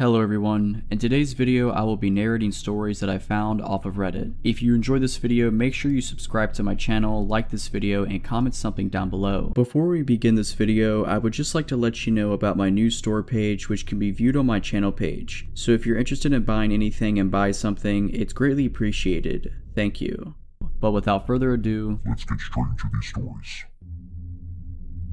Hello everyone, in today's video I will be narrating stories that I found off of Reddit. If you enjoyed this video, make sure you subscribe to my channel, like this video, and comment something down below. Before we begin this video, I would just like to let you know about my new store page, which can be viewed on my channel page. So if you're interested in buying anything and buy something, it's greatly appreciated. Thank you. But without further ado, let's get straight into these stories.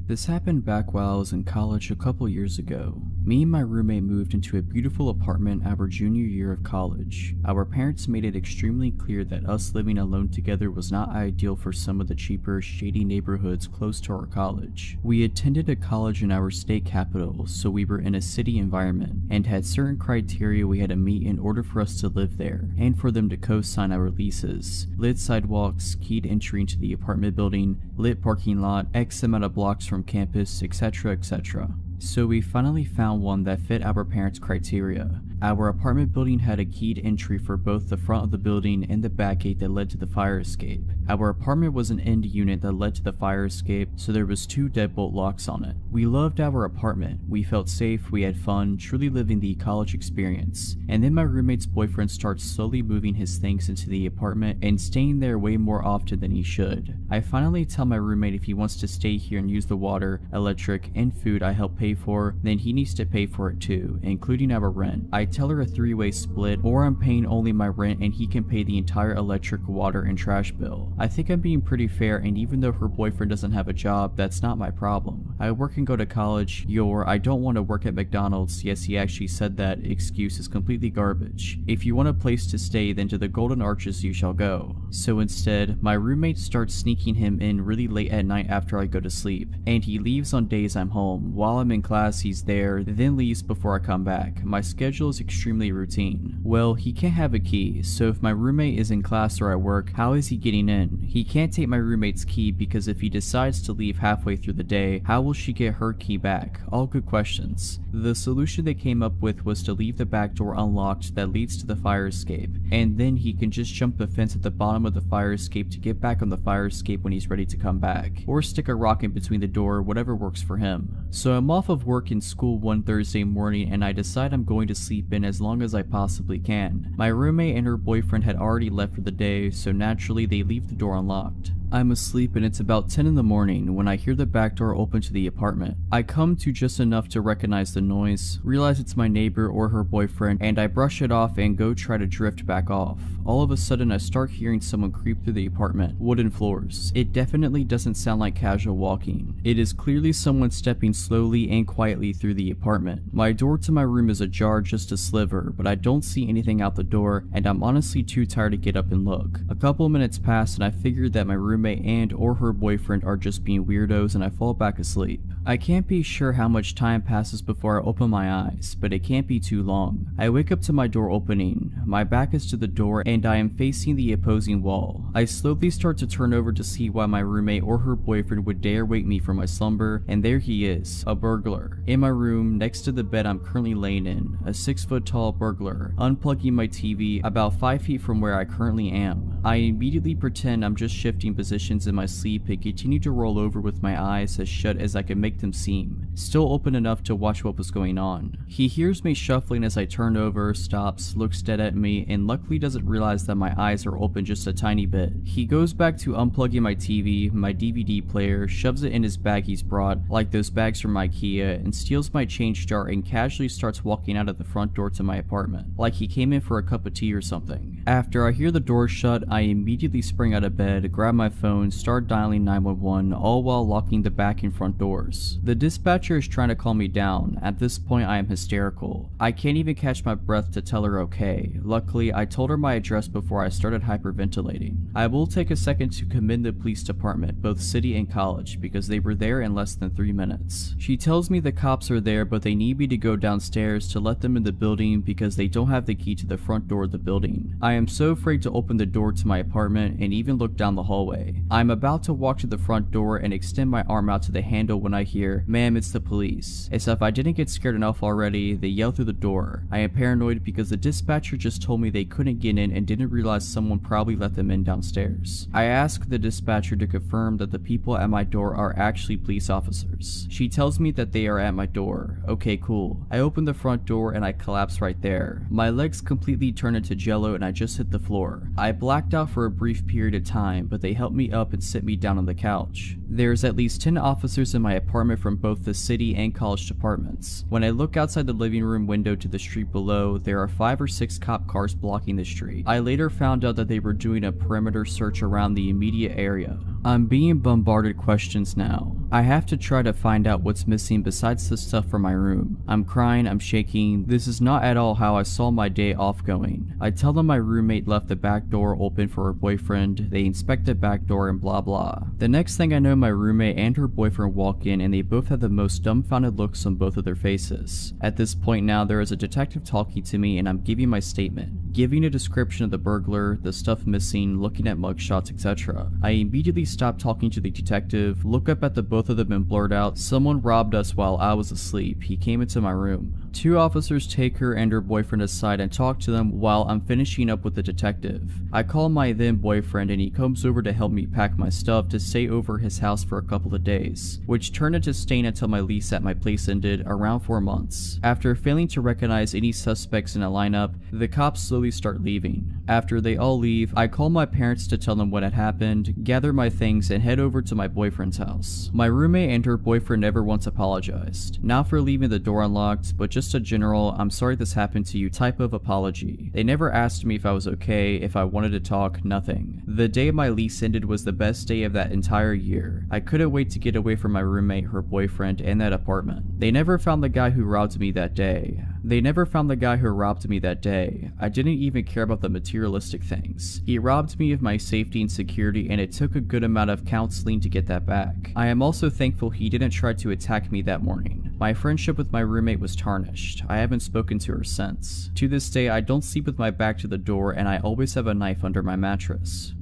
This happened back while I was in college a couple years ago. Me and my roommate moved into a beautiful apartment our junior year of college. Our parents made it extremely clear that us living alone together was not ideal for some of the cheaper, shady neighborhoods close to our college. We attended a college in our state capital, so we were in a city environment, and had certain criteria we had to meet in order for us to live there, and for them to co-sign our leases. Lit sidewalks, keyed entry into the apartment building, lit parking lot, X amount of blocks from campus, etc, etc. So we finally found one that fit our parents' criteria. Our apartment building had a keyed entry for both the front of the building and the back gate that led to the fire escape. Our apartment was an end unit that led to the fire escape, so there was 2 deadbolt locks on it. We loved our apartment, we felt safe, we had fun, truly living the college experience. And then my roommate's boyfriend starts slowly moving his things into the apartment and staying there way more often than he should. I finally tell my roommate if he wants to stay here and use the water, electric, and food I help pay for, then he needs to pay for it too, including our rent. I tell her a 3-way split, or I'm paying only my rent and he can pay the entire electric, water, and trash bill. I think I'm being pretty fair, and even though her boyfriend doesn't have a job, that's not my problem. I work and go to college. I don't want to work at McDonald's. Yes, he actually said that excuse is completely garbage. If you want a place to stay, then to the Golden Arches you shall go. So instead, my roommate starts sneaking him in really late at night after I go to sleep, and he leaves on days I'm home. While I'm in class, he's there, then leaves before I come back. My schedule is extremely routine. Well, he can't have a key, so if my roommate is in class or at work, how is he getting in? He can't take my roommate's key because if he decides to leave halfway through the day, how will she get her key back? All good questions. The solution they came up with was to leave the back door unlocked that leads to the fire escape, and then he can just jump the fence at the bottom of the fire escape to get back on the fire escape when he's ready to come back, or stick a rock in between the door, whatever works for him. So I'm off of work and school one Thursday morning, and I decide I'm going to sleep in as long as I possibly can. My roommate and her boyfriend had already left for the day, so naturally they leave the door unlocked. I'm asleep and it's about 10 in the morning when I hear the back door open to the apartment. I come to just enough to recognize the noise, realize it's my neighbor or her boyfriend, and I brush it off and go try to drift back off. All of a sudden I start hearing someone creep through the apartment. Wooden floors. It definitely doesn't sound like casual walking. It is clearly someone stepping slowly and quietly through the apartment. My door to my room is ajar just a sliver, but I don't see anything out the door, and I'm honestly too tired to get up and look. A couple minutes pass and I figure that my roommate and or her boyfriend are just being weirdos, and I fall back asleep. I can't be sure how much time passes before I open my eyes, but it can't be too long. I wake up to my door opening. My back is to the door and I am facing the opposing wall. I slowly start to turn over to see why my roommate or her boyfriend would dare wake me from my slumber, and there he is, a burglar. In my room, next to the bed I'm currently laying in, a 6-foot tall burglar, unplugging my TV about 5 feet from where I currently am. I immediately pretend I'm just shifting positions in my sleep and continue to roll over with my eyes as shut as I can make them seem, still open enough to watch what was going on. He hears me shuffling as I turn over, stops, looks dead at me, and luckily doesn't realize that my eyes are open just a tiny bit. He goes back to unplugging my TV, my DVD player, shoves it in his bag he's brought, like those bags from IKEA, and steals my change jar and casually starts walking out of the front door to my apartment, like he came in for a cup of tea or something. After I hear the door shut, I immediately spring out of bed, grab my phone, start dialing 911, all while locking the back and front doors. The dispatcher is trying to calm me down. At this point I am hysterical. I can't even catch my breath to tell her okay. Luckily, I told her my address before I started hyperventilating. I will take a second to commend the police department, both city and college, because they were there in less than 3 minutes. She tells me the cops are there, but they need me to go downstairs to let them in the building because they don't have the key to the front door of the building. I am so afraid to open the door to my apartment and even look down the hallway. I'm about to walk to the front door and extend my arm out to the handle when I hear hear, "Ma'am, it's the police." As if I didn't get scared enough already, they yell through the door. I am paranoid because the dispatcher just told me they couldn't get in and didn't realize someone probably let them in downstairs. I ask the dispatcher to confirm that the people at my door are actually police officers. She tells me that they are at my door. Okay, cool. I open the front door and I collapse right there. My legs completely turn into jello and I just hit the floor. I blacked out for a brief period of time, but they helped me up and sit me down on the couch. There's at least 10 officers in my apartment from both the city and college departments. When I look outside the living room window to the street below, there are 5 or 6 cop cars blocking the street. I later found out that they were doing a perimeter search around the immediate area. I'm being bombarded questions now. I have to try to find out what's missing besides the stuff from my room. I'm crying, I'm shaking. This is not at all how I saw my day off going. I tell them my roommate left the back door open for her boyfriend, they inspect the back door and blah blah. The next thing I know, my roommate and her boyfriend walk in and they both have the most dumbfounded looks on both of their faces. At this point now, there is a detective talking to me and I'm giving my statement, giving a description of the burglar, the stuff missing, looking at mugshots, etc. I immediately stop talking to the detective, look up at the both of them and blurt out, "Someone robbed us while I was asleep. He came into my room." 2 officers take her and her boyfriend aside and talk to them while I'm finishing up with the detective. I call my then boyfriend and he comes over to help me pack my stuff to stay over his house for a couple of days, which turned into staying until my lease at my place ended, around 4 months. After failing to recognize any suspects in a lineup, the cops slowly start leaving. After they all leave, I call my parents to tell them what had happened, gather my things and head over to my boyfriend's house. My roommate and her boyfriend never once apologized, not for leaving the door unlocked, but just a general "I'm sorry this happened to you" type of apology. They never asked me if I was okay, if I wanted to talk, nothing. The day my lease ended was the best day of that entire year. I couldn't wait to get away from my roommate, her boyfriend, and that apartment. They never found the guy who robbed me that day. I didn't even care about the materialistic things. He robbed me of my safety and security, and it took a good amount of counseling to get that back. I am also thankful he didn't try to attack me that morning. My friendship with my roommate was tarnished. I haven't spoken to her since. To this day, I don't sleep with my back to the door, and I always have a knife under my mattress.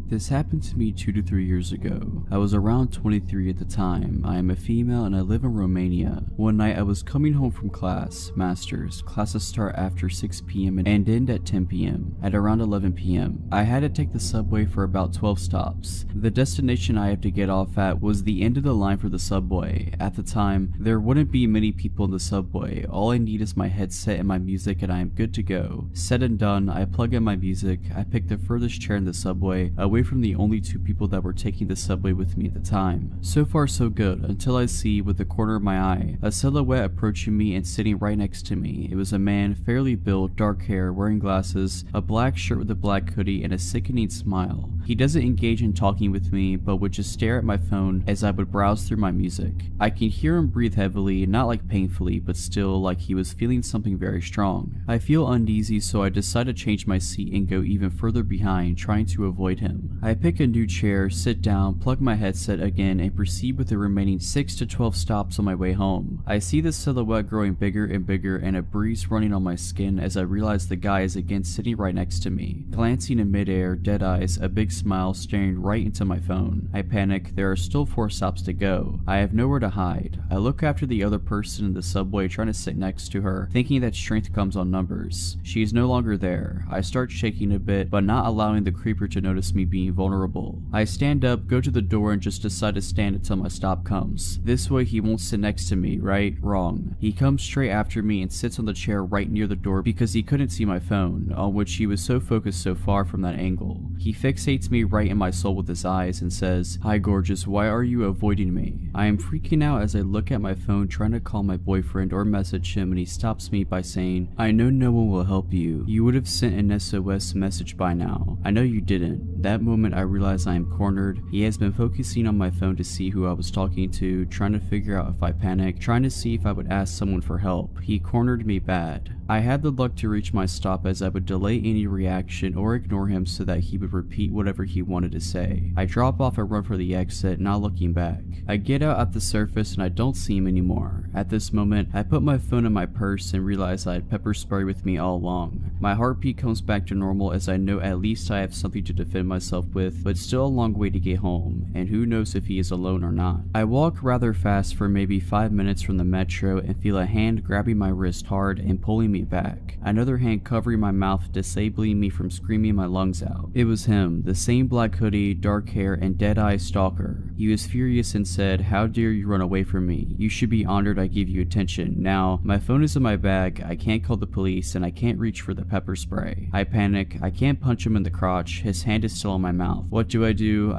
This happened to me 2 to 3 years ago. I was around 23 at the time. I am a female and I live in Romania. One night I was coming home from class, masters. Classes start after 6 p.m. and end at 10 p.m. At around 11 p.m. I had to take the subway for about 12 stops. The destination I have to get off at was the end of the line for the subway. At the time, there wouldn't be many people in the subway. All I need is my headset and my music and I am good to go. Said and done, I plug in my music. I pick the furthest chair in the subway, away from the only 2 people that were taking the subway with me at the time. So far so good, until I see, with the corner of my eye, a silhouette approaching me and sitting right next to me. It was a man, fairly built, dark hair, wearing glasses, a black shirt with a black hoodie, and a sickening smile. He doesn't engage in talking with me, but would just stare at my phone as I would browse through my music. I can hear him breathe heavily, not like painfully, but still like he was feeling something very strong. I feel uneasy, so I decide to change my seat and go even further behind, trying to avoid him. I pick a new chair, sit down, plug my headset again, and proceed with the remaining 6 to 12 stops on my way home. I see the silhouette growing bigger and bigger and a breeze running on my skin as I realize the guy is again sitting right next to me. Glancing in midair, dead eyes, a big smile, staring right into my phone. I panic. There are still 4 stops to go. I have nowhere to hide. I look after the other person in the subway, trying to sit next to her, thinking that strength comes on numbers. She is no longer there. I start shaking a bit, but not allowing the creeper to notice me being vulnerable. I stand up, go to the door, and just decide to stand until my stop comes. This way he won't sit next to me, right? Wrong. He comes straight after me and sits on the chair right near the door because he couldn't see my phone, on which he was so focused so far from that angle. He fixates me right in my soul with his eyes and says, "Hi gorgeous, why are you avoiding me?" I am freaking out as I look at my phone trying to call my boyfriend or message him, and he stops me by saying, "I know no one will help you. You would have sent an SOS message by now. I know you didn't." That moment I realize I am cornered. He has been focusing on my phone to see who I was talking to, trying to figure out if I panicked, trying to see if I would ask someone for help. He cornered me bad. I had the luck to reach my stop as I would delay any reaction or ignore him so that he would repeat whatever whatever he wanted to say. I drop off and run for the exit, not looking back. I get out at the surface and I don't see him anymore. At this moment, I put my phone in my purse and realize I had pepper spray with me all along. My heartbeat comes back to normal as I know at least I have something to defend myself with, but still a long way to get home, and who knows if he is alone or not. I walk rather fast for maybe 5 minutes from the metro and feel a hand grabbing my wrist hard and pulling me back. Another hand covering my mouth, disabling me from screaming my lungs out. It was him, the same black hoodie, dark hair, and dead-eye stalker. He was furious and said, "How dare you run away from me? You should be honored I give you attention. Now, my phone is in my bag, I can't call the police, and I can't reach for the pepper spray." I panic, I can't punch him in the crotch, his hand is still in my mouth. What do? I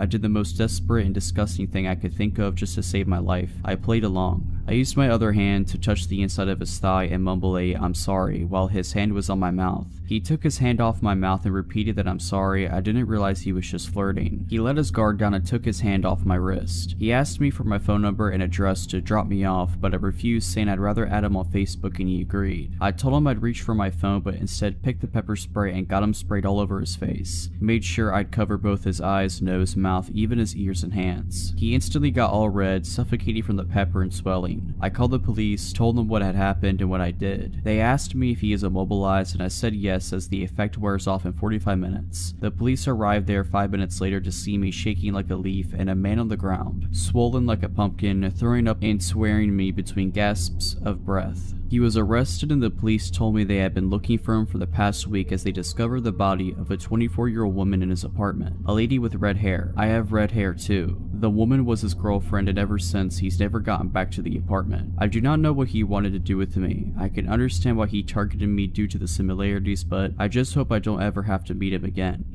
did the most desperate and disgusting thing I could think of just to save my life. I played along. I used my other hand to touch the inside of his thigh and mumble a "I'm sorry" while his hand was on my mouth. He took his hand off my mouth and repeated that I'm sorry. I didn't realize he was just flirting. He let his guard down and took his hand off my wrist. He asked me for my phone number and address to drop me off, but I refused, saying I'd rather add him on Facebook, and he agreed. I told him I'd reach for my phone, but instead picked the pepper spray and got him sprayed all over his face. Made sure I'd cover both his eyes, nose, mouth, even his ears and hands. He instantly got all red, suffocating from the pepper and swelling. I called the police, told them what had happened and what I did. They asked me if he is immobilized, and I said yes, as the effect wears off in 45 minutes. The police arrived there 5 minutes later to see me shaking like a leaf and a man on the ground, swollen like a pumpkin, throwing up and swearing me between gasps of breath. He was arrested and the police told me they had been looking for him for the past week as they discovered the body of a 24-year-old woman in his apartment. A lady with red hair. I have red hair too. The woman was his girlfriend, and ever since he's never gotten back to the apartment. I do not know what he wanted to do with me. I can understand why he targeted me due to the similarities, but I just hope I don't ever have to meet him again.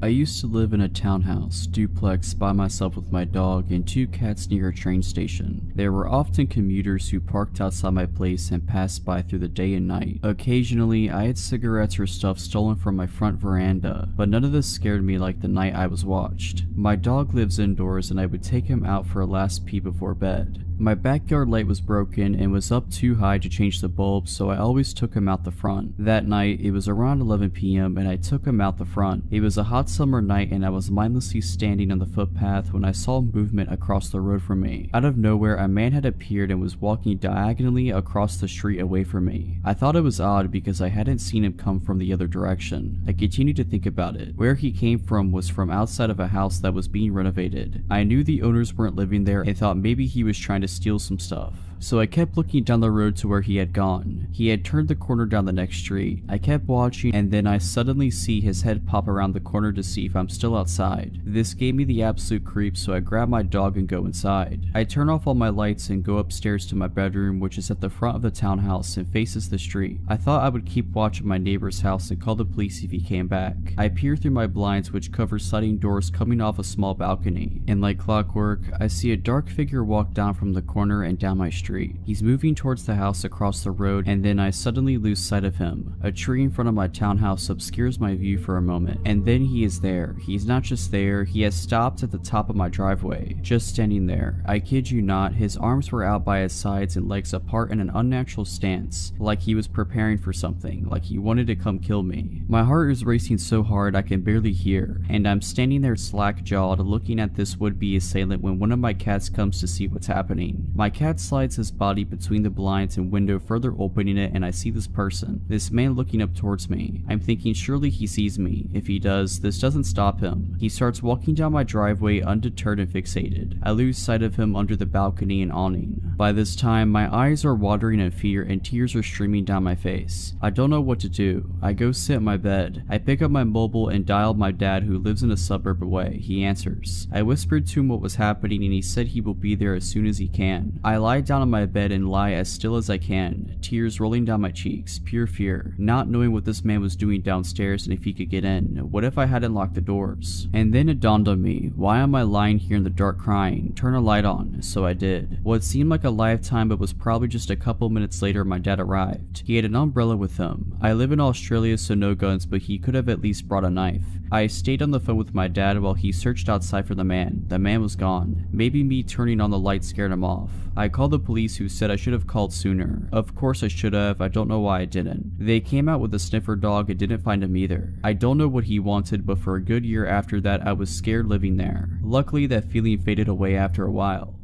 I used to live in a townhouse duplex by myself with my dog and 2 cats near a train station. There were often commuters who parked outside my place and passed by through the day and night. Occasionally, I had cigarettes or stuff stolen from my front veranda, but none of this scared me like the night I was watched. My dog lives indoors and I would take him out for a last pee before bed. My backyard light was broken and was up too high to change the bulb, so I always took him out the front. That night, it was around 11 p.m. and I took him out the front. It was a hot summer night and I was mindlessly standing on the footpath when I saw movement across the road from me. Out of nowhere, a man had appeared and was walking diagonally across the street away from me. I thought it was odd because I hadn't seen him come from the other direction. I continued to think about it. Where he came from was from outside of a house that was being renovated. I knew the owners weren't living there and thought maybe he was trying to steal some stuff. So I kept looking down the road to where he had gone. He had turned the corner down the next street. I kept watching and then I suddenly see his head pop around the corner to see if I'm still outside. This gave me the absolute creeps, so I grab my dog and go inside. I turn off all my lights and go upstairs to my bedroom, which is at the front of the townhouse and faces the street. I thought I would keep watch of my neighbor's house and call the police if he came back. I peer through my blinds, which cover sliding doors coming off a small balcony, and like clockwork, I see a dark figure walk down from the corner and down my street. He's moving towards the house across the road, and then I suddenly lose sight of him. A tree in front of my townhouse obscures my view for a moment, and then he is there. He's not just there, he has stopped at the top of my driveway, just standing there. I kid you not, his arms were out by his sides and legs apart in an unnatural stance, like he was preparing for something, like he wanted to come kill me. My heart is racing so hard I can barely hear, and I'm standing there slack-jawed looking at this would-be assailant when one of my cats comes to see what's happening. My cat slides his body between the blinds and window, further opening it, and I see this person, this man looking up towards me. I'm thinking surely he sees me. If he does, this doesn't stop him. He starts walking down my driveway undeterred and fixated. I lose sight of him under the balcony and awning. By this time, my eyes are watering in fear and tears are streaming down my face. I don't know what to do. I go sit in my bed. I pick up my mobile and dial my dad, who lives in a suburb away. He answers. I whispered to him what was happening and he said he will be there as soon as he can. I lie down on my bed and lie as still as I can, tears rolling down my cheeks, pure fear, not knowing what this man was doing downstairs and if he could get in. What if I hadn't locked the doors? And then it dawned on me, why am I lying here in the dark crying? Turn a light on. So I did. What seemed like a lifetime but was probably just a couple minutes later, my dad arrived. He had an umbrella with him. I live in Australia, so no guns, but he could have at least brought a knife. I stayed on the phone with my dad while he searched outside for the man. The man was gone. Maybe me turning on the light scared him off. I called the police police who said I should have called sooner. Of course I should have, I don't know why I didn't. They came out with a sniffer dog and didn't find him either. I don't know what he wanted, but for a good year after that I was scared living there. Luckily that feeling faded away after a while.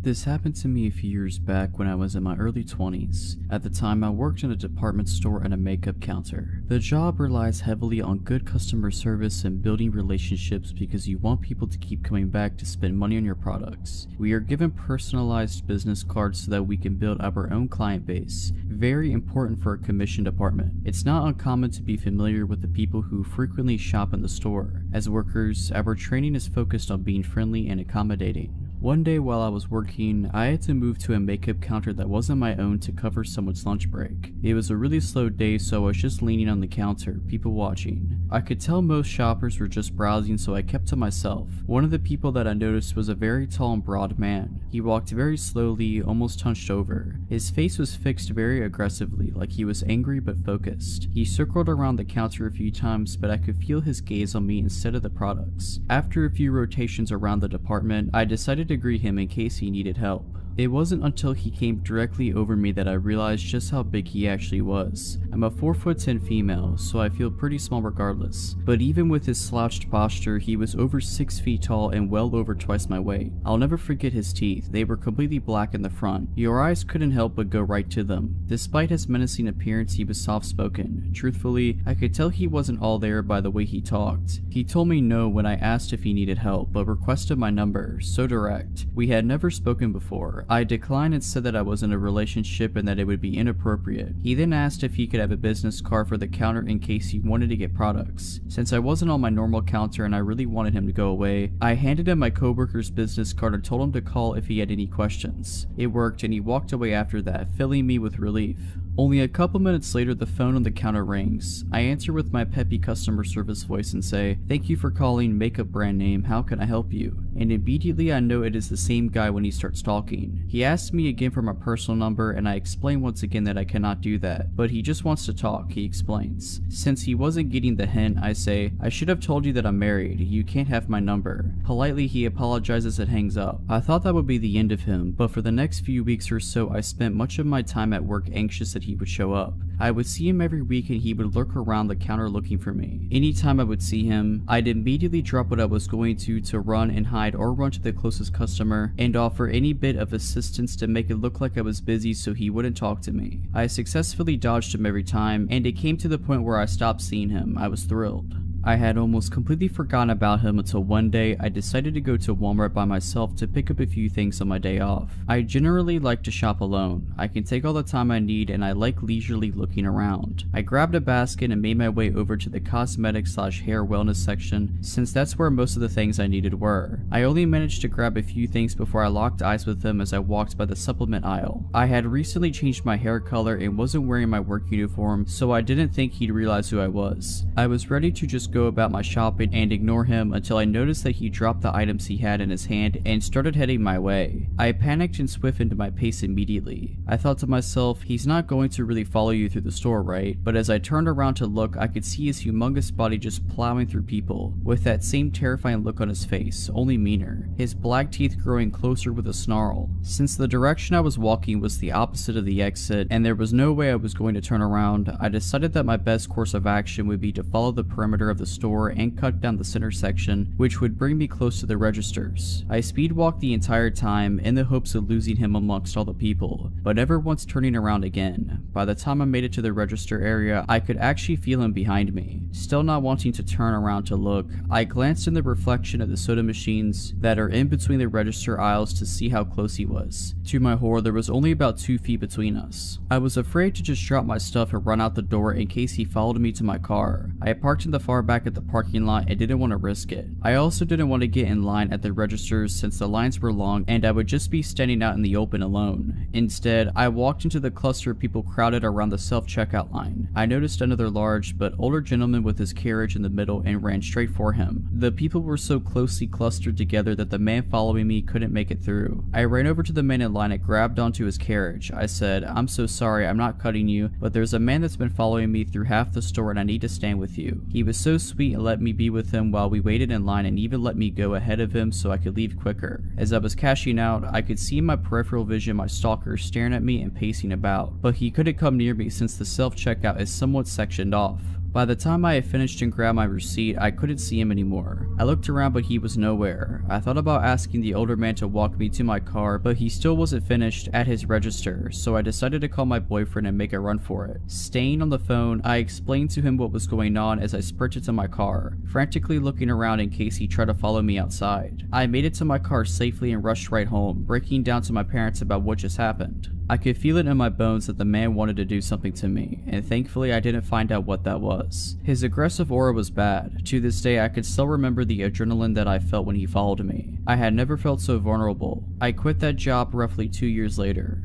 This happened to me a few years back when I was in my early 20s. At the time, I worked in a department store and a makeup counter. The job relies heavily on good customer service and building relationships because you want people to keep coming back to spend money on your products. We are given personalized business cards so that we can build up our own client base. Very important for a commission department. It's not uncommon to be familiar with the people who frequently shop in the store. As workers, our training is focused on being friendly and accommodating. One day while I was working, I had to move to a makeup counter that wasn't my own to cover someone's lunch break. It was a really slow day, so I was just leaning on the counter, people watching. I could tell most shoppers were just browsing, so I kept to myself. One of the people that I noticed was a very tall and broad man. He walked very slowly, almost hunched over. His face was fixed very aggressively, like he was angry but focused. He circled around the counter a few times, but I could feel his gaze on me instead of the products. After a few rotations around the department, I decided to greet him in case he needed help. It wasn't until he came directly over me that I realized just how big he actually was. I'm a 4'10" female, so I feel pretty small regardless. But even with his slouched posture, he was over 6 feet tall and well over twice my weight. I'll never forget his teeth. They were completely black in the front. Your eyes couldn't help but go right to them. Despite his menacing appearance, he was soft-spoken. Truthfully, I could tell he wasn't all there by the way he talked. He told me no when I asked if he needed help, but requested my number. So direct. We had never spoken before. I declined and said that I was in a relationship and that it would be inappropriate. He then asked if he could have a business card for the counter in case he wanted to get products. Since I wasn't on my normal counter and I really wanted him to go away, I handed him my coworker's business card and told him to call if he had any questions. It worked and he walked away after that, filling me with relief. Only a couple minutes later, the phone on the counter rings. I answer with my peppy customer service voice and say, "Thank you for calling makeup brand name, how can I help you?" And immediately I know it is the same guy when he starts talking. He asks me again for my personal number and I explain once again that I cannot do that, but he just wants to talk, he explains. Since he wasn't getting the hint, I say, "I should have told you that I'm married, you can't have my number." Politely he apologizes and hangs up. I thought that would be the end of him, but for the next few weeks or so I spent much of my time at work anxious that he would show up. I would see him every week and he would lurk around the counter looking for me. Anytime I would see him, I'd immediately drop what I was going to run and hide or run to the closest customer and offer any bit of assistance to make it look like I was busy so he wouldn't talk to me. I successfully dodged him every time and it came to the point where I stopped seeing him. I was thrilled. I had almost completely forgotten about him until one day I decided to go to Walmart by myself to pick up a few things on my day off. I generally like to shop alone. I can take all the time I need and I like leisurely looking around. I grabbed a basket and made my way over to the cosmetic/hair wellness section since that's where most of the things I needed were. I only managed to grab a few things before I locked eyes with him as I walked by the supplement aisle. I had recently changed my hair color and wasn't wearing my work uniform, so I didn't think he'd realize who I was. I was ready to just go about my shopping and ignore him until I noticed that he dropped the items he had in his hand and started heading my way. I panicked and stiffened my pace immediately. I thought to myself, he's not going to really follow you through the store, right? But as I turned around to look, I could see his humongous body just plowing through people, with that same terrifying look on his face, only meaner, his black teeth growing closer with a snarl. Since the direction I was walking was the opposite of the exit, and there was no way I was going to turn around, I decided that my best course of action would be to follow the perimeter of the store and cut down the center section, which would bring me close to the registers. I speed walked the entire time in the hopes of losing him amongst all the people, but never once turning around again. By the time I made it to the register area, I could actually feel him behind me. Still not wanting to turn around to look, I glanced in the reflection of the soda machines that are in between the register aisles to see how close he was. To my horror, there was only about 2 feet between us. I was afraid to just drop my stuff and run out the door in case he followed me to my car. I parked in the far back of the parking lot and didn't want to risk it. I also didn't want to get in line at the registers since the lines were long and I would just be standing out in the open alone. Instead, I walked into the cluster of people crowded around the self-checkout line. I noticed another large but older gentleman with his carriage in the middle and ran straight for him. The people were so closely clustered together that the man following me couldn't make it through. I ran over to the man in line and grabbed onto his carriage. I said, "I'm so sorry, I'm not cutting you, but there's a man that's been following me through half the store and I need to stand with you." He was so was sweet and let me be with him while we waited in line and even let me go ahead of him so I could leave quicker. As I was cashing out, I could see in my peripheral vision my stalker staring at me and pacing about, but he couldn't come near me since the self-checkout is somewhat sectioned off. By the time I had finished and grabbed my receipt, I couldn't see him anymore. I looked around but he was nowhere. I thought about asking the older man to walk me to my car, but he still wasn't finished at his register, so I decided to call my boyfriend and make a run for it. Staying on the phone, I explained to him what was going on as I sprinted to my car, frantically looking around in case he tried to follow me outside. I made it to my car safely and rushed right home, breaking down to my parents about what just happened. I could feel it in my bones that the man wanted to do something to me, and thankfully I didn't find out what that was. His aggressive aura was bad. To this day I could still remember the adrenaline that I felt when he followed me. I had never felt so vulnerable. I quit that job roughly 2 years later.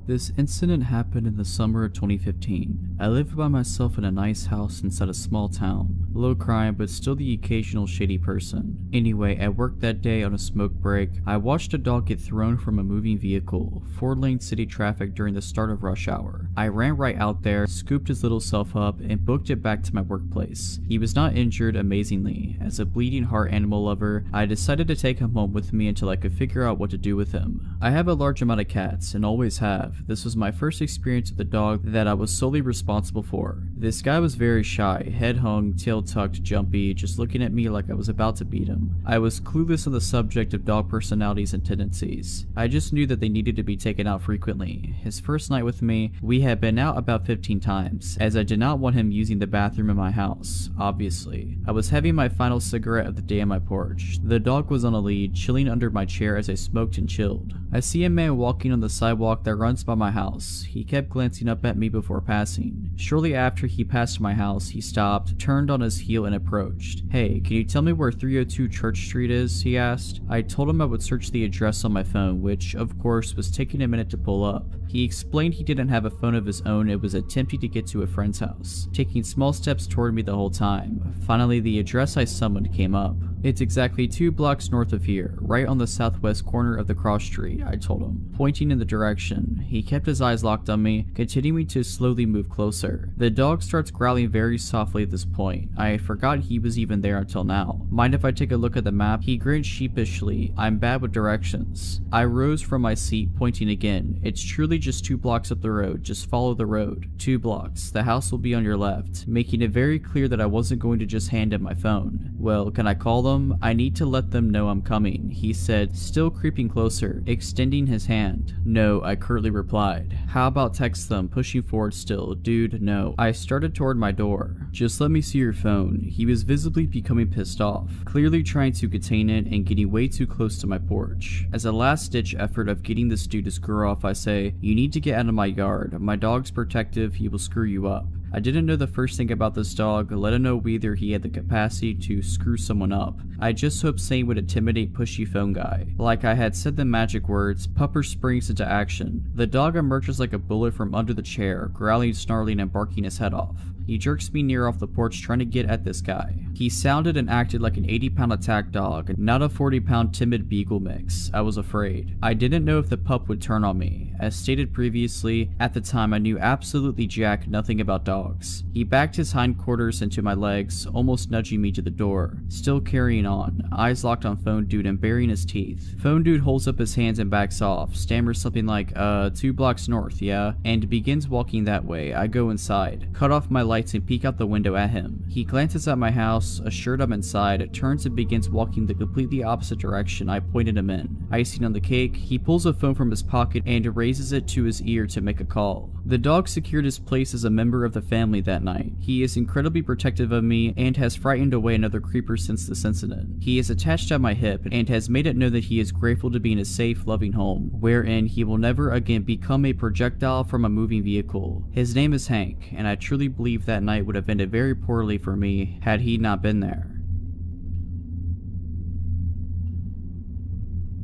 This incident happened in the summer of 2015. I lived by myself in a nice house inside a small town. Low crime, but still the occasional shady person. Anyway, at work that day on a smoke break, I watched a dog get thrown from a moving vehicle, 4-lane city traffic during the start of rush hour. I ran right out there, scooped his little self up, and booked it back to my workplace. He was not injured, amazingly. As a bleeding heart animal lover, I decided to take him home with me until I could figure out what to do with him. I have a large amount of cats, and always have. This was my first experience with a dog that I was solely responsible for. This guy was very shy, head hung, tail tucked, jumpy, just looking at me like I was about to beat him. I was clueless on the subject of dog personalities and tendencies. I just knew that they needed to be taken out frequently. His first night with me, we had been out about 15 times, as I did not want him using the bathroom in my house, obviously. I was having my final cigarette of the day on my porch. The dog was on a lead, chilling under my chair as I smoked and chilled. I see a man walking on the sidewalk that runs by my house. He kept glancing up at me before passing. Shortly after he passed my house, he stopped, turned on his heel and approached. "Hey, can you tell me where 302 Church Street is?" he asked. I told him I would search the address on my phone, which, of course, was taking a minute to pull up. He explained he didn't have a phone of his own and was attempting to get to a friend's house, taking small steps toward me the whole time. Finally, the address I summoned came up. "It's exactly 2 blocks north of here, right on the southwest corner of the cross street," I told him, pointing in the direction. He kept his eyes locked on me, continuing to slowly move closer. The dog starts growling very softly at this point. I forgot he was even there until now. "Mind if I take a look at the map?" He grinned sheepishly. "I'm bad with directions." I rose from my seat, pointing again. "It's truly just 2 blocks up the road. Just follow the road. 2 blocks. The house will be on your left," making it very clear that I wasn't going to just hand him my phone. "Well, can I call them? I need to let them know I'm coming," he said, still creeping closer, extending his hand. "No," I curtly replied. "How about text them?" Pushing forward still. "Dude, no." I started toward my door. "Just let me see your phone." He was visibly becoming pissed off, clearly trying to contain it and getting way too close to my porch. As a last-ditch effort of getting this dude to screw off, I say, "You need to get out of my yard. My dog's protective. He will screw you up." I didn't know the first thing about this dog, let alone whether he had the capacity to screw someone up. I just hoped saying would intimidate pushy phone guy. Like I had said the magic words, Pupper springs into action. The dog emerges like a bullet from under the chair, growling, snarling, and barking his head off. He jerks me near off the porch trying to get at this guy. He sounded and acted like an 80-pound attack dog, not a 40-pound timid beagle mix. I was afraid. I didn't know if the pup would turn on me. As stated previously, at the time I knew absolutely jack nothing about dogs. He backed his hindquarters into my legs, almost nudging me to the door. Still carrying on, eyes locked on phone dude and baring his teeth. Phone dude holds up his hands and backs off, stammers something like, 2 blocks north, yeah? And begins walking that way. I go inside, cut off my lights and peek out the window at him. He glances at my house, assured I'm inside, turns and begins walking the completely opposite direction I pointed him in. Icing on the cake, he pulls a phone from his pocket and raises it to his ear to make a call. The dog secured his place as a member of the family that night. He is incredibly protective of me and has frightened away another creeper since this incident. He is attached at my hip and has made it known that he is grateful to be in a safe, loving home, wherein he will never again become a projectile from a moving vehicle. His name is Hank, and I truly believe that night would have ended very poorly for me had he not been there.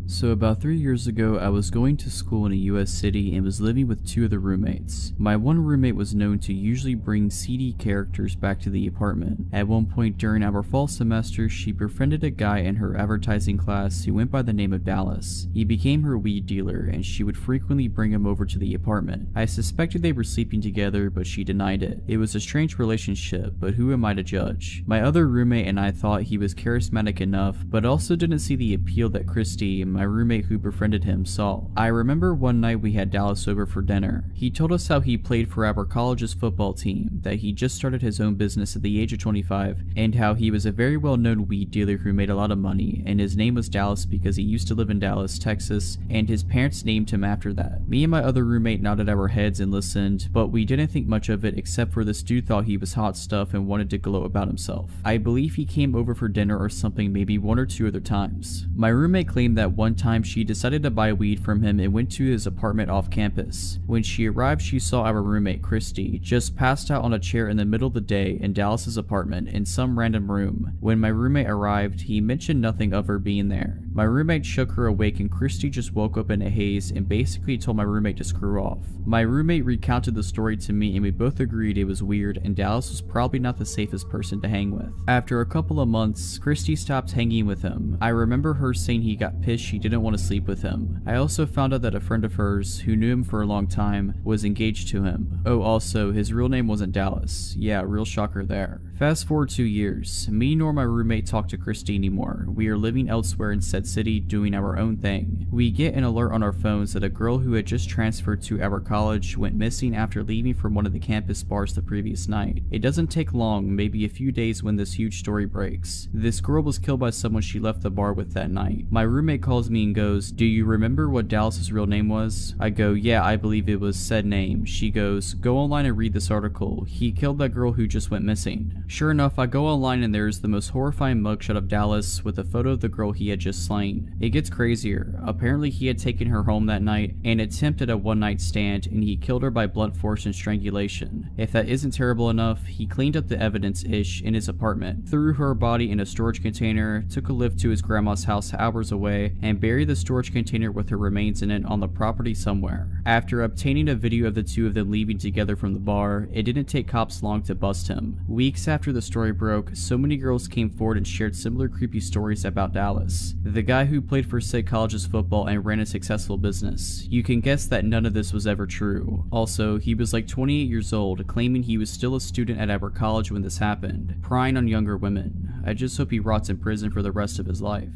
So about 3 years ago, I was going to school in a US city and was living with 2 other roommates. My one roommate was known to usually bring seedy characters back to the apartment. At one point during our fall semester, she befriended a guy in her advertising class who went by the name of Dallas. He became her weed dealer and she would frequently bring him over to the apartment. I suspected they were sleeping together, but she denied it. It was a strange relationship, but who am I to judge? My other roommate and I thought he was charismatic enough, but also didn't see the appeal that Christy, my roommate who befriended him, saw. I remember one night we had Dallas over for dinner. He told us how he played for our college's football team, that he just started his own business at the age of 25, and how he was a very well-known weed dealer who made a lot of money, and his name was Dallas because he used to live in Dallas, Texas, and his parents named him after that. Me and my other roommate nodded our heads and listened, but we didn't think much of it except for this dude thought he was hot stuff and wanted to gloat about himself. I believe he came over for dinner or something maybe 1 or 2 other times. My roommate claimed that one time she decided to buy weed from him and went to his apartment off campus. When she arrived, she saw our roommate, Christy, just passed out on a chair in the middle of the day in Dallas's apartment in some random room. When my roommate arrived, he mentioned nothing of her being there. My roommate shook her awake and Christy just woke up in a haze and basically told my roommate to screw off. My roommate recounted the story to me and we both agreed it was weird and Dallas was probably not the safest person to hang with. After a couple of months, Christy stopped hanging with him. I remember her saying he got pissed she didn't want to sleep with him. I also found out that a friend of hers, who knew him for a long time, was engaged to him. Oh, also, his real name wasn't Dallas. Yeah, real shocker there. Fast forward 2 years. Me nor my roommate talk to Christy anymore. We are living elsewhere in said city doing our own thing. We get an alert on our phones that a girl who had just transferred to our college went missing after leaving from one of the campus bars the previous night. It doesn't take long, maybe a few days, when this huge story breaks. This girl was killed by someone she left the bar with that night. My roommate calls me and goes, "Do you remember what Dallas's real name was?" I go, "Yeah, I believe it was said name." She goes, "Go online and read this article. He killed that girl who just went missing." Sure enough, I go online and there's the most horrifying mugshot of Dallas with a photo of the girl he had just slain. It gets crazier. Apparently he had taken her home that night and attempted a one-night stand, and he killed her by blunt force and strangulation. If that isn't terrible enough, he cleaned up the evidence-ish in his apartment, threw her body in a storage container, took a lift to his grandma's house hours away, and buried the storage container with her remains in it on the property somewhere. After obtaining a video of the two of them leaving together from the bar, it didn't take cops long to bust him. Weeks after the story broke, so many girls came forward and shared similar creepy stories about Dallas, the guy who played for said college's football and ran a successful business. You can guess that none of this was ever true. Also, he was like 28 years old, claiming he was still a student at our college when this happened, prying on younger women. I just hope he rots in prison for the rest of his life.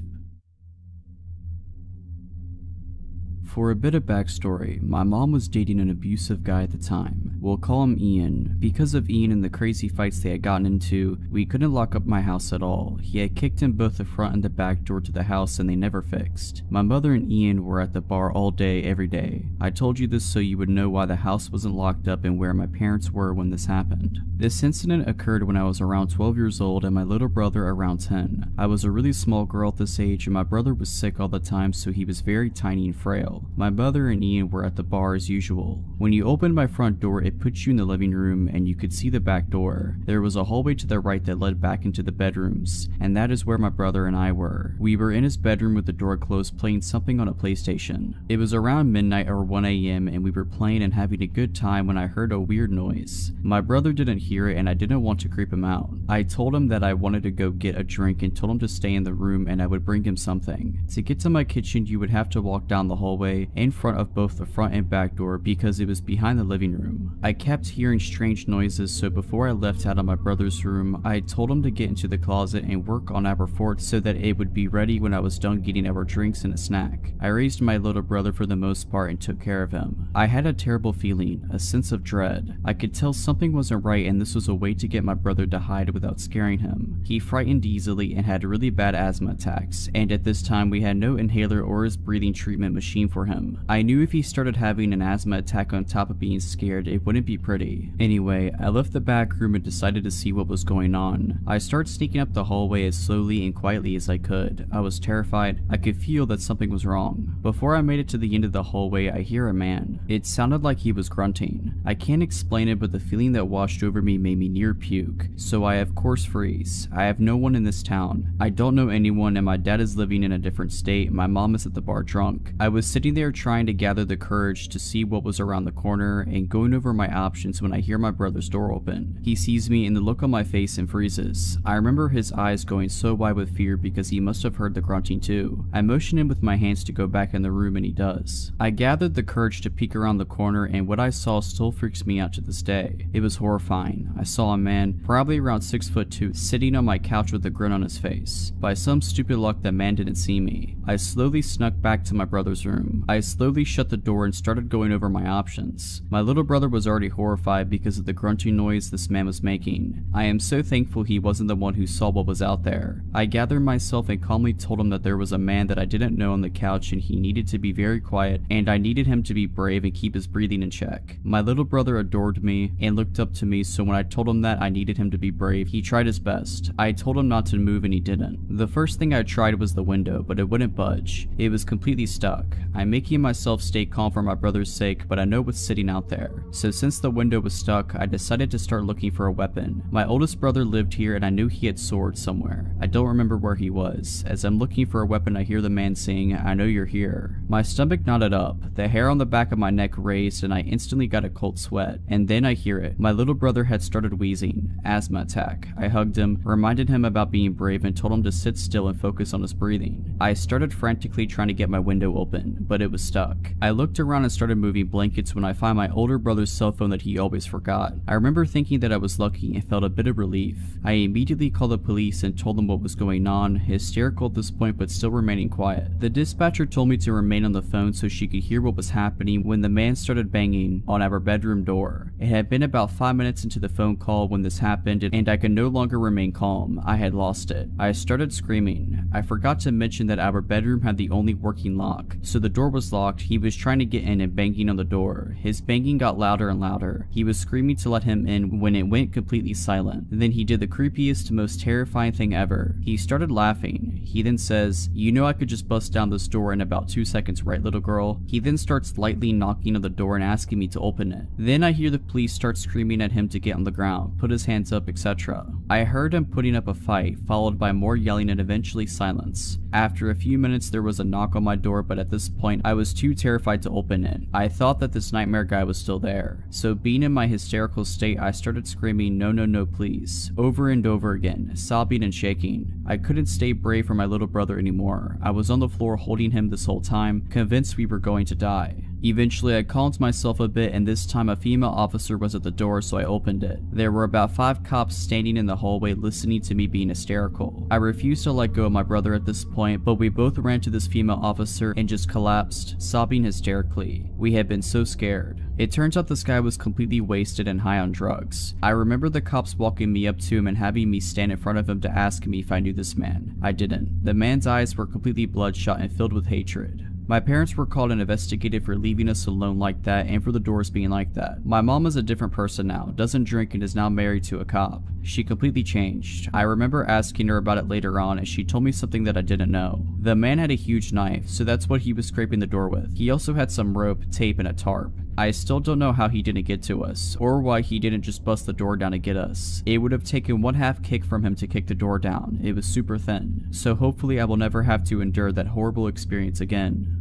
For a bit of backstory, my mom was dating an abusive guy at the time. We'll call him Ian. Because of Ian and the crazy fights they had gotten into, we couldn't lock up my house at all. He had kicked in both the front and the back door to the house and they never fixed. My mother and Ian were at the bar all day, every day. I told you this so you would know why the house wasn't locked up and where my parents were when this happened. This incident occurred when I was around 12 years old and my little brother around 10. I was a really small girl at this age and my brother was sick all the time, so he was very tiny and frail. My mother and Ian were at the bar as usual. When you opened my front door, it put you in the living room and you could see the back door. There was a hallway to the right that led back into the bedrooms, and that is where my brother and I were. We were in his bedroom with the door closed playing something on a PlayStation. It was around midnight or 1 AM and we were playing and having a good time when I heard a weird noise. My brother didn't hear it and I didn't want to creep him out. I told him that I wanted to go get a drink and told him to stay in the room and I would bring him something. To get to my kitchen, you would have to walk down the hallway in front of both the front and back door because it was behind the living room. I kept hearing strange noises, so before I left out of my brother's room, I told him to get into the closet and work on our fort so that it would be ready when I was done getting our drinks and a snack. I raised my little brother for the most part and took care of him. I had a terrible feeling, a sense of dread. I could tell something wasn't right and this was a way to get my brother to hide without scaring him. He frightened easily and had really bad asthma attacks, and at this time we had no inhaler or his breathing treatment machine for for him. I knew if he started having an asthma attack on top of being scared, it wouldn't be pretty. Anyway, I left the back room and decided to see what was going on. I started sneaking up the hallway as slowly and quietly as I could. I was terrified. I could feel that something was wrong. Before I made it to the end of the hallway, I hear a man. It sounded like he was grunting. I can't explain it, but the feeling that washed over me made me near puke. So I of course freeze. I have no one in this town. I don't know anyone, and my dad is living in a different state. My mom is at the bar drunk. I was sitting there trying to gather the courage to see what was around the corner and going over my options when I hear my brother's door open. He sees me and the look on my face and freezes. I remember his eyes going so wide with fear because he must have heard the grunting too. I motion him with my hands to go back in the room and he does. I gathered the courage to peek around the corner, and what I saw still freaks me out to this day. It was horrifying. I saw a man, probably around 6'2", sitting on my couch with a grin on his face. By some stupid luck, the man didn't see me. I slowly snuck back to my brother's room. I slowly shut the door and started going over my options. My little brother was already horrified because of the grunting noise this man was making. I am so thankful he wasn't the one who saw what was out there. I gathered myself and calmly told him that there was a man that I didn't know on the couch and he needed to be very quiet, and I needed him to be brave and keep his breathing in check. My little brother adored me and looked up to me, so when I told him that I needed him to be brave, he tried his best. I told him not to move and he didn't. The first thing I tried was the window, but it wouldn't budge. It was completely stuck. I'm making myself stay calm for my brother's sake, but I know what's sitting out there. So since the window was stuck, I decided to start looking for a weapon. My oldest brother lived here and I knew he had swords somewhere. I don't remember where he was. As I'm looking for a weapon, I hear the man saying, "I know you're here." My stomach knotted up. The hair on the back of my neck raised and I instantly got a cold sweat. And then I hear it. My little brother had started wheezing. Asthma attack. I hugged him, reminded him about being brave, and told him to sit still and focus on his breathing. I started frantically trying to get my window open, but it was stuck. I looked around and started moving blankets when I found my older brother's cell phone that he always forgot. I remember thinking that I was lucky and felt a bit of relief. I immediately called the police and told them what was going on, hysterical at this point but still remaining quiet. The dispatcher told me to remain on the phone so she could hear what was happening when the man started banging on our bedroom door. It had been about 5 minutes into the phone call when this happened, and I could no longer remain calm. I had lost it. I started screaming. I forgot to mention that our bedroom had the only working lock, so the door was locked. He was trying to get in and banging on the door. His banging got louder and louder. He was screaming to let him in when it went completely silent. Then he did the creepiest, most terrifying thing ever. He started laughing. He then says, "You know I could just bust down this door in about 2 seconds, right, little girl?" He then starts lightly knocking on the door and asking me to open it. Then I hear the police start screaming at him to get on the ground, put his hands up, etc. I heard him putting up a fight, followed by more yelling and eventually silence. After a few minutes there was a knock on my door, but at this point I was too terrified to open it. I thought that this nightmare guy was still there. So being in my hysterical state, I started screaming, "No, no, no, please," over and over again, sobbing and shaking. I couldn't stay brave for my little brother anymore. I was on the floor holding him this whole time, convinced we were going to die. Eventually I calmed myself a bit, and this time a female officer was at the door, so I opened it. There were about 5 cops standing in the hallway listening to me being hysterical. I refused to let go of my brother at this point, but we both ran to this female officer and just collapsed, sobbing hysterically. We had been so scared. It turns out this guy was completely wasted and high on drugs. I remember the cops walking me up to him and having me stand in front of him to ask me if I knew this man. I didn't. The man's eyes were completely bloodshot and filled with hatred. My parents were called and investigated for leaving us alone like that and for the doors being like that. My mom is a different person now, doesn't drink, and is now married to a cop. She completely changed. I remember asking her about it later on, and she told me something that I didn't know. The man had a huge knife, so that's what he was scraping the door with. He also had some rope, tape, and a tarp. I still don't know how he didn't get to us, or why he didn't just bust the door down to get us. It would have taken 1/2 kick from him to kick the door down. It was super thin. So hopefully I will never have to endure that horrible experience again.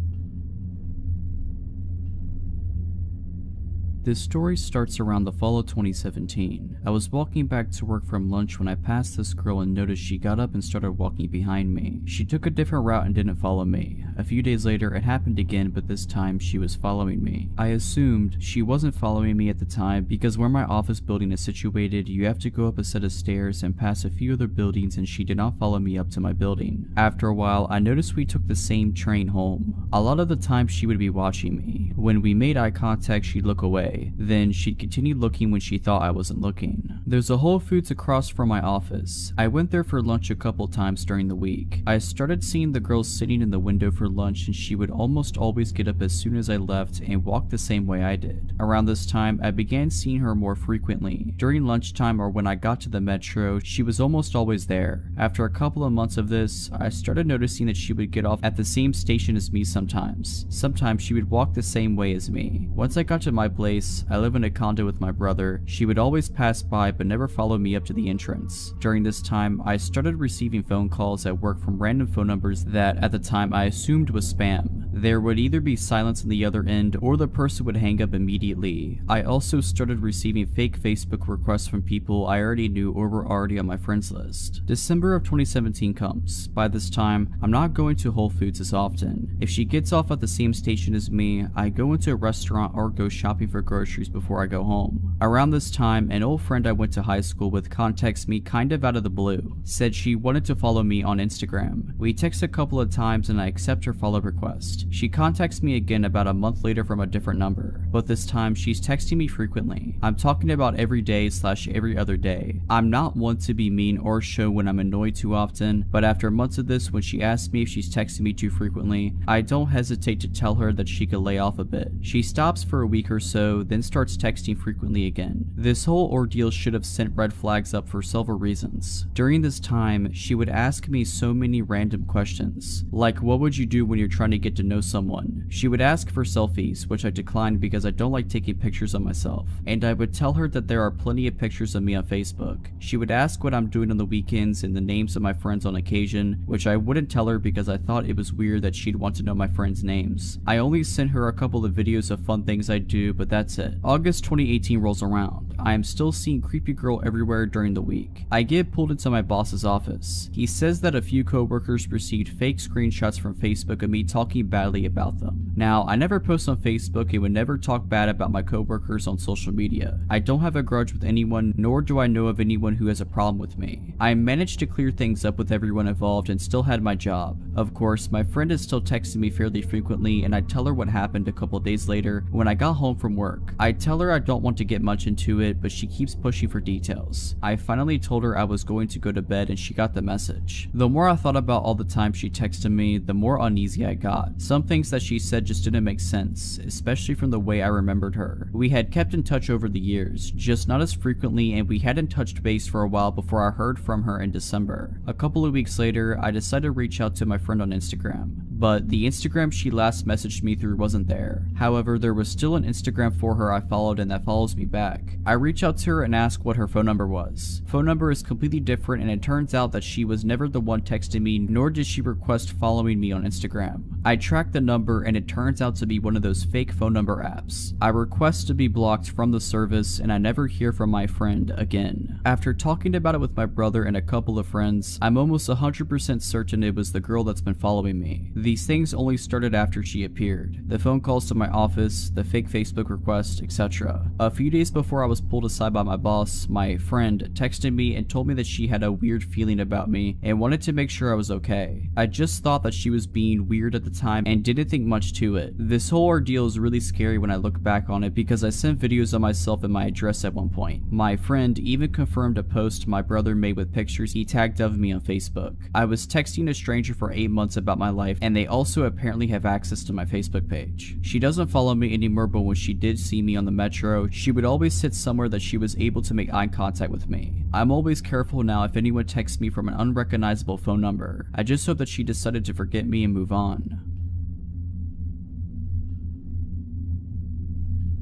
This story starts around the fall of 2017. I was walking back to work from lunch when I passed this girl and noticed she got up and started walking behind me. She took a different route and didn't follow me. A few days later it happened again, but this time she was following me. I assumed she wasn't following me at the time because where my office building is situated, you have to go up a set of stairs and pass a few other buildings, and she did not follow me up to my building. After a while I noticed we took the same train home. A lot of the time she would be watching me. When we made eye contact she'd look away. away. Then she'd continue looking when she thought I wasn't looking. There's a Whole Foods across from my office. I went there for lunch a couple times during the week. I started seeing the girl sitting in the window for lunch, and she would almost always get up as soon as I left and walk the same way I did. Around this time, I began seeing her more frequently. During lunchtime or when I got to the metro, she was almost always there. After a couple of months of this, I started noticing that she would get off at the same station as me sometimes. Sometimes she would walk the same way as me. Once I got to my place, I live in a condo with my brother, she would always pass by but never follow me up to the entrance. During this time, I started receiving phone calls at work from random phone numbers that at the time I assumed was spam. There would either be silence on the other end or the person would hang up immediately. I also started receiving fake Facebook requests from people I already knew or were already on my friends list. December of 2017 comes. By this time, I'm not going to Whole Foods as often. If she gets off at the same station as me, I go into a restaurant or go shopping for groceries before I go home. Around this time, an old friend I went to high school with contacts me kind of out of the blue. Said she wanted to follow me on Instagram. We text a couple of times and I accept her follow request. She contacts me again about a month later from a different number, but this time she's texting me frequently. I'm talking about every day / every other day. I'm not one to be mean or show when I'm annoyed too often, but after months of this, when she asks me if she's texting me too frequently, I don't hesitate to tell her that she could lay off a bit. She stops for a week or so, then starts texting frequently again. This whole ordeal should have sent red flags up for several reasons. During this time, she would ask me so many random questions, like what would you do when you're trying to get to know someone? She would ask for selfies, which I declined because I don't like taking pictures of myself, and I would tell her that there are plenty of pictures of me on Facebook. She would ask what I'm doing on the weekends and the names of my friends on occasion, which I wouldn't tell her because I thought it was weird that she'd want to know my friends' names. I only sent her a couple of videos of fun things I do, but that's it. August 2018 rolls around. I am still seeing creepy girl everywhere during the week. I get pulled into my boss's office. He says that a few coworkers received fake screenshots from Facebook of me talking badly about them. Now, I never post on Facebook and would never talk bad about my coworkers on social media. I don't have a grudge with anyone, nor do I know of anyone who has a problem with me. I managed to clear things up with everyone involved and still had my job. Of course, my friend is still texting me fairly frequently, and I tell her what happened a couple days later when I got home from work. I tell her I don't want to get much into it, but she keeps pushing for details. I finally told her I was going to go to bed and she got the message. The more I thought about all the time she texted me, the more uneasy I got. Some things that she said just didn't make sense, especially from the way I remembered her. We had kept in touch over the years, just not as frequently, and we hadn't touched base for a while before I heard from her in December. A couple of weeks later, I decided to reach out to my friend on Instagram, but the Instagram she last messaged me through wasn't there. However, there was still an Instagram for her I followed and that follows me back. I reach out to her and ask what her phone number was. Phone number is completely different, and it turns out that she was never the one texting me, nor did she request following me on Instagram. I tracked the number and it turns out to be one of those fake phone number apps. I request to be blocked from the service and I never hear from my friend again. After talking about it with my brother and a couple of friends, I'm almost 100% certain it was the girl that's been following me. These things only started after she appeared. The phone calls to my office, the fake Facebook request, etc. A few days before I was pulled aside by my boss, my friend texted me and told me that she had a weird feeling about me and wanted to make sure I was okay. I just thought that she was being weird at the time and didn't think much to it. This whole ordeal is really scary when I look back on it because I sent videos of myself and my address at one point. My friend even confirmed a post my brother made with pictures he tagged of me on Facebook. I was texting a stranger for 8 months about my life, and they also apparently have access to my Facebook page. She doesn't follow me anymore, but when she did see me on the metro, she would always sit somewhere that she was able to make eye contact with me. I'm always careful now if anyone texts me from an unrecognizable phone number. I just hope that she decided to forget me and move on.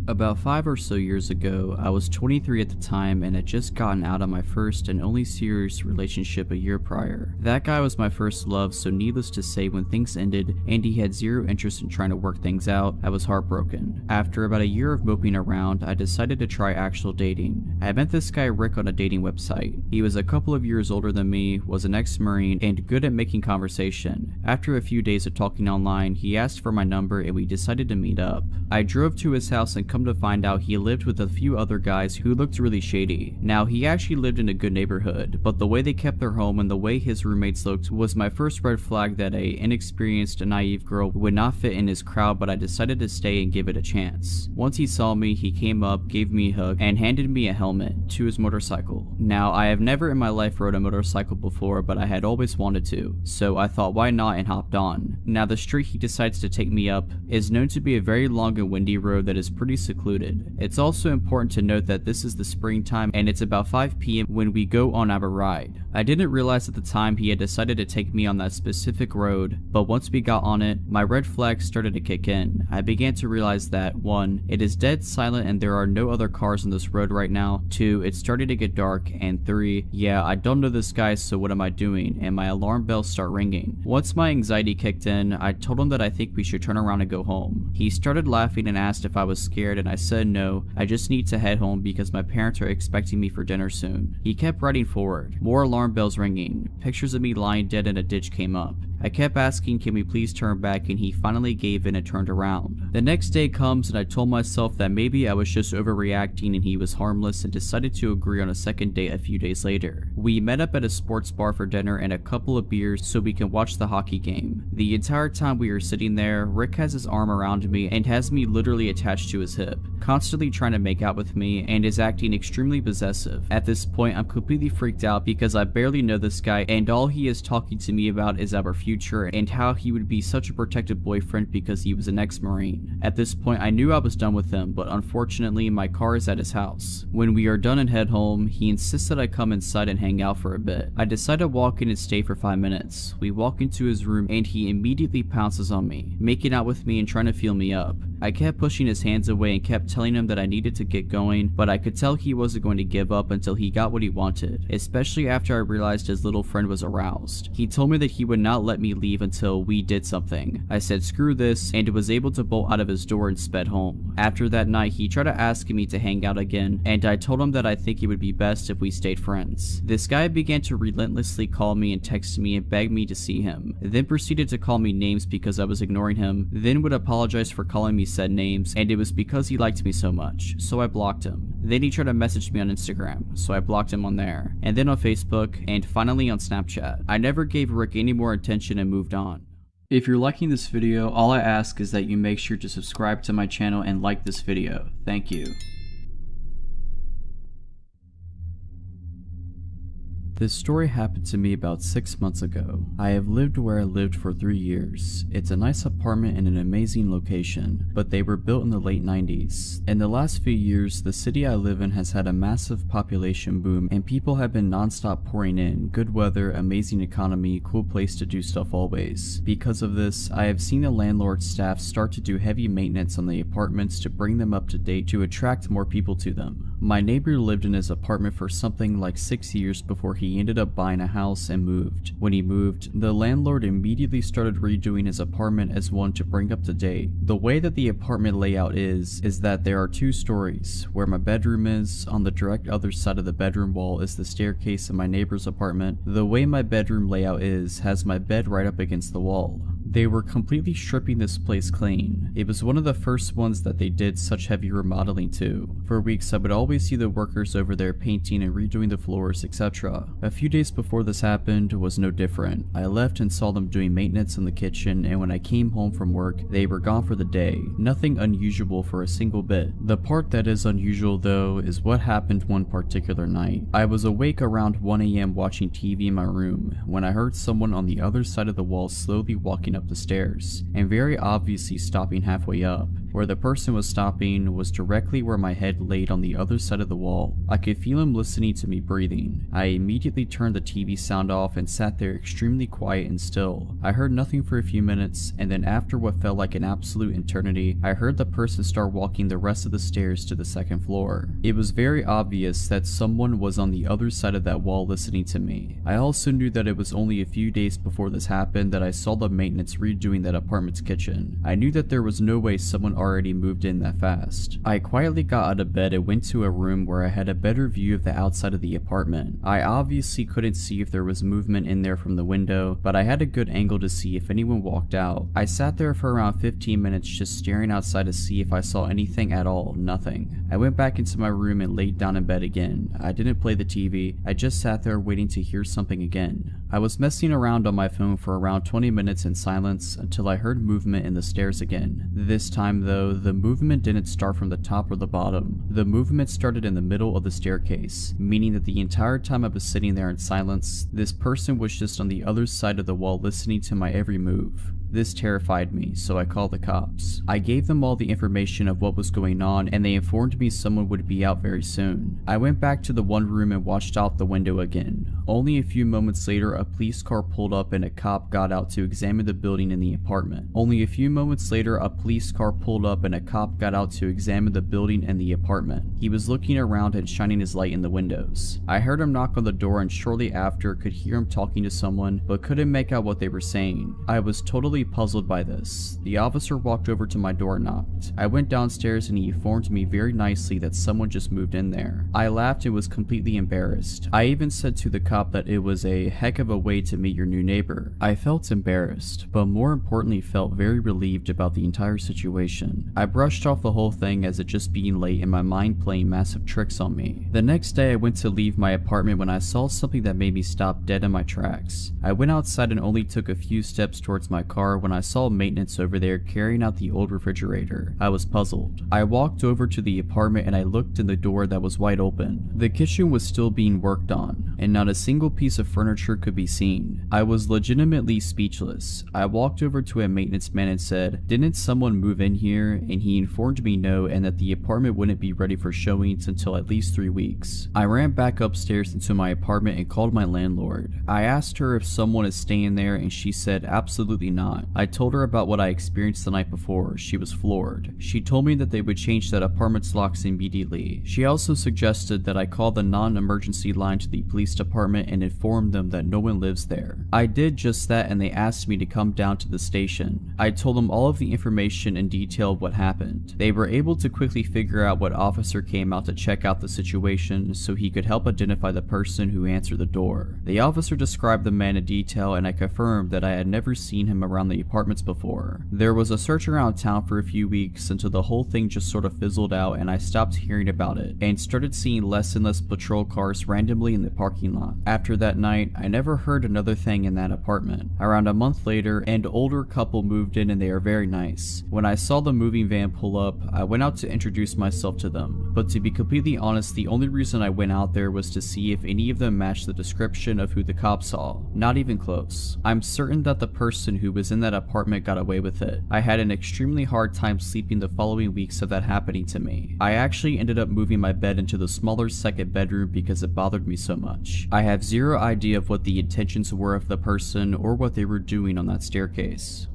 About 5 or so years ago, I was 23 at the time and had just gotten out of my first and only serious relationship a year prior. That guy was my first love, so needless to say, when things ended and he had zero interest in trying to work things out, I was heartbroken. After about a year of moping around, I decided to try actual dating. I met this guy Rick on a dating website. He was a couple of years older than me, was an ex-Marine, and good at making conversation. After a few days of talking online, he asked for my number and we decided to meet up. I drove to his house and come to find out he lived with a few other guys who looked really shady. Now, he actually lived in a good neighborhood, but the way they kept their home and the way his roommates looked was my first red flag that a inexperienced, naive girl would not fit in his crowd, but I decided to stay and give it a chance. Once he saw me, he came up, gave me a hug, and handed me a helmet to his motorcycle. Now, I have never in my life rode a motorcycle before, but I had always wanted to, so I thought why not and hopped on. Now, the street he decides to take me up is known to be a very long and windy road that is pretty secluded. It's also important to note that this is the springtime and it's about 5 p.m. when we go on our ride. I didn't realize at the time he had decided to take me on that specific road, but once we got on it, my red flags started to kick in. I began to realize that 1. It is dead silent and there are no other cars on this road right now. 2. It started to get dark, and 3. Yeah, I don't know this guy, so what am I doing? And my alarm bells start ringing. Once my anxiety kicked in, I told him that I think we should turn around and go home. He started laughing and asked if I was scared, and I said no, I just need to head home because my parents are expecting me for dinner soon. He kept riding forward. More alarm bells ringing. Pictures of me lying dead in a ditch came up. I kept asking can we please turn back, and he finally gave in and turned around. The next day comes and I told myself that maybe I was just overreacting and he was harmless, and decided to agree on a second date a few days later. We met up at a sports bar for dinner and a couple of beers so we can watch the hockey game. The entire time we were sitting there, Rick has his arm around me and has me literally attached to his hip, constantly trying to make out with me, and is acting extremely possessive. At this point, I'm completely freaked out because I barely know this guy and all he is talking to me about is our future and how he would be such a protective boyfriend because he was an ex-Marine. At this point, I knew I was done with him, but unfortunately, my car is at his house. When we are done and head home, he insists that I come inside and hang out for a bit. I decide to walk in and stay for 5 minutes. We walk into his room and he immediately pounces on me, making out with me and trying to feel me up. I kept pushing his hands away and kept telling him that I needed to get going, but I could tell he wasn't going to give up until he got what he wanted, especially after I realized his little friend was aroused. He told me that he would not let me leave until we did something. I said screw this and was able to bolt out of his door and sped home. After that night, he tried to ask me to hang out again, and I told him that I think it would be best if we stayed friends. This guy began to relentlessly call me and text me and beg me to see him, then proceeded to call me names because I was ignoring him, then would apologize for calling me said names, and it was because he liked me so much, so I blocked him. Then he tried to message me on Instagram, so I blocked him on there, and then on Facebook, and finally on Snapchat. I never gave Rick any more attention and moved on. If you're liking this video, all I ask is that you make sure to subscribe to my channel and like this video. Thank you. This story happened to me about 6 months ago. I have lived where I lived for 3 years. It's a nice apartment in an amazing location, but they were built in the late 90s. In the last few years, the city I live in has had a massive population boom and people have been non-stop pouring in. Good weather, amazing economy, cool place to do stuff always. Because of this, I have seen the landlord's staff start to do heavy maintenance on the apartments to bring them up to date to attract more people to them. My neighbor lived in his apartment for something like 6 years before he ended up buying a house and moved. When he moved, the landlord immediately started redoing his apartment as one to bring up to date. The way that the apartment layout is that there are 2 stories. Where my bedroom is, on the direct other side of the bedroom wall is the staircase in my neighbor's apartment. The way my bedroom layout has my bed right up against the wall. They were completely stripping this place clean. It was one of the first ones that they did such heavy remodeling to. For weeks I would always see the workers over there painting and redoing the floors, etc. A few days before this happened was no different. I left and saw them doing maintenance in the kitchen, and when I came home from work, they were gone for the day. Nothing unusual for a single bit. The part that is unusual though is what happened one particular night. I was awake around 1 AM watching TV in my room when I heard someone on the other side of the wall slowly walking up the stairs, and very obviously stopping halfway up. Where the person was stopping was directly where my head laid on the other side of the wall. I could feel him listening to me breathing. I immediately turned the TV sound off and sat there extremely quiet and still. I heard nothing for a few minutes, and then after what felt like an absolute eternity, I heard the person start walking the rest of the stairs to the 2nd floor. It was very obvious that someone was on the other side of that wall listening to me. I also knew that it was only a few days before this happened that I saw the maintenance redoing that apartment's kitchen. I knew that there was no way someone already moved in that fast. I quietly got out of bed and went to a room where I had a better view of the outside of the apartment. I obviously couldn't see if there was movement in there from the window, but I had a good angle to see if anyone walked out. I sat there for around 15 minutes just staring outside to see if I saw anything at all. Nothing. I went back into my room and laid down in bed again. I didn't play the TV, I just sat there waiting to hear something again. I was messing around on my phone for around 20 minutes in silence until I heard movement in the stairs again. This time though, the movement didn't start from the top or the bottom. The movement started in the middle of the staircase, meaning that the entire time I was sitting there in silence, this person was just on the other side of the wall listening to my every move. This terrified me, so I called the cops. I gave them all the information of what was going on and they informed me someone would be out very soon. I went back to the one room and watched out the window again. Only a few moments later, a police car pulled up and a cop got out to examine the building and the apartment. Only a few moments later, a police car pulled up and a cop got out to examine the building and the apartment. He was looking around and shining his light in the windows. I heard him knock on the door and shortly after could hear him talking to someone but couldn't make out what they were saying. I was totally puzzled by this. The officer walked over to my door and knocked. I went downstairs and he informed me very nicely that someone just moved in there. I laughed and was completely embarrassed. I even said to the cop that it was a heck of a way to meet your new neighbor. I felt embarrassed, but more importantly felt very relieved about the entire situation. I brushed off the whole thing as it just being late and my mind playing massive tricks on me. The next day I went to leave my apartment when I saw something that made me stop dead in my tracks. I went outside and only took a few steps towards my car when I saw maintenance over there carrying out the old refrigerator. I was puzzled. I walked over to the apartment and I looked in the door that was wide open. The kitchen was still being worked on, and not a single piece of furniture could be seen. I was legitimately speechless. I walked over to a maintenance man and said, "Didn't someone move in here?" And he informed me no, and that the apartment wouldn't be ready for showings until at least 3 weeks. I ran back upstairs into my apartment and called my landlord. I asked her if someone is staying there and she said absolutely not. I told her about what I experienced the night before. She was floored. She told me that they would change that apartment's locks immediately. She also suggested that I call the non-emergency line to the police department and inform them that no one lives there. I did just that and they asked me to come down to the station. I told them all of the information in detail of what happened. They were able to quickly figure out what officer came out to check out the situation so he could help identify the person who answered the door. The officer described the man in detail and I confirmed that I had never seen him around the apartments before. There was a search around town for a few weeks until the whole thing just sort of fizzled out and I stopped hearing about it and started seeing less and less patrol cars randomly in the parking lot. After that night, I never heard another thing in that apartment. Around a month later, an older couple moved in and they are very nice. When I saw the moving van pull up, I went out to introduce myself to them. But to be completely honest, the only reason I went out there was to see if any of them matched the description of who the cops saw. Not even close. I'm certain that the person who was in that apartment got away with it. I had an extremely hard time sleeping the following weeks of that happening to me. I actually ended up moving my bed into the smaller second bedroom because it bothered me so much. I have zero idea of what the intentions were of the person or what they were doing on that staircase.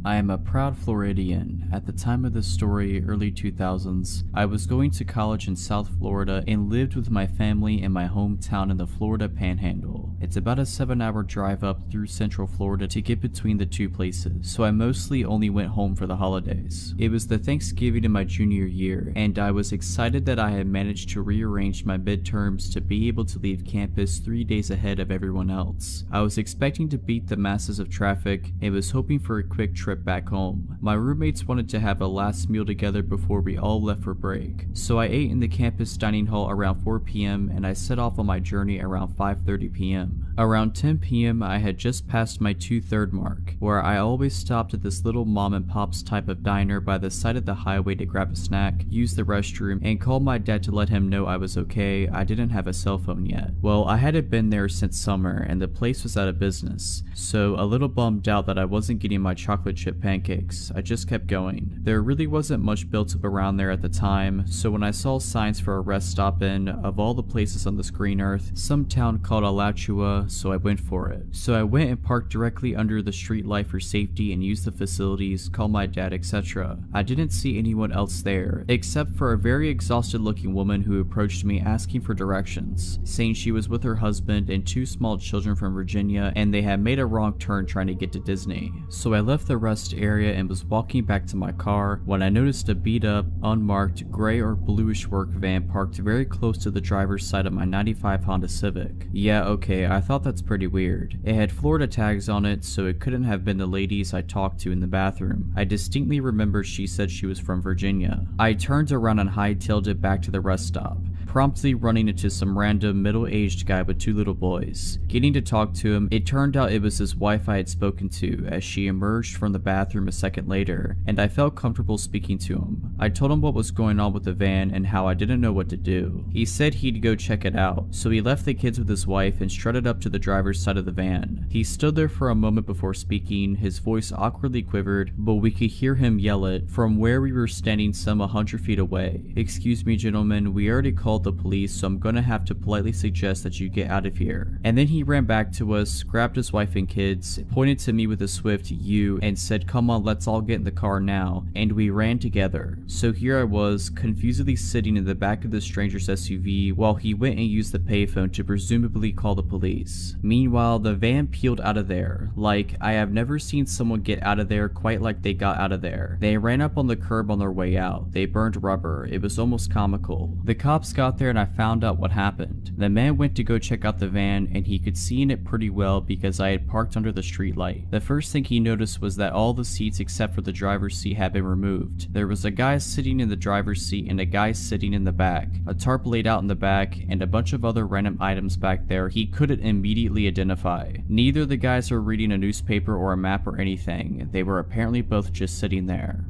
I am a proud Floridian. At the time of this story, early 2000s, I was going to college in South Florida and lived with my family in my hometown in the Florida Panhandle. It's about a 7-hour drive up through Central Florida to get between the two places, so I mostly only went home for the holidays. It was the Thanksgiving in my junior year, and I was excited that I had managed to rearrange my midterms to be able to leave campus 3 days ahead of everyone else. I was expecting to beat the masses of traffic and was hoping for a quick trip back home. My roommates wanted to have a last meal together before we all left for break, so I ate in the campus dining hall around 4 p.m. and I set off on my journey around 5:30 p.m. Around 10 p.m. I had just passed my 2/3 mark, where I always stopped at this little mom and pop's type of diner by the side of the highway to grab a snack, use the restroom, and call my dad to let him know I was okay. I didn't have a cell phone yet. Well, I hadn't been there since summer and the place was out of business, so a little bummed out that I wasn't getting my chocolate chip pancakes. I just kept going. There really wasn't much built up around there at the time, so when I saw signs for a rest stop in, of all the places on this green earth, some town called Alachua, etc., so I went for it. So I went and parked directly under the street light for safety and used the facilities, called my dad, etc. I didn't see anyone else there, except for a very exhausted looking woman who approached me asking for directions, saying she was with her husband and 2 small children from Virginia and they had made a wrong turn trying to get to Disney. So I left the rest area and was walking back to my car when I noticed a beat up, unmarked, gray or bluish work van parked very close to the driver's side of my 95 Honda Civic. Yeah, okay, I thought that's pretty weird. It had Florida tags on it, so it couldn't have been the ladies I talked to in the bathroom. I distinctly remember she said she was from Virginia. I turned around and hightailed it back to the rest stop, promptly running into some random middle-aged guy with 2 little boys. Getting to talk to him, it turned out it was his wife I had spoken to as she emerged from the bathroom a second later, and I felt comfortable speaking to him. I told him what was going on with the van and how I didn't know what to do. He said he'd go check it out, so he left the kids with his wife and strutted up to the driver's side of the van. He stood there for a moment before speaking, his voice awkwardly quivered, but we could hear him yell it from where we were standing some 100 feet away. "Excuse me, gentlemen, we already called the police, so I'm gonna have to politely suggest that you get out of here." And then he ran back to us, grabbed his wife and kids, pointed to me with a swift "you," and said, "Come on, let's all get in the car now," and we ran together. So here I was, confusedly sitting in the back of the stranger's SUV while he went and used the payphone to presumably call the police. Meanwhile, the van peeled out of there. Like, I have never seen someone get out of there quite like they got out of there. They ran up on the curb on their way out. They burned rubber. It was almost comical. The cops got there and I found out what happened. The man went to go check out the van and he could see in it pretty well because I had parked under the street light. The first thing he noticed was that all the seats except for the driver's seat had been removed. There was a guy sitting in the driver's seat and a guy sitting in the back, a tarp laid out in the back, and a bunch of other random items back there he couldn't immediately identify. Neither of the guys were reading a newspaper or a map or anything. They were apparently both just sitting there.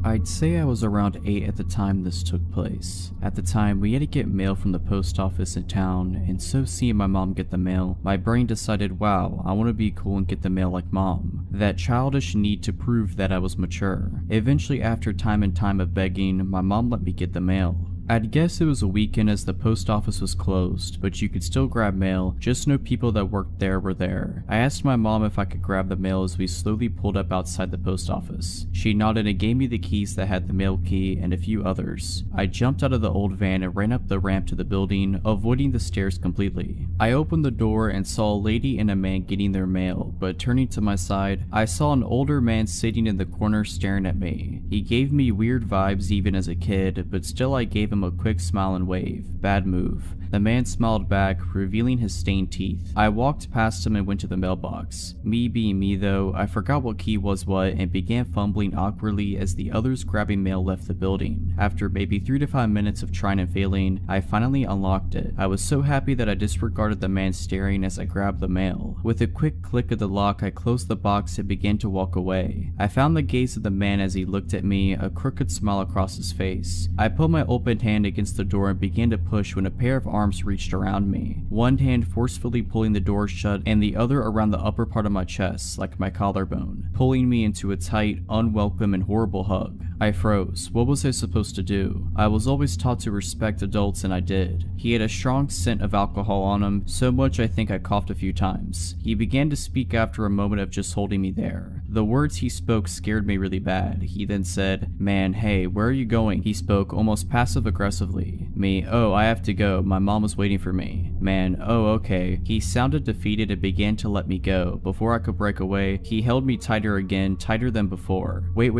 I'd say I was around 8 at the time this took place. At the time, we had to get mail from the post office in town, and so seeing my mom get the mail, my brain decided, wow, I want to be cool and get the mail like mom. That childish need to prove that I was mature. Eventually, after time and time of begging, my mom let me get the mail. I'd guess it was a weekend as the post office was closed, but you could still grab mail, just no people that worked there were there. I asked my mom if I could grab the mail as we slowly pulled up outside the post office. She nodded and gave me the keys that had the mail key and a few others. I jumped out of the old van and ran up the ramp to the building, avoiding the stairs completely. I opened the door and saw a lady and a man getting their mail, but turning to my side, I saw an older man sitting in the corner staring at me. He gave me weird vibes even as a kid, but still I gave him a quick smile and wave. Bad move. The man smiled back, revealing his stained teeth. I walked past him and went to the mailbox. Me being me though, I forgot what key was what and began fumbling awkwardly as the others grabbing mail left the building. After maybe 3 to 5 minutes of trying and failing, I finally unlocked it. I was so happy that I disregarded the man staring as I grabbed the mail. With a quick click of the lock, I closed the box and began to walk away. I found the gaze of the man as he looked at me, a crooked smile across his face. I put my open hand against the door and began to push when a pair of arms reached around me, one hand forcefully pulling the door shut and the other around the upper part of my chest, like my collarbone, pulling me into a tight, unwelcome and horrible hug. I froze. What was I supposed to do? I was always taught to respect adults and I did. He had a strong scent of alcohol on him, so much I think I coughed a few times. He began to speak after a moment of just holding me there. The words he spoke scared me really bad. He then said, "Man, hey, where are you going?" He spoke almost passive-aggressively. Me, "Oh, I have to go. My mom is waiting for me." Man, "Oh, okay." He sounded defeated and began to let me go. Before I could break away, he held me tighter again, tighter than before. Wait.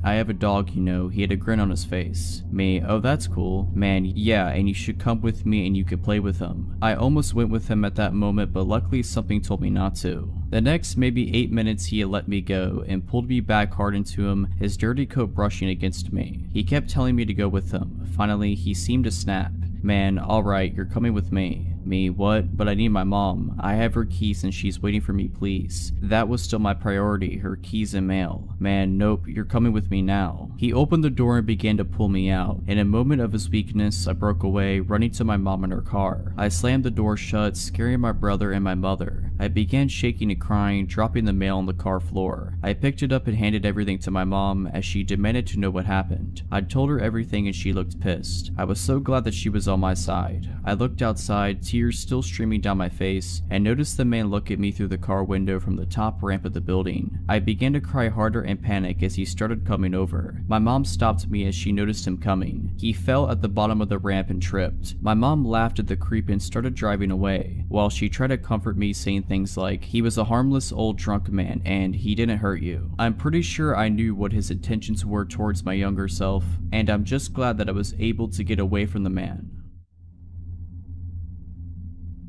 I have a dog, you know." He had a grin on his face. Me, "Oh, that's cool." Man, "Yeah, and you should come with me and you could play with him." I almost went with him at that moment, but luckily something told me not to. The next maybe 8 minutes he had let me go and pulled me back hard into him, his dirty coat brushing against me. He kept telling me to go with him. Finally, he seemed to snap. Man, alright, you're coming with me. Me, what? But I need my mom. I have her keys and she's waiting for me, please. That was still my priority, her keys and mail. Man, nope, you're coming with me now. He opened the door and began to pull me out. In a moment of his weakness, I broke away, running to my mom in her car. I slammed the door shut, scaring my brother and my mother. I began shaking and crying, dropping the mail on the car floor. I picked it up and handed everything to my mom as she demanded to know what happened. I told her everything and she looked pissed. I was so glad that she was on my side. I looked outside, tears still streaming down my face, and noticed the man look at me through the car window from the top ramp of the building. I began to cry harder and panic as he started coming over. My mom stopped me as she noticed him coming. He fell at the bottom of the ramp and tripped. My mom laughed at the creep and started driving away, while she tried to comfort me, saying things like, "He was a harmless old drunk man and he didn't hurt you." I'm pretty sure I knew what his intentions were towards my younger self, and I'm just glad that I was able to get away from the man.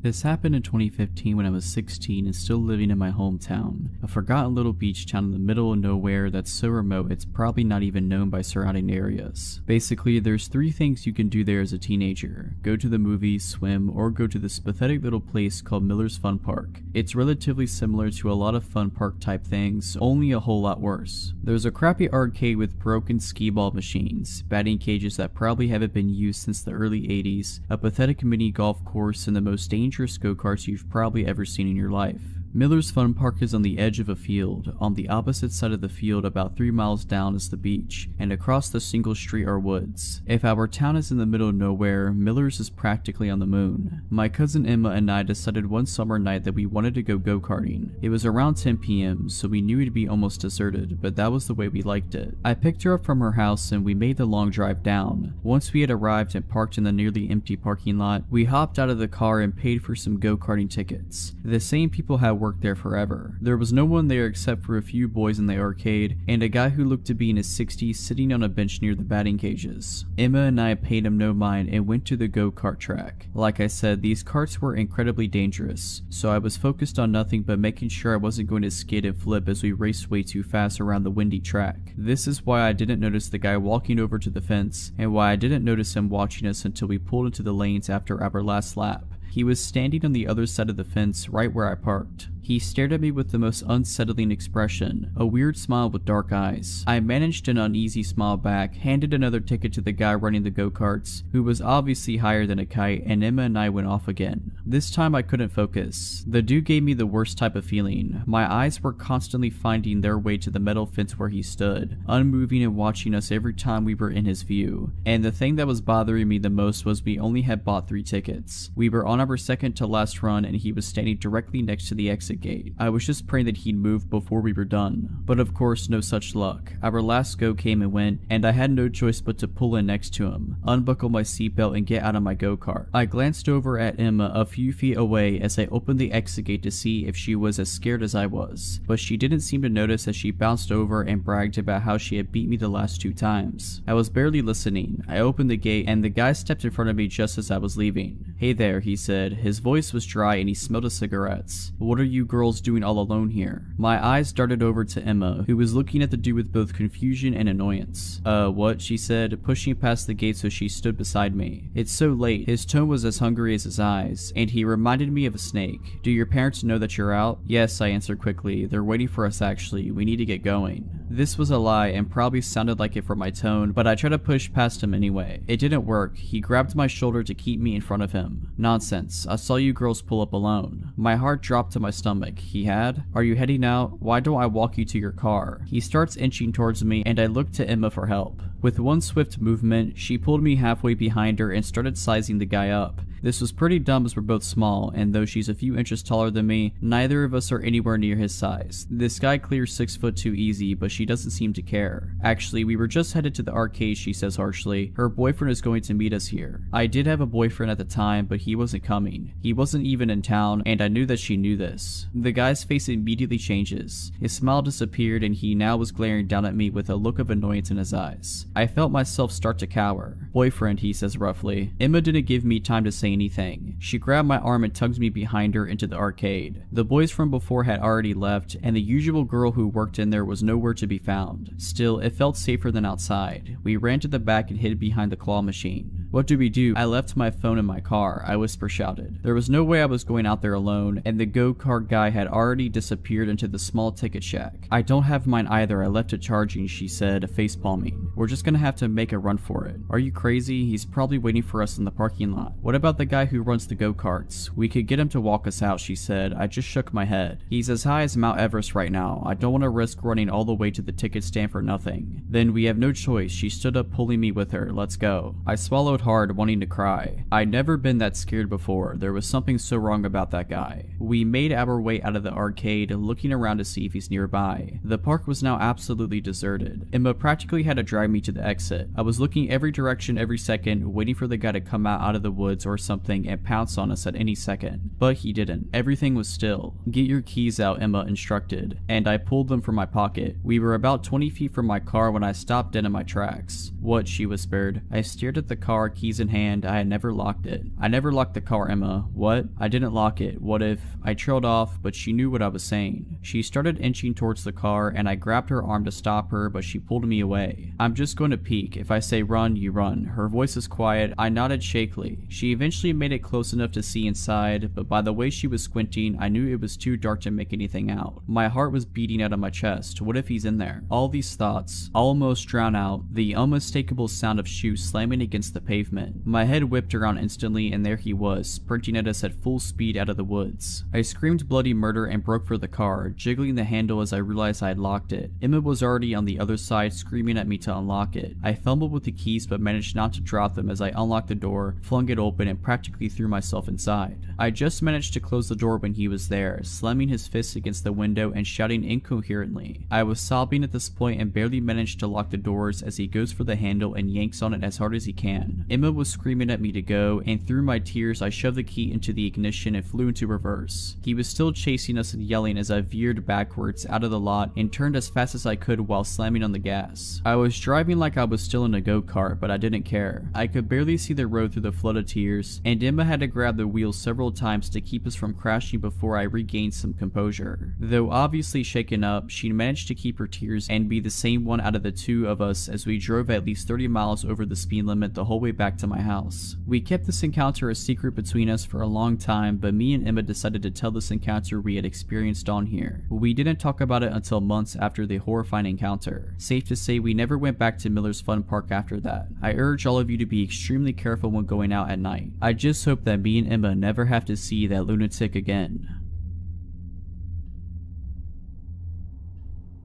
This happened in 2015 when I was 16 and still living in my hometown, a forgotten little beach town in the middle of nowhere that's so remote it's probably not even known by surrounding areas. Basically, there's 3 things you can do there as a teenager: go to the movies, swim, or go to this pathetic little place called Miller's Fun Park. It's relatively similar to a lot of fun park type things, only a whole lot worse. There's a crappy arcade with broken skee-ball machines, batting cages that probably haven't been used since the early 80s, a pathetic mini golf course, and the most dangerous go-karts you've probably ever seen in your life. Miller's Fun Park is on the edge of a field. On the opposite side of the field, about 3 miles down, is the beach, and across the single street are woods. If our town is in the middle of nowhere, Miller's is practically on the moon. My cousin Emma and I decided one summer night that we wanted to go go-karting. It was around 10 p.m, so we knew it'd be almost deserted, but that was the way we liked it. I picked her up from her house and we made the long drive down. Once we had arrived and parked in the nearly empty parking lot, we hopped out of the car and paid for some go-karting tickets. The same people had worked there forever. There was no one there except for a few boys in the arcade and a guy who looked to be in his 60s sitting on a bench near the batting cages. Emma and I paid him no mind and went to the go-kart track. Like I said, these karts were incredibly dangerous, so I was focused on nothing but making sure I wasn't going to skid and flip as we raced way too fast around the windy track. This is why I didn't notice the guy walking over to the fence, and why I didn't notice him watching us until we pulled into the lanes after our last lap. He was standing on the other side of the fence right where I parked. He stared at me with the most unsettling expression, a weird smile with dark eyes. I managed an uneasy smile back, handed another ticket to the guy running the go-karts, who was obviously higher than a kite, and Emma and I went off again. This time I couldn't focus. The dude gave me the worst type of feeling. My eyes were constantly finding their way to the metal fence where he stood, unmoving and watching us every time we were in his view. And the thing that was bothering me the most was we only had bought 3 tickets. We were on our second to last run and he was standing directly next to the exit gate. I was just praying that he'd move before we were done. But of course, no such luck. Our last go came and went, and I had no choice but to pull in next to him, unbuckle my seatbelt, and get out of my go-kart. I glanced over at Emma a few feet away as I opened the exit gate to see if she was as scared as I was, but she didn't seem to notice as she bounced over and bragged about how she had beat me the last 2 times. I was barely listening. I opened the gate and the guy stepped in front of me just as I was leaving. "Hey there," he said. His voice was dry and he smelled of cigarettes. "What are you girls doing all alone here?" My eyes darted over to Emma, who was looking at the dude with both confusion and annoyance. What?" she said, pushing past the gate so she stood beside me. "It's so late." His tone was as hungry as his eyes, and he reminded me of a snake. "Do your parents know that you're out?" "Yes," I answered quickly. "They're waiting for us actually. We need to get going." This was a lie and probably sounded like it from my tone, but I tried to push past him anyway. It didn't work. He grabbed my shoulder to keep me in front of him. "Nonsense. I saw you girls pull up alone." My heart dropped to my stomach. He had? "Are you heading out? Why don't I walk you to your car?" He starts inching towards me and I looked to Emma for help. With one swift movement, she pulled me halfway behind her and started sizing the guy up. This was pretty dumb as we're both small, and though she's a few inches taller than me, neither of us are anywhere near his size. This guy clears 6'2" easy, but she doesn't seem to care. "Actually, we were just headed to the arcade," she says harshly. "Her boyfriend is going to meet us here." I did have a boyfriend at the time, but he wasn't coming. He wasn't even in town, and I knew that she knew this. The guy's face immediately changes. His smile disappeared and he now was glaring down at me with a look of annoyance in his eyes. I felt myself start to cower. "Boyfriend," he says roughly. Emma didn't give me time to say anything. She grabbed my arm and tugged me behind her into the arcade. The boys from before had already left, and the usual girl who worked in there was nowhere to be found. Still, it felt safer than outside. We ran to the back and hid behind the claw machine. What do we do? I left my phone in my car, I whisper shouted. There was no way I was going out there alone, and the go-kart guy had already disappeared into the small ticket shack. I don't have mine either, I left it charging, she said, face palming. We're just gonna have to make a run for it. Are you crazy? He's probably waiting for us in the parking lot. What about the guy who runs the go-karts? We could get him to walk us out, she said. I just shook my head. He's as high as Mount Everest right now. I don't want to risk running all the way to the ticket stand for nothing. Then we have no choice. She stood up, pulling me with her. Let's go. I swallowed hard, wanting to cry. I'd never been that scared before. There was something so wrong about that guy. We made our way out of the arcade, looking around to see if he's nearby. The park was now absolutely deserted. Emma practically had to drive me to the exit. I was looking every direction every second, waiting for the guy to come out of the woods or something and pounce on us at any second. But he didn't. Everything was still. Get your keys out, Emma instructed, and I pulled them from my pocket. We were about 20 feet from my car when I stopped dead in my tracks. What? She whispered. I stared at the car, keys in hand. I had never locked it. I never locked the car, Emma. What? I didn't lock it. What if? I trailed off, but she knew what I was saying. She started inching towards the car, and I grabbed her arm to stop her, but she pulled me away. I'm just going to peek. If I say run, you run. Her voice is quiet. I nodded shakily. She eventually made it close enough to see inside, but by the way she was squinting, I knew it was too dark to make anything out. My heart was beating out of my chest. What if he's in there? All these thoughts almost drown out the unmistakable sound of shoes slamming against the pavement. My head whipped around instantly, and there he was, sprinting at us at full speed out of the woods. I screamed bloody murder and broke for the car, jiggling the handle as I realized I had locked it. Emma was already on the other side, screaming at me to unlock it. I fumbled with the keys but managed not to drop them as I unlocked the door, flung it open, and practically threw myself inside. I just managed to close the door when he was there, slamming his fists against the window and shouting incoherently. I was sobbing at this point and barely managed to lock the doors as he goes for the handle and yanks on it as hard as he can. Emma was screaming at me to go, and through my tears I shoved the key into the ignition and flew into reverse. He was still chasing us and yelling as I veered backwards out of the lot and turned as fast as I could while slamming on the gas. I was driving like I was still in a go-kart, but I didn't care. I could barely see the road through the flood of tears, and Emma had to grab the wheel several times to keep us from crashing before I regained some composure. Though obviously shaken up, she managed to keep her tears and be the same one out of the two of us as we drove at least 30 miles over the speed limit the whole way back to my house. We kept this encounter a secret between us for a long time, but me and Emma decided to tell this encounter we had experienced on here. We didn't talk about it until months after the horrifying encounter. Safe to say we never went back to Miller's Fun Park after that. I urge all of you to be extremely careful when going out at night. I just hope that me and Emma never have to see that lunatic again.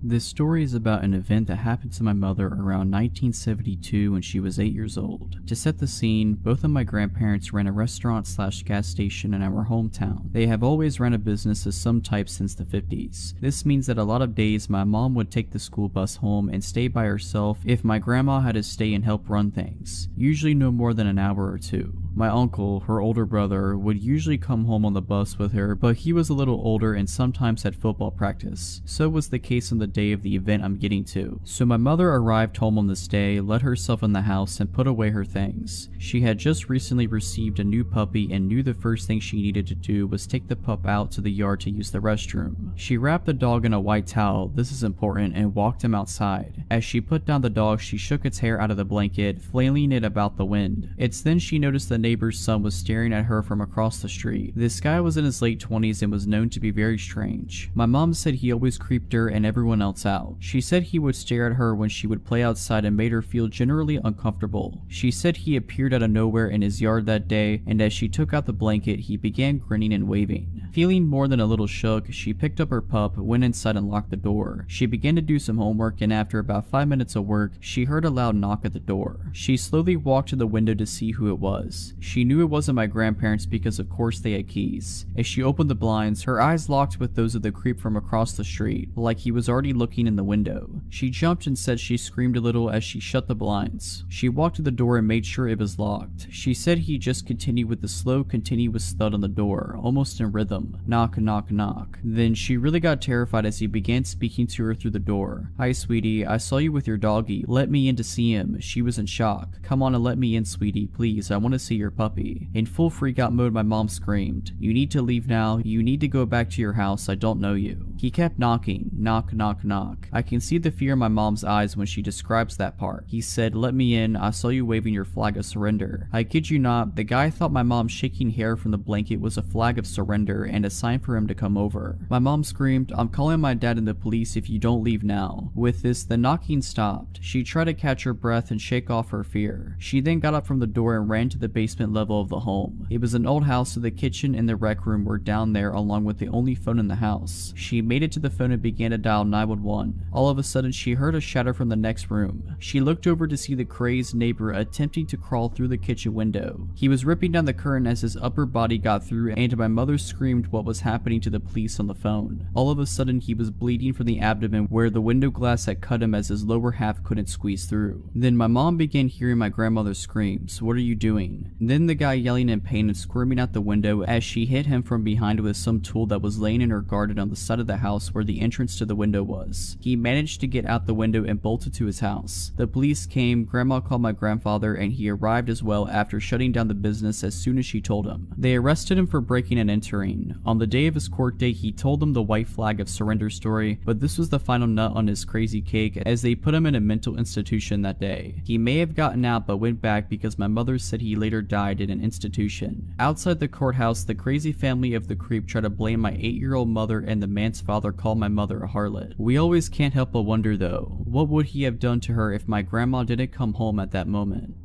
This story is about an event that happened to my mother around 1972 when she was 8 years old. To set the scene, both of my grandparents ran a restaurant/gas station in our hometown. They have always run a business of some type since the 50s. This means that a lot of days my mom would take the school bus home and stay by herself if my grandma had to stay and help run things, usually no more than an hour or two. My uncle, her older brother, would usually come home on the bus with her, but he was a little older and sometimes had football practice. So was the case on the day of the event I'm getting to. So my mother arrived home on this day, let herself in the house, and put away her things. She had just recently received a new puppy and knew the first thing she needed to do was take the pup out to the yard to use the restroom. She wrapped the dog in a white towel, this is important, and walked him outside. As she put down the dog, she shook its hair out of the blanket, flailing it about the wind. It's then she noticed the neighbor's son was staring at her from across the street. This guy was in his late 20s and was known to be very strange. My mom said he always creeped her and everyone else out. She said he would stare at her when she would play outside and made her feel generally uncomfortable. She said he appeared out of nowhere in his yard that day, and as she took out the blanket, he began grinning and waving. Feeling more than a little shook, she picked up her pup, went inside and locked the door. She began to do some homework, and after about 5 minutes of work, she heard a loud knock at the door. She slowly walked to the window to see who it was. She knew it wasn't my grandparents because of course they had keys. As she opened the blinds, her eyes locked with those of the creep from across the street, like he was already looking in the window. She jumped and said she screamed a little as she shut the blinds. She walked to the door and made sure it was locked. She said he just continued with the slow, continuous thud on the door, almost in rhythm. Knock, knock, knock. Then she really got terrified as he began speaking to her through the door. Hi, sweetie. I saw you with your doggy. Let me in to see him. She was in shock. Come on and let me in, sweetie. Please, I want to see your puppy. In full freak out mode, my mom screamed. You need to leave now. You need to go back to your house. I don't know you. He kept knocking, knock, knock, knock. I can see the fear in my mom's eyes when she describes that part. He said, "Let me in, I saw you waving your flag of surrender." I kid you not, the guy thought my mom shaking hair from the blanket was a flag of surrender and a sign for him to come over. My mom screamed, "I'm calling my dad and the police if you don't leave now." With this, the knocking stopped. She tried to catch her breath and shake off her fear. She then got up from the door and ran to the basement level of the home. It was an old house, so the kitchen and the rec room were down there along with the only phone in the house. She made it to the phone and began to dial 911. All of a sudden, she heard a shatter from the next room. She looked over to see the crazed neighbor attempting to crawl through the kitchen window. He was ripping down the curtain as his upper body got through, and my mother screamed what was happening to the police on the phone. All of a sudden, he was bleeding from the abdomen where the window glass had cut him as his lower half couldn't squeeze through. Then my mom began hearing my grandmother's screams, "What are you doing?" Then the guy yelling in pain and squirming out the window as she hit him from behind with some tool that was laying in her garden on the side of the house where the entrance to the window was. He managed to get out the window and bolted to his house. The police came, grandma called my grandfather, and he arrived as well after shutting down the business as soon as she told him. They arrested him for breaking and entering. On the day of his court date, he told them the white flag of surrender story, but this was the final nut on his crazy cake as they put him in a mental institution that day. He may have gotten out but went back because my mother said he later died in an institution. Outside the courthouse, the crazy family of the creep tried to blame my 8-year-old mother, and the man's father called my mother a harlot. We always can't help but wonder though, what would he have done to her if my grandma didn't come home at that moment?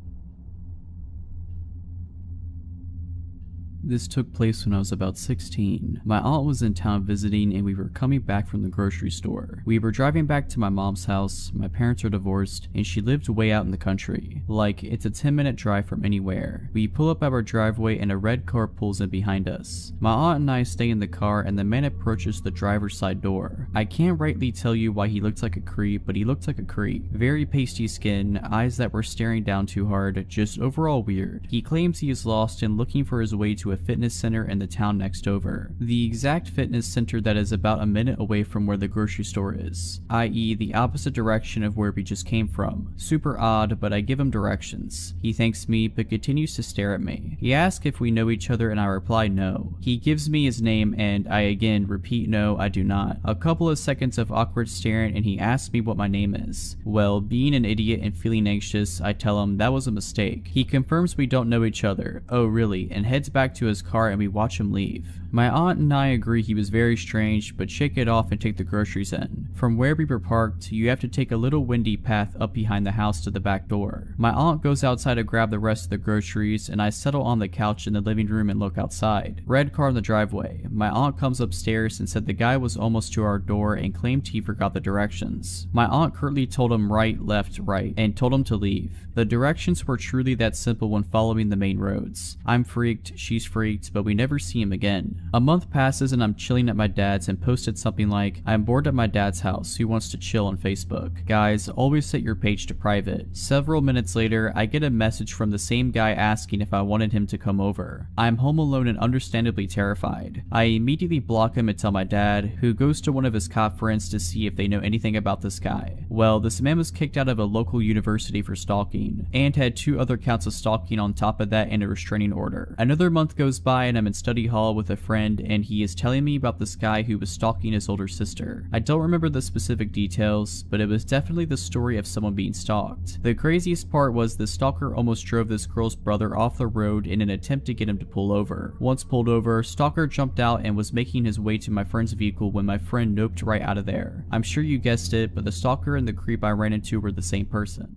This took place when I was about 16. My aunt was in town visiting and we were coming back from the grocery store. We were driving back to my mom's house. My parents are divorced and she lived way out in the country. Like, it's a 10-minute drive from anywhere. We pull up at our driveway and a red car pulls in behind us. My aunt and I stay in the car and the man approaches the driver's side door. I can't rightly tell you why he looked like a creep, but he looked like a creep. Very pasty skin, eyes that were staring down too hard, just overall weird. He claims he is lost and looking for his way to a fitness center in the town next over. The exact fitness center that is about a minute away from where the grocery store is, i.e. the opposite direction of where we just came from. Super odd, but I give him directions. He thanks me, but continues to stare at me. He asks if we know each other and I reply no. He gives me his name and I again repeat no, I do not. A couple of seconds of awkward staring and he asks me what my name is. Well, being an idiot and feeling anxious, I tell him that was a mistake. He confirms we don't know each other. Oh really? And heads back to his car and we watch him leave. My aunt and I agree he was very strange, but shake it off and take the groceries in. From where we were parked, you have to take a little windy path up behind the house to the back door. My aunt goes outside to grab the rest of the groceries and I settle on the couch in the living room and look outside. Red car in the driveway. My aunt comes upstairs and said the guy was almost to our door and claimed he forgot the directions. My aunt curtly told him right, left, right, and told him to leave. The directions were truly that simple when following the main roads. I'm freaked, she's freaked, but we never see him again. A month passes and I'm chilling at my dad's and posted something like, "I'm bored at my dad's house, who wants to chill?" on Facebook. Guys, always set your page to private. Several minutes later, I get a message from the same guy asking if I wanted him to come over. I'm home alone and understandably terrified. I immediately block him and tell my dad, who goes to one of his cop friends to see if they know anything about this guy. Well, this man was kicked out of a local university for stalking, and had 2 other counts of stalking on top of that and a restraining order. Another month goes by and I'm in study hall with a friend and he is telling me about this guy who was stalking his older sister. I don't remember the specific details, but it was definitely the story of someone being stalked. The craziest part was the stalker almost drove this girl's brother off the road in an attempt to get him to pull over. Once pulled over, stalker jumped out and was making his way to my friend's vehicle when my friend noped right out of there. I'm sure you guessed it, but the stalker and the creep I ran into were the same person.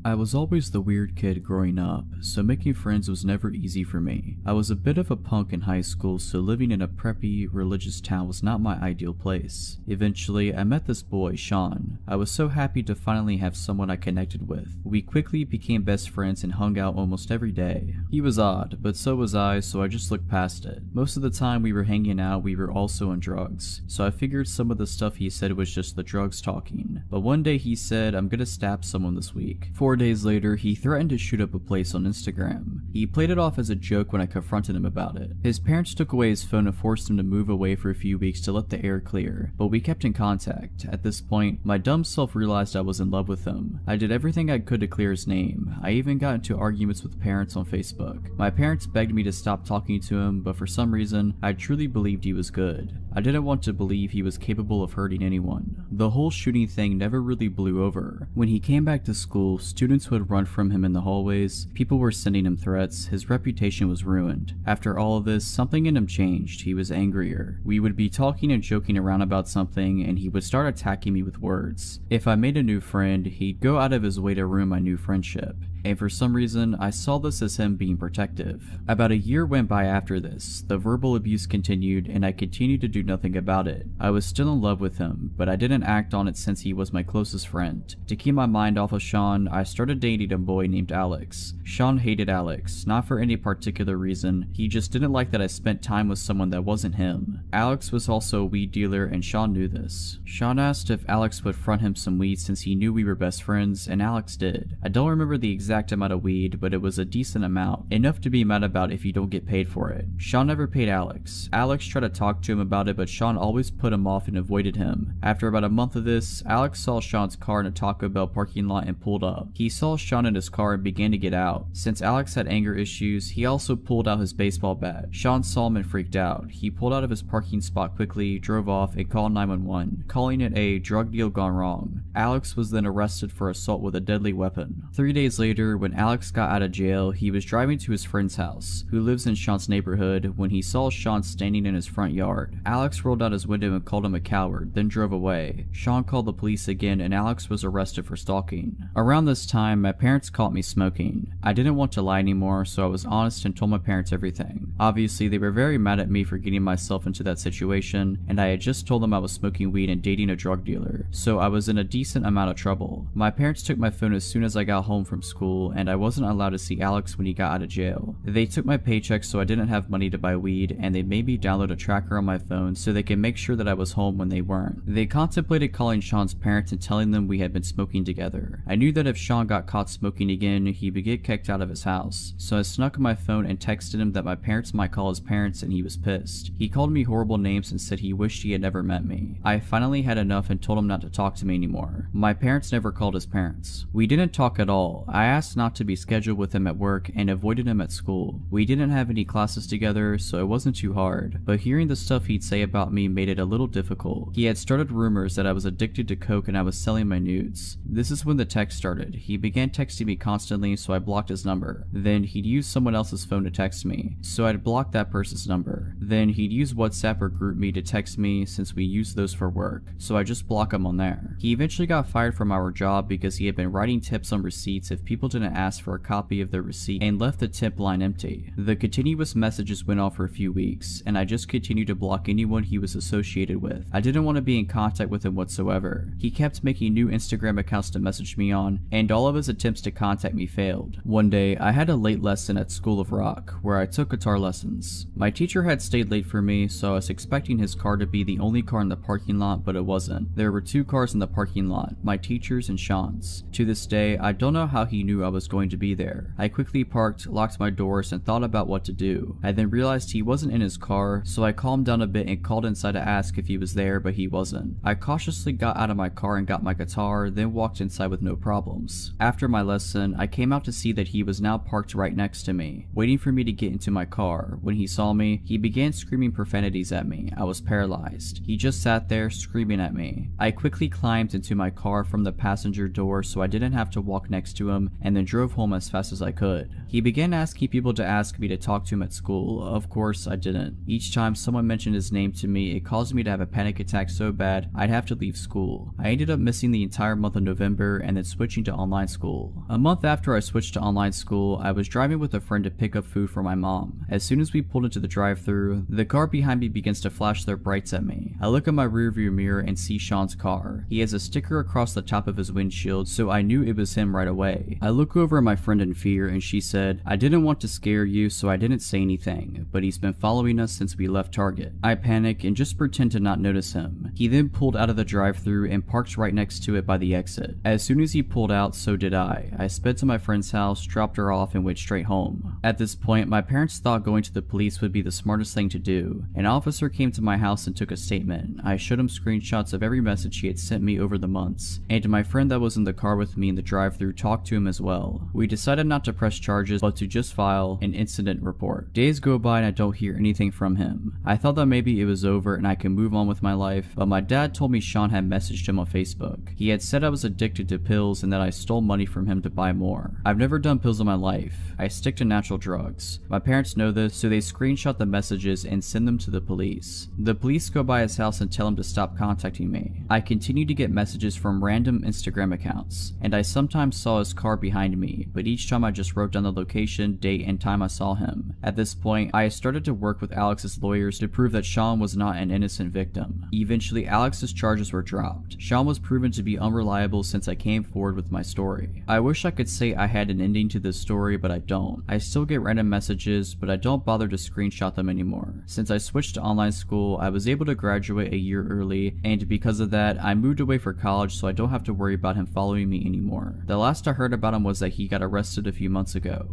I was always the weird kid growing up, so making friends was never easy for me. I was a bit of a punk in high school, so living in a preppy, religious town was not my ideal place. Eventually, I met this boy, Sean. I was so happy to finally have someone I connected with. We quickly became best friends and hung out almost every day. He was odd, but so was I, so I just looked past it. Most of the time we were hanging out, we were also on drugs, so I figured some of the stuff he said was just the drugs talking. But one day he said, "I'm gonna stab someone this week." 4 days later, he threatened to shoot up a place on Instagram. He played it off as a joke when I confronted him about it. His parents took away his phone and forced him to move away for a few weeks to let the air clear, but we kept in contact. At this point, my dumb self realized I was in love with him. I did everything I could to clear his name. I even got into arguments with parents on Facebook. My parents begged me to stop talking to him, but for some reason, I truly believed he was good. I didn't want to believe he was capable of hurting anyone. The whole shooting thing never really blew over. When he came back to school, students would run from him in the hallways, people were sending him threats, his reputation was ruined. After all of this, something in him changed. He was angrier. We would be talking and joking around about something, and he would start attacking me with words. If I made a new friend, he'd go out of his way to ruin my new friendship. And for some reason, I saw this as him being protective. About a year went by after this. The verbal abuse continued, and I continued to do nothing about it. I was still in love with him, but I didn't act on it since he was my closest friend. To keep my mind off of Sean, I started dating a boy named Alex. Sean hated Alex, not for any particular reason, he just didn't like that I spent time with someone that wasn't him. Alex was also a weed dealer, and Sean knew this. Sean asked if Alex would front him some weed since he knew we were best friends, and Alex did. I don't remember the exact amount of weed, but it was a decent amount, enough to be mad about if you don't get paid for it. Sean never paid Alex. Alex tried to talk to him about it, but Sean always put him off and avoided him. After about a month of this, Alex saw Sean's car in a Taco Bell parking lot and pulled up. He saw Sean in his car and began to get out. Since Alex had anger issues, he also pulled out his baseball bat. Sean saw him and freaked out. He pulled out of his parking spot quickly, drove off, and called 911, calling it a drug deal gone wrong. Alex was then arrested for assault with a deadly weapon. 3 days later, when Alex got out of jail, he was driving to his friend's house, who lives in Sean's neighborhood, when he saw Sean standing in his front yard. Alex rolled out his window and called him a coward, then drove away. Sean called the police again, and Alex was arrested for stalking. Around this time, my parents caught me smoking. I didn't want to lie anymore, so I was honest and told my parents everything. Obviously, they were very mad at me for getting myself into that situation, and I had just told them I was smoking weed and dating a drug dealer, so I was in a decent amount of trouble. My parents took my phone as soon as I got home from school, and I wasn't allowed to see Alex when he got out of jail. They took my paycheck so I didn't have money to buy weed, and they made me download a tracker on my phone so they could make sure that I was home when they weren't. They contemplated calling Sean's parents and telling them we had been smoking together. I knew that if Sean got caught smoking again, he would get kicked out of his house, so I snuck my phone and texted him that my parents might call his parents, and he was pissed. He called me horrible names and said he wished he had never met me. I finally had enough and told him not to talk to me anymore. My parents never called his parents. We didn't talk at all. I asked not to be scheduled with him at work and avoided him at school. We didn't have any classes together, so it wasn't too hard, but hearing the stuff he'd say about me made it a little difficult. He had started rumors that I was addicted to coke and I was selling my nudes. This is when the text started. He began texting me constantly, so I blocked his number. Then he'd use someone else's phone to text me, so I'd block that person's number. Then he'd use WhatsApp or GroupMe to text me since we use those for work, so I just block him on there. He eventually got fired from our job because he had been writing tips on receipts if people didn't ask for a copy of their receipt and left the tip line empty. The continuous messages went on for a few weeks, and I just continued to block anyone he was associated with. I didn't want to be in contact with him whatsoever. He kept making new Instagram accounts to message me on, and all of his attempts to contact me failed. One day, I had a late lesson at School of Rock, where I took guitar lessons. My teacher had stayed late for me, so I was expecting his car to be the only car in the parking lot, but it wasn't. There were 2 cars in the parking lot, my teacher's and Sean's. To this day, I don't know how he knew I was going to be there. I quickly parked, locked my doors, and thought about what to do. I then realized he wasn't in his car, so I calmed down a bit and called inside to ask if he was there, but he wasn't. I cautiously got out of my car and got my guitar, then walked inside with no problems. After my lesson, I came out to see that he was now parked right next to me, waiting for me to get into my car. When he saw me, he began screaming profanities at me. I was paralyzed. He just sat there screaming at me. I quickly climbed into my car from the passenger door so I didn't have to walk next to him, and then drove home as fast as I could. He began asking people to ask me to talk to him at school. Of course, I didn't. Each time someone mentioned his name to me, it caused me to have a panic attack so bad I'd have to leave school. I ended up missing the entire month of November and then switching to online school. A month after I switched to online school, I was driving with a friend to pick up food for my mom. As soon as we pulled into the drive-thru, the car behind me begins to flash their brights at me. I look at my rearview mirror and see Sean's car. He has a sticker across the top of his windshield, so I knew it was him right away. I look over at my friend in fear and she said, "I didn't want to scare you, so I didn't say anything, but he's been following us since we left Target." I panic and just pretend to not notice him. He then pulled out of the drive-thru and parked right next to it by the exit. As soon as he pulled out, so did I. I sped to my friend's house, dropped her off, and went straight home. At this point, my parents thought going to the police would be the smartest thing to do. An officer came to my house and took a statement. I showed him screenshots of every message he had sent me over the months, and my friend that was in the car with me in the drive-thru talked to him as well. We decided not to press charges, but to just file an incident report. Days go by and I don't hear anything from him. I thought that maybe it was over and I could move on with my life, but my dad told me Sean had messaged him on Facebook. He had said I was addicted to pills and that I stole money from him to buy more. I've never done pills in my life. I stick to natural drugs. My parents know this, so they screenshot the messages and send them to the police. The police go by his house and tell him to stop contacting me. I continue to get messages from random Instagram accounts, and I sometimes saw his car behind me, but each time I just wrote down the location, date, and time I saw him. At this point, I started to work with Alex's lawyers to prove that Sean was not an innocent victim. Eventually, Alex's charges were dropped. Sean was proven to be unreliable since I came forward with my story. I wish I could say I had an ending to this story, but I don't. I still get random messages, but I don't bother to screenshot them anymore. Since I switched to online school, I was able to graduate a year early, and because of that, I moved away for college so I don't have to worry about him following me anymore. The last I heard about him was that he got arrested a few months ago.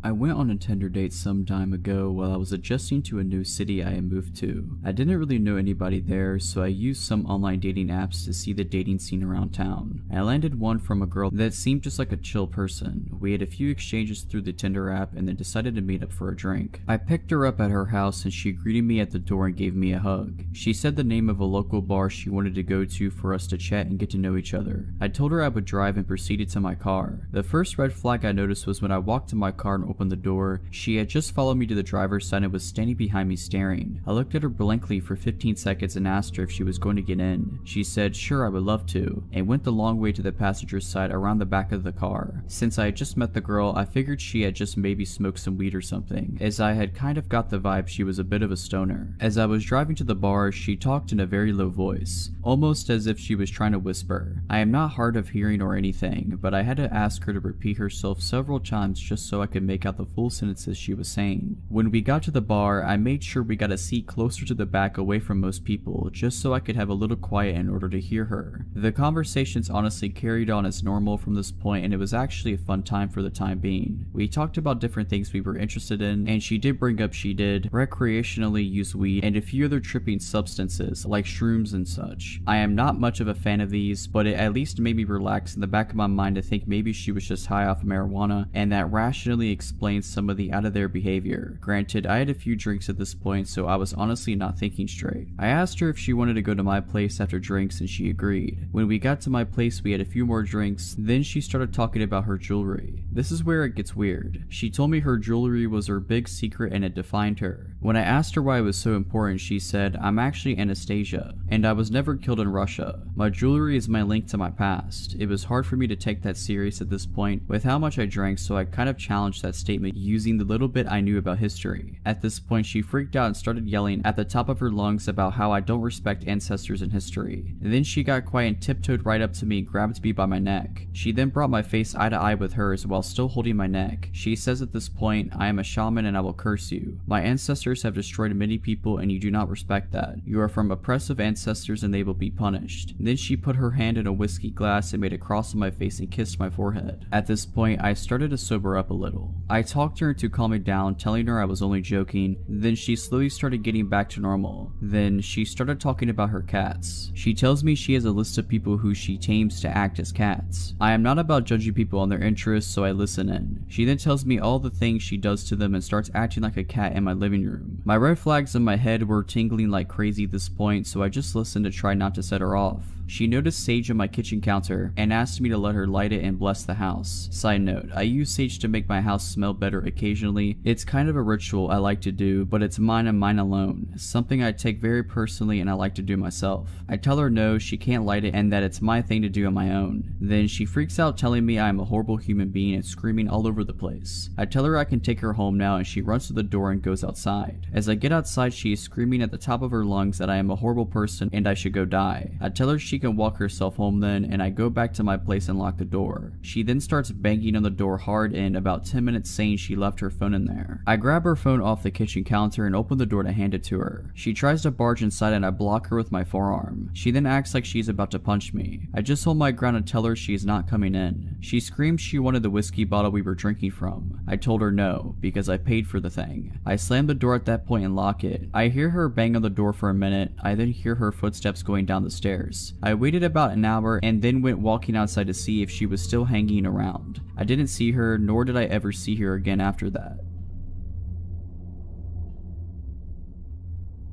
I went on a Tinder date some time ago while I was adjusting to a new city I had moved to. I didn't really know anybody there, so I used some online dating apps to see the dating scene around town. I landed one from a girl that seemed just like a chill person. We had a few exchanges through the Tinder app and then decided to meet up for a drink. I picked her up at her house and she greeted me at the door and gave me a hug. She said the name of a local bar she wanted to go to for us to chat and get to know each other. I told her I would drive and proceeded to my car. The first red flag I noticed was when I walked to my car and opened the door. She had just followed me to the driver's side and was standing behind me staring. I looked at her blankly for 15 seconds and asked her if she was going to get in. She said, "Sure, I would love to," and went the long way to the passenger's side around the back of the car. Since I had just met the girl, I figured she had just maybe smoked some weed or something, as I had kind of got the vibe she was a bit of a stoner. As I was driving to the bar, she talked in a very low voice, almost as if she was trying to whisper. I am not hard of hearing or anything, but I had to ask her to repeat herself several times just so I could make out the full sentences she was saying. When we got to the bar, I made sure we got a seat closer to the back away from most people, just so I could have a little quiet in order to hear her. The conversations honestly carried on as normal from this point, and it was actually a fun time for the time being. We talked about different things we were interested in, and she did bring up she did recreationally use weed and a few other tripping substances like shrooms and such. I am not much of a fan of these, but it at least made me relax in the back of my mind to think maybe she was just high off marijuana, and that rationally explains some of the out of their behavior. Granted, I had a few drinks at this point, so I was honestly not thinking straight. I asked her if she wanted to go to my place after drinks and she agreed. When we got to my place, we had a few more drinks, then she started talking about her jewelry. This is where it gets weird. She told me her jewelry was her big secret and it defined her. When I asked her why it was so important, she said, "I'm actually Anastasia, and I was never killed in Russia. My jewelry is my link to my past." It was hard for me to take that serious at this point with how much I drank, so I kind of challenged that statement using the little bit I knew about history. At this point, she freaked out and started yelling at the top of her lungs about how I don't respect ancestors in history. And then she got quiet and tiptoed right up to me and grabbed me by my neck. She then brought my face eye to eye with hers while still holding my neck. She says at this point, "I am a shaman and I will curse you. My ancestors have destroyed many people and you do not respect that. You are from oppressive ancestors and they will be punished." And then she put her hand in a whiskey glass and made a cross on my face and kissed my forehead. At this point, I started to sober up a little. I talked her into calming down, telling her I was only joking. Then she slowly started getting back to normal. Then she started talking about her cats. She tells me she has a list of people who she tames to act as cats. I am not about judging people on their interests, so I listen in. She then tells me all the things she does to them and starts acting like a cat in my living room. My red flags in my head were tingling like crazy at this point, so I just listened to try not to set her off. She noticed sage on my kitchen counter and asked me to let her light it and bless the house. Side note, I use sage to make my house smell better occasionally. It's kind of a ritual I like to do, but it's mine and mine alone. Something I take very personally and I like to do myself. I tell her no, she can't light it and that it's my thing to do on my own. Then she freaks out telling me I am a horrible human being and screaming all over the place. I tell her I can take her home now and she runs to the door and goes outside. As I get outside, she is screaming at the top of her lungs that I am a horrible person and I should go die. I tell her she she can walk herself home then, and I go back to my place and lock the door. She then starts banging on the door hard in about 10 minutes saying she left her phone in there. I grab her phone off the kitchen counter and open the door to hand it to her. She tries to barge inside and I block her with my forearm. She then acts like she's about to punch me. I just hold my ground and tell her she's not coming in. She screams she wanted the whiskey bottle we were drinking from. I told her no, because I paid for the thing. I slam the door at that point and lock it. I hear her bang on the door for a minute. I then hear her footsteps going down the stairs. I waited about an hour and then went walking outside to see if she was still hanging around. I didn't see her, nor did I ever see her again after that.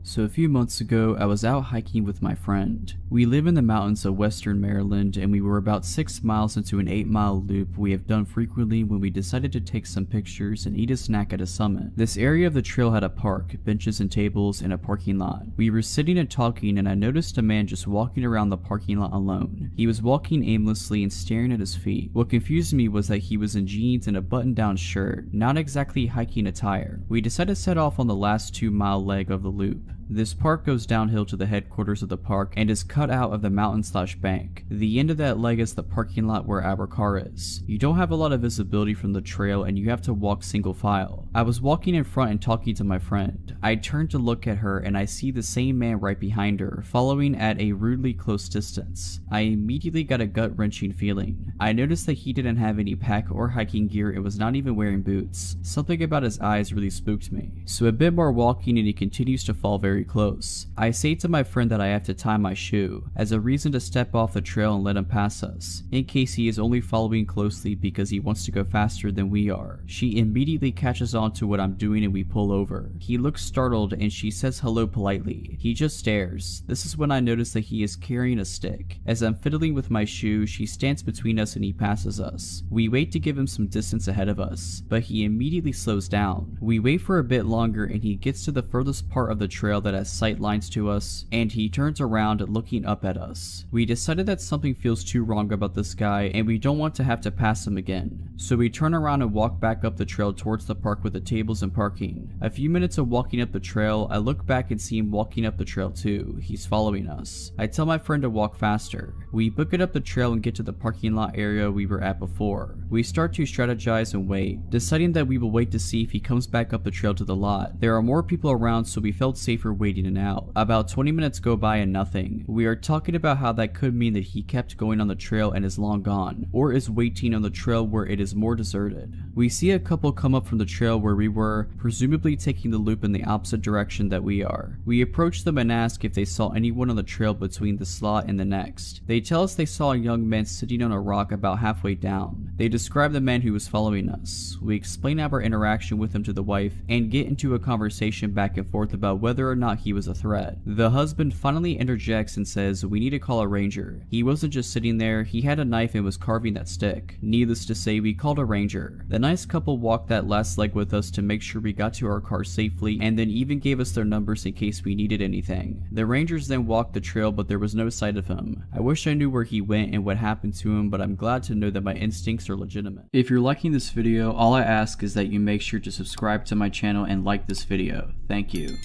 So a few months ago, I was out hiking with my friend. We live in the mountains of western Maryland, and we were about 6 miles into an 8-mile loop we have done frequently when we decided to take some pictures and eat a snack at a summit. This area of the trail had a park, benches and tables, and a parking lot. We were sitting and talking, and I noticed a man just walking around the parking lot alone. He was walking aimlessly and staring at his feet. What confused me was that he was in jeans and a button-down shirt, not exactly hiking attire. We decided to set off on the last 2-mile leg of the loop. This park goes downhill to the headquarters of the park and is cut out of the mountain/bank. The end of that leg is the parking lot where our car is. You don't have a lot of visibility from the trail and you have to walk single file. I was walking in front and talking to my friend. I turned to look at her and I see the same man right behind her, following at a rudely close distance. I immediately got a gut-wrenching feeling. I noticed that he didn't have any pack or hiking gear and was not even wearing boots. Something about his eyes really spooked me. So a bit more walking and he continues to fall very close. I say to my friend that I have to tie my shoe as a reason to step off the trail and let him pass us, in case he is only following closely because he wants to go faster than we are. She immediately catches on to what I'm doing and we pull over. He looks startled and she says hello politely. He just stares. This is when I notice that he is carrying a stick. As I'm fiddling with my shoe, she stands between us and he passes us. We wait to give him some distance ahead of us, but he immediately slows down. We wait for a bit longer and he gets to the furthest part of the trail that has sight lines to us, and he turns around looking up at us. We decided that something feels too wrong about this guy and we don't want to have to pass him again. So we turn around and walk back up the trail towards the park with the tables and parking. A few minutes of walking up the trail, I look back and see him walking up the trail too. He's following us. I tell my friend to walk faster. We book it up the trail and get to the parking lot area we were at before. We start to strategize and wait, deciding that we will wait to see if he comes back up the trail to the lot. There are more people around, so we felt safer waiting it out. About 20 minutes go by and nothing. We are talking about how that could mean that he kept going on the trail and is long gone, or is waiting on the trail where it is more deserted. We see a couple come up from the trail where we were, presumably taking the loop in the opposite direction that we are. We approach them and ask if they saw anyone on the trail between the slot and the next. They tell us they saw a young man sitting on a rock about halfway down. They describe the man who was following us. We explain our interaction with him to the wife and get into a conversation back and forth about whether or not he was a threat. The husband finally interjects and says we need to call a ranger. He wasn't just sitting there, he had a knife and was carving that stick. Needless to say, we called a ranger. The nice couple walked that last leg with us to make sure we got to our car safely, and then even gave us their numbers in case we needed anything. The rangers then walked the trail, but there was no sight of him. I wish I knew where he went and what happened to him, but I'm glad to know that my instincts are legitimate. If you're liking this video, all I ask is that you make sure to subscribe to my channel and like this video. Thank you.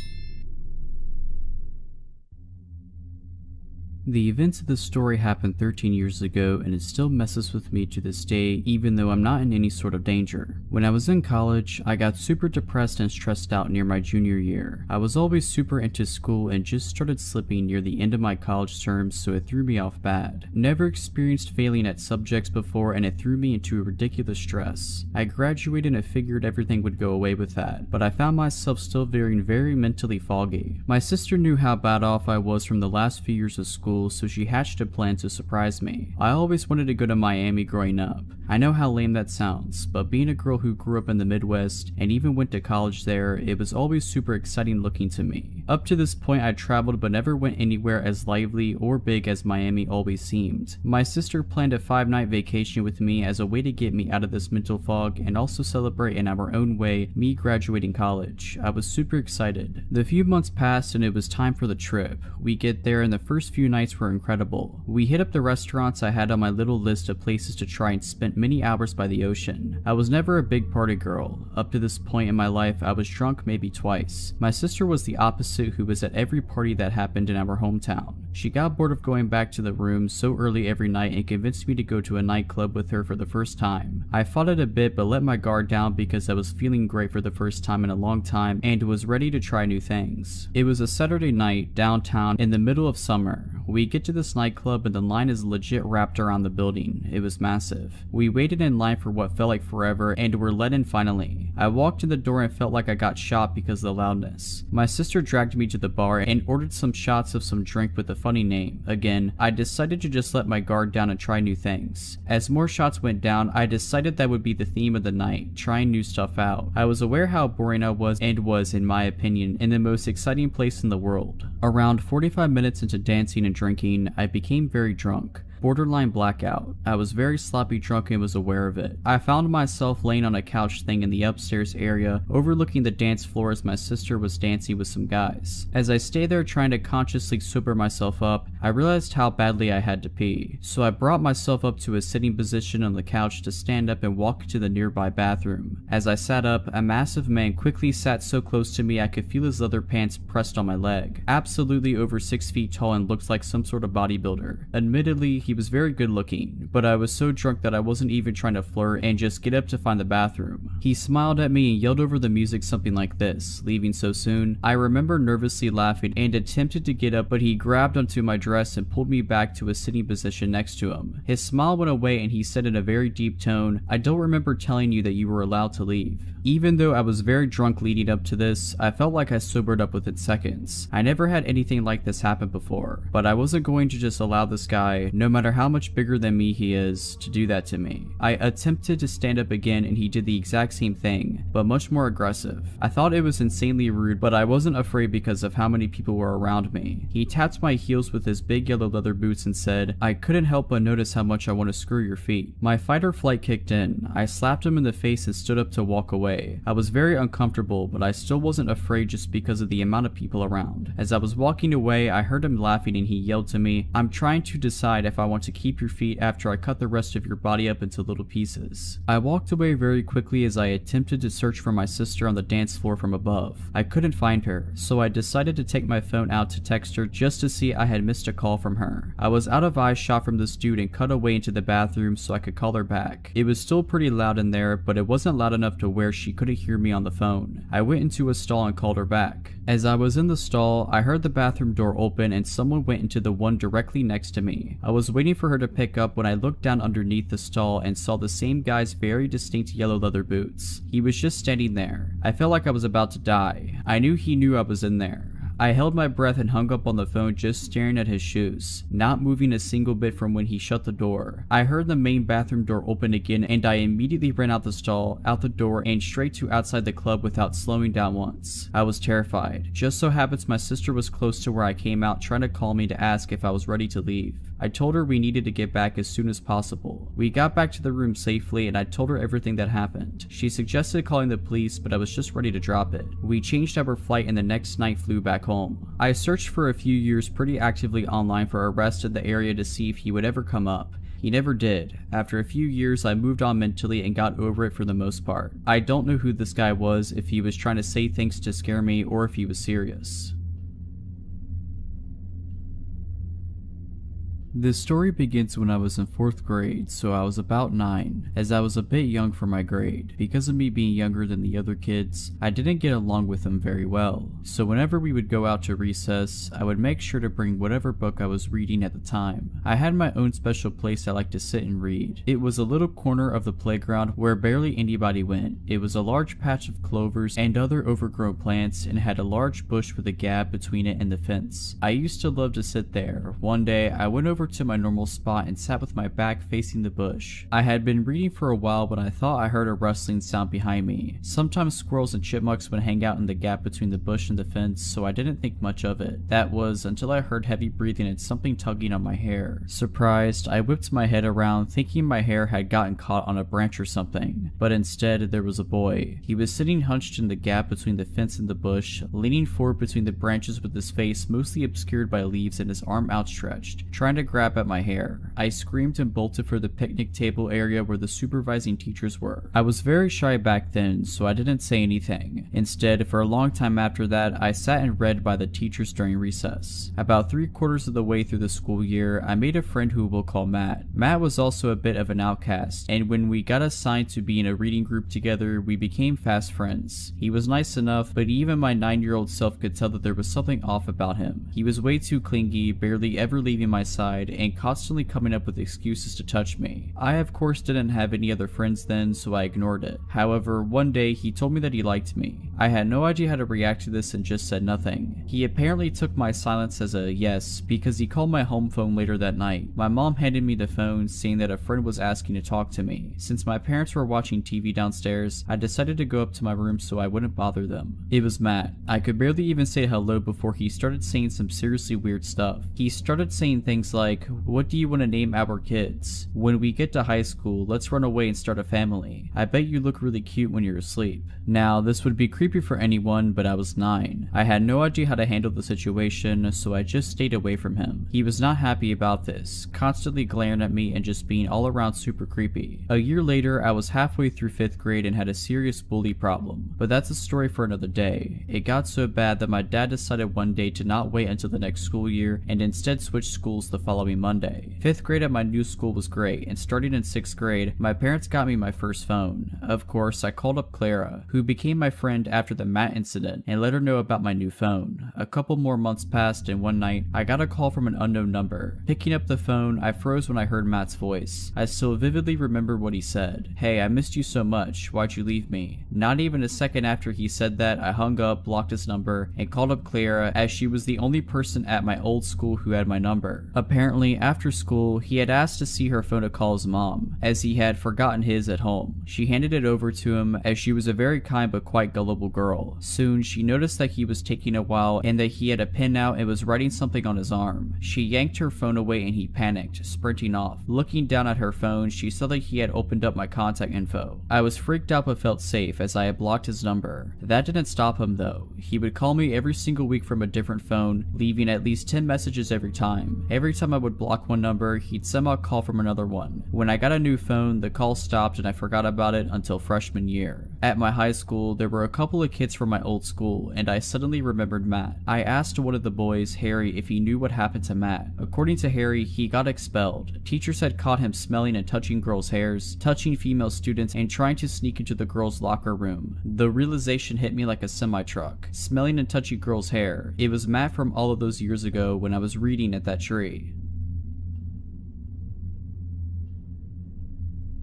The events of this story happened 13 years ago and it still messes with me to this day, even though I'm not in any sort of danger. When I was in college, I got super depressed and stressed out near my junior year. I was always super into school and just started slipping near the end of my college terms, so it threw me off bad. Never experienced failing at subjects before and it threw me into a ridiculous stress. I graduated and figured everything would go away with that, but I found myself still feeling very mentally foggy. My sister knew how bad off I was from the last few years of school, so she hatched a plan to surprise me. I always wanted to go to Miami growing up. I know how lame that sounds, but being a girl who grew up in the Midwest and even went to college there, it was always super exciting looking to me. Up to this point I traveled but never went anywhere as lively or big as Miami always seemed. My sister planned a 5-night vacation with me as a way to get me out of this mental fog and also celebrate in our own way me graduating college. I was super excited. The few months passed and it was time for the trip. We get there and the first few nights were incredible. We hit up the restaurants I had on my little list of places to try and spend many hours by the ocean. I was never a big party girl. Up to this point in my life I was drunk maybe twice. My sister was the opposite, who was at every party that happened in our hometown. She got bored of going back to the room so early every night and convinced me to go to a nightclub with her for the first time. I fought it a bit but let my guard down because I was feeling great for the first time in a long time and was ready to try new things. It was a Saturday night downtown in the middle of summer. We get to this nightclub and the line is legit wrapped around the building. It was massive. We waited in line for what felt like forever and were let in finally. I walked in the door and felt like I got shot because of the loudness. My sister dragged me to the bar and ordered some shots of some drink with a funny name. Again, I decided to just let my guard down and try new things. As more shots went down, I decided that would be the theme of the night, trying new stuff out. I was aware how boring I was and was, in my opinion, in the most exciting place in the world. Around 45 minutes into dancing and drinking, I became very drunk. Borderline blackout. I was very sloppy drunk and was aware of it. I found myself laying on a couch thing in the upstairs area, overlooking the dance floor as my sister was dancing with some guys. As I stayed there trying to consciously sober myself up, I realized how badly I had to pee. So I brought myself up to a sitting position on the couch to stand up and walk to the nearby bathroom. As I sat up, a massive man quickly sat so close to me I could feel his leather pants pressed on my leg. Absolutely over 6 feet tall and looked like some sort of bodybuilder. Admittedly, he was very good looking, but I was so drunk that I wasn't even trying to flirt and just get up to find the bathroom. He smiled at me and yelled over the music something like this, "Leaving so soon?" I remember nervously laughing and attempted to get up, but he grabbed onto my dress and pulled me back to a sitting position next to him. His smile went away and he said in a very deep tone, "I don't remember telling you that you were allowed to leave." Even though I was very drunk leading up to this, I felt like I sobered up within seconds. I never had anything like this happen before, but I wasn't going to just allow this guy, no matter how much bigger than me he is, to do that to me. I attempted to stand up again and he did the exact same thing, but much more aggressive. I thought it was insanely rude, but I wasn't afraid because of how many people were around me. He tapped my heels with his big yellow leather boots and said, "I couldn't help but notice how much I want to screw your feet." My fight or flight kicked in. I slapped him in the face and stood up to walk away. I was very uncomfortable, but I still wasn't afraid just because of the amount of people around. As I was walking away, I heard him laughing and he yelled to me, "I'm trying to decide if I want to keep your feet after I cut the rest of your body up into little pieces." I walked away very quickly as I attempted to search for my sister on the dance floor from above. I couldn't find her, so I decided to take my phone out to text her just to see I had missed a call from her. I was out of eyeshot from this dude and cut away into the bathroom so I could call her back. It was still pretty loud in there, but it wasn't loud enough to where she couldn't hear me on the phone. I went into a stall and called her back. As I was in the stall, I heard the bathroom door open and someone went into the one directly next to me. I was waiting for her to pick up when I looked down underneath the stall and saw the same guy's very distinct yellow leather boots. He was just standing there. I felt like I was about to die. I knew he knew I was in there. I held my breath and hung up on the phone just staring at his shoes, not moving a single bit from when he shut the door. I heard the main bathroom door open again and I immediately ran out the stall, out the door, and straight to outside the club without slowing down once. I was terrified. Just so happens my sister was close to where I came out trying to call me to ask if I was ready to leave. I told her we needed to get back as soon as possible. We got back to the room safely and I told her everything that happened. She suggested calling the police, but I was just ready to drop it. We changed our flight and the next night flew back home. I searched for a few years pretty actively online for arrests in the area to see if he would ever come up. He never did. After a few years, I moved on mentally and got over it for the most part. I don't know who this guy was, if he was trying to say things to scare me or if he was serious. This story begins when I was in 4th grade, so I was about 9, as I was a bit young for my grade. Because of me being younger than the other kids, I didn't get along with them very well. So whenever we would go out to recess, I would make sure to bring whatever book I was reading at the time. I had my own special place I liked to sit and read. It was a little corner of the playground where barely anybody went. It was a large patch of clovers and other overgrown plants and had a large bush with a gap between it and the fence. I used to love to sit there. One day, I went over to my normal spot and sat with my back facing the bush. I had been reading for a while when I thought I heard a rustling sound behind me. Sometimes squirrels and chipmunks would hang out in the gap between the bush and the fence, so I didn't think much of it. That was until I heard heavy breathing and something tugging on my hair. Surprised, I whipped my head around thinking my hair had gotten caught on a branch or something, but instead there was a boy. He was sitting hunched in the gap between the fence and the bush, leaning forward between the branches with his face mostly obscured by leaves and his arm outstretched, trying to grab at my hair. I screamed and bolted for the picnic table area where the supervising teachers were. I was very shy back then, so I didn't say anything. Instead, for a long time after that, I sat and read by the teachers during recess. About 3/4 of the way through the school year, I made a friend who we'll call Matt. Matt was also a bit of an outcast, and when we got assigned to be in a reading group together, we became fast friends. He was nice enough, but even my 9-year-old self could tell that there was something off about him. He was way too clingy, barely ever leaving my side, and constantly coming up with excuses to touch me. I of course didn't have any other friends then, so I ignored it. However, one day he told me that he liked me. I had no idea how to react to this and just said nothing. He apparently took my silence as a yes, because he called my home phone later that night. My mom handed me the phone, saying that a friend was asking to talk to me. Since my parents were watching TV downstairs, I decided to go up to my room so I wouldn't bother them. It was Matt. I could barely even say hello before he started saying some seriously weird stuff. He started saying things like, "What do you want to name our kids? When we get to high school, let's run away and start a family. I bet you look really cute when you're asleep." Now, this would be creepy for anyone, but I was 9. I had no idea how to handle the situation, so I just stayed away from him. He was not happy about this, constantly glaring at me and just being all around super creepy. A year later, I was halfway through 5th grade and had a serious bully problem, but that's a story for another day. It got so bad that my dad decided one day to not wait until the next school year and instead switch schools the following Monday. 5th grade at my new school was great, and starting in 6th grade, my parents got me my first phone. Of course, I called up Clara, who became my friend after the Matt incident, and let her know about my new phone. A couple more months passed, and one night, I got a call from an unknown number. Picking up the phone, I froze when I heard Matt's voice. I still vividly remember what he said. "Hey, I missed you so much. Why'd you leave me?" Not even a second after he said that, I hung up, blocked his number, and called up Clara, as she was the only person at my old school who had my number. Apparently, after school, he had asked to see her phone to call his mom, as he had forgotten his at home. She handed it over to him, as she was a very kind but quite gullible girl. Soon, she noticed that he was taking a while and that he had a pen out and was writing something on his arm. She yanked her phone away and he panicked, sprinting off. Looking down at her phone, she saw that he had opened up my contact info. I was freaked out but felt safe, as I had blocked his number. That didn't stop him though. He would call me every single week from a different phone, leaving at least 10 messages every time. Every time I would block one number, he'd somehow call from another one. When I got a new phone, the call stopped and I forgot about it until freshman year. At my high school, there were a couple of kids from my old school, and I suddenly remembered Matt. I asked one of the boys, Harry, if he knew what happened to Matt. According to Harry, he got expelled. Teachers had caught him smelling and touching girls' hairs, touching female students, and trying to sneak into the girls' locker room. The realization hit me like a semi-truck. Smelling and touching girls' hair. It was Matt from all of those years ago when I was reading at that tree.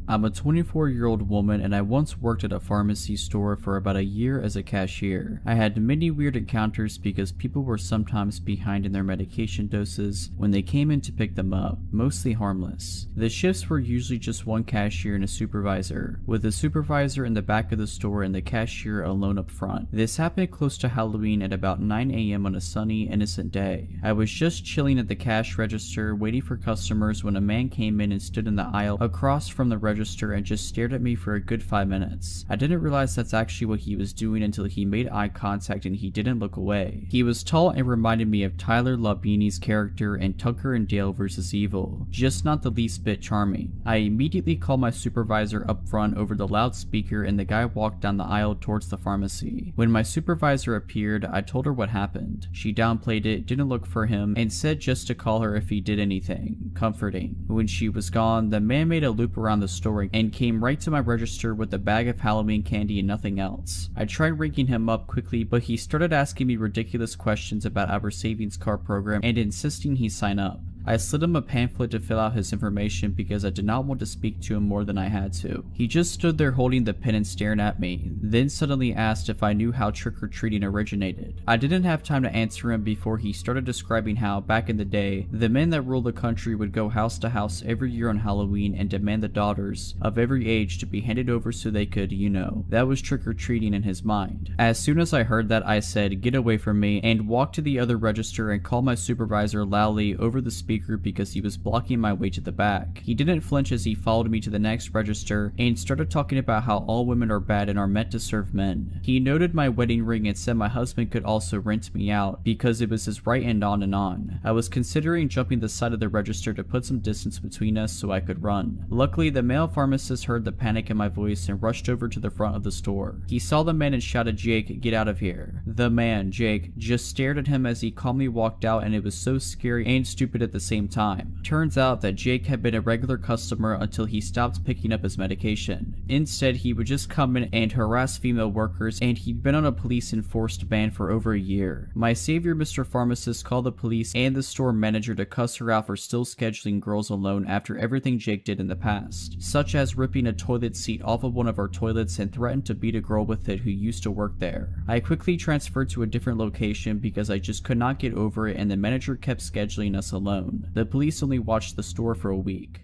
I'm a 24-year-old woman, and I once worked at a pharmacy store for about a year as a cashier. I had many weird encounters because people were sometimes behind in their medication doses when they came in to pick them up, mostly harmless. The shifts were usually just one cashier and a supervisor, with the supervisor in the back of the store and the cashier alone up front. This happened close to Halloween at about 9 a.m. on a sunny, innocent day. I was just chilling at the cash register waiting for customers when a man came in and stood in the aisle across from the register and just stared at me for a good 5 minutes. I didn't realize that's actually what he was doing until he made eye contact and he didn't look away. He was tall and reminded me of Tyler Labini's character in Tucker and Dale vs. Evil, just not the least bit charming. I immediately called my supervisor up front over the loudspeaker and the guy walked down the aisle towards the pharmacy. When my supervisor appeared, I told her what happened. She downplayed it, didn't look for him, and said just to call her if he did anything. Comforting. When she was gone, the man made a loop around the store and came right to my register with a bag of Halloween candy and nothing else. I tried ringing him up quickly, but he started asking me ridiculous questions about our savings card program and insisting he sign up. I slid him a pamphlet to fill out his information because I did not want to speak to him more than I had to. He just stood there holding the pen and staring at me, then suddenly asked if I knew how trick-or-treating originated. I didn't have time to answer him before he started describing how, back in the day, the men that ruled the country would go house to house every year on Halloween and demand the daughters of every age to be handed over so they could, that was trick-or-treating in his mind. As soon as I heard that, I said, "Get away from me," and walked to the other register and called my supervisor loudly over the speaker speaker because he was blocking my way to the back. He didn't flinch as he followed me to the next register and started talking about how all women are bad and are meant to serve men. He noted my wedding ring and said my husband could also rent me out because it was his right, and on and on. I was considering jumping the side of the register to put some distance between us so I could run. Luckily, the male pharmacist heard the panic in my voice and rushed over to the front of the store. He saw the man and shouted, "Jake, get out of here." The man, Jake, just stared at him as he calmly walked out, and it was so scary and stupid at the same time. Turns out that Jake had been a regular customer until he stopped picking up his medication. Instead, he would just come in and harass female workers, and he'd been on a police-enforced ban for over a year. My savior, Mr. Pharmacist, called the police and the store manager to cuss her out for still scheduling girls alone after everything Jake did in the past, such as ripping a toilet seat off of one of our toilets and threatened to beat a girl with it who used to work there. I quickly transferred to a different location because I just could not get over it, and the manager kept scheduling us alone. The police only watched the store for a week.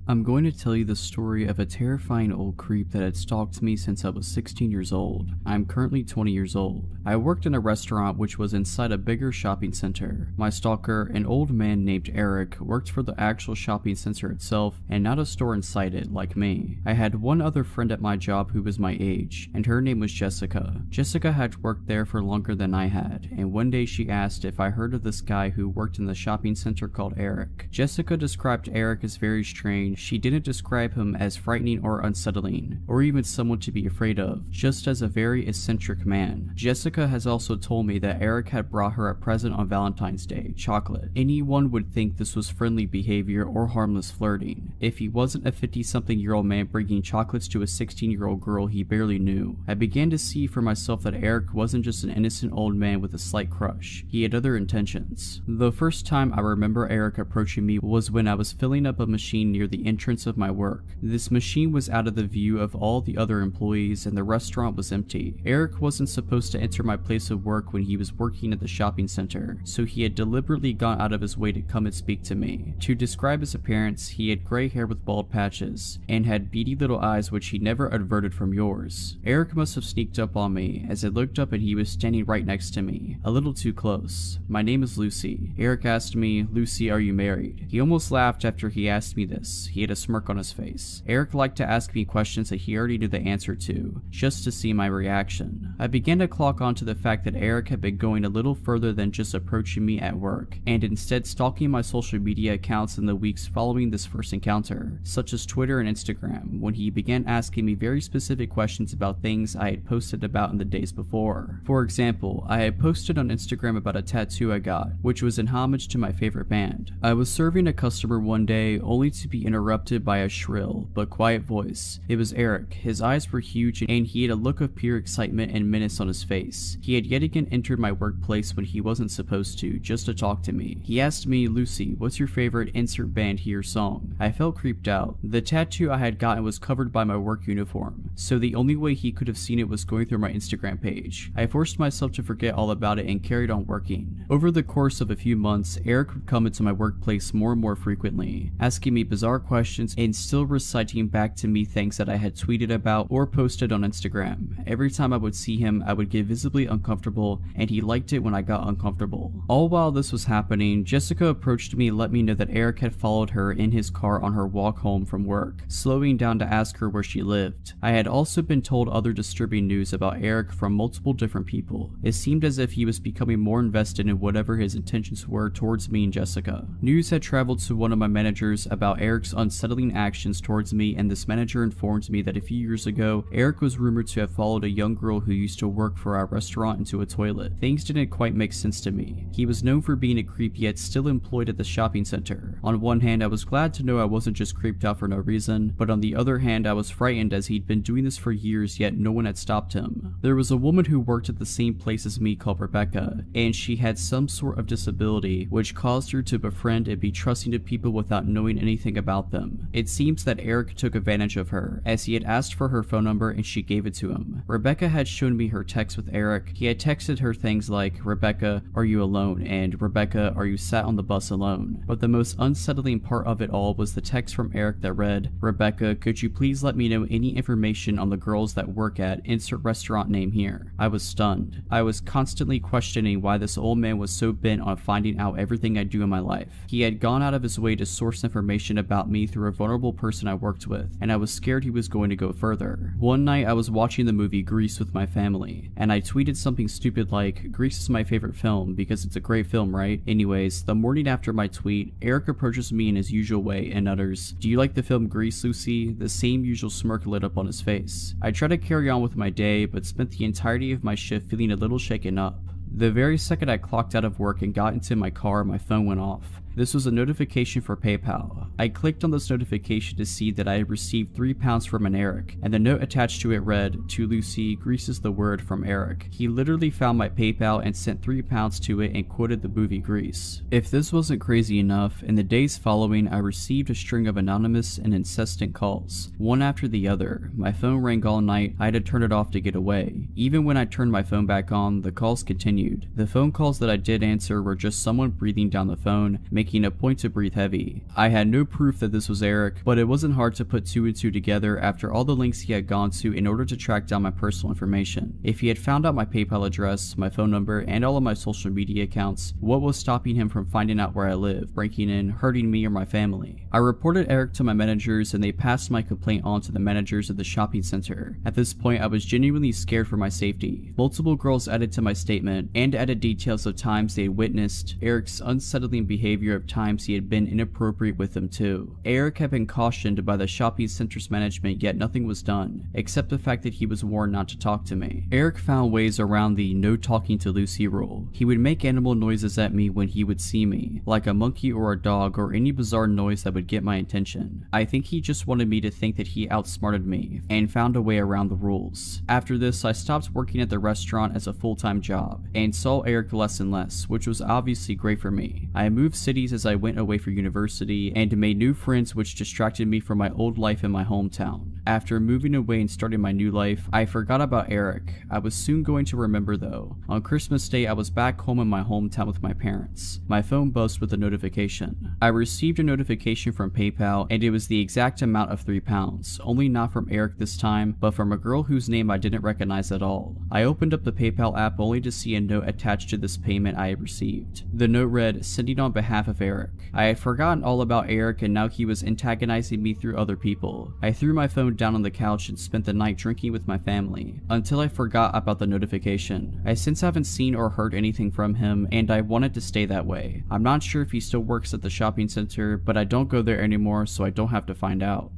I'm going to tell you the story of a terrifying old creep that had stalked me since I was 16 years old. I'm currently 20 years old. I worked in a restaurant which was inside a bigger shopping center. My stalker, an old man named Eric, worked for the actual shopping center itself and not a store inside it like me. I had one other friend at my job who was my age, and her name was Jessica. Jessica had worked there for longer than I had, and one day she asked if I heard of this guy who worked in the shopping center called Eric. Jessica described Eric as very strange. She didn't describe him as frightening or unsettling, or even someone to be afraid of, just as a very eccentric man. Jessica has also told me that Eric had brought her a present on Valentine's Day, chocolate. Anyone would think this was friendly behavior or harmless flirting, if he wasn't a 50-something-year-old man bringing chocolates to a 16-year-old girl he barely knew. I began to see for myself that Eric wasn't just an innocent old man with a slight crush. He had other intentions. The first time I remember Eric approaching me was when I was filling up a machine near the entrance of my work. This machine was out of the view of all the other employees and the restaurant was empty. Eric wasn't supposed to enter my place of work when he was working at the shopping center, so he had deliberately gone out of his way to come and speak to me. To describe his appearance, he had gray hair with bald patches and had beady little eyes which he never averted from yours. Eric must have sneaked up on me as I looked up and he was standing right next to me, a little too close. "My name is Lucy." Eric asked me, "Lucy, are you married?" He almost laughed after he asked me this. He had a smirk on his face. Eric liked to ask me questions that he already knew the answer to, just to see my reaction. I began to clock on to the fact that Eric had been going a little further than just approaching me at work, and instead stalking my social media accounts in the weeks following this first encounter, such as Twitter and Instagram, when he began asking me very specific questions about things I had posted about in the days before. For example, I had posted on Instagram about a tattoo I got, which was in homage to my favorite band. I was serving a customer one day only to be interrupted by a shrill but quiet voice. It was Eric. His eyes were huge and he had a look of pure excitement and menace on his face. He had yet again entered my workplace when he wasn't supposed to, just to talk to me. He asked me, "Lucy, what's your favorite insert band here song?" I felt creeped out. The tattoo I had gotten was covered by my work uniform, so the only way he could have seen it was going through my Instagram page. I forced myself to forget all about it and carried on working. Over the course of a few months, Eric would come into my workplace more and more frequently, asking me bizarre questions and still reciting back to me things that I had tweeted about or posted on Instagram. Every time I would see him, I would get visibly uncomfortable, and he liked it when I got uncomfortable. All while this was happening, Jessica approached me and let me know that Eric had followed her in his car on her walk home from work, slowing down to ask her where she lived. I had also been told other disturbing news about Eric from multiple different people. It seemed as if he was becoming more invested in whatever his intentions were towards me and Jessica. News had traveled to one of my managers about Eric's unsettling actions towards me, and this manager informed me that a few years ago, Eric was rumored to have followed a young girl who used to work for our restaurant into a toilet. Things didn't quite make sense to me. He was known for being a creep yet still employed at the shopping center. On one hand, I was glad to know I wasn't just creeped out for no reason, but on the other hand, I was frightened as he'd been doing this for years yet no one had stopped him. There was a woman who worked at the same place as me called Rebecca, and she had some sort of disability which caused her to befriend and be trusting to people without knowing anything about about them. It seems that Eric took advantage of her, as he had asked for her phone number and she gave it to him. Rebecca had shown me her text with Eric. He had texted her things like, "Rebecca, are you alone?" and "Rebecca, are you sat on the bus alone?" But the most unsettling part of it all was the text from Eric that read, "Rebecca, could you please let me know any information on the girls that work at insert restaurant name here?" I was stunned. I was constantly questioning why this old man was so bent on finding out everything I do in my life. He had gone out of his way to source information about me through a vulnerable person I worked with, and I was scared he was going to go further. One night I was watching the movie Grease with my family, and I tweeted something stupid like, "Grease is my favorite film because it's a great film, right?" Anyways, the morning after my tweet, Eric approaches me in his usual way and utters, "Do you like the film Grease, Lucy?" The same usual smirk lit up on his face. I tried to carry on with my day, but spent the entirety of my shift feeling a little shaken up. The very second I clocked out of work and got into my car, my phone went off. This was a notification for PayPal. I clicked on this notification to see that I had received £3 from an Eric, and the note attached to it read, "To Lucy, Grease is the word from Eric." He literally found my PayPal and sent £3 to it and quoted the movie Grease. If this wasn't crazy enough, in the days following I received a string of anonymous and incessant calls, one after the other. My phone rang all night. I had to turn it off to get away. Even when I turned my phone back on, the calls continued. The phone calls that I did answer were just someone breathing down the phone, making a point to breathe heavy. I had no proof that this was Eric, but it wasn't hard to put two and two together after all the links he had gone to in order to track down my personal information. If he had found out my PayPal address, my phone number, and all of my social media accounts, what was stopping him from finding out where I live, breaking in, hurting me or my family? I reported Eric to my managers and they passed my complaint on to the managers of the shopping center. At this point, I was genuinely scared for my safety. Multiple girls added to my statement and added details of times they had witnessed Eric's unsettling behavior, of times he had been inappropriate with them too. Eric had been cautioned by the shopping center's management, yet nothing was done, except the fact that he was warned not to talk to me. Eric found ways around the no talking to Lucy rule. He would make animal noises at me when he would see me, like a monkey or a dog or any bizarre noise that would get my attention. I think he just wanted me to think that he outsmarted me, and found a way around the rules. After this, I stopped working at the restaurant as a full-time job, and saw Eric less and less, which was obviously great for me. I moved cities as I went away for university, and made new friends which distracted me from my old life in my hometown. After moving away and starting my new life, I forgot about Eric. I was soon going to remember though. On Christmas Day, I was back home in my hometown with my parents. My phone buzzed with a notification. I received a notification from PayPal, and it was the exact amount of £3, only not from Eric this time, but from a girl whose name I didn't recognize at all. I opened up the PayPal app only to see a note attached to this payment I had received. The note read, "Sending on behalf of Eric." I had forgotten all about Eric, and now he was antagonizing me through other people. I threw my phone down on the couch and spent the night drinking with my family, until I forgot about the notification. I since haven't seen or heard anything from him, and I wanted to stay that way. I'm not sure if he still works at the shopping center, but I don't go there anymore, so I don't have to find out.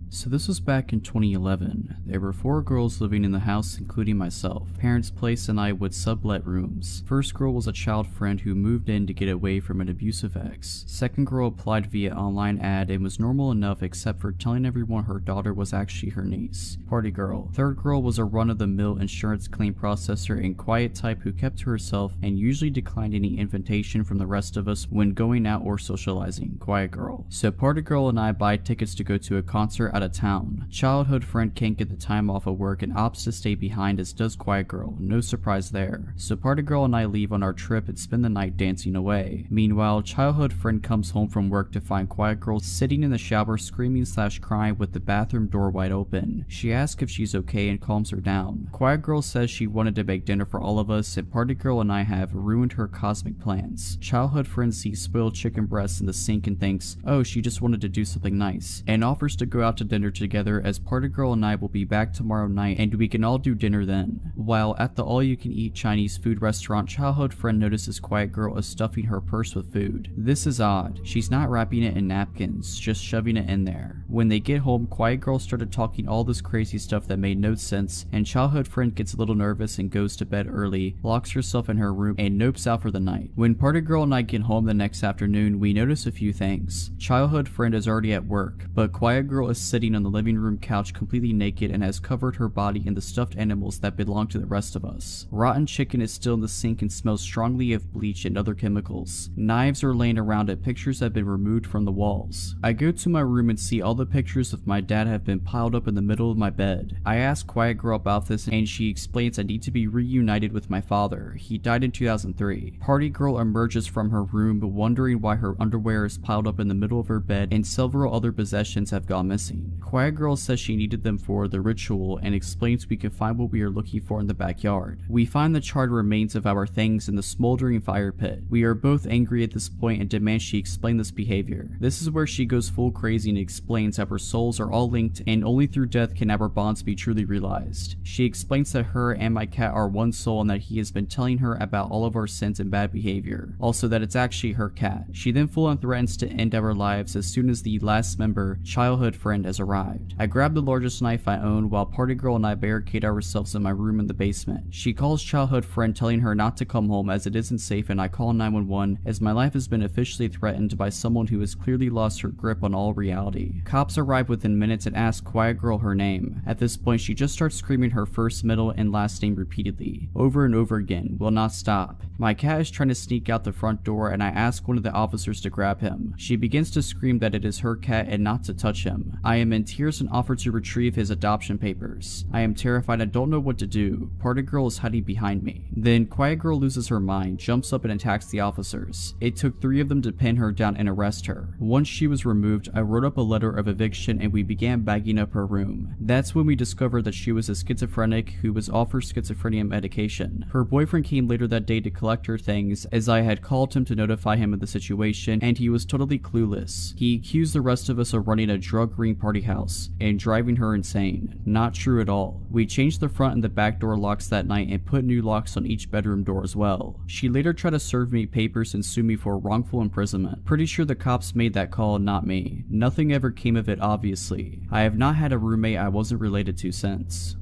So this was back in 2011. There were 4 girls living in the house, including myself. Parents' place and I would sublet rooms. First girl was a child friend who moved in to get away from an abusive ex. Second girl applied via online ad and was normal enough except for telling everyone her daughter was actually her niece. Party girl. Third girl was a run-of-the-mill insurance claim processor and quiet type who kept to herself and usually declined any invitation from the rest of us when going out or socializing. Quiet girl. So party girl and I buy tickets to go to a concert at a town. Childhood friend can't get the time off of work and opts to stay behind, as does quiet girl. No surprise there. So party girl and I leave on our trip and spend the night dancing away. Meanwhile, childhood friend comes home from work to find quiet girl sitting in the shower screaming/crying with the bathroom door wide open. She asks if she's okay and calms her down. Quiet girl says she wanted to make dinner for all of us, and party girl and I have ruined her cosmic plans. Childhood friend sees spoiled chicken breasts in the sink and thinks, oh, she just wanted to do something nice, and offers to go out to dinner together, as party girl and I will be back tomorrow night and we can all do dinner then. While at the all-you-can-eat Chinese food restaurant, childhood friend notices quiet girl is stuffing her purse with food. This is odd. She's not wrapping it in napkins, just shoving it in there. When they get home, quiet girl started talking all this crazy stuff that made no sense, and childhood friend gets a little nervous and goes to bed early, locks herself in her room, and nopes out for the night. When party girl and I get home the next afternoon, we notice a few things. Childhood friend is already at work, but quiet girl is sitting sitting on the living room couch completely naked and has covered her body in the stuffed animals that belong to the rest of us. Rotten chicken is still in the sink and smells strongly of bleach and other chemicals. Knives are laying around it, pictures have been removed from the walls. I go to my room and see all the pictures of my dad have been piled up in the middle of my bed. I ask Quiet Girl about this and she explains I need to be reunited with my father. He died in 2003. Party Girl emerges from her room wondering why her underwear is piled up in the middle of her bed and several other possessions have gone missing. Quiet Girl says she needed them for the ritual and explains we can find what we are looking for in the backyard. We find the charred remains of our things in the smoldering fire pit. We are both angry at this point and demand she explain this behavior. This is where she goes full crazy and explains that our souls are all linked and only through death can our bonds be truly realized. She explains that her and my cat are one soul and that he has been telling her about all of our sins and bad behavior. Also that it's actually her cat. She then full on threatens to end our lives as soon as the last member, childhood friend, has arrived. I grab the largest knife I own while Party Girl and I barricade ourselves in my room in the basement. She calls childhood friend telling her not to come home as it isn't safe and I call 911 as my life has been officially threatened by someone who has clearly lost her grip on all reality. Cops arrive within minutes and ask Quiet Girl her name. At this point she just starts screaming her first, middle, and last name repeatedly, over and over again, will not stop. My cat is trying to sneak out the front door and I ask one of the officers to grab him. She begins to scream that it is her cat and not to touch him. I am in tears and offer to retrieve his adoption papers. I am terrified and don't know what to do. Party Girl is hiding behind me. Then Quiet Girl loses her mind, jumps up and attacks the officers. It took 3 of them to pin her down and arrest her. Once she was removed, I wrote up a letter of eviction and we began bagging up her room. That's when we discovered that she was a schizophrenic who was offered schizophrenia medication. Her boyfriend came later that day to collect her things as I had called him to notify him of the situation and he was totally clueless. He accused the rest of us of running a drug-ring party house and driving her insane. Not true at all. We changed the front and the back door locks that night and put new locks on each bedroom door as well. She later tried to serve me papers and sue me for wrongful imprisonment. Pretty sure the cops made that call, not me. Nothing ever came of it, obviously. I have not had a roommate I wasn't related to since.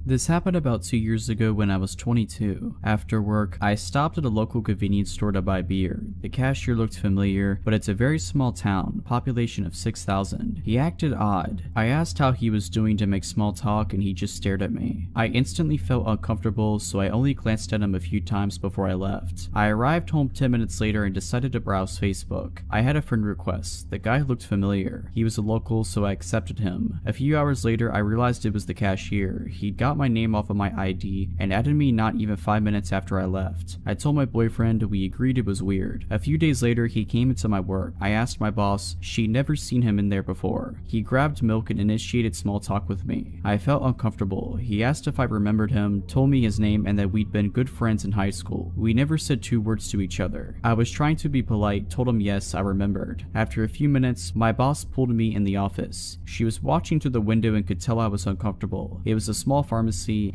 This happened about 2 years ago when I was 22. After work, I stopped at a local convenience store to buy beer. The cashier looked familiar, but it's a very small town, population of 6,000. He acted odd. I asked how he was doing to make small talk and he just stared at me. I instantly felt uncomfortable, so I only glanced at him a few times before I left. I arrived home 10 minutes later and decided to browse Facebook. I had a friend request. The guy looked familiar. He was a local, so I accepted him. A few hours later, I realized it was the cashier. He'd got my name off of my ID and added me not even 5 minutes after I left. I told my boyfriend, we agreed it was weird. A few days later, he came into my work. I asked my boss, she'd never seen him in there before. He grabbed milk and initiated small talk with me. I felt uncomfortable. He asked if I remembered him, told me his name and that we'd been good friends in high school. We never said 2 words to each other. I was trying to be polite, told him yes, I remembered. After a few minutes, my boss pulled me in the office. She was watching through the window and could tell I was uncomfortable. It was a small pharmacy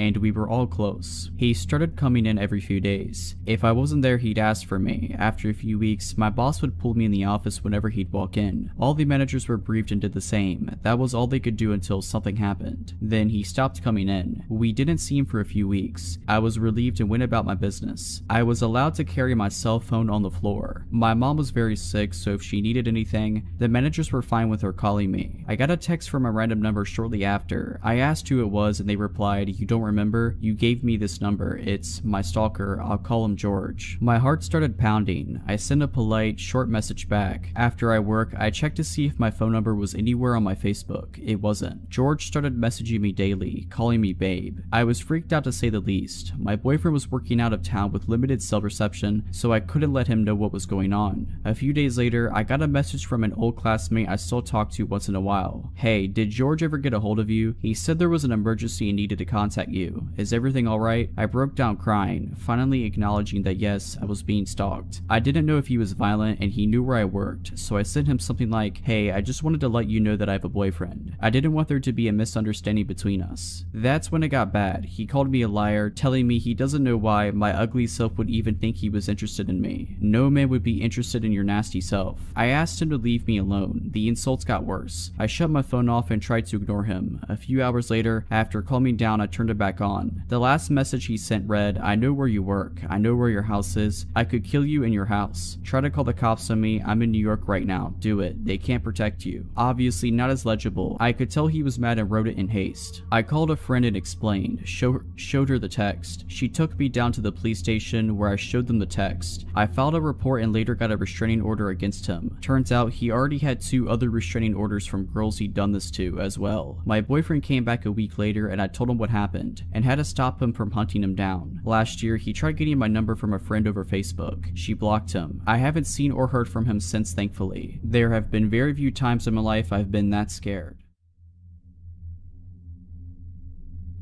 and we were all close. He started coming in every few days. If I wasn't there, he'd ask for me. After a few weeks, my boss would pull me in the office whenever he'd walk in. All the managers were briefed and did the same. That was all they could do until something happened. Then he stopped coming in. We didn't see him for a few weeks. I was relieved and went about my business. I was allowed to carry my cell phone on the floor. My mom was very sick, so if she needed anything, the managers were fine with her calling me. I got a text from a random number shortly after. I asked who it was and they replied, "You don't remember? You gave me this number. It's my stalker. I'll call him George." My heart started pounding. I sent a polite, short message back. After I work, I checked to see if my phone number was anywhere on my Facebook. It wasn't. George started messaging me daily, calling me babe. I was freaked out to say the least. My boyfriend was working out of town with limited cell reception, so I couldn't let him know what was going on. A few days later, I got a message from an old classmate I still talk to once in a while. "Hey, did George ever get a hold of you? He said there was an emergency and needed to contact you. Is everything alright?" I broke down crying, finally acknowledging that yes, I was being stalked. I didn't know if he was violent and he knew where I worked, so I sent him something like, "Hey, I just wanted to let you know that I have a boyfriend. I didn't want there to be a misunderstanding between us." That's when it got bad. He called me a liar, telling me he doesn't know why my ugly self would even think he was interested in me. No man would be interested in your nasty self. I asked him to leave me alone. The insults got worse. I shut my phone off and tried to ignore him. A few hours later, after calming down, down, I turned it back on. The last message he sent read, "I know where you work. I know where your house is. I could kill you in your house. Try to call the cops on me. I'm in New York right now. Do it. They can't protect you." Obviously not as legible. I could tell he was mad and wrote it in haste. I called a friend and explained, showed her the text. She took me down to the police station where I showed them the text. I filed a report and later got a restraining order against him. Turns out he already had 2 other restraining orders from girls he'd done this to as well. My boyfriend came back a week later and I told him what happened and had to stop him from hunting him down. Last year he tried getting my number from a friend over Facebook. She blocked him. I haven't seen or heard from him since, thankfully. There have been very few times in my life I've been that scared.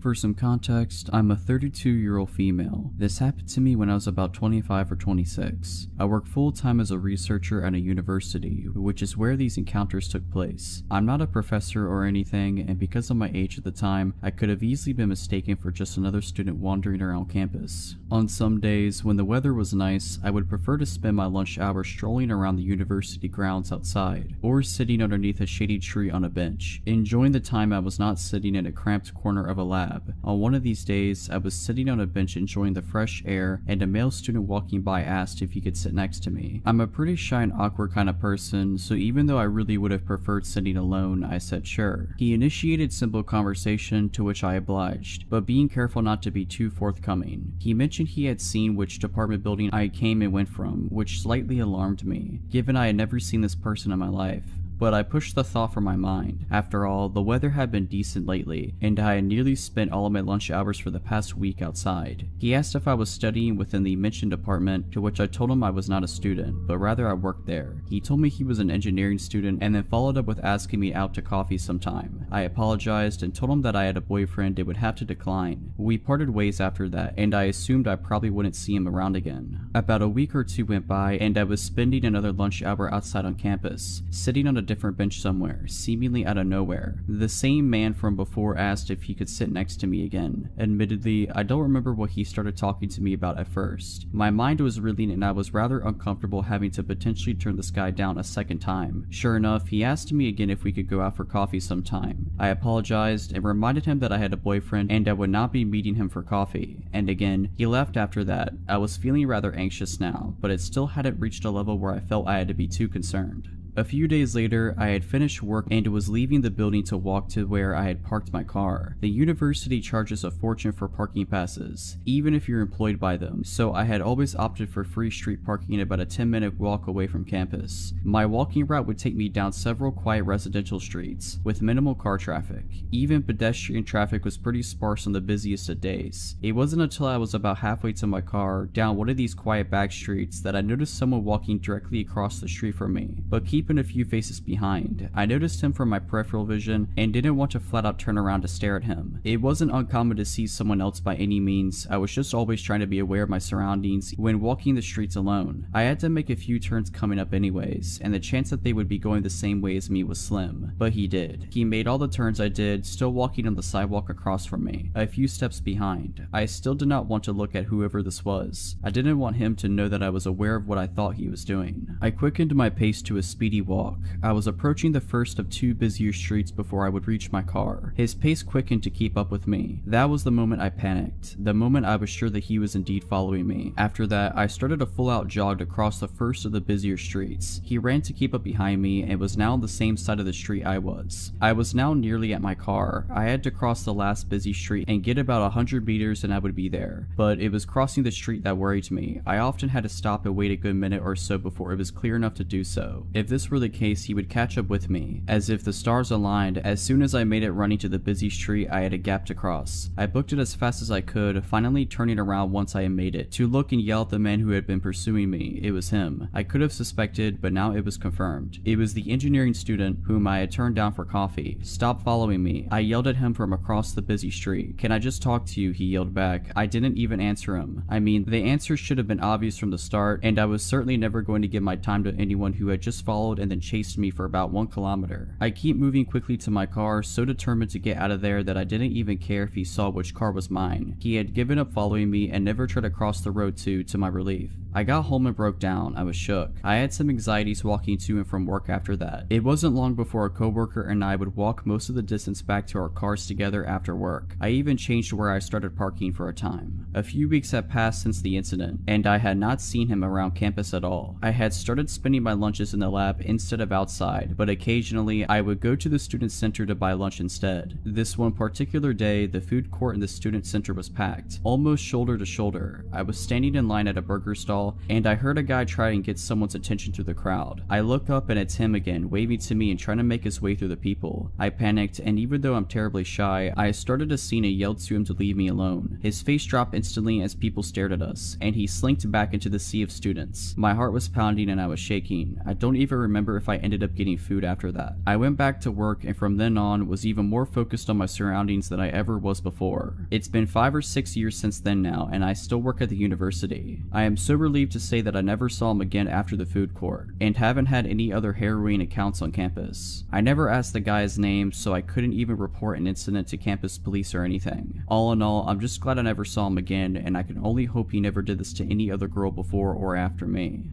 For some context, I'm a 32-year-old female. This happened to me when I was about 25 or 26. I work full-time as a researcher at a university, which is where these encounters took place. I'm not a professor or anything, and because of my age at the time, I could have easily been mistaken for just another student wandering around campus. On some days, when the weather was nice, I would prefer to spend my lunch hour strolling around the university grounds outside, or sitting underneath a shady tree on a bench, enjoying the time I was not sitting in a cramped corner of a lab. On one of these days, I was sitting on a bench enjoying the fresh air, and a male student walking by asked if he could sit next to me. I'm a pretty shy and awkward kind of person, so even though I really would have preferred sitting alone, I said sure. He initiated simple conversation, to which I obliged, but being careful not to be too forthcoming. He mentioned he had seen which apartment building I came and went from, which slightly alarmed me, given I had never seen this person in my life. But I pushed the thought from my mind. After all, the weather had been decent lately, and I had nearly spent all of my lunch hours for the past week outside. He asked if I was studying within the mentioned apartment, to which I told him I was not a student, but rather I worked there. He told me he was an engineering student, and then followed up with asking me out to coffee sometime. I apologized and told him that I had a boyfriend and would have to decline. We parted ways after that, and I assumed I probably wouldn't see him around again. About a week or 2 went by, and I was spending another lunch hour outside on campus, sitting on a different bench somewhere, seemingly out of nowhere. The same man from before asked if he could sit next to me again. Admittedly, I don't remember what he started talking to me about at first. My mind was reeling and I was rather uncomfortable having to potentially turn this guy down a second time. Sure enough, he asked me again if we could go out for coffee sometime. I apologized and reminded him that I had a boyfriend and I would not be meeting him for coffee. And again, he left after that. I was feeling rather anxious now, but it still hadn't reached a level where I felt I had to be too concerned. A few days later, I had finished work and was leaving the building to walk to where I had parked my car. The university charges a fortune for parking passes, even if you're employed by them, so I had always opted for free street parking about a 10-minute walk away from campus. My walking route would take me down several quiet residential streets, with minimal car traffic. Even pedestrian traffic was pretty sparse on the busiest of days. It wasn't until I was about halfway to my car, down one of these quiet back streets, that I noticed someone walking directly across the street from me, but keeping a few faces behind. I noticed him from my peripheral vision and didn't want to flat out turn around to stare at him. It wasn't uncommon to see someone else by any means. I was just always trying to be aware of my surroundings when walking the streets alone. I had to make a few turns coming up anyways, and the chance that they would be going the same way as me was slim. But he did. He made all the turns I did, still walking on the sidewalk across from me, a few steps behind. I still did not want to look at whoever this was. I didn't want him to know that I was aware of what I thought he was doing. I quickened my pace to a speedy walk. I was approaching the first of 2 busier streets before I would reach my car. His pace quickened to keep up with me. That was the moment I panicked, the moment I was sure that he was indeed following me. After that, I started a full-out jog across the first of the busier streets. He ran to keep up behind me and was now on the same side of the street I was. I was now nearly at my car. I had to cross the last busy street and get about 100 meters and I would be there. But it was crossing the street that worried me. I often had to stop and wait a good minute or so before it was clear enough to do so. If this were the case, he would catch up with me. As if the stars aligned, as soon as I made it running to the busy street, I had a gap to cross. I booked it as fast as I could, finally turning around once I had made it, to look and yell at the man who had been pursuing me. It was him. I could have suspected, but now it was confirmed. It was the engineering student whom I had turned down for coffee. "Stop following me." I yelled at him from across the busy street. "Can I just talk to you?" he yelled back. I didn't even answer him. I mean, the answer should have been obvious from the start, and I was certainly never going to give my time to anyone who had just followed and then chased me for about 1 kilometer. I keep moving quickly to my car, so determined to get out of there that I didn't even care if he saw which car was mine. He had given up following me and never tried to cross the road to my relief. I got home and broke down. I was shook. I had some anxieties walking to and from work after that. It wasn't long before a coworker and I would walk most of the distance back to our cars together after work. I even changed where I started parking for a time. A few weeks had passed since the incident, and I had not seen him around campus at all. I had started spending my lunches in the lab instead of outside, but occasionally I would go to the student center to buy lunch instead. This one particular day, the food court in the student center was packed, almost shoulder to shoulder. I was standing in line at a burger stall, and I heard a guy try and get someone's attention through the crowd. I look up and it's him again, waving to me and trying to make his way through the people. I panicked, and even though I'm terribly shy, I started a scene and yelled to him to leave me alone. His face dropped instantly as people stared at us, and he slinked back into the sea of students. My heart was pounding and I was shaking. I don't even remember if I ended up getting food after that. I went back to work, and from then on was even more focused on my surroundings than I ever was before. It's been 5 or 6 years since then now, and I still work at the university. I am so relieved to say that I never saw him again after the food court, and haven't had any other harrowing accounts on campus. I never asked the guy's name, so I couldn't even report an incident to campus police or anything. All in all, I'm just glad I never saw him again, and I can only hope he never did this to any other girl before or after me.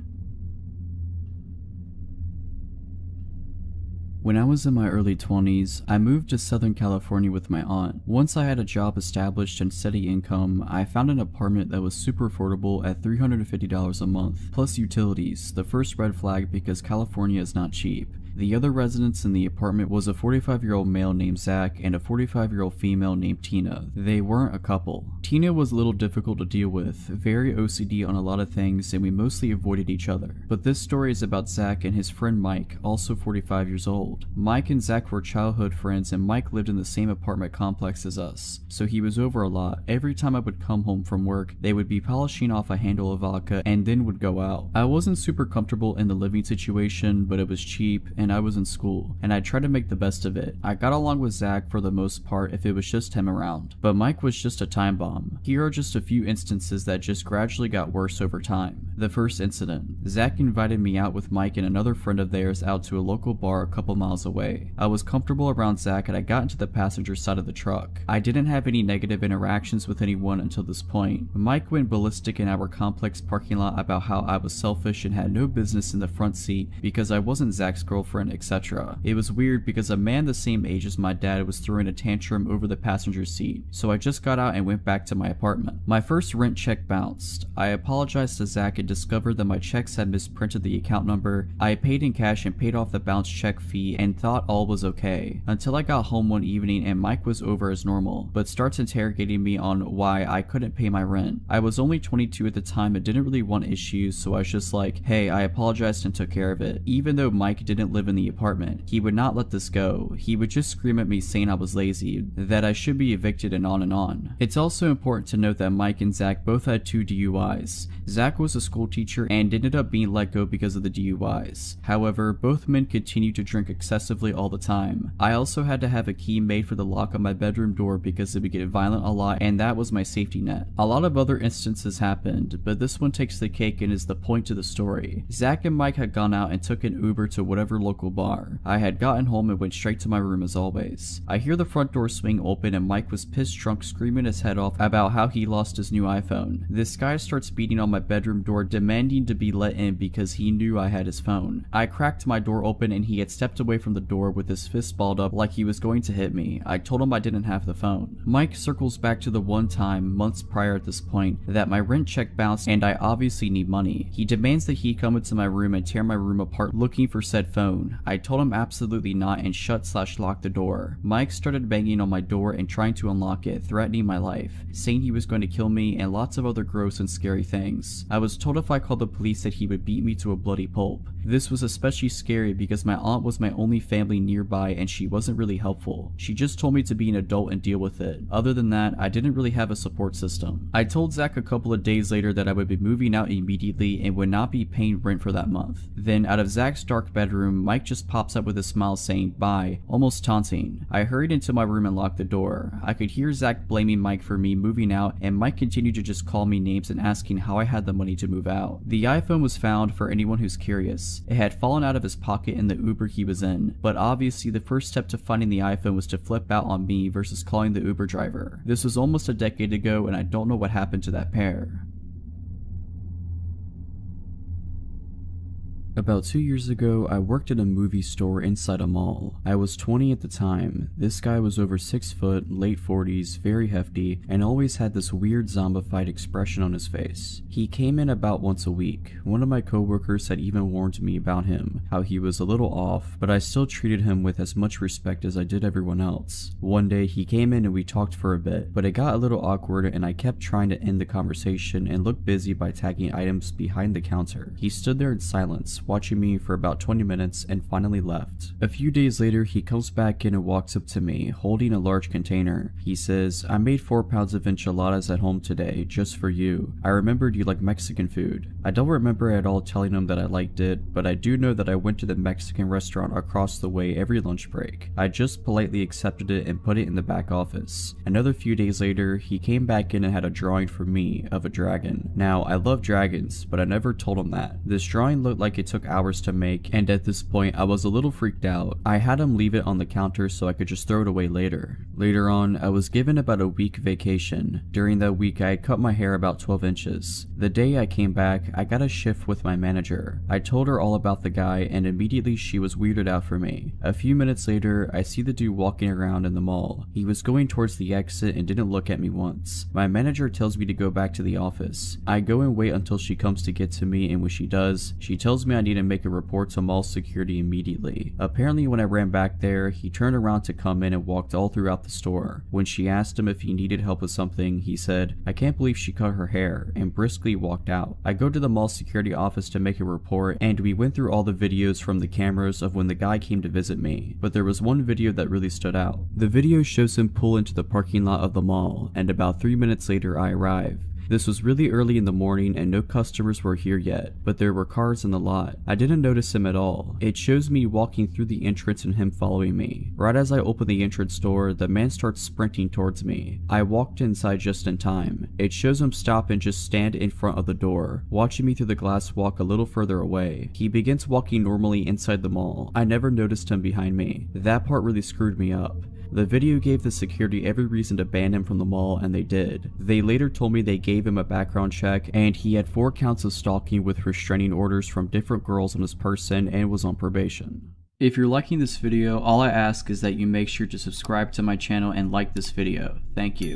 When I was in my early 20s, I moved to Southern California with my aunt. Once I had a job established and steady income, I found an apartment that was super affordable at $350 a month, plus utilities, the first red flag because California is not cheap. The other residents in the apartment was a 45-year-old male named Zach and a 45-year-old female named Tina. They weren't a couple. Tina was a little difficult to deal with, very OCD on a lot of things, and we mostly avoided each other. But this story is about Zach and his friend Mike, also 45 years old. Mike and Zach were childhood friends, and Mike lived in the same apartment complex as us, so he was over a lot. Every time I would come home from work, they would be polishing off a handle of vodka and then would go out. I wasn't super comfortable in the living situation, but it was cheap, and I was in school, and I tried to make the best of it. I got along with Zach for the most part if it was just him around, but Mike was just a time bomb. Here are just a few instances that just gradually got worse over time. The first incident. Zach invited me out with Mike and another friend of theirs out to a local bar a couple miles away. I was comfortable around Zach and I got into the passenger side of the truck. I didn't have any negative interactions with anyone until this point. Mike went ballistic in our complex parking lot about how I was selfish and had no business in the front seat because I wasn't Zach's girlfriend, etc. It was weird because a man the same age as my dad was throwing a tantrum over the passenger seat, so I just got out and went back to my apartment. My first rent check bounced. I apologized to Zach and discovered that my checks had misprinted the account number. I paid in cash and paid off the bounce check fee and thought all was okay, until I got home one evening and Mike was over as normal, but starts interrogating me on why I couldn't pay my rent. I was only 22 at the time and didn't really want issues, so I was just like, hey, I apologized and took care of it. Even though Mike didn't live in the apartment, he would not let this go. He would just scream at me saying I was lazy, that I should be evicted, and on and on. It's also important to note that Mike and Zach both had 2 DUIs. Zach was a school teacher and ended up being let go because of the DUIs. However, both men continued to drink excessively all the time. I also had to have a key made for the lock on my bedroom door because it would get violent a lot, and that was my safety net. A lot of other instances happened, but this one takes the cake and is the point to the story. Zach and Mike had gone out and took an Uber to whatever local bar. I had gotten home and went straight to my room as always. I hear the front door swing open and Mike was pissed drunk screaming his head off about how he lost his new iPhone. This guy starts beating on my bedroom door demanding to be let in because he knew I had his phone. I cracked my door open and he had stepped away from the door with his fist balled up like he was going to hit me. I told him I didn't have the phone. Mike circles back to the one time, months prior at this point, that my rent check bounced and I obviously need money. He demands that he come into my room and tear my room apart looking for said phone. I told him absolutely not and shut/locked the door. Mike started banging on my door and trying to unlock it, threatening my life, saying he was going to kill me and lots of other gross and scary things. I was told if I called the police that he would beat me to a bloody pulp. This was especially scary because my aunt was my only family nearby and she wasn't really helpful. She just told me to be an adult and deal with it. Other than that, I didn't really have a support system. I told Zach a couple of days later that I would be moving out immediately and would not be paying rent for that month. Then out of Zach's dark bedroom, Mike just pops up with a smile saying bye, almost taunting. I hurried into my room and locked the door. I could hear Zach blaming Mike for me moving out and Mike continued to just call me names and asking how I had the money to move out. The iPhone was found for anyone who's curious. It had fallen out of his pocket in the Uber he was in, but obviously the first step to finding the iPhone was to flip out on me versus calling the Uber driver. This was almost a decade ago and I don't know what happened to that pair. About 2 years ago, I worked at a movie store inside a mall. I was 20 at the time. This guy was over 6 foot, late 40s, very hefty, and always had this weird zombified expression on his face. He came in about once a week. One of my coworkers had even warned me about him, how he was a little off, but I still treated him with as much respect as I did everyone else. One day he came in and we talked for a bit, but it got a little awkward and I kept trying to end the conversation and look busy by tagging items behind the counter. He stood there in silence, watching me for about 20 minutes and finally left. A few days later, he comes back in and walks up to me, holding a large container. He says, "I made 4 pounds of enchiladas at home today, just for you. I remembered you like Mexican food." I don't remember at all telling him that I liked it, but I do know that I went to the Mexican restaurant across the way every lunch break. I just politely accepted it and put it in the back office. Another few days later, he came back in and had a drawing for me of a dragon. Now, I love dragons, but I never told him that. This drawing looked like it took hours to make, and at this point I was a little freaked out. I had him leave it on the counter so I could just throw it away later. Later on, I was given about a week vacation. During that week, I had cut my hair about 12 inches. The day I came back, I got a shift with my manager. I told her all about the guy, and immediately she was weirded out for me. A few minutes later, I see the dude walking around in the mall. He was going towards the exit and didn't look at me once. My manager tells me to go back to the office. I go and wait until she comes to get to me, and when she does, she tells me I need to make a report to mall security immediately. Apparently when I ran back there, he turned around to come in and walked all throughout the store. When she asked him if he needed help with something, he said, "I can't believe she cut her hair," and briskly walked out. I go to the mall security office to make a report, and we went through all the videos from the cameras of when the guy came to visit me, but there was one video that really stood out. The video shows him pull into the parking lot of the mall, and about 3 minutes later I arrive. This was really early in the morning and no customers were here yet, but there were cars in the lot. I didn't notice him at all. It shows me walking through the entrance and him following me. Right as I open the entrance door, the man starts sprinting towards me. I walked inside just in time. It shows him stop and just stand in front of the door, watching me through the glass walk a little further away. He begins walking normally inside the mall. I never noticed him behind me. That part really screwed me up. The video gave the security every reason to ban him from the mall, and they did. They later told me they gave him a background check, and he had 4 counts of stalking with restraining orders from different girls on his person and was on probation. If you're liking this video, all I ask is that you make sure to subscribe to my channel and like this video. Thank you.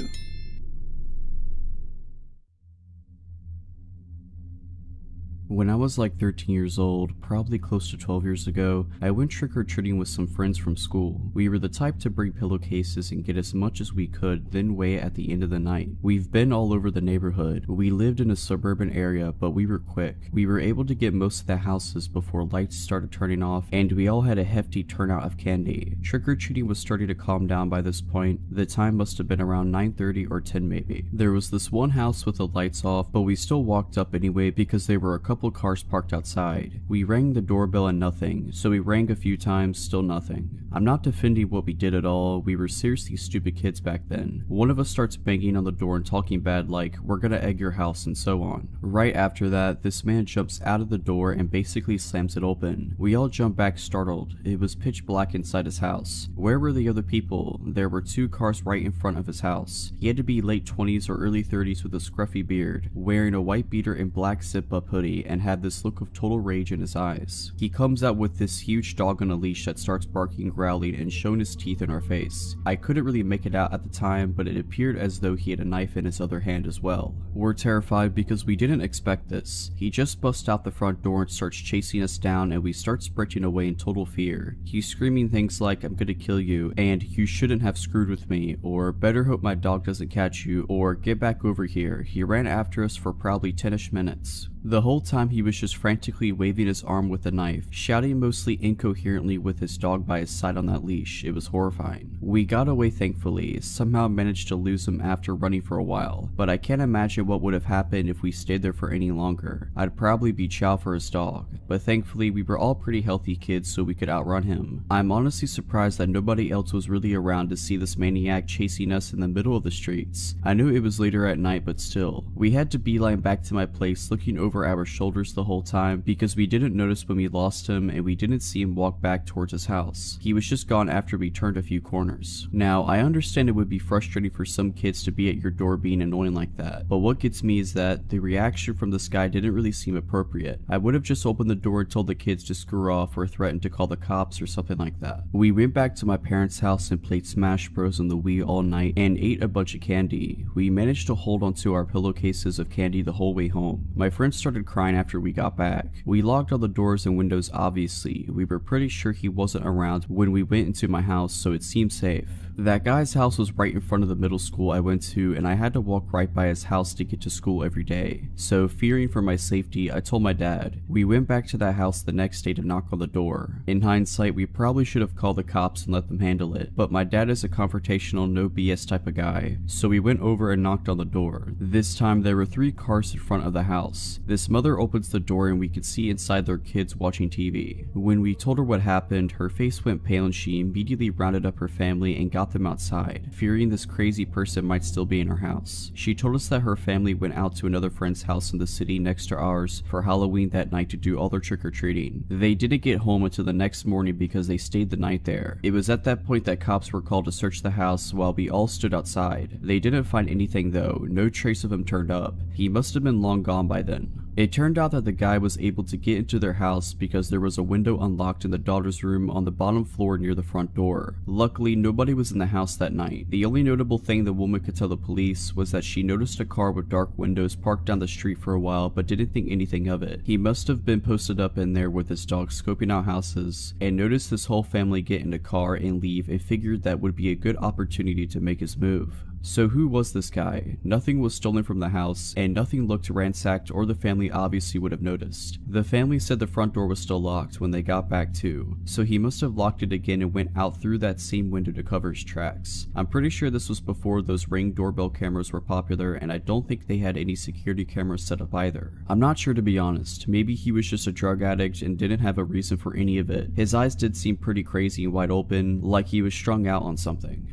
When I was like 13 years old, probably close to 12 years ago, I went trick-or-treating with some friends from school. We were the type to bring pillowcases and get as much as we could, then wait at the end of the night. We've been all over the neighborhood. We lived in a suburban area, but we were quick. We were able to get most of the houses before lights started turning off, and we all had a hefty turnout of candy. Trick-or-treating was starting to calm down by this point. The time must have been around 9:30 or 10 maybe. There was this one house with the lights off, but we still walked up anyway because there were a couple cars parked outside. We rang the doorbell and nothing, so we rang a few times, still nothing. I'm not defending what we did at all, we were seriously stupid kids back then. One of us starts banging on the door and talking bad like, "We're gonna egg your house," and so on. Right after that, this man jumps out of the door and basically slams it open. We all jump back startled. It was pitch black inside his house. Where were the other people? There were 2 cars right in front of his house. He had to be late 20s or early 30s with a scruffy beard, wearing a white beater and black zip-up hoodie, and had this look of total rage in his eyes. He comes out with this huge dog on a leash that starts barking, growling, and showing his teeth in our face. I couldn't really make it out at the time, but it appeared as though he had a knife in his other hand as well. We're terrified because we didn't expect this. He just busts out the front door and starts chasing us down, and we start sprinting away in total fear. He's screaming things like, "I'm gonna kill you," and "You shouldn't have screwed with me," or "Better hope my dog doesn't catch you," or "Get back over here." He ran after us for probably 10-ish minutes. The whole time he was just frantically waving his arm with the knife, shouting mostly incoherently with his dog by his side on that leash. It was horrifying. We got away thankfully, somehow managed to lose him after running for a while, but I can't imagine what would have happened if we stayed there for any longer. I'd probably be chow for his dog, but thankfully we were all pretty healthy kids so we could outrun him. I'm honestly surprised that nobody else was really around to see this maniac chasing us in the middle of the streets. I knew it was later at night, but still. We had to beeline back to my place looking over over our shoulders the whole time because we didn't notice when we lost him and we didn't see him walk back towards his house. He was just gone after we turned a few corners. Now, I understand it would be frustrating for some kids to be at your door being annoying like that, but what gets me is that the reaction from this guy didn't really seem appropriate. I would have just opened the door and told the kids to screw off or threatened to call the cops or something like that. We went back to my parents' house and played Smash Bros on the Wii all night and ate a bunch of candy. We managed to hold onto our pillowcases of candy the whole way home. My friends started crying after we got back. We locked all the doors and windows obviously. We were pretty sure he wasn't around when we went into my house, so it seemed safe. That guy's house was right in front of the middle school I went to, and I had to walk right by his house to get to school every day. So fearing for my safety, I told my dad. We went back to that house the next day to knock on the door. In hindsight, we probably should have called the cops and let them handle it, but my dad is a confrontational, no BS type of guy, so we went over and knocked on the door. This time there were 3 cars in front of the house. This mother opens the door and we could see inside their kids watching TV. When we told her what happened, her face went pale and she immediately rounded up her family and got them outside, fearing this crazy person might still be in her house. She told us that her family went out to another friend's house in the city next to ours for Halloween that night to do all their trick-or-treating. They didn't get home until the next morning because they stayed the night there. It was at that point that cops were called to search the house while we all stood outside. They didn't find anything though, no trace of him turned up. He must have been long gone by then. It turned out that the guy was able to get into their house because there was a window unlocked in the daughter's room on the bottom floor near the front door. Luckily, nobody was in the house that night. The only notable thing the woman could tell the police was that she noticed a car with dark windows parked down the street for a while but didn't think anything of it. He must have been posted up in there with his dog scoping out houses and noticed this whole family get in a car and leave and figured that would be a good opportunity to make his move. So who was this guy? Nothing was stolen from the house, and nothing looked ransacked or the family obviously would have noticed. The family said the front door was still locked when they got back too, so he must have locked it again and went out through that same window to cover his tracks. I'm pretty sure this was before those Ring doorbell cameras were popular, and I don't think they had any security cameras set up either. I'm not sure to be honest, maybe he was just a drug addict and didn't have a reason for any of it. His eyes did seem pretty crazy and wide open, like he was strung out on something.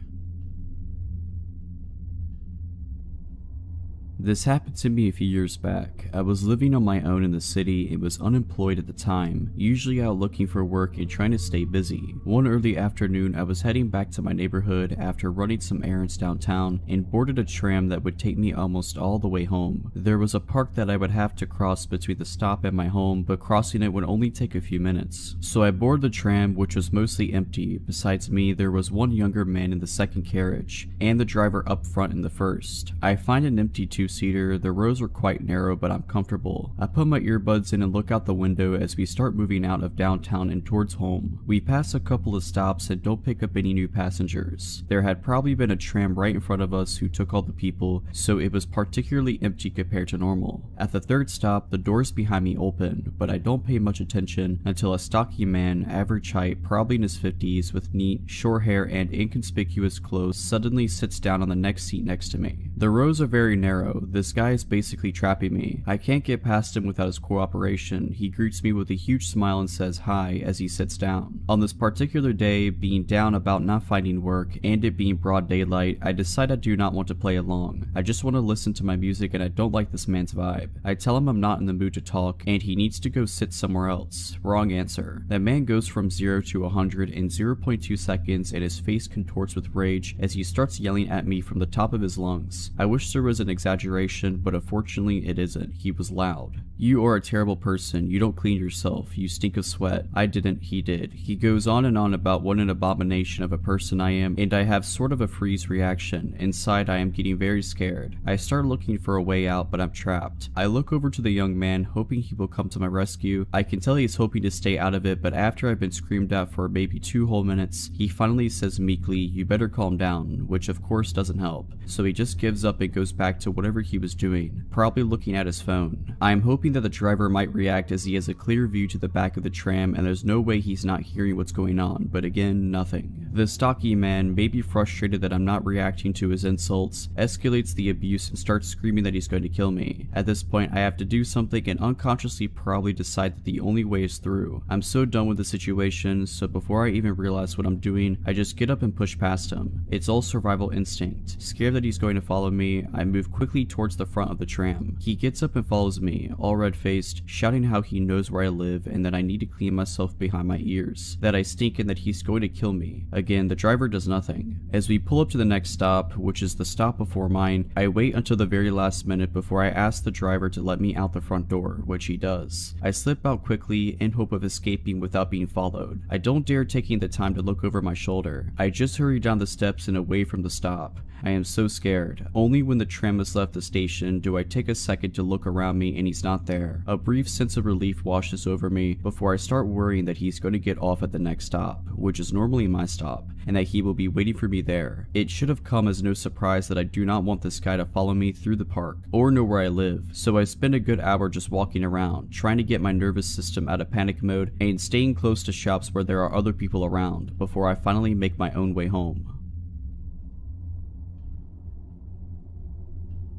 This happened to me a few years back. I was living on my own in the city and was unemployed at the time, usually out looking for work and trying to stay busy. One early afternoon, I was heading back to my neighborhood after running some errands downtown and boarded a tram that would take me almost all the way home. There was a park that I would have to cross between the stop and my home, but crossing it would only take a few minutes. So I boarded the tram, which was mostly empty. Besides me, there was one younger man in the second carriage, and the driver up front in the first. I find an empty two-seater. The rows are quite narrow, but I'm comfortable. I put my earbuds in and look out the window as we start moving out of downtown and towards home. We pass a couple of stops and don't pick up any new passengers. There had probably been a tram right in front of us who took all the people, so it was particularly empty compared to normal. At the third stop, the doors behind me open, but I don't pay much attention until a stocky man, average height, probably in his 50s, with neat, short hair and inconspicuous clothes suddenly sits down on the next seat next to me. The rows are very narrow. This guy is basically trapping me. I can't get past him without his cooperation. He greets me with a huge smile and says hi as he sits down. On this particular day, being down about not finding work and it being broad daylight, I decide I do not want to play along. I just want to listen to my music and I don't like this man's vibe. I tell him I'm not in the mood to talk and he needs to go sit somewhere else. Wrong answer. That man goes from 0 to 100 in 0.2 seconds and his face contorts with rage as he starts yelling at me from the top of his lungs. I wish there was an exaggeration, but unfortunately it isn't. He was loud. You are a terrible person. You don't clean yourself. You stink of sweat. I didn't, he did. He goes on and on about what an abomination of a person I am, and I have sort of a freeze reaction. Inside I am getting very scared. I start looking for a way out, but I'm trapped. I look over to the young man, hoping he will come to my rescue. I can tell he's hoping to stay out of it, but after I've been screamed at for maybe 2 whole minutes, he finally says meekly, "You better calm down," which of course doesn't help. So he just gives up and goes back to whatever he was doing, probably looking at his phone. I am hoping that the driver might react as he has a clear view to the back of the tram and there's no way he's not hearing what's going on, but again, nothing. The stocky man, maybe frustrated that I'm not reacting to his insults, escalates the abuse and starts screaming that he's going to kill me. At this point, I have to do something and unconsciously probably decide that the only way is through. I'm so done with the situation, so before I even realize what I'm doing, I just get up and push past him. It's all survival instinct. Scared that he's going to follow me, I move quickly towards the front of the tram. He gets up and follows me, all red-faced, shouting how he knows where I live and that I need to clean myself behind my ears, that I stink and that he's going to kill me. Again, the driver does nothing. As we pull up to the next stop, which is the stop before mine, I wait until the very last minute before I ask the driver to let me out the front door, which he does. I slip out quickly in hope of escaping without being followed. I don't dare taking the time to look over my shoulder. I just hurry down the steps and away from the stop. I am so scared. Only when the tram has left the station do I take a second to look around me and he's not there. A brief sense of relief washes over me before I start worrying that he's going to get off at the next stop, which is normally my stop, and that he will be waiting for me there. It should have come as no surprise that I do not want this guy to follow me through the park or know where I live, so I spend a good hour just walking around, trying to get my nervous system out of panic mode and staying close to shops where there are other people around before I finally make my own way home.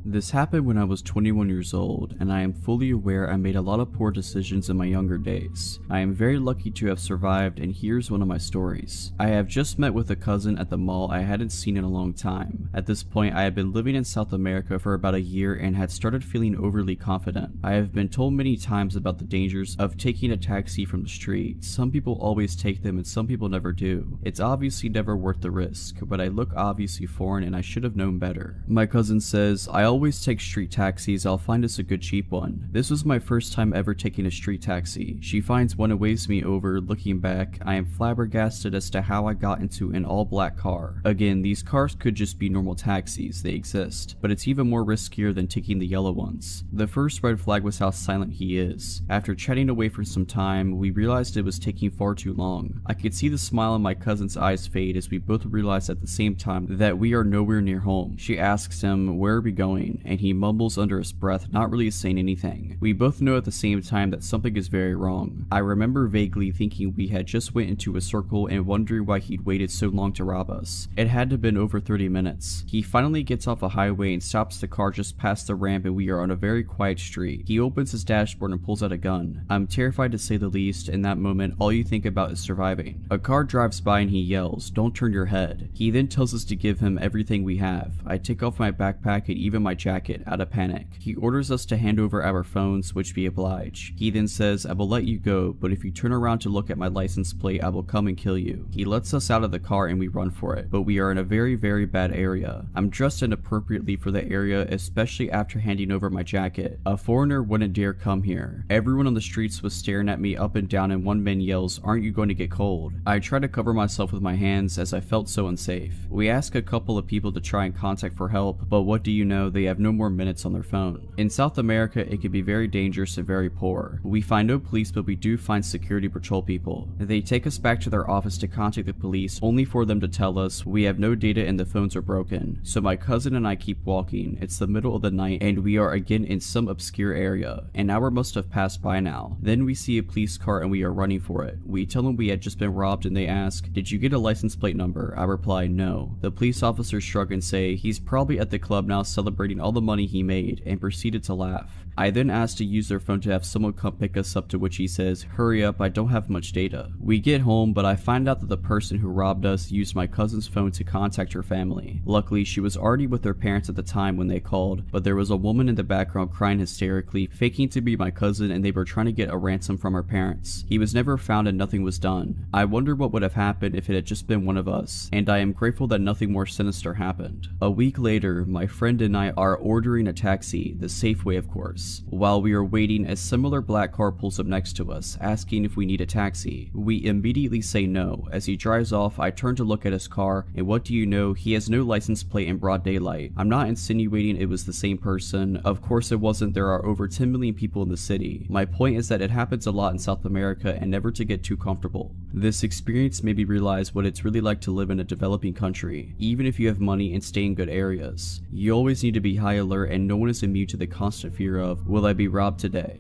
This happened when I was 21 years old, and I am fully aware I made a lot of poor decisions in my younger days. I am very lucky to have survived, and here's one of my stories. I have just met with a cousin at the mall I hadn't seen in a long time. At this point, I had been living in South America for about a year and had started feeling overly confident. I have been told many times about the dangers of taking a taxi from the street. Some people always take them and some people never do. It's obviously never worth the risk, but I look obviously foreign and I should have known better. My cousin says, I always take street taxis, I'll find us a good cheap one. This was my first time ever taking a street taxi. She finds one and waves me over. Looking back, I am flabbergasted as to how I got into an all-black car. Again, these cars could just be normal taxis, they exist, but it's even more riskier than taking the yellow ones. The first red flag was how silent he is. After chatting away for some time, we realized it was taking far too long. I could see the smile in my cousin's eyes fade as we both realized at the same time that we are nowhere near home. She asks him, "Where are we going?" and he mumbles under his breath, not really saying anything. We both know at the same time that something is very wrong. I remember vaguely thinking we had just went into a circle and wondering why he'd waited so long to rob us. It had to have been over 30 minutes. He finally gets off a highway and stops the car just past the ramp, and we are on a very quiet street. He opens his dashboard and pulls out a gun. I'm terrified to say the least. In that moment, all you think about is surviving. A car drives by and he yells, "Don't turn your head." He then tells us to give him everything we have. I take off my backpack and even my jacket out of panic. He orders us to hand over our phones, which we oblige. He then says, "I will let you go, but if you turn around to look at my license plate, I will come and kill you." He lets us out of the car and we run for it, but we are in a very bad area. I'm dressed inappropriately for the area, especially after handing over my jacket. A foreigner wouldn't dare come here. Everyone on the streets was staring at me up and down, and one man yells, "Aren't you going to get cold?" I try to cover myself with my hands as I felt so unsafe. We ask a couple of people to try and contact for help, but what do you know, they have no more minutes on their phone. In South America, it can be very dangerous and very poor. We find no police, but we do find security patrol people. They take us back to their office to contact the police, only for them to tell us we have no data and the phones are broken. So my cousin and I keep walking. It's the middle of the night and we are again in some obscure area. An hour must have passed by now. Then we see a police car and we are running for it. We tell them we had just been robbed and they ask, "Did you get a license plate number?" I reply, "No." The police officers shrug and say, "He's probably at the club now celebrating all the money he made," and proceeded to laugh. I then asked to use their phone to have someone come pick us up, to which he says, "Hurry up, I don't have much data." We get home, but I find out that the person who robbed us used my cousin's phone to contact her family. Luckily, she was already with her parents at the time when they called, but there was a woman in the background crying hysterically, faking to be my cousin, and they were trying to get a ransom from her parents. He was never found and nothing was done. I wonder what would have happened if it had just been one of us, and I am grateful that nothing more sinister happened. A week later, my friend and I are ordering a taxi, the safe way of course. While we are waiting, a similar black car pulls up next to us, asking if we need a taxi. We immediately say no. As he drives off, I turn to look at his car, and what do you know, he has no license plate in broad daylight. I'm not insinuating it was the same person. Of course it wasn't. There are over 10 million people in the city. My point is that it happens a lot in South America, and never to get too comfortable. This experience made me realize what it's really like to live in a developing country, even if you have money and stay in good areas. You always need to be high alert, and no one is immune to the constant fear of, will I be robbed today?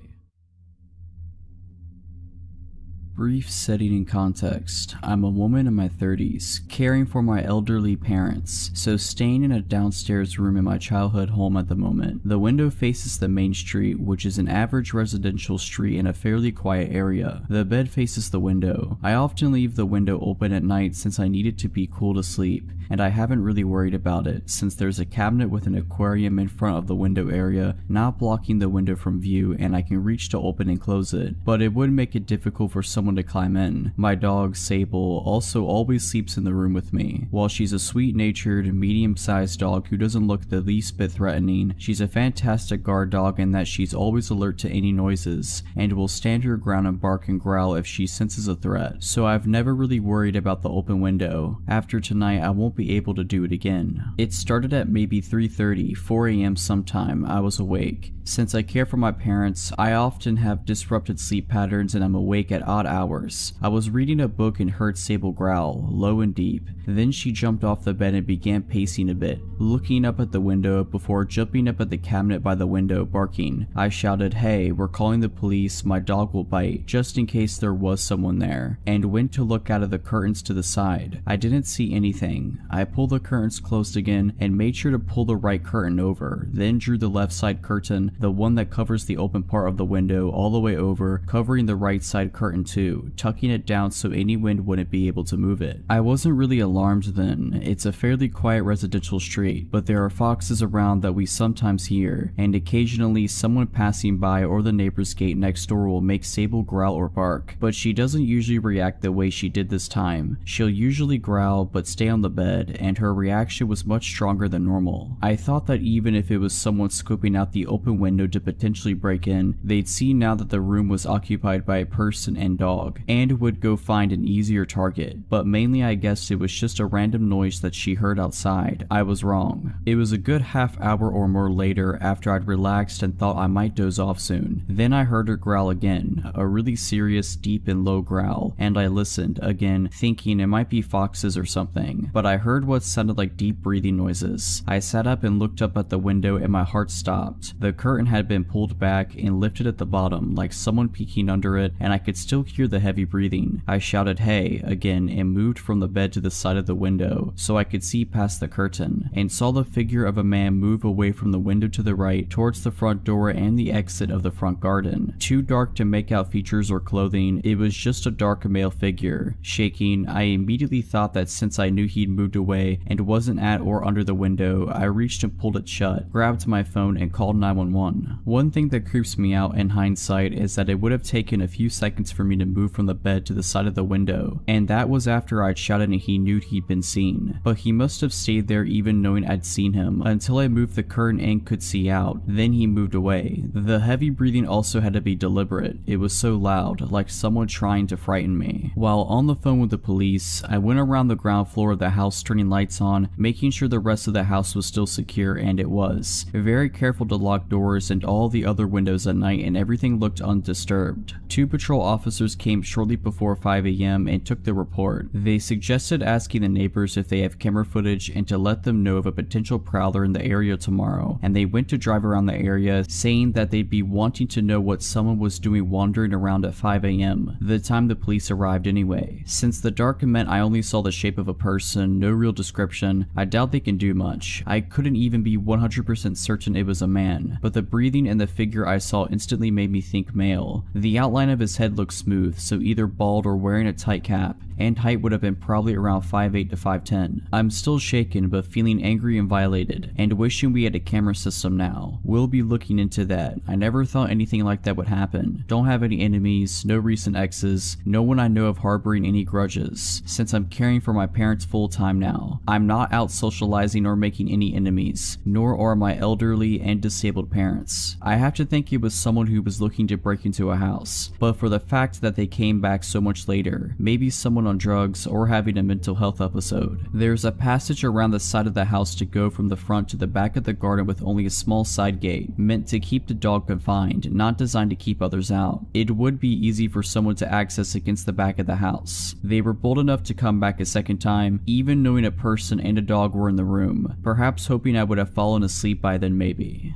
Brief setting and context. I'm a woman in my 30s, caring for my elderly parents, so staying in a downstairs room in my childhood home at the moment. The window faces the main street, which is an average residential street in a fairly quiet area. The bed faces the window. I often leave the window open at night since I need it to be cool to sleep, and I haven't really worried about it since there's a cabinet with an aquarium in front of the window area, not blocking the window from view, and I can reach to open and close it, but it would make it difficult for someone to climb in. My dog, Sable, also always sleeps in the room with me. While she's a sweet-natured, medium-sized dog who doesn't look the least bit threatening, she's a fantastic guard dog in that she's always alert to any noises, and will stand her ground and bark and growl if she senses a threat, so I've never really worried about the open window. After tonight, I won't be able to do it again. It started at maybe 3:30, 4 a.m. sometime. I was awake. Since I care for my parents, I often have disrupted sleep patterns and I'm awake at odd hours. I was reading a book and heard Sable growl, low and deep. Then she jumped off the bed and began pacing a bit, looking up at the window before jumping up at the cabinet by the window, barking. I shouted, "Hey, we're calling the police, my dog will bite," just in case there was someone there, and went to look out of the curtains to the side. I didn't see anything. I pulled the curtains closed again and made sure to pull the right curtain over, then drew the left side curtain, the one that covers the open part of the window, all the way over, covering the right side curtain too, tucking it down so any wind wouldn't be able to move it. I wasn't really alarmed then. It's a fairly quiet residential street, but there are foxes around that we sometimes hear, and occasionally someone passing by or the neighbor's gate next door will make Sable growl or bark, but she doesn't usually react the way she did this time. She'll usually growl but stay on the bed, and her reaction was much stronger than normal. I thought that even if it was someone scoping out the open window to potentially break in, they'd see now that the room was occupied by a person and dog, and would go find an easier target, but mainly I guessed it was just a random noise that she heard outside. I was wrong. It was a good half hour or more later after I'd relaxed and thought I might doze off soon. Then I heard her growl again, a really serious, deep and low growl, and I listened, again, thinking it might be foxes or something, but I heard what sounded like deep breathing noises. I sat up and looked up at the window and my heart stopped. The curtain had been pulled back and lifted at the bottom like someone peeking under it, and I could still hear the heavy breathing. I shouted "Hey" again and moved from the bed to the side of the window so I could see past the curtain, and saw the figure of a man move away from the window to the right towards the front door and the exit of the front garden. Too dark to make out features or clothing, it was just a dark male figure. Shaking, I immediately thought that since I knew he'd moved away and wasn't at or under the window, I reached and pulled it shut, grabbed my phone and called 911. One thing that creeps me out in hindsight is that it would have taken a few seconds for me to move from the bed to the side of the window, and that was after I'd shouted and he knew he'd been seen. But he must have stayed there even knowing I'd seen him until I moved the curtain and could see out. Then he moved away. The heavy breathing also had to be deliberate. It was so loud, like someone trying to frighten me. While on the phone with the police, I went around the ground floor of the house turning lights on, making sure the rest of the house was still secure, and it was. Very careful to lock doors and all the other windows at night, and everything looked undisturbed. 2 patrol officers came shortly before 5 a.m. and took the report. They suggested asking the neighbors if they have camera footage and to let them know of a potential prowler in the area tomorrow, and they went to drive around the area, saying that they'd be wanting to know what someone was doing wandering around at 5 a.m., the time the police arrived anyway. Since the dark meant I only saw the shape of a person, no real description, I doubt they can do much. I couldn't even be 100% certain it was a man, but the breathing and the figure I saw instantly made me think male. The outline of his head looked smooth, so either bald or wearing a tight cap, and height would have been probably around 5'8" to 5'10". I'm still shaken but feeling angry and violated, and wishing we had a camera system now. We'll be looking into that. I never thought anything like that would happen. Don't have any enemies, no recent exes, no one I know of harboring any grudges, since I'm caring for my parents full time now. I'm not out socializing or making any enemies, nor are my elderly and disabled parents. I have to think it was someone who was looking to break into a house, but for the fact that they came back so much later, maybe someone on drugs or having a mental health episode. There's a passage around the side of the house to go from the front to the back of the garden with only a small side gate, meant to keep the dog confined, not designed to keep others out. It would be easy for someone to access against the back of the house. They were bold enough to come back a second time, even knowing a person and a dog were in the room, perhaps hoping I would have fallen asleep by then maybe.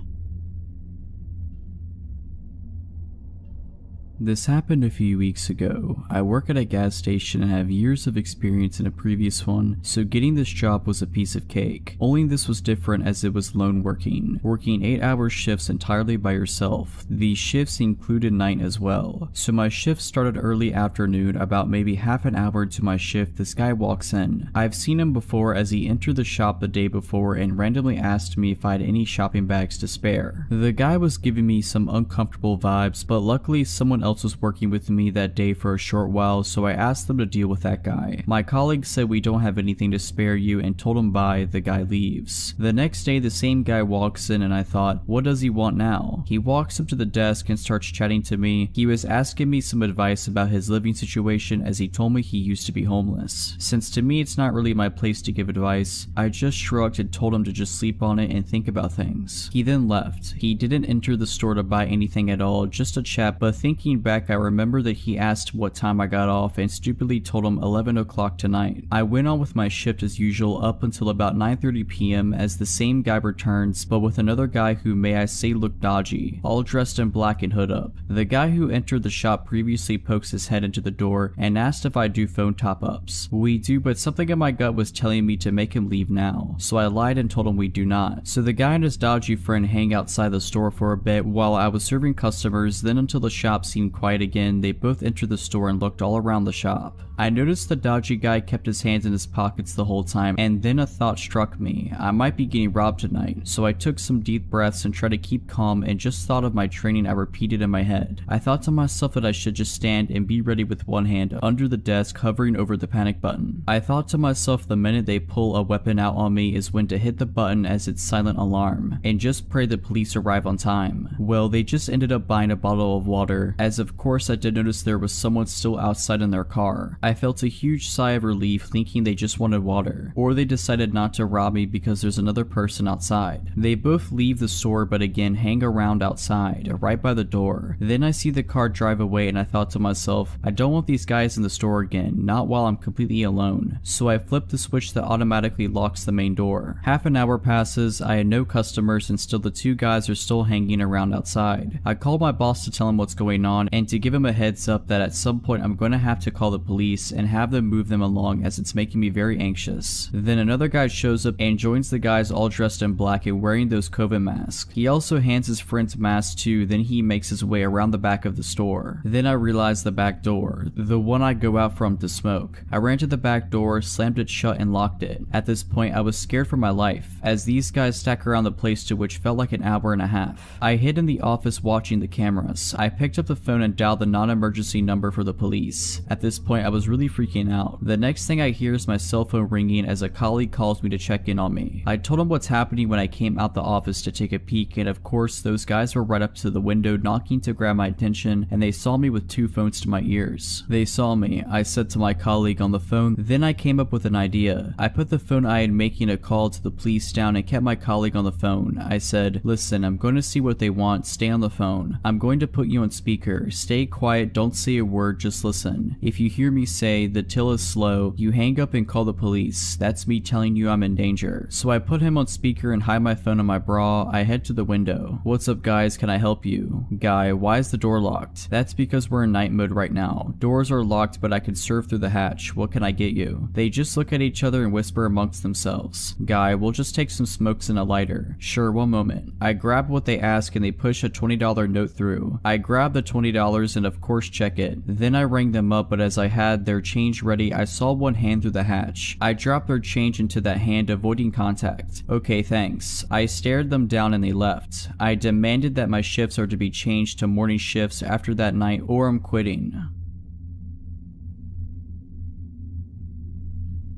This happened a few weeks ago. I work at a gas station and have years of experience in a previous one, so getting this job was a piece of cake. Only this was different as it was lone working 8-hour shifts entirely by yourself. These shifts included night as well. So my shift started early afternoon. About maybe half an hour into my shift, this guy walks in. I've seen him before as he entered the shop the day before and randomly asked me if I had any shopping bags to spare. The guy was giving me some uncomfortable vibes, but luckily someone else was working with me that day for a short while, so I asked them to deal with that guy. My colleague said we don't have anything to spare you and told him bye. The guy leaves. The next day the same guy walks in and I thought, what does he want now? He walks up to the desk and starts chatting to me. He was asking me some advice about his living situation as he told me he used to be homeless. Since to me it's not really my place to give advice, I just shrugged and told him to just sleep on it and think about things. He then left. He didn't enter the store to buy anything at all, just a chat, but thinking back I remember that he asked what time I got off and stupidly told him 11 o'clock tonight. I went on with my shift as usual up until about 9:30 p.m. as the same guy returns, but with another guy who may I say looked dodgy, all dressed in black and hood up. The guy who entered the shop previously pokes his head into the door and asked if I do phone top-ups. We do, but something in my gut was telling me to make him leave now, so I lied and told him we do not. So the guy and his dodgy friend hang outside the store for a bit while I was serving customers, then until the shop seemed quiet again, they both entered the store and looked all around the shop. I noticed the dodgy guy kept his hands in his pockets the whole time, and then a thought struck me. I might be getting robbed tonight, so I took some deep breaths and tried to keep calm and just thought of my training I repeated in my head. I thought to myself that I should just stand and be ready with one hand under the desk hovering over the panic button. I thought to myself the minute they pull a weapon out on me is when to hit the button as its silent alarm, and just pray the police arrive on time. Well, they just ended up buying a bottle of water, as of course I did notice there was someone still outside in their car. I felt a huge sigh of relief thinking they just wanted water, or they decided not to rob me because there's another person outside. They both leave the store but again hang around outside, right by the door. Then I see the car drive away and I thought to myself, I don't want these guys in the store again, not while I'm completely alone. So I flip the switch that automatically locks the main door. Half an hour passes, I had no customers and still the two guys are still hanging around outside. I called my boss to tell him what's going on and to give him a heads up that at some point I'm going to have to call the police and have them move them along as it's making me very anxious. Then another guy shows up and joins the guys all dressed in black and wearing those COVID masks. He also hands his friend's mask too, then he makes his way around the back of the store. Then I realized the back door, the one I go out from to smoke. I ran to the back door, slammed it shut and locked it. At this point I was scared for my life, as these guys stack around the place to which felt like an hour and a half. I hid in the office watching the cameras. I picked up the phone and dialed the non-emergency number for the police. At this point I was really freaking out. The next thing I hear is my cell phone ringing as a colleague calls me to check in on me. I told him what's happening when I came out the office to take a peek, and of course those guys were right up to the window knocking to grab my attention, and they saw me with two phones to my ears. They saw me, I said to my colleague on the phone. Then I came up with an idea. I put the phone I had making a call to the police down and kept my colleague on the phone. I said, listen, I'm going to see what they want, stay on the phone. I'm going to put you on speaker. Stay quiet, don't say a word, just listen. If you hear me say the till is slow, you hang up and call the police. That's me telling you I'm in danger. So I put him on speaker and hide my phone in my bra. I head to the window. What's up guys, can I help you? Guy, why is the door locked? That's because we're in night mode right now. Doors are locked but I can serve through the hatch. What can I get you? They just look at each other and whisper amongst themselves. Guy, we'll just take some smokes and a lighter. Sure, one moment. I grab what they ask and they push a $20 note through. I grab the $20 and of course check it. Then I rang them up, but as I had their change ready, I saw one hand through the hatch. I dropped their change into that hand, avoiding contact. Okay, thanks. I stared them down and they left. I demanded that my shifts are to be changed to morning shifts after that night or I'm quitting.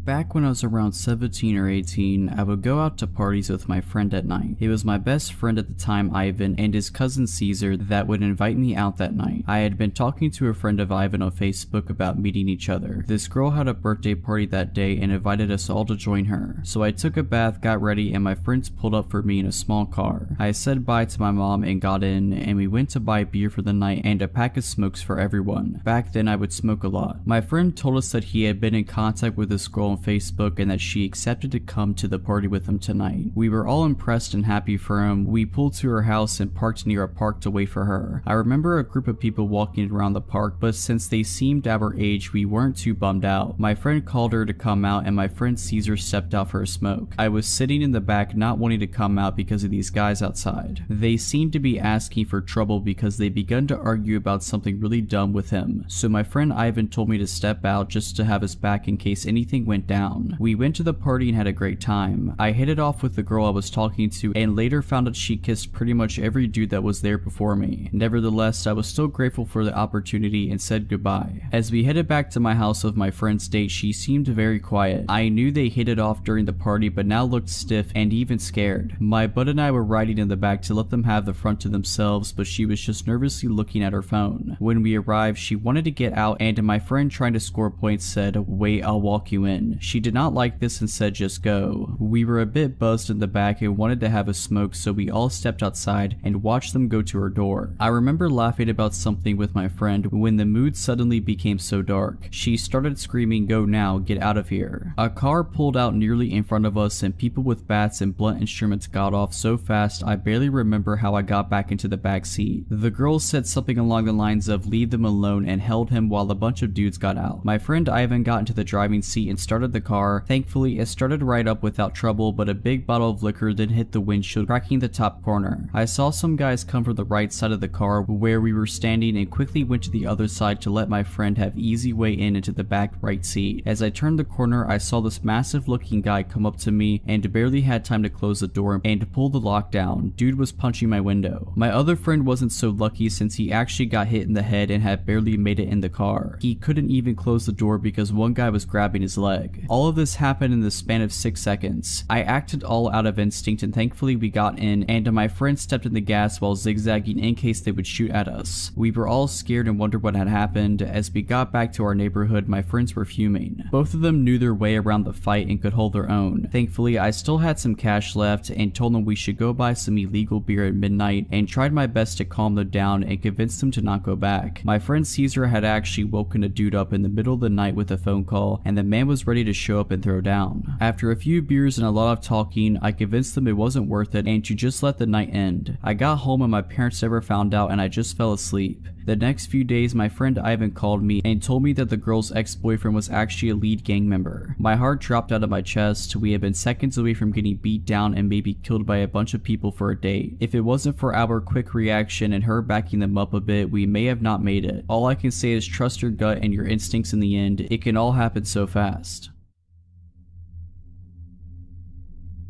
Back when I was around 17 or 18, I would go out to parties with my friend at night. It was my best friend at the time, Ivan, and his cousin Caesar that would invite me out that night. I had been talking to a friend of Ivan on Facebook about meeting each other. This girl had a birthday party that day and invited us all to join her. So I took a bath, got ready, and my friends pulled up for me in a small car. I said bye to my mom and got in, and we went to buy beer for the night and a pack of smokes for everyone. Back then I would smoke a lot. My friend told us that he had been in contact with this girl on Facebook and that she accepted to come to the party with him tonight. We were all impressed and happy for him. We pulled to her house and parked near a park to wait for her. I remember a group of people walking around the park, but since they seemed our age, we weren't too bummed out. My friend called her to come out and my friend Caesar stepped out for a smoke. I was sitting in the back not wanting to come out because of these guys outside. They seemed to be asking for trouble because they begun to argue about something really dumb with him. So my friend Ivan told me to step out just to have his back in case anything went down. We went to the party and had a great time. I hit it off with the girl I was talking to and later found out she kissed pretty much every dude that was there before me. Nevertheless, I was still grateful for the opportunity and said goodbye. As we headed back to my house of my friend's date, she seemed very quiet. I knew they hit it off during the party but now looked stiff and even scared. My bud and I were riding in the back to let them have the front to themselves, but she was just nervously looking at her phone. When we arrived, she wanted to get out and my friend, trying to score points, said, "Wait, I'll walk you in." She did not like this and said, "Just go." We were a bit buzzed in the back and wanted to have a smoke, so we all stepped outside and watched them go to her door. I remember laughing about something with my friend when the mood suddenly became so dark. She started screaming, "Go now, get out of here." A car pulled out nearly in front of us and people with bats and blunt instruments got off so fast I barely remember how I got back into the back seat. The girl said something along the lines of "leave them alone" and held him while a bunch of dudes got out. My friend Ivan got into the driving seat and started the car. Thankfully, it started right up without trouble, but a big bottle of liquor then hit the windshield, cracking the top corner. I saw some guys come from the right side of the car where we were standing and quickly went to the other side to let my friend have easy way in into the back right seat. As I turned the corner, I saw this massive looking guy come up to me and barely had time to close the door and pull the lock down. Dude was punching my window. My other friend wasn't so lucky since he actually got hit in the head and had barely made it in the car. He couldn't even close the door because one guy was grabbing his leg. All of this happened in the span of 6 seconds. I acted all out of instinct and thankfully we got in, and my friend stepped in the gas while zigzagging in case they would shoot at us. We were all scared and wondered what had happened. As we got back to our neighborhood, my friends were fuming. Both of them knew their way around the fight and could hold their own. Thankfully, I still had some cash left and told them we should go buy some illegal beer at midnight and tried my best to calm them down and convince them to not go back. My friend Caesar had actually woken a dude up in the middle of the night with a phone call and the man was ready to show up and throw down. After a few beers and a lot of talking, I convinced them it wasn't worth it and to just let the night end. I got home and my parents never found out and I just fell asleep. The next few days, my friend Ivan called me and told me that the girl's ex-boyfriend was actually a lead gang member. My heart dropped out of my chest. We had been seconds away from getting beat down and maybe killed by a bunch of people for a date. If it wasn't for our quick reaction and her backing them up a bit, we may have not made it. All I can say is trust your gut and your instincts in the end. It can all happen so fast.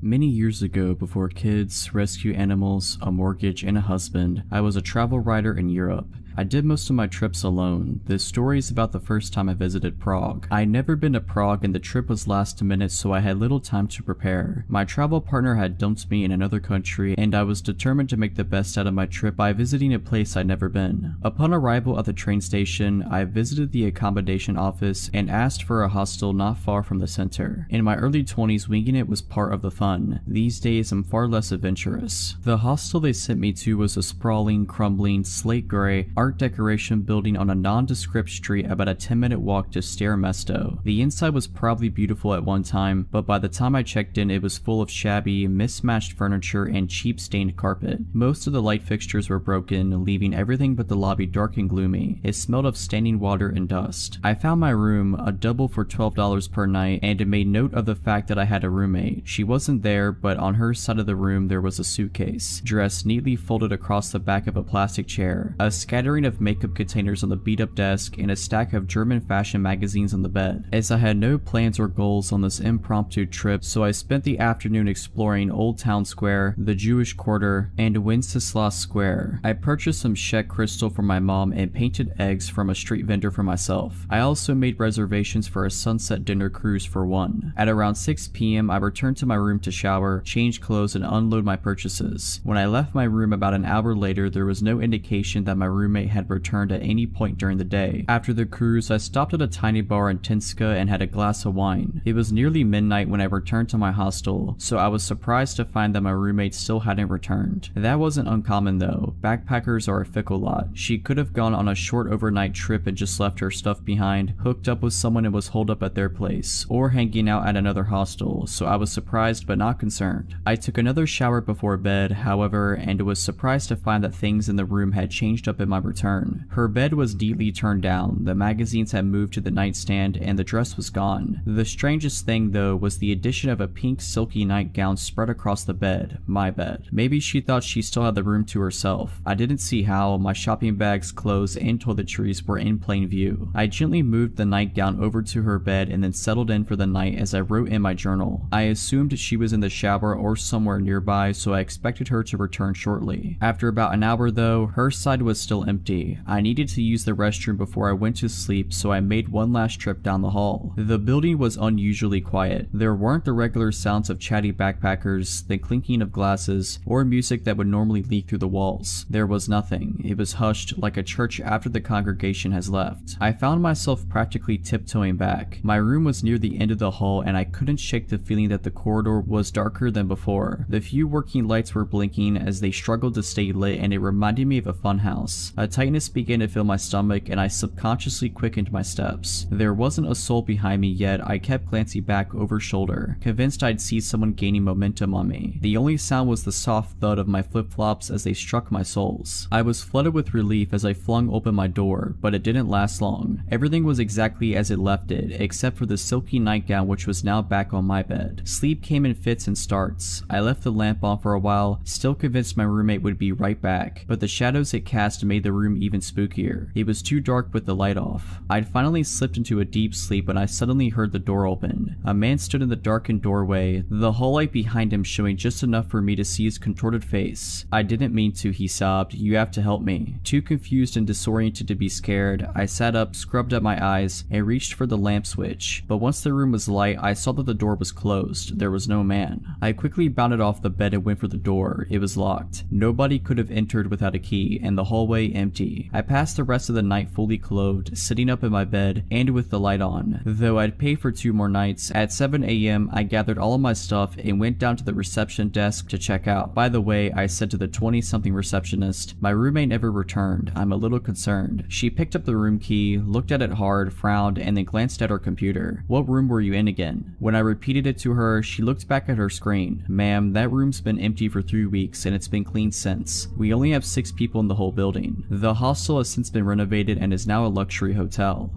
Many years ago, before kids, rescue animals, a mortgage, and a husband, I was a travel writer in Europe. I did most of my trips alone. This story is about the first time I visited Prague. I'd never been to Prague and the trip was last minute, so I had little time to prepare. My travel partner had dumped me in another country and I was determined to make the best out of my trip by visiting a place I'd never been. Upon arrival at the train station, I visited the accommodation office and asked for a hostel not far from the center. In my early 20s, winging it was part of the fun. These days, I'm far less adventurous. The hostel they sent me to was a sprawling, crumbling, slate gray, art decoration building on a nondescript street about a 10-minute walk to Stair-Mesto. The inside was probably beautiful at one time, but by the time I checked in, it was full of shabby, mismatched furniture and cheap stained carpet. Most of the light fixtures were broken, leaving everything but the lobby dark and gloomy. It smelled of standing water and dust. I found my room, a double for $12 per night, and made note of the fact that I had a roommate. She wasn't there, but on her side of the room there was a suitcase, dressed neatly folded across the back of a plastic chair, a scattering of makeup containers on the beat-up desk, and a stack of German fashion magazines on the bed. As I had no plans or goals on this impromptu trip, so I spent the afternoon exploring Old Town Square, the Jewish Quarter, and Wenceslas Square. I purchased some Czech crystal for my mom and painted eggs from a street vendor for myself. I also made reservations for a sunset dinner cruise for one. At around 6 p.m. I returned to my room to shower, change clothes, and unload my purchases. When I left my room about an hour later, there was no indication that my roommate roommate had returned at any point during the day. After the cruise, I stopped at a tiny bar in Tinska and had a glass of wine. It was nearly midnight when I returned to my hostel, so I was surprised to find that my roommate still hadn't returned. That wasn't uncommon though. Backpackers are a fickle lot. She could have gone on a short overnight trip and just left her stuff behind, hooked up with someone and was holed up at their place, or hanging out at another hostel, so I was surprised but not concerned. I took another shower before bed, however, and was surprised to find that things in the room had changed up in my return. Her bed was neatly turned down, the magazines had moved to the nightstand, and the dress was gone. The strangest thing though was the addition of a pink silky nightgown spread across the bed, my bed. Maybe she thought she still had the room to herself. I didn't see how. My shopping bags, clothes, and toiletries were in plain view. I gently moved the nightgown over to her bed and then settled in for the night as I wrote in my journal. I assumed she was in the shower or somewhere nearby, so I expected her to return shortly. After about an hour though, her side was still empty. I needed to use the restroom before I went to sleep, so I made one last trip down the hall. The building was unusually quiet. There weren't the regular sounds of chatty backpackers, the clinking of glasses, or music that would normally leak through the walls. There was nothing. It was hushed like a church after the congregation has left. I found myself practically tiptoeing back. My room was near the end of the hall and I couldn't shake the feeling that the corridor was darker than before. The few working lights were blinking as they struggled to stay lit, and it reminded me of a funhouse. A tightness began to fill my stomach and I subconsciously quickened my steps. There wasn't a soul behind me yet. I kept glancing back over shoulder, convinced I'd see someone gaining momentum on me. The only sound was the soft thud of my flip-flops as they struck my soles. I was flooded with relief as I flung open my door, but it didn't last long. Everything was exactly as it left it, except for the silky nightgown which was now back on my bed. Sleep came in fits and starts. I left the lamp on for a while, still convinced my roommate would be right back, but the shadows it cast made the room even spookier. It was too dark with the light off. I'd finally slipped into a deep sleep when I suddenly heard the door open. A man stood in the darkened doorway, the hall light behind him showing just enough for me to see his contorted face. "I didn't mean to," he sobbed. "You have to help me." Too confused and disoriented to be scared, I sat up, scrubbed at my eyes, and reached for the lamp switch. But once the room was light, I saw that the door was closed. There was no man. I quickly bounded off the bed and went for the door. It was locked. Nobody could have entered without a key, and the hallway empty. I passed the rest of the night fully clothed, sitting up in my bed, and with the light on. Though I'd pay for 2 more nights, at 7 a.m. I gathered all of my stuff and went down to the reception desk to check out. By the way, I said to the 20-something receptionist, "My roommate never returned. I'm a little concerned." She picked up the room key, looked at it hard, frowned, and then glanced at her computer. "What room were you in again?" When I repeated it to her, she looked back at her screen. "Ma'am, that room's been empty for 3 weeks and it's been cleaned since. We only have 6 people in the whole building. The hostel has since been renovated and is now a luxury hotel."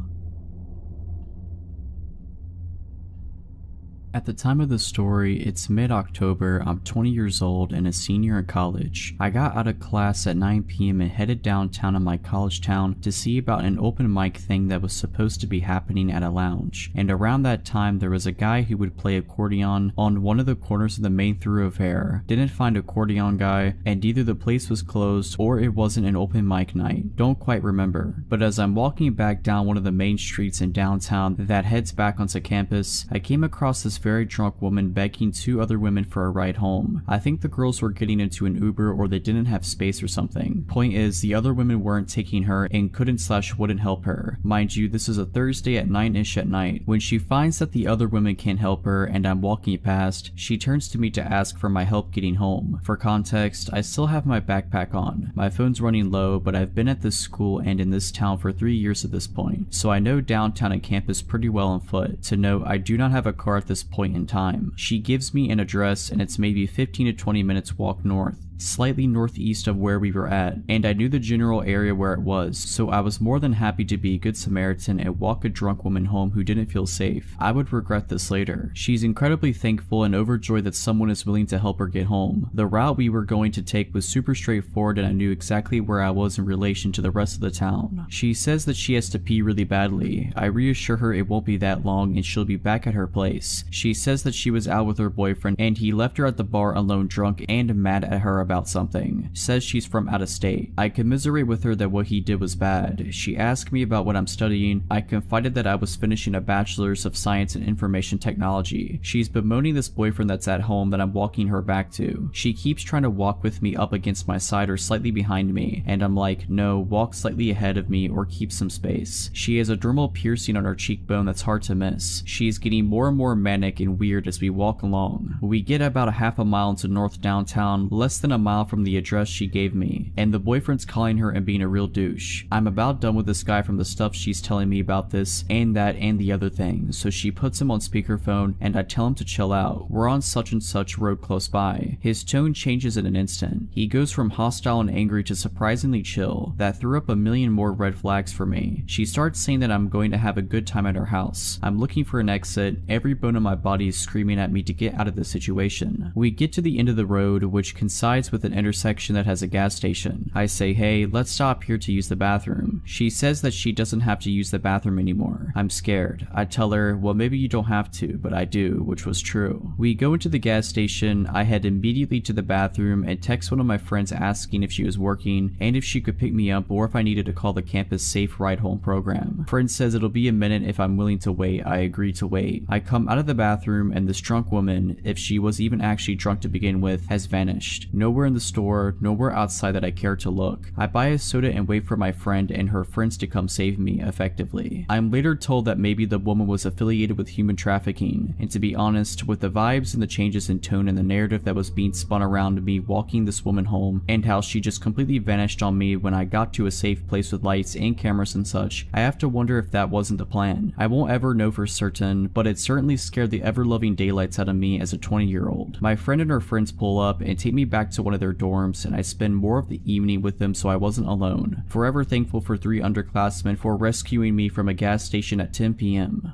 At the time of the story, it's mid-October, I'm 20 years old and a senior in college. I got out of class at 9 p.m. and headed downtown in my college town to see about an open mic thing that was supposed to be happening at a lounge. And around that time, there was a guy who would play accordion on one of the corners of the main thoroughfare. Didn't find accordion guy, and either the place was closed or it wasn't an open mic night. Don't quite remember. But as I'm walking back down one of the main streets in downtown that heads back onto campus, I came across this very drunk woman begging 2 other women for a ride home. I think the girls were getting into an Uber or they didn't have space or something. Point is, the other women weren't taking her and couldn't/wouldn't help her. Mind you, this is a Thursday at 9-ish at night. When she finds that the other women can't help her and I'm walking past, she turns to me to ask for my help getting home. For context, I still have my backpack on. My phone's running low, but I've been at this school and in this town for 3 years at this point, so I know downtown and campus pretty well on foot. To note, I do not have a car at this point in time. She gives me an address and it's maybe 15 to 20 minutes walk north, slightly northeast of where we were at, and I knew the general area where it was, so I was more than happy to be a good Samaritan and walk a drunk woman home who didn't feel safe. I would regret this later. She's incredibly thankful and overjoyed that someone is willing to help her get home. The route we were going to take was super straightforward and I knew exactly where I was in relation to the rest of the town. She says that she has to pee really badly. I reassure her it won't be that long and she'll be back at her place. She says that she was out with her boyfriend and he left her at the bar alone, drunk and mad at her about about something. Says she's from out of state. I commiserate with her that what he did was bad. She asked me about what I'm studying. I confided that I was finishing a bachelor's of science in information technology. She's bemoaning this boyfriend that's at home that I'm walking her back to. She keeps trying to walk with me up against my side or slightly behind me, and I'm like, no, walk slightly ahead of me or keep some space. She has a dermal piercing on her cheekbone that's hard to miss. She is getting more and more manic and weird as we walk along. We get about a half a mile into North Downtown, less than a mile from the address she gave me, and the boyfriend's calling her and being a real douche. I'm about done with this guy from the stuff she's telling me about this and that and the other thing, so she puts him on speakerphone and I tell him to chill out. We're on such and such road close by. His tone changes in an instant. He goes from hostile and angry to surprisingly chill. That threw up a million more red flags for me. She starts saying that I'm going to have a good time at her house. I'm looking for an exit. Every bone in my body is screaming at me to get out of this situation. We get to the end of the road, which coincides with an intersection that has a gas station. I say, hey, let's stop here to use the bathroom. She says that she doesn't have to use the bathroom anymore. I'm scared. I tell her, well, maybe you don't have to, but I do, which was true. We go into the gas station. I head immediately to the bathroom and text one of my friends asking if she was working and if she could pick me up or if I needed to call the campus safe ride home program. Friend says it'll be a minute if I'm willing to wait. I agree to wait. I come out of the bathroom and this drunk woman, if she was even actually drunk to begin with, has vanished. Nowhere in the store, nowhere outside that I care to look. I buy a soda and wait for my friend and her friends to come save me, effectively. I'm later told that maybe the woman was affiliated with human trafficking, and to be honest, with the vibes and the changes in tone and the narrative that was being spun around me walking this woman home, and how she just completely vanished on me when I got to a safe place with lights and cameras and such, I have to wonder if that wasn't the plan. I won't ever know for certain, but it certainly scared the ever-loving daylights out of me as a 20-year-old. My friend and her friends pull up and take me back to one of their dorms, and I spend more of the evening with them so I wasn't alone. Forever thankful for 3 underclassmen for rescuing me from a gas station at 10 p.m.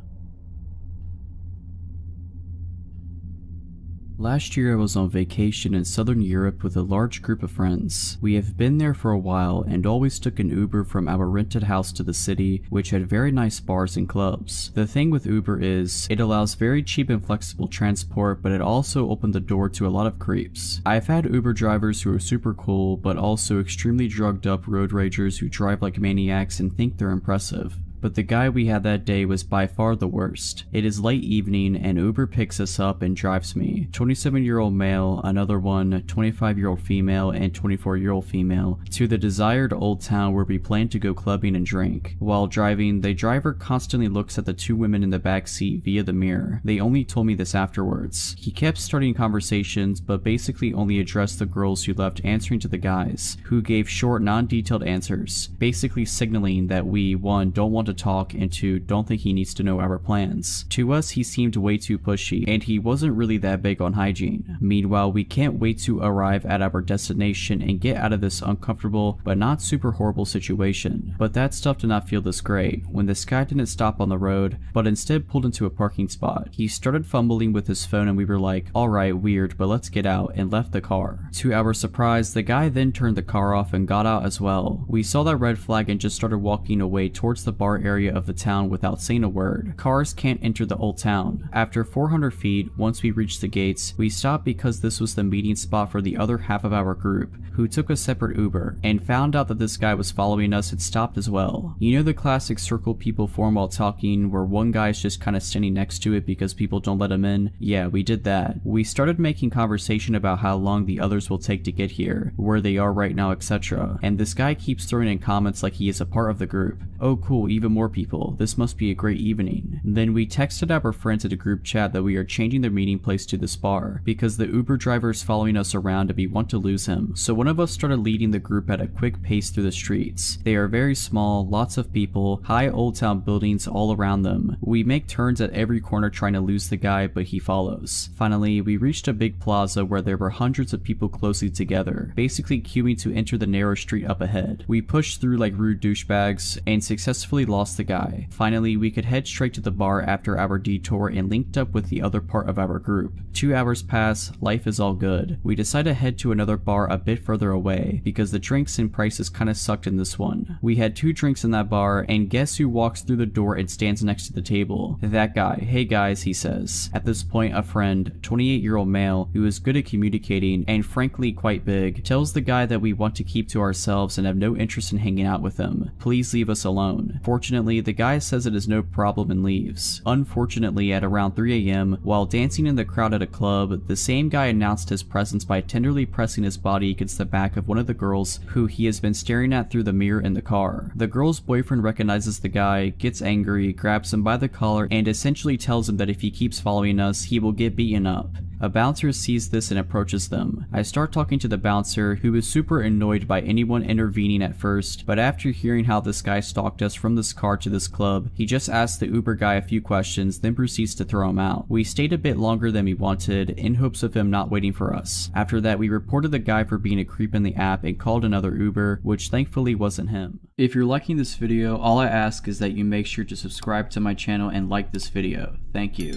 Last year I was on vacation in southern Europe with a large group of friends. We have been there for a while and always took an Uber from our rented house to the city, which had very nice bars and clubs. The thing with Uber is, it allows very cheap and flexible transport, but it also opened the door to a lot of creeps. I've had Uber drivers who are super cool, but also extremely drugged up road ragers who drive like maniacs and think they're impressive. But the guy we had that day was by far the worst. It is late evening and Uber picks us up and drives me, 27-year-old male, another one, 25-year-old female, and 24-year-old female, to the desired old town where we plan to go clubbing and drink. While driving, the driver constantly looks at the 2 women in the back seat via the mirror. They only told me this afterwards. He kept starting conversations, but basically only addressed the girls who left answering to the guys, who gave short, non-detailed answers, basically signaling that we, 1, don't want to talk, and 2, don't think he needs to know our plans. To us, he seemed way too pushy, and he wasn't really that big on hygiene. Meanwhile, we can't wait to arrive at our destination and get out of this uncomfortable but not super horrible situation. But that stuff did not feel this great when this guy didn't stop on the road, but instead pulled into a parking spot. He started fumbling with his phone and we were like, alright, weird, but let's get out, and left the car. To our surprise, the guy then turned the car off and got out as well. We saw that red flag and just started walking away towards the bar area of the town without saying a word. Cars can't enter the old town. After 400 feet, once we reached the gates, we stopped because this was the meeting spot for the other half of our group, who took a separate Uber, and found out that this guy was following us and stopped as well. You know the classic circle people form while talking, where one guy's just kinda standing next to it because people don't let him in? Yeah, we did that. We started making conversation about how long the others will take to get here, where they are right now, etc. And this guy keeps throwing in comments like he is a part of the group. Oh cool, even more people. This must be a great evening. Then we texted our friends at a group chat that we are changing their meeting place to this bar because the Uber driver is following us around and we want to lose him. So one of us started leading the group at a quick pace through the streets. They are very small, lots of people, high old town buildings all around them. We make turns at every corner trying to lose the guy, but he follows. Finally, we reached a big plaza where there were hundreds of people closely together, basically queuing to enter the narrow street up ahead. We pushed through like rude douchebags and successfully lost lost the guy. Finally, we could head straight to the bar after our detour and linked up with the other part of our group. 2 hours pass, life is all good. We decide to head to another bar a bit further away because the drinks and prices kinda sucked in this one. We had 2 drinks in that bar, and guess who walks through the door and stands next to the table? That guy. Hey guys, he says. At this point, a friend, 28-year-old male who is good at communicating and frankly quite big, tells the guy that we want to keep to ourselves and have no interest in hanging out with him. Please leave us alone. Fortunately, the guy says it is no problem and leaves. Unfortunately, at around 3 a.m., while dancing in the crowd at a club, the same guy announced his presence by tenderly pressing his body against the back of one of the girls who he has been staring at through the mirror in the car. The girl's boyfriend recognizes the guy, gets angry, grabs him by the collar, and essentially tells him that if he keeps following us, he will get beaten up. A bouncer sees this and approaches them. I start talking to the bouncer, who is super annoyed by anyone intervening at first, but after hearing how this guy stalked us from this car to this club, he just asks the Uber guy a few questions, then proceeds to throw him out. We stayed a bit longer than we wanted, in hopes of him not waiting for us. After that, we reported the guy for being a creep in the app and called another Uber, which thankfully wasn't him. If you're liking this video, all I ask is that you make sure to subscribe to my channel and like this video. Thank you.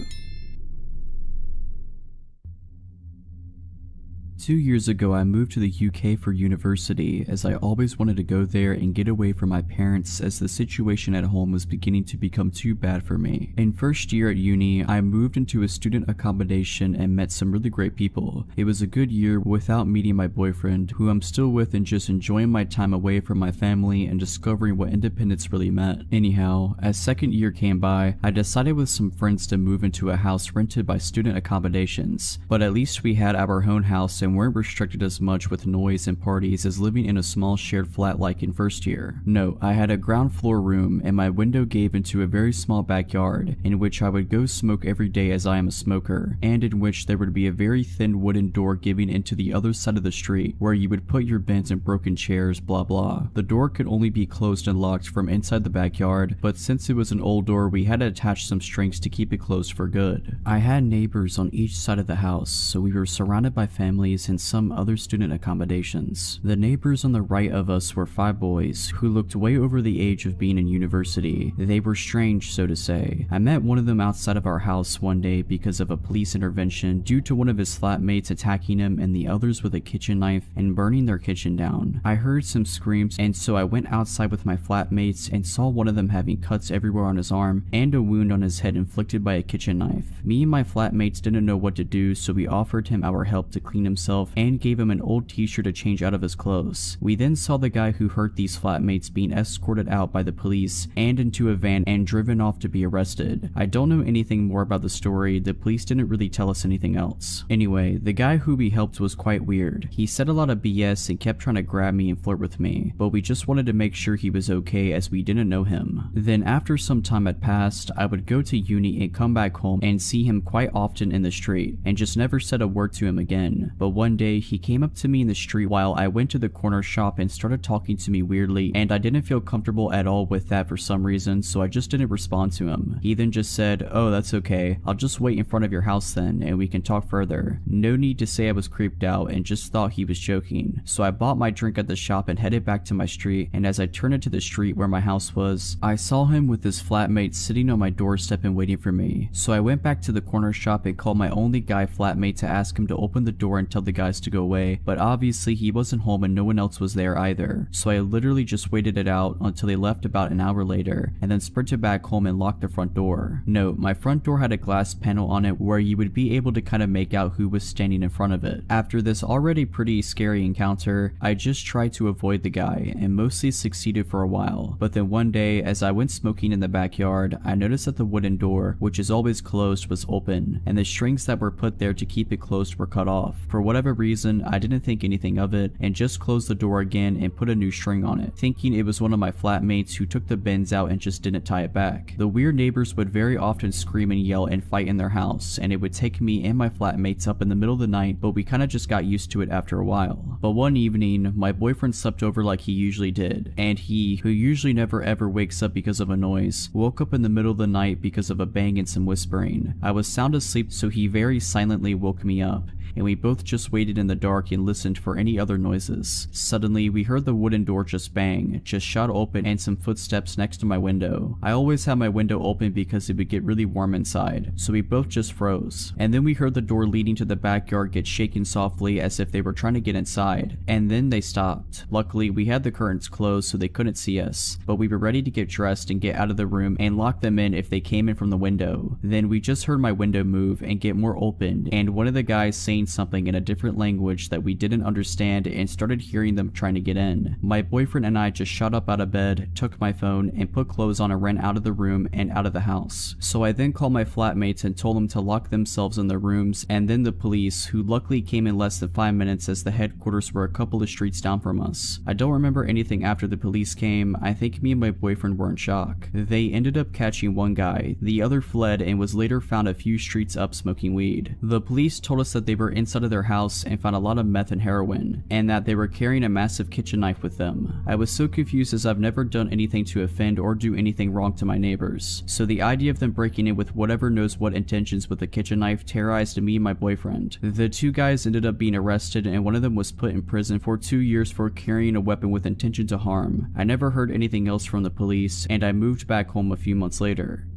2 years ago, I moved to the UK for university, as I always wanted to go there and get away from my parents, as the situation at home was beginning to become too bad for me. In first year at uni, I moved into a student accommodation and met some really great people. It was a good year without meeting my boyfriend, who I'm still with, and just enjoying my time away from my family and discovering what independence really meant. Anyhow, as second year came by, I decided with some friends to move into a house rented by student accommodations, but at least we had our own house and weren't restricted as much with noise and parties as living in a small shared flat like in first year. No, I had a ground floor room and my window gave into a very small backyard in which I would go smoke every day, as I am a smoker, and in which there would be a very thin wooden door giving into the other side of the street where you would put your bins and broken chairs, blah blah. The door could only be closed and locked from inside the backyard, but since it was an old door, we had to attach some strings to keep it closed for good. I had neighbors on each side of the house, so we were surrounded by families and some other student accommodations. The neighbors on the right of us were 5 boys who looked way over the age of being in university. They were strange, so to say. I met one of them outside of our house one day because of a police intervention due to one of his flatmates attacking him and the others with a kitchen knife and burning their kitchen down. I heard some screams, and so I went outside with my flatmates and saw one of them having cuts everywhere on his arm and a wound on his head inflicted by a kitchen knife. Me and my flatmates didn't know what to do, so we offered him our help to clean himself and gave him an old t-shirt to change out of his clothes. We then saw the guy who hurt these flatmates being escorted out by the police and into a van and driven off to be arrested. I don't know anything more about the story. The police didn't really tell us anything else. Anyway, the guy who we helped was quite weird. He said a lot of BS and kept trying to grab me and flirt with me, but we just wanted to make sure he was okay as we didn't know him. Then after some time had passed, I would go to uni and come back home and see him quite often in the street and just never said a word to him again. But one day he came up to me in the street while I went to the corner shop and started talking to me weirdly, and I didn't feel comfortable at all with that for some reason, so I just didn't respond to him. He then just said, "Oh, that's okay. I'll just wait in front of your house then and we can talk further." No need to say I was creeped out and just thought he was joking. So I bought my drink at the shop and headed back to my street, and as I turned into the street where my house was, I saw him with his flatmate sitting on my doorstep and waiting for me. So I went back to the corner shop and called my only guy flatmate to ask him to open the door and tell the guys to go away, but obviously he wasn't home and no one else was there either. So I literally just waited it out until they left about an hour later, and then sprinted back home and locked the front door. Note, my front door had a glass panel on it where you would be able to kind of make out who was standing in front of it. After this already pretty scary encounter, I just tried to avoid the guy and mostly succeeded for a while. But then one day, as I went smoking in the backyard, I noticed that the wooden door, which is always closed, was open, and the strings that were put there to keep it closed were cut off. For whatever reason, I didn't think anything of it and just closed the door again and put a new string on it, thinking it was one of my flatmates who took the bins out and just didn't tie it back. The weird neighbors would very often scream and yell and fight in their house, and it would take me and my flatmates up in the middle of the night, but we kinda just got used to it after a while. But one evening, my boyfriend slept over like he usually did, and he, who usually never ever wakes up because of a noise, woke up in the middle of the night because of a bang and some whispering. I was sound asleep, so he very silently woke me up. and we both just waited in the dark and listened for any other noises. Suddenly, we heard the wooden door just bang, just shot open, and some footsteps next to my window. I always have my window open because it would get really warm inside, so we both just froze. And then we heard the door leading to the backyard get shaken softly as if they were trying to get inside, and then they stopped. Luckily, we had the curtains closed so they couldn't see us, but we were ready to get dressed and get out of the room and lock them in if they came in from the window. Then we just heard my window move and get more open, and one of the guys saying something in a different language that we didn't understand and started hearing them trying to get in. My boyfriend and I just shot up out of bed, took my phone, and put clothes on and ran out of the room and out of the house. So I then called my flatmates and told them to lock themselves in their rooms, and then the police, who luckily came in less than 5 minutes as the headquarters were a couple of streets down from us. I don't remember anything after the police came. I think me and my boyfriend were in shock. They ended up catching one guy, the other fled and was later found a few streets up smoking weed. The police told us that they were inside of their house and found a lot of meth and heroin, and that they were carrying a massive kitchen knife with them. I was so confused as I've never done anything to offend or do anything wrong to my neighbors, so the idea of them breaking in with whatever knows what intentions with a kitchen knife terrorized me and my boyfriend. The two guys ended up being arrested, and one of them was put in prison for 2 years for carrying a weapon with intention to harm. I never heard anything else from the police, and I moved back home a few months later.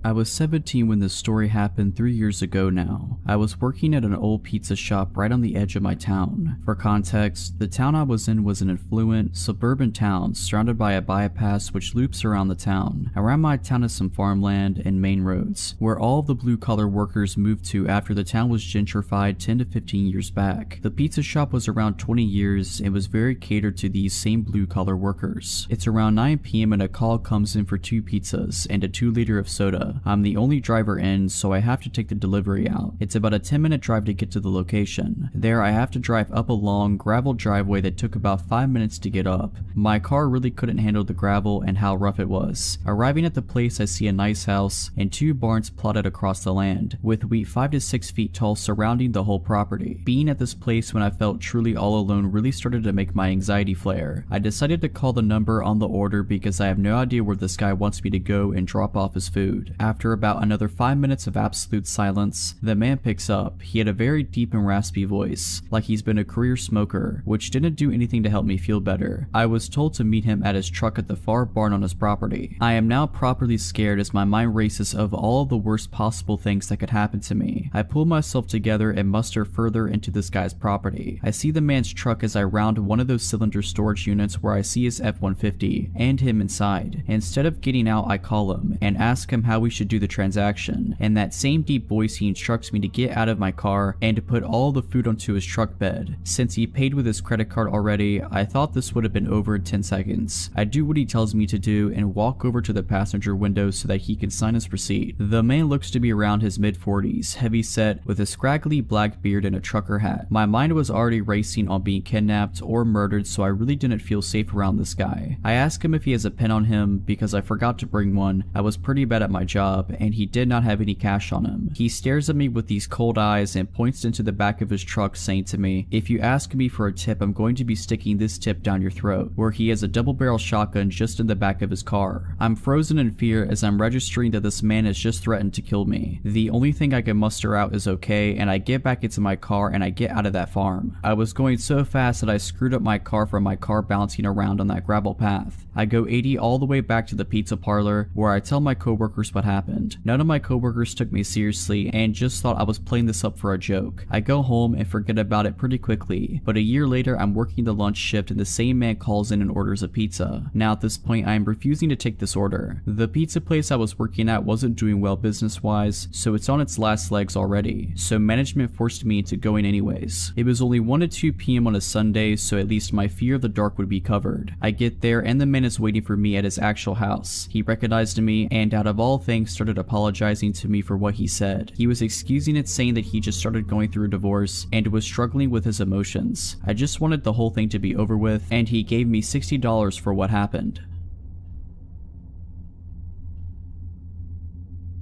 I was 17 when this story happened 3 years ago now. I was working at an old pizza shop right on the edge of my town. For context, the town I was in was an affluent, suburban town surrounded by a bypass which loops around the town. Around my town is some farmland and main roads, where all the blue-collar workers moved to after the town was gentrified 10 to 15 years back. The pizza shop was around 20 years and was very catered to these same blue-collar workers. It's around 9 p.m. and a call comes in for 2 pizzas and a 2-liter of soda. I'm the only driver in, so I have to take the delivery out. It's about a 10-minute drive to get to the location. There, I have to drive up a long, gravel driveway that took about 5 minutes to get up. My car really couldn't handle the gravel and how rough it was. Arriving at the place, I see a nice house and 2 barns plotted across the land, with wheat 5 to 6 feet tall surrounding the whole property. Being at this place when I felt truly all alone really started to make my anxiety flare. I decided to call the number on the order because I have no idea where this guy wants me to go and drop off his food. After about another 5 minutes of absolute silence, the man picks up. He had a very deep and raspy voice, like he's been a career smoker, which didn't do anything to help me feel better. I was told to meet him at his truck at the far barn on his property. I am now properly scared as my mind races of all of the worst possible things that could happen to me. I pull myself together and muster further into this guy's property. I see the man's truck as I round one of those cylinder storage units where I see his F-150 and him inside. Instead of getting out, I call him and ask him how we should do the transaction. In that same deep voice, he instructs me to get out of my car and to put all the food onto his truck bed. Since he paid with his credit card already, I thought this would have been over in 10 seconds. I do what he tells me to do and walk over to the passenger window so that he can sign his receipt. The man looks to be around his mid-40s, heavy set, with a scraggly black beard and a trucker hat. My mind was already racing on being kidnapped or murdered, so I really didn't feel safe around this guy. I asked him if he has a pen on him because I forgot to bring one. I was pretty bad at my job and he did not have any cash on him. He stares at me with these cold eyes and points into the back of his truck, saying to me, "If you ask me for a tip, I'm going to be sticking this tip down your throat," where he has a double-barrel shotgun just in the back of his car. I'm frozen in fear as I'm registering that this man has just threatened to kill me. The only thing I can muster out is okay, and I get back into my car and I get out of that farm. I was going so fast that I screwed up my car from my car bouncing around on that gravel path. I go 80 all the way back to the pizza parlor, where I tell my coworkers what happened. None of my coworkers took me seriously and just thought I was playing this up for a joke. I go home and forget about it pretty quickly, but a year later I'm working the lunch shift and the same man calls in and orders a pizza. Now at this point I am refusing to take this order. The pizza place I was working at wasn't doing well business wise, so it's on its last legs already, so management forced me into going anyways. It was only 1 to 2 p.m. on a Sunday, so at least my fear of the dark would be covered. I get there and the man is waiting for me at his actual house. He recognized me and out of all things started apologizing to me for what he said. He was excusing it, saying that he just started going through a divorce and was struggling with his emotions. I just wanted the whole thing to be over with, and he gave me $60 for what happened.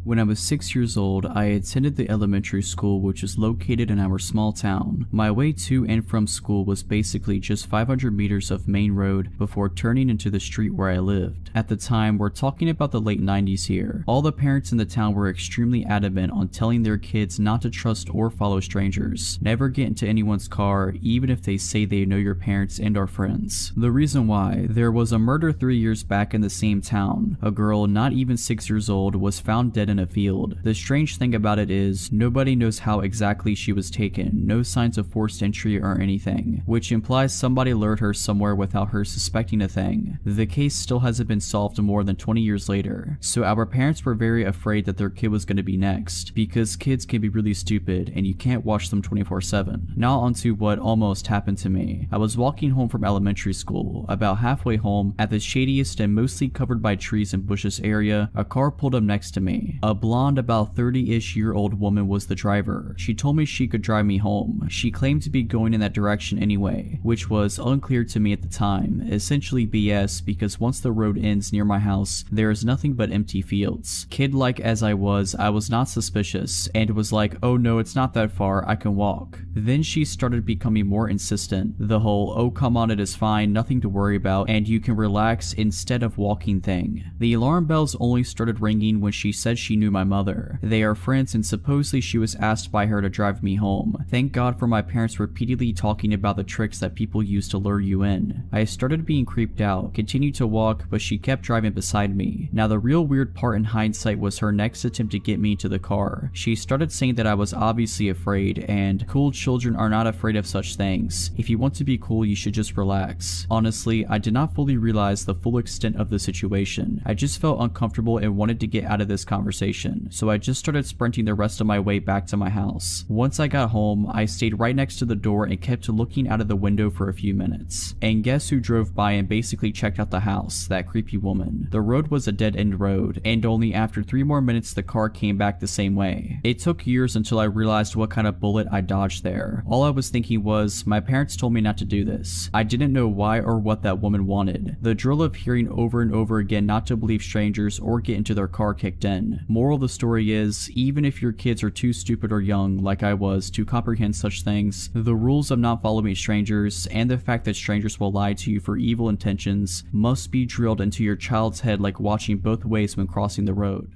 When I was 6 years old, I attended the elementary school which is located in our small town. My way to and from school was basically just 500 meters of main road before turning into the street where I lived. At the time, we're talking about the late 90s here. All the parents in the town were extremely adamant on telling their kids not to trust or follow strangers. Never get into anyone's car, even if they say they know your parents and are friends. The reason why, there was a murder 3 years back in the same town. A girl not even 6 years old was found dead in a field. The strange thing about it is, nobody knows how exactly she was taken, no signs of forced entry or anything, which implies somebody lured her somewhere without her suspecting a thing. The case still hasn't been solved more than 20 years later, so our parents were very afraid that their kid was going to be next, because kids can be really stupid and you can't watch them 24/7. Now onto what almost happened to me. I was walking home from elementary school. About halfway home, at the shadiest and mostly covered by trees and bushes area, a car pulled up next to me. A blonde, about 30-ish year old woman was the driver. She told me she could drive me home. She claimed to be going in that direction anyway, which was unclear to me at the time. Essentially BS, because once the road ends near my house, there is nothing but empty fields. Kid-like as I was not suspicious, and was like, oh no, it's not that far, I can walk. Then she started becoming more insistent. The whole, oh come on, it is fine, nothing to worry about, and you can relax instead of walking thing. The alarm bells only started ringing when she said she knew my mother. They are friends and supposedly she was asked by her to drive me home. Thank God for my parents repeatedly talking about the tricks that people use to lure you in. I started being creeped out, continued to walk, but she kept driving beside me. Now the real weird part in hindsight was her next attempt to get me to the car. She started saying that I was obviously afraid, and cool children are not afraid of such things. If you want to be cool, you should just relax. Honestly, I did not fully realize the full extent of the situation. I just felt uncomfortable and wanted to get out of this conversation, so I just started sprinting the rest of my way back to my house. Once I got home, I stayed right next to the door and kept looking out of the window for a few minutes. And guess who drove by and basically checked out the house? That creepy woman. The road was a dead-end road, and only after 3 more minutes the car came back the same way. It took years until I realized what kind of bullet I dodged there. All I was thinking was, my parents told me not to do this. I didn't know why or what that woman wanted. The drill of hearing over and over again not to believe strangers or get into their car kicked in. Moral of the story is, even if your kids are too stupid or young, like I was, to comprehend such things, the rules of not following strangers, and the fact that strangers will lie to you for evil intentions, must be drilled into your child's head like watching both ways when crossing the road.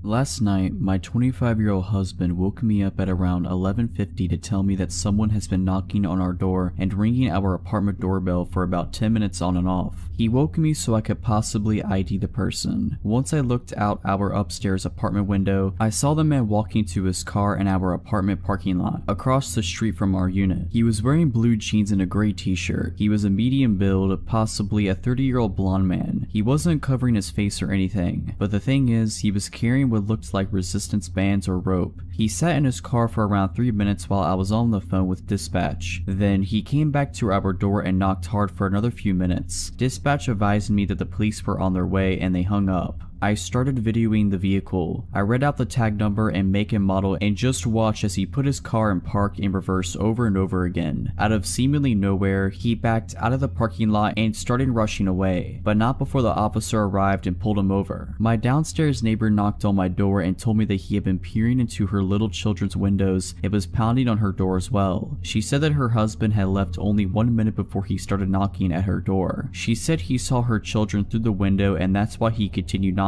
Last night, my 25-year-old husband woke me up at around 11:50 to tell me that someone has been knocking on our door and ringing our apartment doorbell for about 10 minutes on and off. He woke me so I could possibly ID the person. Once I looked out our upstairs apartment window, I saw the man walking to his car in our apartment parking lot, across the street from our unit. He was wearing blue jeans and a gray t-shirt. He was a medium build, possibly a 30-year-old blonde man. He wasn't covering his face or anything, but the thing is, he was carrying what looked like resistance bands or rope. He sat in his car for around 3 minutes while I was on the phone with dispatch. Then he came back to our door and knocked hard for another few minutes. Dispatch advised me that the police were on their way and they hung up. I started videoing the vehicle. I read out the tag number and make and model and just watched as he put his car in park in reverse over and over again. Out of seemingly nowhere, he backed out of the parking lot and started rushing away, but not before the officer arrived and pulled him over. My downstairs neighbor knocked on my door and told me that he had been peering into her little children's windows and was pounding on her door as well. She said that her husband had left only 1 minute before he started knocking at her door. She said he saw her children through the window and that's why he continued knocking.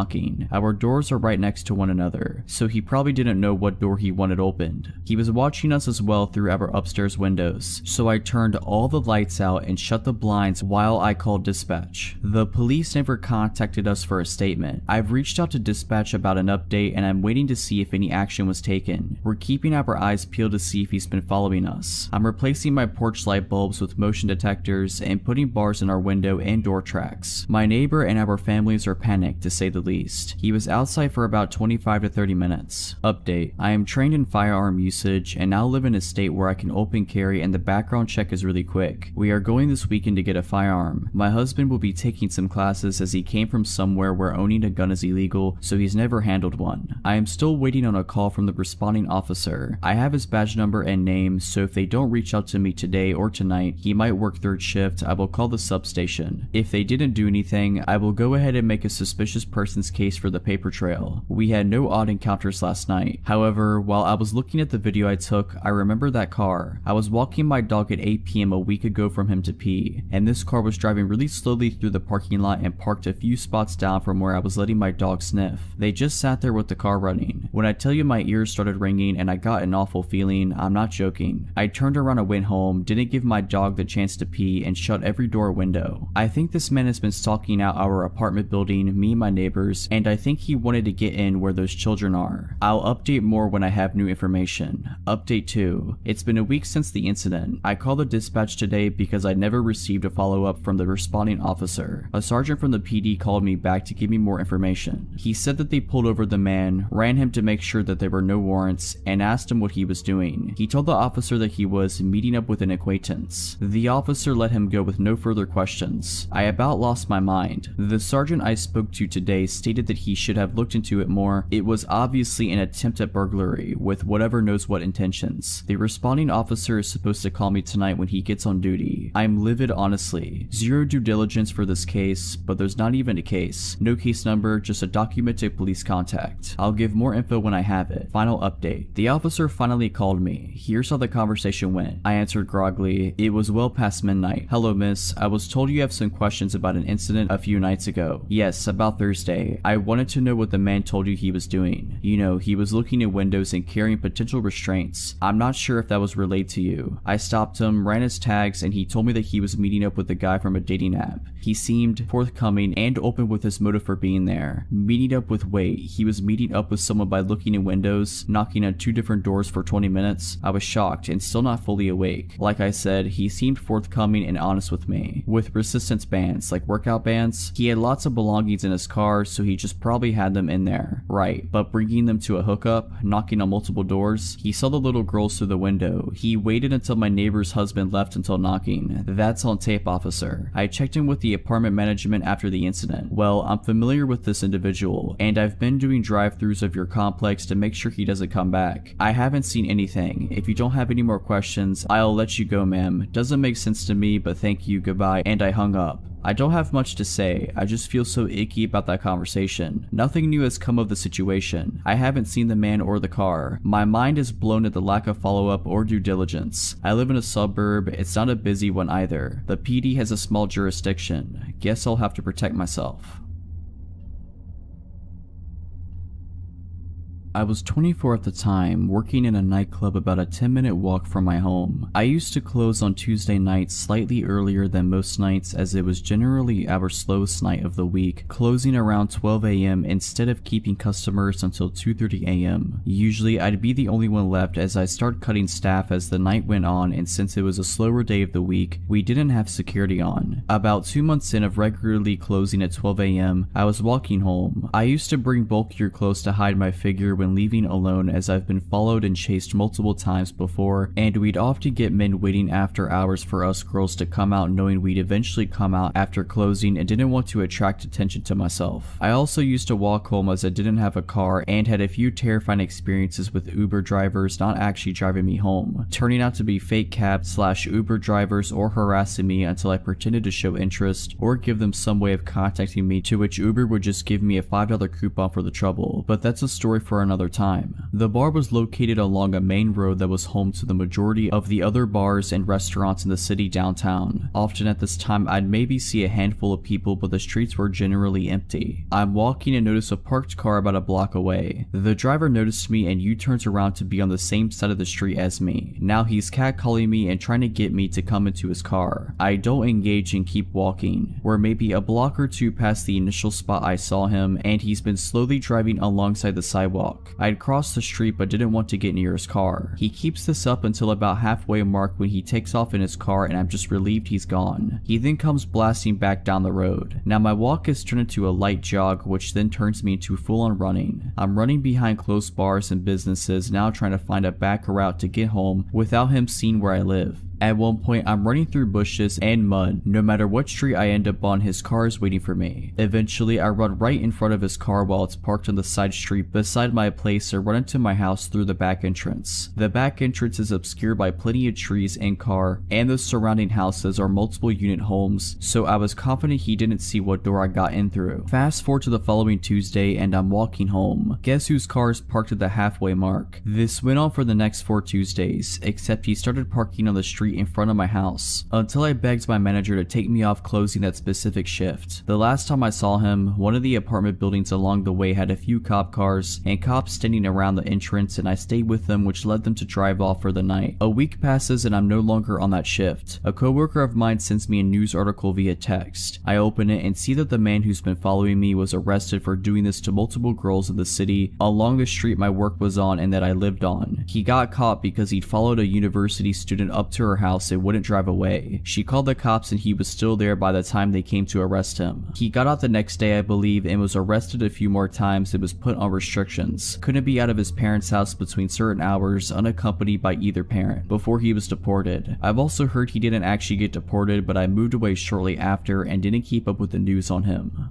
Our doors are right next to one another, so he probably didn't know what door he wanted opened. He was watching us as well through our upstairs windows, so I turned all the lights out and shut the blinds while I called dispatch. The police never contacted us for a statement. I've reached out to dispatch about an update and I'm waiting to see if any action was taken. We're keeping our eyes peeled to see if he's been following us. I'm replacing my porch light bulbs with motion detectors and putting bars in our window and door tracks. My neighbor and our families are panicked, to say the least. least. He was outside for about 25 to 30 minutes. Update: I am trained in firearm usage and now live in a state where I can open carry and the background check is really quick. We are going this weekend to get a firearm. My husband will be taking some classes as he came from somewhere where owning a gun is illegal, so he's never handled one. I am still waiting on a call from the responding officer. I have his badge number and name, so if they don't reach out to me today or tonight, he might work third shift. I will call the substation. If they didn't do anything, I will go ahead and make a suspicious person's case for the paper trail. We had no odd encounters last night. However, while I was looking at the video I took, I remember that car. I was walking my dog at 8 p.m. a week ago from him to pee, and this car was driving really slowly through the parking lot and parked a few spots down from where I was letting my dog sniff. They just sat there with the car running. When I tell you my ears started ringing and I got an awful feeling, I'm not joking. I turned around and went home, didn't give my dog the chance to pee, and shut every door window. I think this man has been stalking out our apartment building, me and my neighbors, and I think he wanted to get in where those children are. I'll update more when I have new information. Update 2. It's been a week since the incident. I called the dispatch today because I never received a follow-up from the responding officer. A sergeant from the PD called me back to give me more information. He said that they pulled over the man, ran him to make sure that there were no warrants, and asked him what he was doing. He told the officer that he was meeting up with an acquaintance. The officer let him go with no further questions. I about lost my mind. The sergeant I spoke to today stated that he should have looked into it more. It was obviously an attempt at burglary with whatever knows what intentions. The responding officer is supposed to call me tonight when he gets on duty. I'm livid, honestly. Zero due diligence for this case, but there's not even a case. No case number, just a documented police contact. I'll give more info when I have it. Final update. The officer finally called me. Here's how the conversation went. I answered groggily. It was well past midnight. Hello, miss. I was told you have some questions about an incident a few nights ago. Yes, about Thursday. I wanted to know what the man told you he was doing. You know, he was looking at windows and carrying potential restraints. I'm not sure if that was relayed to you. I stopped him, ran his tags, and he told me that he was meeting up with a guy from a dating app. He seemed forthcoming and open with his motive for being there. Meeting up with wait, he was meeting up with someone by looking in windows, knocking on 2 different doors for 20 minutes. I was shocked and still not fully awake. Like I said, he seemed forthcoming and honest with me. With resistance bands, like workout bands, he had lots of belongings in his car, so he just probably had them in there. Right, but bringing them to a hookup, knocking on multiple doors, he saw the little girls through the window. He waited until my neighbor's husband left until knocking. That's on tape, officer. I checked in with the apartment management after the incident. Well, I'm familiar with this individual, and I've been doing drive-thrus of your complex to make sure he doesn't come back. I haven't seen anything. If you don't have any more questions, I'll let you go, ma'am. Doesn't make sense to me, but thank you, goodbye, and I hung up. I don't have much to say, I just feel so icky about that conversation. Nothing new has come of the situation. I haven't seen the man or the car. My mind is blown at the lack of follow-up or due diligence. I live in a suburb, it's not a busy one either. The PD has a small jurisdiction. Guess I'll have to protect myself. I was 24 at the time, working in a nightclub about a 10-minute walk from my home. I used to close on Tuesday nights slightly earlier than most nights, as it was generally our slowest night of the week, closing around 12 a.m. instead of keeping customers until 2:30 a.m. Usually I'd be the only one left as I start cutting staff as the night went on, and since it was a slower day of the week, we didn't have security on. About 2 months in of regularly closing at 12 a.m., I was walking home. I used to bring bulkier clothes to hide my figure when leaving alone, as I've been followed and chased multiple times before, and we'd often get men waiting after hours for us girls to come out, knowing we'd eventually come out after closing and didn't want to attract attention to myself. I also used to walk home as I didn't have a car and had a few terrifying experiences with Uber drivers not actually driving me home, turning out to be fake cab / Uber drivers or harassing me until I pretended to show interest or give them some way of contacting me, to which Uber would just give me a $5 coupon for the trouble, but that's a story for another time. The bar was located along a main road that was home to the majority of the other bars and restaurants in the city downtown. Often at this time I'd maybe see a handful of people, but the streets were generally empty. I'm walking and notice a parked car about a block away. The driver noticed me and U-turns around to be on the same side of the street as me. Now he's catcalling me and trying to get me to come into his car. I don't engage and keep walking. We're maybe a block or two past the initial spot I saw him, and he's been slowly driving alongside the sidewalk. sidewalk. I'd crossed the street but didn't want to get near his car. He keeps this up until about halfway mark when he takes off in his car and I'm just relieved he's gone. He then comes blasting back down the road. Now my walk is turned into a light jog, which then turns me into full-on running. I'm running behind close bars and businesses, now trying to find a back route to get home without him seeing where I live. At one point, I'm running through bushes and mud. No matter what street I end up on, his car is waiting for me. Eventually, I run right in front of his car while it's parked on the side street beside my place and run into my house through the back entrance. The back entrance is obscured by plenty of trees and car, and the surrounding houses are multiple unit homes, so I was confident he didn't see what door I got in through. Fast forward to the following Tuesday and I'm walking home. Guess whose car is parked at the halfway mark? This went on for the next 4 Tuesdays, except he started parking on the street in front of my house until I begged my manager to take me off closing that specific shift. The last time I saw him, one of the apartment buildings along the way had a few cop cars and cops standing around the entrance, and I stayed with them, which led them to drive off for the night. A week passes and I'm no longer on that shift. A coworker of mine sends me a news article via text. I open it and see that the man who's been following me was arrested for doing this to multiple girls in the city along the street my work was on and that I lived on. He got caught because he'd followed a university student up to her house and wouldn't drive away. She called the cops and he was still there by the time they came to arrest him. He got out the next day, I believe, and was arrested a few more times and was put on restrictions. Couldn't be out of his parents' house between certain hours unaccompanied by either parent before he was deported. I've also heard he didn't actually get deported, but I moved away shortly after and didn't keep up with the news on him.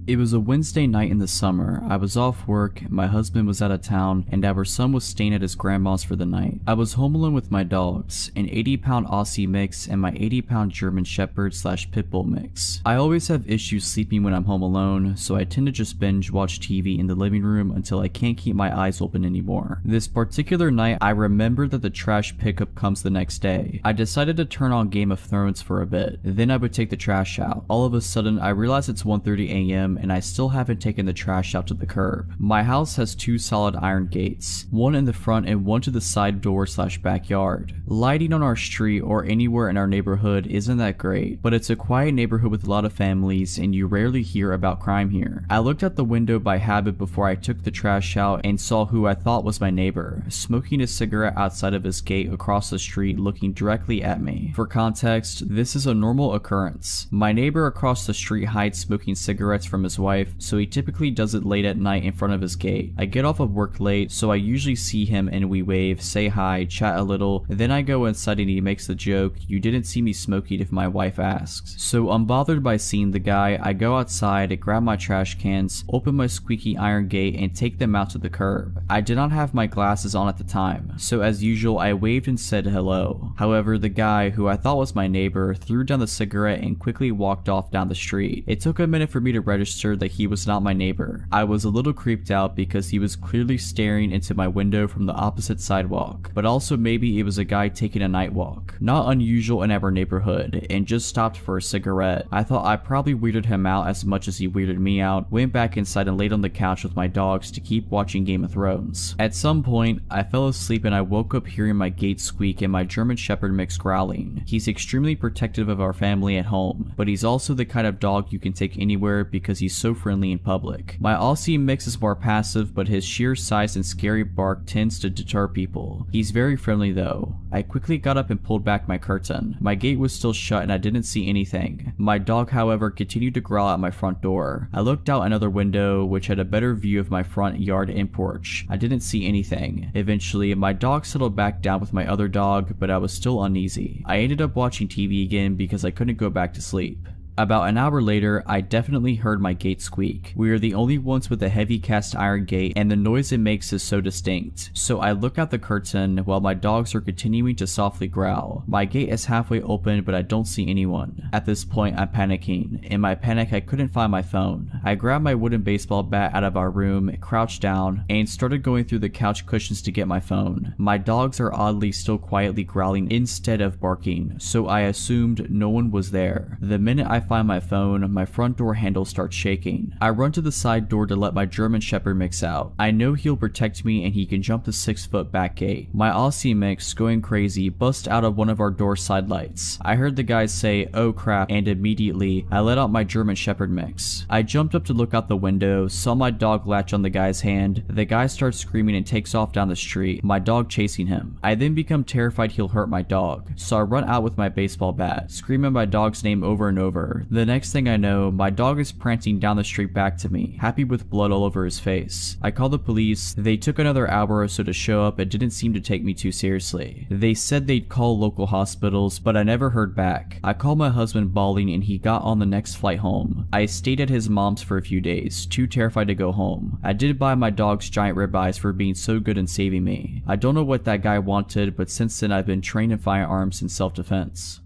It was a Wednesday night in the summer. I was off work, my husband was out of town, and our son was staying at his grandma's for the night. I was home alone with my dogs, an 80-pound Aussie mix and my 80-pound German Shepherd / Pit Bull mix. I always have issues sleeping when I'm home alone, so I tend to just binge watch TV in the living room until I can't keep my eyes open anymore. This particular night, I remembered that the trash pickup comes the next day. I decided to turn on Game of Thrones for a bit, then I would take the trash out. All of a sudden, I realized it's 1:30 a.m. and I still haven't taken the trash out to the curb. My house has 2 solid iron gates, one in the front and one to the side door / backyard. Lighting on our street or anywhere in our neighborhood isn't that great, but it's a quiet neighborhood with a lot of families and you rarely hear about crime here. I looked out the window by habit before I took the trash out and saw who I thought was my neighbor, smoking a cigarette outside of his gate across the street looking directly at me. For context, this is a normal occurrence. My neighbor across the street hides smoking cigarettes from his wife, so he typically does it late at night in front of his gate. I get off of work late, so I usually see him and we wave, say hi, chat a little, then I go inside and he makes the joke, "You didn't see me smoking," if my wife asks. So unbothered by seeing the guy, I go outside, grab my trash cans, open my squeaky iron gate and take them out to the curb. I did not have my glasses on at the time, so as usual I waved and said hello. However, the guy, who I thought was my neighbor, threw down the cigarette and quickly walked off down the street. It took a minute for me to register that he was not my neighbor. I was a little creeped out because he was clearly staring into my window from the opposite sidewalk, but also maybe it was a guy taking a night walk. Not unusual in our neighborhood, and just stopped for a cigarette. I thought I probably weirded him out as much as he weirded me out, went back inside and laid on the couch with my dogs to keep watching Game of Thrones. At some point, I fell asleep and I woke up hearing my gate squeak and my German Shepherd mix growling. He's extremely protective of our family at home, but he's also the kind of dog you can take anywhere because he's so friendly in public. My Aussie mix is more passive, but his sheer size and scary bark tends to deter people. He's very friendly though. I quickly got up and pulled back my curtain. My gate was still shut and I didn't see anything. My dog, however, continued to growl at my front door. I looked out another window, which had a better view of my front yard and porch. I didn't see anything. Eventually, my dog settled back down with my other dog, but I was still uneasy. I ended up watching TV again because I couldn't go back to sleep. About an hour later, I definitely heard my gate squeak. We are the only ones with a heavy cast iron gate and the noise it makes is so distinct. So I look out the curtain while my dogs are continuing to softly growl. My gate is halfway open but I don't see anyone. At this point I'm panicking. In my panic I couldn't find my phone. I grabbed my wooden baseball bat out of our room, crouched down, and started going through the couch cushions to get my phone. My dogs are oddly still quietly growling instead of barking, so I assumed no one was there. The minute I find my phone, my front door handle starts shaking. I run to the side door to let my German Shepherd mix out. I know he'll protect me and he can jump the 6-foot back gate. My Aussie mix, going crazy, busts out of one of our door side lights. I heard the guy say, "Oh crap," and immediately I let out my German Shepherd mix. I jumped up to look out the window, saw my dog latch on the guy's hand. The guy starts screaming and takes off down the street, my dog chasing him. I then become terrified he'll hurt my dog, so I run out with my baseball bat, screaming my dog's name over and over. The next thing I know, my dog is prancing down the street back to me, happy with blood all over his face. I called the police. They took another hour or so to show up and didn't seem to take me too seriously. They said they'd call local hospitals, but I never heard back. I called my husband bawling and he got on the next flight home. I stayed at his mom's for a few days, too terrified to go home. I did buy my dog's giant ribeyes for being so good in saving me. I don't know what that guy wanted, but since then I've been trained in firearms and self-defense.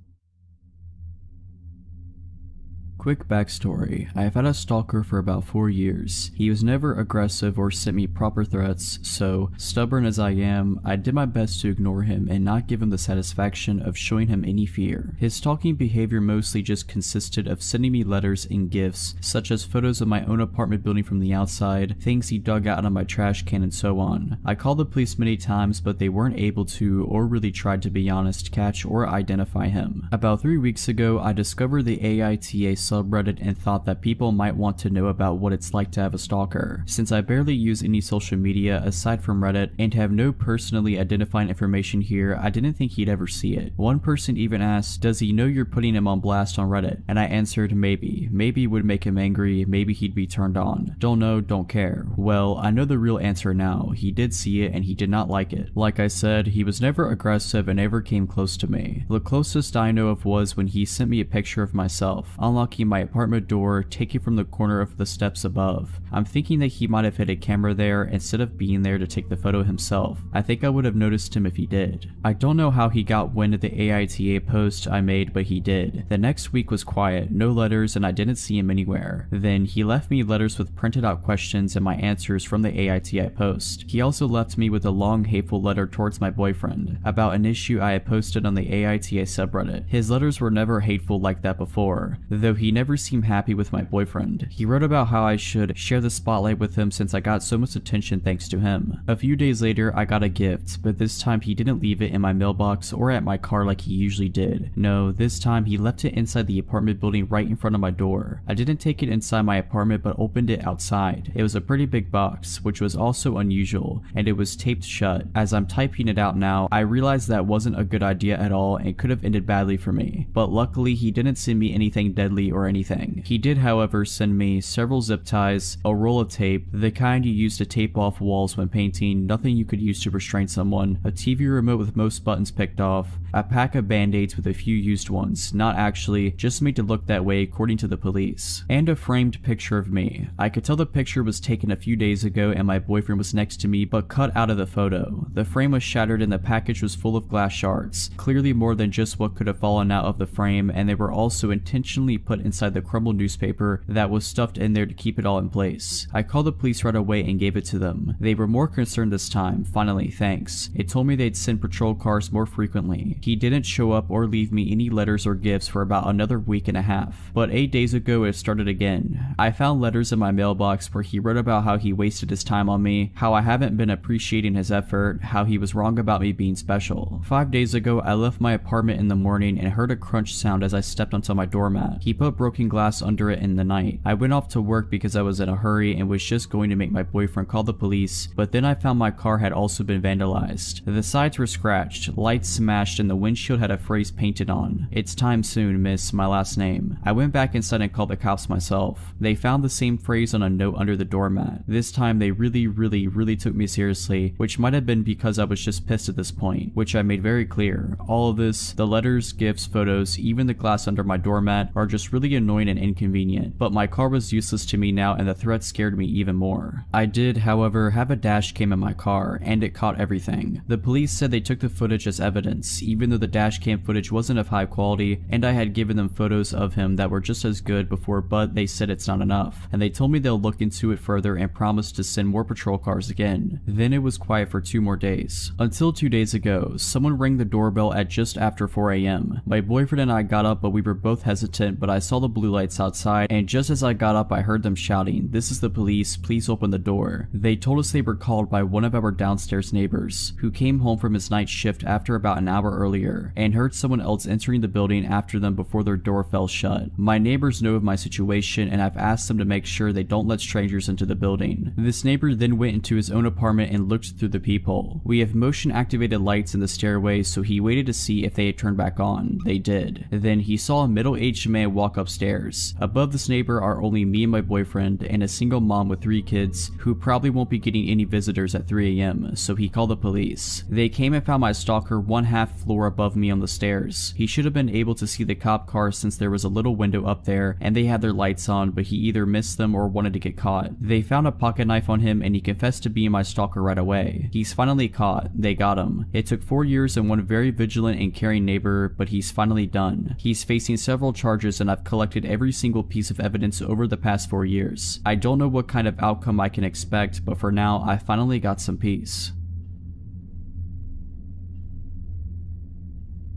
Quick backstory, I have had a stalker for about 4 years. He was never aggressive or sent me proper threats, so stubborn as I am, I did my best to ignore him and not give him the satisfaction of showing him any fear. His stalking behavior mostly just consisted of sending me letters and gifts, such as photos of my own apartment building from the outside, things he dug out of my trash can, and so on. I called the police many times, but they weren't able to, or really tried to be honest, catch or identify him. About 3 weeks ago, I discovered the AITA subreddit and thought that people might want to know about what it's like to have a stalker. Since I barely use any social media aside from Reddit and have no personally identifying information here, I didn't think he'd ever see it. One person even asked, "Does he know you're putting him on blast on Reddit?" And I answered, maybe. Maybe it would make him angry, maybe he'd be turned on. Don't know, don't care. Well, I know the real answer now. He did see it and he did not like it. Like I said, he was never aggressive and never came close to me. The closest I know of was when he sent me a picture of myself, unlocking my apartment door, taken from the corner of the steps above. I'm thinking that he might have hid a camera there instead of being there to take the photo himself. I think I would have noticed him if he did. I don't know how he got wind of the AITA post I made, but he did. The next week was quiet, no letters, and I didn't see him anywhere. Then he left me letters with printed out questions and my answers from the AITA post. He also left me with a long hateful letter towards my boyfriend about an issue I had posted on the AITA subreddit. His letters were never hateful like that before, though he never seemed happy with my boyfriend. He wrote about how I should share the spotlight with him since I got so much attention thanks to him. A few days later, I got a gift, but this time he didn't leave it in my mailbox or at my car like he usually did. No, this time he left it inside the apartment building right in front of my door. I didn't take it inside my apartment but opened it outside. It was a pretty big box, which was also unusual, and it was taped shut. As I'm typing it out now, I realized that wasn't a good idea at all and could have ended badly for me. But luckily he didn't send me anything deadly or anything. He did, however, send me several zip ties, a roll of tape, the kind you use to tape off walls when painting, nothing you could use to restrain someone, a TV remote with most buttons picked off, a pack of band-aids with a few used ones, not actually, just made to look that way according to the police, and a framed picture of me. I could tell the picture was taken a few days ago and my boyfriend was next to me but cut out of the photo. The frame was shattered and the package was full of glass shards, clearly more than just what could have fallen out of the frame, and they were also intentionally put inside the crumbled newspaper that was stuffed in there to keep it all in place. I called the police right away and gave it to them. They were more concerned this time. Finally, thanks. It told me they'd send patrol cars more frequently. He didn't show up or leave me any letters or gifts for about another week and a half. But 8 days ago it started again. I found letters in my mailbox where he wrote about how he wasted his time on me, how I haven't been appreciating his effort, how he was wrong about me being special. 5 days ago I left my apartment in the morning and heard a crunch sound as I stepped onto my doormat. He put broken glass under it in the night. I went off to work because I was in a hurry and was just going to make my boyfriend call the police, but then I found my car had also been vandalized. The sides were scratched, lights smashed, and the windshield had a phrase painted on. "It's time soon, miss," my last name. I went back inside and called the cops myself. They found the same phrase on a note under the doormat. This time they really took me seriously, which might have been because I was just pissed at this point, which I made very clear. All of this, the letters, gifts, photos, even the glass under my doormat, are just really annoying and inconvenient, but my car was useless to me now and the threat scared me even more. I did, however, have a dash cam in my car, and it caught everything. The police said they took the footage as evidence, even though the dash cam footage wasn't of high quality, and I had given them photos of him that were just as good before, but they said it's not enough, and they told me they'll look into it further and promised to send more patrol cars again. Then it was quiet for 2 more days. Until 2 days ago, someone rang the doorbell at just after 4 AM. My boyfriend and I got up, but we were both hesitant, but I saw saw the blue lights outside, and just as I got up I heard them shouting, "This is the police, please open the door." They told us they were called by one of our downstairs neighbors, who came home from his night shift after about an hour earlier, and heard someone else entering the building after them before their door fell shut. My neighbors know of my situation, and I've asked them to make sure they don't let strangers into the building. This neighbor then went into his own apartment and looked through the peephole. We have motion activated lights in the stairway, so he waited to see if they had turned back on. They did. Then he saw a middle-aged man walk upstairs. Above this neighbor are only me and my boyfriend, and a single mom with 3 kids who probably won't be getting any visitors at 3 a.m, so he called the police. They came and found my stalker 1/2 floor above me on the stairs. He should have been able to see the cop car since there was a little window up there and they had their lights on, but he either missed them or wanted to get caught. They found a pocket knife on him and he confessed to being my stalker right away. He's finally caught. They got him. It took 4 years and one very vigilant and caring neighbor, but he's finally done. He's facing several charges and I've collected every single piece of evidence over the past 4 years. I don't know what kind of outcome I can expect, but for now I finally got some peace.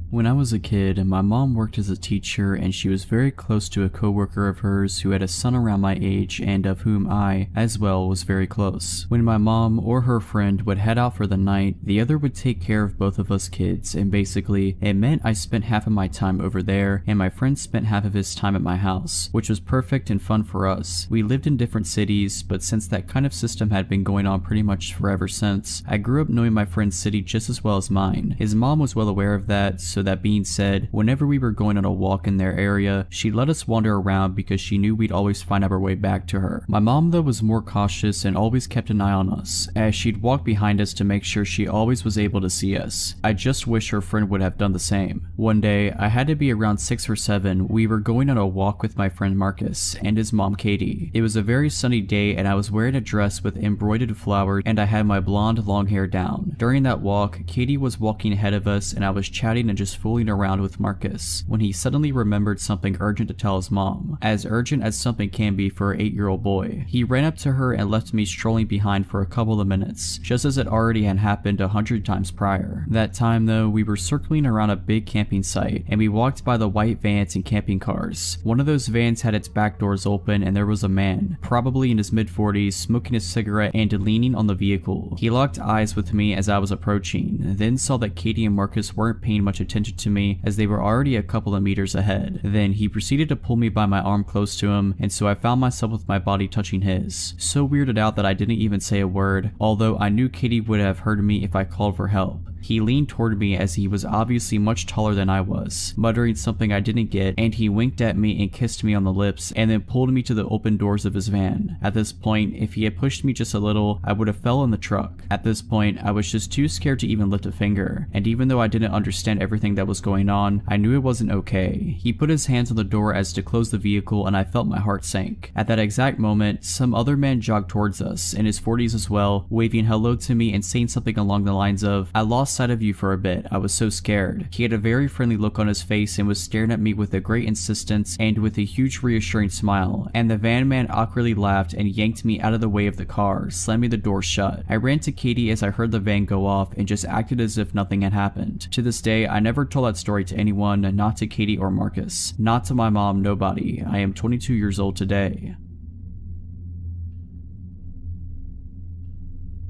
When I was a kid, my mom worked as a teacher and she was very close to a coworker of hers who had a son around my age and of whom I, as well, was very close. When my mom or her friend would head out for the night, the other would take care of both of us kids, and basically, it meant I spent half of my time over there and my friend spent half of his time at my house, which was perfect and fun for us. We lived in different cities, but since that kind of system had been going on pretty much forever since, I grew up knowing my friend's city just as well as mine. His mom was well aware of that, so that being said, whenever we were going on a walk in their area, she'd let us wander around because she knew we'd always find our way back to her. My mom though was more cautious and always kept an eye on us, as she'd walk behind us to make sure she always was able to see us. I just wish her friend would have done the same. One day, I had to be around 6 or 7, we were going on a walk with my friend Marcus and his mom Katie. It was a very sunny day and I was wearing a dress with embroidered flowers and I had my blonde long hair down. During that walk, Katie was walking ahead of us and I was chatting and just fooling around with Marcus when he suddenly remembered something urgent to tell his mom, as urgent as something can be for an 8-year-old boy. He ran up to her and left me strolling behind for a couple of minutes, just as it already had happened 100 times prior. That time though, we were circling around a big camping site and we walked by the white vans and camping cars. One of those vans had its back doors open and there was a man, probably in his mid-40s, smoking a cigarette and leaning on the vehicle. He locked eyes with me as I was approaching, then saw that Katie and Marcus weren't paying much attention to me as they were already a couple of meters ahead. Then he proceeded to pull me by my arm close to him, and so I found myself with my body touching his. So weirded out that I didn't even say a word, although I knew Katie would have heard me if I called for help. He leaned toward me as he was obviously much taller than I was, muttering something I didn't get, and he winked at me and kissed me on the lips and then pulled me to the open doors of his van. At this point, if he had pushed me just a little, I would have fell in the truck. At this point, I was just too scared to even lift a finger, and even though I didn't understand everything that was going on, I knew it wasn't okay. He put his hands on the door as to close the vehicle and I felt my heart sink. At that exact moment, some other man jogged towards us, in his 40s as well, waving hello to me and saying something along the lines of, "I lost sight of you for a bit, I was so scared." He had a very friendly look on his face and was staring at me with a great insistence and with a huge reassuring smile, and the van man awkwardly laughed and yanked me out of the way of the car, slamming the door shut. I ran to Katie as I heard the van go off and just acted as if nothing had happened. To this day, I never told that story to anyone, not to Katie or Marcus, not to my mom, nobody. I am 22 years old today.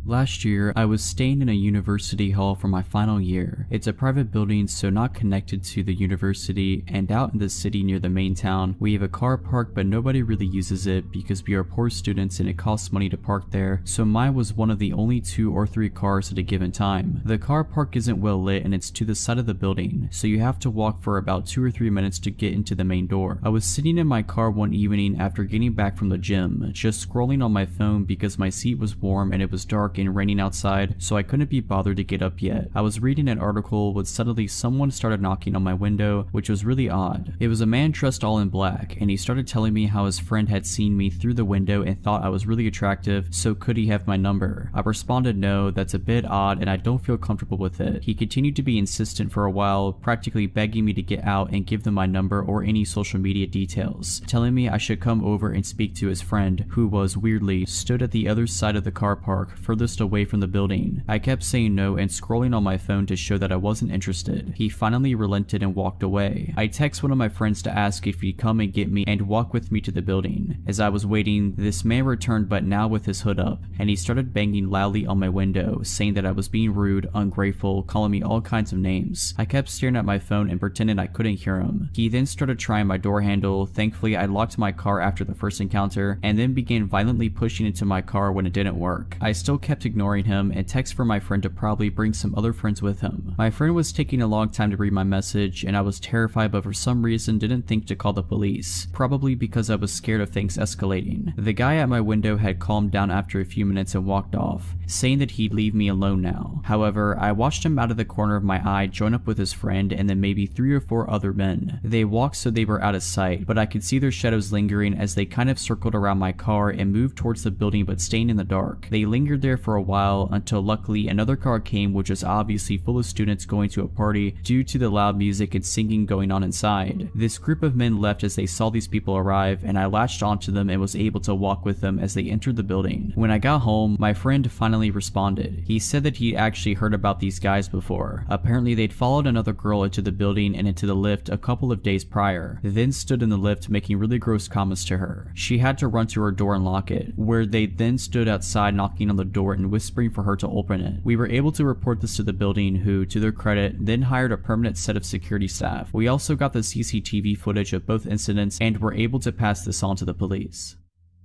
Last year, I was staying in a university hall for my final year. It's a private building, so not connected to the university, and out in the city near the main town, we have a car park but nobody really uses it because we are poor students and it costs money to park there, so mine was one of the only 2 or 3 cars at a given time. The car park isn't well lit and it's to the side of the building, so you have to walk for about 2 or 3 minutes to get into the main door. I was sitting in my car one evening after getting back from the gym, just scrolling on my phone because my seat was warm and it was dark and raining outside, so I couldn't be bothered to get up yet. I was reading an article when suddenly someone started knocking on my window, which was really odd. It was a man dressed all in black, and he started telling me how his friend had seen me through the window and thought I was really attractive, so could he have my number? I responded no, that's a bit odd and I don't feel comfortable with it. He continued to be insistent for a while, practically begging me to get out and give them my number or any social media details, telling me I should come over and speak to his friend, who was, weirdly, stood at the other side of the car park, furthest just away from the building. I kept saying no and scrolling on my phone to show that I wasn't interested. He finally relented and walked away. I text one of my friends to ask if he'd come and get me and walk with me to the building. As I was waiting, this man returned, but now with his hood up, and he started banging loudly on my window, saying that I was being rude, ungrateful, calling me all kinds of names. I kept staring at my phone and pretending I couldn't hear him. He then started trying my door handle. Thankfully, I locked my car after the first encounter, and then began violently pushing into my car when it didn't work. I still kept ignoring him and texted for my friend to probably bring some other friends with him. My friend was taking a long time to read my message, and I was terrified, but for some reason didn't think to call the police, probably because I was scared of things escalating. The guy at my window had calmed down after a few minutes and walked off, saying that he'd leave me alone now. However, I watched him out of the corner of my eye join up with his friend and then maybe 3 or 4 other men. They walked so they were out of sight, but I could see their shadows lingering as they kind of circled around my car and moved towards the building but staying in the dark. They lingered there for a while until luckily another car came, which was obviously full of students going to a party due to the loud music and singing going on inside. This group of men left as they saw these people arrive, and I latched onto them and was able to walk with them as they entered the building. When I got home, my friend finally responded. He said that he'd actually heard about these guys before. Apparently they'd followed another girl into the building and into the lift a couple of days prior, then stood in the lift making really gross comments to her. She had to run to her door and lock it, where they then stood outside knocking on the door and whispering for her to open it. We were able to report this to the building, who, to their credit, then hired a permanent set of security staff. We also got the CCTV footage of both incidents and were able to pass this on to the police.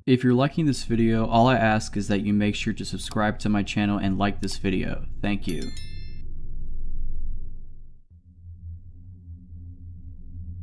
If you're liking this video, all I ask is that you make sure to subscribe to my channel and like this video. Thank you.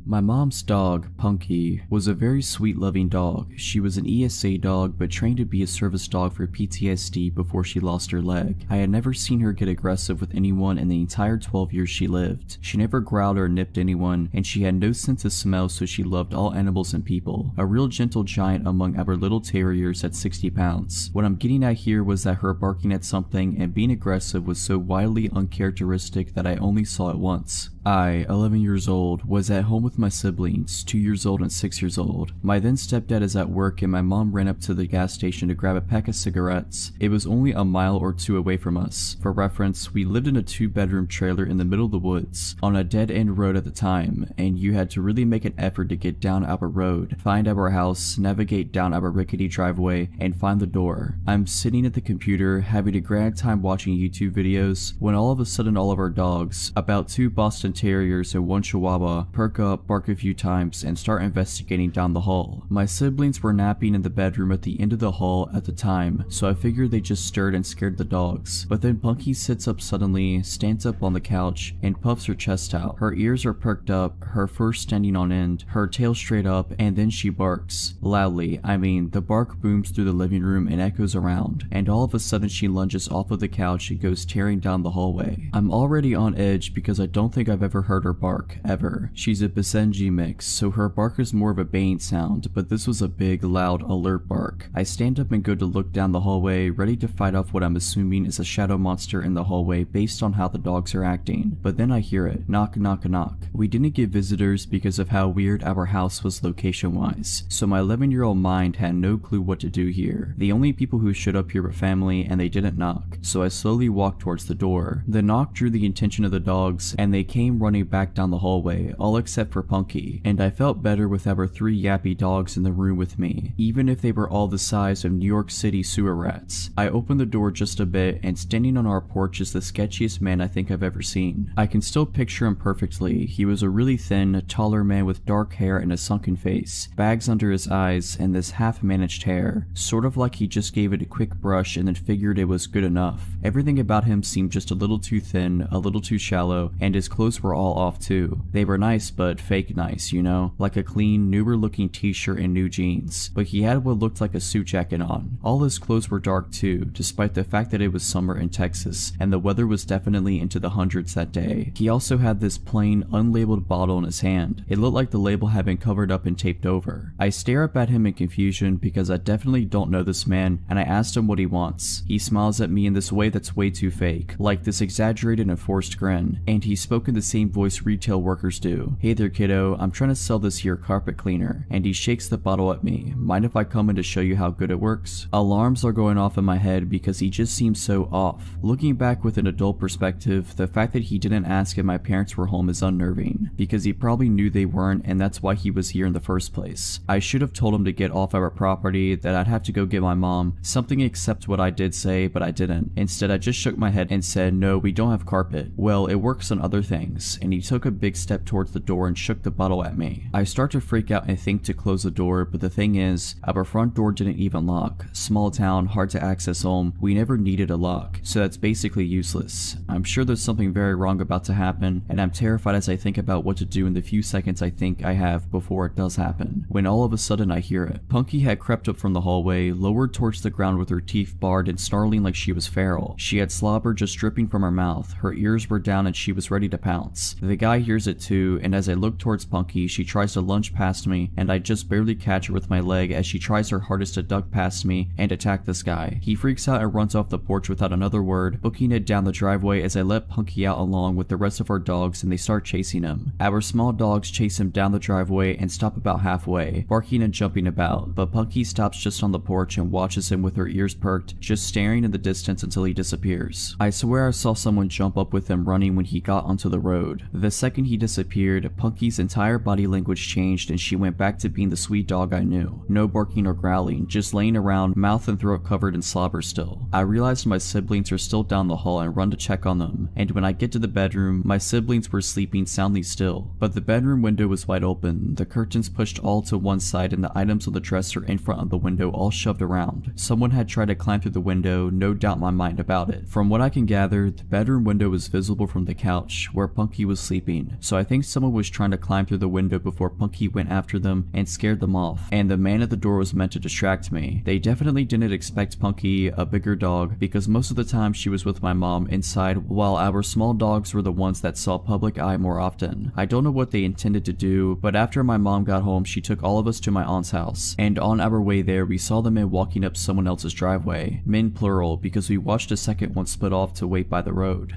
My mom's dog, Punky, was a very sweet loving dog. She was an ESA dog but trained to be a service dog for PTSD before she lost her leg. I had never seen her get aggressive with anyone in the entire 12 years she lived. She never growled or nipped anyone, and she had no sense of smell, so she loved all animals and people. A real gentle giant among our little terriers at 60 pounds. What I'm getting at here was that her barking at something and being aggressive was so wildly uncharacteristic that I only saw it once. I, 11 years old, was at home with my siblings, 2 years old and 6 years old. My then stepdad is at work and my mom ran up to the gas station to grab a pack of cigarettes. It was only a mile or 2 away from us. For reference, we lived in a 2-bedroom trailer in the middle of the woods, on a dead-end road at the time, and you had to really make an effort to get down our road, find our house, navigate down our rickety driveway, and find the door. I'm sitting at the computer, having a grand time watching YouTube videos, when all of a sudden all of our dogs, about 2 Boston Terriers and 1 Chihuahua, perk up, bark a few times, and start investigating down the hall. My siblings were napping in the bedroom at the end of the hall at the time, so I figured they just stirred and scared the dogs. But then Punky sits up suddenly, stands up on the couch, and puffs her chest out. Her ears are perked up, her fur standing on end, her tail straight up, and then she barks. Loudly, I mean, the bark booms through the living room and echoes around, and all of a sudden she lunges off of the couch and goes tearing down the hallway. I'm already on edge because I don't think I've ever heard her bark, ever. She's a Basenji mix, so her bark is more of a baying sound, but this was a big, loud, alert bark. I stand up and go to look down the hallway, ready to fight off what I'm assuming is a shadow monster in the hallway based on how the dogs are acting. But then I hear it. Knock, knock, knock. We didn't get visitors because of how weird our house was location-wise, so my 11-year-old mind had no clue what to do here. The only people who showed up here were family, and they didn't knock, so I slowly walked towards the door. The knock drew the attention of the dogs, and they came running back down the hallway, all except for Punky, and I felt better with our 3 yappy dogs in the room with me, even if they were all the size of New York City sewer rats. I opened the door just a bit, and standing on our porch is the sketchiest man I think I've ever seen. I can still picture him perfectly. He was a really thin, taller man with dark hair and a sunken face, bags under his eyes, and this half-managed hair, sort of like he just gave it a quick brush and then figured it was good enough. Everything about him seemed just a little too thin, a little too shallow, and his clothes were all off too. They were nice, but fake nice, you know? Like a clean, newer looking t-shirt and new jeans. But he had what looked like a suit jacket on. All his clothes were dark too, despite the fact that it was summer in Texas, and the weather was definitely into the hundreds that day. He also had this plain, unlabeled bottle in his hand. It looked like the label had been covered up and taped over. I stare up at him in confusion because I definitely don't know this man, and I asked him what he wants. He smiles at me in this way that's way too fake, like this exaggerated and forced grin, and he spoke in the same voice retail workers do. Hey there kid, kiddo, I'm trying to sell this here carpet cleaner. And he shakes the bottle at me. Mind if I come in to show you how good it works? Alarms are going off in my head because he just seems so off. Looking back with an adult perspective, the fact that he didn't ask if my parents were home is unnerving, because he probably knew they weren't and that's why he was here in the first place. I should have told him to get off our property, that I'd have to go get my mom, something except what I did say, but I didn't. Instead, I just shook my head and said, no, we don't have carpet. Well, it works on other things, and he took a big step towards the door and shook the bottle at me. I start to freak out and think to close the door, but the thing is, our front door didn't even lock. Small town, hard to access home, we never needed a lock, so that's basically useless. I'm sure there's something very wrong about to happen, and I'm terrified as I think about what to do in the few seconds I think I have before it does happen, when all of a sudden I hear it. Punky had crept up from the hallway, lowered towards the ground with her teeth bared and snarling like she was feral. She had slobber just dripping from her mouth, her ears were down and she was ready to pounce. The guy hears it too, and as I look towards Punky, she tries to lunge past me, and I just barely catch her with my leg as she tries her hardest to duck past me and attack this guy. He freaks out and runs off the porch without another word, booking it down the driveway as I let Punky out along with the rest of our dogs and they start chasing him. Our small dogs chase him down the driveway and stop about halfway, barking and jumping about, but Punky stops just on the porch and watches him with her ears perked, just staring in the distance until he disappears. I swear I saw someone jump up with him running when he got onto the road. The second he disappeared, Punky's entire body language changed and she went back to being the sweet dog I knew. No barking or growling, just laying around, mouth and throat covered in slobber still. I realized my siblings are still down the hall and run to check on them, and when I get to the bedroom, my siblings were sleeping soundly still, but the bedroom window was wide open, the curtains pushed all to one side and the items on the dresser in front of the window all shoved around. Someone had tried to climb through the window, no doubt in my mind about it. From what I can gather, the bedroom window was visible from the couch where Punky was sleeping, so I think someone was trying to climb through the window before Punky went after them and scared them off, and the man at the door was meant to distract me. They definitely didn't expect Punky, a bigger dog, because most of the time she was with my mom inside while our small dogs were the ones that saw public eye more often. I don't know what they intended to do, but after my mom got home she took all of us to my aunt's house, and on our way there we saw the men walking up someone else's driveway. Men plural, because we watched a second one split off to wait by the road.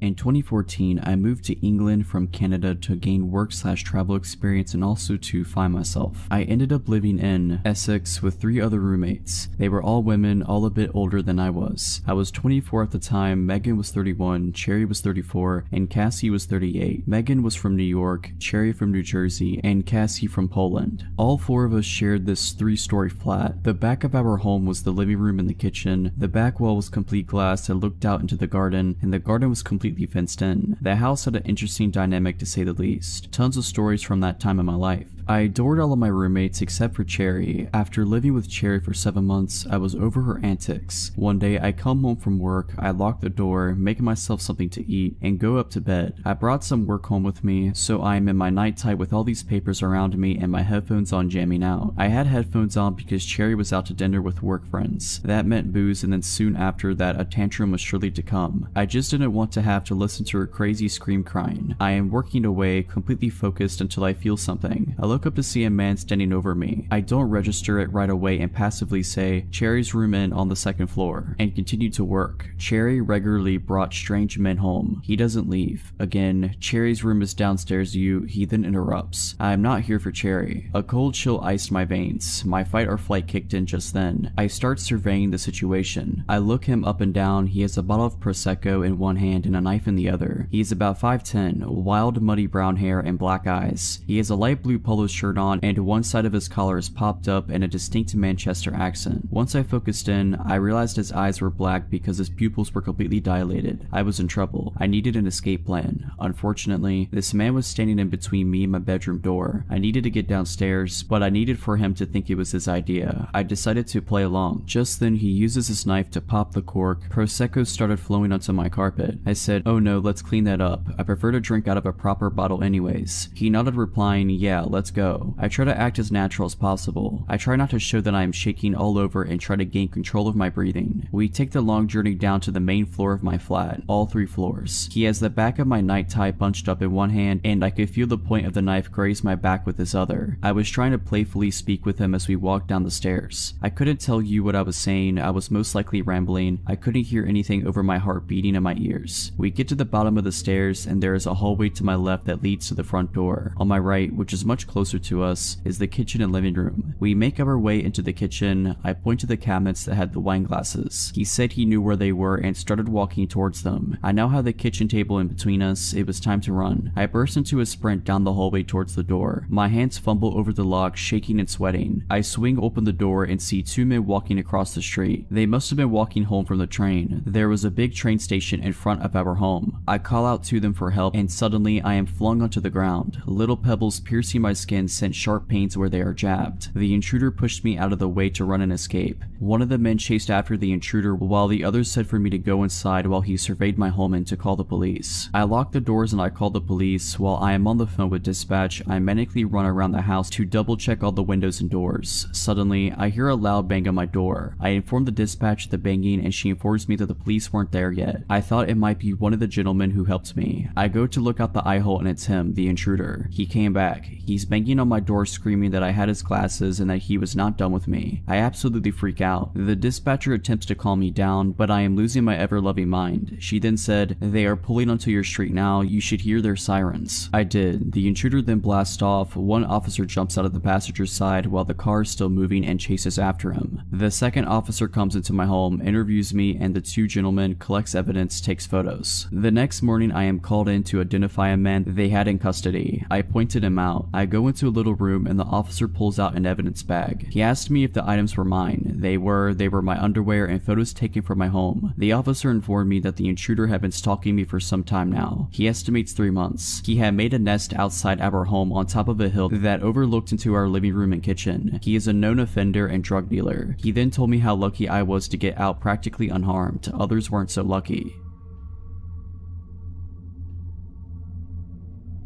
In 2014, I moved to England from Canada to gain work/travel experience and also to find myself. I ended up living in Essex with 3 other roommates. They were all women, all a bit older than I was. I was 24 at the time, Megan was 31, Cherry was 34, and Cassie was 38. Megan was from New York, Cherry from New Jersey, and Cassie from Poland. All 4 of us shared this 3-story flat. The back of our home was the living room and the kitchen. The back wall was complete glass that looked out into the garden, and the garden was completely fenced in. The house had an interesting dynamic to say the least. Tons of stories from that time in my life. I adored all of my roommates except for Cherry. After living with Cherry for 7 months, I was over her antics. One day I come home from work, I lock the door, make myself something to eat, and go up to bed. I brought some work home with me, so I am in my night tie with all these papers around me and my headphones on jamming out. I had headphones on because Cherry was out to dinner with work friends. That meant booze, and then soon after that a tantrum was surely to come. I just didn't want to have to listen to her crazy scream crying. I am working away, completely focused until I feel something. I look up to see a man standing over me. I don't register it right away and passively say, Cherry's room in on the 2nd floor, and continue to work. Cherry regularly brought strange men home. He doesn't leave. Again, Cherry's room is downstairs. He then interrupts. I am not here for Cherry. A cold chill iced my veins. My fight or flight kicked in just then. I start surveying the situation. I look him up and down. He has a bottle of Prosecco in one hand and a knife in the other. He is about 5'10", wild muddy brown hair and black eyes. He has a light blue polo shirt on and one side of his collar is popped up in a distinct Manchester accent. Once I focused in, I realized his eyes were black because his pupils were completely dilated. I was in trouble. I needed an escape plan. Unfortunately, this man was standing in between me and my bedroom door. I needed to get downstairs, but I needed for him to think it was his idea. I decided to play along. Just then he uses his knife to pop the cork. Prosecco started flowing onto my carpet. I said, oh no, let's clean that up. I prefer to drink out of a proper bottle anyways. He nodded, replying, yeah, let's go. I try to act as natural as possible. I try not to show that I am shaking all over and try to gain control of my breathing. We take the long journey down to the main floor of my flat, all 3 floors. He has the back of my night tie bunched up in one hand, and I could feel the point of the knife graze my back with his other. I was trying to playfully speak with him as we walked down the stairs. I couldn't tell you what I was saying. I was most likely rambling. I couldn't hear anything over my heart beating in my ears. We get to the bottom of the stairs, and there is a hallway to my left that leads to the front door. On my right, which is much closer to us, is the kitchen and living room. We make our way into the kitchen. I point to the cabinets that had the wine glasses. He said he knew where they were and started walking towards them. I now have the kitchen table in between us. It was time to run. I burst into a sprint down the hallway towards the door. My hands fumble over the lock, shaking and sweating. I swing open the door and see 2 men walking across the street. They must have been walking home from the train. There was a big train station in front of our home. I call out to them for help, and suddenly I am flung onto the ground. Little pebbles piercing my skin sent sharp pains where they are jabbed. The intruder pushed me out of the way to run and escape. One of the men chased after the intruder while the other said for me to go inside while he surveyed my home and to call the police. I lock the doors and I call the police. While I am on the phone with dispatch, I manically run around the house to double check all the windows and doors. Suddenly, I hear a loud bang on my door. I inform the dispatch of the banging and she informs me that the police weren't there yet. I thought it might be one of the gentlemen who helped me. I go to look out the eye hole and it's him, the intruder. He came back. He's banging on my door screaming that I had his glasses and that he was not done with me. I absolutely freak out. The dispatcher attempts to calm me down, but I am losing my ever-loving mind. She then said, "They are pulling onto your street now. You should hear their sirens." I did. The intruder then blasts off. One officer jumps out of the passenger side while the car is still moving and chases after him. The second officer comes into my home, interviews me, and the 2 gentlemen collects evidence, takes photos. The next morning I am called in to identify a man they had in custody. I pointed him out. I go into a little room and the officer pulls out an evidence bag. He asked me if the items were mine. They were my underwear and photos taken from my home. The officer informed me that the intruder had been stalking me for some time now. He estimates 3 months. He had made a nest outside our home on top of a hill that overlooked into our living room and kitchen. He is a known offender and drug dealer. He then told me how lucky I was to get out practically unharmed. Others weren't so lucky.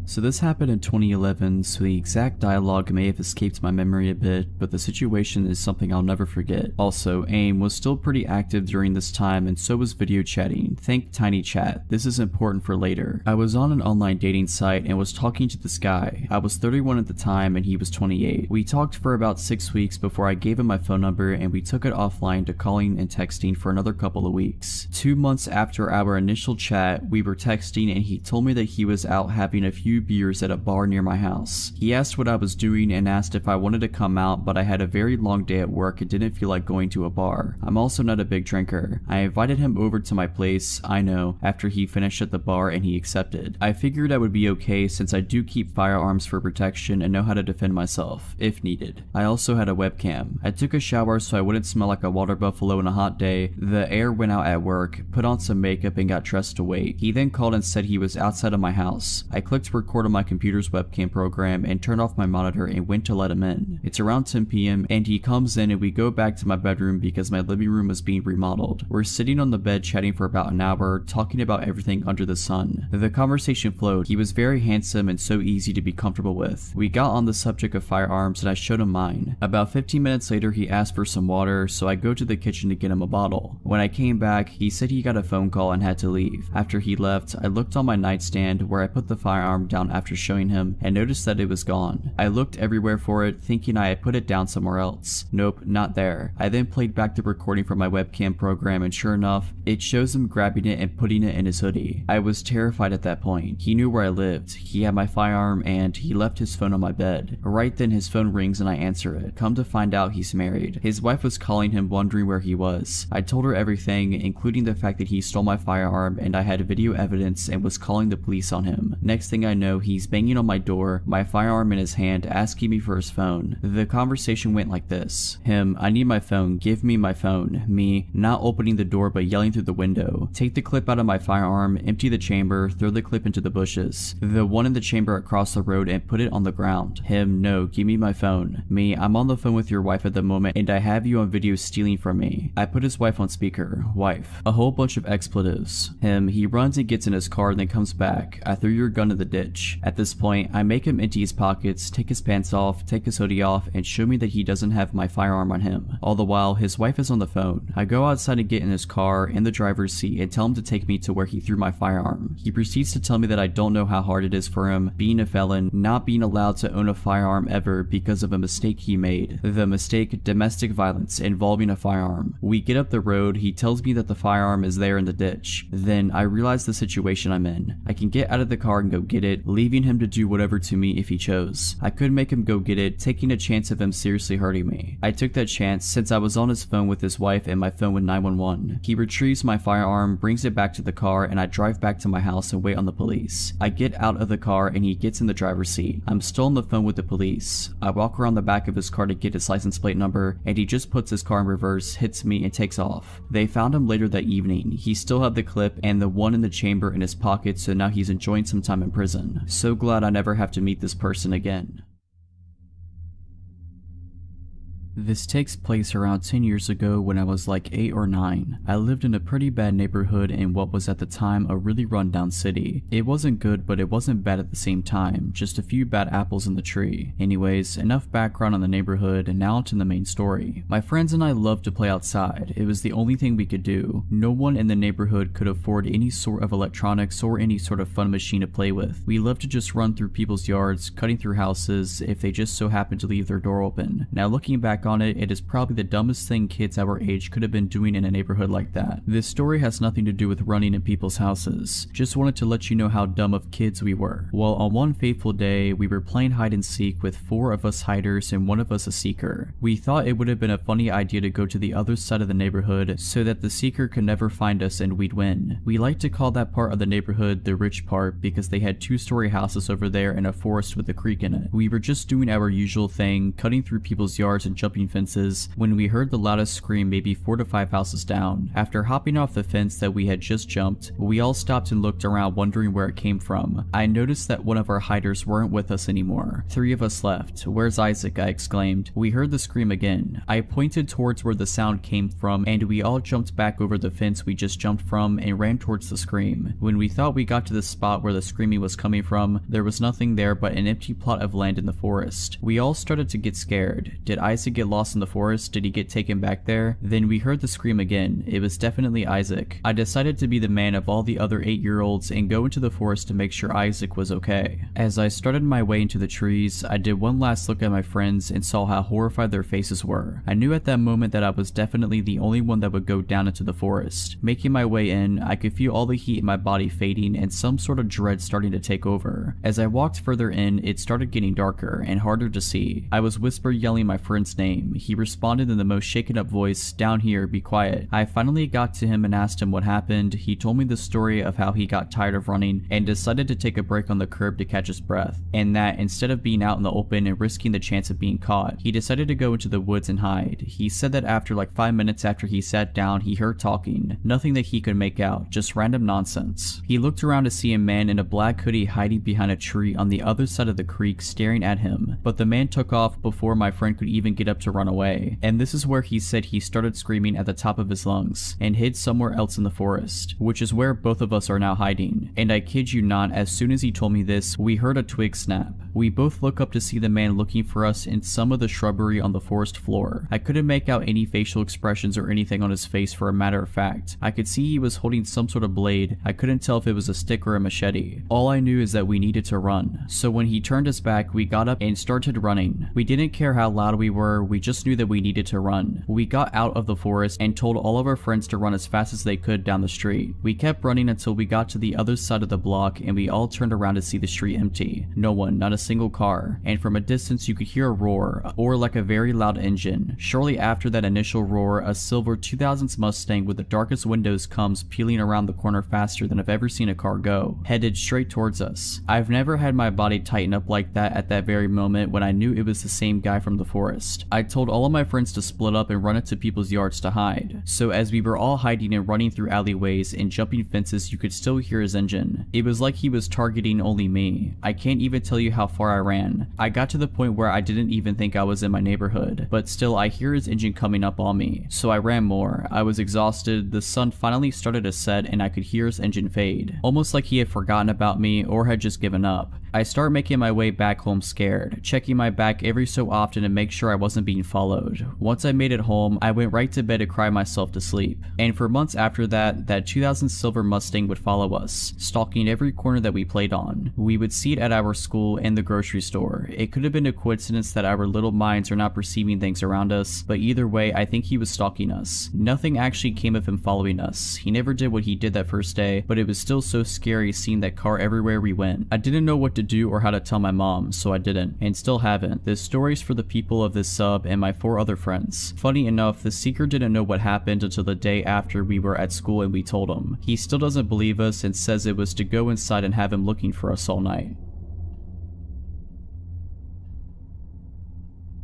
So this happened in 2011, so the exact dialogue may have escaped my memory a bit, but the situation is something I'll never forget. Also, AIM was still pretty active during this time and so was video chatting. Think Tiny Chat. This is important for later. I was on an online dating site and was talking to this guy. I was 31 at the time and he was 28. We talked for about 6 weeks before I gave him my phone number and we took it offline to calling and texting for another couple of weeks. 2 months after our initial chat, we were texting and he told me that he was out having a few beers at a bar near my house. He asked what I was doing and asked if I wanted to come out, but I had a very long day at work and didn't feel like going to a bar. I'm also not a big drinker. I invited him over to my place, I know, after he finished at the bar and he accepted. I figured I would be okay since I do keep firearms for protection and know how to defend myself, if needed. I also had a webcam. I took a shower so I wouldn't smell like a water buffalo on a hot day. The air went out at work, put on some makeup and got dressed to wait. He then called and said he was outside of my house. I clicked record on my computer's webcam program and turned off my monitor and went to let him in. It's around 10 p.m. and he comes in and we go back to my bedroom because my living room was being remodeled. We're sitting on the bed chatting for about an hour, talking about everything under the sun. The conversation flowed. He was very handsome and so easy to be comfortable with. We got on the subject of firearms and I showed him mine. About 15 minutes later he asked for some water, so I go to the kitchen to get him a bottle. When I came back, he said he got a phone call and had to leave. After he left, I looked on my nightstand where I put the firearm down after showing him and noticed that it was gone. I looked everywhere for it, thinking I had put it down somewhere else. Nope, not there. I then played back the recording from my webcam program and sure enough, it shows him grabbing it and putting it in his hoodie. I was terrified at that point. He knew where I lived. He had my firearm and he left his phone on my bed. Right then his phone rings and I answer it. Come to find out he's married. His wife was calling him wondering where he was. I told her everything, including the fact that he stole my firearm and I had video evidence and was calling the police on him. Next thing I know, he's banging on my door, my firearm in his hand, asking me for his phone. The conversation went like this. Him, I need my phone, give me my phone. Me, not opening the door but yelling through the window. Take the clip out of my firearm, empty the chamber, throw the clip into the bushes. The one in the chamber across the road and put it on the ground. Him, no, give me my phone. Me, I'm on the phone with your wife at the moment and I have you on video stealing from me. I put his wife on speaker. Wife. A whole bunch of expletives. Him, he runs and gets in his car and then comes back. I threw your gun in the ditch. ditch. At this point, I make him empty his pockets, take his pants off, take his hoodie off, and show me that he doesn't have my firearm on him. All the while, his wife is on the phone. I go outside and get in his car in the driver's seat and tell him to take me to where he threw my firearm. He proceeds to tell me that I don't know how hard it is for him, being a felon, not being allowed to own a firearm ever because of a mistake he made. The mistake, domestic violence involving a firearm. We get up the road, he tells me that the firearm is there in the ditch. Then I realize the situation I'm in. I can get out of the car and go get it, leaving him to do whatever to me if he chose. I could make him go get it, taking a chance of him seriously hurting me. I took that chance since I was on his phone with his wife and my phone with 911. He retrieves my firearm, brings it back to the car, and I drive back to my house and wait on the police. I get out of the car and he gets in the driver's seat. I'm still on the phone with the police. I walk around the back of his car to get his license plate number, and he just puts his car in reverse, hits me, and takes off. They found him later that evening. He still had the clip and the one in the chamber in his pocket, so now he's enjoying some time in prison. So glad I never have to meet this person again. This takes place around 10 years ago when I was like 8 or 9. I lived in a pretty bad neighborhood in what was at the time a really rundown city. It wasn't good, but it wasn't bad at the same time, just a few bad apples in the tree. Anyways, enough background on the neighborhood, and now to the main story. My friends and I loved to play outside. It was the only thing we could do. No one in the neighborhood could afford any sort of electronics or any sort of fun machine to play with. We loved to just run through people's yards, cutting through houses if they just so happened to leave their door open. Now looking back on it, it is probably the dumbest thing kids our age could have been doing in a neighborhood like that. This story has nothing to do with running in people's houses. Just wanted to let you know how dumb of kids we were. Well, on one fateful day, we were playing hide and seek with 4 of us hiders and 1 of us a seeker. We thought it would have been a funny idea to go to the other side of the neighborhood so that the seeker could never find us and we'd win. We like to call that part of the neighborhood the rich part because they had 2-story houses over there and a forest with a creek in it. We were just doing our usual thing, cutting through people's yards and jumping fences, when we heard the loudest scream maybe 4 to 5 houses down. After hopping off the fence that we had just jumped, we all stopped and looked around wondering where it came from. I noticed that one of our hiders weren't with us anymore. 3 of us left. "Where's Isaac?" I exclaimed. We heard the scream again. I pointed towards where the sound came from and we all jumped back over the fence we just jumped from and ran towards the scream. When we thought we got to the spot where the screaming was coming from, there was nothing there but an empty plot of land in the forest. We all started to get scared. Did Isaac get lost in the forest? Did he get taken back there? Then we heard the scream again. It was definitely Isaac. I decided to be the man of all the other 8-year-olds and go into the forest to make sure Isaac was okay. As I started my way into the trees, I did one last look at my friends and saw how horrified their faces were. I knew at that moment that I was definitely the only one that would go down into the forest. Making my way in, I could feel all the heat in my body fading and some sort of dread starting to take over. As I walked further in, it started getting darker and harder to see. I was whisper yelling my friend's name. He responded in the most shaken up voice, "Down here, be quiet." I finally got to him and asked him what happened. He told me the story of how he got tired of running and decided to take a break on the curb to catch his breath, and that instead of being out in the open and risking the chance of being caught, he decided to go into the woods and hide. He said that after like 5 minutes after he sat down, he heard talking. Nothing that he could make out, just random nonsense. He looked around to see a man in a black hoodie hiding behind a tree on the other side of the creek staring at him, but the man took off before my friend could even get up to run away. And this is where he said he started screaming at the top of his lungs and hid somewhere else in the forest, which is where both of us are now hiding. And I kid you not, as soon as he told me this, we heard a twig snap. We both look up to see the man looking for us in some of the shrubbery on the forest floor. I couldn't make out any facial expressions or anything on his face. For a matter of fact, I could see he was holding some sort of blade. I couldn't tell if it was a stick or a machete. All I knew is that we needed to run. So when he turned us back, we got up and started running. We didn't care how loud we were, we just knew that we needed to run. We got out of the forest and told all of our friends to run as fast as they could down the street. We kept running until we got to the other side of the block and we all turned around to see the street empty. No one, not a single car. And from a distance you could hear a roar, or like a very loud engine. Shortly after that initial roar, a silver 2000s Mustang with the darkest windows comes peeling around the corner faster than I've ever seen a car go, headed straight towards us. I've never had my body tighten up like that at that very moment when I knew it was the same guy from the forest. I told all of my friends to split up and run into people's yards to hide. So as we were all hiding and running through alleyways and jumping fences, you could still hear his engine. It was like he was targeting only me. I can't even tell you how far I ran. I got to the point where I didn't even think I was in my neighborhood, but still I hear his engine coming up on me. So I ran more. I was exhausted. The sun finally started to set and I could hear his engine fade, almost like he had forgotten about me or had just given up. I start making my way back home scared, checking my back every so often to make sure I wasn't being followed. Once I made it home, I went right to bed to cry myself to sleep. And for months after that 2000 silver Mustang would follow us, stalking every corner that we played on. We would see it at our school and the grocery store. It could have been a coincidence that our little minds are not perceiving things around us, but either way, I think he was stalking us. Nothing actually came of him following us. He never did what he did that first day, but it was still so scary seeing that car everywhere we went. I didn't know what to do or how to tell my mom, so I didn't, and still haven't. This story's for the people of this sub and my 4 other friends. Funny enough, the seeker didn't know what happened until the day after we were at school and we told him. He still doesn't believe us and says it was to go inside and have him looking for us all night.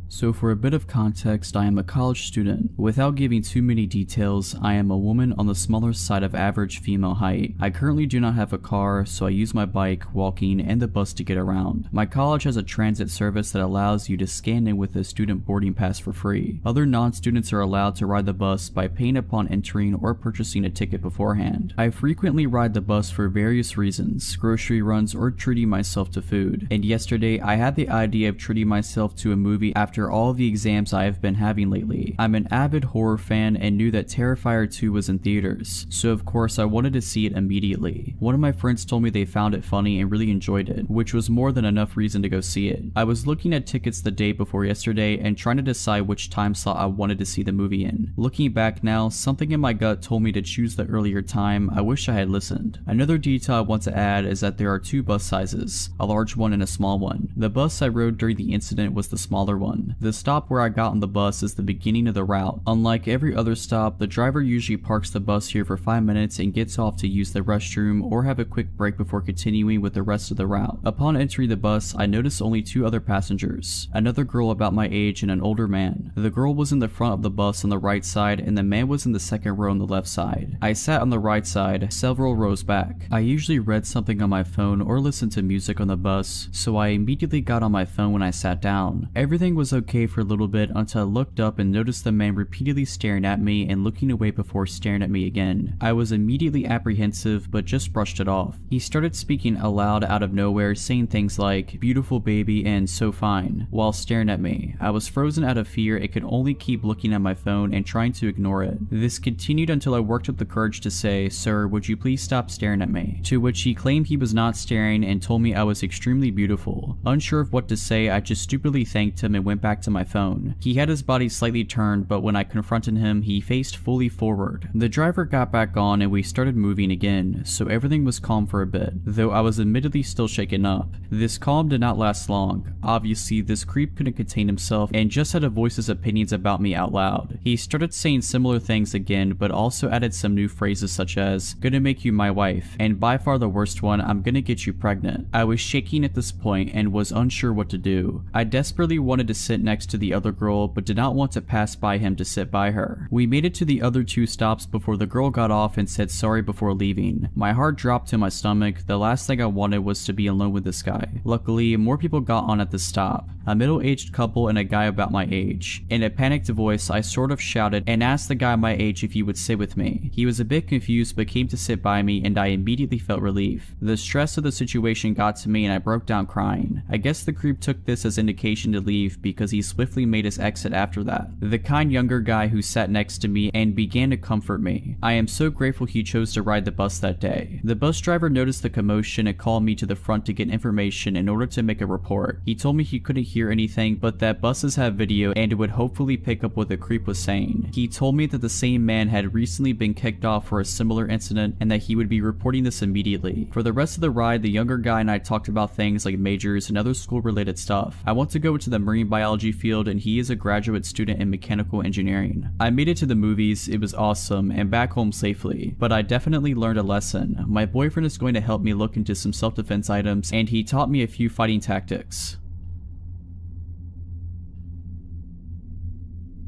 So for a bit of context, I am a college student. Without giving too many details, I am a woman on the smaller side of average female height. I currently do not have a car, so I use my bike, walking, and the bus to get around. My college has a transit service that allows you to scan in with a student boarding pass for free. Other non-students are allowed to ride the bus by paying upon entering or purchasing a ticket beforehand. I frequently ride the bus for various reasons, grocery runs, or treating myself to food. And yesterday, I had the idea of treating myself to a movie after all the exams I have been having lately. I'm an avid horror fan and knew that Terrifier 2 was in theaters, so of course I wanted to see it immediately. One of my friends told me they found it funny and really enjoyed it, which was more than enough reason to go see it. I was looking at tickets the day before yesterday and trying to decide which time slot I wanted to see the movie in. Looking back now, something in my gut told me to choose the earlier time. I wish I had listened. Another detail I want to add is that there are 2 bus sizes, a large one and a small one. The bus I rode during the incident was the smaller one. The stop where I got on the bus is the beginning of the route. Unlike every other stop, the driver usually parks the bus here for 5 minutes and gets off to use the restroom or have a quick break before continuing with the rest of the route. Upon entering the bus, I noticed only 2 other passengers, another girl about my age and an older man. The girl was in the front of the bus on the right side and the man was in the second row on the left side. I sat on the right side, several rows back. I usually read something on my phone or listened to music on the bus, so I immediately got on my phone when I sat down. Everything was okay for a little bit until I looked up and noticed the man repeatedly staring at me and looking away before staring at me again. I was immediately apprehensive but just brushed it off. He started speaking aloud out of nowhere, saying things like "beautiful baby" and "so fine" while staring at me. I was frozen out of fear and could only keep looking at my phone and trying to ignore it. This continued until I worked up the courage to say, "Sir, would you please stop staring at me?" To which he claimed he was not staring and told me I was extremely beautiful. Unsure of what to say, I just stupidly thanked him and went back to my phone. He had his body slightly turned, but when I confronted him, he faced fully forward. The driver got back on and we started moving again, so everything was calm for a bit, though I was admittedly still shaken up. This calm did not last long. Obviously, this creep couldn't contain himself and just had to voice his opinions about me out loud. He started saying similar things again, but also added some new phrases such as, "gonna make you my wife," and by far the worst one, "I'm gonna get you pregnant." I was shaking at this point and was unsure what to do. I desperately wanted to sit next to the other girl, but did not want to pass by him to sit by her. We made it to the other 2 stops before the girl got off and said sorry before leaving. My heart dropped to my stomach. The last thing I wanted was to be alone with this guy. Luckily, more people got on at the stop. A middle-aged couple and a guy about my age. In a panicked voice, I sort of shouted and asked the guy my age if he would sit with me. He was a bit confused but came to sit by me and I immediately felt relief. The stress of the situation got to me and I broke down crying. I guess the creep took this as indication to leave because he swiftly made his exit after that. The kind younger guy who sat next to me and began to comfort me. I am so grateful he chose to ride the bus that day. The bus driver noticed the commotion and called me to the front to get information in order to make a report. He told me he couldn't hear anything but that buses have video and it would hopefully pick up what the creep was saying. He told me that the same man had recently been kicked off for a similar incident and that he would be reporting this immediately. For the rest of the ride, the younger guy and I talked about things like majors and other school related stuff. I want to go into the marine biology field and he is a graduate student in mechanical engineering. I made it to the movies, it was awesome, and back home safely, but I definitely learned a lesson. My boyfriend is going to help me look into some self-defense items and he taught me a few fighting tactics.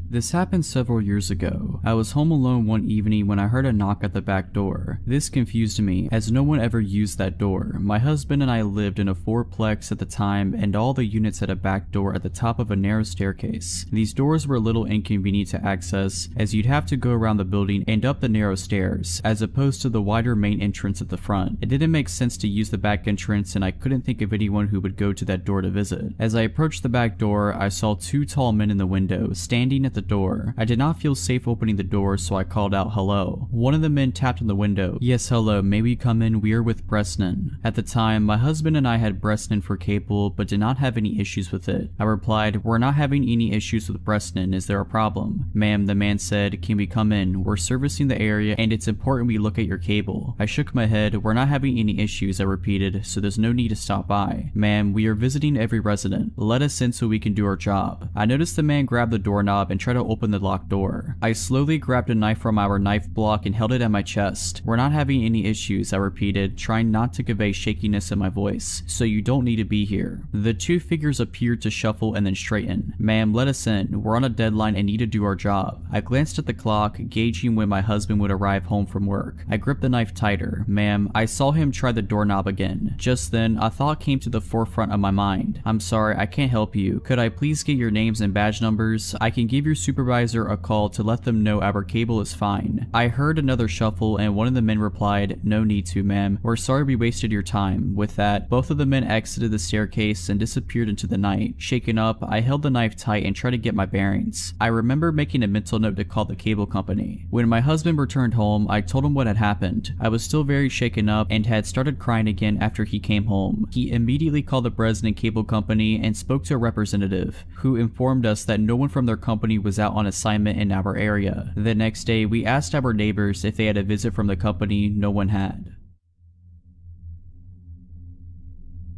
This happened several years ago. I was home alone one evening when I heard a knock at the back door. This confused me, as no one ever used that door. My husband and I lived in a fourplex at the time, and all the units had a back door at the top of a narrow staircase. These doors were a little inconvenient to access, as you'd have to go around the building and up the narrow stairs, as opposed to the wider main entrance at the front. It didn't make sense to use the back entrance, and I couldn't think of anyone who would go to that door to visit. As I approached the back door, I saw two tall men in the window, standing at the door. I did not feel safe opening the door, so I called out hello. One of the men tapped on the window. "Yes, hello, may we come in? We are with Bresnan." At the time, my husband and I had Bresnan for cable, but did not have any issues with it. I replied, "We're not having any issues with Bresnan, is there a problem?" "Ma'am," the man said, "can we come in? We're servicing the area and it's important we look at your cable." I shook my head. "We're not having any issues," I repeated, "so there's no need to stop by." "Ma'am, we are visiting every resident. Let us in so we can do our job." I noticed the man grab the doorknob and try to open the locked door. I slowly grabbed a knife from our knife block and held it at my chest. "We're not having any issues," I repeated, trying not to convey shakiness in my voice, "so you don't need to be here." The two figures appeared to shuffle and then straighten. "Ma'am, let us in. We're on a deadline and need to do our job." I glanced at the clock, gauging when my husband would arrive home from work. I gripped the knife tighter. "Ma'am," I saw him try the doorknob again. Just then, a thought came to the forefront of my mind. "I'm sorry, I can't help you. Could I please get your names and badge numbers? I can give your supervisor a call to let them know our cable is fine." I heard another shuffle and one of the men replied, "No need to, ma'am. We're sorry we wasted your time." With that, both of the men exited the staircase and disappeared into the night. Shaken up, I held the knife tight and tried to get my bearings. I remember making a mental note to call the cable company. When my husband returned home, I told him what had happened. I was still very shaken up and had started crying again after he came home. He immediately called the Bresnan Cable Company and spoke to a representative, who informed us that no one from their company was out on assignment in our area. The next day, we asked our neighbors if they had a visit from the company. No one had.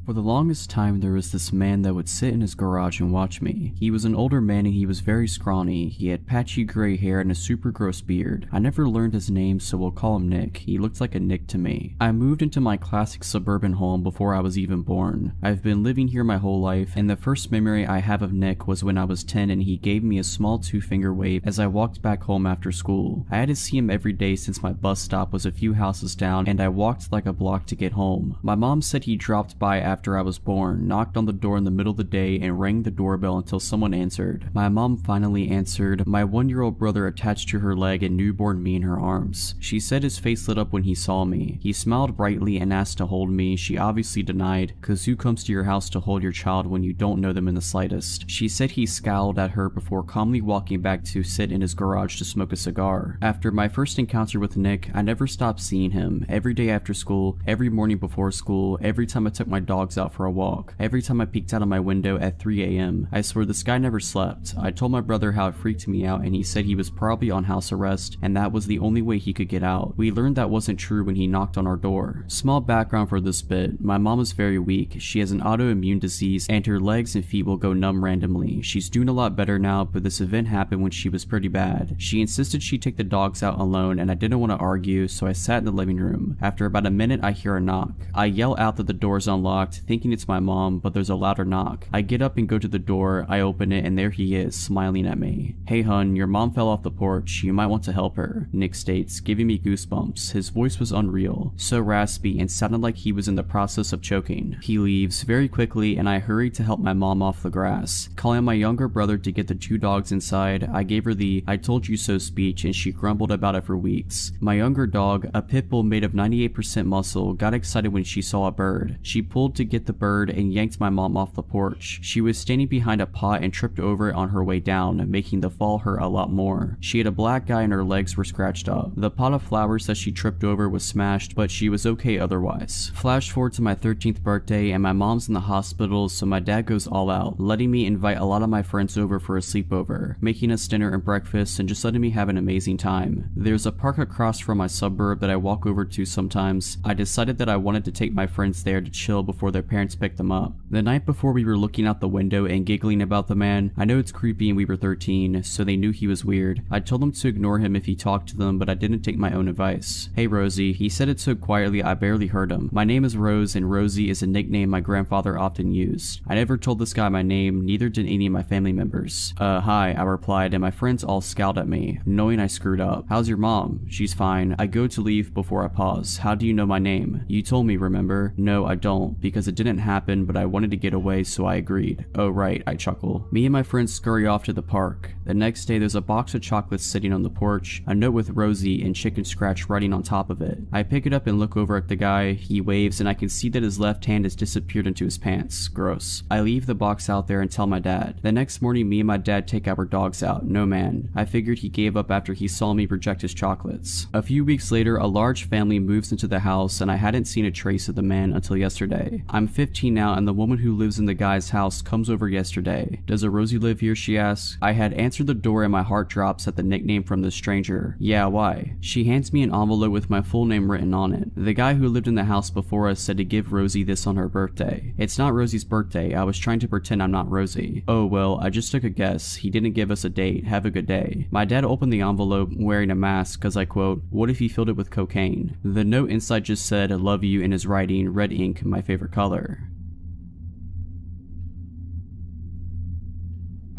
For the longest time, there was this man that would sit in his garage and watch me. He was an older man and he was very scrawny. He had patchy gray hair and a super gross beard. I never learned his name, so we'll call him Nick. He looked like a Nick to me. I moved into my classic suburban home before I was even born. I've been living here my whole life, and the first memory I have of Nick was when I was 10 and he gave me a small 2-finger wave as I walked back home after school. I had to see him every day since my bus stop was a few houses down and I walked like a block to get home. My mom said he dropped by after I was born, knocked on the door in the middle of the day, and rang the doorbell until someone answered. My mom finally answered, my 1-year-old brother attached to her leg and newborn me in her arms. She said his face lit up when he saw me. He smiled brightly and asked to hold me. She obviously denied, cause who comes to your house to hold your child when you don't know them in the slightest? She said he scowled at her before calmly walking back to sit in his garage to smoke a cigar. After my first encounter with Nick, I never stopped seeing him. Every day after school, every morning before school, every time I took my dogs out for a walk, every time I peeked out of my window at 3 a.m. I swear this guy never slept. I told my brother how it freaked me out and he said he was probably on house arrest and that was the only way he could get out. We learned that wasn't true when he knocked on our door. Small background for this bit, my mom is very weak. She has an autoimmune disease and her legs and feet will go numb randomly. She's doing a lot better now, but this event happened when she was pretty bad. She insisted she take the dogs out alone and I didn't want to argue, so I sat in the living room. After about a minute I hear a knock. I yell out that the door is unlocked, thinking it's my mom, but there's a louder knock. I get up and go to the door, I open it and there he is, smiling at me. "Hey hun, your mom fell off the porch, you might want to help her," Nick states, giving me goosebumps. His voice was unreal, so raspy and sounded like he was in the process of choking. He leaves very quickly and I hurried to help my mom off the grass. Calling my younger brother to get the 2 dogs inside, I gave her the "I told you so" speech and she grumbled about it for weeks. My younger dog, a pit bull made of 98% muscle, got excited when she saw a bird. She pulled to get the bird and yanked my mom off the porch. She was standing behind a pot and tripped over it on her way down, making the fall hurt a lot more. She had a black eye and her legs were scratched up. The pot of flowers that she tripped over was smashed, but she was okay otherwise. Flash forward to my 13th birthday and my mom's in the hospital, so my dad goes all out, letting me invite a lot of my friends over for a sleepover, making us dinner and breakfast and just letting me have an amazing time. There's a park across from my suburb that I walk over to sometimes. I decided that I wanted to take my friends there to chill before before their parents picked them up. The night before, we were looking out the window and giggling about the man. I know it's creepy and we were 13, so they knew he was weird. I told them to ignore him if he talked to them, but I didn't take my own advice. "Hey Rosie," he said it so quietly I barely heard him. "My name is Rose, and Rosie is a nickname my grandfather often used. I never told this guy my name, neither did any of my family members." Hi," I replied, and my friends all scowled at me, knowing I screwed up. "How's your mom?" "She's fine." I go to leave before I pause. "How do you know my name?" "You told me, remember?" "No, I don't, because it didn't happen, but I wanted to get away, so I agreed." "Oh right," I chuckle. Me and my friends scurry off to the park. The next day, there's a box of chocolates sitting on the porch, a note with Rosie and Chicken Scratch writing on top of it. I pick it up and look over at the guy. He waves, and I can see that his left hand has disappeared into his pants. Gross. I leave the box out there and tell my dad. The next morning, me and my dad take our dogs out. No man. I figured he gave up after he saw me reject his chocolates. A few weeks later, a large family moves into the house, and I hadn't seen a trace of the man until yesterday. I'm 15 now, and the woman who lives in the guy's house comes over yesterday. "Does a Rosie live here?" she asks. I had answered the door, and my heart drops at the nickname from the stranger. "Yeah, why?" She hands me an envelope with my full name written on it. The guy who lived in the house before us said to give Rosie this on her birthday. It's not Rosie's birthday. I was trying to pretend I'm not Rosie. "Oh well, I just took a guess. He didn't give us a date. Have a good day." My dad opened the envelope wearing a mask because I quote, "What if he filled it with cocaine?" The note inside just said, "I love you," in his writing, red ink, my favorite color.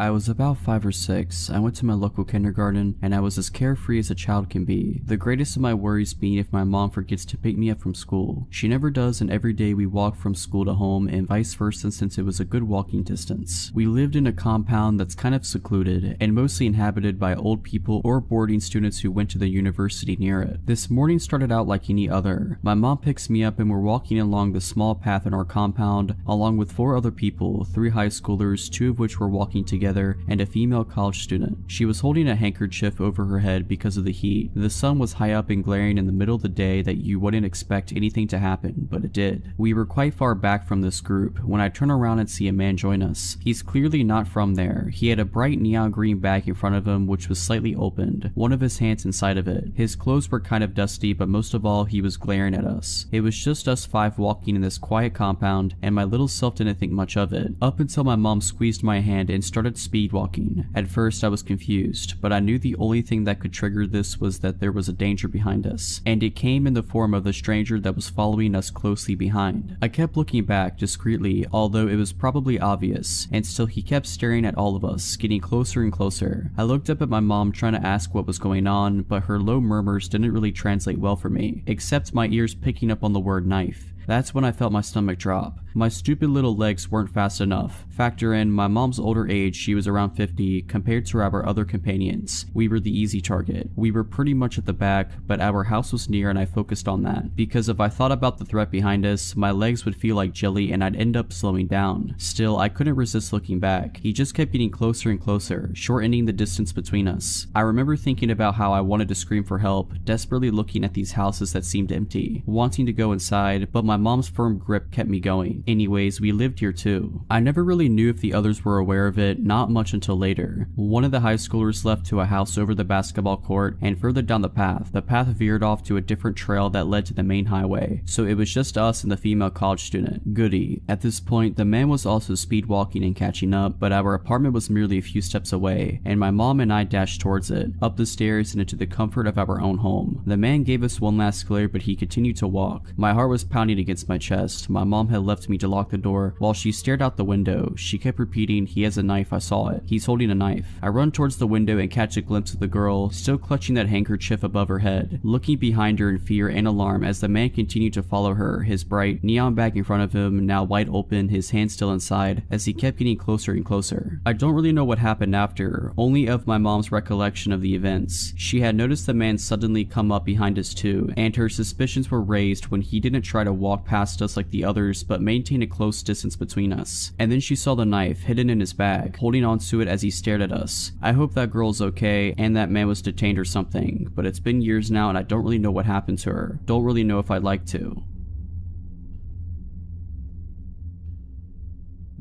I was about 5 or 6. I went to my local kindergarten, and I was as carefree as a child can be. The greatest of my worries being if my mom forgets to pick me up from school. She never does, and every day we walk from school to home and vice versa since it was a good walking distance. We lived in a compound that's kind of secluded and mostly inhabited by old people or boarding students who went to the university near it. This morning started out like any other. My mom picks me up and we're walking along the small path in our compound along with 4 other people, 3 high schoolers, 2 of which were walking together, and a female college student. She was holding a handkerchief over her head because of the heat. The sun was high up and glaring in the middle of the day that you wouldn't expect anything to happen, but it did. We were quite far back from this group when I turn around and see a man join us. He's clearly not from there. He had a bright neon green bag in front of him which was slightly opened, one of his hands inside of it. His clothes were kind of dusty, but most of all he was glaring at us. It was just us 5 walking in this quiet compound, and my little self didn't think much of it, up until my mom squeezed my hand and started speed walking. At first I was confused, but I knew the only thing that could trigger this was that there was a danger behind us, and it came in the form of the stranger that was following us closely behind. I kept looking back discreetly, although it was probably obvious, and still he kept staring at all of us, getting closer and closer. I looked up at my mom trying to ask what was going on, but her low murmurs didn't really translate well for me, except my ears picking up on the word knife. That's when I felt my stomach drop. My stupid little legs weren't fast enough. Factor in my mom's older age, she was around 50, compared to our other companions. We were the easy target. We were pretty much at the back, but our house was near and I focused on that. Because if I thought about the threat behind us, my legs would feel like jelly and I'd end up slowing down. Still, I couldn't resist looking back. He just kept getting closer and closer, shortening the distance between us. I remember thinking about how I wanted to scream for help, desperately looking at these houses that seemed empty, wanting to go inside, but my mom's firm grip kept me going. Anyways, we lived here too. I never really knew if the others were aware of it, not much until later. One of the high schoolers left to a house over the basketball court, and further down the path veered off to a different trail that led to the main highway, so it was just us and the female college student. Goody. At this point, the man was also speed walking and catching up, but our apartment was merely a few steps away, and my mom and I dashed towards it, up the stairs and into the comfort of our own home. The man gave us one last glare, but he continued to walk. My heart was pounding against my chest. My mom had left me to lock the door while she stared out the window. She kept repeating, "He has a knife, I saw it. He's holding a knife." I run towards the window and catch a glimpse of the girl, still clutching that handkerchief above her head, looking behind her in fear and alarm as the man continued to follow her, his bright neon bag in front of him, now wide open, his hand still inside, as he kept getting closer and closer. I don't really know what happened after, only of my mom's recollection of the events. She had noticed the man suddenly come up behind us too, and her suspicions were raised when he didn't try to walk past us like the others, but maintain a close distance between us. And then she saw the knife hidden in his bag, holding onto it as he stared at us. I hope that girl's okay and that man was detained or something, but it's been years now and I don't really know what happened to her. Don't really know if I'd like to.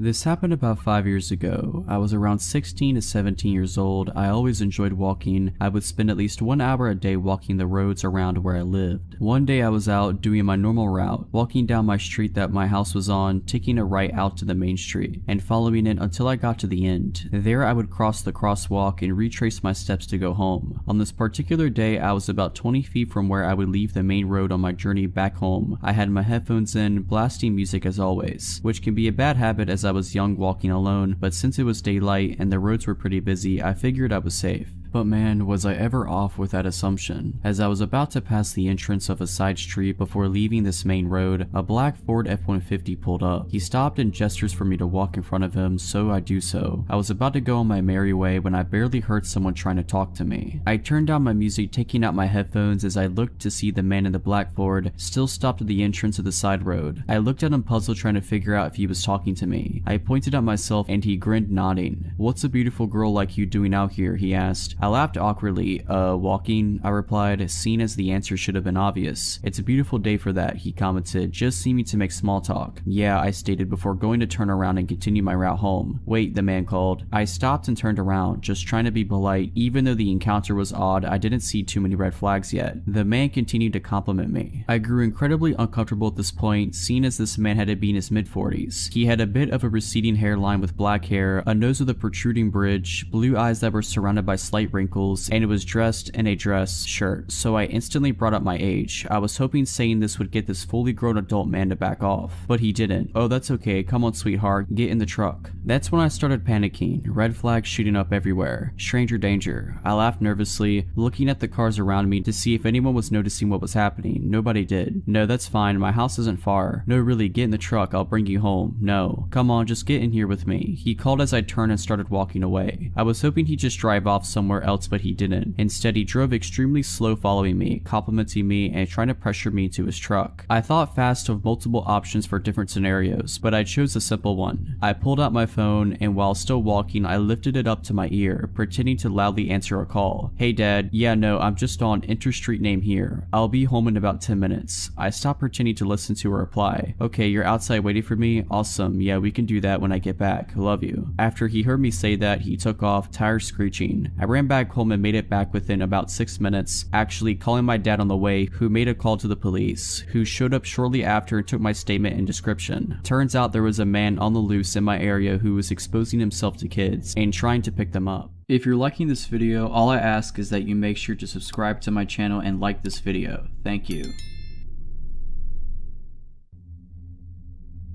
This happened about 5 years ago. I was around 16 to 17 years old. I always enjoyed walking. I would spend at least 1 hour a day walking the roads around where I lived. One day I was out doing my normal route, walking down my street that my house was on, taking a right out to the main street, and following it until I got to the end. There I would cross the crosswalk and retrace my steps to go home. On this particular day, I was about 20 feet from where I would leave the main road on my journey back home. I had my headphones in, blasting music as always, which can be a bad habit as I was young walking alone, but since it was daylight and the roads were pretty busy, I figured I was safe. But man, was I ever off with that assumption. As I was about to pass the entrance of a side street before leaving this main road, a black Ford F-150 pulled up. He stopped and gestures for me to walk in front of him, so I do so. I was about to go on my merry way when I barely heard someone trying to talk to me. I turned down my music, taking out my headphones as I looked to see the man in the black Ford still stopped at the entrance of the side road. I looked at him puzzled, trying to figure out if he was talking to me. I pointed at myself and he grinned, nodding. "What's a beautiful girl like you doing out here?" he asked. I laughed awkwardly. Walking," I replied, seeing as the answer should have been obvious. "It's a beautiful day for that," he commented, just seeming to make small talk. "Yeah," I stated before going to turn around and continue my route home. "Wait," the man called. I stopped and turned around, just trying to be polite. Even though the encounter was odd, I didn't see too many red flags yet. The man continued to compliment me. I grew incredibly uncomfortable at this point, seeing as this man had to be in his mid-40s. He had a bit of a receding hairline with black hair, a nose with a protruding bridge, blue eyes that were surrounded by slight wrinkles, and it was dressed in a dress shirt, so I instantly brought up my age. I was hoping saying this would get this fully grown adult man to back off, but he didn't. "Oh, that's okay, come on sweetheart, get in the truck." That's when I started panicking, red flags shooting up everywhere. Stranger danger. I laughed nervously, looking at the cars around me to see if anyone was noticing what was happening. Nobody did. "No, that's fine, my house isn't far." "No, really, get in the truck, I'll bring you home." "No." "Come on, just get in here with me." He called as I turned and started walking away. I was hoping he'd just drive off somewhere else, but he didn't. Instead, he drove extremely slow, following me, complimenting me, and trying to pressure me into his truck. I thought fast of multiple options for different scenarios, but I chose a simple one. I pulled out my phone, and while still walking, I lifted it up to my ear, pretending to loudly answer a call. "Hey dad, yeah no, I'm just on Interstreet name here. I'll be home in about 10 minutes. I stopped pretending to listen to her reply. "Okay, you're outside waiting for me? Awesome, yeah we can do that when I get back. Love you." After he heard me say that, he took off, tires screeching. I ran back home and made it back within about 6 minutes, actually calling my dad on the way, who made a call to the police, who showed up shortly after and took my statement and description. Turns out there was a man on the loose in my area who was exposing himself to kids and trying to pick them up. If you're liking this video, all I ask is that you make sure to subscribe to my channel and like this video. Thank you.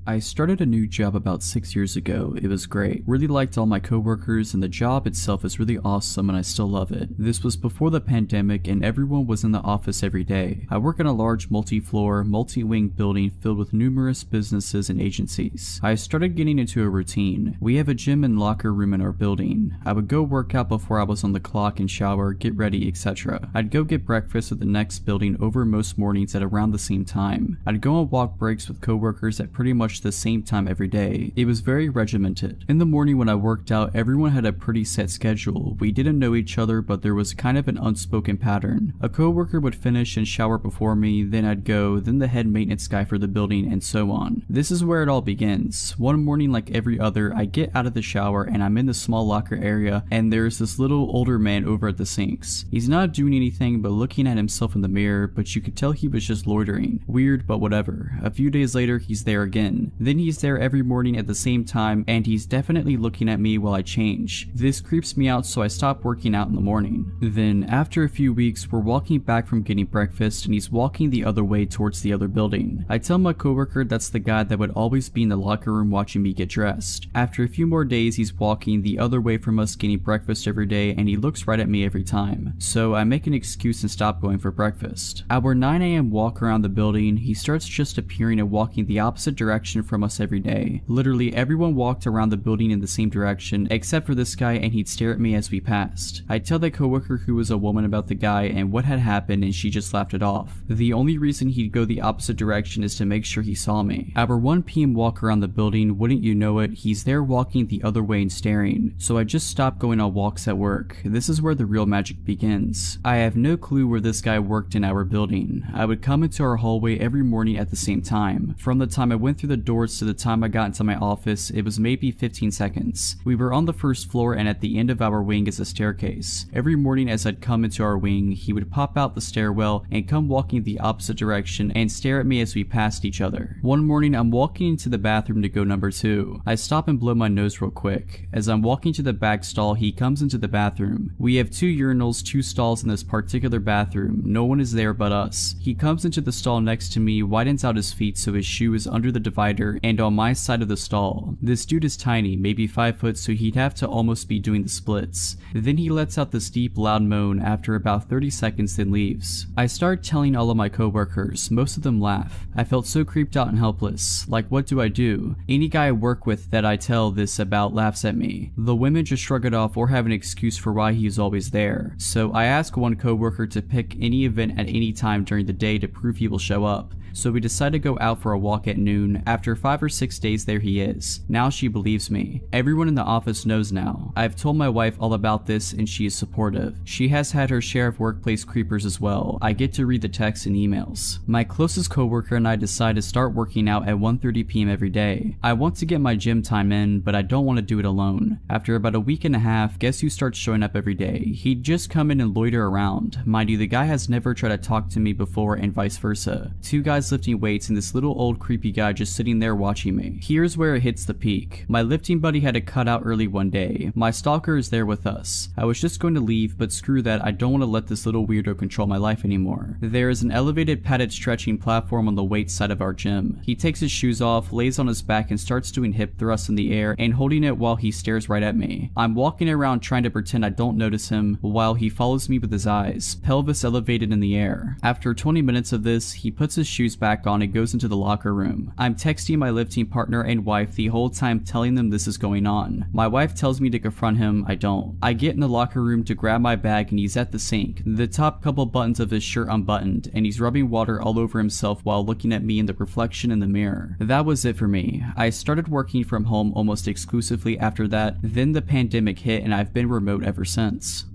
I started a new job about 6 years ago. It was great. Really liked all my coworkers, and the job itself is really awesome and I still love it. This was before the pandemic and everyone was in the office every day. I work in a large multi-floor, multi-wing building filled with numerous businesses and agencies. I started getting into a routine. We have a gym and locker room in our building. I would go work out before I was on the clock and shower, get ready, etc. I'd go get breakfast at the next building over most mornings at around the same time. I'd go on walk breaks with coworkers at pretty much the same time every day. It was very regimented. In the morning when I worked out, everyone had a pretty set schedule. We didn't know each other, but there was kind of an unspoken pattern. A coworker would finish and shower before me, then I'd go, then the head maintenance guy for the building, and so on. This is where it all begins. One morning, like every other, I get out of the shower and I'm in the small locker area, and there's this little older man over at the sinks. He's not doing anything but looking at himself in the mirror, but you could tell he was just loitering. Weird, but whatever. A few days later, he's there again. Then he's there every morning at the same time, and he's definitely looking at me while I change. This creeps me out, so I stop working out in the morning. Then, after a few weeks, we're walking back from getting breakfast, and he's walking the other way towards the other building. I tell my coworker that's the guy that would always be in the locker room watching me get dressed. After a few more days, he's walking the other way from us getting breakfast every day, and he looks right at me every time. So I make an excuse and stop going for breakfast. Our 9 AM walk around the building, he starts just appearing and walking the opposite direction from us every day. Literally everyone walked around the building in the same direction except for this guy, and he'd stare at me as we passed. I tell the coworker who was a woman about the guy and what had happened, and she just laughed it off. The only reason he'd go the opposite direction is to make sure he saw me. Our 1 PM walk around the building, wouldn't you know it, he's there walking the other way and staring. So I just stopped going on walks at work. This is where the real magic begins. I have no clue where this guy worked in our building. I would come into our hallway every morning at the same time. From the time I went through the doors to the time I got into my office, it was maybe 15 seconds. We were on the first floor, and at the end of our wing is a staircase. Every morning as I'd come into our wing, he would pop out the stairwell and come walking the opposite direction and stare at me as we passed each other. One morning I'm walking into the bathroom to go number 2. I stop and blow my nose real quick. As I'm walking to the back stall, he comes into the bathroom. We have 2 urinals, 2 stalls in this particular bathroom. No one is there but us. He comes into the stall next to me, widens out his feet so his shoe is under the divider and on my side of the stall. This dude is tiny, maybe 5 foot, so he'd have to almost be doing the splits. Then he lets out this deep loud moan after about 30 seconds, then leaves. I start telling all of my coworkers. Most of them laugh. I felt so creeped out and helpless. Like, what do I do? Any guy I work with that I tell this about laughs at me. The women just shrug it off or have an excuse for why he is always there. So I ask one coworker to pick any event at any time during the day to prove he will show up. So we decide to go out for a walk at noon. After 5 or 6 days, there he is. Now she believes me. Everyone in the office knows now. I've told my wife all about this and she is supportive. She has had her share of workplace creepers as well. I get to read the texts and emails. My closest coworker and I decide to start working out at 1:30 p.m. every day. I want to get my gym time in, but I don't want to do it alone. After about a week and a half, guess who starts showing up every day? He'd just come in and loiter around. Mind you, the guy has never tried to talk to me before and vice versa. 2 guys lifting weights and this little old creepy guy just sitting there watching me. Here's where it hits the peak. My lifting buddy had to cut out early one day. My stalker is there with us. I was just going to leave, but screw that, I don't want to let this little weirdo control my life anymore. There is an elevated padded stretching platform on the weights side of our gym. He takes his shoes off, lays on his back and starts doing hip thrusts in the air and holding it while he stares right at me. I'm walking around trying to pretend I don't notice him while he follows me with his eyes, pelvis elevated in the air. After 20 minutes of this, he puts his shoes back on and goes into the locker room. I'm texting my lifting partner and wife the whole time telling them this is going on. My wife tells me to confront him, I don't. I get in the locker room to grab my bag and he's at the sink, the top couple buttons of his shirt unbuttoned, and he's rubbing water all over himself while looking at me in the reflection in the mirror. That was it for me. I started working from home almost exclusively after that, then the pandemic hit and I've been remote ever since.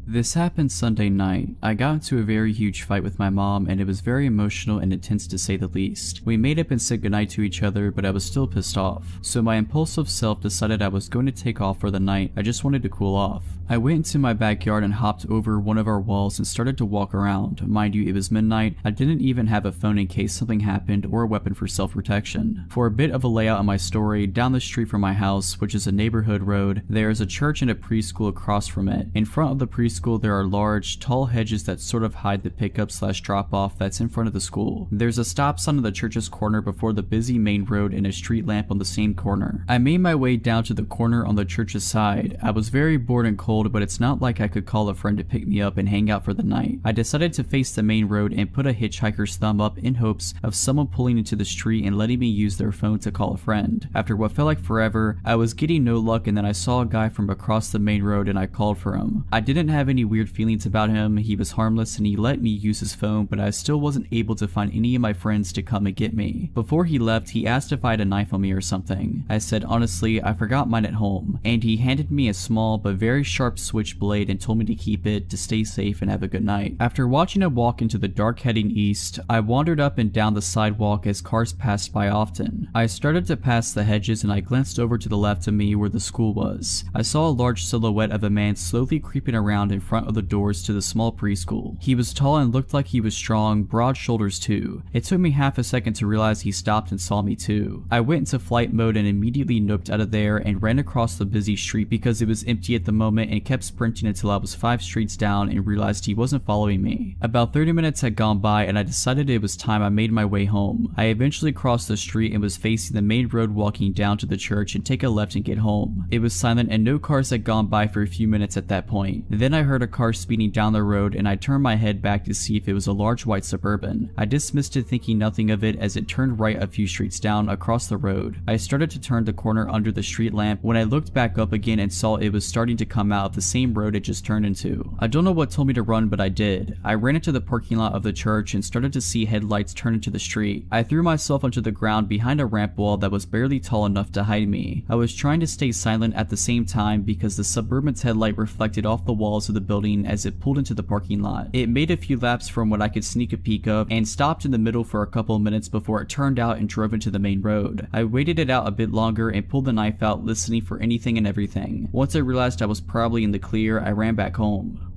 This happened Sunday night. I got into a very huge fight with my mom and it was very emotional and intense to say the least. We made up and said goodnight to each other, but I was still pissed off. So my impulsive self decided I was going to take off for the night. I just wanted to cool off. I went into my backyard and hopped over one of our walls and started to walk around. Mind you, it was midnight. I didn't even have a phone in case something happened or a weapon for self-protection. For a bit of a layout on my story, down the street from my house, which is a neighborhood road, there is a church and a preschool across from it. In front of the preschool there are large, tall hedges that sort of hide the pickup/drop-off that's in front of the school. There's a stop sign on the church's corner before the busy main road and a street lamp on the same corner. I made my way down to the corner on the church's side. I was very bored and cold, but it's not like I could call a friend to pick me up and hang out for the night. I decided to face the main road and put a hitchhiker's thumb up in hopes of someone pulling into the street and letting me use their phone to call a friend. After what felt like forever, I was getting no luck and then I saw a guy from across the main road and I called for him. I didn't have any weird feelings about him. He was harmless and he let me use his phone, but I still wasn't able to find any of my friends to come and get me. Before he left, he asked if I had a knife on me or something. I said honestly, I forgot mine at home, and he handed me a small but very sharp switchblade and told me to keep it, to stay safe and have a good night. After watching him walk into the dark heading east, I wandered up and down the sidewalk as cars passed by often. I started to pass the hedges and I glanced over to the left of me where the school was. I saw a large silhouette of a man slowly creeping around in front of the doors to the small preschool. He was tall and looked like he was strong, broad shoulders too. It took me half a second to realize he stopped and saw me too. I went into flight mode and immediately noped out of there and ran across the busy street because it was empty at the moment and kept sprinting until I was 5 streets down and realized he wasn't following me. About 30 minutes had gone by and I decided it was time I made my way home. I eventually crossed the street and was facing the main road walking down to the church and take a left and get home. It was silent and no cars had gone by for a few minutes at that point. Then I heard a car speeding down the road and I turned my head back to see if it was a large white Suburban. I dismissed it thinking nothing of it as it turned right a few streets down across the road. I started to turn the corner under the street lamp when I looked back up again and saw it was starting to come out of the same road it just turned into. I don't know what told me to run, but I did. I ran into the parking lot of the church and started to see headlights turn into the street. I threw myself onto the ground behind a ramp wall that was barely tall enough to hide me. I was trying to stay silent at the same time because the Suburban's headlight reflected off the walls of the building as it pulled into the parking lot. It made a few laps from what I could sneak a peek of and stopped in the middle for a couple of minutes before it turned out and drove into the main road. I waited it out a bit longer and pulled the knife out, listening for anything and everything. Once I realized I was probably in the clear, I ran back home.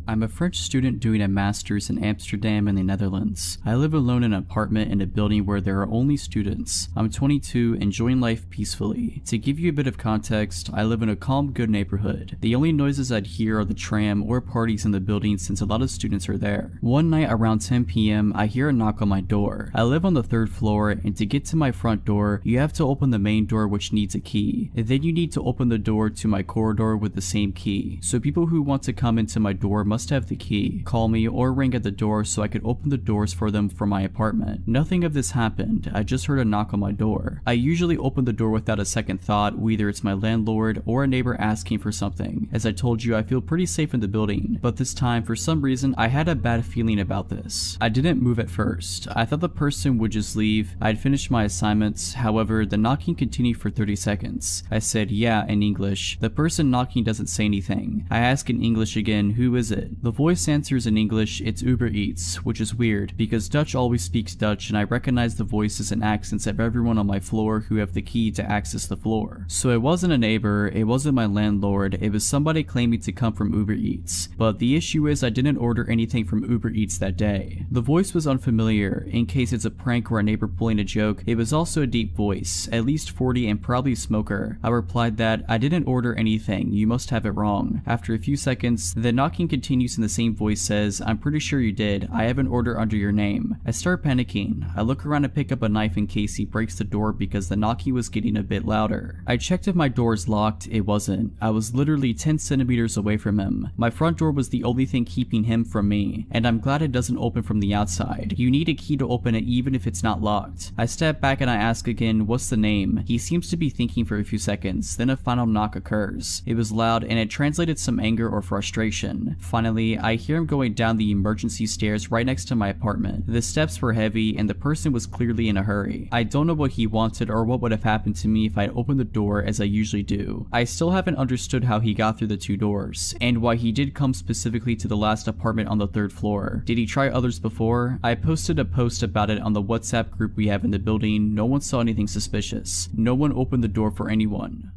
I'm a French student doing a master's in Amsterdam in the Netherlands. I live alone in an apartment in a building where there are only students. I'm 22, enjoying life peacefully. To give you a bit of context, I live in a calm, good neighborhood. The only noises I'd hear are the tram or parties in the building since a lot of students are there. One night around 10 p.m, I hear a knock on my door. I live on the 3rd floor, and to get to my front door, you have to open the main door, which needs a key. And then you need to open the door to my corridor with the same key. So people who want to come into my door must have the key, call me, or ring at the door so I could open the doors for them from my apartment. Nothing of this happened. I just heard a knock on my door. I usually open the door without a second thought, whether it's my landlord or a neighbor asking for something. As I told you, I feel pretty safe in the building, but this time, for some reason, I had a bad feeling about this. I didn't move at first. I thought the person would just leave. I'd finished my assignments. However, the knocking continued for 30 seconds. I said yeah in English. The person knocking doesn't say anything. I ask in English again, who is it? The voice answers in English, it's Uber Eats, which is weird because Dutch always speaks Dutch and I recognize the voices and accents of everyone on my floor who have the key to access the floor. So it wasn't a neighbor, it wasn't my landlord, it was somebody claiming to come from Uber Eats. But the issue is I didn't order anything from Uber Eats that day. The voice was unfamiliar, in case it's a prank or a neighbor pulling a joke. It was also a deep voice, at least 40 and probably a smoker. I replied that I didn't order anything, you must have it wrong. After a few seconds, the knocking continues and the same voice says, I'm pretty sure you did, I have an order under your name. I start panicking. I look around and pick up a knife in case he breaks the door because the knocking was getting a bit louder. I checked if my door is locked, it wasn't. I was literally 10 centimeters away from him. My front door was the only thing keeping him from me, and I'm glad it doesn't open from the outside. You need a key to open it even if it's not locked. I step back and I ask again, what's the name? He seems to be thinking for a few seconds, then a final knock occurs. It was loud and it translated some anger or frustration. Finally, I hear him going down the emergency stairs right next to my apartment. The steps were heavy and the person was clearly in a hurry. I don't know what he wanted or what would have happened to me if I had opened the door as I usually do. I still haven't understood how he got through the 2 doors, and why he did come specifically to the last apartment on the 3rd floor. Did he try others before? I posted a post about it on the WhatsApp group we have in the building. No one saw anything suspicious. No one opened the door for anyone.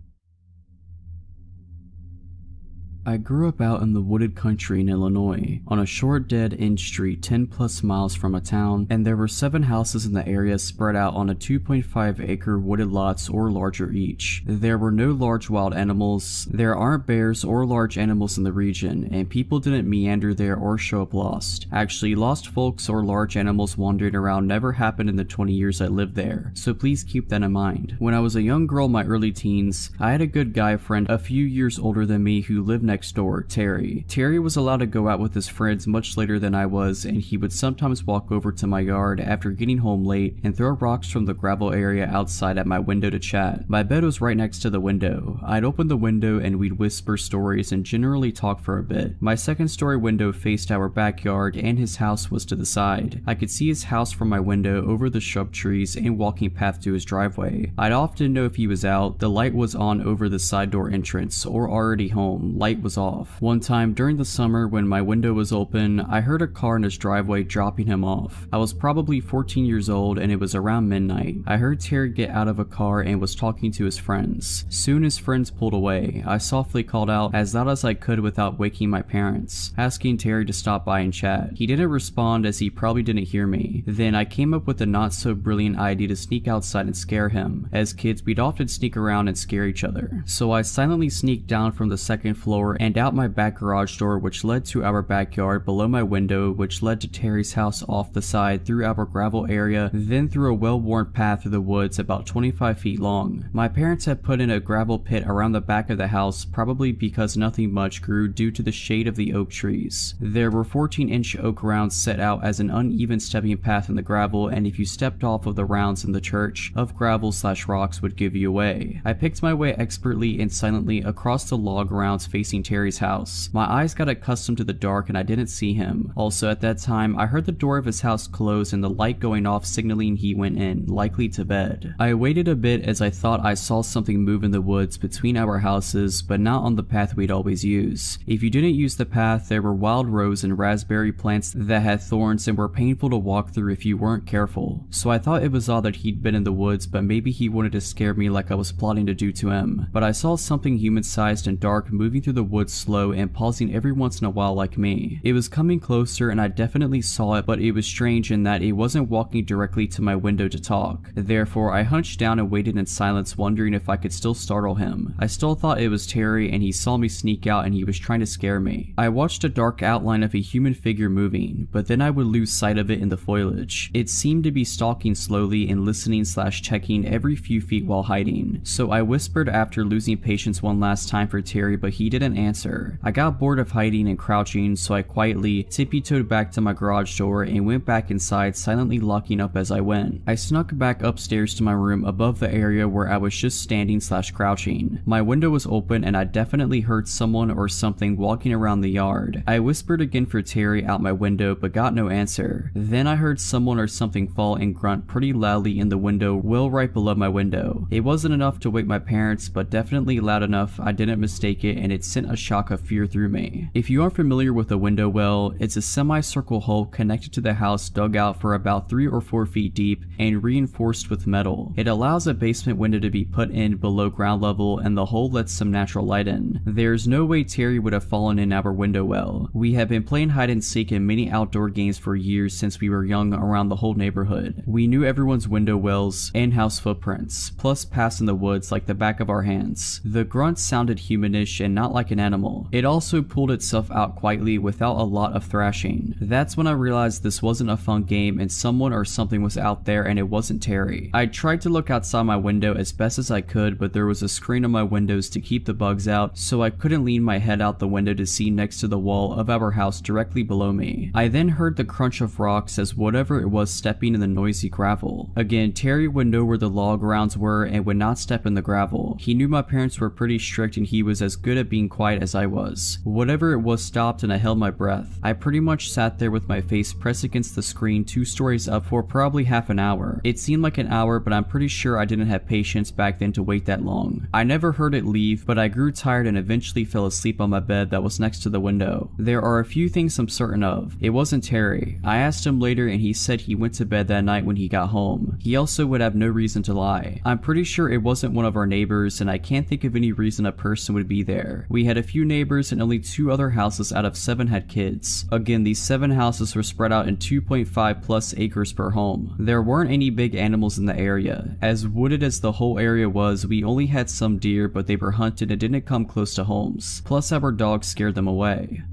I grew up out in the wooded country in Illinois, on a short dead-end street 10 plus miles from a town, and there were 7 houses in the area spread out on a 2.5 acre wooded lots or larger each. There were no large wild animals, there aren't bears or large animals in the region, and people didn't meander there or show up lost. Actually, lost folks or large animals wandering around never happened in the 20 years I lived there, so please keep that in mind. When I was a young girl in my early teens, I had a good guy friend a few years older than me who lived next door, Terry. Terry was allowed to go out with his friends much later than I was, and he would sometimes walk over to my yard after getting home late and throw rocks from the gravel area outside at my window to chat. My bed was right next to the window. I'd open the window and we'd whisper stories and generally talk for a bit. My 2nd story window faced our backyard and his house was to the side. I could see his house from my window over the shrub trees and walking path to his driveway. I'd often know if he was out. The light was on over the side door entrance, or already home. Light was off. One time during the summer when my window was open, I heard a car in his driveway dropping him off. I was probably 14 years old and it was around midnight. I heard Terry get out of a car and was talking to his friends. Soon his friends pulled away. I softly called out as loud as I could without waking my parents, asking Terry to stop by and chat. He didn't respond as he probably didn't hear me. Then I came up with a not so brilliant idea to sneak outside and scare him. As kids, we'd often sneak around and scare each other. So I silently sneaked down from the 2nd floor and out my back garage door, which led to our backyard, below my window, which led to Terry's house off the side, through our gravel area, then through a well-worn path through the woods about 25 feet long. My parents had put in a gravel pit around the back of the house, probably because nothing much grew due to the shade of the oak trees. There were 14-inch oak rounds set out as an uneven stepping path in the gravel, and if you stepped off of the rounds in the church of gravel/rocks would give you away. I picked my way expertly and silently across the log rounds facing Terry's house. My eyes got accustomed to the dark and I didn't see him. Also at that time, I heard the door of his house close and the light going off signaling he went in, likely to bed. I waited a bit as I thought I saw something move in the woods between our houses, but not on the path we'd always use. If you didn't use the path, there were wild rose and raspberry plants that had thorns and were painful to walk through if you weren't careful. So I thought it was odd that he'd been in the woods, but maybe he wanted to scare me like I was plotting to do to him. But I saw something human-sized and dark moving through the woods slow and pausing every once in a while like me. It was coming closer and I definitely saw it, but it was strange in that it wasn't walking directly to my window to talk. Therefore, I hunched down and waited in silence, wondering if I could still startle him. I still thought it was Terry and he saw me sneak out and he was trying to scare me. I watched a dark outline of a human figure moving, but then I would lose sight of it in the foliage. It seemed to be stalking slowly and listening/checking every few feet while hiding. So I whispered after losing patience one last time for Terry, but he didn't answer. I got bored of hiding and crouching, so I quietly tippy-toed back to my garage door and went back inside, silently locking up as I went. I snuck back upstairs to my room above the area where I was just standing/crouching. My window was open and I definitely heard someone or something walking around the yard. I whispered again for Terry out my window but got no answer. Then I heard someone or something fall and grunt pretty loudly in the window well right below my window. It wasn't enough to wake my parents, but definitely loud enough I didn't mistake it, and it sent a shock of fear through me. If you aren't familiar with a window well, it's a semicircle hole connected to the house, dug out for about 3 or 4 feet deep and reinforced with metal. It allows a basement window to be put in below ground level and the hole lets some natural light in. There's no way Terry would have fallen in our window well. We have been playing hide and seek and many outdoor games for years since we were young around the whole neighborhood. We knew everyone's window wells and house footprints, plus paths in the woods like the back of our hands. The grunt sounded humanish and not like an animal. It also pulled itself out quietly without a lot of thrashing. That's when I realized this wasn't a fun game and someone or something was out there and it wasn't Terry. I tried to look outside my window as best as I could, but there was a screen on my windows to keep the bugs out, so I couldn't lean my head out the window to see next to the wall of our house directly below me. I then heard the crunch of rocks as whatever it was stepping in the noisy gravel. Again, Terry would know where the log rounds were and would not step in the gravel. He knew my parents were pretty strict and he was as good at being quiet as I was. Whatever it was stopped and I held my breath. I pretty much sat there with my face pressed against the screen 2 stories up for probably half an hour. It seemed like an hour, but I'm pretty sure I didn't have patience back then to wait that long. I never heard it leave, but I grew tired and eventually fell asleep on my bed that was next to the window. There are a few things I'm certain of. It wasn't Terry. I asked him later and he said he went to bed that night when he got home. He also would have no reason to lie. I'm pretty sure it wasn't one of our neighbors and I can't think of any reason a person would be there. We had a few neighbors and only 2 other houses out of 7 had kids. Again, these 7 houses were spread out in 2.5 plus acres per home. There weren't any big animals in the area. As wooded as the whole area was, we only had some deer, but they were hunted and didn't come close to homes. Plus our dogs scared them away.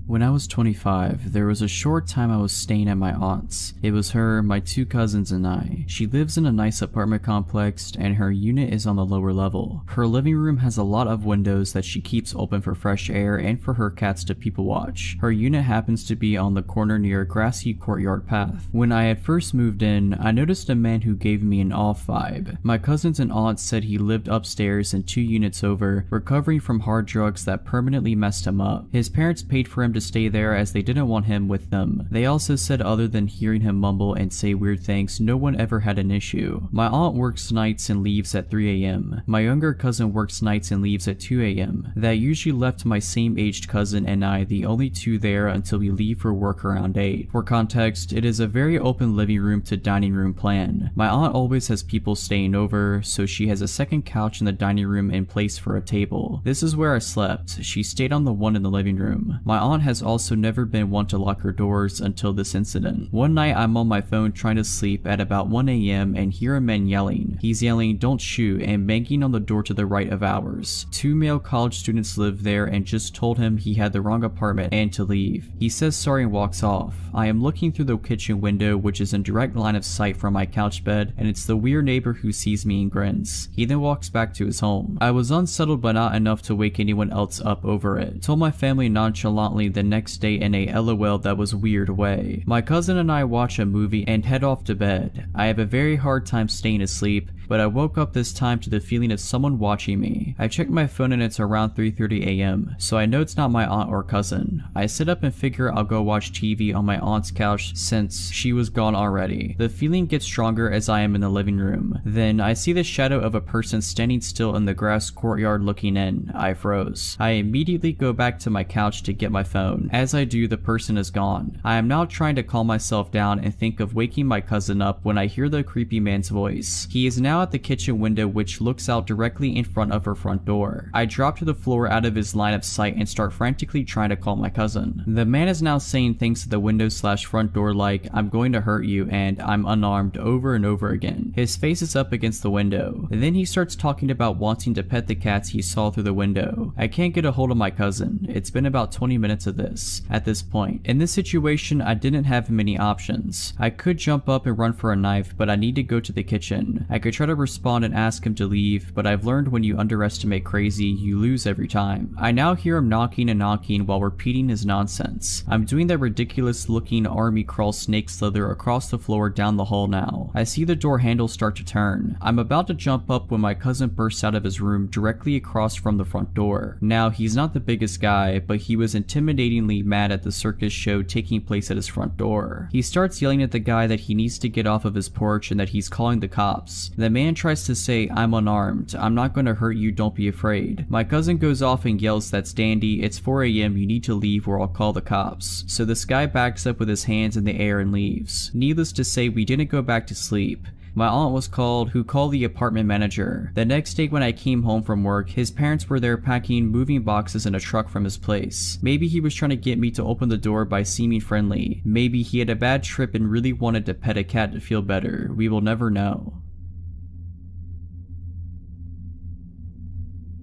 When I was 25, there was a short time I was staying at my aunt's. It was her, my 2 cousins, and I. She lives in a nice apartment complex and her unit is on the lower level. Her living room has a lot of windows that she keeps open for fresh air and for her cats to people watch. Her unit happens to be on the corner near a grassy courtyard path. When I had first moved in, I noticed a man who gave me an off vibe. My cousins and aunts said he lived upstairs and 2 units over, recovering from hard drugs that permanently messed him up. His parents paid for him to stay there as they didn't want him with them. They also said other than hearing him mumble and say weird things, no one ever had an issue. My aunt works nights and leaves at 3 a.m. My younger cousin works nights and leaves at 2 a.m. That usually left my same aged cousin and I the only 2 there until we leave for work around 8. For context, it is a very open living room to dining room plan. My aunt always has people staying over, so she has a second couch in the dining room in place for a table. This is where I slept. She stayed on the one in the living room. My aunt has also never been one to lock her doors until this incident. One night I'm on my phone trying to sleep at about 1 a.m. and hear a man yelling. He's yelling, "Don't shoot," and banging on the door to the right of ours. 2 male college students live there and just told him he had the wrong apartment and to leave. He says sorry and walks off. I am looking through the kitchen window, which is in direct line of sight from my couch bed, and it's the weird neighbor who sees me and grins. He then walks back to his home. I was unsettled but not enough to wake anyone else up over it. Told my family nonchalantly the next day in a LOL that was weird way. My cousin and I watch a movie and head off to bed. I have a very hard time staying asleep, but I woke up this time to the feeling of someone watching me. I check my phone and it's around 3:30 a.m., so I know it's not my aunt or cousin. I sit up and figure I'll go watch TV on my aunt's couch since she was gone already. The feeling gets stronger as I am in the living room. Then I see the shadow of a person standing still in the grass courtyard looking in. I froze. I immediately go back to my couch to get my phone. As I do, the person is gone. I am now trying to calm myself down and think of waking my cousin up when I hear the creepy man's voice. He is now at the kitchen window, which looks out directly in front of her front door. I drop to the floor out of his line of sight and start frantically trying to call my cousin. The man is now saying things to the window/front door like, "I'm going to hurt you," and "I'm unarmed," over and over again. His face is up against the window. Then he starts talking about wanting to pet the cats he saw through the window. I can't get a hold of my cousin. It's been about 20 minutes of this. At this point, in this situation, I didn't have many options. I could jump up and run for a knife, but I need to go to the kitchen. I could try to respond and ask him to leave, but I've learned when you underestimate crazy, you lose every time. I now hear him knocking and knocking while repeating his nonsense. I'm doing that ridiculous looking army crawl snake slither across the floor down the hall now. I see the door handle start to turn. I'm about to jump up when my cousin bursts out of his room directly across from the front door. Now, he's not the biggest guy, but he was intimidatingly mad at the circus show taking place at his front door. He starts yelling at the guy that he needs to get off of his porch and that he's calling the cops. The man tries to say, "I'm unarmed. I'm not going to hurt you. Don't be afraid." My cousin goes off and yells, "That's dandy. It's 4 a.m. You need to leave or I'll call the cops." So this guy backs up with his hands in the air and leaves. Needless to say, we didn't go back to sleep. My aunt was called, who called the apartment manager. The next day when I came home from work, his parents were there packing moving boxes in a truck from his place. Maybe he was trying to get me to open the door by seeming friendly. Maybe he had a bad trip and really wanted to pet a cat to feel better. We will never know.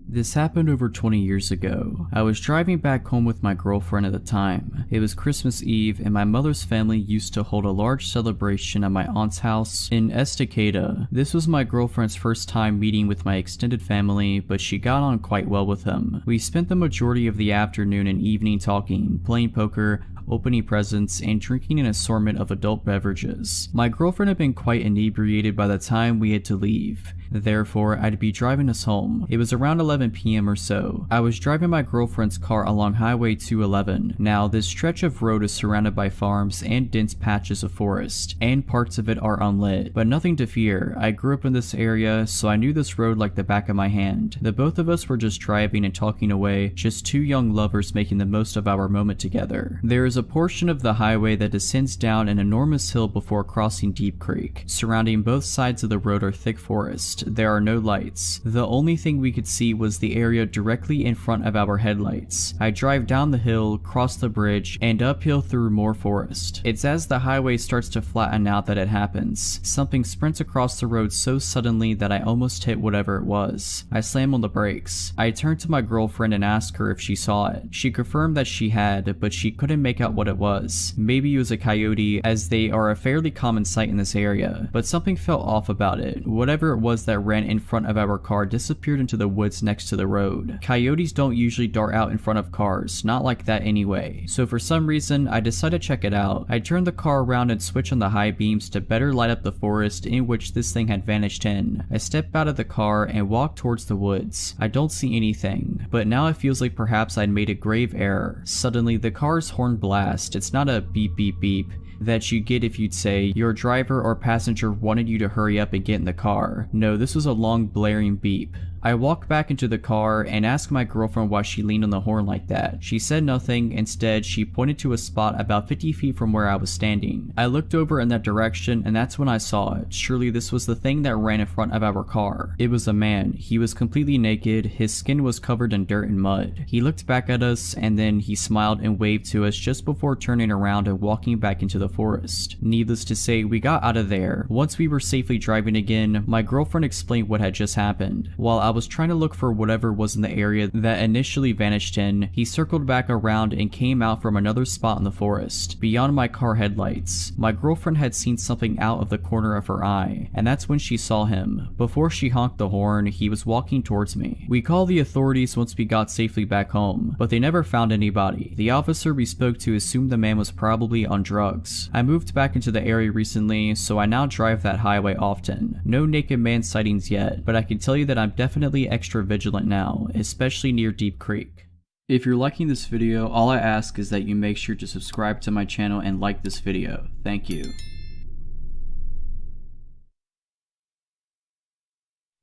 This happened over 20 years ago. I was driving back home with my girlfriend at the time. It was Christmas Eve and my mother's family used to hold a large celebration at my aunt's house in Estacada. This was my girlfriend's first time meeting with my extended family, but she got on quite well with them. We spent the majority of the afternoon and evening talking, playing poker, opening presents, and drinking an assortment of adult beverages. My girlfriend had been quite inebriated by the time we had to leave. Therefore, I'd be driving us home. It was around 11 p.m. or so. I was driving my girlfriend's car along Highway 211. Now, this stretch of road is surrounded by farms and dense patches of forest, and parts of it are unlit. But nothing to fear. I grew up in this area, so I knew this road like the back of my hand. The both of us were just driving and talking away, just two young lovers making the most of our moment together. There is a portion of the highway that descends down an enormous hill before crossing Deep Creek. Surrounding both sides of the road are thick forest. There are no lights. The only thing we could see was the area directly in front of our headlights. I drive down the hill, cross the bridge, and uphill through more forest. It's as the highway starts to flatten out that it happens. Something sprints across the road so suddenly that I almost hit whatever it was. I slam on the brakes. I turn to my girlfriend and ask her if she saw it. She confirmed that she had, but she couldn't make out what it was. Maybe it was a coyote, as they are a fairly common sight in this area, but something felt off about it. Whatever it was that ran in front of our car disappeared into the woods next to the road. Coyotes don't usually dart out in front of cars, not like that anyway. So for some reason, I decided to check it out. I turned the car around and switched on the high beams to better light up the forest in which this thing had vanished in. I step out of the car and walk towards the woods. I don't see anything, but now it feels like perhaps I'd made a grave error. Suddenly, the car's horn blasts. It's not a beep beep beep that you get if you'd say your driver or passenger wanted you to hurry up and get in the car. No, this was a long blaring beep. I walked back into the car and asked my girlfriend why she leaned on the horn like that. She said nothing. Instead, she pointed to a spot about 50 feet from where I was standing. I looked over in that direction and that's when I saw it. Surely this was the thing that ran in front of our car. It was a man. He was completely naked. His skin was covered in dirt and mud. He looked back at us and then he smiled and waved to us just before turning around and walking back into the forest. Needless to say, we got out of there. Once we were safely driving again, my girlfriend explained what had just happened. While I was trying to look for whatever was in the area that initially vanished in. He circled back around and came out from another spot in the forest, beyond my car headlights. My girlfriend had seen something out of the corner of her eye, and that's when she saw him. Before she honked the horn, he was walking towards me. We called the authorities once we got safely back home, but they never found anybody. The officer we spoke to assumed the man was probably on drugs. I moved back into the area recently, so I now drive that highway often. No naked man sightings yet, but I can tell you that I'm definitely extra vigilant now, especially near Deep Creek. If you're liking this video, all I ask is that you make sure to subscribe to my channel and like this video. Thank you.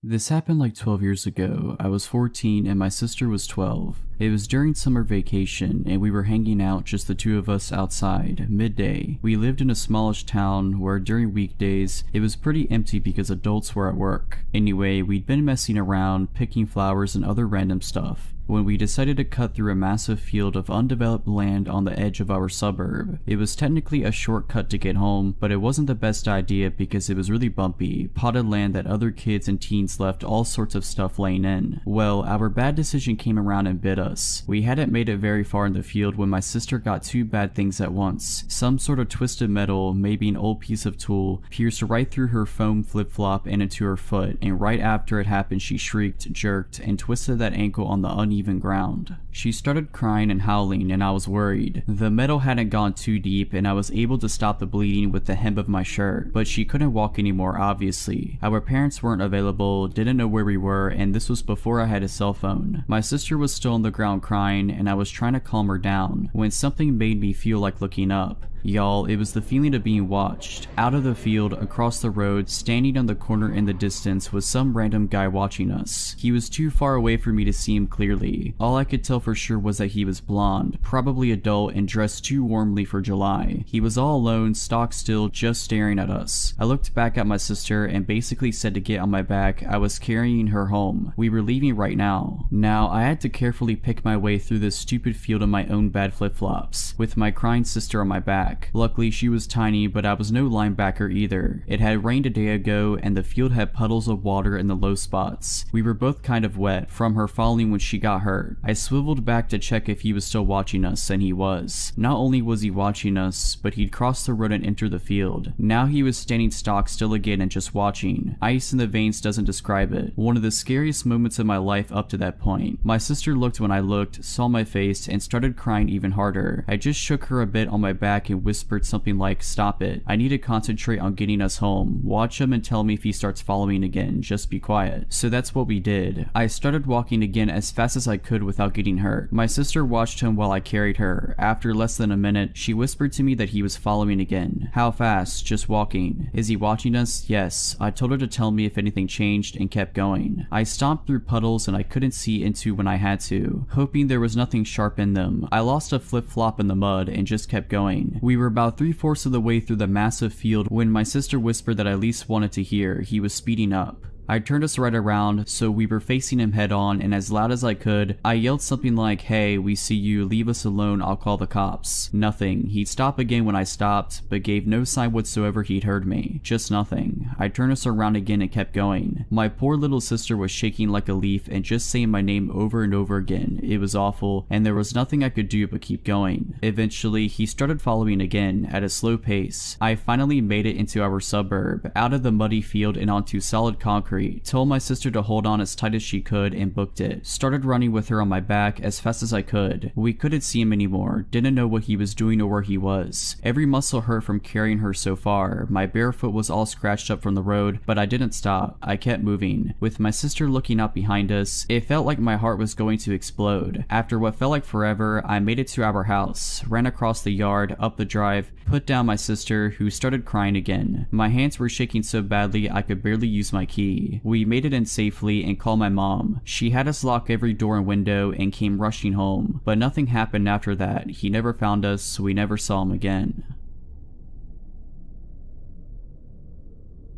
This happened like 12 years ago. I was 14 and my sister was 12. It was during summer vacation and we were hanging out, just the two of us outside, midday. We lived in a smallish town where during weekdays it was pretty empty because adults were at work. Anyway, we'd been messing around, picking flowers and other random stuff, when we decided to cut through a massive field of undeveloped land on the edge of our suburb. It was technically a shortcut to get home, but it wasn't the best idea because it was really bumpy, potted land that other kids and teens left all sorts of stuff laying in. Well, our bad decision came around and bit us. We hadn't made it very far in the field when my sister got two bad things at once. Some sort of twisted metal, maybe an old piece of tool, pierced right through her foam flip-flop and into her foot, and right after it happened she shrieked, jerked, and twisted that ankle on the uneven ground. She started crying and howling and I was worried. The metal hadn't gone too deep and I was able to stop the bleeding with the hem of my shirt, but she couldn't walk anymore obviously. Our parents weren't available, didn't know where we were, and this was before I had a cell phone. My sister was still on the ground crying and I was trying to calm her down when something made me feel like looking up. Y'all, it was the feeling of being watched. Out of the field, across the road, standing on the corner in the distance was some random guy watching us. He was too far away for me to see him clearly. All I could tell for sure was that he was blonde, probably adult, and dressed too warmly for July. He was all alone, stock still, just staring at us. I looked back at my sister and basically said to get on my back. I was carrying her home. We were leaving right now. Now, I had to carefully pick my way through this stupid field in my own bad flip-flops, with my crying sister on my back. Luckily she was tiny, but I was no linebacker either. It had rained a day ago and the field had puddles of water in the low spots. We were both kind of wet from her falling when she got hurt. I swiveled back to check if he was still watching us, and he was. Not only was he watching us, but he'd crossed the road and entered the field. Now he was standing stock still again and just watching. Ice in the veins doesn't describe it. One of the scariest moments of my life up to that point. My sister looked when I looked, saw my face, and started crying even harder. I just shook her a bit on my back and whispered something like, "Stop it. I need to concentrate on getting us home. Watch him and tell me if he starts following again. Just be quiet." So that's what we did. I started walking again as fast as I could without getting hurt. My sister watched him while I carried her. After less than a minute, she whispered to me that he was following again. How fast? Just walking. Is he watching us? Yes. I told her to tell me if anything changed and kept going. I stomped through puddles and I couldn't see into when I had to, hoping there was nothing sharp in them. I lost a flip-flop in the mud and just kept going. We were about 3/4 of the way through the massive field when my sister whispered that I at least wanted to hear. He was speeding up. I turned us right around, so we were facing him head on, and as loud as I could, I yelled something like, "Hey, we see you, leave us alone, I'll call the cops." Nothing. He'd stop again when I stopped, but gave no sign whatsoever he'd heard me. Just nothing. I turned us around again and kept going. My poor little sister was shaking like a leaf and just saying my name over and over again. It was awful, and there was nothing I could do but keep going. Eventually, he started following again, at a slow pace. I finally made it into our suburb, out of the muddy field and onto solid concrete. Told my sister to hold on as tight as she could and booked it. Started running with her on my back as fast as I could. We couldn't see him anymore, didn't know what he was doing or where he was. Every muscle hurt from carrying her so far. My bare foot was all scratched up from the road, but I didn't stop. I kept moving. With my sister looking out behind us, it felt like my heart was going to explode. After what felt like forever, I made it to our house, ran across the yard, up the drive, put down my sister, who started crying again. My hands were shaking so badly I could barely use my key. We made it in safely and called my mom. She had us lock every door and window and came rushing home, but nothing happened after that. He never found us, we never saw him again.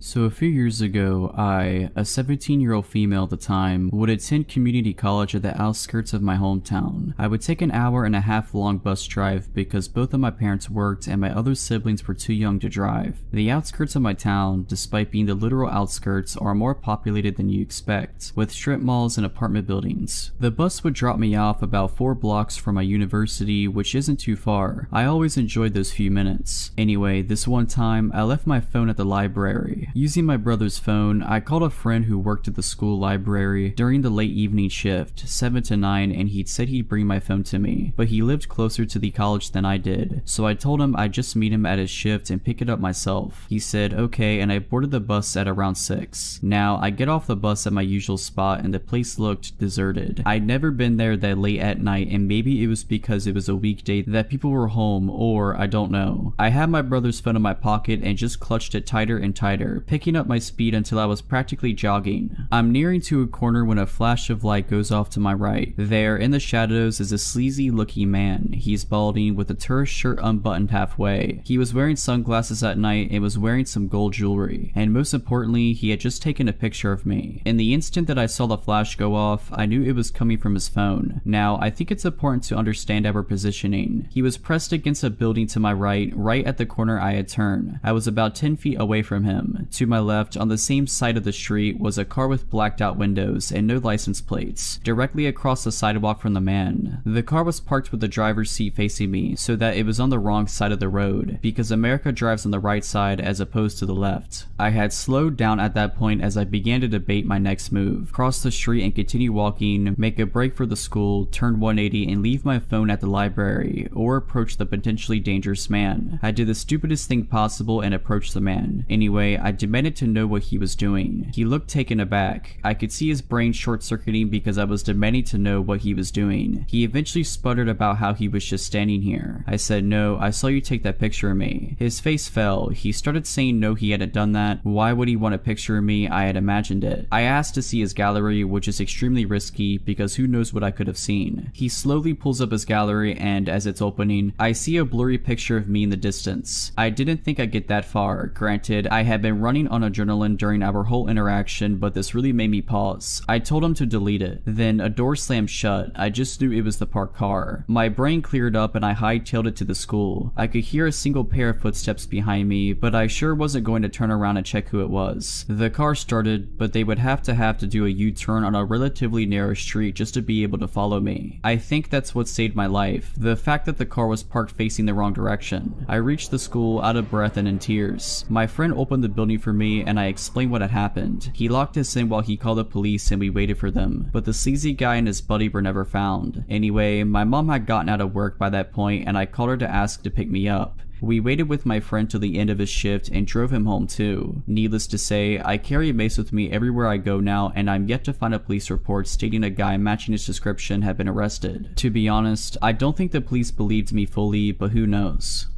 So a few years ago, I, a 17-year-old female at the time, would attend community college at the outskirts of my hometown. I would take an hour-and-a-half long bus drive because both of my parents worked and my other siblings were too young to drive. The outskirts of my town, despite being the literal outskirts, are more populated than you expect, with strip malls and apartment buildings. The bus would drop me off about 4 blocks from my university, which isn't too far. I always enjoyed those few minutes. Anyway, this one time, I left my phone at the library. Using my brother's phone, I called a friend who worked at the school library during the late evening shift, 7 to 9, and he'd said he'd bring my phone to me, but he lived closer to the college than I did, so I told him I'd just meet him at his shift and pick it up myself. He said okay, and I boarded the bus at around 6. Now, I get off the bus at my usual spot and the place looked deserted. I'd never been there that late at night, and maybe it was because it was a weekday that people were home, or I don't know. I had my brother's phone in my pocket and just clutched it tighter and tighter, picking up my speed until I was practically jogging. I'm nearing to a corner when a flash of light goes off to my right. There, in the shadows, is a sleazy looking man. He's balding with a tourist shirt unbuttoned halfway. He was wearing sunglasses at night and was wearing some gold jewelry. And most importantly, he had just taken a picture of me. In the instant that I saw the flash go off, I knew it was coming from his phone. Now, I think it's important to understand our positioning. He was pressed against a building to my right at the corner I had turned. I was about 10 feet away from him. To my left, on the same side of the street, was a car with blacked out windows and no license plates, directly across the sidewalk from the man. The car was parked with the driver's seat facing me, so that it was on the wrong side of the road, because America drives on the right side as opposed to the left. I had slowed down at that point as I began to debate my next move: cross the street and continue walking, make a break for the school, turn 180 and leave my phone at the library, or approach the potentially dangerous man. I did the stupidest thing possible and approached the man. Anyway, I demanded to know what he was doing. He looked taken aback. I could see his brain short-circuiting because I was demanding to know what he was doing. He eventually sputtered about how he was just standing here. I said, "No, I saw you take that picture of me." His face fell. He started saying no, he hadn't done that. Why would he want a picture of me? I had imagined it. I asked to see his gallery, which is extremely risky because who knows what I could have seen. He slowly pulls up his gallery and as it's opening, I see a blurry picture of me in the distance. I didn't think I'd get that far. Granted, I had been running on adrenaline during our whole interaction, but this really made me pause. I told him to delete it. Then a door slammed shut. I just knew it was the parked car. My brain cleared up and I hightailed it to the school. I could hear a single pair of footsteps behind me, but I sure wasn't going to turn around and check who it was. The car started, but they would have to do a U-turn on a relatively narrow street just to be able to follow me. I think that's what saved my life. The fact that the car was parked facing the wrong direction. I reached the school out of breath and in tears. My friend opened the building for me and I explained what had happened. He locked us in while he called the police and we waited for them, but the sleazy guy and his buddy were never found. Anyway, my mom had gotten out of work by that point and I called her to ask to pick me up. We waited with my friend till the end of his shift and drove him home too. Needless to say, I carry a mace with me everywhere I go now and I'm yet to find a police report stating a guy matching his description had been arrested. To be honest, I don't think the police believed me fully, but who knows.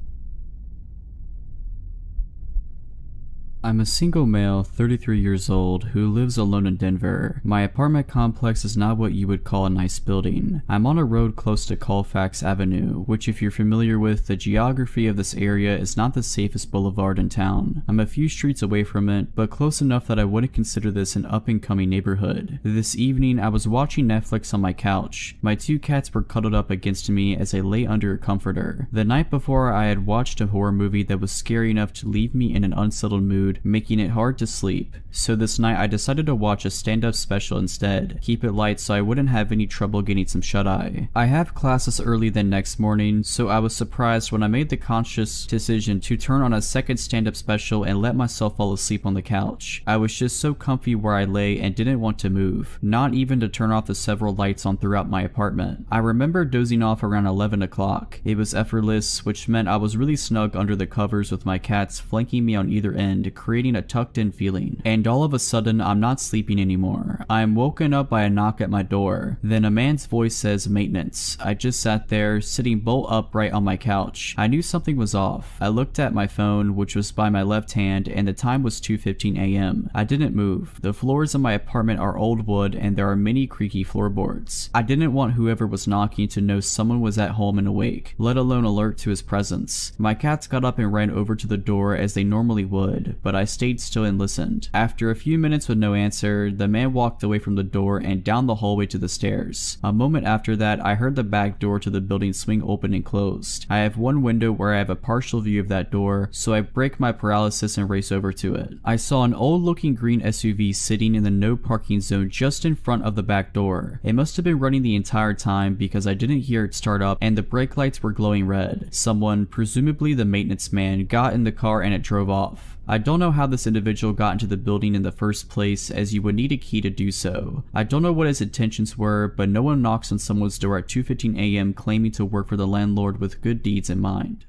I'm a single male, 33 years old, who lives alone in Denver. My apartment complex is not what you would call a nice building. I'm on a road close to Colfax Avenue, which if you're familiar with the geography of this area is not the safest boulevard in town. I'm a few streets away from it, but close enough that I wouldn't consider this an up-and-coming neighborhood. This evening, I was watching Netflix on my couch. My 2 cats were cuddled up against me as I lay under a comforter. The night before, I had watched a horror movie that was scary enough to leave me in an unsettled mood, making it hard to sleep. So this night I decided to watch a stand-up special instead. Keep it light so I wouldn't have any trouble getting some shut-eye. I have classes early the next morning, so I was surprised when I made the conscious decision to turn on a second stand-up special and let myself fall asleep on the couch. I was just so comfy where I lay and didn't want to move, not even to turn off the several lights on throughout my apartment. I remember dozing off around 11 o'clock. It was effortless, which meant I was really snug under the covers with my cats flanking me on either end, creating a tucked in feeling. And all of a sudden, I'm not sleeping anymore. I am woken up by a knock at my door. Then a man's voice says maintenance. I just sat there, sitting bolt upright on my couch. I knew something was off. I looked at my phone, which was by my left hand, and the time was 2:15 a.m. I didn't move. The floors of my apartment are old wood and there are many creaky floorboards. I didn't want whoever was knocking to know someone was at home and awake, let alone alert to his presence. My cats got up and ran over to the door as they normally would, but but I stayed still and listened. After a few minutes with no answer, the man walked away from the door and down the hallway to the stairs. A moment after that, I heard the back door to the building swing open and closed. I have one window where I have a partial view of that door, so I break my paralysis and race over to it. I saw an old looking green SUV sitting in the no parking zone just in front of the back door. It must have been running the entire time because I didn't hear it start up and the brake lights were glowing red. Someone, presumably the maintenance man, got in the car and it drove off. I don't know how this individual got into the building in the first place, as you would need a key to do so. I don't know what his intentions were, but no one knocks on someone's door at 2:15 a.m. claiming to work for the landlord with good deeds in mind.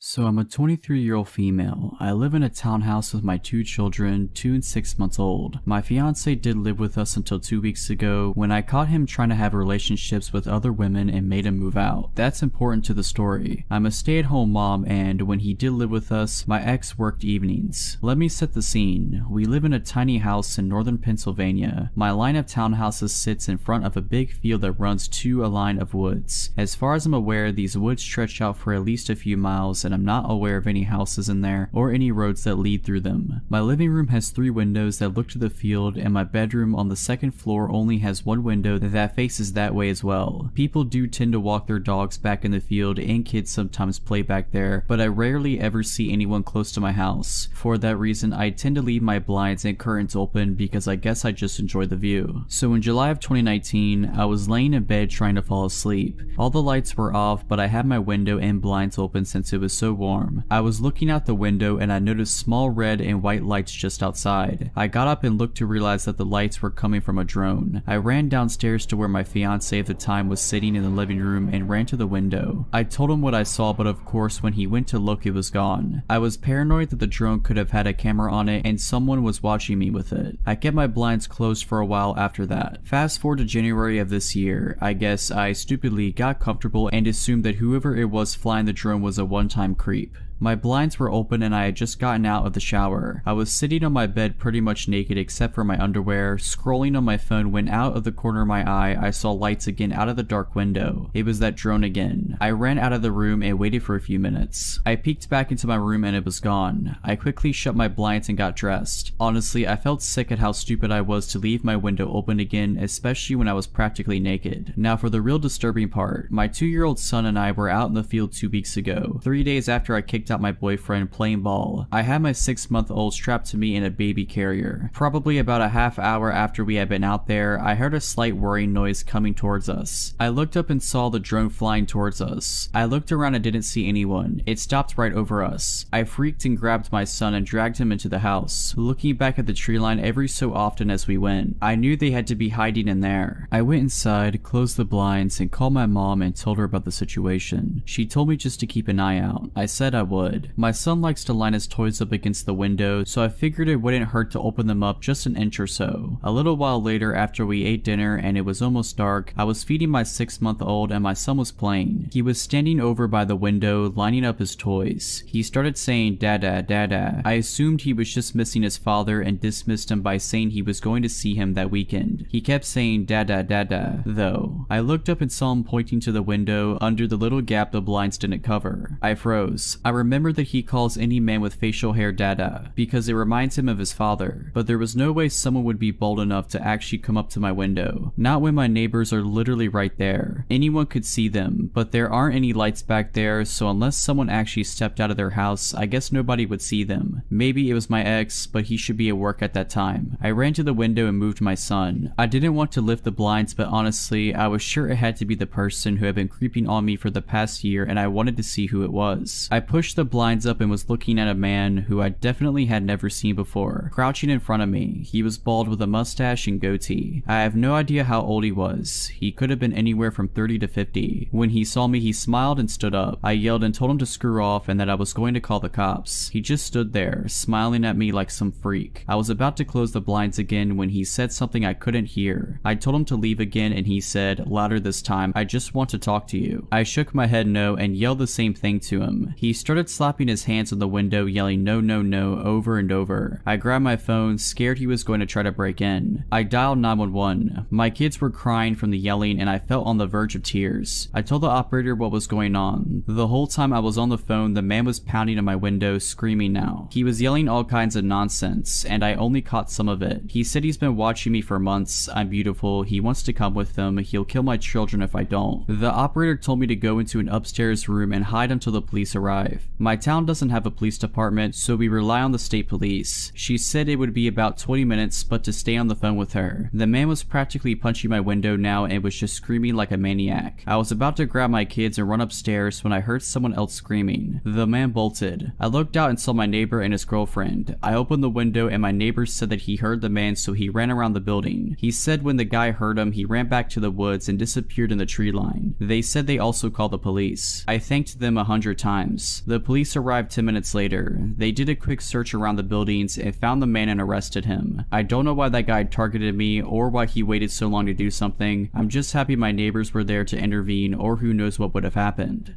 So I'm a 23-year-old female. I live in a townhouse with my 2 children, 2 and 6 months old. My fiance did live with us until 2 weeks ago when I caught him trying to have relationships with other women and made him move out. That's important to the story. I'm a stay-at-home mom, and when he did live with us, my ex worked evenings. Let me set the scene. We live in a tiny house in northern Pennsylvania. My line of townhouses sits in front of a big field that runs to a line of woods. As far as I'm aware, these woods stretch out for at least a few miles, and I'm not aware of any houses in there or any roads that lead through them. My living room has 3 windows that look to the field, and my bedroom on the 2nd floor only has 1 window that faces that way as well. People do tend to walk their dogs back in the field, and kids sometimes play back there, but I rarely ever see anyone close to my house. For that reason, I tend to leave my blinds and curtains open because I guess I just enjoy the view. So in July of 2019, I was laying in bed trying to fall asleep. All the lights were off, but I had my window and blinds open since it was so warm. I was looking out the window and I noticed small red and white lights just outside. I got up and looked to realize that the lights were coming from a drone. I ran downstairs to where my fiance at the time was sitting in the living room and ran to the window. I told him what I saw, but of course when he went to look, it was gone. I was paranoid that the drone could have had a camera on it and someone was watching me with it. I kept my blinds closed for a while after that. Fast forward to January of this year. I guess I stupidly got comfortable and assumed that whoever it was flying the drone was a one-time creep. My blinds were open and I had just gotten out of the shower. I was sitting on my bed pretty much naked except for my underwear, scrolling on my phone when out of the corner of my eye I saw lights again out of the dark window. It was that drone again. I ran out of the room and waited for a few minutes. I peeked back into my room and it was gone. I quickly shut my blinds and got dressed. Honestly, I felt sick at how stupid I was to leave my window open again, especially when I was practically naked. Now for the real disturbing part. My 2-year-old son and I were out in the field 2 weeks ago, 3 days after I kicked out my boyfriend playing ball. I had my 6-month-old strapped to me in a baby carrier. Probably about a half hour after we had been out there, I heard a slight whirring noise coming towards us. I looked up and saw the drone flying towards us. I looked around and didn't see anyone. It stopped right over us. I freaked and grabbed my son and dragged him into the house, looking back at the tree line every so often as we went. I knew they had to be hiding in there. I went inside, closed the blinds, and called my mom and told her about the situation. She told me just to keep an eye out. I said I would. My son likes to line his toys up against the window, so I figured it wouldn't hurt to open them up just an inch or so. A little while later, after we ate dinner and it was almost dark, I was feeding my 6-month-old and my son was playing. He was standing over by the window, lining up his toys. He started saying dada, dada. I assumed he was just missing his father and dismissed him by saying he was going to see him that weekend. He kept saying dada, dada, though. I looked up and saw him pointing to the window under the little gap the blinds didn't cover. I froze. I remember that he calls any man with facial hair dada because it reminds him of his father, but there was no way someone would be bold enough to actually come up to my window. Not when my neighbors are literally right there. Anyone could see them, but there aren't any lights back there, so unless someone actually stepped out of their house, I guess nobody would see them. Maybe it was my ex, but he should be at work at that time. I ran to the window and moved my son. I didn't want to lift the blinds, but honestly, I was sure it had to be the person who had been creeping on me for the past year, and I wanted to see who it was. I pushed the blinds up and was looking at a man who I definitely had never seen before, crouching in front of me. He was bald with a mustache and goatee. I have no idea how old he was. He could have been anywhere from 30 to 50. When he saw me, he smiled and stood up. I yelled and told him to screw off and that I was going to call the cops. He just stood there, smiling at me like some freak. I was about to close the blinds again when he said something I couldn't hear. I told him to leave again and he said, louder this time, "I just want to talk to you." I shook my head no and yelled the same thing to him. He started started slapping his hands on the window, yelling no no no over and over. I grabbed my phone, scared he was going to try to break in. I dialed 911. My kids were crying from the yelling and I felt on the verge of tears. I told the operator what was going on. The whole time I was on the phone, the man was pounding on my window, screaming now. He was yelling all kinds of nonsense, and I only caught some of it. He said he's been watching me for months, I'm beautiful, he wants to come with them, he'll kill my children if I don't. The operator told me to go into an upstairs room and hide until the police arrive. My town doesn't have a police department, so we rely on the state police. She said it would be about 20 minutes, but to stay on the phone with her. The man was practically punching my window now and was just screaming like a maniac. I was about to grab my kids and run upstairs when I heard someone else screaming. The man bolted. I looked out and saw my neighbor and his girlfriend. I opened the window and my neighbor said that he heard the man, so he ran around the building. He said when the guy heard him, he ran back to the woods and disappeared in the tree line. They said they also called the police. I thanked them 100 times. The police arrived 10 minutes later. They did a quick search around the buildings and found the man and arrested him. I don't know why that guy targeted me or why he waited so long to do something. I'm just happy my neighbors were there to intervene, or who knows what would have happened.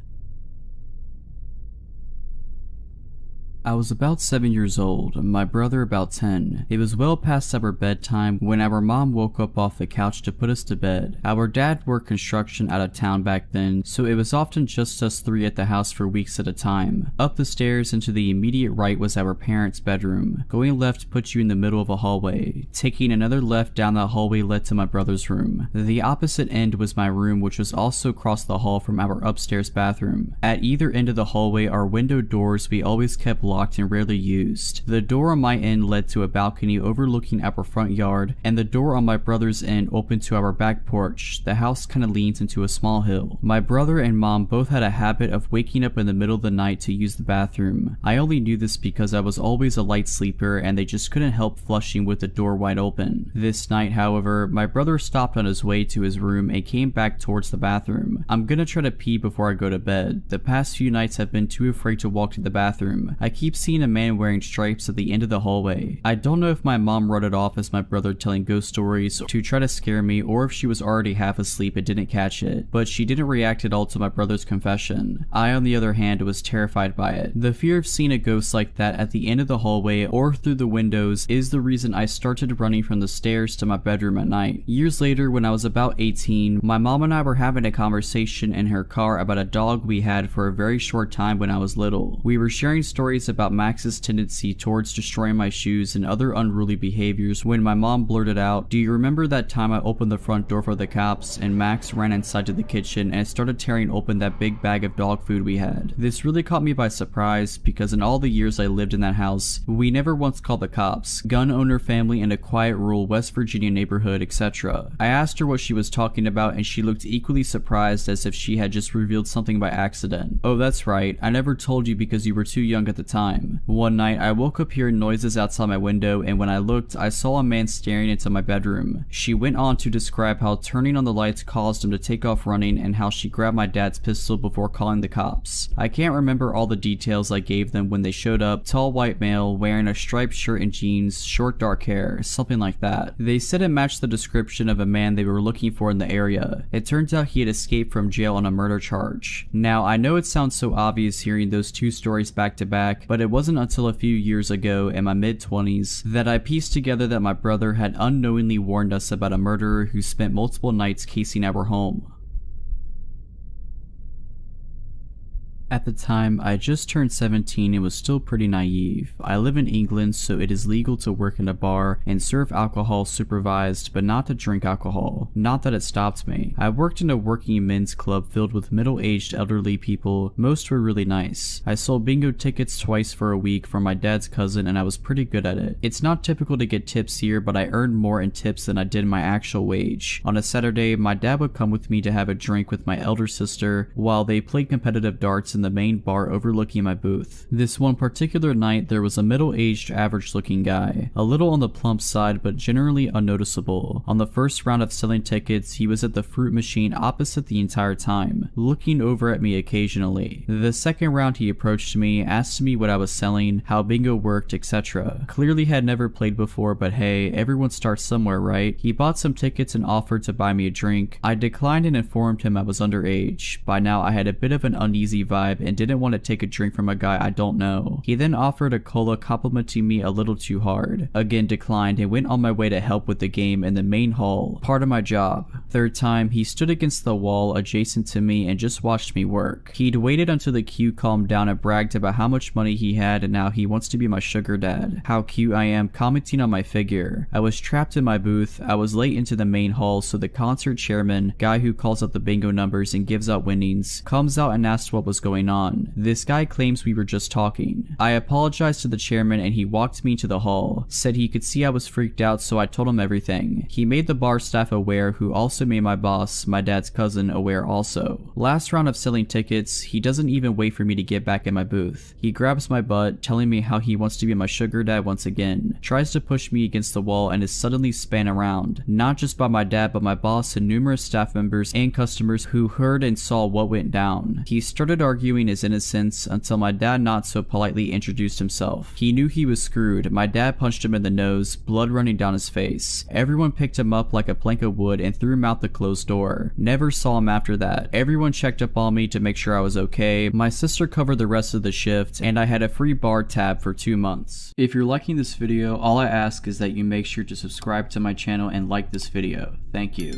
I was about 7 years old, my brother about 10. It was well past our bedtime when our mom woke up off the couch to put us to bed. Our dad worked construction out of town back then, so it was often just us three at the house for weeks at a time. Up the stairs and to the immediate right was our parents' bedroom. Going left put you in the middle of a hallway. Taking another left down that hallway led to my brother's room. The opposite end was my room, which was also across the hall from our upstairs bathroom. At either end of the hallway are window doors we always kept locked and rarely used. The door on my end led to a balcony overlooking our front yard, and the door on my brother's end opened to our back porch. The house kind of leans into a small hill. My brother and mom both had a habit of waking up in the middle of the night to use the bathroom. I only knew this because I was always a light sleeper and they just couldn't help flushing with the door wide open. This night, however, my brother stopped on his way to his room and came back towards the bathroom. I'm gonna try to pee before I go to bed. The past few nights I've been too afraid to walk to the bathroom. I keep seeing a man wearing stripes at the end of the hallway. I don't know if my mom wrote it off as my brother telling ghost stories to try to scare me, or if she was already half asleep and didn't catch it, but she didn't react at all to my brother's confession. I, on the other hand, was terrified by it. The fear of seeing a ghost like that at the end of the hallway or through the windows is the reason I started running from the stairs to my bedroom at night. Years later, when I was about 18, my mom and I were having a conversation in her car about a dog we had for a very short time when I was little. We were sharing stories about Max's tendency towards destroying my shoes and other unruly behaviors when my mom blurted out, "Do you remember that time I opened the front door for the cops and Max ran inside to the kitchen and started tearing open that big bag of dog food we had?" This really caught me by surprise because in all the years I lived in that house, we never once called the cops. Gun owner family in a quiet rural West Virginia neighborhood, etc. I asked her what she was talking about and she looked equally surprised as if she had just revealed something by accident. "Oh, that's right. I never told you because you were too young at the time. One night, I woke up hearing noises outside my window, and when I looked, I saw a man staring into my bedroom." She went on to describe how turning on the lights caused him to take off running and how she grabbed my dad's pistol before calling the cops. I can't remember all the details I gave them when they showed up. Tall white male, wearing a striped shirt and jeans, short dark hair, something like that. They said it matched the description of a man they were looking for in the area. It turns out he had escaped from jail on a murder charge. Now, I know it sounds so obvious hearing those two stories back to back, but it wasn't until a few years ago in my mid-20s that I pieced together that my brother had unknowingly warned us about a murderer who spent multiple nights casing our home. At the time, I just turned 17 and was still pretty naive. I live in England, so it is legal to work in a bar and serve alcohol supervised, but not to drink alcohol. Not that it stopped me. I worked in a working men's club filled with middle-aged elderly people. Most were really nice. I sold bingo tickets twice for a week for my dad's cousin and I was pretty good at it. It's not typical to get tips here, but I earned more in tips than I did my actual wage. On a Saturday, my dad would come with me to have a drink with my elder sister while they played competitive darts in the main bar overlooking my booth. This one particular night, there was a middle-aged, average-looking guy, a little on the plump side but generally unnoticeable. On the first round of selling tickets, he was at the fruit machine opposite the entire time, looking over at me occasionally. The second round he approached me, asked me what I was selling, how bingo worked, etc. Clearly had never played before, but hey, everyone starts somewhere, right? He bought some tickets and offered to buy me a drink. I declined and informed him I was underage. By now I had a bit of an uneasy vibe vibe and didn't want to take a drink from a guy I don't know. He then offered a cola, complimenting me a little too hard. Again declined and went on my way to help with the game in the main hall, part of my job. Third time, he stood against the wall adjacent to me and just watched me work. He'd waited until the queue calmed down and bragged about how much money he had and now he wants to be my sugar dad. How cute I am, commenting on my figure. I was trapped in my booth. I was late into the main hall, so the concert chairman, guy who calls out the bingo numbers and gives out winnings, comes out and asks what was going on. This guy claims we were just talking. I apologized to the chairman and he walked me to the hall, said he could see I was freaked out, so I told him everything. He made the bar staff aware, who also made my boss, my dad's cousin, aware also. Last round of selling tickets, he doesn't even wait for me to get back in my booth. He grabs my butt, telling me how he wants to be my sugar dad once again, tries to push me against the wall and is suddenly spun around, not just by my dad but my boss and numerous staff members and customers who heard and saw what went down. He started arguing his innocence until my dad not so politely introduced himself. He knew he was screwed. My dad punched him in the nose, blood running down his face. Everyone picked him up like a plank of wood and threw him out the closed door. Never saw him after that. Everyone checked up on me to make sure I was okay. My sister covered the rest of the shift and I had a free bar tab for 2 months. If you're liking this video, all I ask is that you make sure to subscribe to my channel and like this video. Thank you.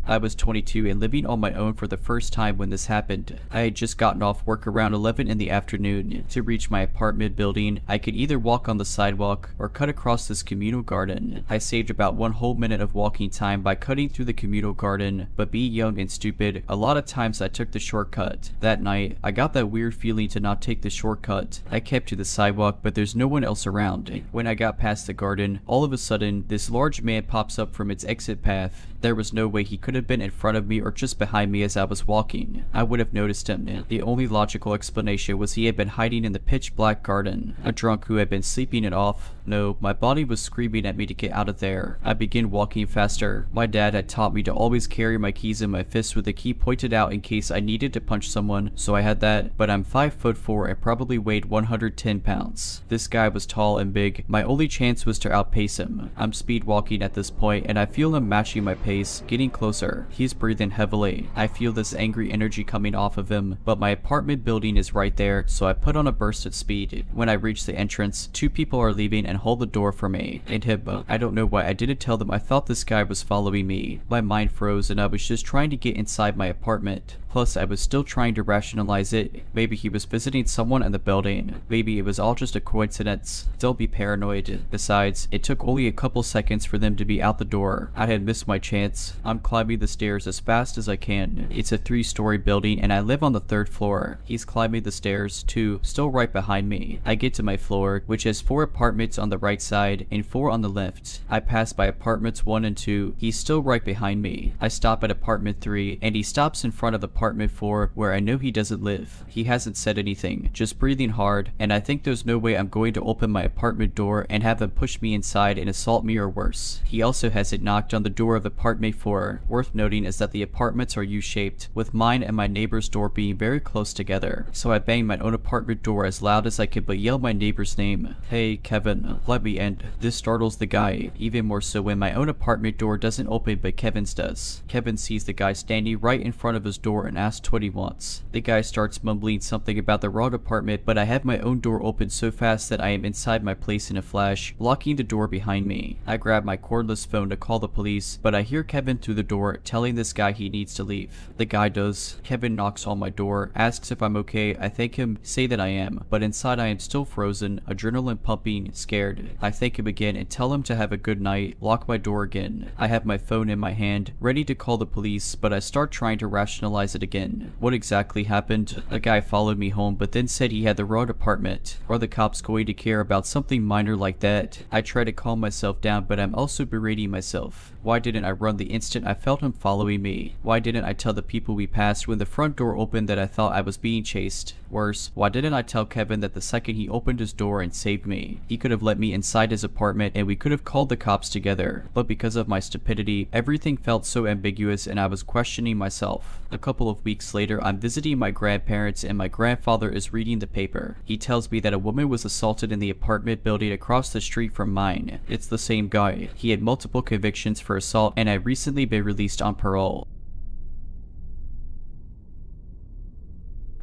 I was 22 and living on my own for the first time when this happened. I had just gotten off work around 11 in the afternoon. To reach my apartment building, I could either walk on the sidewalk or cut across this communal garden. I saved about 1 whole minute of walking time by cutting through the communal garden, but being young and stupid, a lot of times I took the shortcut. That night, I got that weird feeling to not take the shortcut. I kept to the sidewalk, but there's no one else around. When I got past the garden, all of a sudden, this large man pops up from its exit path. There was no way he could have been in front of me or just behind me as I was walking. I would have noticed him. The only logical explanation was he had been hiding in the pitch black garden. A drunk who had been sleeping it off. No, my body was screaming at me to get out of there. I began walking faster. My dad had taught me to always carry my keys in my fist with the key pointed out in case I needed to punch someone, so I had that, but I'm 5'4" and probably weighed 110 pounds. This guy was tall and big. My only chance was to outpace him. I'm speed walking at this point and I feel him matching my pace, getting closer. He's breathing heavily. I feel this angry energy coming off of him, but my apartment building is right there, so I put on a burst at speed. When I reach the entrance, 2 people are leaving and hold the door for me. And him. I don't know why I didn't tell them I thought this guy was following me. My mind froze and I was just trying to get inside my apartment. Plus, I was still trying to rationalize it. Maybe he was visiting someone in the building. Maybe it was all just a coincidence. Don't be paranoid. Besides, it took only a couple seconds for them to be out the door. I had missed my chance. I'm climbing the stairs as fast as I can. It's a 3-story building and I live on the 3rd floor. He's climbing the stairs too, still right behind me. I get to my floor, which has 4 apartments on the right side and 4 on the left. I pass by apartments 1 and 2. He's still right behind me. I stop at apartment 3 and he stops in front of apartment 4 where I know he doesn't live. He hasn't said anything, just breathing hard, and I think there's no way I'm going to open my apartment door and have him push me inside and assault me or worse. He also hasn't knocked on the door of apartment 4. Worth noting is that the apartments are U-shaped, with mine and my neighbor's door being very close together. So I banged my own apartment door as loud as I could but yell my neighbor's name. Hey Kevin, let me in. This startles the guy, even more so when my own apartment door doesn't open but Kevin's does. Kevin sees the guy standing right in front of his door and asks what he wants. The guy starts mumbling something about the wrong apartment, but I have my own door open so fast that I am inside my place in a flash, blocking the door behind me. I grab my cordless phone to call the police, but I hear Kevin through the door telling this guy he needs to leave. The guy does. Kevin knocks on my door, asks if I'm okay. I thank him, say that I am, but inside I am still frozen, adrenaline pumping, scared. I thank him again and tell him to have a good night, lock my door again. I have my phone in my hand, ready to call the police, but I start trying to rationalize it again. What exactly happened? A guy followed me home but then said he had the wrong apartment. Are the cops going to care about something minor like that? I try to calm myself down, but I'm also berating myself. Why didn't I run the instant I felt him following me? Why didn't I tell the people we passed when the front door opened that I thought I was being chased? Worse, why didn't I tell Kevin that the second he opened his door and saved me? He could have let me inside his apartment and we could have called the cops together. But because of my stupidity, everything felt so ambiguous and I was questioning myself. A couple of weeks later, I'm visiting my grandparents and my grandfather is reading the paper. He tells me that a woman was assaulted in the apartment building across the street from mine. It's the same guy. He had multiple convictions for assault and had recently been released on parole.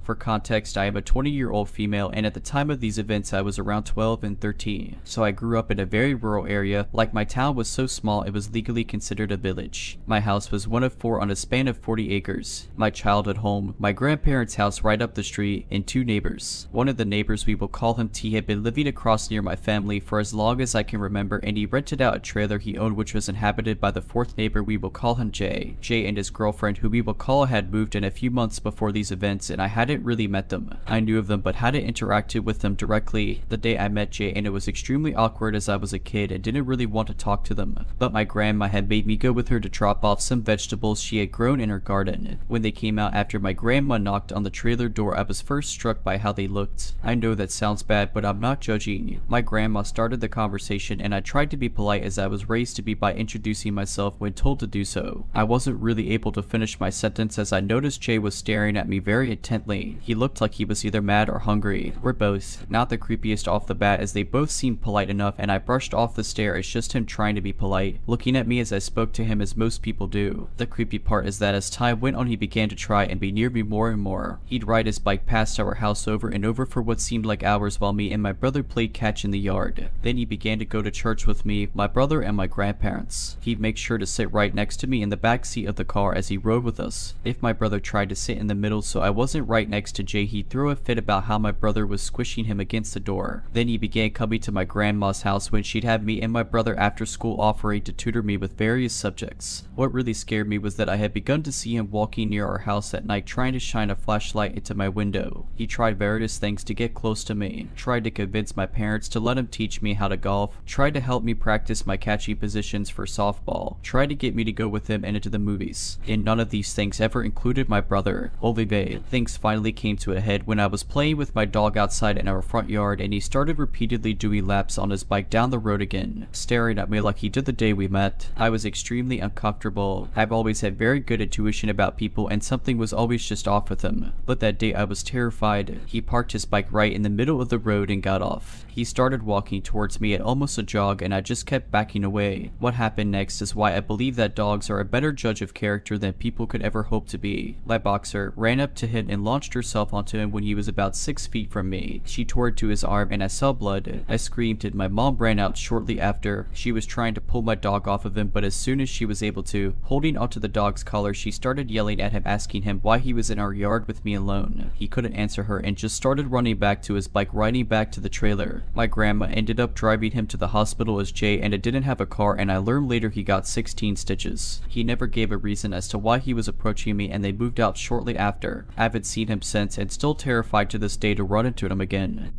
For context, I am a 20-year-old female, and at the time of these events I was around 12 and 13, so I grew up in a very rural area. Like, my town was so small it was legally considered a village. My house was one of 4 on a span of 40 acres. My childhood home, my grandparents' house right up the street, and 2 neighbors. One of the neighbors, we will call him T, had been living across near my family for as long as I can remember, and he rented out a trailer he owned which was inhabited by the 4th neighbor, we will call him Jay. Jay and his girlfriend, who we will call, had moved in a few months before these events, and I hadn't really met them. I knew of them but hadn't interacted with them directly the day I met Jay, and it was extremely awkward as I was a kid and didn't really want to talk to them. But my grandma had made me go with her to drop off some vegetables she had grown in her garden. When they came out after my grandma knocked on the trailer door, I was first struck by how they looked. I know that sounds bad, but I'm not judging. My grandma started the conversation, and I tried to be polite as I was raised to be by introducing myself when told to do so. I wasn't really able to finish my sentence as I noticed Jay was staring at me very intently. He looked like he was either mad or hungry. We're both not the creepiest off the bat, as they both seemed polite enough, and I brushed off the stare as just him trying to be polite, looking at me as I spoke to him as most people do. The creepy part is that as time went on he began to try and be near me more and more. He'd ride his bike past our house over and over for what seemed like hours while me and my brother played catch in the yard. Then he began to go to church with me, my brother, and my grandparents. He'd make sure to sit right next to me in the back seat of the car as he rode with us. If my brother tried to sit in the middle so I wasn't right next to Jay, he'd throw a fit about how my brother was squishing him against the door. Then he began coming to my grandma's house when she'd have me and my brother after school, offering to tutor me with various subjects. What really scared me was that I had begun to see him walking near our house at night trying to shine a flashlight into my window. He tried various things to get close to me, tried to convince my parents to let him teach me how to golf, tried to help me practice my catchy positions for softball, tried to get me to go with him and into the movies. And none of these things ever included my brother, Olivier. Things finally came to a head when I was playing with my dog outside in our front yard, and he started repeatedly doing laps on his bike down the road again, staring at me like he did the day we met. I was extremely uncomfortable. I've always had very good intuition about people, and something was always just off with him. But that day I was terrified. He parked his bike right in the middle of the road and got off. He started walking towards me at almost a jog, and I just kept backing away. What happened next is why I believe that dogs are a better judge of character than people could ever hope to be. My boxer ran up to him and launched herself onto him when he was about 6 feet from me. She tore to his arm and I saw blood. I screamed and my mom ran out shortly after. She was trying to pull my dog off of him, but as soon as she was able to, holding onto the dog's collar, she started yelling at him, asking him why he was in our yard with me alone. He couldn't answer her and just started running back to his bike, riding back to the trailer. My grandma ended up driving him to the hospital as Jay, and it didn't have a car, and I learned later he got 16 stitches. He never gave a reason as to why he was approaching me, and they moved out shortly after. I haven't seen him since and still terrified to this day to run into him again.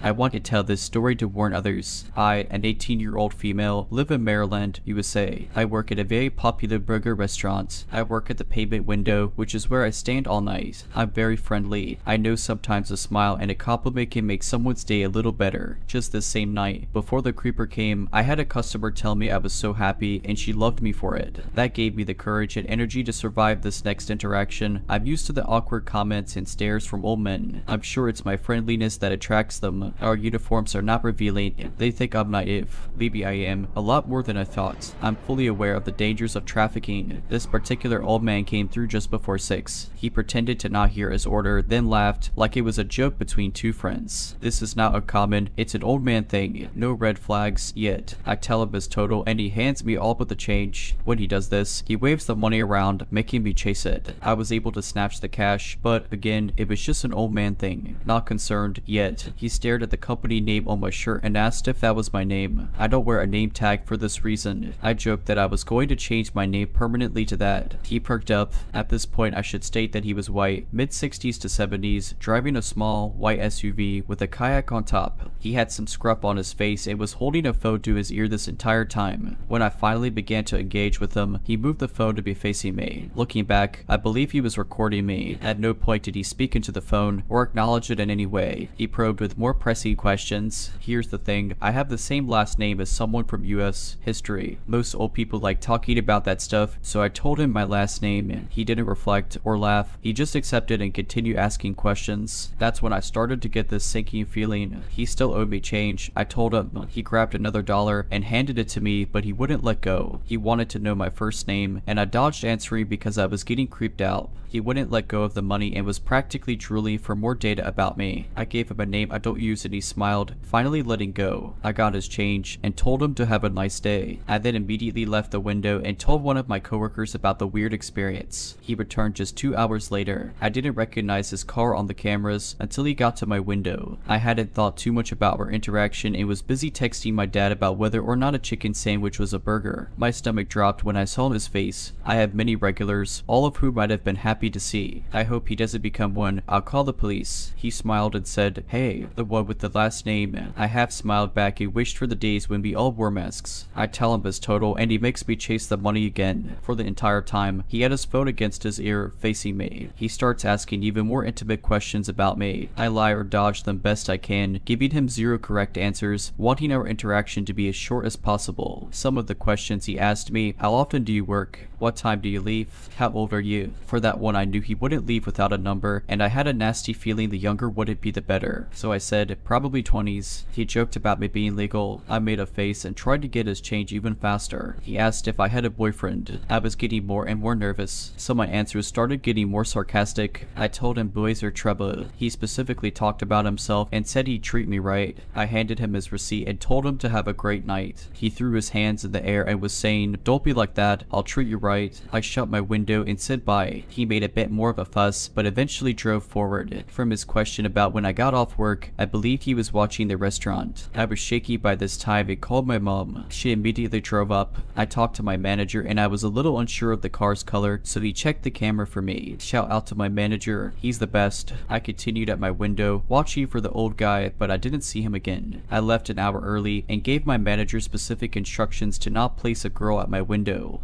I want to tell this story to warn others. I, an 18-year-old female, live in Maryland, USA. I work at a very popular burger restaurant. I work at the payment window, which is where I stand all night. I'm very friendly. I know sometimes a smile and a compliment can make someone's day a little better. Just this same night, before the creeper came, I had a customer tell me I was so happy and she loved me for it. That gave me the courage and energy to survive this next interaction. I'm used to the awkward comments and stares from old men. I'm sure it's my friendliness that attracts them. Our uniforms are not revealing. They think I'm naive. Maybe I am. A lot more than I thought. I'm fully aware of the dangers of trafficking. This particular old man came through just before 6. He pretended to not hear his order, then laughed like it was a joke between 2 friends. This is not uncommon. It's an old man thing. No red flags yet. I tell him his total and he hands me all but the change. When he does this, he waves the money around, making me chase it. I was able to snatch the cash, but again, it was just an old man thing. Not concerned yet. He stared at the company name on my shirt and asked if that was my name. I don't wear a name tag for this reason. I joked that I was going to change my name permanently to that. He perked up. At this point, I should state that he was white, mid-60s to 70s, driving a small, white SUV with a kayak on top. He had some scruff on his face and was holding a phone to his ear this entire time. When I finally began to engage with him, he moved the phone to be facing me. Looking back, I believe he was recording me. At no point did he speak into the phone or acknowledge it in any way. He probed with more pressure pressing questions. Here's the thing, I have the same last name as someone from US history. Most old people like talking about that stuff, so I told him my last name and he didn't reflect or laugh. He just accepted and continued asking questions. That's when I started to get this sinking feeling. He still owed me change. I told him. He grabbed another dollar and handed it to me, but he wouldn't let go. He wanted to know my first name, and I dodged answering because I was getting creeped out. He wouldn't let go of the money and was practically drooling for more data about me. I gave him a name I don't use and he smiled, finally letting go. I got his change and told him to have a nice day. I then immediately left the window and told one of my coworkers about the weird experience. He returned just 2 hours later. I didn't recognize his car on the cameras until he got to my window. I hadn't thought too much about our interaction and was busy texting my dad about whether or not a chicken sandwich was a burger. My stomach dropped when I saw his face. I have many regulars, all of whom might have been happy to see. I hope he doesn't become one. I'll call the police. He smiled and said, "Hey, the one with the last name." I half smiled back and wished for the days when we all wore masks. I tell him his total and he makes me chase the money again. For the entire time, he had his phone against his ear, facing me. He starts asking even more intimate questions about me. I lie or dodge them best I can, giving him 0 correct answers, wanting our interaction to be as short as possible. Some of the questions he asked me: how often do you work? What time do you leave? How old are you? For that one, I knew he wouldn't leave without a number, and I had a nasty feeling the younger wouldn't be the better. So I said, probably 20s. He joked about me being legal. I made a face and tried to get his change even faster. He asked if I had a boyfriend. I was getting more and more nervous, so my answers started getting more sarcastic. I told him boys are trouble. He specifically talked about himself and said he'd treat me right. I handed him his receipt and told him to have a great night. He threw his hands in the air and was saying, "Don't be like that, I'll treat you right." I shut my window and said bye. He made a bit more of a fuss, but eventually drove forward. From his question about when I got off work, I believed he was watching the restaurant. I was shaky by this time and called my mom. She immediately drove up. I talked to my manager and I was a little unsure of the car's color, so he checked the camera for me. Shout out to my manager, he's the best. I continued at my window, watching for the old guy, but I didn't see him again. I left an hour early and gave my manager specific instructions to not place a girl at my window.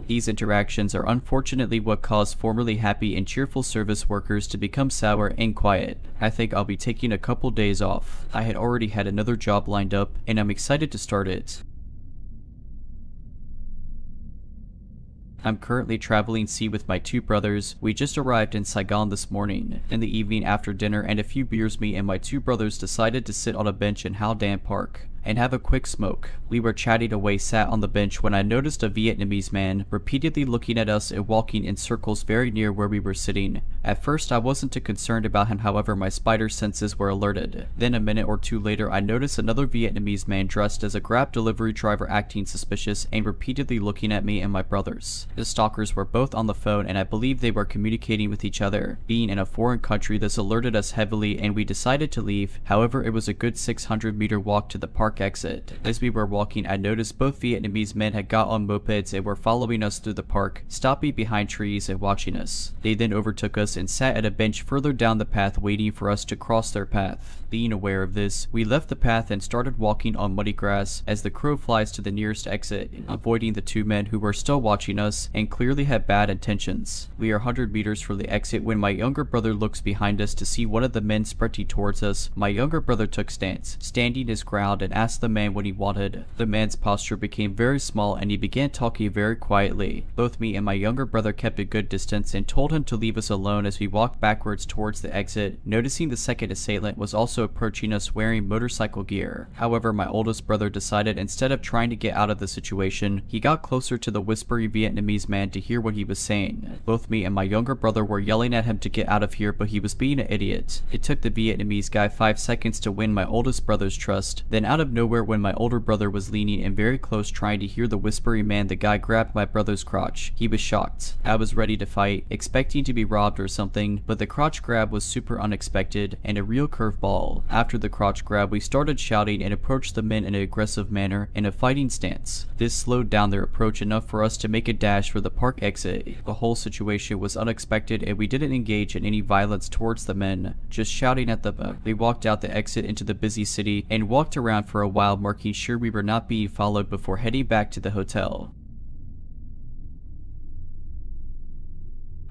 These interactions are unfortunately what caused formerly happy and cheerful service workers to become sour and quiet. I think I'll be taking a couple days off. I had already had another job lined up and I'm excited to start it. I'm currently traveling sea with my 2 brothers. We just arrived in Saigon this morning. In the evening after dinner and a few beers, me and my 2 brothers decided to sit on a bench in Hao Dan Park and have a quick smoke. We were chatting away, sat on the bench, when I noticed a Vietnamese man repeatedly looking at us and walking in circles very near where we were sitting. At first I wasn't too concerned about him, however my spider senses were alerted. Then a minute or 2 later I noticed another Vietnamese man dressed as a Grab delivery driver acting suspicious and repeatedly looking at me and my brothers. The stalkers were both on the phone and I believe they were communicating with each other. Being in a foreign country, this alerted us heavily and we decided to leave. However, it was a good 600-meter walk to the park exit. As we were walking, I noticed both Vietnamese men had got on mopeds and were following us through the park, stopping behind trees and watching us. They then overtook us and sat at a bench further down the path waiting for us to cross their path. Being aware of this, we left the path and started walking on muddy grass as the crow flies to the nearest exit, avoiding the 2 men who were still watching us and clearly had bad intentions. We are 100 meters from the exit when my younger brother looks behind us to see one of the men sprinting towards us. My younger brother took stance, standing his ground, and asked the man what he wanted. The man's posture became very small and he began talking very quietly. Both me and my younger brother kept a good distance and told him to leave us alone as we walked backwards towards the exit, noticing the second assailant was also approaching us wearing motorcycle gear. However, my oldest brother decided instead of trying to get out of the situation, he got closer to the whispery Vietnamese man to hear what he was saying. Both me and my younger brother were yelling at him to get out of here, but he was being an idiot. It took the Vietnamese guy 5 seconds to win my oldest brother's trust. Then out of nowhere, when my older brother was leaning in very close trying to hear the whispery man, the guy grabbed my brother's crotch. He was shocked. I was ready to fight, expecting to be robbed or something, but the crotch grab was super unexpected and a real curveball. After the crotch grab, we started shouting and approached the men in an aggressive manner in a fighting stance. This slowed down their approach enough for us to make a dash for the park exit. The whole situation was unexpected and we didn't engage in any violence towards the men, just shouting at them. We walked out the exit into the busy city and walked around for a while, making sure we were not being followed before heading back to the hotel.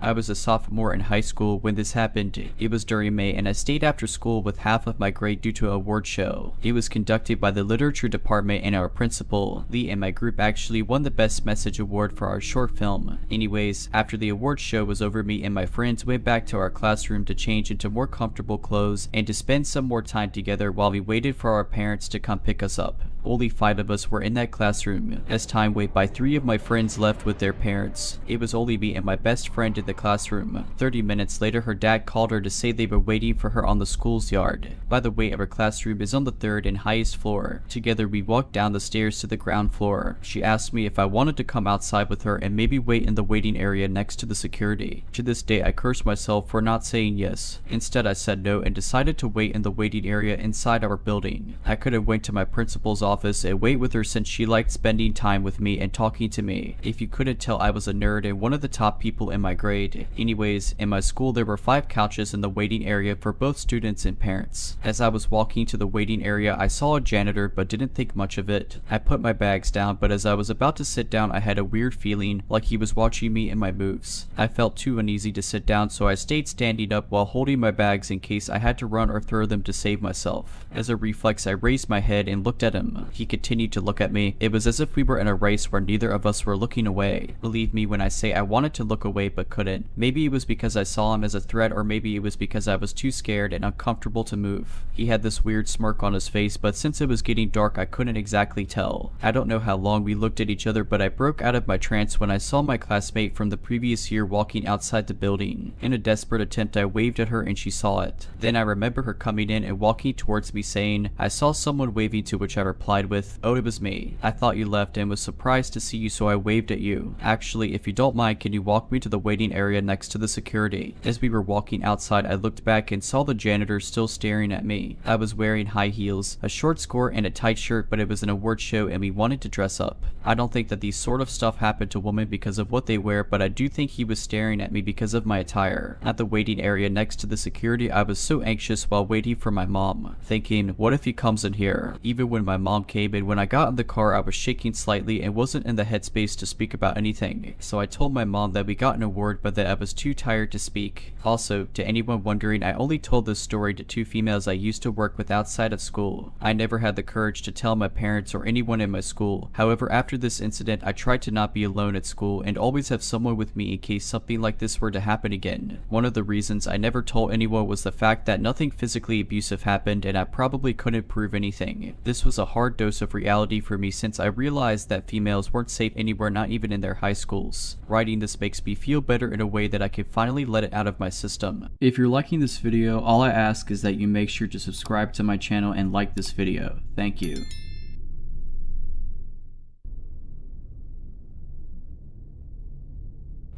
I was a sophomore in high school when this happened. It was during May and I stayed after school with half of my grade due to an award show. It was conducted by the literature department and our principal. Lee and my group actually won the best message award for our short film. Anyways, after the award show was over, me and my friends went back to our classroom to change into more comfortable clothes and to spend some more time together while we waited for our parents to come pick us up. Only 5 of us were in that classroom. As time went by, 3 of my friends left with their parents. It was only me and my best friend in the classroom. 30 minutes later, her dad called her to say they were waiting for her on the school's yard. By the way, our classroom is on the 3rd and highest floor. Together we walked down the stairs to the ground floor. She asked me if I wanted to come outside with her and maybe wait in the waiting area next to the security. To this day, I curse myself for not saying yes. Instead, I said no and decided to wait in the waiting area inside our building. I could have went to my principal's office and wait with her since she liked spending time with me and talking to me. If you couldn't tell, I was a nerd and one of the top people in my grade. Anyways, in my school there were 5 couches in the waiting area for both students and parents. As I was walking to the waiting area, I saw a janitor but didn't think much of it. I put my bags down, but as I was about to sit down, I had a weird feeling like he was watching me and my moves. I felt too uneasy to sit down, so I stayed standing up while holding my bags in case I had to run or throw them to save myself. As a reflex, I raised my head and looked at him. He continued to look at me. It was as if we were in a race where neither of us were looking away. Believe me when I say I wanted to look away but couldn't. Maybe it was because I saw him as a threat, or maybe it was because I was too scared and uncomfortable to move. He had this weird smirk on his face, but since it was getting dark, I couldn't exactly tell. I don't know how long we looked at each other, but I broke out of my trance when I saw my classmate from the previous year walking outside the building. In a desperate attempt, I waved at her and she saw it. Then I remember her coming in and walking towards me saying, "I saw someone waving," to which I replied with, "Oh, it was me. I thought you left and was surprised to see you, so I waved at you. Actually, if you don't mind, can you walk me to the waiting area next to the security?" As we were walking outside, I looked back and saw the janitor still staring at me. I was wearing high heels, a short skirt, and a tight shirt, but it was an award show and we wanted to dress up. I don't think that these sort of stuff happen to women because of what they wear, but I do think he was staring at me because of my attire. At the waiting area next to the security, I was so anxious while waiting for my mom, thinking, what if he comes in here? Even when my mom came in, when I got in the car, I was shaking slightly and wasn't in the headspace to speak about anything. So I told my mom that we got an award, but that I was too tired to speak. Also, to anyone wondering, I only told this story to 2 females I used to work with outside of school. I never had the courage to tell my parents or anyone in my school. However, after this incident, I tried to not be alone at school and always have someone with me in case something like this were to happen again. One of the reasons I never told anyone was the fact that nothing physically abusive happened and I probably couldn't prove anything. This was a hard dose of reality for me since I realized that females weren't safe anywhere, not even in their high schools. Writing this makes me feel better in a way that I can finally let it out of my system. If you're liking this video, all I ask is that you make sure to subscribe to my channel and like this video. Thank you.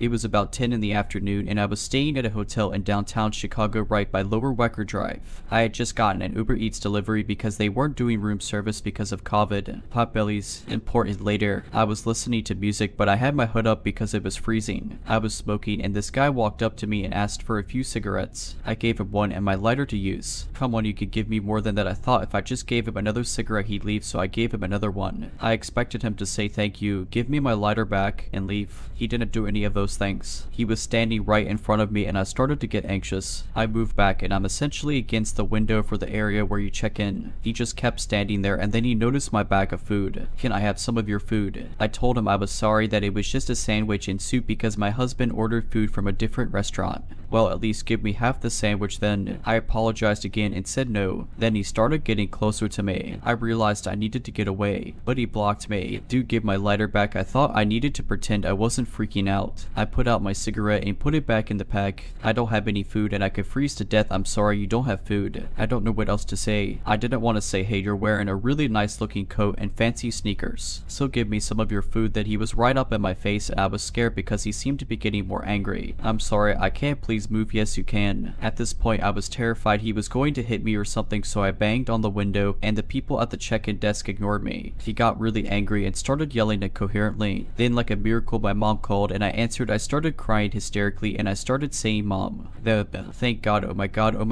It was about 10 in the afternoon and I was staying at a hotel in downtown Chicago right by Lower Wecker Drive. I had just gotten an Uber Eats delivery because they weren't doing room service because of COVID. Potbelly's important later. I was listening to music, but I had my hood up because it was freezing. I was smoking and this guy walked up to me and asked for a few cigarettes. I gave him one and my lighter to use. Come on, you could give me more than that. I thought if I just gave him another cigarette he'd leave, so I gave him another one. I expected him to say thank you, give me my lighter back, and leave. He didn't do any of those things. He was standing right in front of me and I started to get anxious. I moved back and I'm essentially against the window for the area where you check in. He just kept standing there and then he noticed my bag of food. "Can I have some of your food?" I told him I was sorry, that it was just a sandwich and soup because my husband ordered food from a different restaurant. "Well, at least give me half the sandwich then." I apologized again and said no. Then he started getting closer to me. I realized I needed to get away, but he blocked me. "Dude, give my lighter back." I thought I needed to pretend I wasn't freaking out. I put out my cigarette and put it back in the pack. "I don't have any food and I could freeze to death. I'm sorry, you don't have food." I don't know what else to say. I didn't want to say, "Hey, you're wearing a really nice looking coat and fancy sneakers, so give me some of your food." That he was right up in my face and I was scared because he seemed to be getting more angry. "I'm sorry, I can't, please move." "Yes, you can." At this point, I was terrified he was going to hit me or something, so I banged on the window and the people at the check-in desk ignored me. He got really angry and started yelling incoherently. Then, like a miracle, my mom called and I answered I started crying hysterically and I started saying, "Mom, thank God, oh my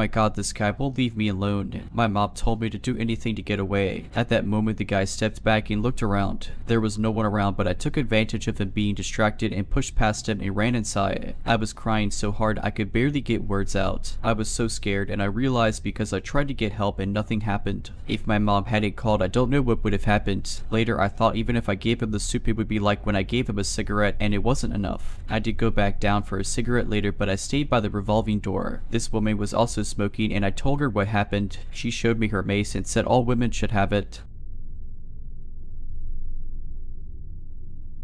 God, this guy won't leave me alone. My mom told me to do anything to get away." At that moment, the guy stepped back and looked around. There was no one around, but I took advantage of him being distracted and pushed past him and ran inside. I was crying so hard I could barely get words out. I was so scared, and I realized because I tried to get help and nothing happened. If my mom hadn't called, I don't know what would have happened. Later, I thought even if I gave him the soup, it would be like when I gave him a cigarette and it wasn't enough. I did go back down for a cigarette later, but I stayed by the revolving door. This woman was also smoking, and I told her what happened. She showed me her mace and said all women should have it.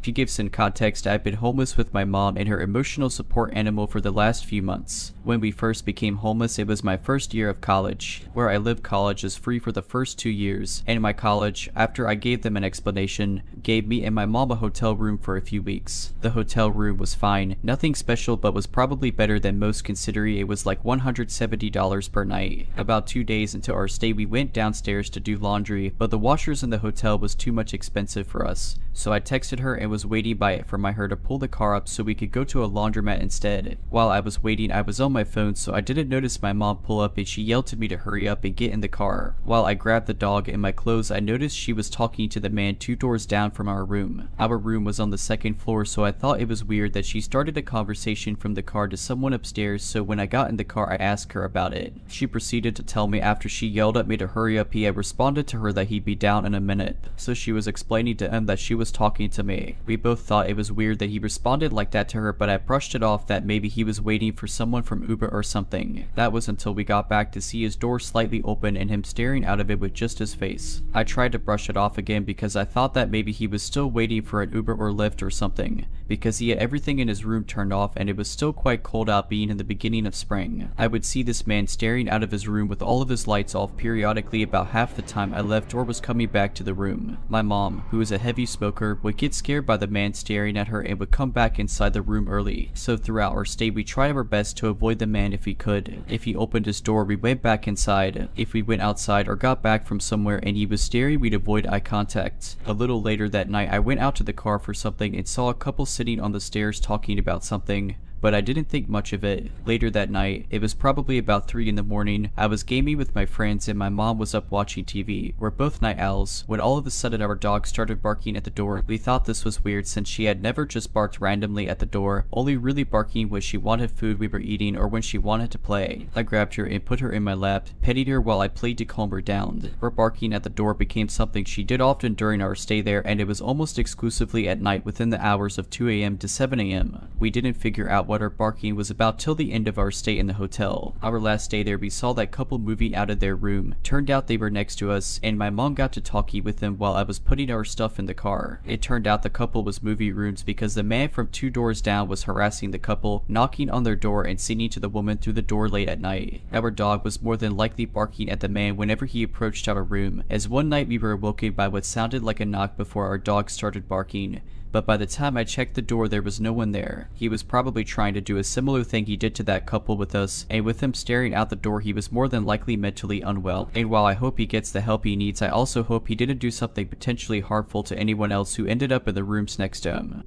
To give some context, I've been homeless with my mom and her emotional support animal for the last few months. When we first became homeless, it was my first year of college. Where I live, college is free for the first 2 years, and my college, after I gave them an explanation, gave me and my mom a hotel room for a few weeks. The hotel room was fine, nothing special, but was probably better than most considering it was like $170 per night. About 2 days into our stay, we went downstairs to do laundry, but the washers in the hotel was too much expensive for us. So I texted her and was waiting by it for her to pull the car up so we could go to a laundromat instead. While I was waiting, I was on my phone, so I didn't notice my mom pull up and she yelled to me to hurry up and get in the car. While I grabbed the dog and my clothes, I noticed she was talking to the man 2 doors down from our room. Our room was on the 2nd floor, so I thought it was weird that she started a conversation from the car to someone upstairs, so when I got in the car, I asked her about it. She proceeded to tell me after she yelled at me to hurry up, he had responded to her that he'd be down in a minute. So she was explaining to him that she was talking to me. We both thought it was weird that he responded like that to her, but I brushed it off that maybe he was waiting for someone from Uber or something. That was until we got back to see his door slightly open and him staring out of it with just his face. I tried to brush it off again because I thought that maybe he was still waiting for an Uber or Lyft or something, because he had everything in his room turned off and it was still quite cold out being in the beginning of spring. I would see this man staring out of his room with all of his lights off periodically about half the time I left or was coming back to the room. My mom, who is a heavy smoker, would get scared by the man staring at her and would come back inside the room early. So throughout our stay, we tried our best to avoid the man if we could. If he opened his door, we went back inside. If we went outside or got back from somewhere and he was staring, we'd avoid eye contact. A little later that night, I went out to the car for something and saw a couple sitting on the stairs talking about something, but I didn't think much of it. Later that night, it was probably about 3 in the morning, I was gaming with my friends and my mom was up watching TV. We're both night owls, when all of a sudden our dog started barking at the door. We thought this was weird since she had never just barked randomly at the door, only really barking when she wanted food we were eating or when she wanted to play. I grabbed her and put her in my lap, petted her while I played to calm her down. Her barking at the door became something she did often during our stay there, and it was almost exclusively at night within the hours of 2 a.m. to 7 a.m. We didn't figure out what her barking was about till the end of our stay in the hotel. Our last day there, we saw that couple moving out of their room. Turned out they were next to us, and my mom got to talking with them while I was putting our stuff in the car. It turned out the couple was moving rooms because the man from 2 doors down was harassing the couple, knocking on their door and singing to the woman through the door late at night. Our dog was more than likely barking at the man whenever he approached our room, as one night we were awoken by what sounded like a knock before our dog started barking. But by the time I checked the door, there was no one there. He was probably trying to do a similar thing he did to that couple with us, and with him staring out the door, he was more than likely mentally unwell. And while I hope he gets the help he needs, I also hope he didn't do something potentially harmful to anyone else who ended up in the rooms next to him.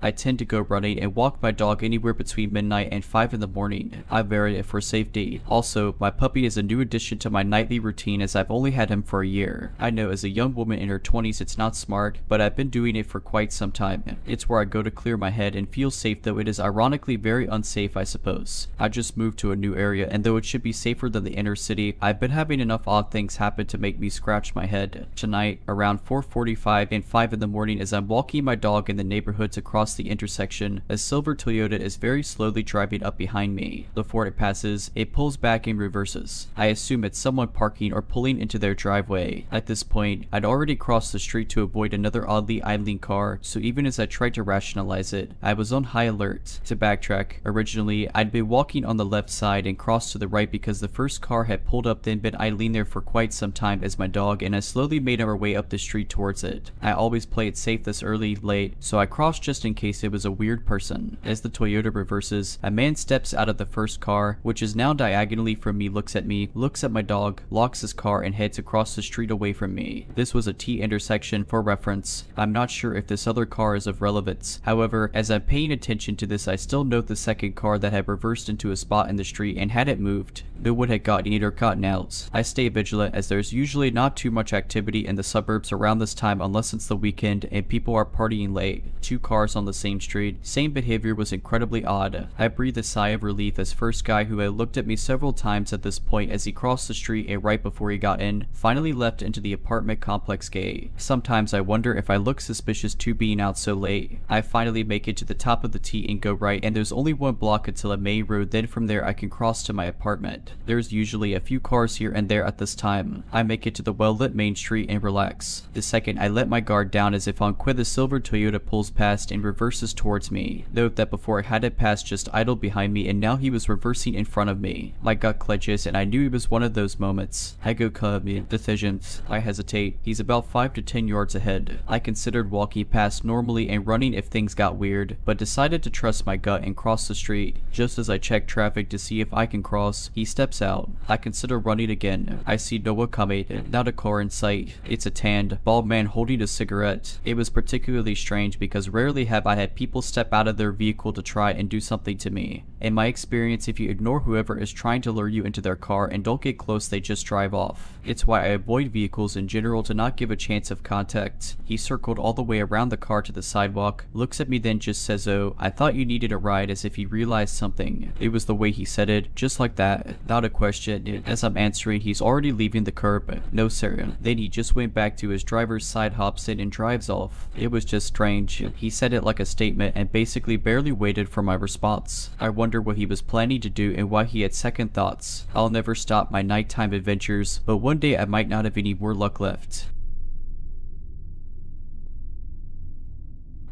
I tend to go running and walk my dog anywhere between midnight and 5 in the morning. I vary it for safety. Also, my puppy is a new addition to my nightly routine as I've only had him for a year. I know as a young woman in her 20s it's not smart, but I've been doing it for quite some time. It's where I go to clear my head and feel safe, though it is ironically very unsafe, I suppose. I just moved to a new area, and though it should be safer than the inner city, I've been having enough odd things happen to make me scratch my head. Tonight, around 4:45 and 5 in the morning, as I'm walking my dog in the neighborhoods across the intersection, a silver Toyota is very slowly driving up behind me. Before it passes, it pulls back and reverses. I assume it's someone parking or pulling into their driveway. At this point, I'd already crossed the street to avoid another oddly idling car, so even as I tried to rationalize it, I was on high alert. To backtrack, originally, I'd been walking on the left side and crossed to the right because the first car had pulled up, then been idling there for quite some time as my dog, and I slowly made our way up the street towards it. I always play it safe this early, late, so I crossed just in case case it was a weird person. As the Toyota reverses, a man steps out of the first car, which is now diagonally from me, looks at me, looks at my dog, locks his car, and heads across the street away from me. This was a T intersection for reference. I'm not sure if this other car is of relevance. However, as I'm paying attention to this, I still note the second car that had reversed into a spot in the street, and had it moved, no one had gotten in or gotten out. I stay vigilant as there's usually not too much activity in the suburbs around this time unless it's the weekend and people are partying late. 2 cars on the same street. Same behavior was incredibly odd. I breathed a sigh of relief as first guy, who had looked at me several times at this point as he crossed the street and right before he got in, finally left into the apartment complex gate. Sometimes I wonder if I look suspicious too being out so late. I finally make it to the top of the T and go right, and there's only 1 block until a main road, then from there I can cross to my apartment. There's usually a few cars here and there at this time. I make it to the well-lit main street and relax. The second I let my guard down, as if on quit, the silver Toyota pulls past and reverses towards me. Note that before I had it pass just idled behind me, and now he was reversing in front of me. My gut clenches and I knew it was one of those moments. I go decisions. I hesitate. He's about 5 to 10 yards ahead. I considered walking past normally and running if things got weird, but decided to trust my gut and cross the street. Just as I check traffic to see if I can cross, he steps out. I consider running again. I see no one coming, not a car in sight. It's a tanned, bald man holding a cigarette. It was particularly strange because rarely have I had people step out of their vehicle to try and do something to me. In my experience, if you ignore whoever is trying to lure you into their car and don't get close, they just drive off. It's why I avoid vehicles in general to not give a chance of contact. He circled all the way around the car to the sidewalk, looks at me, then just says, "Oh, I thought you needed a ride," as if he realized something. It was the way he said it, just like that, not a question. As I'm answering, he's already leaving the curb. "No sir." Then he just went back to his driver's side, hops in, and drives off. It was just strange. He said it like a statement and basically barely waited for my response. I wonder what he was planning to do and why he had second thoughts. I'll never stop my nighttime adventures, but one day I might not have any more luck left.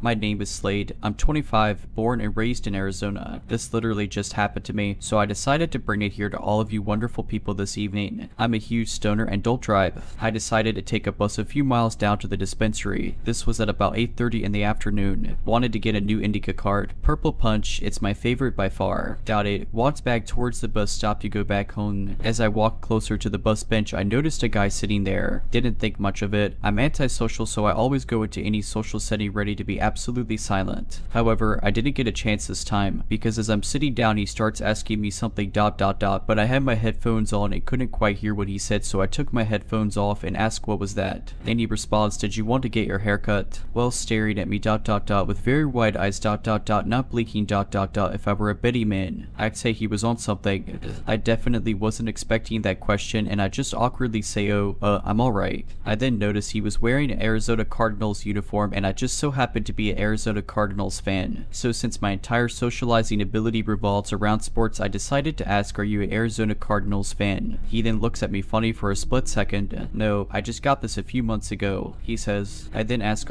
My name is Slade. I'm 25, born and raised in Arizona. This literally just happened to me, so I decided to bring it here to all of you wonderful people this evening. I'm a huge stoner and don't drive. I decided to take a bus a few miles down to the dispensary. This was at about 8:30 in the afternoon. Wanted to get a new Indica card. Purple Punch, it's my favorite by far. Doubt it. Walked back towards the bus stop to go back home. As I walked closer to the bus bench, I noticed a guy sitting there. Didn't think much of it. I'm antisocial, so I always go into any social setting ready to be absolutely silent. However, I didn't get a chance this time, because as I'm sitting down he starts asking me something ... but I had my headphones on and couldn't quite hear what he said, so I took my headphones off and asked what was that. Then he responds, "Did you want to get your hair cut?" Well, staring at me ... with very wide eyes ... not blinking ... if I were a Betty man, I'd say he was on something. I definitely wasn't expecting that question, and I just awkwardly say, "Oh, I'm alright." I then noticed he was wearing an Arizona Cardinals uniform, and I just so happened to be an Arizona Cardinals fan. So since my entire socializing ability revolves around sports, I decided to ask, "Are you an Arizona Cardinals fan?" He then looks at me funny for a split second. "No, I just got this a few months ago," he says. I then ask,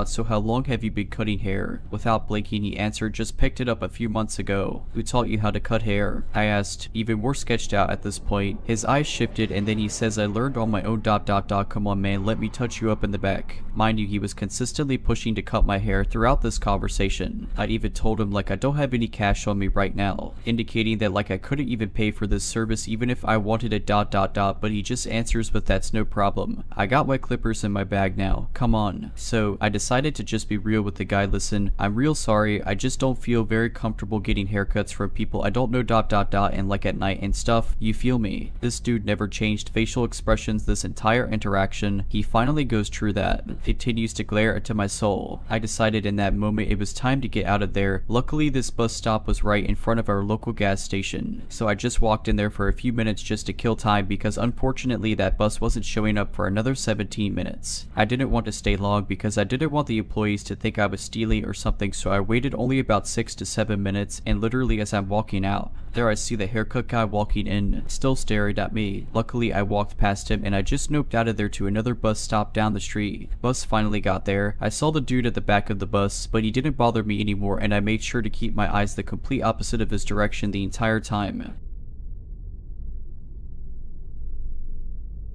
"So how long have you been cutting hair?" Without blinking, he answered, "Just picked it up a few months ago." "Who taught you how to cut hair?" I asked, even more sketched out at this point. His eyes shifted, and then he says, "I learned on my own ... Come on man, let me touch you up in the back." Mind you, he was consistently pushing to cut my hair throughout this conversation. I'd even told him like I don't have any cash on me right now, indicating that like I couldn't even pay for this service even if I wanted it ... but he just answers with "That's no problem. I got my clippers in my bag now. Come on." So I decided to just be real with the guy. "Listen, I'm real sorry. I just don't feel very comfortable getting haircuts from people I don't know ... and like at night and stuff. You feel me?" This dude never changed facial expressions this entire interaction. He finally goes, "True that." Continues to glare into my soul. I decided in that moment it was time to get out of there. Luckily this bus stop was right in front of our local gas station, so I just walked in there for a few minutes just to kill time, because unfortunately that bus wasn't showing up for another 17 minutes. I didn't want to stay long because I didn't want the employees to think I was stealing or something, so I waited only about 6 to 7 minutes, and literally as I'm walking out, there I see the haircut guy walking in, still staring at me. Luckily I walked past him and I just noped out of there to another bus stop down the street. Bus finally got there. I saw the dude at the back of the bus, but he didn't bother me anymore, and I made sure to keep my eyes the complete opposite of his direction the entire time.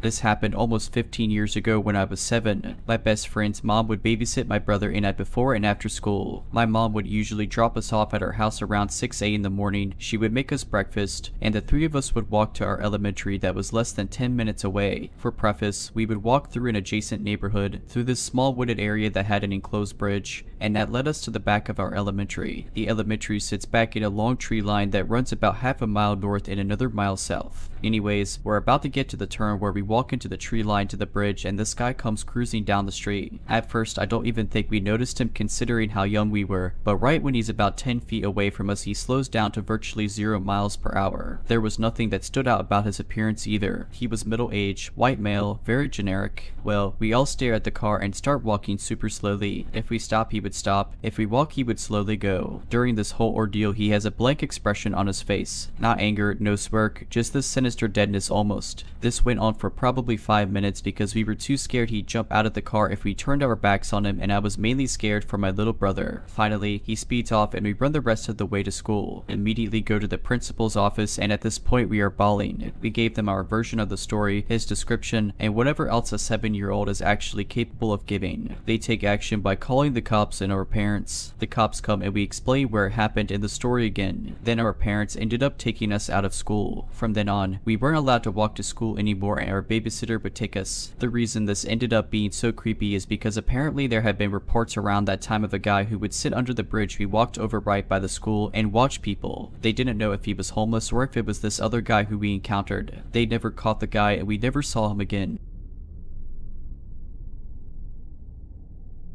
This happened almost 15 years ago when I was 7. My best friend's mom would babysit my brother and I before and after school. My mom would usually drop us off at our house around 6 a.m. in the morning. She would make us breakfast, and the three of us would walk to our elementary that was less than 10 minutes away. For preface, we would walk through an adjacent neighborhood, through this small wooded area that had an enclosed bridge, and that led us to the back of our elementary. The elementary sits back in a long tree line that runs about half a mile north and another mile south. Anyways, we're about to get to the turn where we walk into the tree line to the bridge and this guy comes cruising down the street. At first, I don't even think we noticed him considering how young we were, but right when he's about 10 feet away from us, he slows down to virtually 0 miles per hour. There was nothing that stood out about his appearance either. He was middle-aged, white male, very generic. Well, we all stare at the car and start walking super slowly. If we stop, he would stop. If we walk, he would slowly go. During this whole ordeal, he has a blank expression on his face. Not anger, no smirk, just this sinister deadness almost. This went on for probably 5 minutes because we were too scared he'd jump out of the car if we turned our backs on him, and I was mainly scared for my little brother. Finally, he speeds off and we run the rest of the way to school. Immediately go to the principal's office, and at this point we are bawling. We gave them our version of the story, his description, and whatever else a 7-year-old is actually capable of giving. They take action by calling the cops and our parents. The cops come and we explain where it happened in the story again. Then our parents ended up taking us out of school. From then on, we weren't allowed to walk to school anymore and our babysitter would take us. The reason this ended up being so creepy is because apparently there had been reports around that time of a guy who would sit under the bridge we walked over right by the school and watch people. They didn't know if he was homeless or if it was this other guy who we encountered. They never caught the guy and we never saw him again.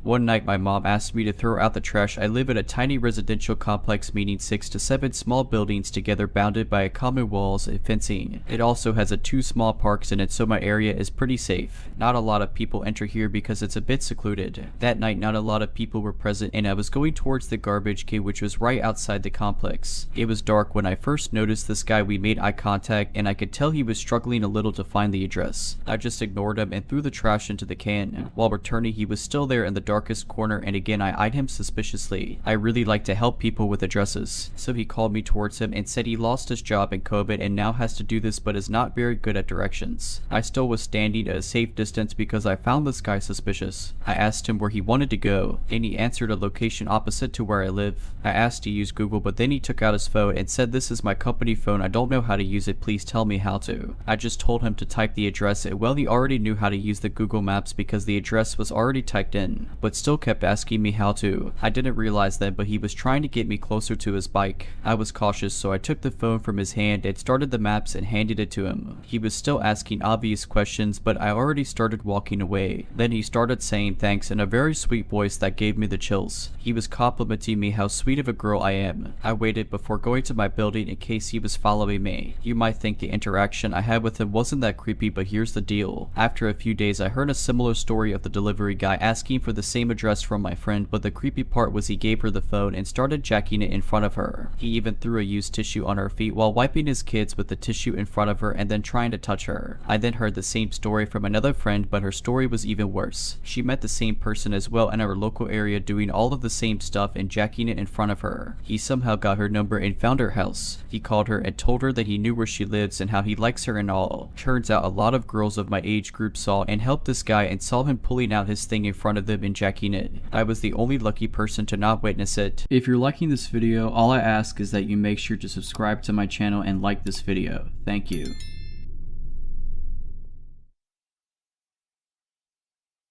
One night my mom asked me to throw out the trash. I live in a tiny residential complex meaning 6 to 7 small buildings together bounded by a common walls and fencing. It also has 2 small parks in it, so my area is pretty safe. Not a lot of people enter here because it's a bit secluded. That night not a lot of people were present and I was going towards the garbage can which was right outside the complex. It was dark when I first noticed this guy. We made eye contact and I could tell he was struggling a little to find the address. I just ignored him and threw the trash into the can. While returning, he was still there in the darkest corner and again I eyed him suspiciously. I really like to help people with addresses. So he called me towards him and said he lost his job in COVID and now has to do this but is not very good at directions. I still was standing at a safe distance because I found this guy suspicious. I asked him where he wanted to go and he answered a location opposite to where I live. I asked to use Google but then he took out his phone and said, "This is my company phone, I don't know how to use it, please tell me how to." I just told him to type the address and well, he already knew how to use the Google Maps because the address was already typed in, but still kept asking me how to. I didn't realize that, but he was trying to get me closer to his bike. I was cautious, so I took the phone from his hand and started the maps and handed it to him. He was still asking obvious questions, but I already started walking away. Then he started saying thanks in a very sweet voice that gave me the chills. He was complimenting me how sweet of a girl I am. I waited before going to my building in case he was following me. You might think the interaction I had with him wasn't that creepy, but here's the deal. After a few days, I heard a similar story of the delivery guy asking for the same address from my friend, but the creepy part was he gave her the phone and started jacking it in front of her. He even threw a used tissue on her feet while wiping his kids with the tissue in front of her and then trying to touch her. I then heard the same story from another friend, but her story was even worse. She met the same person as well in our local area doing all of the same stuff and jacking it in front of her. He somehow got her number and found her house. He called her and told her that he knew where she lives and how he likes her and all. Turns out a lot of girls of my age group saw and helped this guy and saw him pulling out his thing in front of them and jacking it. I was the only lucky person to not witness it. If you're liking this video, all I ask is that you make sure to subscribe to my channel and like this video. Thank you.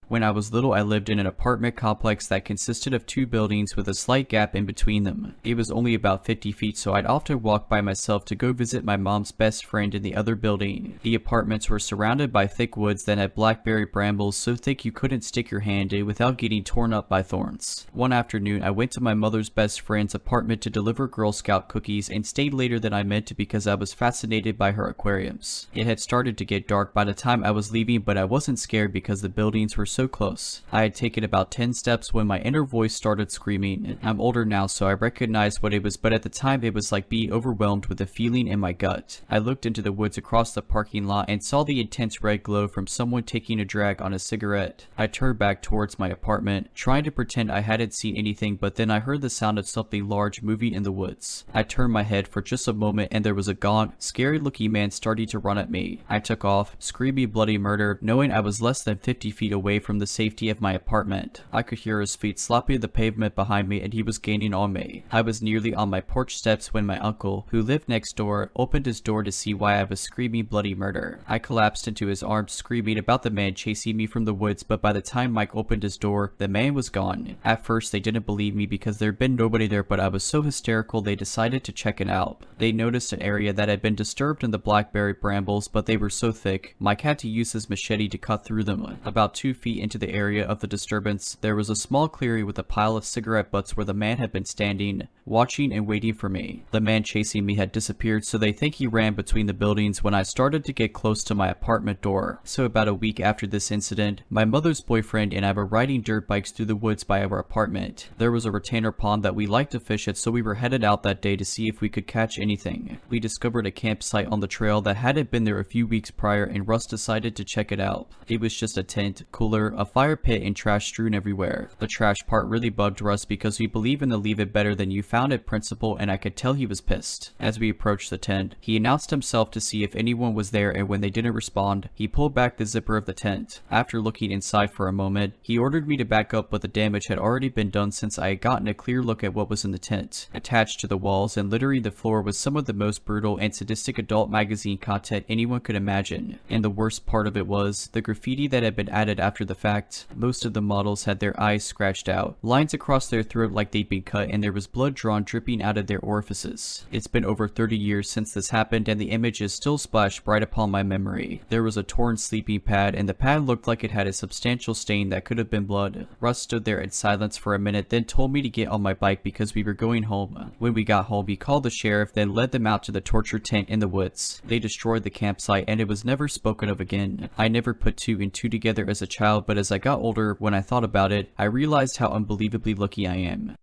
When I was little, I lived in an apartment complex that consisted of 2 buildings with a slight gap in between them. It was only about 50 feet, so I'd often walk by myself to go visit my mom's best friend in the other building. The apartments were surrounded by thick woods that had blackberry brambles so thick you couldn't stick your hand in without getting torn up by thorns. One afternoon, I went to my mother's best friend's apartment to deliver Girl Scout cookies and stayed later than I meant to because I was fascinated by her aquariums. It had started to get dark by the time I was leaving, but I wasn't scared because the buildings were so so close. I had taken about 10 steps when my inner voice started screaming. I'm older now, so I recognized what it was, but at the time it was like being overwhelmed with a feeling in my gut. I looked into the woods across the parking lot and saw the intense red glow from someone taking a drag on a cigarette. I turned back towards my apartment, trying to pretend I hadn't seen anything, but then I heard the sound of something large moving in the woods. I turned my head for just a moment and there was a gaunt, scary looking man starting to run at me. I took off, screaming bloody murder, knowing I was less than 50 feet away from the safety of my apartment. I could hear his feet slopping the pavement behind me and he was gaining on me. I was nearly on my porch steps when my uncle, who lived next door, opened his door to see why I was screaming bloody murder. I collapsed into his arms screaming about the man chasing me from the woods, but by the time Mike opened his door, the man was gone. At first they didn't believe me because there'd been nobody there, but I was so hysterical they decided to check it out. They noticed an area that had been disturbed in the blackberry brambles, but they were so thick, Mike had to use his machete to cut through them. About 2 feet into the area of the disturbance, there was a small clearing with a pile of cigarette butts where the man had been standing, watching and waiting for me. The man chasing me had disappeared, so they think he ran between the buildings when I started to get close to my apartment door. So about a week after this incident, my mother's boyfriend and I were riding dirt bikes through the woods by our apartment. There was a retainer pond that we liked to fish at, so we were headed out that day to see if we could catch anything. We discovered a campsite on the trail that hadn't been there a few weeks prior, and Russ decided to check it out. It was just a tent, cooler, a fire pit, and trash strewn everywhere. The trash part really bugged Russ because we believe in the leave it better than you found it principle, and I could tell he was pissed. As we approached the tent, he announced himself to see if anyone was there, and when they didn't respond, he pulled back the zipper of the tent. After looking inside for a moment, he ordered me to back up, but the damage had already been done since I had gotten a clear look at what was in the tent. Attached to the walls and littering the floor was some of the most brutal and sadistic adult magazine content anyone could imagine. And the worst part of it was the graffiti that had been added after the fact. Most of the models had their eyes scratched out, lines across their throat like they'd been cut, and there was blood drawn dripping out of their orifices. It's been over 30 years since this happened, and the image is still splashed right upon my memory. There was a torn sleeping pad, and the pad looked like it had a substantial stain that could have been blood. Russ stood there in silence for a minute, then told me to get on my bike because we were going home. When we got home, he called the sheriff, then led them out to the torture tent in the woods. They destroyed the campsite, and it was never spoken of again. I never put two and two together as a child, but as I got older, when I thought about it, I realized how unbelievably lucky I am.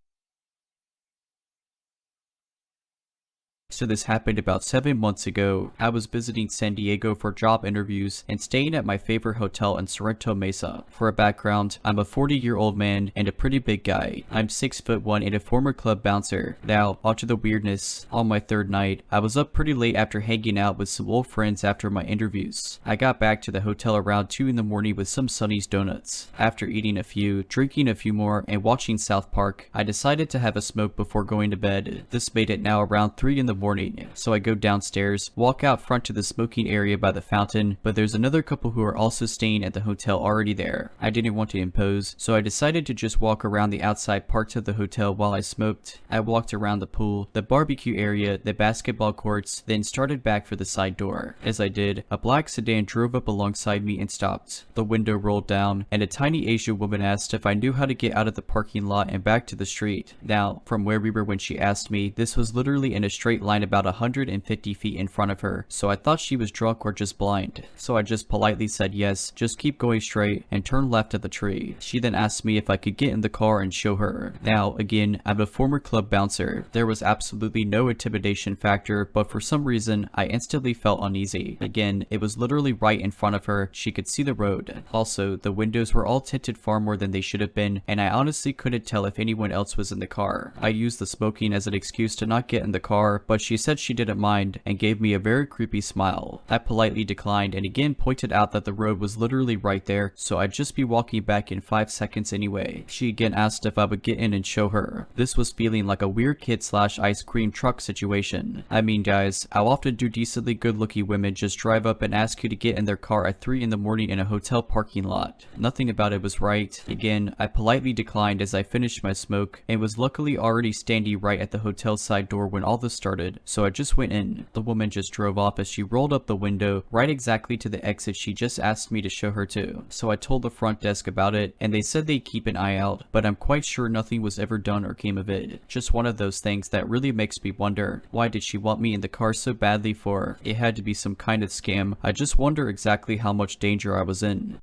So this happened about 7 months ago. I was visiting San Diego for job interviews and staying at my favorite hotel in Sorrento Mesa. For a background, I'm a 40-year-old man and a pretty big guy. I'm 6'1" and a former club bouncer. Now, onto the weirdness. On my third night, I was up pretty late after hanging out with some old friends after my interviews. I got back to the hotel around 2 in the morning with some Sonny's donuts. After eating a few, drinking a few more, and watching South Park, I decided to have a smoke before going to bed. This made it now around 3 in the morning, so I go downstairs, walk out front to the smoking area by the fountain, but there's another couple who are also staying at the hotel already there. I didn't want to impose, so I decided to just walk around the outside parts of the hotel while I smoked. I walked around the pool, the barbecue area, the basketball courts, then started back for the side door. As I did, a black sedan drove up alongside me and stopped. The window rolled down, and a tiny Asian woman asked if I knew how to get out of the parking lot and back to the street. Now, from where we were when she asked me, this was literally in a straight line about 150 feet in front of her, so I thought she was drunk or just blind. So I just politely said yes, just keep going straight, and turned left at the tree. She then asked me if I could get in the car and show her. Now, again, I'm a former club bouncer. There was absolutely no intimidation factor, but for some reason, I instantly felt uneasy. Again, it was literally right in front of her. She could see the road. Also, the windows were all tinted far more than they should have been, and I honestly couldn't tell if anyone else was in the car. I used the smoking as an excuse to not get in the car, but she said she didn't mind and gave me a very creepy smile. I politely declined and again pointed out that the road was literally right there, so I'd just be walking back in 5 seconds anyway. She again asked if I would get in and show her. This was feeling like a weird kid slash ice cream truck situation. I mean guys, how often do decently good looking women just drive up and ask you to get in their car at 3 in the morning in a hotel parking lot? Nothing about it was right. Again, I politely declined as I finished my smoke and was luckily already standing right at the hotel side door when all this started, so I just went in. The woman just drove off as she rolled up the window right exactly to the exit she just asked me to show her to. So I told the front desk about it and they said they'd keep an eye out, but I'm quite sure nothing was ever done or came of it. Just one of those things that really makes me wonder, why did she want me in the car so badly for? It had to be some kind of scam. I just wonder exactly how much danger I was in.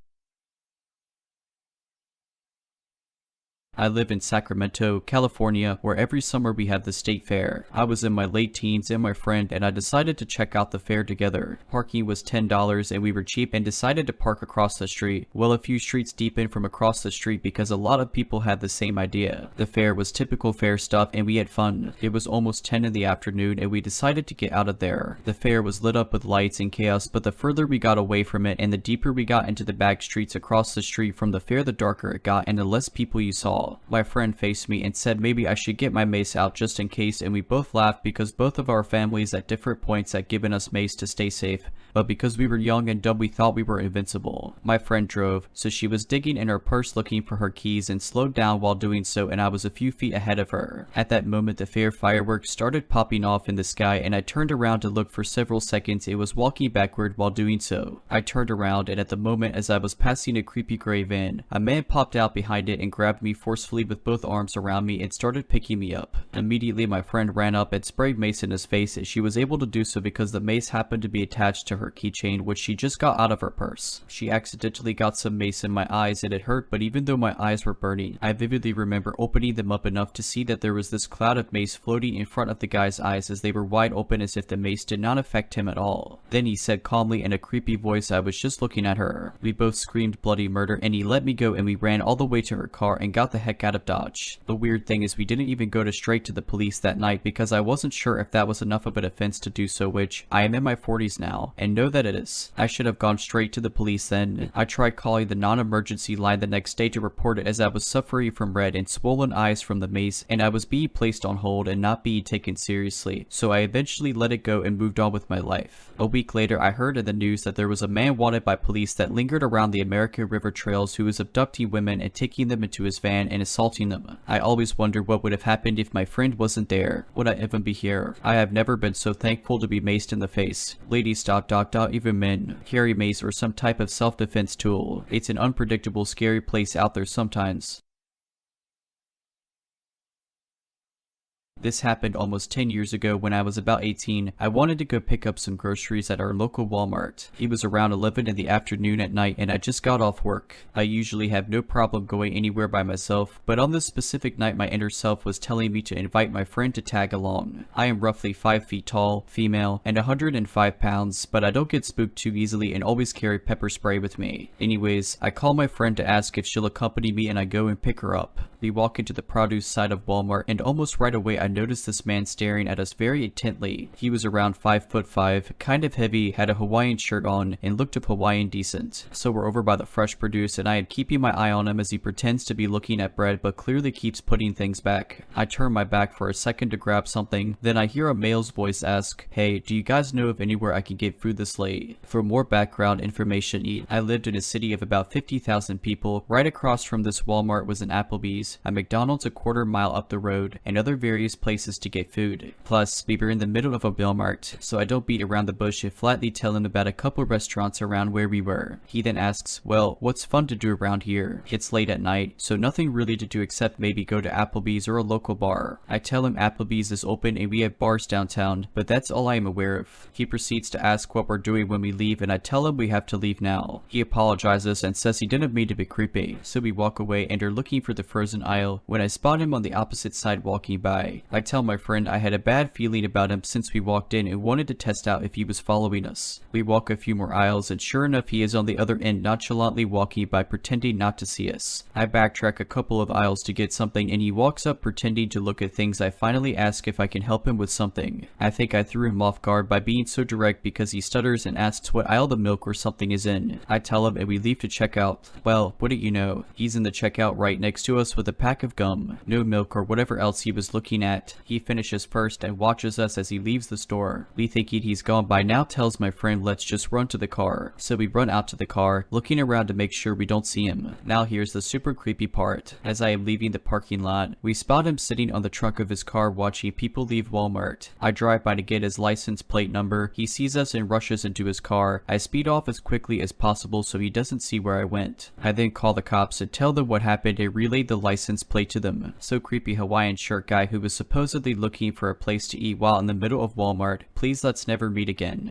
I live in Sacramento, California, where every summer we have the state fair. I was in my late teens and my friend and I decided to check out the fair together. Parking was $10 and we were cheap and decided to park across the street. Well, a few streets deep in from across the street because a lot of people had the same idea. The fair was typical fair stuff and we had fun. It was almost 10 in the afternoon and we decided to get out of there. The fair was lit up with lights and chaos, but the further we got away from it and the deeper we got into the back streets across the street from the fair, the darker it got and the less people you saw. My friend faced me and said maybe I should get my mace out just in case, and we both laughed because both of our families at different points had given us mace to stay safe, but because we were young and dumb we thought we were invincible. My friend drove, so she was digging in her purse looking for her keys and slowed down while doing so, and I was a few feet ahead of her. At that moment the fair fireworks started popping off in the sky and I turned around to look for several seconds. It was walking backward while doing so. I turned around and at the moment as I was passing a creepy gray van, a man popped out behind it and grabbed me forcefully with both arms around me and started picking me up. Immediately my friend ran up and sprayed mace in his face. She was able to do so because the mace happened to be attached to her keychain, which she just got out of her purse. She accidentally got some mace in my eyes and it hurt, but even though my eyes were burning, I vividly remember opening them up enough to see that there was this cloud of mace floating in front of the guy's eyes as they were wide open as if the mace did not affect him at all. Then he said calmly in a creepy voice, "I was just looking at her." We both screamed bloody murder and he let me go and we ran all the way to her car and got the heck out of Dodge. The weird thing is we didn't even go straight to the police that night because I wasn't sure if that was enough of an offense to do so, which I am in my 40s now and know that it is. I should have gone straight to the police then. I tried calling the non-emergency line the next day to report it as I was suffering from red and swollen eyes from the mace and I was being placed on hold and not being taken seriously, so I eventually let it go and moved on with my life. A week later I heard in the news that there was a man wanted by police that lingered around the American River trails who was abducting women and taking them into his van and assaulting them. I always wondered what would have happened if my friend wasn't there. Would I even be here? I have never been so thankful to be maced in the face. Ladies ... even men carry mace or some type of self-defense tool. It's an unpredictable, scary place out there sometimes. This happened almost 10 years ago when I was about 18. I wanted to go pick up some groceries at our local Walmart. It was around 11 in the afternoon at night and I just got off work. I usually have no problem going anywhere by myself, but on this specific night my inner self was telling me to invite my friend to tag along. I am roughly 5 feet tall, female, and 105 pounds, but I don't get spooked too easily and always carry pepper spray with me. Anyways, I call my friend to ask if she'll accompany me and I go and pick her up. We walk into the produce side of Walmart and almost right away I noticed this man staring at us very intently. He was around 5'5", kind of heavy, had a Hawaiian shirt on, and looked of Hawaiian decent. So we're over by the fresh produce and I am keeping my eye on him as he pretends to be looking at bread but clearly keeps putting things back. I turn my back for a second to grab something, then I hear a male's voice ask, "Hey, do you guys know of anywhere I can get food this late?" For more background information, I lived in a city of about 50,000 people. Right across from this Walmart was an Applebee's, a McDonald's a quarter mile up the road, and other various places to get food. Plus, we were in the middle of a Walmart, so I don't beat around the bush and flatly tell him about a couple restaurants around where we were. He then asks, "Well, what's fun to do around here?" It's late at night, so nothing really to do except maybe go to Applebee's or a local bar. I tell him Applebee's is open and we have bars downtown, but that's all I am aware of. He proceeds to ask what we're doing when we leave and I tell him we have to leave now. He apologizes and says he didn't mean to be creepy, so we walk away and are looking for the frozen aisle when I spot him on the opposite side walking by. I tell my friend I had a bad feeling about him since we walked in and wanted to test out if he was following us. We walk a few more aisles and sure enough he is on the other end nonchalantly walking by pretending not to see us. I backtrack a couple of aisles to get something and he walks up pretending to look at things. I finally ask if I can help him with something. I think I threw him off guard by being so direct because he stutters and asks what aisle the milk or something is in. I tell him and we leave to check out. Well, wouldn't you know, he's in the checkout right next to us with a pack of gum, no milk or whatever else he was looking at. He finishes first and watches us as he leaves the store. Me thinking he's gone by now tells my friend let's just run to the car. So we run out to the car, looking around to make sure we don't see him. Now here's the super creepy part. As I am leaving the parking lot, we spot him sitting on the trunk of his car watching people leave Walmart. I drive by to get his license plate number. He sees us and rushes into his car. I speed off as quickly as possible so he doesn't see where I went. I then call the cops and tell them what happened and relayed the license plate to them. So creepy Hawaiian shirt guy who was supposedly looking for a place to eat while in the middle of Walmart. Please let's never meet again.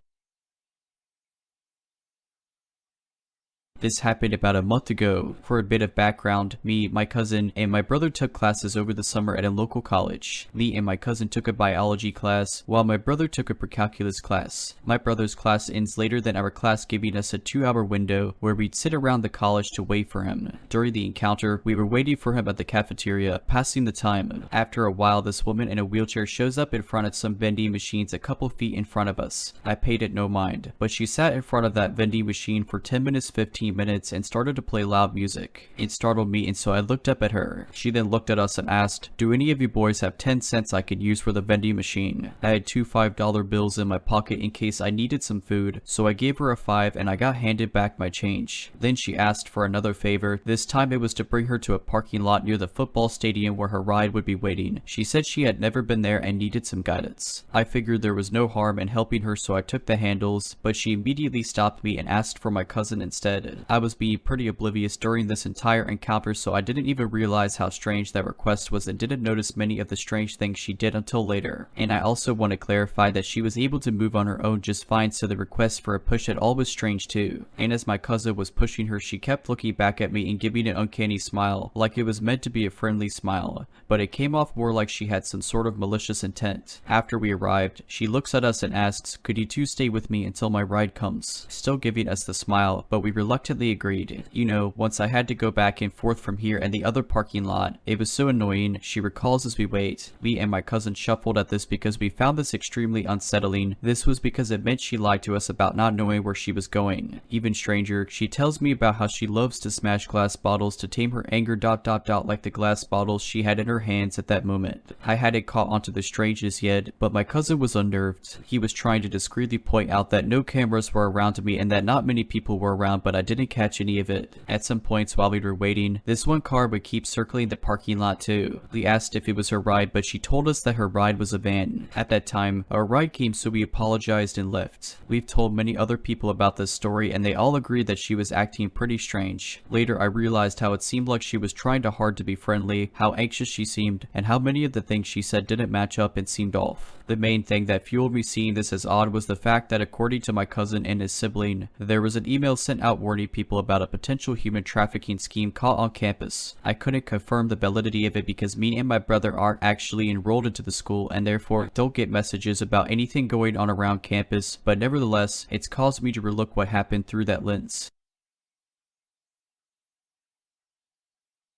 This happened about a month ago. For a bit of background, me, my cousin, and my brother took classes over the summer at a local college. Me and my cousin took a biology class, while my brother took a precalculus class. My brother's class ends later than our class, giving us a 2-hour window where we'd sit around the college to wait for him. During the encounter, we were waiting for him at the cafeteria, passing the time. After a while, this woman in a wheelchair shows up in front of some vending machines a couple feet in front of us. I paid it no mind, but she sat in front of that vending machine for 10 minutes, 15 minutes and started to play loud music. It startled me, and so I looked up at her. She then looked at us and asked, "Do any of you boys have 10 cents I could use for the vending machine?" I had 2 $5 bills in my pocket in case I needed some food, so I gave her a 5 and I got handed back my change. Then she asked for another favor. This time it was to bring her to a parking lot near the football stadium where her ride would be waiting. She said she had never been there and needed some guidance. I figured there was no harm in helping her, so I took the handles, but she immediately stopped me and asked for my cousin instead. I was being pretty oblivious during this entire encounter, so I didn't even realize how strange that request was and didn't notice many of the strange things she did until later. And I also want to clarify that she was able to move on her own just fine, so the request for a push at all was strange too. And as my cousin was pushing her, she kept looking back at me and giving an uncanny smile, like it was meant to be a friendly smile, but it came off more like she had some sort of malicious intent. After we arrived, she looks at us and asks, "Could you two stay with me until my ride comes?" Still giving us the smile, but we reluctantly agreed. You know, once I had to go back and forth from here and the other parking lot. It was so annoying, she recalls as we wait. Me and my cousin shuffled at this because we found this extremely unsettling. This was because it meant she lied to us about not knowing where she was going. Even stranger, she tells me about how she loves to smash glass bottles to tame her anger ... like the glass bottles she had in her hands at that moment. I hadn't caught onto the strangeness yet, but my cousin was unnerved. He was trying to discreetly point out that no cameras were around me and that not many people were around, but I didn't catch any of it. At some points while we were waiting, this one car would keep circling the parking lot too. We asked if it was her ride, but she told us that her ride was a van. At that time, our ride came, so we apologized and left. We've told many other people about this story and they all agreed that she was acting pretty strange. Later I realized how it seemed like she was trying hard to be friendly, how anxious she seemed, and how many of the things she said didn't match up and seemed off. The main thing that fueled me seeing this as odd was the fact that according to my cousin and his sibling, there was an email sent out warning people about a potential human trafficking scheme caught on campus. I couldn't confirm the validity of it because me and my brother aren't actually enrolled into the school and therefore don't get messages about anything going on around campus, but nevertheless, it's caused me to relook what happened through that lens.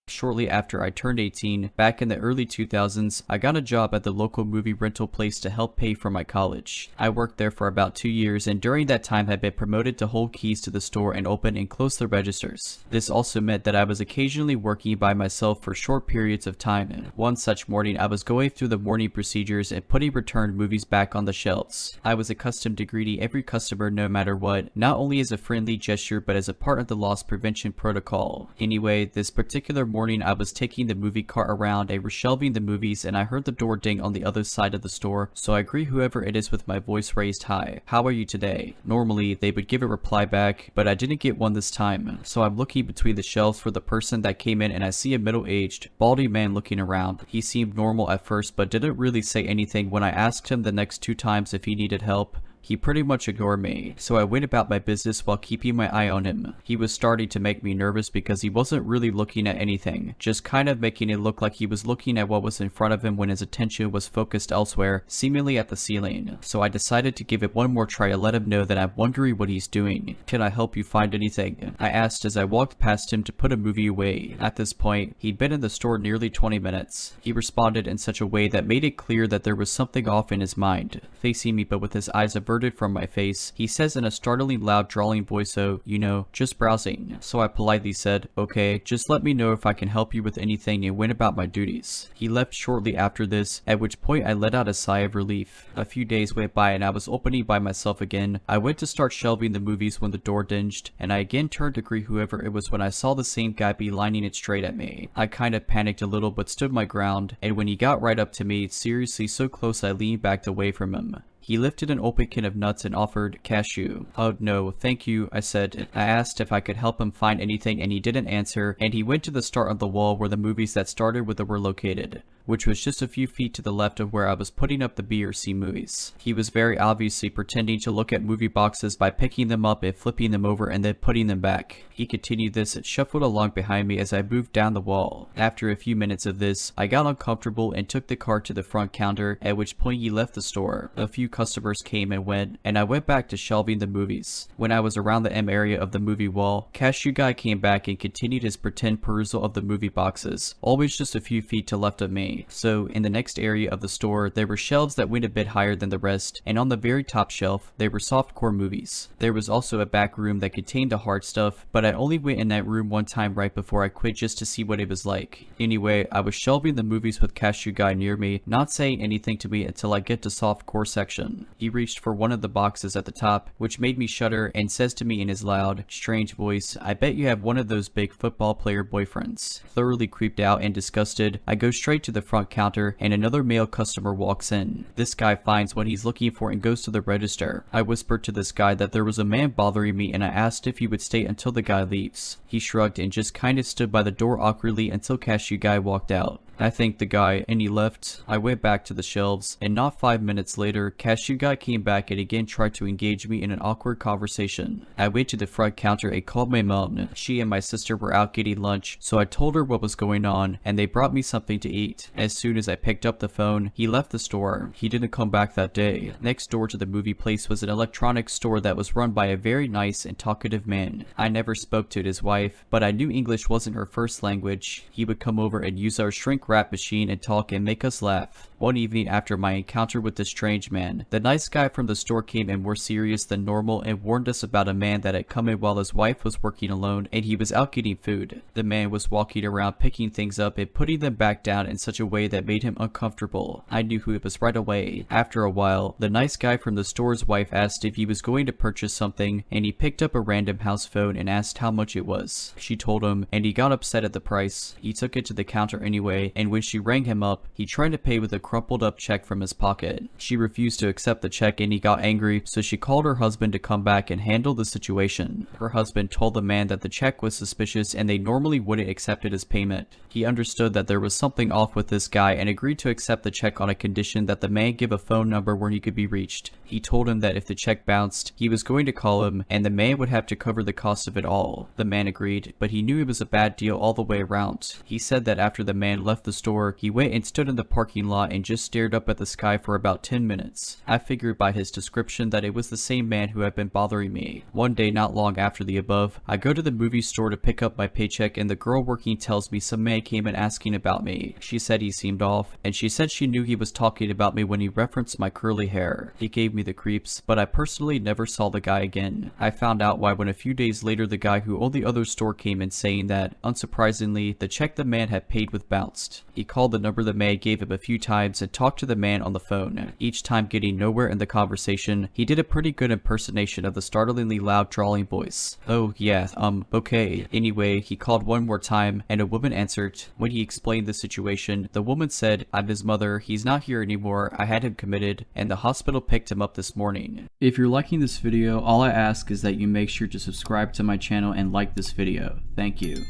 Shortly after I turned 18, back in the early 2000s, I got a job at the local movie rental place to help pay for my college. I worked there for about 2 years and during that time had been promoted to hold keys to the store and open and close the registers. This also meant that I was occasionally working by myself for short periods of time. One such morning, I was going through the morning procedures and putting returned movies back on the shelves. I was accustomed to greeting every customer no matter what, not only as a friendly gesture but as a part of the loss prevention protocol. Anyway, this particular morning I was taking the movie cart around and reshelving the movies and I heard the door ding on the other side of the store, so I greet whoever it is with my voice raised high. "How are you today?" Normally they would give a reply back, but I didn't get one this time, so I'm looking between the shelves for the person that came in and I see a middle-aged, baldy man looking around. He seemed normal at first but didn't really say anything when I asked him the next 2 times if he needed help. He pretty much ignored me, so I went about my business while keeping my eye on him. He was starting to make me nervous because he wasn't really looking at anything, just kind of making it look like he was looking at what was in front of him when his attention was focused elsewhere, seemingly at the ceiling. So I decided to give it one more try to let him know that I'm wondering what he's doing. "Can I help you find anything?" I asked as I walked past him to put a movie away. At this point, he'd been in the store nearly 20 minutes. He responded in such a way that made it clear that there was something off in his mind. Facing me but with his eyes averted from my face, he says in a startlingly loud drawling voice, "Oh, you know, just browsing." So I politely said, "Okay, just let me know if I can help you with anything," and went about my duties. He left shortly after this, at which point I let out a sigh of relief. A few days went by and I was opening by myself again. I went to start shelving the movies when the door dinged, and I again turned to greet whoever it was when I saw the same guy lining it straight at me. I kind of panicked a little but stood my ground, and when he got right up to me, seriously so close I leaned back away from him. He lifted an open can of nuts and offered cashew. "Oh no, thank you," I said. I asked if I could help him find anything and he didn't answer, and he went to the start of the wall where the movies that started with it were located. which was just a few feet to the left of where I was putting up the B or C movies. He was very obviously pretending to look at movie boxes by picking them up and flipping them over and then putting them back. He continued this and shuffled along behind me as I moved down the wall. After a few minutes of this, I got uncomfortable and took the cart to the front counter, at which point he left the store. A few customers came and went, and I went back to shelving the movies. When I was around the M area of the movie wall, cashier guy came back and continued his pretend perusal of the movie boxes, always just a few feet to left of me. So in the next area of the store, there were shelves that went a bit higher than the rest, and on the very top shelf, there were softcore movies. There was also a back room that contained the hard stuff, but I only went in that room one time right before I quit just to see what it was like. Anyway, I was shelving the movies with cashier guy near me, not saying anything to me until I get to softcore section. He reached for one of the boxes at the top, which made me shudder, and says to me in his loud, strange voice, "I bet you have one of those big football player boyfriends." Thoroughly creeped out and disgusted, I go straight to the front counter and another male customer walks in. This guy finds what he's looking for and goes to the register. I whispered to this guy that there was a man bothering me and I asked if he would stay until the guy leaves. He shrugged and just kinda stood by the door awkwardly until cashier guy walked out. I thanked the guy and he left. I went back to the shelves and not 5 minutes later, cashier guy came back and again tried to engage me in an awkward conversation. I went to the front counter and called my mom. She and my sister were out getting lunch, so I told her what was going on and they brought me something to eat. As soon as I picked up the phone, he left the store. He didn't come back that day. Next door to the movie place was an electronics store that was run by a very nice and talkative man. I never spoke to his wife, but I knew English wasn't her first language. He would come over and use our shrink wrap machine and talk and make us laugh. One evening after my encounter with this strange man, the nice guy from the store came in more serious than normal and warned us about a man that had come in while his wife was working alone and he was out getting food. The man was walking around picking things up and putting them back down in such a way that made him uncomfortable. I knew who it was right away. After a while, the nice guy from the store's wife asked if he was going to purchase something and he picked up a random house phone and asked how much it was. She told him and he got upset at the price. He took it to the counter anyway, and when she rang him up, he tried to pay with a crumpled up check from his pocket. She refused to accept the check and he got angry, so she called her husband to come back and handle the situation. Her husband told the man that the check was suspicious and they normally wouldn't accept it as payment. He understood that there was something off with this guy and agreed to accept the check on a condition that the man give a phone number where he could be reached. He told him that if the check bounced, he was going to call him and the man would have to cover the cost of it all. The man agreed, but he knew it was a bad deal all the way around. He said that after the man left the store, he went and stood in the parking lot and just stared up at the sky for about 10 minutes. I figured by his description that it was the same man who had been bothering me. One day not long after the above, I go to the movie store to pick up my paycheck and the girl working tells me some man came in asking about me. She said he seemed off, and she said she knew he was talking about me when he referenced my curly hair. He gave me the creeps, but I personally never saw the guy again. I found out why when a few days later the guy who owned the other store came in saying that, unsurprisingly, the check the man had paid with bounced. He called the number the man gave him a few times and talked to the man on the phone. Each time getting nowhere in the conversation, he did a pretty good impersonation of the startlingly loud drawling voice. "Oh yeah, okay." Anyway, he called one more time and a woman answered. When he explained the situation, the woman said, "I'm his mother, he's not here anymore, I had him committed, and the hospital picked him up this morning." If you're liking this video, all I ask is that you make sure to subscribe to my channel and like this video. Thank you.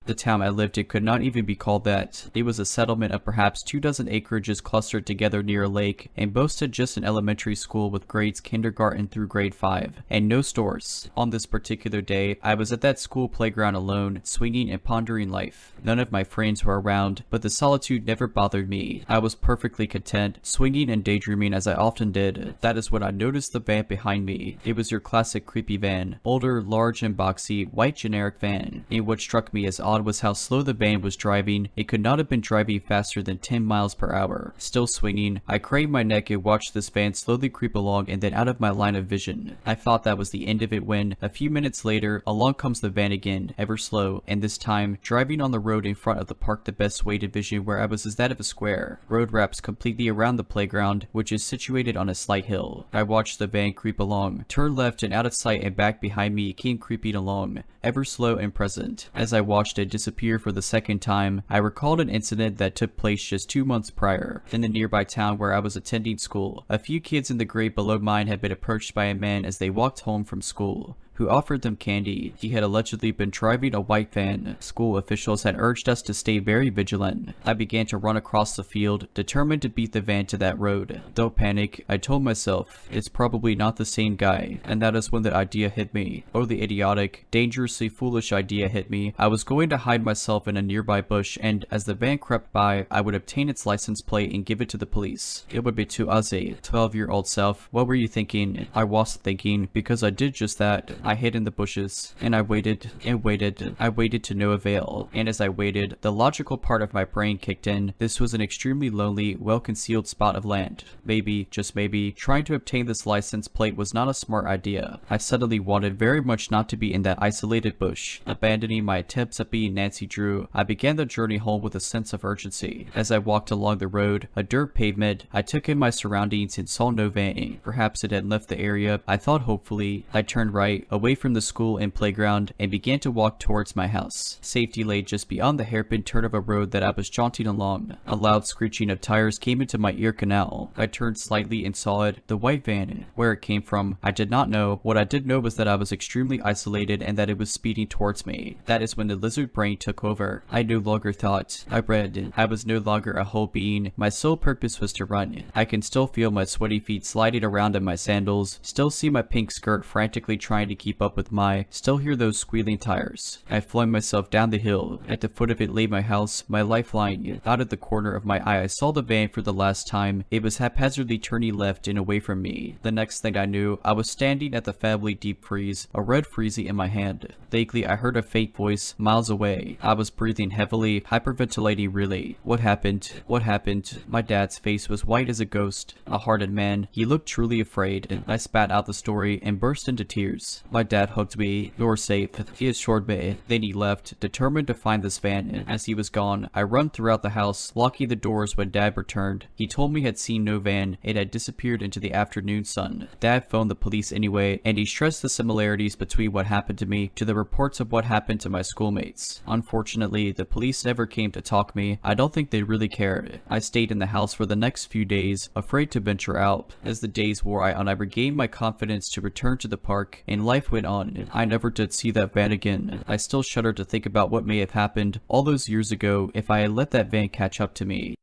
The town I lived in could not even be called that. It was a settlement of perhaps 24 acreages clustered together near a lake, and boasted just an elementary school with grades kindergarten through grade 5, and no stores. On this particular day, I was at that school playground alone, swinging and pondering life. None of my friends were around, but the solitude never bothered me. I was perfectly content, swinging and daydreaming as I often did. That is when I noticed the van behind me. It was your classic creepy van. Older, large and boxy, white generic van. And what struck me as odd was how slow the van was driving. It could not have been driving faster than 10 miles per hour. Still swinging, I craned my neck and watched this van slowly creep along and then out of my line of vision. I thought that was the end of it when, a few minutes later, along comes the van again, ever slow, and this time, driving on the road in front of the park the best way to vision where I was is that of a square. Road wraps completely around the playground, which is situated on a slight hill. I watched the van creep along, turn left and out of sight, and back behind me it came creeping along, ever slow and present. As I watched it disappear for the second time, I recalled an incident that took place just 2 months prior. In the nearby town where I was attending school, a few kids in the grade below mine had been approached by a man as they walked home from school. who offered them candy. He had allegedly been driving a white van. School officials had urged us to stay very vigilant. I began to run across the field, determined to beat the van to that road. Don't panic, I told myself. It's probably not the same guy. And that is when the idea hit me. Oh, the idiotic, dangerously foolish idea hit me. I was going to hide myself in a nearby bush, and as the van crept by, I would obtain its license plate and give it to the police. It would be to Ozzy, 12-year-old self. What were you thinking? I was thinking, because I did just that. I hid in the bushes, and I waited, and waited. I waited to no avail, and as I waited, the logical part of my brain kicked in. This was an extremely lonely, well-concealed spot of land. Maybe, just maybe, trying to obtain this license plate was not a smart idea. I suddenly wanted very much not to be in that isolated bush. Abandoning my attempts at being Nancy Drew, I began the journey home with a sense of urgency. As I walked along the road, a dirt pavement, I took in my surroundings and saw no van. Perhaps it had left the area. I thought hopefully. I turned right, away from the school and playground, and began to walk towards my house. Safety lay just beyond the hairpin turn of a road that I was jaunting along. A loud screeching of tires came into my ear canal. I turned slightly and saw it, the white van. Where it came from, I did not know. What I did know was that I was extremely isolated and that it was speeding towards me. That is when the lizard brain took over. I no longer thought. I read. I was no longer a whole being. My sole purpose was to run. I can still feel my sweaty feet sliding around in my sandals, still see my pink skirt frantically trying to keep up with still hear those squealing tires. I flung myself down the hill. At the foot of it lay my house, my lifeline. Out of the corner of my eye I saw the van for the last time. It was haphazardly turning left and away from me. The next thing I knew, I was standing at the family deep freeze, a red freezy in my hand. Vaguely I heard a faint voice, miles away. I was breathing heavily, hyperventilating really. What happened? What happened? My dad's face was white as a ghost. A hardened man. He looked truly afraid. I spat out the story and burst into tears. My dad hugged me. You're safe, he assured me. Then he left, determined to find this van. As he was gone, I run throughout the house, locking the doors when Dad returned. He told me he had seen no van. It had disappeared into the afternoon sun. Dad phoned the police anyway, and he stressed the similarities between what happened to me to the reports of what happened to my schoolmates. Unfortunately, the police never came to talk me. I don't think they really cared. I stayed in the house for the next few days, afraid to venture out. As the days wore on, I regained my confidence to return to the park, and life went on. I never did see that van again. I still shudder to think about what may have happened all those years ago if I had let that van catch up to me.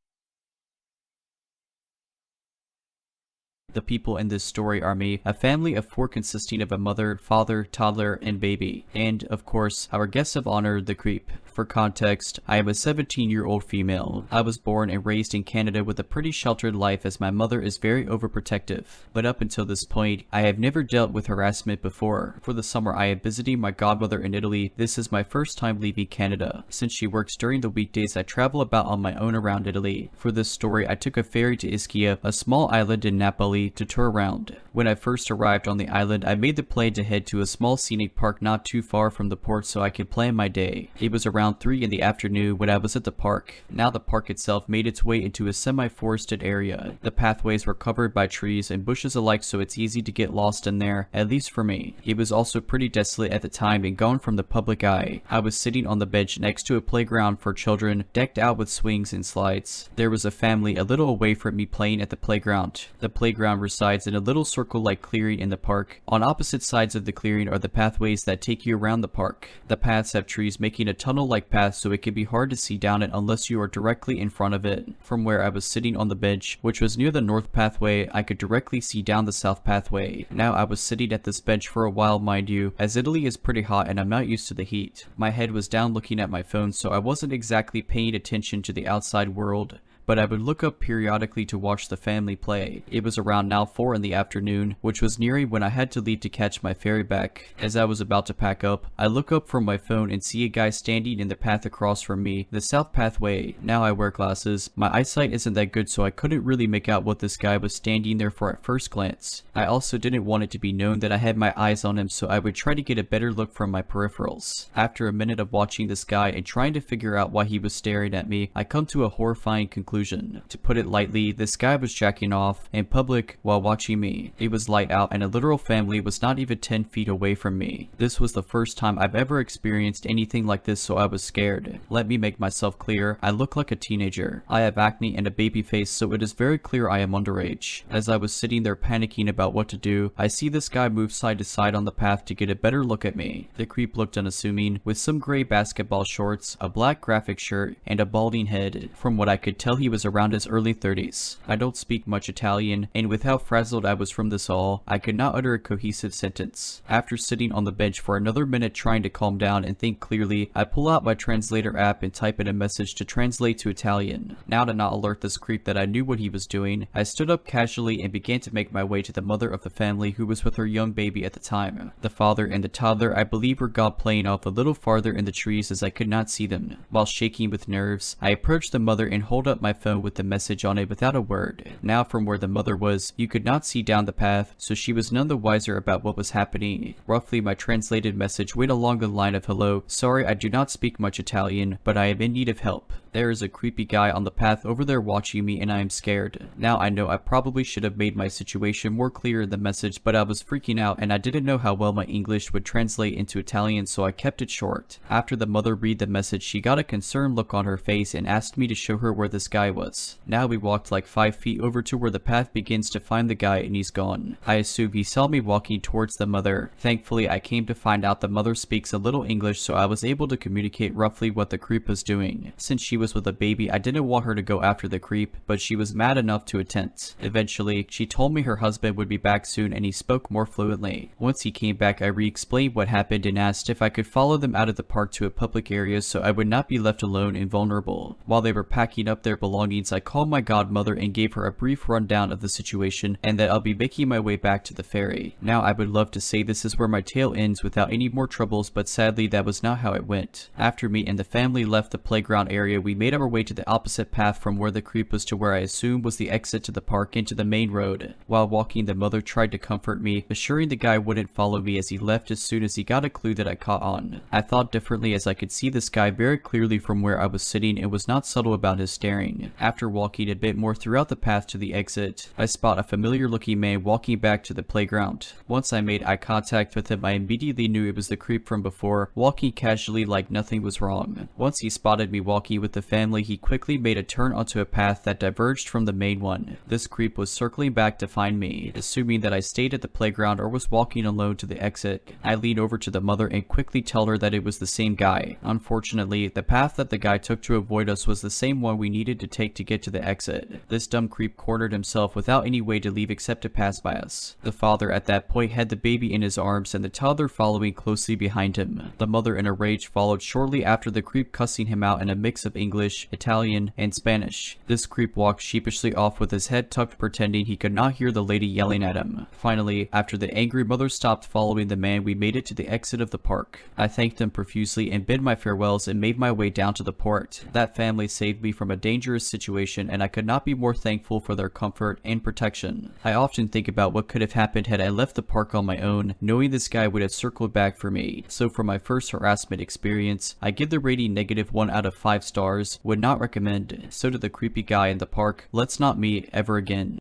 The people in this story are me, a family of 4 consisting of a mother, father, toddler, and baby. And, of course, our guest of honor, the creep. For context, I am a 17-year-old female. I was born and raised in Canada with a pretty sheltered life as my mother is very overprotective. But up until this point, I have never dealt with harassment before. For the summer I am visiting my godmother in Italy. This is my first time leaving Canada. Since she works during the weekdays, I travel about on my own around Italy. For this story, I took a ferry to Ischia, a small island in Napoli, to tour around. When I first arrived on the island, I made the plan to head to a small scenic park not too far from the port so I could plan my day. It was around 3 in the afternoon when I was at the park. Now the park itself made its way into a semi-forested area. The pathways were covered by trees and bushes alike, so it's easy to get lost in there, at least for me. It was also pretty desolate at the time and gone from the public eye. I was sitting on the bench next to a playground for children, decked out with swings and slides. There was a family a little away from me playing at the playground. The playground resides in a little circle-like clearing in the park. On opposite sides of the clearing are the pathways that take you around the park. The paths have trees making a tunnel-like path, so it can be hard to see down it unless you are directly in front of it. From where I was sitting on the bench, which was near the north pathway, I could directly see down the south pathway. Now I was sitting at this bench for a while, mind you, as Italy is pretty hot and I'm not used to the heat. My head was down looking at my phone, so I wasn't exactly paying attention to the outside world. But I would look up periodically to watch the family play. It was around now 4 in the afternoon, which was nearing when I had to leave to catch my ferry back. As I was about to pack up, I look up from my phone and see a guy standing in the path across from me, the south pathway. Now I wear glasses. My eyesight isn't that good, so I couldn't really make out what this guy was standing there for at first glance. I also didn't want it to be known that I had my eyes on him, so I would try to get a better look from my peripherals. After a minute of watching this guy and trying to figure out why he was staring at me, I come to a horrifying conclusion. conclusion. To put it lightly, this guy was jacking off in public while watching me. It was light out and a literal family was not even 10 feet away from me. This was the first time I've ever experienced anything like this, so I was scared. Let me make myself clear, I look like a teenager. I have acne and a baby face, so it is very clear I am underage. As I was sitting there panicking about what to do, I see this guy move side to side on the path to get a better look at me. The creep looked unassuming, with some gray basketball shorts, a black graphic shirt, and a balding head. From what I could tell, he was around his early 30s. I don't speak much Italian, and with how frazzled I was from this all, I could not utter a cohesive sentence. After sitting on the bench for another minute trying to calm down and think clearly, I pull out my translator app and type in a message to translate to Italian. Now, to not alert this creep that I knew what he was doing, I stood up casually and began to make my way to the mother of the family, who was with her young baby at the time. The father and the toddler, I believe, were God playing off a little farther in the trees as I could not see them. While shaking with nerves, I approached the mother and hold up my phone with the message on it without a word. Now, from where the mother was, you could not see down the path, so she was none the wiser about what was happening. Roughly, my translated message went along the line of, "Hello, sorry I do not speak much Italian, but I am in need of help. There is a creepy guy on the path over there watching me and I am scared." Now I know I probably should have made my situation more clear in the message, but I was freaking out and I didn't know how well my English would translate into Italian, so I kept it short. After the mother read the message, she got a concerned look on her face and asked me to show her where this guy was. Now we walked like 5 feet over to where the path begins to find the guy and he's gone. I assume he saw me walking towards the mother. Thankfully, I came to find out the mother speaks a little English, so I was able to communicate roughly what the creep was doing. Since she was with a baby, I didn't want her to go after the creep, but she was mad enough to attempt. Eventually, she told me her husband would be back soon and he spoke more fluently. Once he came back, I re-explained what happened and asked if I could follow them out of the park to a public area so I would not be left alone and vulnerable. While they were packing up their belongings, I called my godmother and gave her a brief rundown of the situation and that I'll be making my way back to the ferry. Now I would love to say this is where my tale ends without any more troubles, but sadly that was not how it went. After me and the family left the playground area, we made our way to the opposite path from where the creep was to where I assumed was the exit to the park into the main road. While walking, the mother tried to comfort me, assuring the guy wouldn't follow me as he left as soon as he got a clue that I caught on. I thought differently as I could see this guy very clearly from where I was sitting and was not subtle about his staring. After walking a bit more throughout the path to the exit, I spot a familiar looking man walking back to the playground. Once I made eye contact with him, I immediately knew it was the creep from before, walking casually like nothing was wrong. Once he spotted me walking with the family, he quickly made a turn onto a path that diverged from the main one. This creep was circling back to find me, assuming that I stayed at the playground or was walking alone to the exit. I leaned over to the mother and quickly told her that it was the same guy. Unfortunately, the path that the guy took to avoid us was the same one we needed to take to get to the exit. This dumb creep cornered himself without any way to leave except to pass by us. The father at that point had the baby in his arms and the toddler following closely behind him. The mother in a rage followed shortly after, the creep cussing him out in a mix of English, Italian, and Spanish. This creep walked sheepishly off with his head tucked, pretending he could not hear the lady yelling at him. Finally, after the angry mother stopped following the man, we made it to the exit of the park. I thanked them profusely and bid my farewells and made my way down to the port. That family saved me from a dangerous situation and I could not be more thankful for their comfort and protection. I often think about what could have happened had I left the park on my own, knowing this guy would have circled back for me. So for my first harassment experience, I give the rating -1 out of 5 stars, would not recommend. So to the creepy guy in the park, let's not meet ever again.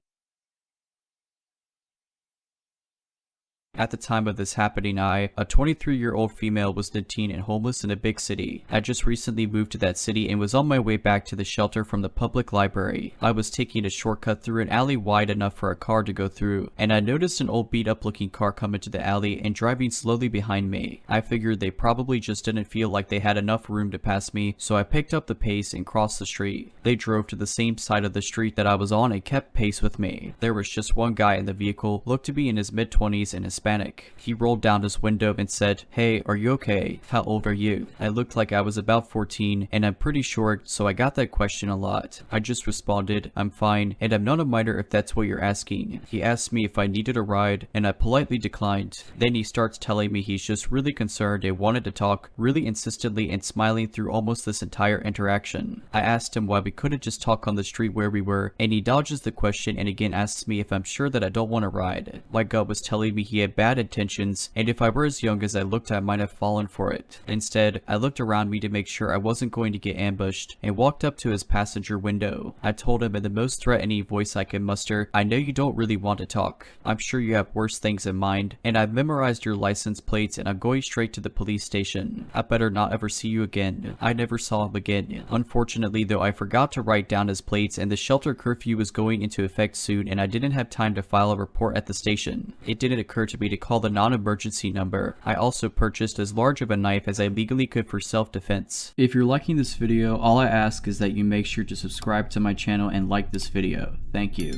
At the time of this happening, a 23-year-old female, was 19 and homeless in a big city. I just recently moved to that city and was on my way back to the shelter from the public library. I was taking a shortcut through an alley wide enough for a car to go through, and I noticed an old beat-up looking car come into the alley and driving slowly behind me. I figured they probably just didn't feel like they had enough room to pass me, so I picked up the pace and crossed the street. They drove to the same side of the street that I was on and kept pace with me. There was just one guy in the vehicle, looked to be in his mid-20s and Hispanic. He rolled down his window and said, "Hey, are you okay? How old are you?" I looked like I was about 14, and I'm pretty short, so I got that question a lot. I just responded, "I'm fine, and I'm not a minor if that's what you're asking." He asked me if I needed a ride, and I politely declined. Then he starts telling me he's just really concerned and wanted to talk, really insistently and smiling through almost this entire interaction. I asked him why we couldn't just talk on the street where we were, and he dodges the question and again asks me if I'm sure that I don't want a ride. My gut was telling me he had bad intentions, and if I were as young as I looked I might have fallen for it. Instead, I looked around me to make sure I wasn't going to get ambushed and walked up to his passenger window. I told him in the most threatening voice I could muster, "I know you don't really want to talk. I'm sure you have worse things in mind, and I've memorized your license plates and I'm going straight to the police station. I better not ever see you again." I never saw him again. Unfortunately though, I forgot to write down his plates and the shelter curfew was going into effect soon and I didn't have time to file a report at the station. It didn't occur to me to call the non-emergency number. I also purchased as large of a knife as I legally could for self-defense. If you're liking this video, all I ask is that you make sure to subscribe to my channel and like this video. Thank you.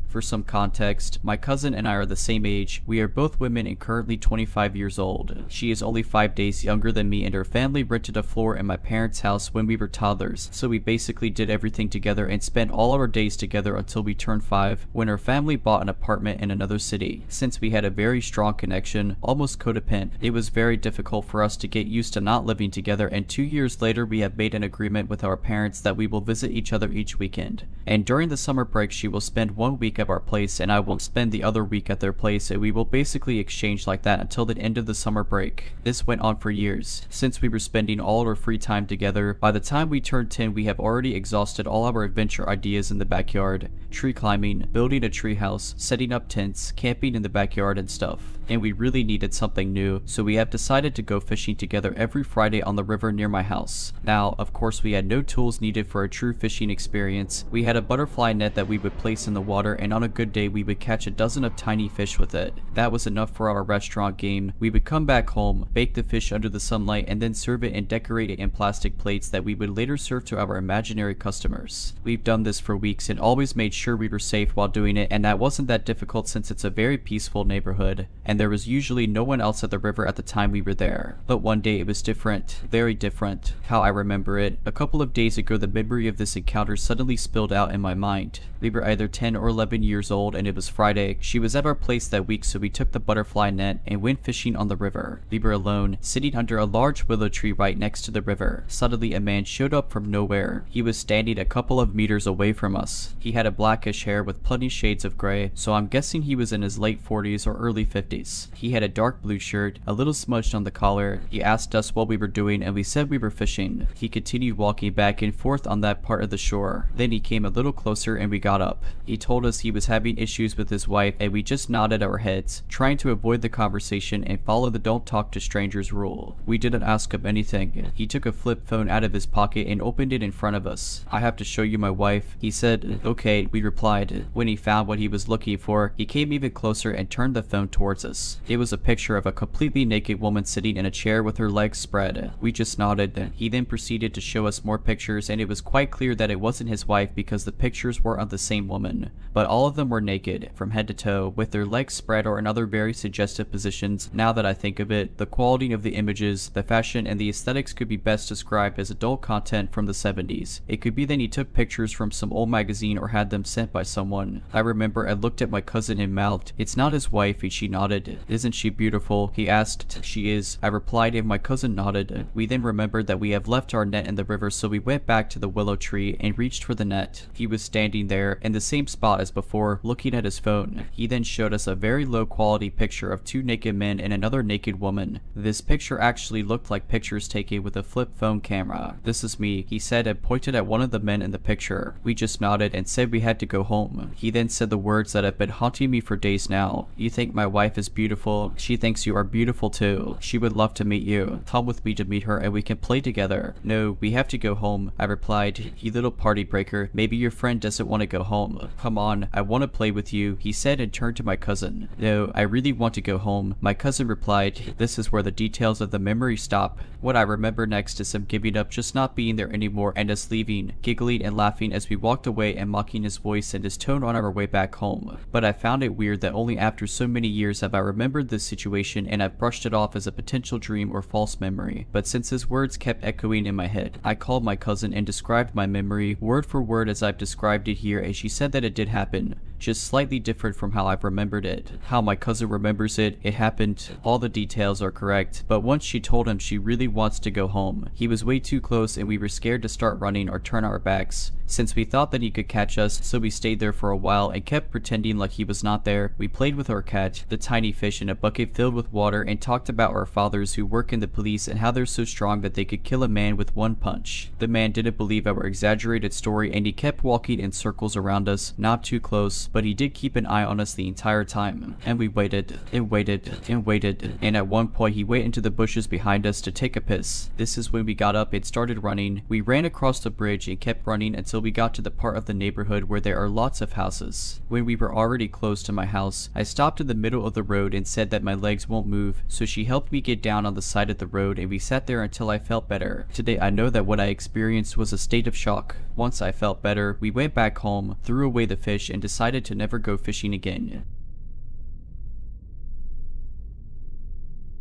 For some context, my cousin and I are the same age. We are both women and currently 25 years old. She is only 5 days younger than me and her family rented a floor in my parents' house when we were toddlers, so we basically did everything together and spent all our days together until we turned 5, when her family bought an apartment in another city. Since we had a very strong connection, almost codependent, it was very difficult for us to get used to not living together, and 2 years later we have made an agreement with our parents that we will visit each other each weekend. And during the summer break she will spend 1 week at our place and I will spend the other week at their place, and we will basically exchange like that until the end of the summer break. This went on for years. Since we were spending all our free time together, by the time we turned 10 we have already exhausted all our adventure ideas in the backyard. Tree climbing, building a tree house, setting up tents, camping in the backyard and stuff. And we really needed something new, so we have decided to go fishing together every Friday on the river near my house. Now, of course we had no tools needed for a true fishing experience. We had a butterfly net that we would place in the water, and on a good day we would catch a dozen of tiny fish with it. That was enough for our restaurant game. We would come back home, bake the fish under the sunlight, and then serve it and decorate it in plastic plates that we would later serve to our imaginary customers. We've done this for weeks and always made sure we were safe while doing it, and that wasn't that difficult since it's a very peaceful neighborhood, and there was usually no one else at the river at the time we were there. But one day it was different, very different. How I remember it, a couple of days ago the memory of this encounter suddenly spilled out in my mind. We were either 10 or 11 years old and it was Friday. She was at our place that week, so we took the butterfly net and went fishing on the river. We were alone, sitting under a large willow tree right next to the river. Suddenly a man showed up from nowhere. He was standing a couple of meters away from us. He had a blackish hair with plenty shades of gray, so I'm guessing he was in his late 40s or early 50s. He had a dark blue shirt, a little smudged on the collar. He asked us what we were doing and we said we were fishing. He continued walking back and forth on that part of the shore. Then he came a little closer and we got up. He told us he was having issues with his wife and we just nodded our heads, trying to avoid the conversation and follow the don't talk to strangers rule. We didn't ask him anything. He took a flip phone out of his pocket and opened it in front of us. "I have to show you my wife." He said. "Okay," we replied. When he found what he was looking for, he came even closer and turned the phone towards us. It was a picture of a completely naked woman sitting in a chair with her legs spread. We just nodded. He then proceeded to show us more pictures, and it was quite clear that it wasn't his wife because the pictures were of the same woman. But all of them were naked, from head to toe, with their legs spread or in other very suggestive positions. Now that I think of it, the quality of the images, the fashion, and the aesthetics could be best described as adult content from the 70s. It could be that he took pictures from some old magazine or had them sent by someone. I remember I looked at my cousin and mouthed, "It's not his wife," and she nodded. "Isn't she beautiful?" He asked. "She is," I replied, and my cousin nodded. We then remembered that we have left our net in the river, so we went back to the willow tree and reached for the net. He was standing there in the same spot as before, looking at his phone. He then showed us a very low quality picture of 2 naked men and another naked woman. This picture actually looked like pictures taken with a flip phone camera. "This is me," he said, and pointed at one of the men in the picture. We just nodded and said we had to go home. He then said the words that have been haunting me for days now. "You think my wife is beautiful? She thinks you are beautiful too. She would love to meet you. Come with me to meet her and we can play together." "No, we have to go home," I replied. "You little party breaker. Maybe your friend doesn't want to go home." "Come on, I want to play with you," he said and turned to my cousin. "No, I really want to go home." My cousin replied. This is where the details of the memory stop. What I remember next is him giving up, just not being there anymore, and us leaving, giggling and laughing as we walked away and mocking his voice and his tone on our way back home. But I found it weird that only after so many years have I remembered this situation, and I've brushed it off as a potential dream or false memory. But since his words kept echoing in my head, I called my cousin and described my memory word for word as I've described it here, and she said that it did happen. just slightly different from how I've remembered it. How my cousin remembers it, it happened, all the details are correct, but once she told him she really wants to go home, he was way too close and we were scared to start running or turn our backs. Since we thought that he could catch us, so we stayed there for a while and kept pretending like he was not there. We played with our cat, the tiny fish, in a bucket filled with water and talked about our fathers who work in the police and how they're so strong that they could kill a man with one punch. The man didn't believe our exaggerated story and he kept walking in circles around us, not too close, but he did keep an eye on us the entire time. And we waited, and waited, and waited, and at one point he went into the bushes behind us to take a piss. This is when we got up and started running. We ran across the bridge and kept running until we got to the part of the neighborhood where there are lots of houses. When we were already close to my house, I stopped in the middle of the road and said that my legs won't move, so she helped me get down on the side of the road and we sat there until I felt better. Today I know that what I experienced was a state of shock. Once I felt better, we went back home, threw away the fish, and decided to never go fishing again.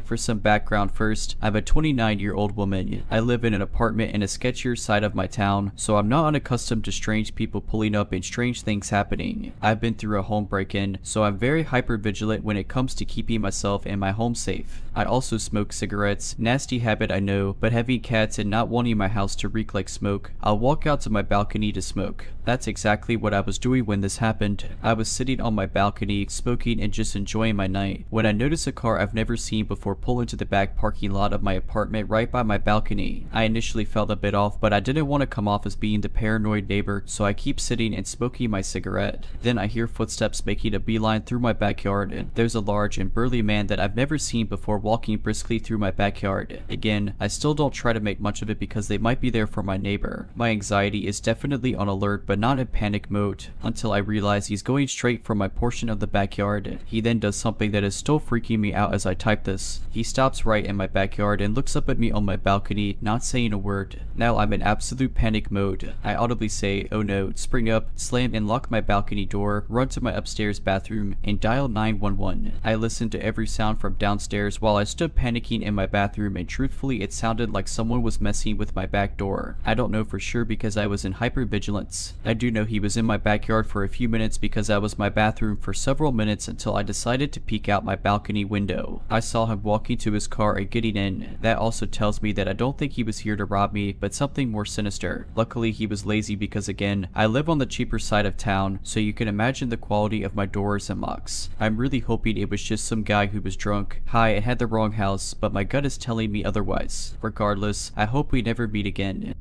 For some background first, I'm a 29-year-old woman. I live in an apartment in a sketchier side of my town, so I'm not unaccustomed to strange people pulling up and strange things happening. I've been through a home break-in, so I'm very hyper-vigilant when it comes to keeping myself and my home safe. I also smoke cigarettes, nasty habit I know, but having cats and not wanting my house to reek like smoke, I'll walk out to my balcony to smoke. That's exactly what I was doing when this happened. I was sitting on my balcony, smoking and just enjoying my night, when I noticed a car I've never seen before pull into the back parking lot of my apartment right by my balcony. I initially felt a bit off, but I didn't want to come off as being the paranoid neighbor, so I keep sitting and smoking my cigarette. Then I hear footsteps making a beeline through my backyard. There's a large and burly man that I've never seen before walking briskly through my backyard. Again, I still don't try to make much of it because they might be there for my neighbor. My anxiety is definitely on alert, but not in panic mode, until I realize he's going straight for my portion of the backyard. He then does something that is still freaking me out as I type this. He stops right in my backyard and looks up at me on my balcony, not saying a word. Now I'm in absolute panic mode. I audibly say, "Oh no," spring up, slam and lock my balcony door, run to my upstairs bathroom, and dial 911. I listened to every sound from downstairs while I stood panicking in my bathroom, and truthfully it sounded like someone was messing with my back door. I don't know for sure because I was in hypervigilance. I do know he was in my backyard for a few minutes because I was in my bathroom for several minutes until I decided to peek out my balcony window. I saw him walking to his car and getting in. That also tells me that I don't think he was here to rob me, but something more sinister. Luckily he was lazy because again, I live on the cheaper side of town, so you can imagine the quality of my doors and locks. I'm really hoping it was just some guy who was drunk, high, and had the wrong house, but my gut is telling me otherwise. Regardless, I hope we never meet again.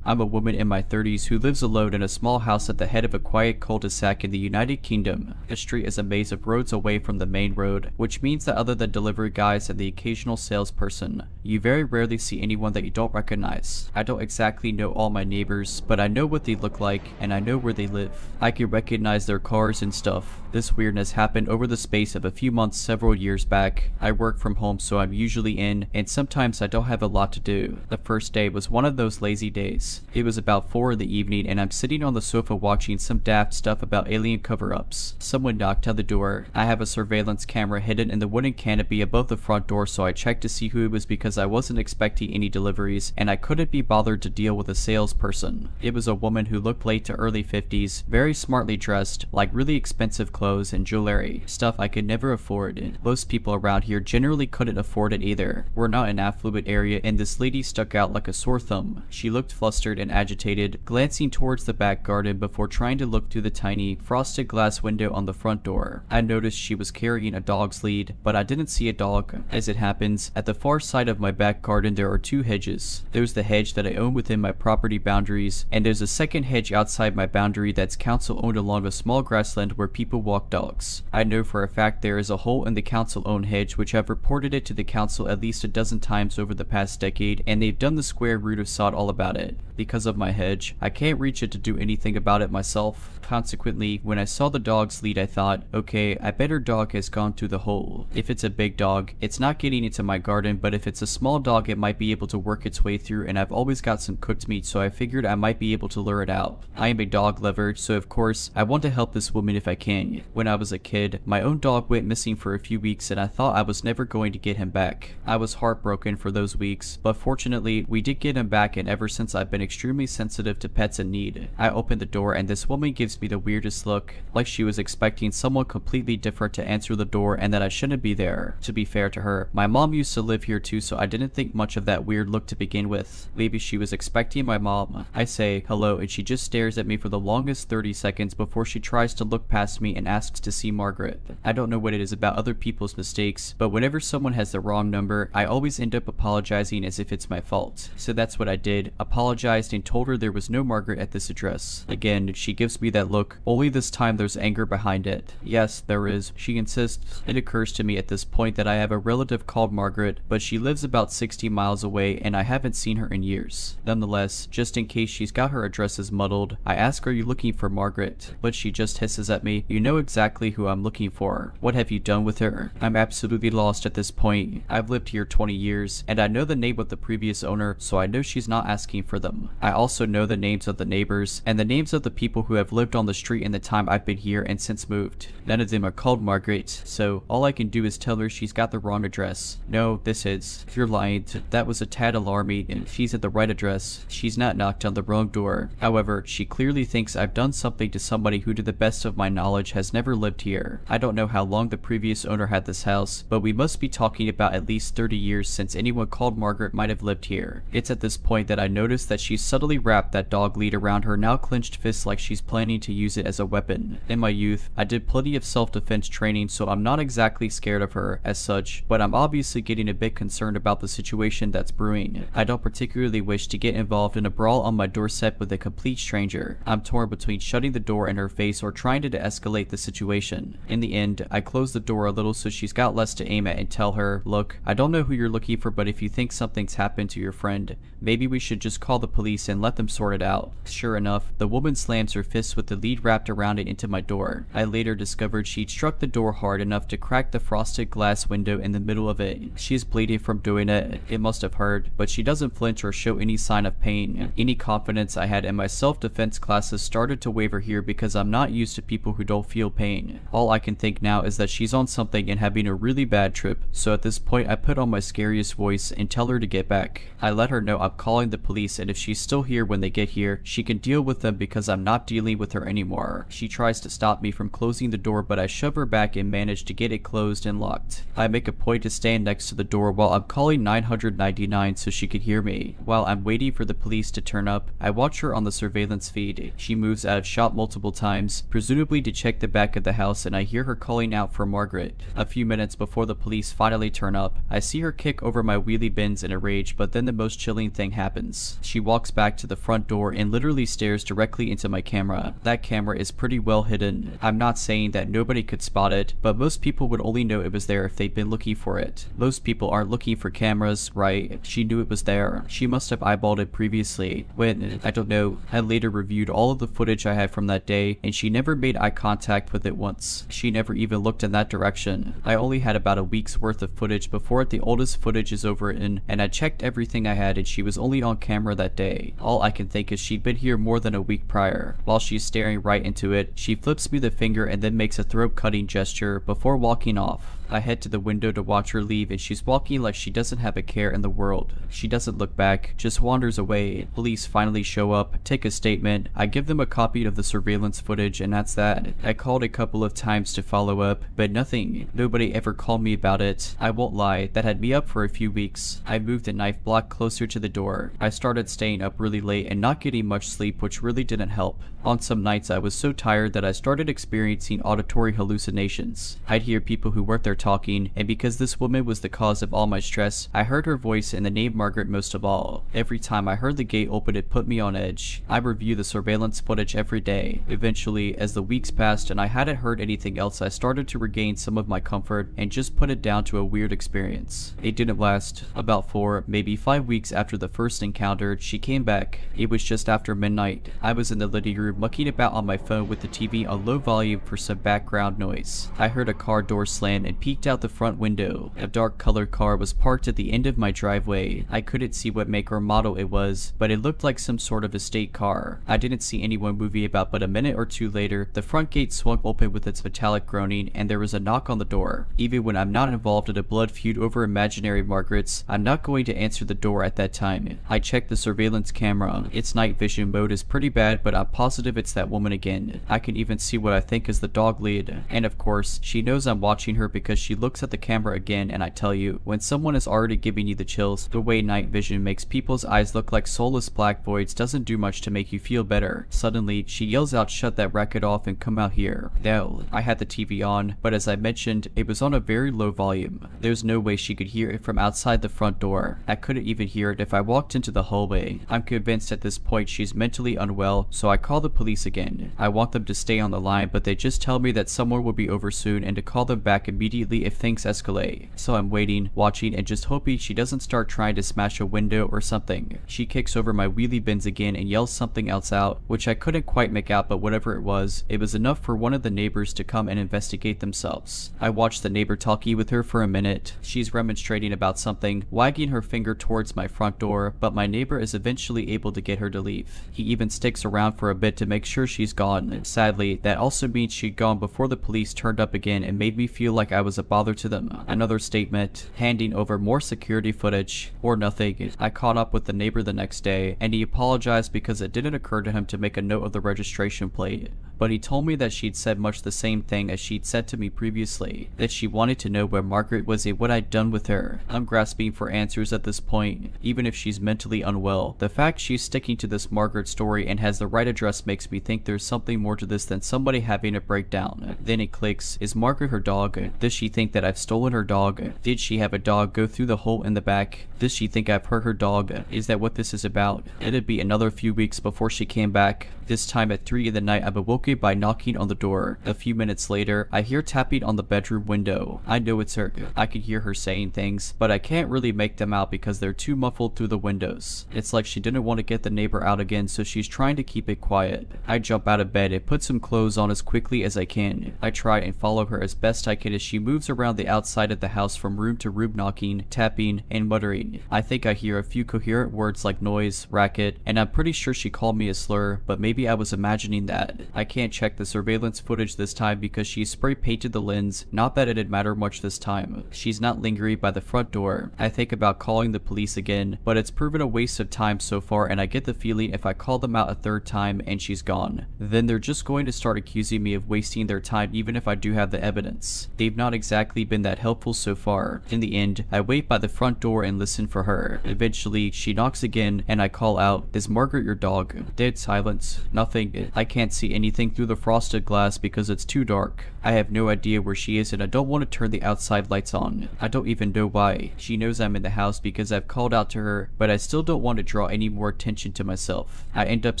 I'm a woman in my 30s who lives alone in a small house at the head of a quiet cul-de-sac in the United Kingdom. The street is a maze of roads away from the main road, which means that other than delivery guys and the occasional salesperson, you very rarely see anyone that you don't recognize. I don't exactly know all my neighbors, but I know what they look like and I know where they live. I can recognize their cars and stuff. This weirdness happened over the space of a few months several years back. I work from home, so I'm usually in, and sometimes I don't have a lot to do. The first day was one of those lazy days. It was about 4 in the evening and I'm sitting on the sofa watching some daft stuff about alien cover-ups. Someone knocked on the door. I have a surveillance camera hidden in the wooden canopy above the front door, so I checked to see who it was because I wasn't expecting any deliveries and I couldn't be bothered to deal with a salesperson. It was a woman who looked late to early 50s, very smartly dressed, like really expensive clothes and jewelry, stuff I could never afford. Most people around here generally couldn't afford it either. We're not an affluent area and this lady stuck out like a sore thumb. She looked flustered and agitated, glancing towards the back garden before trying to look through the tiny, frosted glass window on the front door. I noticed she was carrying a dog's lead, but I didn't see a dog. As it happens, at the far side of my back garden there are 2 hedges. There's the hedge that I own within my property boundaries, and there's a second hedge outside my boundary that's council owned along a small grassland where people walk dogs. I know for a fact there is a hole in the council owned hedge, which I've reported it to the council at least a dozen times over the past decade, and they've done the square root of sod all about it. Because of my hedge, I can't reach it to do anything about it myself. Consequently, when I saw the dog's lead I thought, okay, I bet her dog has gone through the hole. If it's a big dog, it's not getting into my garden, but if it's a small dog it might be able to work its way through, and I've always got some cooked meat, so I figured I might be able to lure it out. I am a dog lover, so of course, I want to help this woman if I can. When I was a kid, my own dog went missing for a few weeks and I thought I was never going to get him back. I was heartbroken for those weeks, but fortunately, we did get him back, and ever since I've been extremely sensitive to pets in need. I open the door and this woman gives me the weirdest look, like she was expecting someone completely different to answer the door and that I shouldn't be there. To be fair to her, my mom used to live here too, so I didn't think much of that weird look to begin with. Maybe she was expecting my mom. I say hello and she just stares at me for the longest 30 seconds before she tries to look past me and asks to see Margaret. I don't know what it is about other people's mistakes, but whenever someone has the wrong number, I always end up apologizing as if it's my fault. So that's what I did, apologized and told her there was no Margaret at this address. Again, she gives me that look, only this time there's anger behind it. Yes, there is, she insists. It occurs to me at this point that I have a relative called Margaret, but she lives about 60 miles away and I haven't seen her in years. Nonetheless, just in case she's got her addresses muddled, I ask, are you looking for Margaret? But she just hisses at me, you know exactly who I'm looking for. What have you done with her? I'm absolutely lost at this point. I've lived here 20 years, and I know the name of the previous owner, so I know she's not asking for them. I also know the names of the neighbors, and the names of the people who have lived on the street in the time I've been here and since moved. None of them are called Margaret, so all I can do is tell her she's got the wrong address. No, this is. You're lying. That was a tad alarming, and she's at the right address. She's not knocked on the wrong door. However, she clearly thinks I've done something to somebody who to the best of my knowledge has never lived here. I don't know how long the previous owner had this house, but we must be talking about at least 30 years since anyone called Margaret might have lived here. It's at this point that I notice that she's subtly wrapped that dog lead around her now clenched fist like she's planning to use it as a weapon. In my youth, I did plenty of self-defense training, so I'm not exactly scared of her as such, but I'm obviously getting a bit concerned about the situation that's brewing. I don't particularly wish to get involved in a brawl on my doorstep with a complete stranger. I'm torn between shutting the door in her face or trying to de-escalate the situation. In the end, I close the door a little so she's got less to aim at and tell her, look, I don't know who you're looking for, but if you think something's happened to your friend, maybe we should just call the police and let them sort it out. Sure enough, the woman slams her fist with the lead wrapped around it into my door. I later discovered she'd struck the door hard enough to crack the frosted glass window in the middle of it. She's bleeding from doing it. It must have hurt, but she doesn't flinch or show any sign of pain. Any confidence I had in my self-defense classes started to waver here because I'm not used to people who don't feel pain. All I can think now is that she's on something and having a really bad trip, so at this point I put on my scariest voice and tell her to get back. I let her know I'm calling the police and if she's still here when they get here, she can deal with them because I'm not dealing with her anymore. She tries to stop me from closing the door, but I shove her back and manage to get it closed and locked. I make a point to stand next to the door while I'm calling 999 so she could hear me. While I'm waiting for the police to turn up, I watch her on the surveillance feed. She moves out of shot multiple times, presumably to check the back of the house, and I hear her calling out for Margaret. A few minutes before the police finally turn up, I see her kick over my wheelie bins in a rage, but then the most chilling thing happens. She walks back to the front door and literally stares directly into my camera. That camera is pretty well hidden. I'm not saying that nobody could spot it, but most people would only know it was there if they'd been looking for it. Most people aren't looking for cameras, right? She knew it was there. She must have eyeballed it previously. When, I don't know, I later reviewed all of the footage I had from that day, and she never made eye contact with it once. She never even looked in that direction. I only had about a week's worth of footage before the oldest footage is over in, and I checked everything I had and she was only on camera that day. All I can think is she'd been here more than a week prior. While she's staring right into it, she flips me the finger and then makes a throat-cutting gesture before walking off. I head to the window to watch her leave and she's walking like she doesn't have a care in the world. She doesn't look back, just wanders away. Police finally show up, take a statement. I give them a copy of the surveillance footage and that's that. I called a couple of times to follow up, but nothing. Nobody ever called me about it. I won't lie, that had me up for a few weeks. I moved a knife block closer to the door. I started staying up really late and not getting much sleep, which really didn't help. On some nights I was so tired that I started experiencing auditory hallucinations. I'd hear people who weren't there talking, and because this woman was the cause of all my stress, I heard her voice and the name Margaret most of all. Every time I heard the gate open, it put me on edge. I review the surveillance footage every day. Eventually, as the weeks passed and I hadn't heard anything else, I started to regain some of my comfort and just put it down to a weird experience. It didn't last. About 4, maybe 5 weeks after the first encounter, she came back. It was just after midnight. I was in the living room mucking about on my phone with the TV on low volume for some background noise. I heard a car door slam and peeked out the front window. A dark colored car was parked at the end of my driveway. I couldn't see what make or model it was, but it looked like some sort of estate car. I didn't see anyone moving about, but a minute or two later, the front gate swung open with its metallic groaning and there was a knock on the door. Even when I'm not involved in a blood feud over imaginary Margarets, I'm not going to answer the door at that time. I checked the surveillance camera. Its night vision mode is pretty bad, but I'm positive it's that woman again. I can even see what I think is the dog lead. And of course, she knows I'm watching her because she looks at the camera again, and I tell you, when someone is already giving you the chills, the way night vision makes people's eyes look like soulless black voids doesn't do much to make you feel better. Suddenly, she yells out, "Shut that racket off and come out here." Now, I had the TV on, but as I mentioned, it was on a very low volume. There's no way she could hear it from outside the front door. I couldn't even hear it if I walked into the hallway. I'm convinced at this point she's mentally unwell, so I call the police again. I want them to stay on the line, but they just tell me that someone will be over soon and to call them back immediately if things escalate. So I'm waiting, watching, and just hoping she doesn't start trying to smash a window or something. She kicks over my wheelie bins again and yells something else out, which I couldn't quite make out, but whatever it was enough for one of the neighbors to come and investigate themselves. I watched the neighbor talking with her for a minute. She's remonstrating about something, wagging her finger towards my front door, but my neighbor is eventually able to get her to leave. He even sticks around for a bit to make sure she's gone. Sadly, that also means she'd gone before the police turned up again and made me feel like I was a bother to them. Another statement, handing over more security footage, or nothing. I caught up with the neighbor the next day, and he apologized because it didn't occur to him to make a note of the registration plate. But he told me that she'd said much the same thing as she'd said to me previously, that she wanted to know where Margaret was and what I'd done with her. I'm grasping for answers at this point, even if she's mentally unwell. The fact she's sticking to this Margaret story and has the right address makes me think there's something more to this than somebody having a breakdown. Then it clicks. Is Margaret her dog? Does she think that I've stolen her dog? Did she have a dog go through the hole in the back? Does she think I've hurt her dog? Is that what this is about? It'd be another few weeks before she came back. This time at 3 in the night, I'm awoken by knocking on the door. A few minutes later, I hear tapping on the bedroom window. I know it's her. I can hear her saying things, but I can't really make them out because they're too muffled through the windows. It's like she didn't want to get the neighbor out again, so she's trying to keep it quiet. I jump out of bed and put some clothes on as quickly as I can. I try and follow her as best I can as she moves around the outside of the house from room to room, knocking, tapping, and muttering. I think I hear a few coherent words like noise, racket, and I'm pretty sure she called me a slur, but maybe I was imagining that. I can't check the surveillance footage this time because she spray painted the lens, not that it'd matter much this time. She's not lingering by the front door. I think about calling the police again, but it's proven a waste of time so far, and I get the feeling if I call them out a third time and she's gone, then they're just going to start accusing me of wasting their time even if I do have the evidence. They've not exactly been that helpful so far. In the end, I wait by the front door and listen for her. Eventually, she knocks again and I call out, "Is Margaret your dog?" Dead silence. Nothing. I can't see anything through the frosted glass because it's too dark. I have no idea where she is and I don't want to turn the outside lights on. I don't even know why. She knows I'm in the house because I've called out to her, but I still don't want to draw any more attention to myself. I end up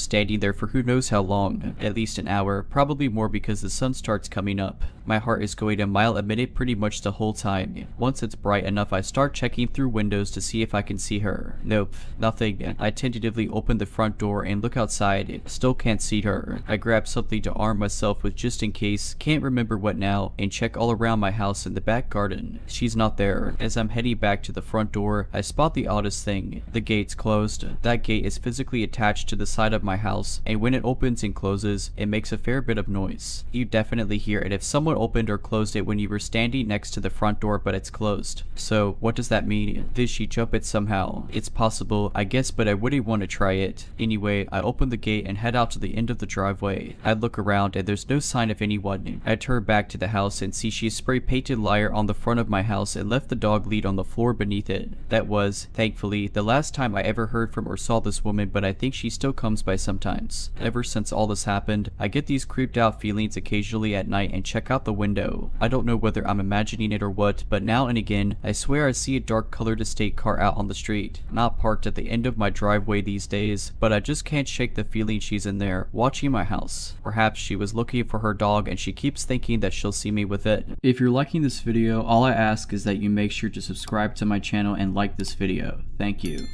standing there for who knows how long, at least an hour, probably more because the sun starts coming up. My heart is going a mile a minute pretty much the whole time. Once it's bright enough, I start checking through windows to see if I can see her. Nope, nothing. I tentatively open the front door and look outside. Still can't see her. I grab something to arm myself with just in case, can't remember what now, and check all around my house and the back garden. She's not there. As I'm heading back to the front door, I spot the oddest thing. The gate's closed. That gate is physically attached to the side of my house, and when it opens and closes, it makes a fair bit of noise. You definitely hear it if someone opened or closed it when you were standing next to the front door, but it's closed. So what does that mean? Did she jump it somehow? It's possible, I guess, but I wouldn't want to try it. Anyway, I open the gate and head out to the end of the driveway. I look around and there's no sign of anyone. I turn back to the house and see she's spray painted liar on the front of my house and left the dog lead on the floor beneath it. That was, thankfully, the last time I ever heard from or saw this woman, but I think she still comes by sometimes. Ever since all this happened, I get these creeped out feelings occasionally at night and check out the window. I don't know whether I'm imagining it or what, but now and again, I swear I see a dark colored estate car out on the street. Not parked at the end of my driveway these days, but I just can't shake the feeling she's in there, watching my house. Perhaps she was looking for her dog and she keeps thinking that she'll see me with it. If you're liking this video, all I ask is that you make sure to subscribe to my channel and like this video. Thank you.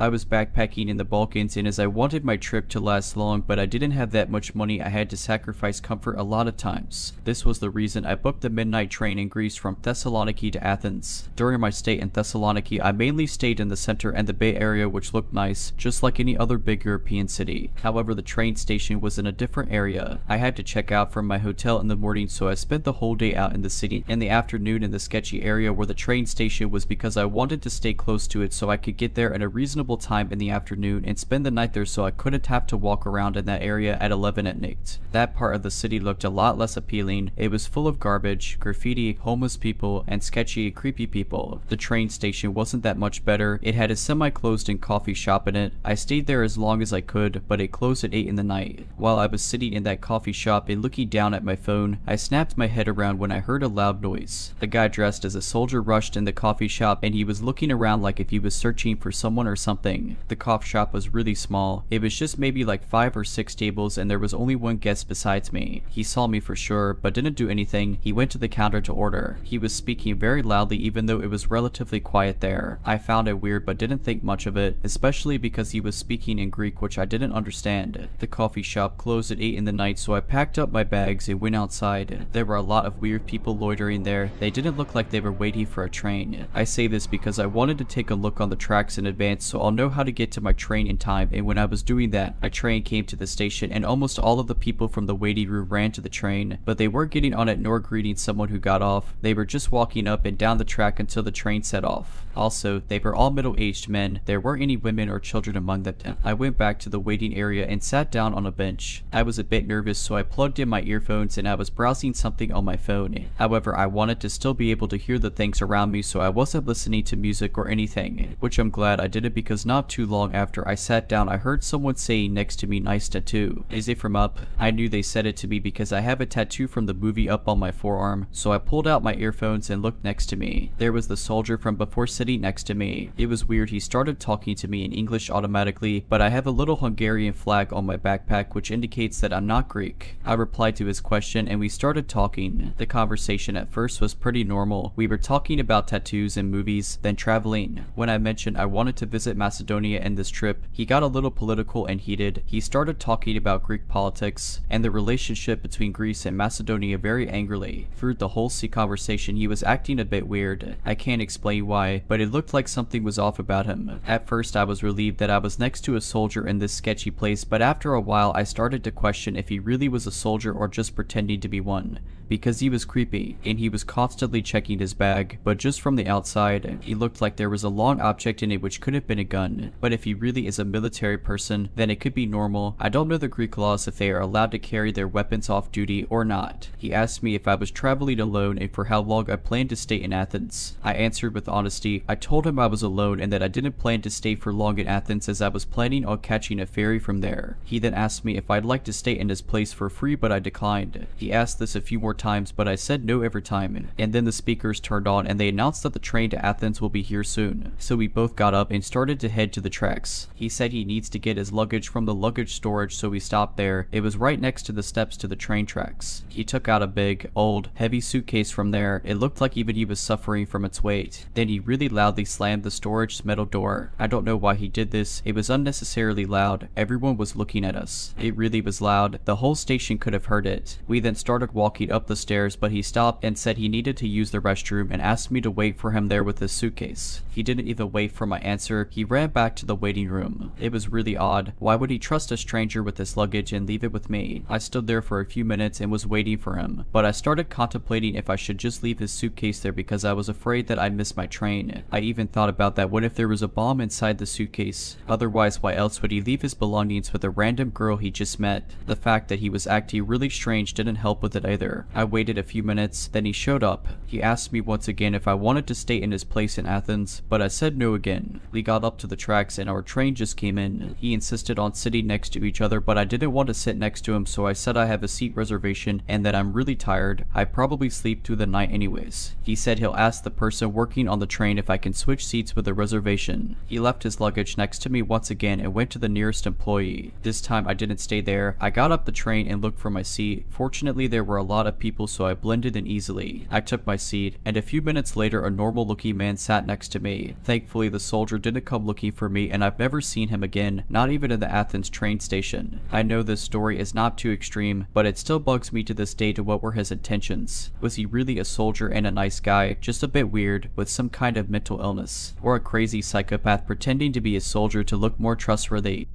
I was backpacking in the Balkans, and as I wanted my trip to last long but I didn't have that much money, I had to sacrifice comfort a lot of times. This was the reason I booked the midnight train in Greece from Thessaloniki to Athens. During my stay in Thessaloniki, I mainly stayed in the center and the Bay Area, which looked nice, just like any other big European city. However, the train station was in a different area. I had to check out from my hotel in the morning, so I spent the whole day out in the city. In the afternoon in the sketchy area where the train station was, because I wanted to stay close to it so I could get there at a reasonable time in the afternoon and spend the night there so I couldn't have to walk around in that area at 11 at night. That part of the city looked a lot less appealing. It was full of garbage, graffiti, homeless people, and sketchy, creepy people. The train station wasn't that much better. It had a semi-closed-in coffee shop in it. I stayed there as long as I could, but it closed at 8 in the night. While I was sitting in that coffee shop and looking down at my phone, I snapped my head around when I heard a loud noise. The guy dressed as a soldier rushed in the coffee shop, and he was looking around like if he was searching for someone or something. The coffee shop was really small. It was just maybe like 5 or 6 tables, and there was only one guest besides me. He saw me for sure, but didn't do anything. He went to the counter to order. He was speaking very loudly even though it was relatively quiet there. I found it weird but didn't think much of it, especially because he was speaking in Greek, which I didn't understand. The coffee shop closed at 8 in the night, so I packed up my bags and went outside. There were a lot of weird people loitering there. They didn't look like they were waiting for a train. I say this because I wanted to take a look on the tracks in advance so I'll know how to get to my train in time, and when I was doing that, my train came to the station and almost all of the people from the waiting room ran to the train, but they weren't getting on it nor greeting someone who got off. They were just walking up and down the track until the train set off. Also, they were all middle-aged men. There weren't any women or children among them. I went back to the waiting area and sat down on a bench. I was a bit nervous, so I plugged in my earphones and I was browsing something on my phone. However, I wanted to still be able to hear the things around me, so I wasn't listening to music or anything, which I'm glad I didn't, because not too long after I sat down, I heard someone saying next to me, "Nice tattoo. Is it from Up?" I knew they said it to me because I have a tattoo from the movie Up on my forearm, so I pulled out my earphones and looked next to me. There was the soldier from before sitting next to me. It was weird. He started talking to me in English automatically, but I have a little Hungarian flag on my backpack which indicates that I'm not Greek. I replied to his question and we started talking. The conversation at first was pretty normal. We were talking about tattoos and movies, then traveling. When I mentioned I wanted to visit Macedonia in this trip, he got a little political and heated. He started talking about Greek politics and the relationship between Greece and Macedonia very angrily. Through the whole conversation, he was acting a bit weird. I can't explain why, but it looked like something was off about him. At first, I was relieved that I was next to a soldier in this sketchy place, but after a while, I started to question if he really was a soldier or just pretending to be one, because he was creepy, and he was constantly checking his bag, but just from the outside, he looked like there was a long object in it which could have been a gun. But if he really is a military person, then it could be normal. I don't know the Greek laws if they are allowed to carry their weapons off duty or not. He asked me if I was traveling alone and for how long I planned to stay in Athens. I answered with honesty. I told him I was alone and that I didn't plan to stay for long in Athens as I was planning on catching a ferry from there. He then asked me if I'd like to stay in his place for free, but I declined. He asked this a few more times, but I said no every time, and then the speakers turned on and they announced that the train to Athens will be here soon. So we both got up and started to head to the tracks. He said he needs to get his luggage from the luggage storage, so we stopped there. It was right next to the steps to the train tracks. He took out a big, old, heavy suitcase from there. It looked like even he was suffering from its weight. Then he really loudly slammed the storage metal door. I don't know why he did this. It was unnecessarily loud. Everyone was looking at us. It really was loud. The whole station could have heard it. We then started walking up the stairs, but he stopped and said he needed to use the restroom and asked me to wait for him there with his suitcase. He didn't even wait for my answer. He ran back to the waiting room. It was really odd. Why would he trust a stranger with his luggage and leave it with me? I stood there for a few minutes and was waiting for him, but I started contemplating if I should just leave his suitcase there because I was afraid that I'd miss my train. I even thought about that. What if there was a bomb inside the suitcase? Otherwise, why else would he leave his belongings with a random girl he just met? The fact that he was acting really strange didn't help with it either. I waited a few minutes, then he showed up. He asked me once again if I wanted to stay in his place in Athens, but I said no again. We got up to the tracks and our train just came in. He insisted on sitting next to each other, but I didn't want to sit next to him, so I said I have a seat reservation and that I'm really tired. I probably sleep through the night anyways. He said he'll ask the person working on the train if I can switch seats with a reservation. He left his luggage next to me once again and went to the nearest employee. This time I didn't stay there. I got up the train and looked for my seat. Fortunately, there were a lot of people, so I blended in easily. I took my seat, and a few minutes later a normal looking man sat next to me. Thankfully, the soldier didn't come looking for me and I've never seen him again, not even in the Athens train station. I know this story is not too extreme, but it still bugs me to this day to what were his intentions. Was he really a soldier and a nice guy, just a bit weird, with some kind of mental illness? Or a crazy psychopath pretending to be a soldier to look more trustworthy?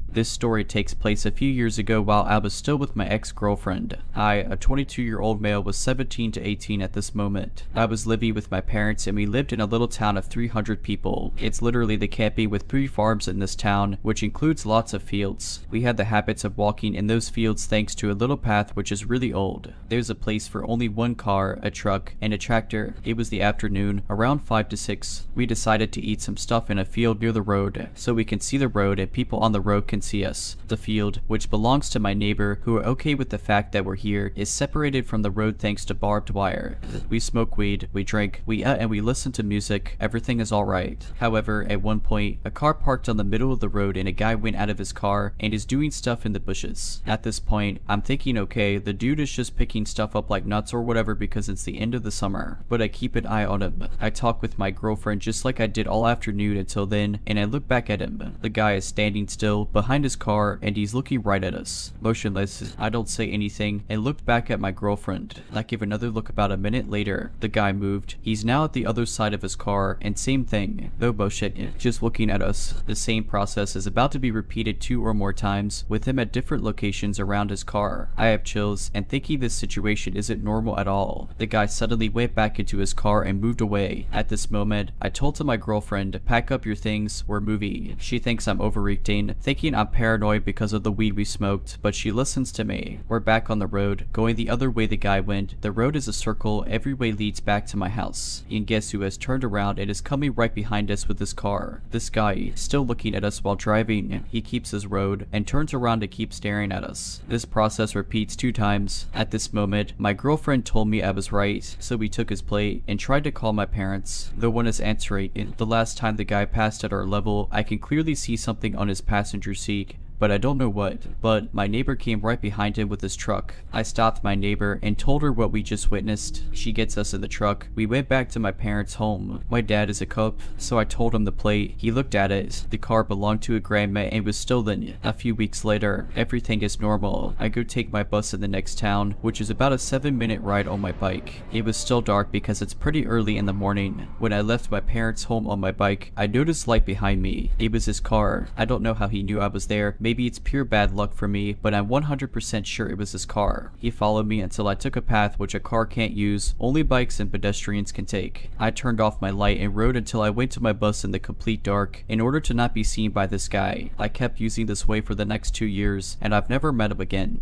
This story takes place a few years ago while I was still with my ex-girlfriend. I, a 22-year-old male, was 17 to 18 at this moment. I was living with my parents and we lived in a little town of 300 people. It's literally the camping with 3 farms in this town, which includes lots of fields. We had the habits of walking in those fields thanks to a little path which is really old. There's a place for only one car, a truck, and a tractor. It was the afternoon, around 5 to 6. We decided to eat some stuff in a field near the road, so we can see the road and people on the road can see us. The field, which belongs to my neighbor, who are okay with the fact that we're here, is separated from the road thanks to barbed wire. We smoke weed, we drink, we eat, and we listen to music. Everything is alright. However, at one point, a car parked on the middle of the road and a guy went out of his car and is doing stuff in the bushes. At this point, I'm thinking, okay, the dude is just picking stuff up like nuts or whatever because it's the end of the summer. But I keep an eye on him. I talk with my girlfriend just like I did all afternoon until then, and I look back at him. The guy is standing still behind his car and he's looking right at us. Motionless, I don't say anything and looked back at my girlfriend. I give another look about a minute later. The guy moved. He's now at the other side of his car and same thing. No bullshit, just looking at us. The same process is about to be repeated 2 or more times with him at different locations around his car. I have chills and thinking this situation isn't normal at all. The guy suddenly went back into his car and moved away. At this moment, I told to my girlfriend, pack up your things, we're moving. She thinks I'm overreacting, thinking I'm paranoid because of the weed we smoked, but she listens to me. We're back on the road, going the other way the guy went. The road is a circle, every way leads back to my house. And guess who has turned around and is coming right behind us with his car? This guy, still looking at us while driving. He keeps his road and turns around to keep staring at us. This process repeats 2 times. At this moment, my girlfriend told me I was right, so we took his plate and tried to call my parents. No one is answering. The last time the guy passed at our level, I can clearly see something on his passenger seat, but I don't know what. But my neighbor came right behind him with his truck. I stopped my neighbor and told her what we just witnessed. She gets us in the truck. We went back to my parents' home. My dad is a cop, so I told him the plate. He looked at it. The car belonged to a grandma and was stolen. A few weeks later, everything is normal. I go take my bus in the next town, which is about a 7-minute ride on my bike. It was still dark because it's pretty early in the morning. When I left my parents' home on my bike, I noticed light behind me. It was his car. I don't know how he knew I was there. Maybe it's pure bad luck for me, but I'm 100% sure it was his car. He followed me until I took a path which a car can't use, only bikes and pedestrians can take. I turned off my light and rode until I went to my bus in the complete dark in order to not be seen by this guy. I kept using this way for the next 2 years, and I've never met him again.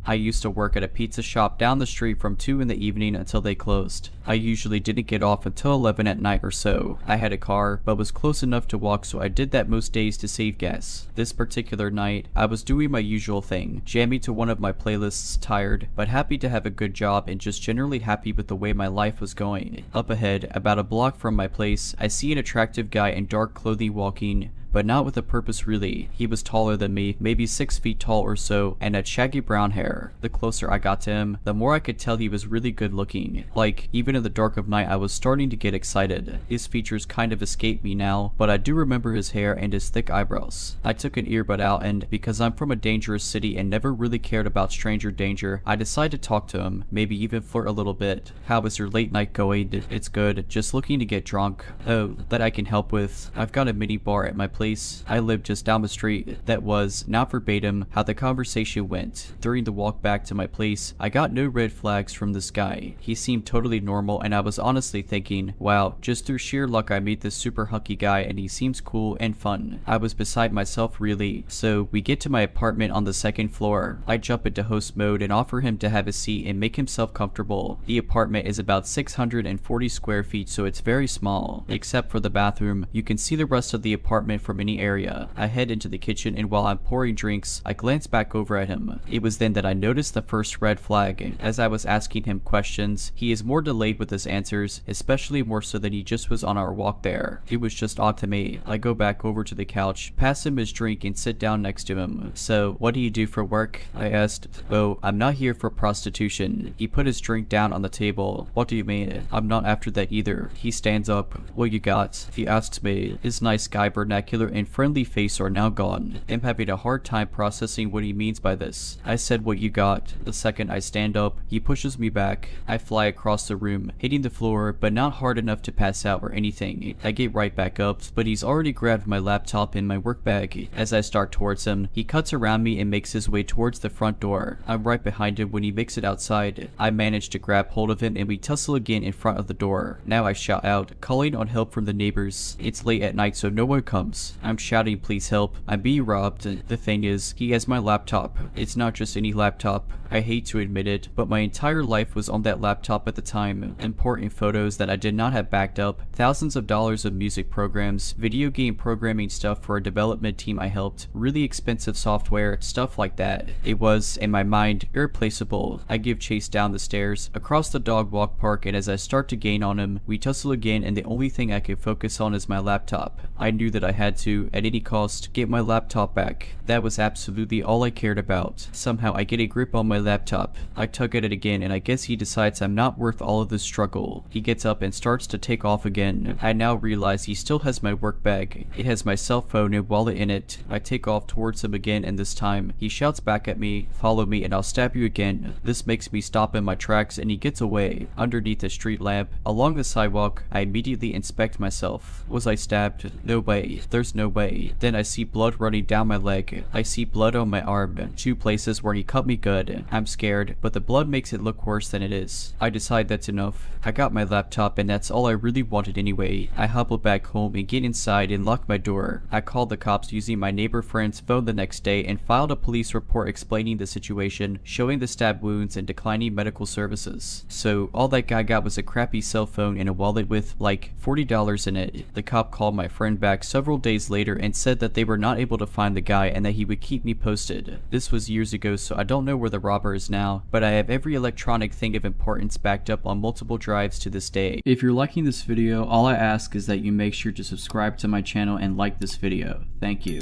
I used to work at a pizza shop down the street from 2 in the evening until they closed. I usually didn't get off until 11 at night or so. I had a car, but was close enough to walk, so I did that most days to save gas. This particular night, I was doing my usual thing, jamming to one of my playlists, tired, but happy to have a good job and just generally happy with the way my life was going. Up ahead, about a block from my place, I see an attractive guy in dark clothing walking, but not with a purpose really. He was taller than me, maybe 6 feet tall or so, and had shaggy brown hair. The closer I got to him, the more I could tell he was really good looking. Like, even in the dark of night I was starting to get excited. His features kind of escape me now, but I do remember his hair and his thick eyebrows. I took an earbud out and, because I'm from a dangerous city and never really cared about stranger danger, I decided to talk to him, maybe even flirt a little bit. How is your late night going? It's good, just looking to get drunk. Oh, that I can help with. I've got a mini bar at my place. I lived just down the street. That was, not verbatim, how the conversation went. During the walk back to my place, I got no red flags from this guy. He seemed totally normal and I was honestly thinking, wow, just through sheer luck I meet this super hunky guy and he seems cool and fun. I was beside myself really. So we get to my apartment on the 2nd floor. I jump into host mode and offer him to have a seat and make himself comfortable. The apartment is about 640 square feet, so it's very small. Except for the bathroom, you can see the rest of the apartment from from any area. I head into the kitchen, and while I'm pouring drinks, I glance back over at him. It was then that I noticed the first red flag. As I was asking him questions, he is more delayed with his answers, especially more so than he just was on our walk there. It was just odd to me. I go back over to the couch, pass him his drink, and sit down next to him. "So, what do you do for work?" I asked. "Oh, I'm not here for prostitution." He put his drink down on the table. "What do you mean? I'm not after that either." He stands up. "What you got?" he asks me. His nice guy vernacular and friendly face are now gone. I'm having a hard time processing what he means by this. I said, "What you got?" The second I stand up, he pushes me back. I fly across the room, hitting the floor, but not hard enough to pass out or anything. I get right back up, but he's already grabbed my laptop and my work bag. As I start towards him, he cuts around me and makes his way towards the front door. I'm right behind him when he makes it outside. I manage to grab hold of him and we tussle again in front of the door. Now I shout out, calling on help from the neighbors. It's late at night so no one comes. I'm shouting, "Please help. I'm being robbed." The thing is, he has my laptop. It's not just any laptop. I hate to admit it, but my entire life was on that laptop at the time. Important photos that I did not have backed up, thousands of dollars of music programs, video game programming stuff for a development team I helped, really expensive software, stuff like that. It was, in my mind, irreplaceable. I give chase down the stairs, across the dog walk park, and as I start to gain on him, we tussle again, and the only thing I can focus on is my laptop. I knew that I had to, at any cost, get my laptop back. That was absolutely all I cared about. Somehow I get a grip on my laptop. I tug at it again, and I guess he decides I'm not worth all of this struggle. He gets up and starts to take off again. I now realize he still has my work bag. It has my cell phone and wallet in it. I take off towards him again, and this time, he shouts back at me, "Follow me and I'll stab you again." This makes me stop in my tracks and he gets away. Underneath a street lamp, along the sidewalk, I immediately inspect myself. Was I stabbed? No way. There's no way. Then I see blood running down my leg. I see blood on my arm. 2 places where he cut me good. I'm scared, but the blood makes it look worse than it is. I decide that's enough. I got my laptop and that's all I really wanted anyway. I hobble back home and get inside and lock my door. I called the cops using my neighbor friend's phone the next day and filed a police report explaining the situation, showing the stab wounds and declining medical services. So all that guy got was a crappy cell phone and a wallet with like $40 in it. The cop called my friend back several days later and said that they were not able to find the guy and that he would keep me posted. This was years ago, so I don't know where the robber is now, but I have every electronic thing of importance backed up on multiple drives to this day. If you're liking this video, all I ask is that you make sure to subscribe to my channel and like this video. Thank you.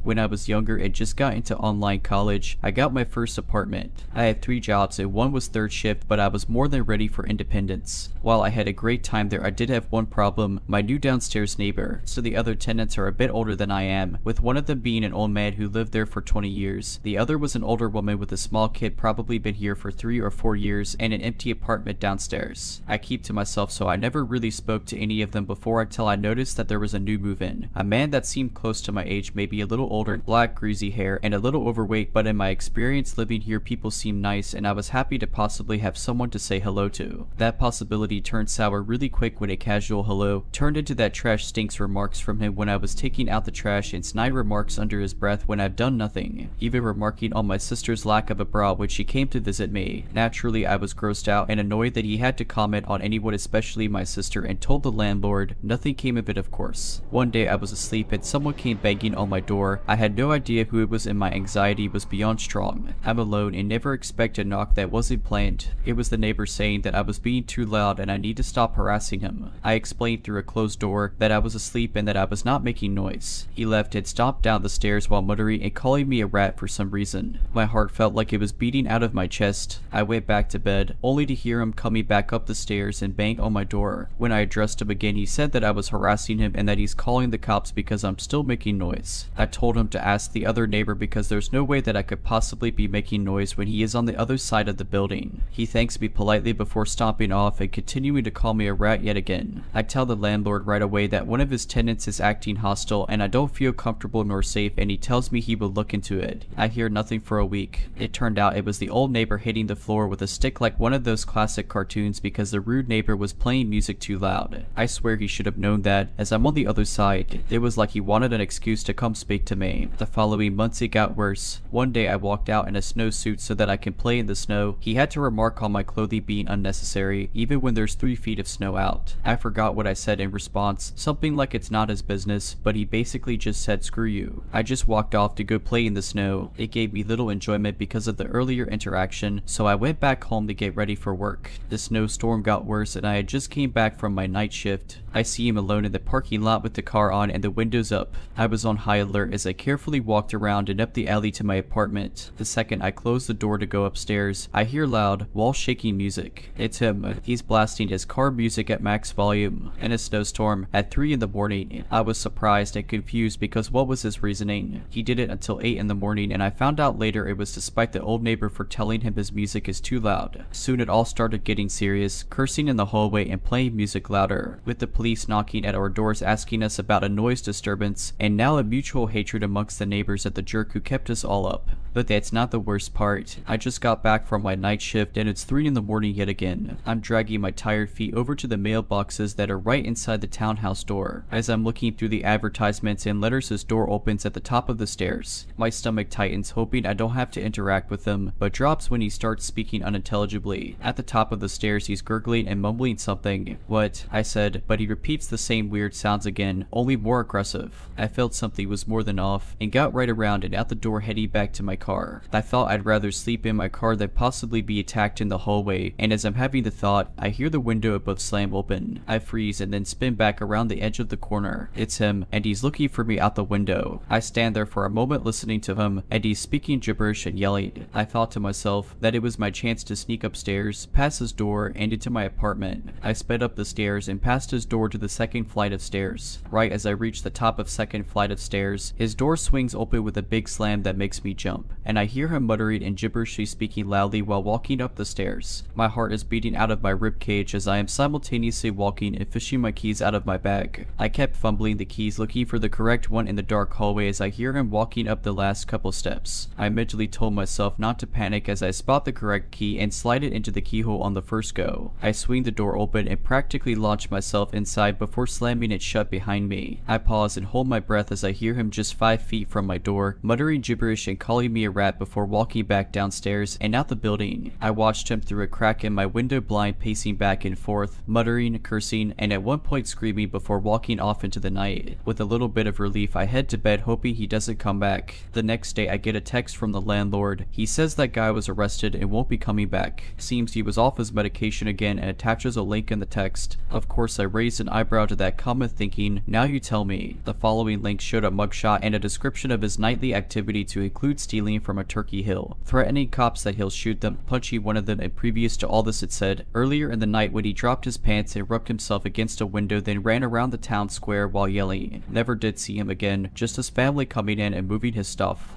When I was younger and just got into online college, I got my first apartment. I had 3 jobs and one was third shift, but I was more than ready for independence. While I had a great time there, I did have one problem: my new downstairs neighbor. So the other tenants are a bit older than I am, with one of them being an old man who lived there for 20 years. The other was an older woman with a small kid, probably been here for 3 or 4 years, and an empty apartment downstairs. I keep to myself, so I never really spoke to any of them before until I noticed that there was a new move-in. A man that seemed close to my age, maybe a little older, black greasy hair, and a little overweight, but in my experience living here, people seem nice and I was happy to possibly have someone to say hello to. That possibility turned sour really quick when a casual hello turned into that trash stinks remarks from him when I was taking out the trash and snide remarks under his breath when I've done nothing, even remarking on my sister's lack of a bra when she came to visit me. Naturally, I was grossed out and annoyed that he had to comment on anyone, especially my sister, and told the landlord. Nothing came of it, of course. One day I was asleep and someone came banging on my door. I had no idea who it was and my anxiety was beyond strong. I'm alone and never expect a knock that wasn't planned. It was the neighbor saying that I was being too loud and I need to stop harassing him. I explained through a closed door that I was asleep and that I was not making noise. He left and stomped down the stairs while muttering and calling me a rat for some reason. My heart felt like it was beating out of my chest. I went back to bed, only to hear him coming back up the stairs and bang on my door. When I addressed him again, he said that I was harassing him and that he's calling the cops because I'm still making noise. I told him to ask the other neighbor because there's no way that I could possibly be making noise when he is on the other side of the building. He thanks me politely before stomping off and continuing to call me a rat yet again. I tell the landlord right away that one of his tenants is acting hostile and I don't feel comfortable nor safe, and he tells me he will look into it. I hear nothing for a week. It turned out it was the old neighbor hitting the floor with a stick like one of those classic cartoons because the rude neighbor was playing music too loud. I swear he should have known that. As I'm on the other side, it was like he wanted an excuse to come speak to me. The following months it got worse. One day I walked out in a snowsuit so that I can play in the snow. He had to remark on my clothing being unnecessary, even when there's 3 feet of snow out. I forgot what I said in response, something like it's not his business, but he basically just said screw you. I just walked off to go play in the snow. It gave me little enjoyment because of the earlier interaction, so I went back home to get ready for work. The snowstorm got worse and I had just came back from my night shift. I see him alone in the parking lot with the car on and the windows up. I was on high alert as I carefully walked around and up the alley to my apartment. The second I closed the door to go upstairs, I hear loud, wall-shaking music. It's him. He's blasting his car music at max volume in a snowstorm at 3 in the morning. I was surprised and confused because what was his reasoning? He did it until 8 in the morning and I found out later it was despite the old neighbor for telling him his music is too loud. Soon it all started getting serious, cursing in the hallway and playing music louder, with the police knocking at our doors asking us about a noise disturbance, and now a mutual hatred amongst the neighbors at the jerk who kept us all up. But that's not the worst part. I just got back from my night shift and it's 3 in the morning yet again. I'm dragging my tired feet over to the mailboxes that are right inside the townhouse door. As I'm looking through the advertisements and letters, his door opens at the top of the stairs. My stomach tightens, hoping I don't have to interact with him, but drops when he starts speaking unintelligibly. At the top of the stairs he's gurgling and mumbling something. What? I said, but he repeats the same weird sounds again, only more aggressive. I felt something was more than off, and got right around and out the door heading back to my car. I thought I'd rather sleep in my car than possibly be attacked in the hallway, and as I'm having the thought, I hear the window above slam open. I freeze and then spin back around the edge of the corner. It's him, and he's looking for me out the window. I stand there for a moment listening to him, and he's speaking gibberish and yelling. I thought to myself that it was my chance to sneak upstairs, past his door, and into my apartment. I sped up the stairs and past his door to the second flight of stairs. Right as I reach the top of second flight of stairs, his door swings open with a big slam that makes me jump, and I hear him muttering and gibberishly speaking loudly while walking up the stairs. My heart is beating out of my ribcage as I am simultaneously walking and fishing my keys out of my bag. I kept fumbling the keys looking for the correct one in the dark hallway as I hear him walking up the last couple steps. I mentally told myself not to panic as I spot the correct key and slide it into the keyhole on the first go. I swing the door open and practically launch myself inside before slamming it shut behind me. I pause and hold my breath as I hear him just 5 feet from my door, muttering gibberish and calling me a rat before walking back downstairs and out the building. I watched him through a crack in my window blind, pacing back and forth, muttering, cursing, and at one point screaming before walking off into the night. With a little bit of relief, I head to bed hoping he doesn't come back. The next day I get a text from the landlord. He says that guy was arrested and won't be coming back. Seems he was off his medication again and attaches a link in the text. Of course I raised an eyebrow to that comment thinking, now you tell me. The following link showed a mugshot and a description of his nightly activity to include stealing from a Turkey Hill, threatening cops that he'll shoot them, punching one of them, and previous to all this it said, earlier in the night when he dropped his pants and rubbed himself against a window then ran around the town square while yelling. Never did see him again, just his family coming in and moving his stuff.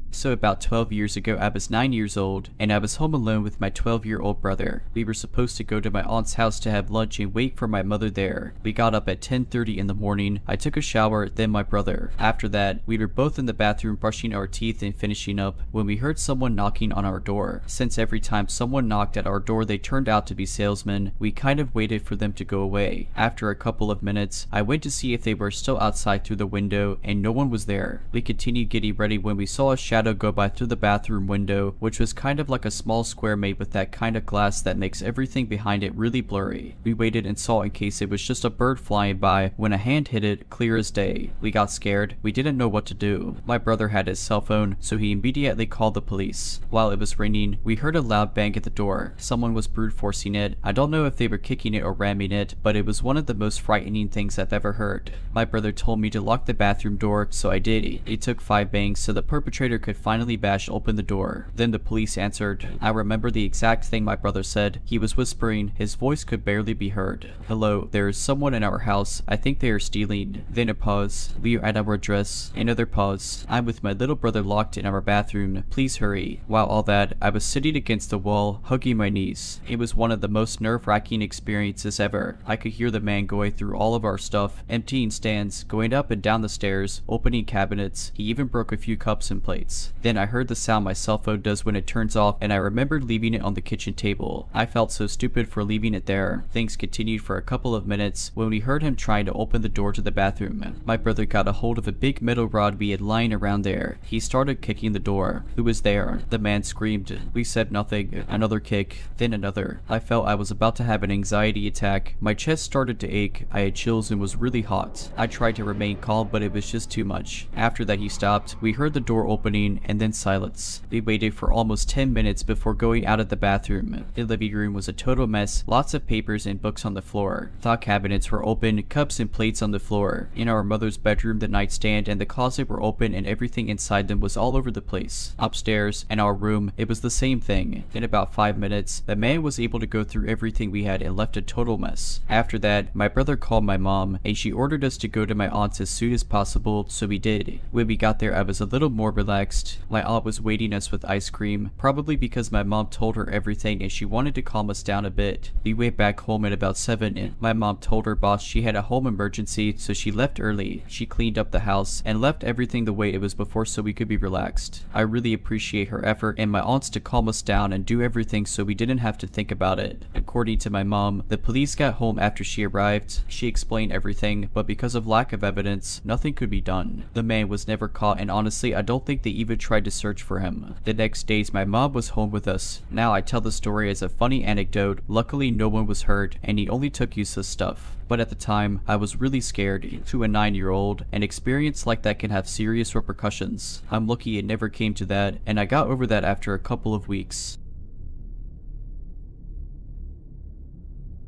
So about 12 years ago, I was 9 years old, and I was home alone with my 12-year-old brother. We were supposed to go to my aunt's house to have lunch and wait for my mother there. We got up at 10:30 in the morning. I took a shower, then my brother. After that, we were both in the bathroom brushing our teeth and finishing up when we heard someone knocking on our door. Since every time someone knocked at our door they turned out to be salesmen, we kind of waited for them to go away. After a couple of minutes, I went to see if they were still outside through the window, and no one was there. We continued getting ready when we saw a shadow go by through the bathroom window, which was kind of like a small square made with that kind of glass that makes everything behind it really blurry. We waited and saw in case it was just a bird flying by when a hand hit it, clear as day. We got scared. We didn't know what to do. My brother had his cell phone, so he immediately called the police. While it was raining, we heard a loud bang at the door. Someone was brute forcing it. I don't know if they were kicking it or ramming it, but it was one of the most frightening things I've ever heard. My brother told me to lock the bathroom door, so I did. It took 5 bangs so the perpetrator could finally bash open the door. Then the police answered. I remember the exact thing my brother said. He was whispering. His voice could barely be heard. Hello, there is someone in our house. I think they are stealing. Then a pause. We are at our address. Another pause. I'm with my little brother locked in our bathroom. Please hurry. While all that, I was sitting against the wall, hugging my knees. It was one of the most nerve-wracking experiences ever. I could hear the man going through all of our stuff, emptying stands, going up and down the stairs, opening cabinets. He even broke a few cups and plates. seconds. Then I heard the sound my cell phone does when it turns off, and I remembered leaving it on the kitchen table. I felt so stupid for leaving it there. Things continued for a couple of minutes when we heard him trying to open the door to the bathroom. My brother got a hold of a big metal rod we had lying around there. He started kicking the door. Who was there? The man screamed. We said nothing. Another kick, then another. I felt I was about to have an anxiety attack. My chest started to ache. I had chills and was really hot. I tried to remain calm, but it was just too much. After that he stopped. We heard the door opening and then silence. We waited for almost 10 minutes before going out of the bathroom. The living room was a total mess. Lots of papers and books on the floor. Thought cabinets were open, cups and plates on the floor. In our mother's bedroom, the nightstand and the closet were open and everything inside them was all over the place. Upstairs, in our room, it was the same thing. In about 5 minutes, the man was able to go through everything we had and left a total mess. After that, my brother called my mom and she ordered us to go to my aunt's as soon as possible, so we did. When we got there, I was a little more relaxed. My aunt was waiting us with ice cream, probably because my mom told her everything and she wanted to calm us down a bit. We went back home at about 7 and my mom told her boss she had a home emergency, so she left early. She cleaned up the house and left everything the way it was before so we could be relaxed. I really appreciate her effort and my aunts to calm us down and do everything so we didn't have to think about it. According to my mom, the police got home after she arrived. She explained everything, but because of lack of evidence, nothing could be done. The man was never caught and honestly I don't think they even tried to search for him. The next days my mom was home with us. Now I tell the story as a funny anecdote. Luckily no one was hurt and he only took useless stuff. But at the time, I was really scared. To a 9-year-old, an experience like that can have serious repercussions. I'm lucky it never came to that, and I got over that after a couple of weeks.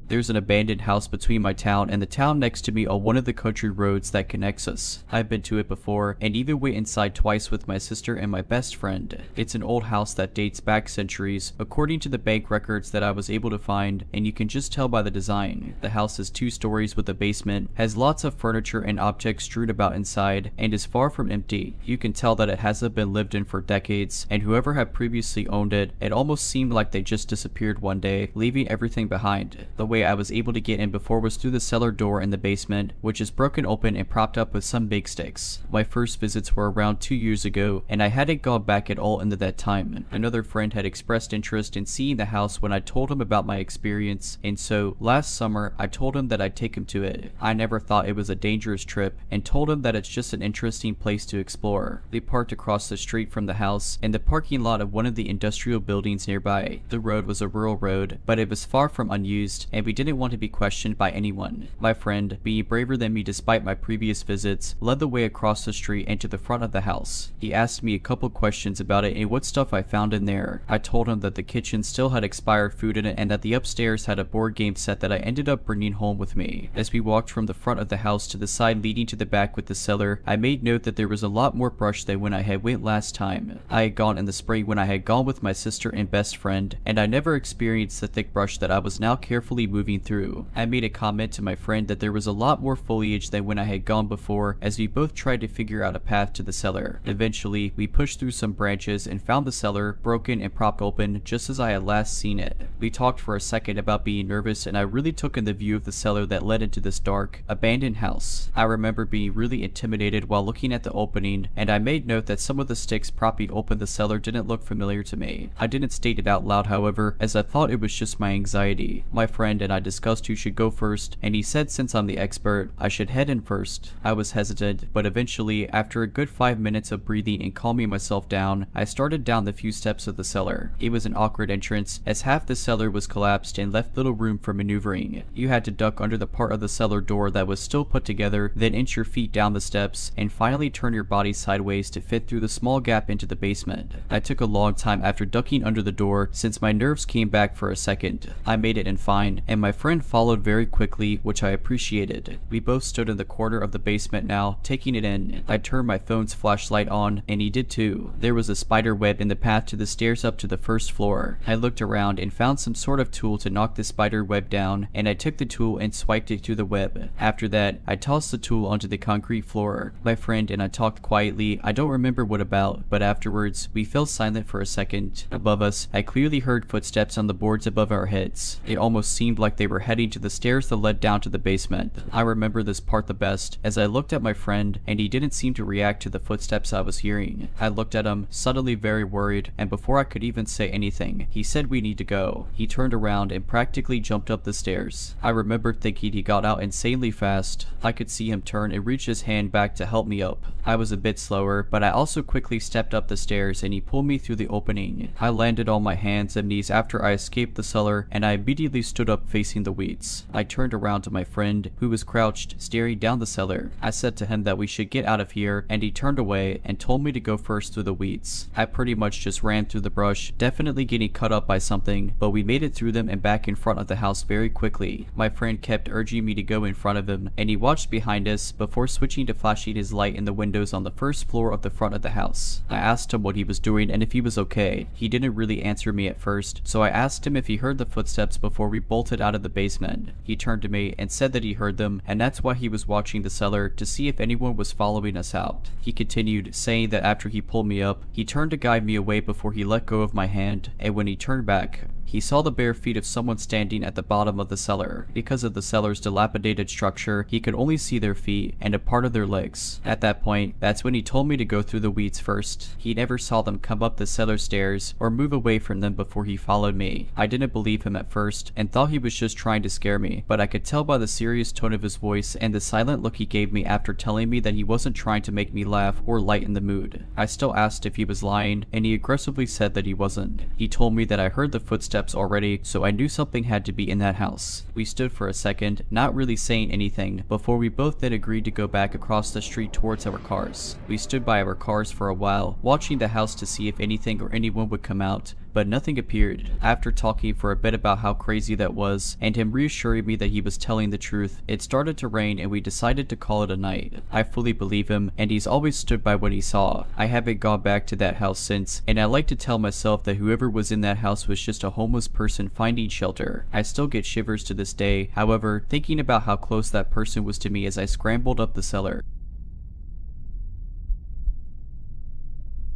There's an abandoned house between my town and the town next to me on one of the country roads that connects us. I've been to it before and even went inside twice with my sister and my best friend. It's an old house that dates back centuries, according to the bank records that I was able to find, and you can just tell by the design. The house is 2 stories with a basement, has lots of furniture and objects strewn about inside, and is far from empty. You can tell that it hasn't been lived in for decades, and whoever had previously owned it, it almost seemed like they just disappeared one day, leaving everything behind. The way I was able to get in before was through the cellar door in the basement, which is broken open and propped up with some big sticks. My first visits were around 2 years ago, and I hadn't gone back at all into that time. Another friend had expressed interest in seeing the house when I told him about my experience, and so last summer I told him that I'd take him to it. I never thought it was a dangerous trip and told him that it's just an interesting place to explore. They parked across the street from the house in the parking lot of one of the industrial buildings nearby. The road was a rural road, but it was far from unused, and we didn't want to be questioned by anyone. My friend, being braver than me despite my previous visits, led the way across the street and to the front of the house. He asked me a couple questions about it and what stuff I found in there. I told him that the kitchen still had expired food in it and that the upstairs had a board game set that I ended up bringing home with me. As we walked from the front of the house to the side leading to the back with the cellar, I made note that there was a lot more brush than when I had went last time. I had gone in the spring when I had gone with my sister and best friend, and I never experienced the thick brush that I was now carefully moving through. I made a comment to my friend that there was a lot more foliage than when I had gone before, as we both tried to figure out a path to the cellar. Eventually, we pushed through some branches and found the cellar, broken and propped open just as I had last seen it. We talked for a second about being nervous and I really took in the view of the cellar that led into this dark, abandoned house. I remember being really intimidated while looking at the opening, and I made note that some of the sticks propping open the cellar didn't look familiar to me. I didn't state it out loud, however, as I thought it was just my anxiety. My friend and I discussed who should go first, and he said since I'm the expert, I should head in first. I was hesitant, but eventually, after a good 5 minutes of breathing and calming myself down, I started down the few steps of the cellar. It was an awkward entrance, as half the cellar was collapsed and left little room for maneuvering. You had to duck under the part of the cellar door that was still put together, then inch your feet down the steps, and finally turn your body sideways to fit through the small gap into the basement. I took a long time after ducking under the door, since my nerves came back for a second. I made it in fine, and my friend followed very quickly, which I appreciated. We both stood in the corner of the basement now, taking it in. I turned my phone's flashlight on, and he did too. There was a spider web in the path to the stairs up to the first floor. I looked around and found some sort of tool to knock the spider web down, and I took the tool and swiped it through the web. After that, I tossed the tool onto the concrete floor. My friend and I talked quietly. I don't remember what about, but afterwards, we fell silent for a second. Above us, I clearly heard footsteps on the boards above our heads. It almost seemed seemed like they were heading to the stairs that led down to the basement. I remember this part the best as I looked at my friend and he didn't seem to react to the footsteps I was hearing. I looked at him, suddenly very worried, and before I could even say anything, he said we need to go. He turned around and practically jumped up the stairs. I remember thinking he got out insanely fast. I could see him turn and reach his hand back to help me up. I was a bit slower, but I also quickly stepped up the stairs and he pulled me through the opening. I landed on my hands and knees after I escaped the cellar, and I immediately stood up facing the weeds. I turned around to my friend, who was crouched, staring down the cellar. I said to him that we should get out of here, and he turned away and told me to go first through the weeds. I pretty much just ran through the brush, definitely getting cut up by something, but we made it through them and back in front of the house very quickly. My friend kept urging me to go in front of him, and he watched behind us before switching to flashing his light in the windows on the first floor of the front of the house. I asked him what he was doing and if he was okay. He didn't really answer me at first, so I asked him if he heard the footsteps before we bolted out of the basement. He turned to me and said that he heard them, and that's why he was watching the cellar to see if anyone was following us out. He continued, saying that after he pulled me up, he turned to guide me away before he let go of my hand, and when he turned back, he saw the bare feet of someone standing at the bottom of the cellar. Because of the cellar's dilapidated structure, he could only see their feet and a part of their legs. At that point, that's when he told me to go through the weeds first. He never saw them come up the cellar stairs or move away from them before he followed me. I didn't believe him at first and thought he was just trying to scare me, but I could tell by the serious tone of his voice and the silent look he gave me after telling me that he wasn't trying to make me laugh or lighten the mood. I still asked if he was lying, and he aggressively said that he wasn't. He told me that I heard the footsteps already, so I knew something had to be in that house. We stood for a second, not really saying anything, before we both then agreed to go back across the street towards our cars. We stood by our cars for a while, watching the house to see if anything or anyone would come out, but nothing appeared. After talking for a bit about how crazy that was, and him reassuring me that he was telling the truth, it started to rain and we decided to call it a night. I fully believe him, and he's always stood by what he saw. I haven't gone back to that house since, and I like to tell myself that whoever was in that house was just a homeless person finding shelter. I still get shivers to this day, however, thinking about how close that person was to me as I scrambled up the cellar.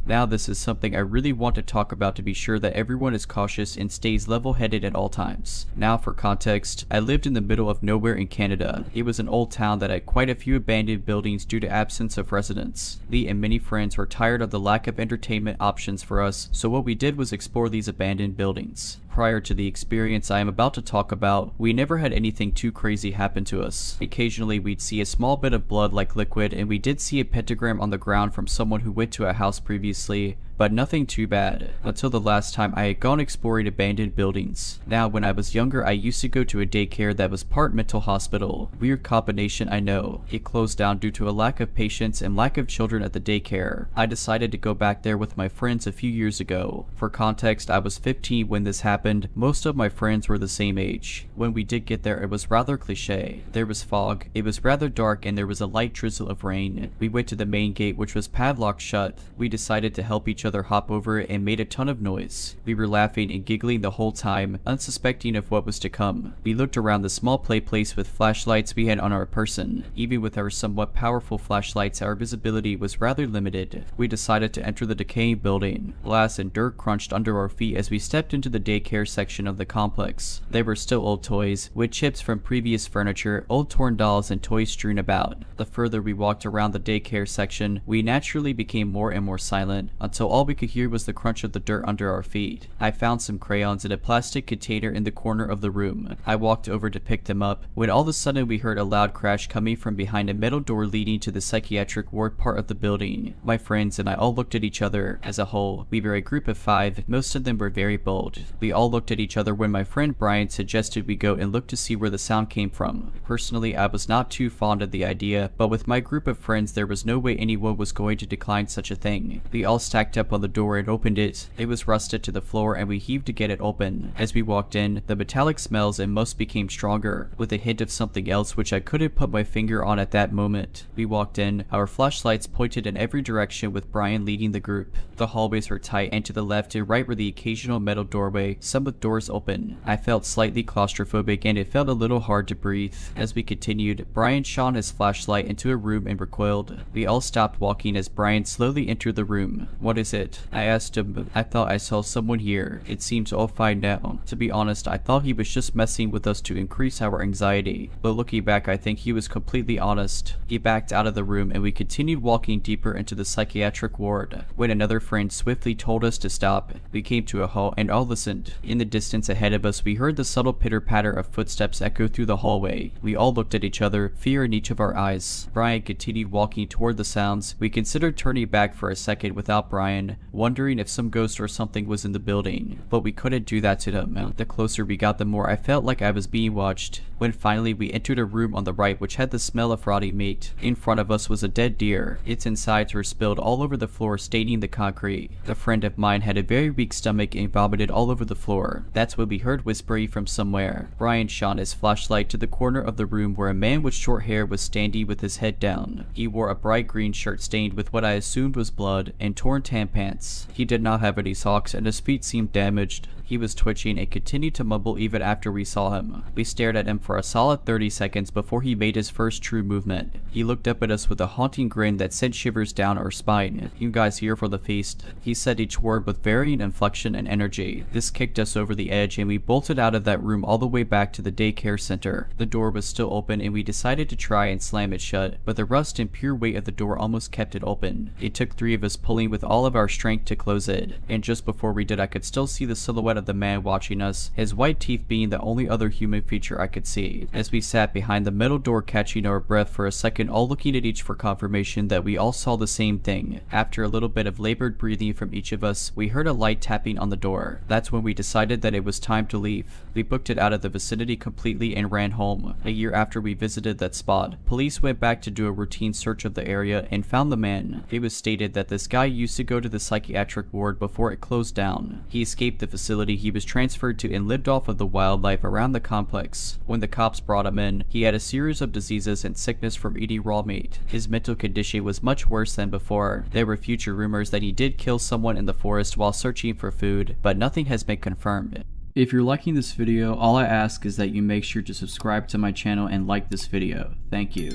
Now this is something I really want to talk about to be sure that everyone is cautious and stays level-headed at all times. Now for context, I lived in the middle of nowhere in Canada. It was an old town that had quite a few abandoned buildings due to absence of residents. Lee and many friends were tired of the lack of entertainment options for us, so what we did was explore these abandoned buildings. Prior to the experience I am about to talk about, we never had anything too crazy happen to us. Occasionally we'd see a small bit of blood like liquid, and we did see a pentagram on the ground from someone who went to a house previously, but nothing too bad, until the last time I had gone exploring abandoned buildings. Now when I was younger I used to go to a daycare that was part mental hospital. Weird combination, I know. It closed down due to a lack of patients and lack of children at the daycare. I decided to go back there with my friends a few years ago. For context, I was 15 when this happened. Most of my friends were the same age. When we did get there, it was rather cliche. There was fog, it was rather dark, and there was a light drizzle of rain. We went to the main gate, which was padlocked shut. We decided to help each other hop over it and made a ton of noise. We were laughing and giggling the whole time, unsuspecting of what was to come. We looked around the small play place with flashlights we had on our person. Even with our somewhat powerful flashlights, our visibility was rather limited. We decided to enter the decaying building. Glass and dirt crunched under our feet as we stepped into the daycare section of the complex. There were still old toys, with chips from previous furniture, old torn dolls, and toys strewn about. The further we walked around the daycare section, we naturally became more and more silent, until all we could hear was the crunch of the dirt under our feet. I found some crayons in a plastic container in the corner of the room. I walked over to pick them up, when all of a sudden we heard a loud crash coming from behind a metal door leading to the psychiatric ward part of the building. My friends and I all looked at each other. As a whole, we were a group of 5, most of them were very bold. We all looked at each other when my friend Brian suggested we go and look to see where the sound came from. Personally, I was not too fond of the idea, but with my group of friends there was no way anyone was going to decline such a thing. We all stacked up on the door and opened it. It was rusted to the floor and we heaved to get it open. As we walked in, the metallic smells and musk became stronger, with a hint of something else which I couldn't put my finger on at that moment. We walked in, our flashlights pointed in every direction with Brian leading the group. The hallways were tight, and to the left and right were the occasional metal doorway, some with doors open. I felt slightly claustrophobic and it felt a little hard to breathe. As we continued, Brian shone his flashlight into a room and recoiled. We all stopped walking as Brian slowly entered the room. What is it? I asked him, but I thought I saw someone here. It seems all fine now. To be honest, I thought he was just messing with us to increase our anxiety, but looking back, I think he was completely honest. He backed out of the room and we continued walking deeper into the psychiatric ward when another friend swiftly told us to stop. We came to a halt and all listened. In the distance ahead of us, we heard the subtle pitter-patter of footsteps echo through the hallway. We all looked at each other, fear in each of our eyes. Brian continued walking toward the sounds. We considered turning back for a second without Brian, wondering if some ghost or something was in the building, but we couldn't do that to him. The closer we got, the more I felt like I was being watched. When finally we entered a room on the right which had the smell of rotting meat. In front of us was a dead deer. Its insides were spilled all over the floor, staining the concrete. A friend of mine had a very weak stomach and vomited all over the floor. That's when we heard whispering from somewhere. Brian shone his flashlight to the corner of the room where a man with short hair was standing with his head down. He wore a bright green shirt stained with what I assumed was blood and torn tan pants. He did not have any socks and his feet seemed damaged. He was twitching and continued to mumble even after we saw him. We stared at him for a solid 30 seconds before he made his first true movement. He looked up at us with a haunting grin that sent shivers down our spine. "You guys here for the feast?" He said each word with varying inflection and energy. This kicked us over the edge and we bolted out of that room all the way back to the daycare center. The door was still open and we decided to try and slam it shut, but the rust and pure weight of the door almost kept it open. It took 3 of us pulling with all of our strength to close it, and just before we did, I could still see the silhouette of the man watching us, his white teeth being the only other human feature I could see. As we sat behind the metal door catching our breath for a second, all looking at each for confirmation that we all saw the same thing. After a little bit of labored breathing from each of us, we heard a light tapping on the door. That's when we decided that it was time to leave. We booked it out of the vicinity completely and ran home. A year after we visited that spot, police went back to do a routine search of the area and found the man. It was stated that this guy used to go to the psychiatric ward before it closed down. He escaped the facility he was transferred to and lived off of the wildlife around the complex. When the cops brought him in, he had a series of diseases and sickness from eating raw meat. His mental condition was much worse than before. There were future rumors that he did kill someone in the forest while searching for food, but nothing has been confirmed. If you're liking this video, all I ask is that you make sure to subscribe to my channel and like this video. Thank you.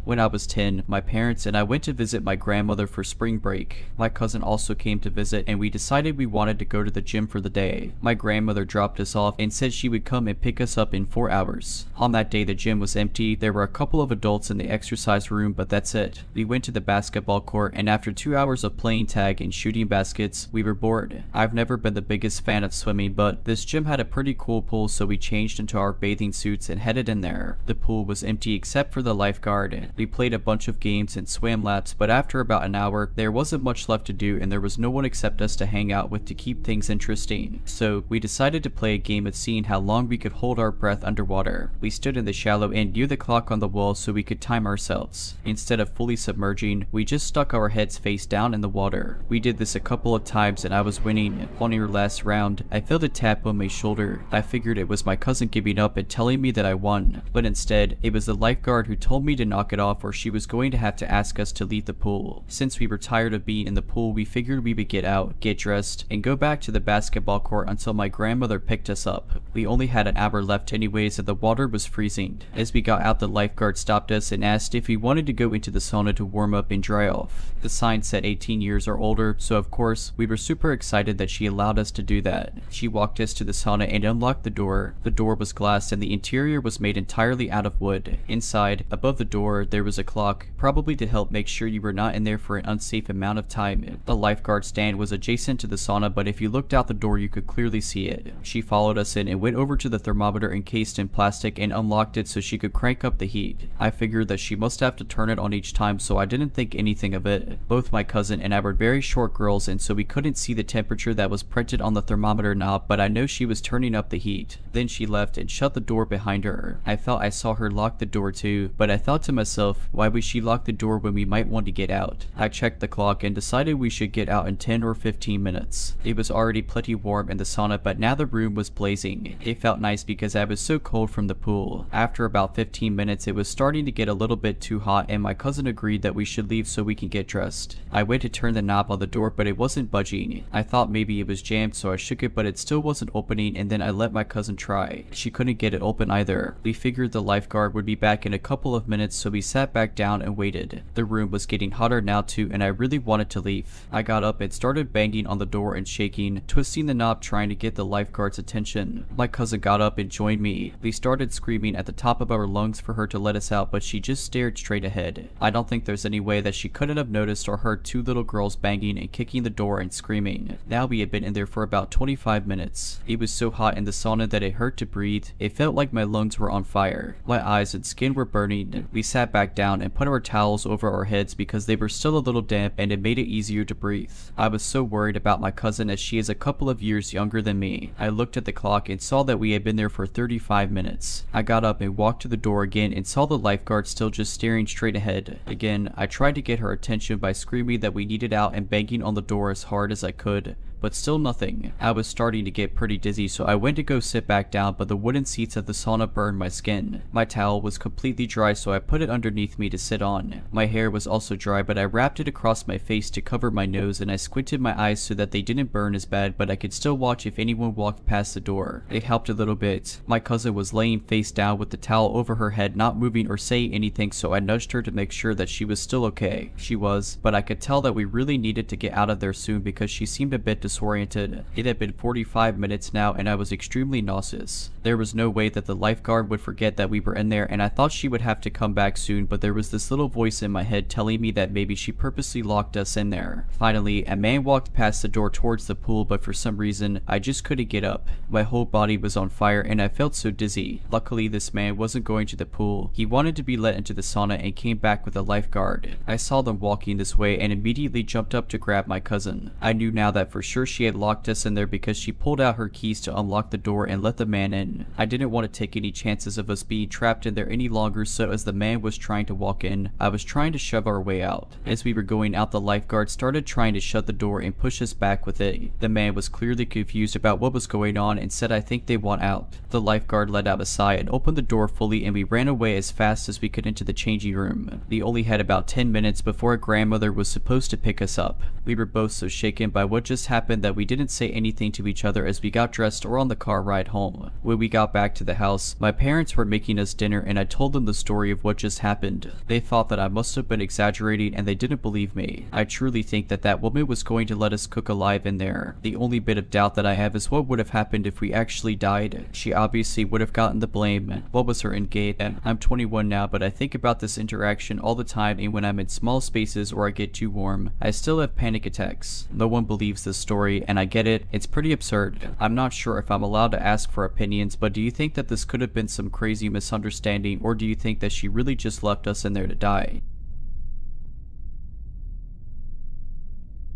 When I was 10, my parents and I went to visit my grandmother for spring break. My cousin also came to visit and we decided we wanted to go to the gym for the day. My grandmother dropped us off and said she would come and pick us up in 4 hours. On that day, the gym was empty. There were a couple of adults in the exercise room, but that's it. We went to the basketball court and after 2 hours of playing tag and shooting baskets, we were bored. I've never been the biggest fan of swimming, but this gym had a pretty cool pool, so we changed into our bathing suits and headed in there. The pool was empty except for the lifeguard. We played a bunch of games and swam laps, but after about an hour, there wasn't much left to do and there was no one except us to hang out with to keep things interesting. So we decided to play a game of seeing how long we could hold our breath underwater. We stood in the shallow end near the clock on the wall so we could time ourselves. Instead of fully submerging, we just stuck our heads face down in the water. We did this a couple of times and I was winning. On our last round, I felt a tap on my shoulder. I figured it was my cousin giving up and telling me that I won, but instead, it was the lifeguard who told me to knock it off or she was going to have to ask us to leave the pool. Since we were tired of being in the pool, we figured we would get out, get dressed, and go back to the basketball court until my grandmother picked us up. We only had an hour left anyways and the water was freezing. As we got out, the lifeguard stopped us and asked if we wanted to go into the sauna to warm up and dry off. The sign said 18 years or older, so of course, we were super excited that she allowed us to do that. She walked us to the sauna and unlocked the door. The door was glass and the interior was made entirely out of wood. Inside, above the door, there was a clock, probably to help make sure you were not in there for an unsafe amount of time. The lifeguard stand was adjacent to the sauna, but if you looked out the door you could clearly see it. She followed us in and went over to the thermometer encased in plastic and unlocked it so she could crank up the heat. I figured that she must have to turn it on each time, so I didn't think anything of it. Both my cousin and I were very short girls and so we couldn't see the temperature that was printed on the thermometer knob, but I know she was turning up the heat. Then she left and shut the door behind her. I felt I saw her lock the door too, but I thought to myself, why would she lock the door when we might want to get out? I checked the clock and decided we should get out in 10 or 15 minutes. It was already plenty warm in the sauna, but now the room was blazing. It felt nice because I was so cold from the pool. After about 15 minutes, it was starting to get a little bit too hot and my cousin agreed that we should leave so we can get dressed. I went to turn the knob on the door, but it wasn't budging. I thought maybe it was jammed, so I shook it, but it still wasn't opening, and then I let my cousin try. She couldn't get it open either. We figured the lifeguard would be back in a couple of minutes, so we sat back down and waited. The room was getting hotter now too, and I really wanted to leave. I got up and started banging on the door and shaking, twisting the knob trying to get the lifeguard's attention. My cousin got up and joined me. We started screaming at the top of our lungs for her to let us out, but she just stared straight ahead. I don't think there's any way that she couldn't have noticed or heard two little girls banging and kicking the door and screaming. Now we had been in there for about 25 minutes. It was so hot in the sauna that it hurt to breathe. It felt like my lungs were on fire. My eyes and skin were burning. We sat back down and put our towels over our heads because they were still a little damp and it made it easier to breathe. I was so worried about my cousin as she is a couple of years younger than me. I looked at the clock and saw that we had been there for 35 minutes. I got up and walked to the door again and saw the lifeguard still just staring straight ahead. Again, I tried to get her attention by screaming that we needed out and banging on the door as hard as I could, but still nothing. I was starting to get pretty dizzy, so I went to go sit back down, but the wooden seats of the sauna burned my skin. My towel was completely dry, so I put it underneath me to sit on. My hair was also dry, but I wrapped it across my face to cover my nose, and I squinted my eyes so that they didn't burn as bad, but I could still watch if anyone walked past the door. It helped a little bit. My cousin was laying face down with the towel over her head, not moving or saying anything, so I nudged her to make sure that she was still okay. She was, but I could tell that we really needed to get out of there soon because she seemed a bit disoriented. It had been 45 minutes now and I was extremely nauseous. There was no way that the lifeguard would forget that we were in there, and I thought she would have to come back soon, but there was this little voice in my head telling me that maybe she purposely locked us in there. Finally, a man walked past the door towards the pool, but for some reason, I just couldn't get up. My whole body was on fire and I felt so dizzy. Luckily, this man wasn't going to the pool. He wanted to be let into the sauna and came back with a lifeguard. I saw them walking this way and immediately jumped up to grab my cousin. I knew now that for sure she had locked us in there because she pulled out her keys to unlock the door and let the man in. I didn't want to take any chances of us being trapped in there any longer, so as the man was trying to walk in, I was trying to shove our way out. As we were going out, the lifeguard started trying to shut the door and push us back with it. The man was clearly confused about what was going on and said, "I think they want out." The lifeguard let out a sigh and opened the door fully, and we ran away as fast as we could into the changing room. We only had about 10 minutes before a grandmother was supposed to pick us up. We were both so shaken by what just happened that we didn't say anything to each other as we got dressed or on the car ride home. When we got back to the house, my parents were making us dinner and I told them the story of what just happened. They thought that I must have been exaggerating and they didn't believe me. I truly think that that woman was going to let us cook alive in there. The only bit of doubt that I have is what would have happened if we actually died. She obviously would have gotten the blame. What was her end game? I'm 21 now, but I think about this interaction all the time, and when I'm in small spaces or I get too warm, I still have panic attacks. No one believes this story, and I get it. It's pretty absurd. I'm not sure if I'm allowed to ask for opinions, but do you think that this could have been some crazy misunderstanding, or do you think that she really just left us in there to die?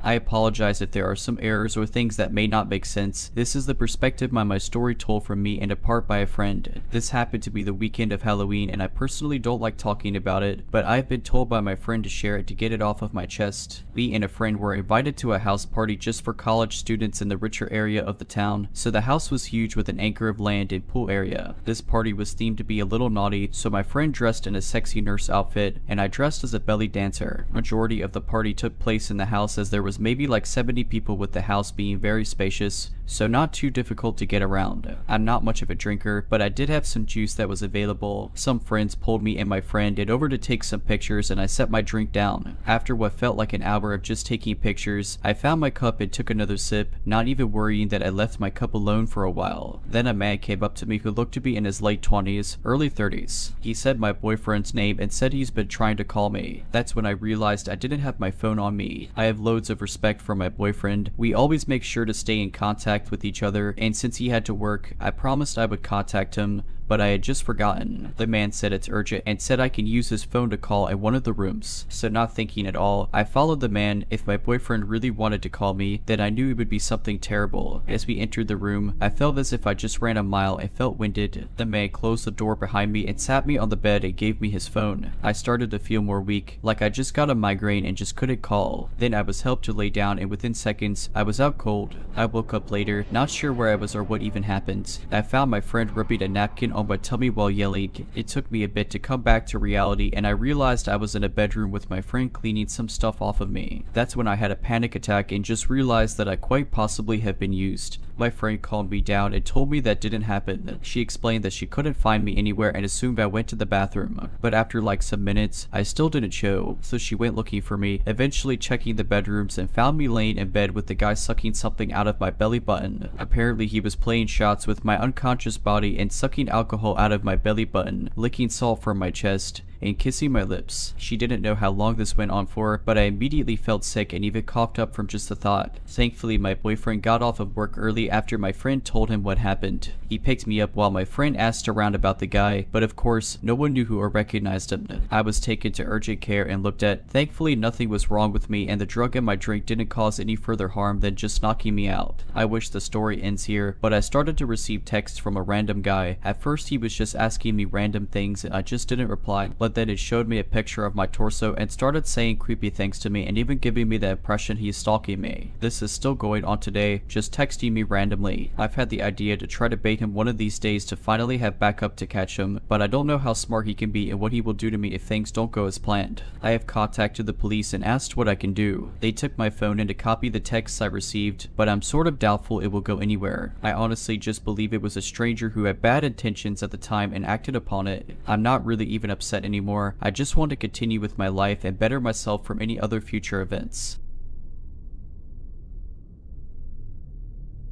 I apologize if there are some errors or things that may not make sense. This is the perspective my story told from me and a part by a friend. This happened to be the weekend of Halloween and I personally don't like talking about it, but I've been told by my friend to share it to get it off of my chest. We and a friend were invited to a house party just for college students in the richer area of the town, so the house was huge with an acre of land and pool area. This party was themed to be a little naughty, so my friend dressed in a sexy nurse outfit and I dressed as a belly dancer. Majority of the party took place in the house as there was maybe like 70 people, with the house being very spacious, so not too difficult to get around. I'm not much of a drinker, but I did have some juice that was available. Some friends pulled me and my friend in over to take some pictures and I set my drink down. After what felt like an hour of just taking pictures, I found my cup and took another sip, not even worrying that I left my cup alone for a while. Then a man came up to me who looked to be in his late 20s, early 30s. He said my boyfriend's name and said he's been trying to call me. That's when I realized I didn't have my phone on me. I have loads of respect for my boyfriend. We always make sure to stay in contact with each other, and since he had to work, I promised I would contact him, but I had just forgotten. The man said it's urgent and said I can use his phone to call at one of the rooms. So not thinking at all, I followed the man. If my boyfriend really wanted to call me, then I knew it would be something terrible. As we entered the room, I felt as if I just ran a mile and felt winded. The man closed the door behind me and sat me on the bed and gave me his phone. I started to feel more weak, like I just got a migraine and just couldn't call. Then I was helped to lay down and within seconds, I was out cold. I woke up later, not sure where I was or what even happened. I found my friend rubbing a napkin on my tummy while yelling. It took me a bit to come back to reality, and I realized I was in a bedroom with my friend cleaning some stuff off of me. That's when I had a panic attack and just realized that I quite possibly have been used. My friend calmed me down and told me that didn't happen. She explained that she couldn't find me anywhere and assumed I went to the bathroom. But after like some minutes, I still didn't show, so she went looking for me, eventually checking the bedrooms and found me laying in bed with the guy sucking something out of my belly button. Apparently he was playing shots with my unconscious body and sucking alcohol out of my belly button, licking salt from my chest, and kissing my lips. She didn't know how long this went on for, but I immediately felt sick and even coughed up from just the thought. Thankfully, my boyfriend got off of work early after my friend told him what happened. He picked me up while my friend asked around about the guy, but of course, no one knew who or recognized him. I was taken to urgent care and looked at. Thankfully, nothing was wrong with me and the drug in my drink didn't cause any further harm than just knocking me out. I wish the story ends here, but I started to receive texts from a random guy. At first, he was just asking me random things and I just didn't reply, but then it showed me a picture of my torso and started saying creepy things to me and even giving me the impression he's stalking me. This is still going on today, just texting me randomly. I've had the idea to try to bait him one of these days to finally have backup to catch him, but I don't know how smart he can be and what he will do to me if things don't go as planned. I have contacted the police and asked what I can do. They took my phone in to copy the texts I received, but I'm sort of doubtful it will go anywhere. I honestly just believe it was a stranger who had bad intentions at the time and acted upon it. I'm not really even upset anymore. I just want to continue with my life and better myself from any other future events.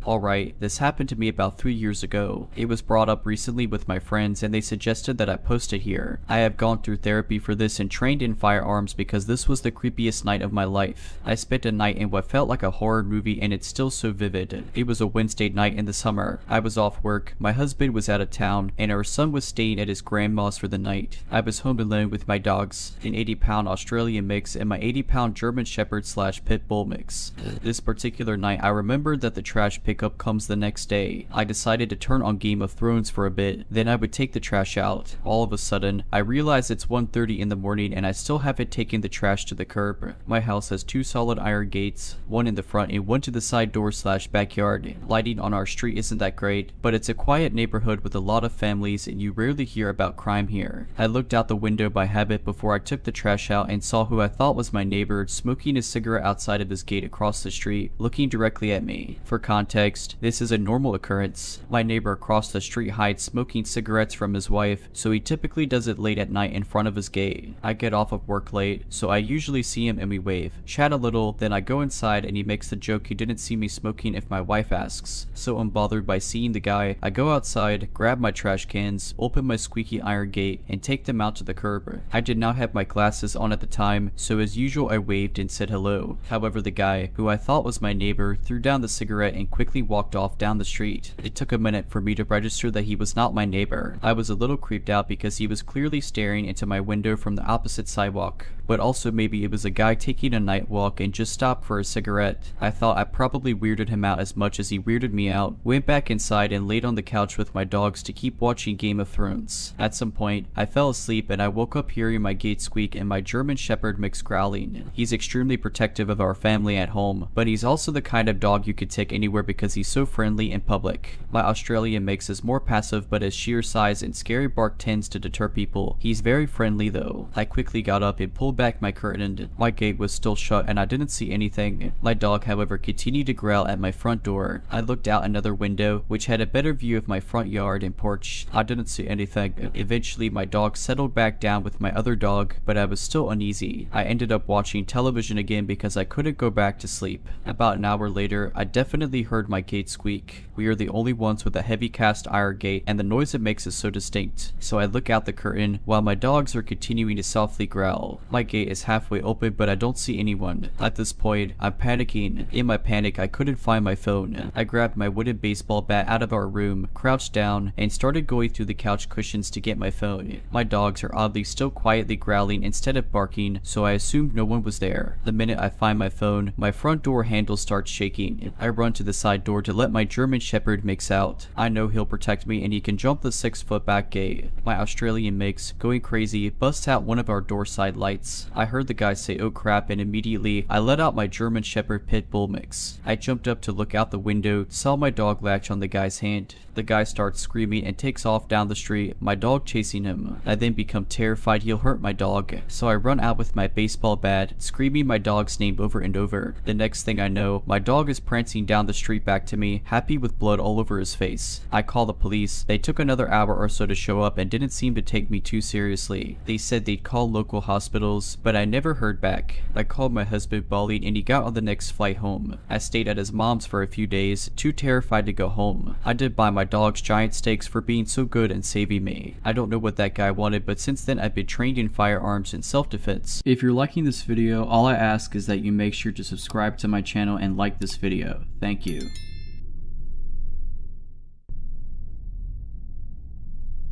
Alright, this happened to me about 3 years ago. It was brought up recently with my friends and they suggested that I post it here. I have gone through therapy for this and trained in firearms because this was the creepiest night of my life. I spent a night in what felt like a horror movie and it's still so vivid. It was a Wednesday night in the summer. I was off work, my husband was out of town, and our son was staying at his grandma's for the night. I was home alone with my dogs, an 80-pound Australian mix and my 80-pound German Shepherd / Pit Bull mix. This particular night I remembered that the trash pickup comes the next day. I decided to turn on Game of Thrones for a bit, then I would take the trash out. All of a sudden, I realize it's 1:30 in the morning and I still haven't taken the trash to the curb. My house has 2 solid iron gates, one in the front and one to the side door / backyard. Lighting on our street isn't that great, but it's a quiet neighborhood with a lot of families and you rarely hear about crime here. I looked out the window by habit before I took the trash out and saw who I thought was my neighbor smoking a cigarette outside of his gate across the street, looking directly at me. For context, this is a normal occurrence. My neighbor across the street hides smoking cigarettes from his wife, so he typically does it late at night in front of his gate. I get off of work late, so I usually see him and we wave, chat a little, then I go inside and he makes the joke he didn't see me smoking if my wife asks. So unbothered by seeing the guy, I go outside, grab my trash cans, open my squeaky iron gate, and take them out to the curb. I did not have my glasses on at the time, so as usual I waved and said hello. However, the guy, who I thought was my neighbor, threw down the cigarette and quickly walked off down the street. It took a minute for me to register that he was not my neighbor. I was a little creeped out because he was clearly staring into my window from the opposite sidewalk, but also maybe it was a guy taking a night walk and just stopped for a cigarette. I thought I probably weirded him out as much as he weirded me out, went back inside and laid on the couch with my dogs to keep watching Game of Thrones. At some point, I fell asleep and I woke up hearing my gate squeak and my German Shepherd mix growling. He's extremely protective of our family at home, but he's also the kind of dog you could take anywhere because he's so friendly in public. My Australian mix is more passive, but his sheer size and scary bark tends to deter people. He's very friendly though. I quickly got up and pulled back my curtain. My gate was still shut and I didn't see anything. My dog, however, continued to growl at my front door. I looked out another window, which had a better view of my front yard and porch. I didn't see anything. Eventually, my dog settled back down with my other dog, but I was still uneasy. I ended up watching television again because I couldn't go back to sleep. About an hour later, I definitely heard my gate squeak. We are the only ones with a heavy cast iron gate and the noise it makes is so distinct. So I look out the curtain while my dogs are continuing to softly growl. My gate is halfway open but I don't see anyone. At this point, I'm panicking. In my panic, I couldn't find my phone. I grabbed my wooden baseball bat out of our room, crouched down, and started going through the couch cushions to get my phone. My dogs are oddly still quietly growling instead of barking, so I assumed no one was there. The minute I find my phone, my front door handle starts shaking. I run to the side side door to let my German Shepherd mix out. I know he'll protect me and he can jump the 6-foot back gate. My Australian mix, going crazy, busts out one of our door side lights. I heard the guy say oh crap, and immediately I let out my German Shepherd pit bull mix. I jumped up to look out the window, saw my dog latch on the guy's hand. The guy starts screaming and takes off down the street, my dog chasing him. I then become terrified he'll hurt my dog, so I run out with my baseball bat, screaming my dog's name over and over. The next thing I know, my dog is prancing down the street back to me, happy with blood all over his face. I call the police. They took another hour or so to show up and didn't seem to take me too seriously. They said they'd call local hospitals, but I never heard back. I called my husband Bali and he got on the next flight home. I stayed at his mom's for a few days, too terrified to go home. I did buy my dog's giant steaks for being so good and saving me. I don't know what that guy wanted, but since then I've been trained in firearms and self-defense. If you're liking this video, all I ask is that you make sure to subscribe to my channel and like this video. Thank you.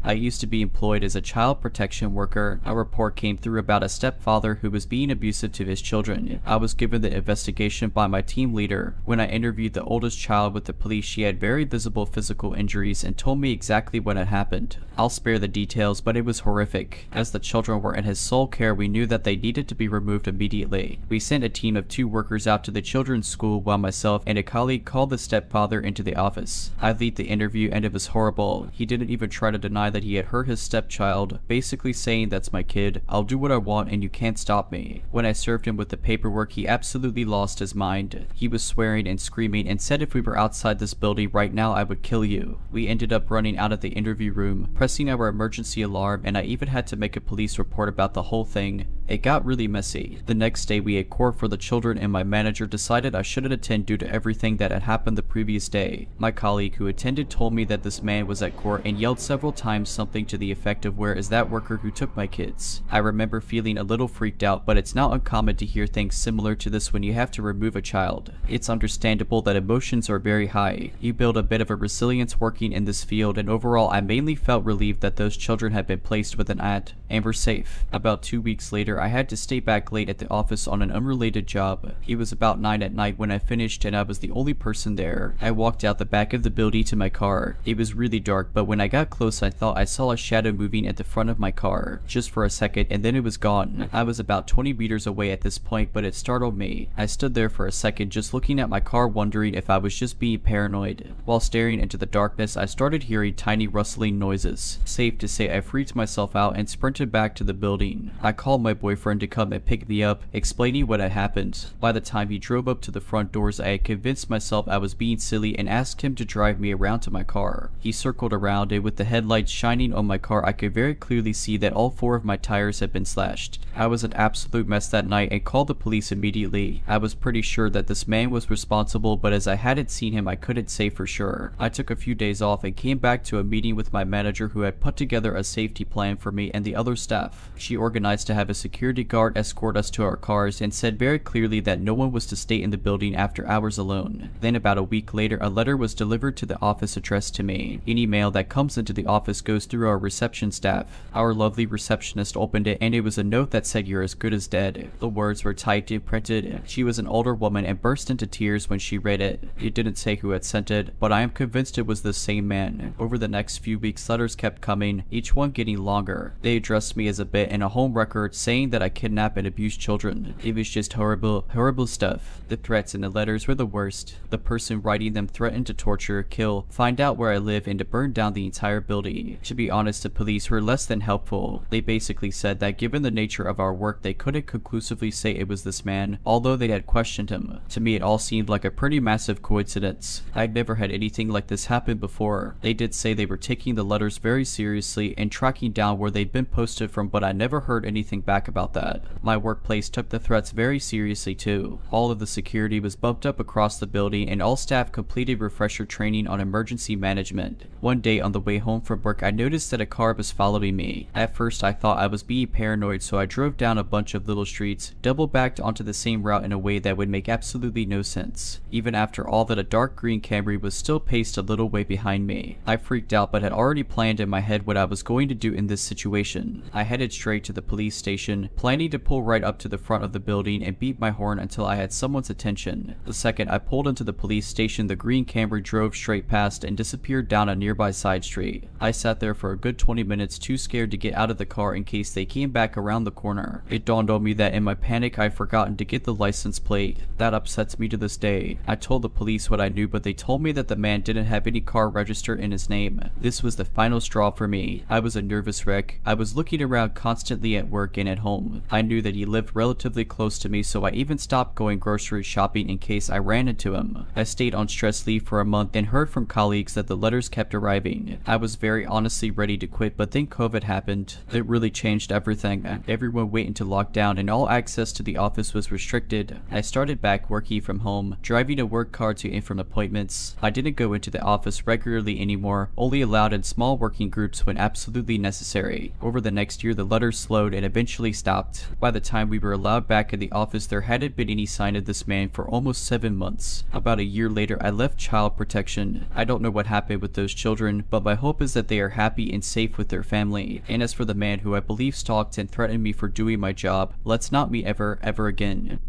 I used to be employed as a child protection worker. A report came through about a stepfather who was being abusive to his children. I was given the investigation by my team leader. When I interviewed the oldest child with the police, she had very visible physical injuries and told me exactly what had happened. I'll spare the details, but it was horrific. As the children were in his sole care, we knew that they needed to be removed immediately. We sent a team of 2 workers out to the children's school while myself and a colleague called the stepfather into the office. I lead the interview and it was horrible. He didn't even try to deny that he had hurt his stepchild, basically saying that's my kid, I'll do what I want and you can't stop me. When I served him with the paperwork, he absolutely lost his mind. He was swearing and screaming and said if we were outside this building right now I would kill you. We ended up running out of the interview room, pressing our emergency alarm, and I even had to make a police report about the whole thing. It got really messy. The next day we had court for the children and my manager decided I shouldn't attend due to everything that had happened the previous day. My colleague who attended told me that this man was at court and yelled several times something to the effect of where is that worker who took my kids. I remember feeling a little freaked out, but it's not uncommon to hear things similar to this when you have to remove a child. It's understandable that emotions are very high. You build a bit of a resilience working in this field, and overall I mainly felt relieved that those children had been placed with an aunt and were safe. About 2 weeks later I had to stay back late at the office on an unrelated job. It was about 9 at night when I finished and I was the only person there. I walked out the back of the building to my car. It was really dark, but when I got close I thought I saw a shadow moving at the front of my car, just for a second, and then it was gone. I was about 20 meters away at this point, but it startled me. I stood there for a second just looking at my car, wondering if I was just being paranoid. While staring into the darkness, I started hearing tiny rustling noises. Safe to say I freaked myself out and sprinted back to the building. I called my boyfriend to come and pick me up, explaining what had happened. By the time he drove up to the front doors, I had convinced myself I was being silly and asked him to drive me around to my car. He circled around, and with the headlights shining on my car I could very clearly see that all 4 of my tires had been slashed. I was an absolute mess that night and called the police immediately. I was pretty sure that this man was responsible, but as I hadn't seen him I couldn't say for sure. I took a few days off and came back to a meeting with my manager who had put together a safety plan for me and the other staff. She organized to have a security guard escort us to our cars and said very clearly that no one was to stay in the building after hours alone. Then about a week later a letter was delivered to the office addressed to me. Any mail that comes into the office goes through our reception staff. Our lovely receptionist opened it and it was a note that said you're as good as dead. The words were typed and printed. She was an older woman and burst into tears when she read it. It didn't say who had sent it, but I am convinced it was the same man. Over the next few weeks letters kept coming, each one getting longer. They addressed me as a bit in a home record saying that I kidnap and abuse children. It was just horrible stuff. The threats in the letters were the worst. The person writing them threatened to torture, kill, find out where I live, and to burn down the entire building. To be honest, the police were less than helpful. They basically said that given the nature of our work they couldn't conclusively say it was this man, although they had questioned him. To me it all seemed like a pretty massive coincidence. I'd never had anything like this happen before. They did say they were taking the letters very seriously and tracking down where they'd been posted from, but I never heard anything back about that. My workplace took the threats very seriously too. All of the security was bumped up across the building and all staff completed refresher training on emergency management. One day on the way home from work I noticed that a car was following me. At first I thought I was being paranoid, so I drove down a bunch of little streets, double backed onto the same route in a way that would make absolutely no sense. Even after all that, a dark green Camry was still paced a little way behind me. I freaked out but had already planned in my head what I was going to do in this situation. I headed straight to the police station attention, planning to pull right up to the front of the building and beat my horn until I had someone's attention. The second I pulled into the police station, the green Camry drove straight past and disappeared down a nearby side street. I sat there for a good 20 minutes, too scared to get out of the car in case they came back around the corner. It dawned on me that in my panic I'd forgotten to get the license plate. That upsets me to this day. I told the police what I knew, but they told me that the man didn't have any car registered in his name. This was the final straw for me. I was a nervous wreck. I was looking around constantly at work and at home. I knew that he lived relatively close to me, so I even stopped going grocery shopping in case I ran into him. I stayed on stress leave for a month and heard from colleagues that the letters kept arriving. I was very honestly ready to quit, but then COVID happened. It really changed everything. Everyone went into lockdown and all access to the office was restricted. I started back working from home, driving a work car to and from appointments. I didn't go into the office regularly anymore, only allowed in small working groups when absolutely necessary. Over the next year, the letters slowed and eventually stopped. By the time we were allowed back in the office, there hadn't been any sign of this man for almost 7 months. About a year later, I left child protection. I don't know what happened with those children, but my hope is that they are happy and safe with their family. And as for the man who I believe stalked and threatened me for doing my job, let's not meet ever again.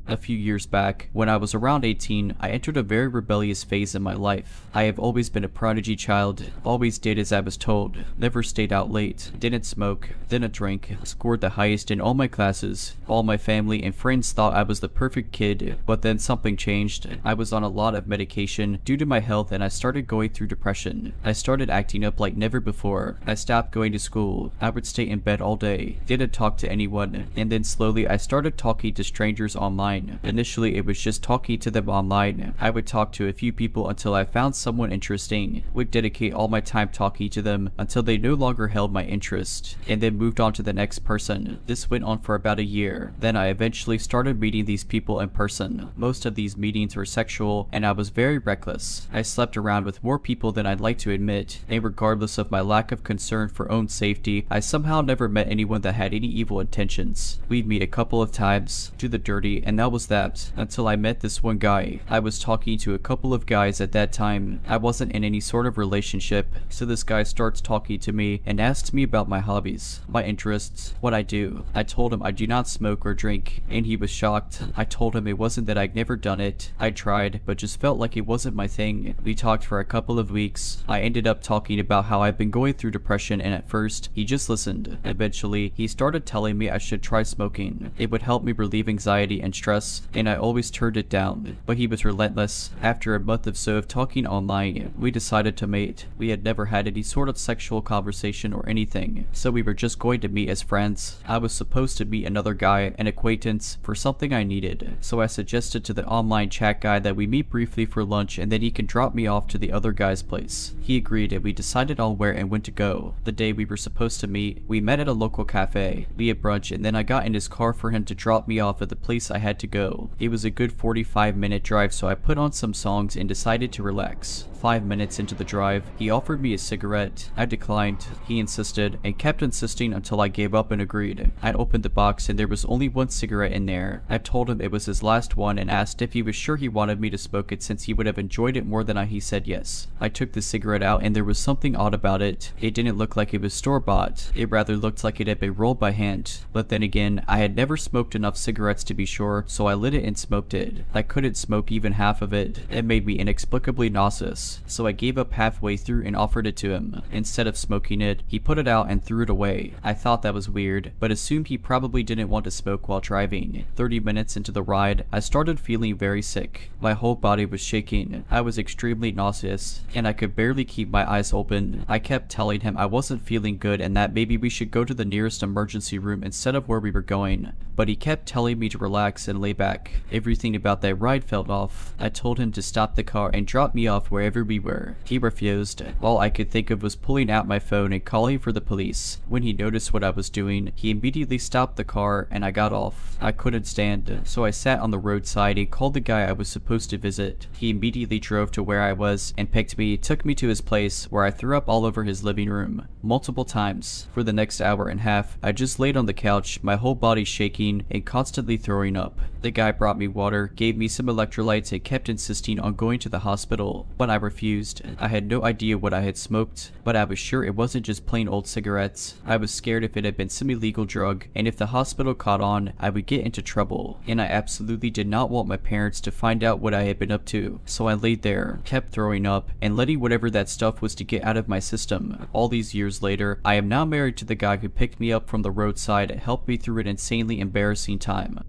A few years back, when I was around 18, I entered a very rebellious phase in my life. I have always been a prodigy child, always did as I was told, never stayed out late, didn't smoke, didn't drink, scored the highest in all my classes. All my family and friends thought I was the perfect kid, but then something changed. I was on a lot of medication due to my health and I started going through depression. I started acting up like never before. I stopped going to school. I would stay in bed all day, didn't talk to anyone, and then slowly I started talking to strangers online. Initially, it was just talking to them online. I would talk to a few people until I found someone interesting, would dedicate all my time talking to them until they no longer held my interest, and then moved on to the next person. This went on for about a year. Then I eventually started meeting these people in person. Most of these meetings were sexual, and I was very reckless. I slept around with more people than I'd like to admit, and regardless of my lack of concern for own safety, I somehow never met anyone that had any evil intentions. We'd meet a couple of times, do the dirty, and that was that, until I met this one guy. I was talking to a couple of guys at that time. I wasn't in any sort of relationship, so this guy starts talking to me and asks me about my hobbies, my interests, what I do. I told him I do not smoke or drink, and he was shocked. I told him it wasn't that I'd never done it. I tried, but just felt like it wasn't my thing. We talked for a couple of weeks. I ended up talking about how I've been going through depression, and at first, he just listened. Eventually, he started telling me I should try smoking. It would help me relieve anxiety and stress, and I always turned it down, but he was relentless. After a month or so of talking online, we decided to mate. We had never had any sort of sexual conversation or anything, so we were just going to meet as friends. I was supposed to meet another guy, an acquaintance, for something I needed, so I suggested to the online chat guy that we meet briefly for lunch and then he can drop me off to the other guy's place. He agreed and we decided on where and when to go. The day we were supposed to meet, we met at a local cafe. We had brunch and then I got in his car for him to drop me off at the place I had to go. It was a good 45-minute drive, so I put on some songs and decided to relax. 5 minutes into the drive, he offered me a cigarette. I declined. He insisted and kept insisting until I gave up and agreed. I opened the box and there was only one cigarette in there. I told him it was his last one and asked if he was sure he wanted me to smoke it since he would have enjoyed it more than he said yes. I took the cigarette out and there was something odd about it. It didn't look like it was store-bought. It rather looked like it had been rolled by hand. But then again, I had never smoked enough cigarettes to be sure, so I lit it and smoked it. I couldn't smoke even half of it. It made me inexplicably nauseous. So I gave up halfway through and offered it to him. Instead of smoking it, he put it out and threw it away. I thought that was weird, but assumed he probably didn't want to smoke while driving. 30 minutes into the ride, I started feeling very sick. My whole body was shaking. I was extremely nauseous, and I could barely keep my eyes open. I kept telling him I wasn't feeling good and that maybe we should go to the nearest emergency room instead of where we were going. But he kept telling me to relax and lay back. Everything about that ride felt off. I told him to stop the car and drop me off wherever we were. He refused. All I could think of was pulling out my phone and calling for the police. When he noticed what I was doing, he immediately stopped the car and I got off. I couldn't stand, so I sat on the roadside and called the guy I was supposed to visit. He immediately drove to where I was and picked me, took me to his place where I threw up all over his living room, multiple times. For the next hour and a half, I just laid on the couch, my whole body shaking and constantly throwing up. The guy brought me water, gave me some electrolytes and kept insisting on going to the hospital. When I refused. I had no idea what I had smoked, but I was sure it wasn't just plain old cigarettes. I was scared if it had been some illegal drug, and if the hospital caught on, I would get into trouble, and I absolutely did not want my parents to find out what I had been up to. So I laid there, kept throwing up, and letting whatever that stuff was to get out of my system. All these years later, I am now married to the guy who picked me up from the roadside and helped me through an insanely embarrassing time.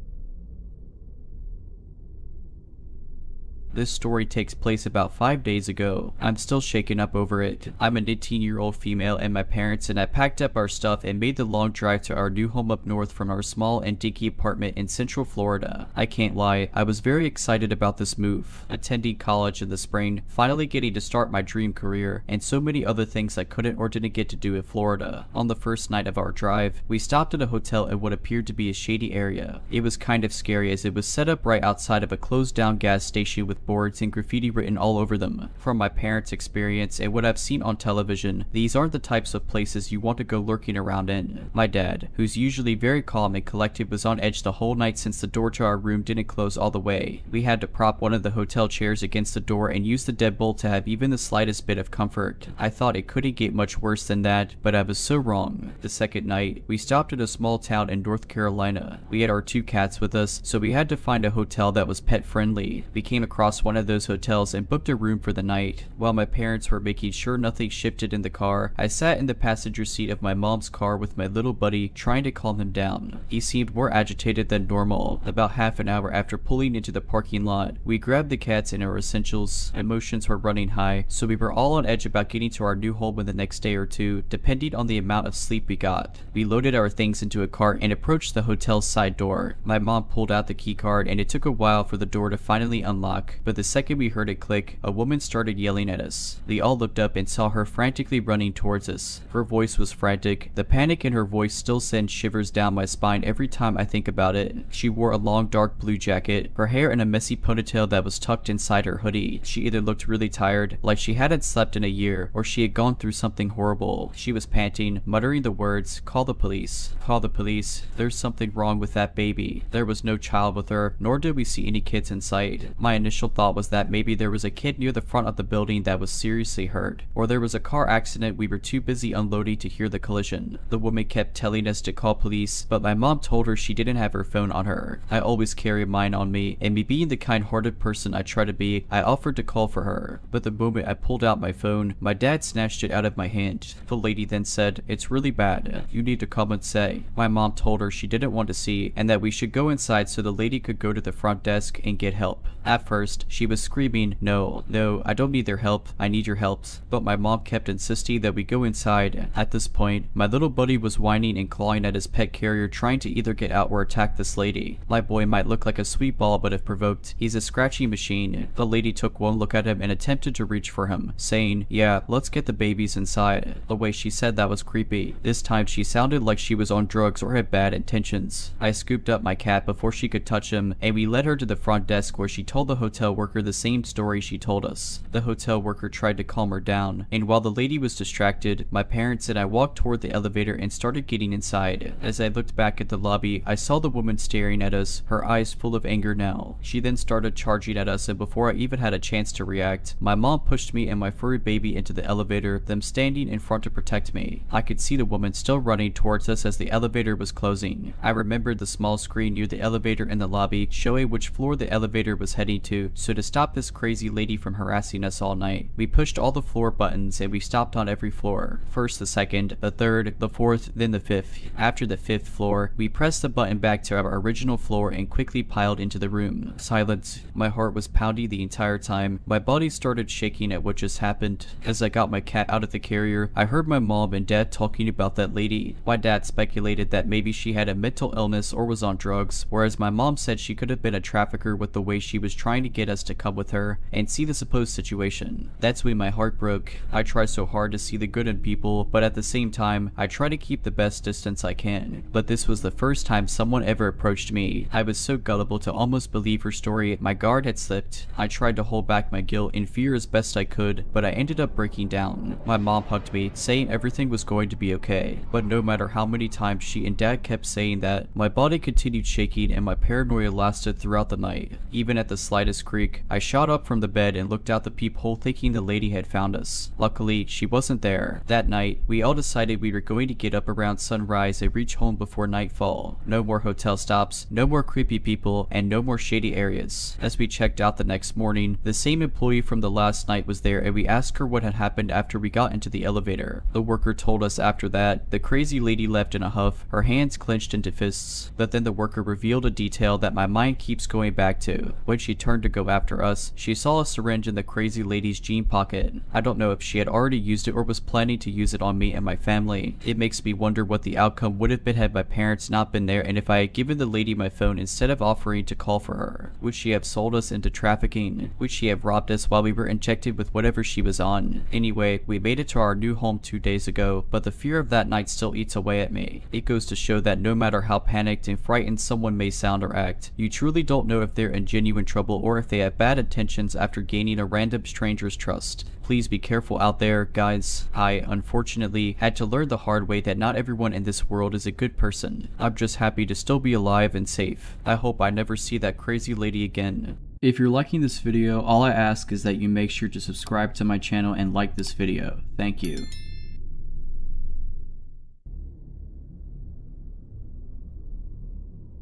This story takes place about 5 days ago. I'm still shaken up over it. I'm an 18-year-old female and my parents and I packed up our stuff and made the long drive to our new home up north from our small and dinky apartment in Central Florida. I can't lie, I was very excited about this move. Attending college in the spring, finally getting to start my dream career, and so many other things I couldn't or didn't get to do in Florida. On the first night of our drive, we stopped at a hotel in what appeared to be a shady area. It was kind of scary as it was set up right outside of a closed down gas station with boards and graffiti written all over them. From my parents' experience and what I've seen on television, these aren't the types of places you want to go lurking around in. My dad, who's usually very calm and collected, was on edge the whole night since the door to our room didn't close all the way. We had to prop one of the hotel chairs against the door and use the deadbolt to have even the slightest bit of comfort. I thought it couldn't get much worse than that, but I was so wrong. The second night, we stopped at a small town in North Carolina. We had our 2 cats with us, so we had to find a hotel that was pet friendly. We came across one of those hotels and booked a room for the night. While my parents were making sure nothing shifted in the car, I sat in the passenger seat of my mom's car with my little buddy, trying to calm him down. He seemed more agitated than normal. About half an hour after pulling into the parking lot, we grabbed the cats and our essentials. Emotions were running high, so we were all on edge about getting to our new home in the next day or two, depending on the amount of sleep we got. We loaded our things into a cart and approached the hotel's side door. My mom pulled out the key card and it took a while for the door to finally unlock, but the second we heard it click, a woman started yelling at us. We all looked up and saw her frantically running towards us. Her voice was frantic. The panic in her voice still sends shivers down my spine every time I think about it. She wore a long dark blue jacket, her hair in a messy ponytail that was tucked inside her hoodie. She either looked really tired, like she hadn't slept in a year, or she had gone through something horrible. She was panting, muttering the words, "Call the police. Call the police. There's something wrong with that baby." There was no child with her, nor did we see any kids in sight. My initial thought was that maybe there was a kid near the front of the building that was seriously hurt, or there was a car accident we were too busy unloading to hear the collision. The woman kept telling us to call police, but my mom told her she didn't have her phone on her. I always carry mine on me, and me being the kind-hearted person I try to be, I offered to call for her. But the moment I pulled out my phone, my dad snatched it out of my hand. The lady then said, "It's really bad. You need to come and say." My mom told her she didn't want to see, and that we should go inside so the lady could go to the front desk and get help. At first, she was screaming, "No, I don't need their help. I need your help." But my mom kept insisting that we go inside. At this point, my little buddy was whining and clawing at his pet carrier, trying to either get out or attack this lady. My boy might look like a sweet ball, but if provoked, he's a scratchy machine. The lady took one look at him and attempted to reach for him, saying, "Yeah, let's get the babies inside." The way she said that was creepy. This time she sounded like she was on drugs or had bad intentions. I scooped up my cat before she could touch him, and we led her to the front desk where she told the hotel worker the same story she told us. The hotel worker tried to calm her down, and while the lady was distracted, my parents and I walked toward the elevator and started getting inside. As I looked back at the lobby, I saw the woman staring at us, her eyes full of anger now. She then started charging at us, and before I even had a chance to react, my mom pushed me and my furry baby into the elevator, them standing in front to protect me. I could see the woman still running towards us as the elevator was closing. I remembered the small screen near the elevator in the lobby showing which floor the elevator was heading to, so to stop this crazy lady from harassing us all night, we pushed all the floor buttons and we stopped on every floor. First the second, the third, the fourth, then the fifth. After the fifth floor, we pressed the button back to our original floor and quickly piled into the room. Silence. My heart was pounding the entire time. My body started shaking at what just happened. As I got my cat out of the carrier, I heard my mom and dad talking about that lady. My dad speculated that maybe she had a mental illness or was on drugs, whereas my mom said she could have been a trafficker with the way she was trying to get us to come with her and see the supposed situation. That's when my heart broke. I try so hard to see the good in people, but at the same time, I try to keep the best distance I can. But this was the first time someone ever approached me. I was so gullible to almost believe her story. My guard had slipped. I tried to hold back my guilt and fear as best I could, but I ended up breaking down. My mom hugged me, saying everything was going to be okay. But no matter how many times she and dad kept saying that, my body continued shaking and my paranoia lasted throughout the night. Even at the slightest creak creak. I shot up from the bed and looked out the peephole thinking the lady had found us. Luckily, she wasn't there. That night, we all decided we were going to get up around sunrise and reach home before nightfall. No more hotel stops, no more creepy people, and no more shady areas. As we checked out the next morning, the same employee from the last night was there and we asked her what had happened after we got into the elevator. The worker told us after that, the crazy lady left in a huff, her hands clenched into fists, but then the worker revealed a detail that my mind keeps going back to. When she turned to go after us, she saw a syringe in the crazy lady's jean pocket. I don't know if she had already used it or was planning to use it on me and my family. It makes me wonder what the outcome would have been had my parents not been there and if I had given the lady my phone instead of offering to call for her. Would she have sold us into trafficking? Would she have robbed us while we were injected with whatever she was on? Anyway, we made it to our new home 2 days ago, but the fear of that night still eats away at me. It goes to show that no matter how panicked and frightened someone may sound or act, you truly don't know if they're in genuine trouble or if they have bad intentions after gaining a random stranger's trust. Please be careful out there, guys. I, unfortunately, had to learn the hard way that not everyone in this world is a good person. I'm just happy to still be alive and safe. I hope I never see that crazy lady again. If you're liking this video, all I ask is that you make sure to subscribe to my channel and like this video. Thank you.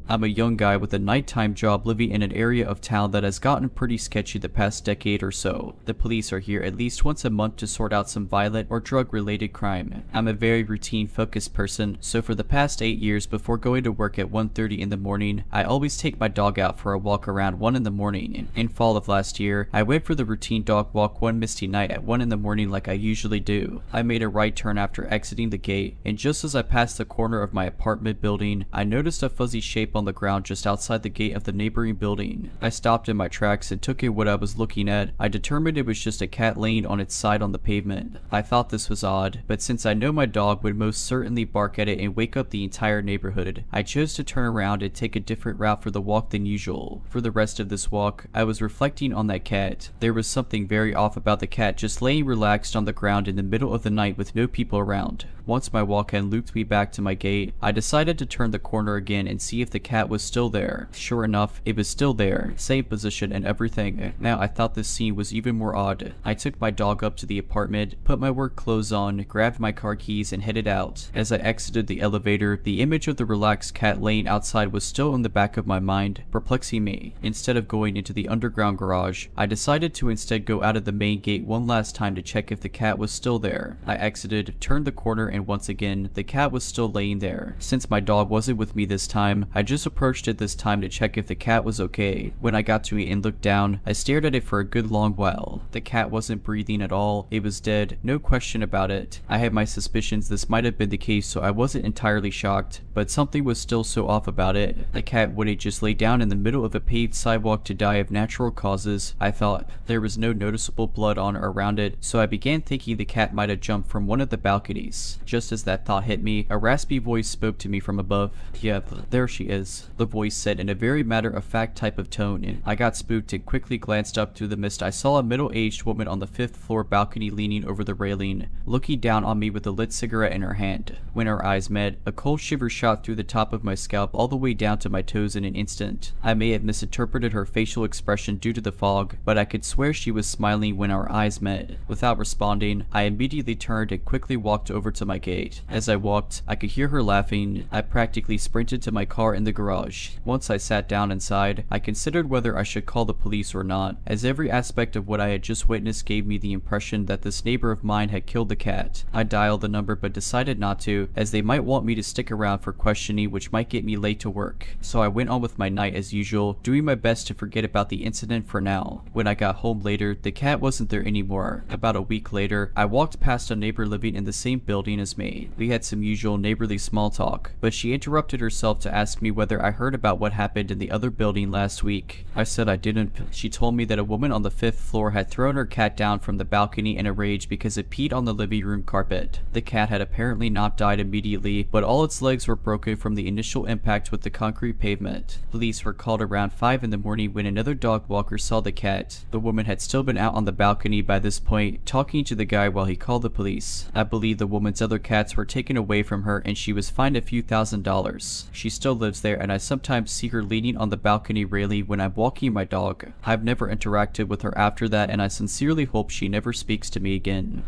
I'm a young guy with a nighttime job living in an area of town that has gotten pretty sketchy the past decade or so. The police are here at least once a month to sort out some violent or drug-related crime. I'm a very routine-focused person, so for the past 8 years before going to work at 1:30 in the morning, I always take my dog out for a walk around 1 in the morning. In fall of last year, I went for the routine dog walk one misty night at 1 in the morning like I usually do. I made a right turn after exiting the gate, and just as I passed the corner of my apartment building, I noticed a fuzzy shape on the ground just outside the gate of the neighboring building. I stopped in my tracks and took in what I was looking at. I determined it was just a cat laying on its side on the pavement. I thought this was odd, but since I know my dog would most certainly bark at it and wake up the entire neighborhood, I chose to turn around and take a different route for the walk than usual. For the rest of this walk, I was reflecting on that cat. There was something very off about the cat just laying relaxed on the ground in the middle of the night with no people around. Once my walk had looped me back to my gate, I decided to turn the corner again and see if the cat was still there. Sure enough, it was still there, same position and everything. Now I thought this scene was even more odd. I took my dog up to the apartment, put my work clothes on, grabbed my car keys and headed out. As I exited the elevator, the image of the relaxed cat laying outside was still in the back of my mind, perplexing me. Instead of going into the underground garage, I decided to instead go out of the main gate one last time to check if the cat was still there. I exited, turned the corner, and once again, the cat was still laying there. Since my dog wasn't with me this time, I just approached it this time to check if the cat was okay. When I got to it and looked down, I stared at it for a good long while. The cat wasn't breathing at all. It was dead, no question about it. I had my suspicions this might have been the case, so I wasn't entirely shocked, but something was still so off about it. The cat wouldn't just lay down in the middle of a paved sidewalk to die of natural causes. I thought. There was no noticeable blood on or around it, so I began thinking the cat might have jumped from one of the balconies. Just as that thought hit me, a raspy voice spoke to me from above. "Yeah, there she is," the voice said in a very matter-of-fact type of tone. I got spooked and quickly glanced up through the mist. I saw a middle-aged woman on the 5th floor balcony leaning over the railing, looking down on me with a lit cigarette in her hand. When our eyes met, a cold shiver shot through the top of my scalp all the way down to my toes in an instant. I may have misinterpreted her facial expression due to the fog, but I could swear she was smiling when our eyes met. Without responding, I immediately turned and quickly walked over to my gate. As I walked, I could hear her laughing. I practically sprinted to my car in the garage. Once I sat down inside, I considered whether I should call the police or not, as every aspect of what I had just witnessed gave me the impression that this neighbor of mine had killed the cat. I dialed the number but decided not to, as they might want me to stick around for questioning, which might get me late to work. So I went on with my night as usual, doing my best to forget about the incident for now. When I got home later, the cat wasn't there anymore. About a week later, I walked past a neighbor living in the same building as me. We had some usual neighborly small talk, but she interrupted herself to ask me whether I heard about what happened in the other building last week. I said I didn't. She told me that a woman on the 5th floor had thrown her cat down from the balcony in a rage because it peed on the living room carpet. The cat had apparently not died immediately, but all its legs were broken from the initial impact with the concrete pavement. Police were called around 5 in the morning when another dog walker saw the cat. The woman had still been out on the balcony by this point, talking to the guy while he called the police. I believe the woman's other cats were taken away from her and she was fined a few $1,000s. She still lives there there, and I sometimes see her leaning on the balcony railing when I'm walking my dog. I've never interacted with her after that, and I sincerely hope she never speaks to me again.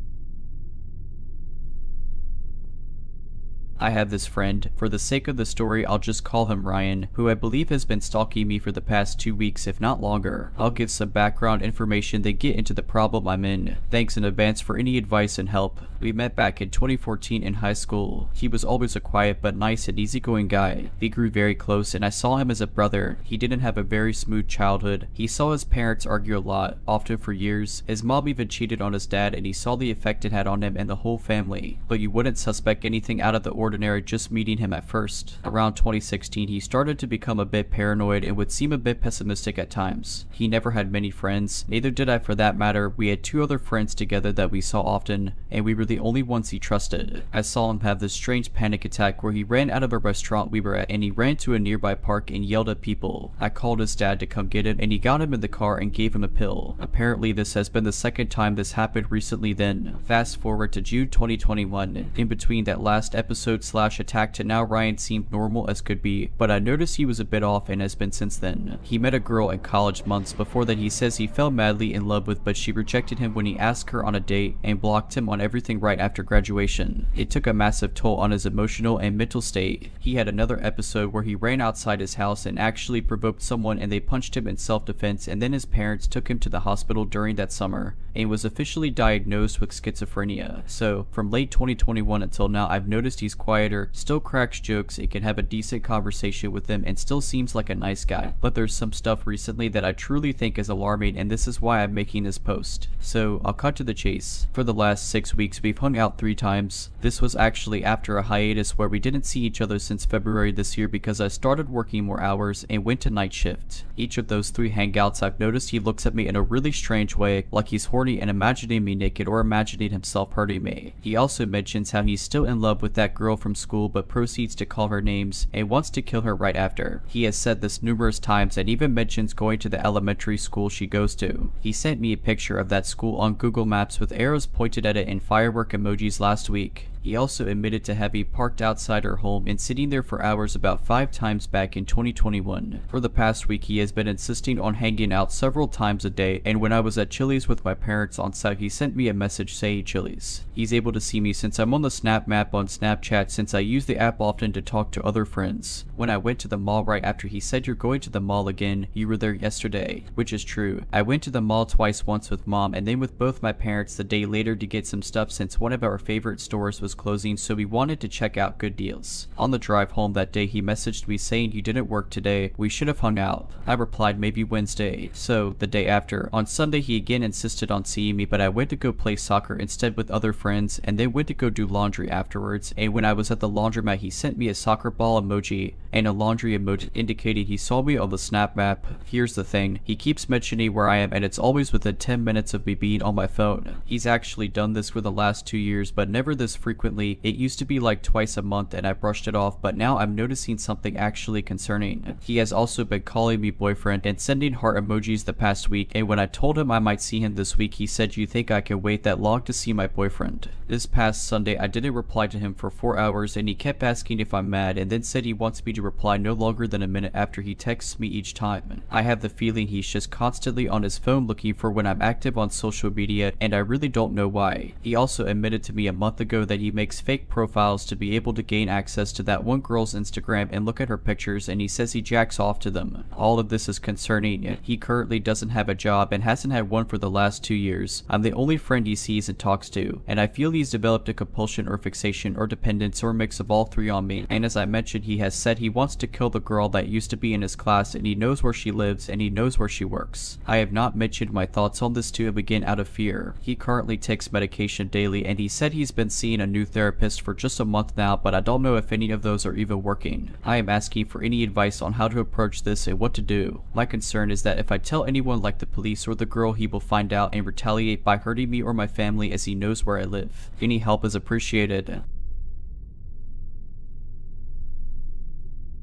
I have this friend, for the sake of the story I'll just call him Ryan, who I believe has been stalking me for the past 2 weeks if not longer. I'll give some background information then get into the problem I'm in. Thanks in advance for any advice and help. We met back in 2014 in high school. He was always a quiet but nice and easygoing guy. We grew very close and I saw him as a brother. He didn't have a very smooth childhood. He saw his parents argue a lot, often for years. His mom even cheated on his dad and he saw the effect it had on him and the whole family. But you wouldn't suspect anything out of the ordinary just meeting him at first. Around 2016 he started to become a bit paranoid and would seem a bit pessimistic at times. He never had many friends, neither did I for that matter. We had 2 other friends together that we saw often, and we were the only ones he trusted. I saw him have this strange panic attack where he ran out of a restaurant we were at and he ran to a nearby park and yelled at people. I called his dad to come get him and he got him in the car and gave him a pill. Apparently this has been the second time this happened recently then. Fast forward to June 2021. In between that last episode / attack to now, Ryan seemed normal as could be, but I noticed he was a bit off and has been since then. He met a girl in college months before that he says he fell madly in love with, but she rejected him when he asked her on a date and blocked him on everything right after graduation. It took a massive toll on his emotional and mental state. He had another episode where he ran outside his house and actually provoked someone and they punched him in self-defense, and then his parents took him to the hospital during that summer and was officially diagnosed with schizophrenia. So from late 2021 until now I've noticed he's quieter, still cracks jokes, it can have a decent conversation with them, and still seems like a nice guy. But there's some stuff recently that I truly think is alarming, and this is why I'm making this post. So I'll cut to the chase. For the last 6 weeks we've hung out 3 times. This was actually after a hiatus where we didn't see each other since February this year because I started working more hours and went to night shift. Each of those 3 hangouts I've noticed he looks at me in a really strange way, like he's horny and imagining me naked or imagining himself hurting me. He also mentions how he's still in love with that girl from school but proceeds to call her names and wants to kill her right after. He has said this numerous times and even mentions going to the elementary school she goes to. He sent me a picture of that school on Google Maps with arrows pointed at it and firework emojis last week. He also admitted to having parked outside her home and sitting there for hours about 5 times back in 2021. For the past week he has been insisting on hanging out several times a day, and when I was at Chili's with my parents on site he sent me a message saying Chili's. He's able to see me since I'm on the Snap map on Snapchat since I use the app often to talk to other friends. When I went to the mall right after he said you're going to the mall again, you were there yesterday, which is true. I went to the mall twice, once with mom and then with both my parents the day later to get some stuff since one of our favorite stores was closing, so we wanted to check out good deals. On the drive home that day he messaged me saying you didn't work today, we should have hung out. I replied maybe Wednesday. So the day after, on Sunday he again insisted on seeing me, but I went to go play soccer instead with other friends and then went to go do laundry afterwards, and when I was at the laundromat he sent me a soccer ball emoji and a laundry emoji indicating he saw me on the Snap map. Here's the thing, he keeps mentioning where I am and it's always within 10 minutes of me being on my phone. He's actually done this for the last 2 years, but never this frequently. It used to be like twice a month and I brushed it off, but now I'm noticing something actually concerning. He has also been calling me boyfriend and sending heart emojis the past week, and when I told him I might see him this week he said you think I can wait that long to see my boyfriend. This past Sunday I didn't reply to him for 4 hours and he kept asking if I'm mad and then said he wants me to reply no longer than a minute after he texts me each time. I have the feeling he's just constantly on his phone looking for when I'm active on social media, and I really don't know why. He also admitted to me a month ago that he makes fake profiles to be able to gain access to that one girl's Instagram and look at her pictures, and he says he jacks off to them. All of this is concerning. He currently doesn't have a job and hasn't had one for the last 2 years. I'm the only friend he sees and talks to, and I feel he's developed a compulsion or fixation or dependence or a mix of all 3 on me. And as I mentioned, he has said he wants to kill the girl that used to be in his class, and he knows where she lives and he knows where she works. I have not mentioned my thoughts on this to him again out of fear. He currently takes medication daily and he said he's been seeing a new therapist for just a month now, but I don't know if any of those are even working. I am asking for any advice on how to approach this and what to do. My concern is that if I tell anyone like the police or the girl he will find out and retaliate by hurting me or my family as he knows where I live. Any help is appreciated.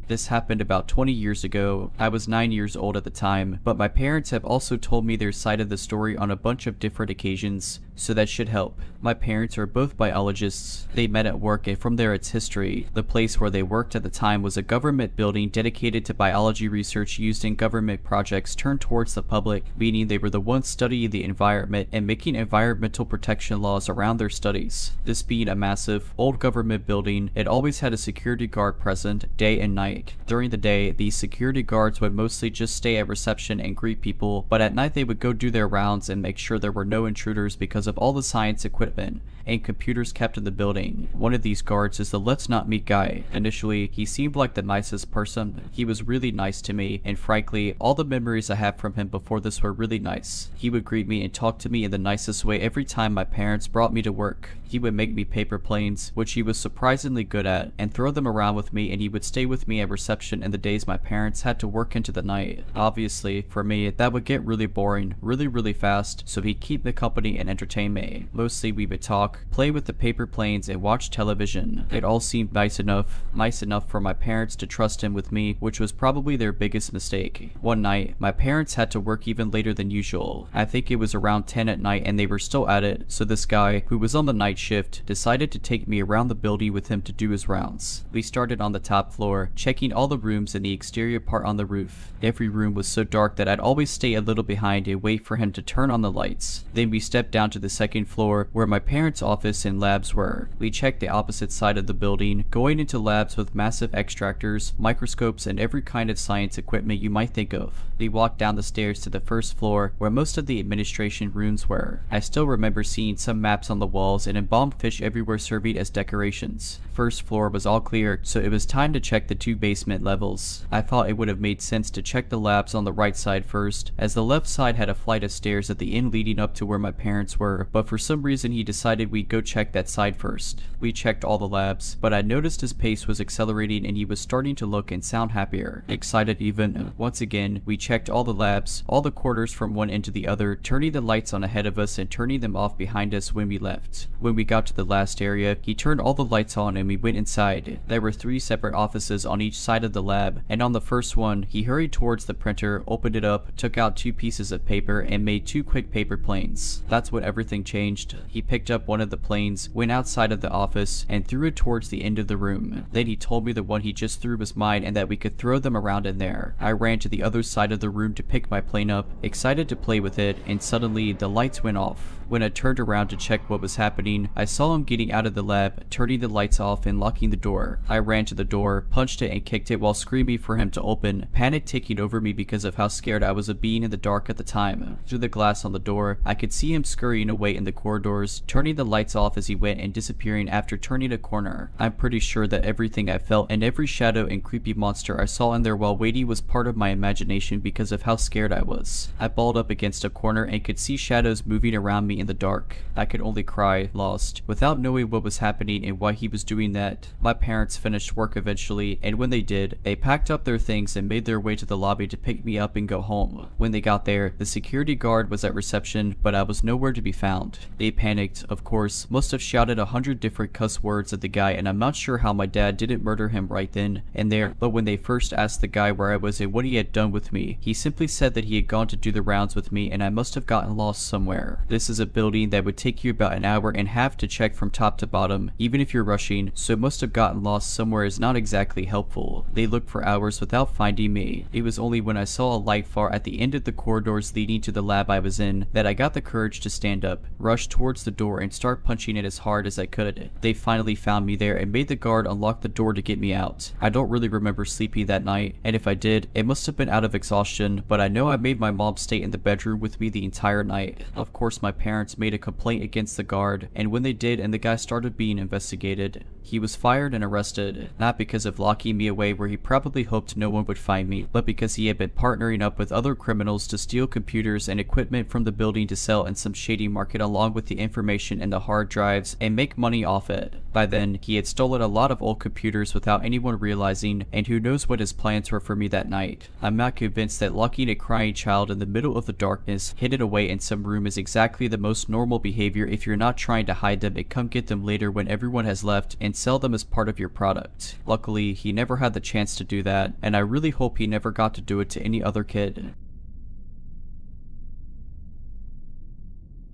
This happened about 20 years ago. I was 9 years old at the time, but my parents have also told me their side of the story on a bunch of different occasions. so that should help. My parents are both biologists. They met at work, and from there it's history. The place where they worked at the time was a government building dedicated to biology research used in government projects turned towards the public, meaning they were the ones studying the environment and making environmental protection laws around their studies. This being a massive, old government building, it always had a security guard present day and night. During the day, these security guards would mostly just stay at reception and greet people, but at night they would go do their rounds and make sure there were no intruders because of all the science equipment and computers kept in the building. One of these guards is the let's not meet guy. Initially, he seemed like the nicest person. He was really nice to me, and frankly, all the memories I have from him before this were really nice. He would greet me and talk to me in the nicest way every time my parents brought me to work. He would make me paper planes, which he was surprisingly good at, and throw them around with me, and he would stay with me at reception in the days my parents had to work into the night. Obviously, for me, that would get really boring really fast, so he'd keep me company and entertain me. Mostly we would talk, play with the paper planes, and watch television. It all seemed nice enough for my parents to trust him with me, which was probably their biggest mistake. One night, my parents had to work even later than usual. I think it was around 10 at night and they were still at it, so this guy, who was on the night shift, decided to take me around the building with him to do his rounds. We started on the top floor, checking all the rooms and the exterior part on the roof. Every room was so dark that I'd always stay a little behind and wait for him to turn on the lights. Then we stepped down to the second floor where my parents' office and labs were. We checked the opposite side of the building, going into labs with massive extractors, microscopes, and every kind of science equipment you might think of. We walked down the stairs to the first floor where most of the administration rooms were. I still remember seeing some maps on the walls and embalmed fish everywhere serving as decorations. First floor was all clear, so it was time to check the 2 basement levels. I thought it would have made sense to check the labs on the right side first, as the left side had a flight of stairs at the end leading up to where my parents were, but for some reason he decided we'd go check that side first. We checked all the labs, but I noticed his pace was accelerating and he was starting to look and sound happier, excited even. Once again, we checked all the labs, all the quarters from one end to the other, turning the lights on ahead of us and turning them off behind us when we left. When we got to the last area, he turned all the lights on and we went inside. There were 3 separate offices on each side of the lab, and on the first one, he hurried towards the printer, opened it up, took out 2 pieces of paper, and made 2 quick paper planes. That's when everything changed. He picked up one of the planes, went outside of the office, and threw it towards the end of the room. Then he told me the one he just threw was mine and that we could throw them around in there. I ran to the other side of the room to pick my plane up, excited to play with it, and suddenly the lights went off. When I turned around to check what was happening, I saw him getting out of the lab, turning the lights off and locking the door. I ran to the door, punched it and kicked it while screaming for him to open, panic taking over me because of how scared I was of being in the dark at the time. Through the glass on the door, I could see him scurrying away in the corridors, turning the lights off as he went and disappearing after turning a corner. I'm pretty sure that everything I felt and every shadow and creepy monster I saw in there while waiting was part of my imagination because of how scared I was. I balled up against a corner and could see shadows moving around me in the dark. I could only cry, lost, without knowing what was happening and why he was doing that. My parents finished work eventually, and when they did, they packed up their things and made their way to the lobby to pick me up and go home. When they got there, the security guard was at reception, but I was nowhere to be found. They panicked, of course, must have shouted 100 different cuss words at the guy, and I'm not sure how my dad didn't murder him right then and there, but when they first asked the guy where I was and what he had done with me, he simply said that he had gone to do the rounds with me and I must have gotten lost somewhere. This is a building that would take you about an hour and half to check from top to bottom, even if you're rushing, so must have gotten lost somewhere is not exactly helpful. They looked for hours without finding me. It was only when I saw a light far at the end of the corridors leading to the lab I was in that I got the courage to stand up, rush towards the door and start punching it as hard as I could. They finally found me there and made the guard unlock the door to get me out. I don't really remember sleeping that night, and if I did, it must have been out of exhaustion, but I know I made my mom stay in the bedroom with me the entire night. Of course, my parents made a complaint against the guard, and when they did and the guy started being investigated, he was fired and arrested, not because of locking me away where he probably hoped no one would find me, but because he had been partnering up with other criminals to steal computers and equipment from the building to sell in some shady market along with the information in the hard drives and make money off it. By then, he had stolen a lot of old computers without anyone realizing, and who knows what his plans were for me that night. I'm not convinced that locking a crying child in the middle of the darkness, hidden away in some room, is exactly the most normal behavior if you're not trying to hide them and come get them later when everyone has left and sell them as part of your product. Luckily, he never had the chance to do that, and I really hope he never got to do it to any other kid.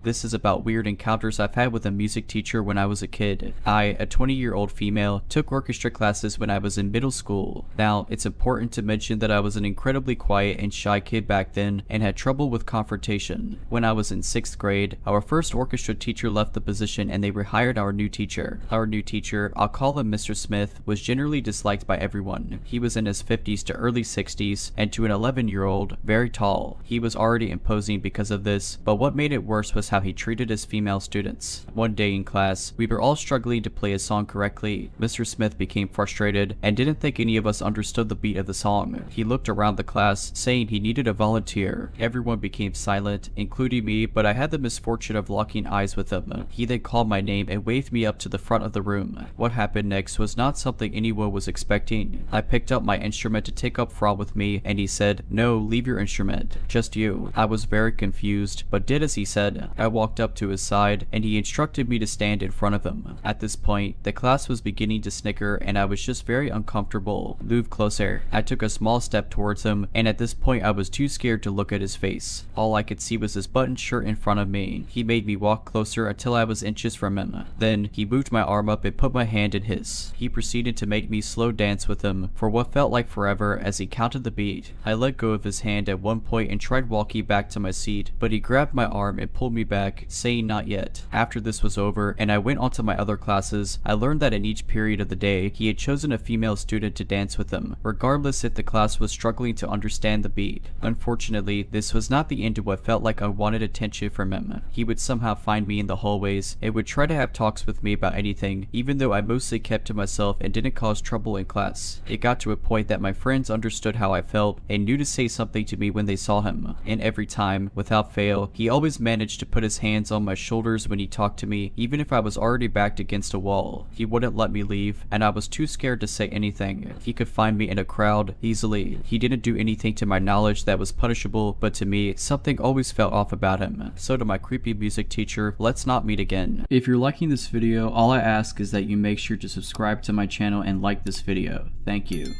This is about weird encounters I've had with a music teacher when I was a kid. I, a 20-year-old female, took orchestra classes when I was in middle school. Now, it's important to mention that I was an incredibly quiet and shy kid back then and had trouble with confrontation. When I was in 6th grade, our first orchestra teacher left the position and they rehired our new teacher. Our new teacher, I'll call him Mr. Smith, was generally disliked by everyone. He was in his 50s to early 60s, and to an 11-year-old, very tall. He was already imposing because of this, but what made it worse was how he treated his female students. One day in class, we were all struggling to play a song correctly. Mr. Smith became frustrated and didn't think any of us understood the beat of the song. He looked around the class, saying he needed a volunteer. Everyone became silent, including me, but I had the misfortune of locking eyes with him. He then called my name and waved me up to the front of the room. What happened next was not something anyone was expecting. I picked up my instrument to take up front with me, and he said, "No, leave your instrument. Just you." I was very confused, but did as he said. I walked up to his side, and he instructed me to stand in front of him. At this point, the class was beginning to snicker, and I was just very uncomfortable. "Move closer." I took a small step towards him, and at this point I was too scared to look at his face. All I could see was his buttoned shirt in front of me. He made me walk closer until I was inches from him. Then, he moved my arm up and put my hand in his. He proceeded to make me slow dance with him for what felt like forever as he counted the beat. I let go of his hand at one point and tried walking back to my seat, but he grabbed my arm and pulled me back, saying not yet. After this was over and I went on to my other classes, I learned that in each period of the day, he had chosen a female student to dance with him, regardless if the class was struggling to understand the beat. Unfortunately, this was not the end of what felt like unwanted attention from him. He would somehow find me in the hallways and would try to have talks with me about anything, even though I mostly kept to myself and didn't cause trouble in class. It got to a point that my friends understood how I felt and knew to say something to me when they saw him. And every time, without fail, he always managed to put his hands on my shoulders when he talked to me, even if I was already backed against a wall. He wouldn't let me leave, and I was too scared to say anything. He could find me in a crowd easily. He didn't do anything to my knowledge that was punishable, but to me, something always felt off about him. So to my creepy music teacher, let's not meet again. If you're liking this video, all I ask is that you make sure to subscribe to my channel and like this video. Thank you.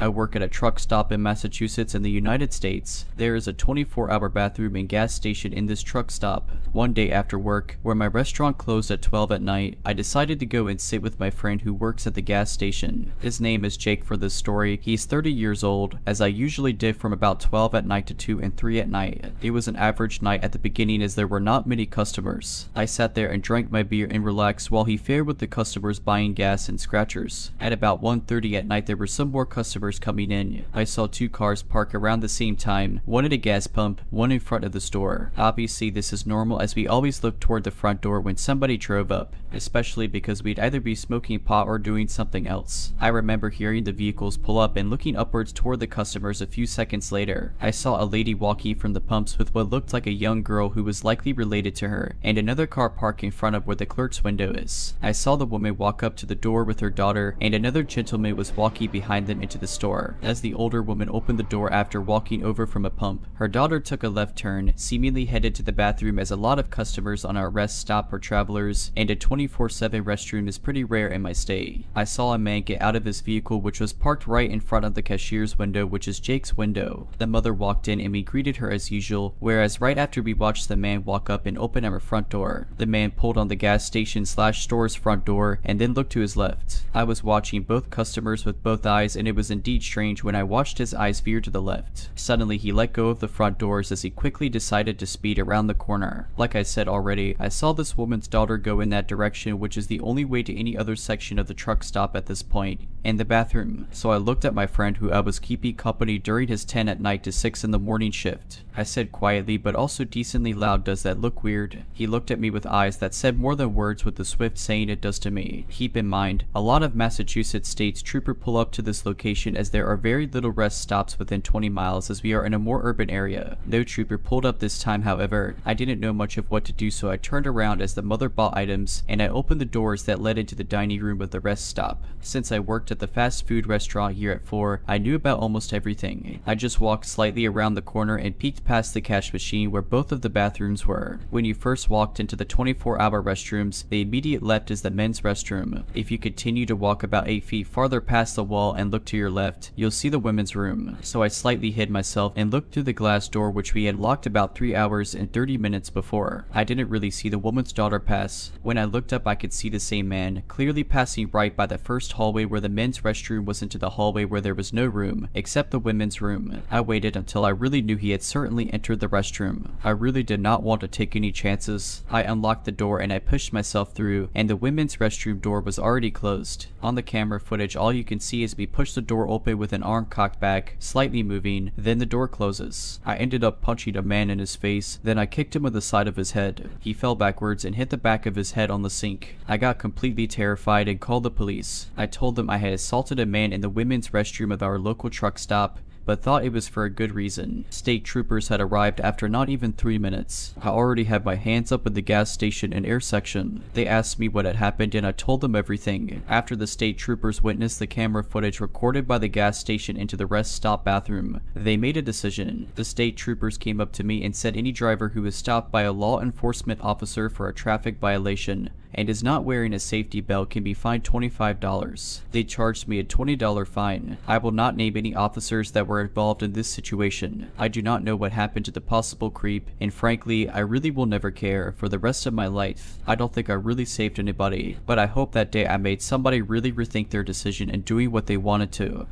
I work at a truck stop in Massachusetts in the United States. There is a 24-hour bathroom and gas station in this truck stop. One day after work, where my restaurant closed at 12 at night, I decided to go and sit with my friend who works at the gas station. His name is Jake for this story. He's 30 years old, as I usually did from about 12 at night to 2 and 3 at night. It was an average night at the beginning as there were not many customers. I sat there and drank my beer and relaxed while he fared with the customers buying gas and scratchers. At about 1:30 at night, there were some more customers coming in. I saw 2 cars park around the same time, one at a gas pump, one in front of the store. Obviously this is normal as we always look toward the front door when somebody drove up, especially because we'd either be smoking pot or doing something else. I remember hearing the vehicles pull up and looking upwards toward the customers a few seconds later. I saw a lady walking from the pumps with what looked like a young girl who was likely related to her, and another car parked in front of where the clerk's window is. I saw the woman walk up to the door with her daughter, and another gentleman was walking behind them into the store. As the older woman opened the door after walking over from a pump, her daughter took a left turn, seemingly headed to the bathroom, as a lot of customers on our rest stop are travelers, and a 24/7 restroom is pretty rare in my stay. I saw a man get out of his vehicle, which was parked right in front of the cashier's window, which is Jake's window. The mother walked in and we greeted her as usual, whereas right after we watched the man walk up and open our front door, the man pulled on the gas station / store's front door and then looked to his left. I was watching both customers with both eyes, and it was indeed strange when I watched his eyes veer to the left. Suddenly he let go of the front doors as he quickly decided to speed around the corner. Like I said already, I saw this woman's daughter go in that direction, which is the only way to any other section of the truck stop at this point, and the bathroom. So I looked at my friend who I was keeping company during his 10 at night to 6 in the morning shift. I said quietly but also decently loud, "Does that look weird?" He looked at me with eyes that said more than words with the swift saying it does to me. Keep in mind, a lot of Massachusetts states trooper pull up to this location as there are very little rest stops within 20 miles as we are in a more urban area. No trooper pulled up this time, however. I didn't know much of what to do, so I turned around as the mother bought items and I opened the doors that led into the dining room of the rest stop. Since I worked at the fast food restaurant here at 4, I knew about almost everything. I just walked slightly around the corner and peeked past the cash machine where both of the bathrooms were. When you first walked into the 24-hour restrooms, the immediate left is the men's restroom. If you continue to walk about 8 feet farther past the wall and look to your left, you'll see the women's room. So I slightly hid myself and looked through the glass door which we had locked about 3 hours and 30 minutes before. I didn't really see the woman's daughter pass. When I looked up I could see the same man, clearly passing right by the first hallway where the men's restroom was into the hallway where there was no room, except the women's room. I waited until I really knew he had certainly entered the restroom. I really did not want to take any chances. I unlocked the door and I pushed myself through, and the women's restroom door was already closed. On the camera footage, all you can see is me push the door open with an arm cocked back, slightly moving, then the door closes. I ended up punching a man in his face, then I kicked him with the side of his head. He fell backwards and hit the back of his head on the sink. I got completely terrified and called the police. I told them I had assaulted a man in the women's restroom of our local truck stop, but thought it was for a good reason. State troopers had arrived after not even 3 minutes. I already had my hands up at the gas station and air section. They asked me what had happened and I told them everything. After the state troopers witnessed the camera footage recorded by the gas station into the rest stop bathroom, they made a decision. The state troopers came up to me and said any driver who is stopped by a law enforcement officer for a traffic violation and is not wearing a safety belt can be fined $25. They charged me a $20 fine. I will not name any officers that were involved in this situation. I do not know what happened to the possible creep, and frankly, I really will never care for the rest of my life. I don't think I really saved anybody, but I hope that day I made somebody really rethink their decision in doing what they wanted to.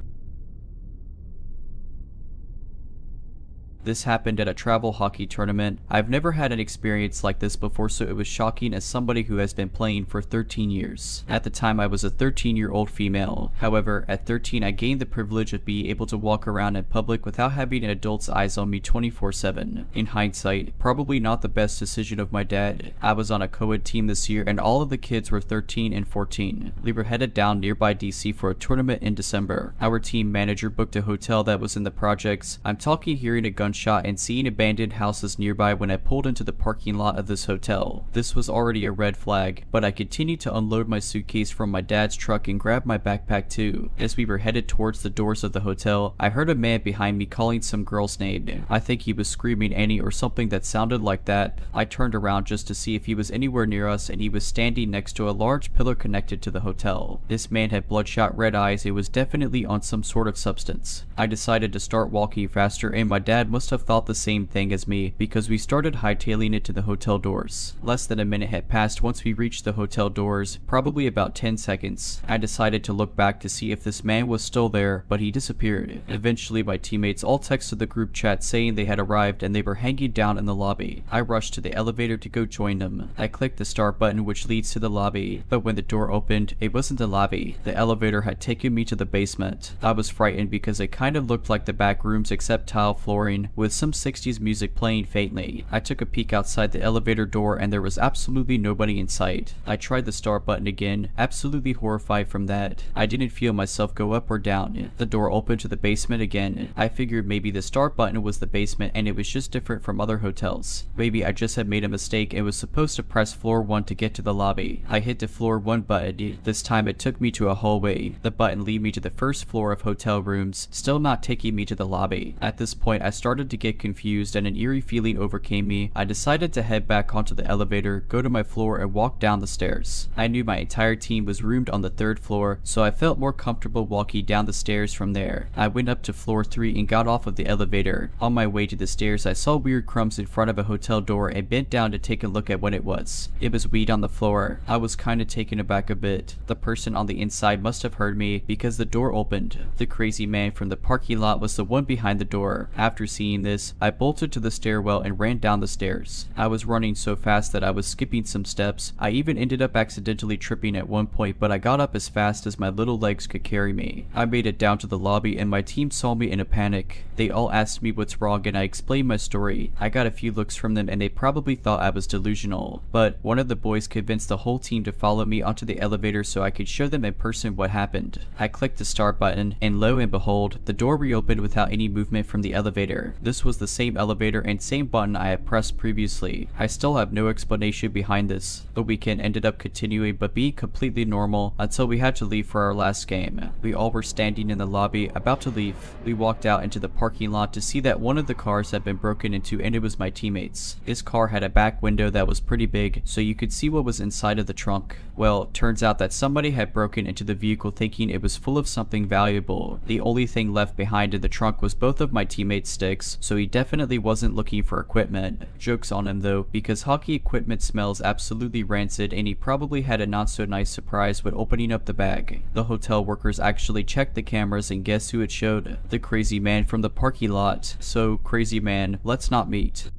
This happened at a travel hockey tournament. I've never had an experience like this before, so it was shocking as somebody who has been playing for 13 years. At the time I was a 13-year-old female. However, at 13 I gained the privilege of being able to walk around in public without having an adult's eyes on me 24/7. In hindsight, probably not the best decision of my dad. I was on a co-ed team this year and all of the kids were 13 and 14. We were headed down nearby DC for a tournament in December. Our team manager booked a hotel that was in the projects. I'm talking hearing a gunshot and seeing abandoned houses nearby when I pulled into the parking lot of this hotel. This was already a red flag, but I continued to unload my suitcase from my dad's truck and grab my backpack too. As we were headed towards the doors of the hotel, I heard a man behind me calling some girl's name. I think he was screaming Annie or something that sounded like that. I turned around just to see if he was anywhere near us, and he was standing next to a large pillar connected to the hotel. This man had bloodshot red eyes and was definitely on some sort of substance. I decided to start walking faster, and my dad must have thought the same thing as me because we started hightailing it to the hotel doors. Less than a minute had passed once we reached the hotel doors, probably about 10 seconds. I decided to look back to see if this man was still there, but he disappeared. Eventually my teammates all texted the group chat saying they had arrived and they were hanging down in the lobby. I rushed to the elevator to go join them. I clicked the start button which leads to the lobby, but when the door opened, it wasn't the lobby. The elevator had taken me to the basement. I was frightened because it kind of looked like the back rooms except tile flooring, with some 60s music playing faintly. I took a peek outside the elevator door and there was absolutely nobody in sight. I tried the start button again, absolutely horrified from that. I didn't feel myself go up or down. The door opened to the basement again. I figured maybe the start button was the basement and it was just different from other hotels. Maybe I just had made a mistake and was supposed to press floor 1 to get to the lobby. I hit the floor 1 button. This time it took me to a hallway. The button led me to the first floor of hotel rooms, still not taking me to the lobby. At this point I started to get confused and an eerie feeling overcame me. I decided to head back onto the elevator, go to my floor and walk down the stairs. I knew my entire team was roomed on the 3rd floor, so I felt more comfortable walking down the stairs from there. I went up to floor 3 and got off of the elevator. On my way to the stairs I saw weird crumbs in front of a hotel door and bent down to take a look at what it was. It was weed on the floor. I was kinda taken aback a bit. The person on the inside must have heard me because the door opened. The crazy man from the parking lot was the one behind the door. After seeing this, I bolted to the stairwell and ran down the stairs. I was running so fast that I was skipping some steps. I even ended up accidentally tripping at one point, but I got up as fast as my little legs could carry me. I made it down to the lobby and my team saw me in a panic. They all asked me what's wrong and I explained my story. I got a few looks from them and they probably thought I was delusional, but one of the boys convinced the whole team to follow me onto the elevator so I could show them in person what happened. I clicked the start button and lo and behold, the door reopened without any movement from the elevator. This was the same elevator and same button I had pressed previously. I still have no explanation behind this. The weekend ended up continuing but being completely normal until we had to leave for our last game. We all were standing in the lobby about to leave. We walked out into the parking lot to see that one of the cars had been broken into, and it was my teammate's. This car had a back window that was pretty big, so you could see what was inside of the trunk. Well, turns out that somebody had broken into the vehicle thinking it was full of something valuable. The only thing left behind in the trunk was both of my teammate's sticks, so he definitely wasn't looking for equipment. Joke's on him though, because hockey equipment smells absolutely rancid, and he probably had a not so nice surprise when opening up the bag. The hotel workers actually checked the cameras, and guess who it showed? The crazy man from the parking lot. So crazy man, let's not meet.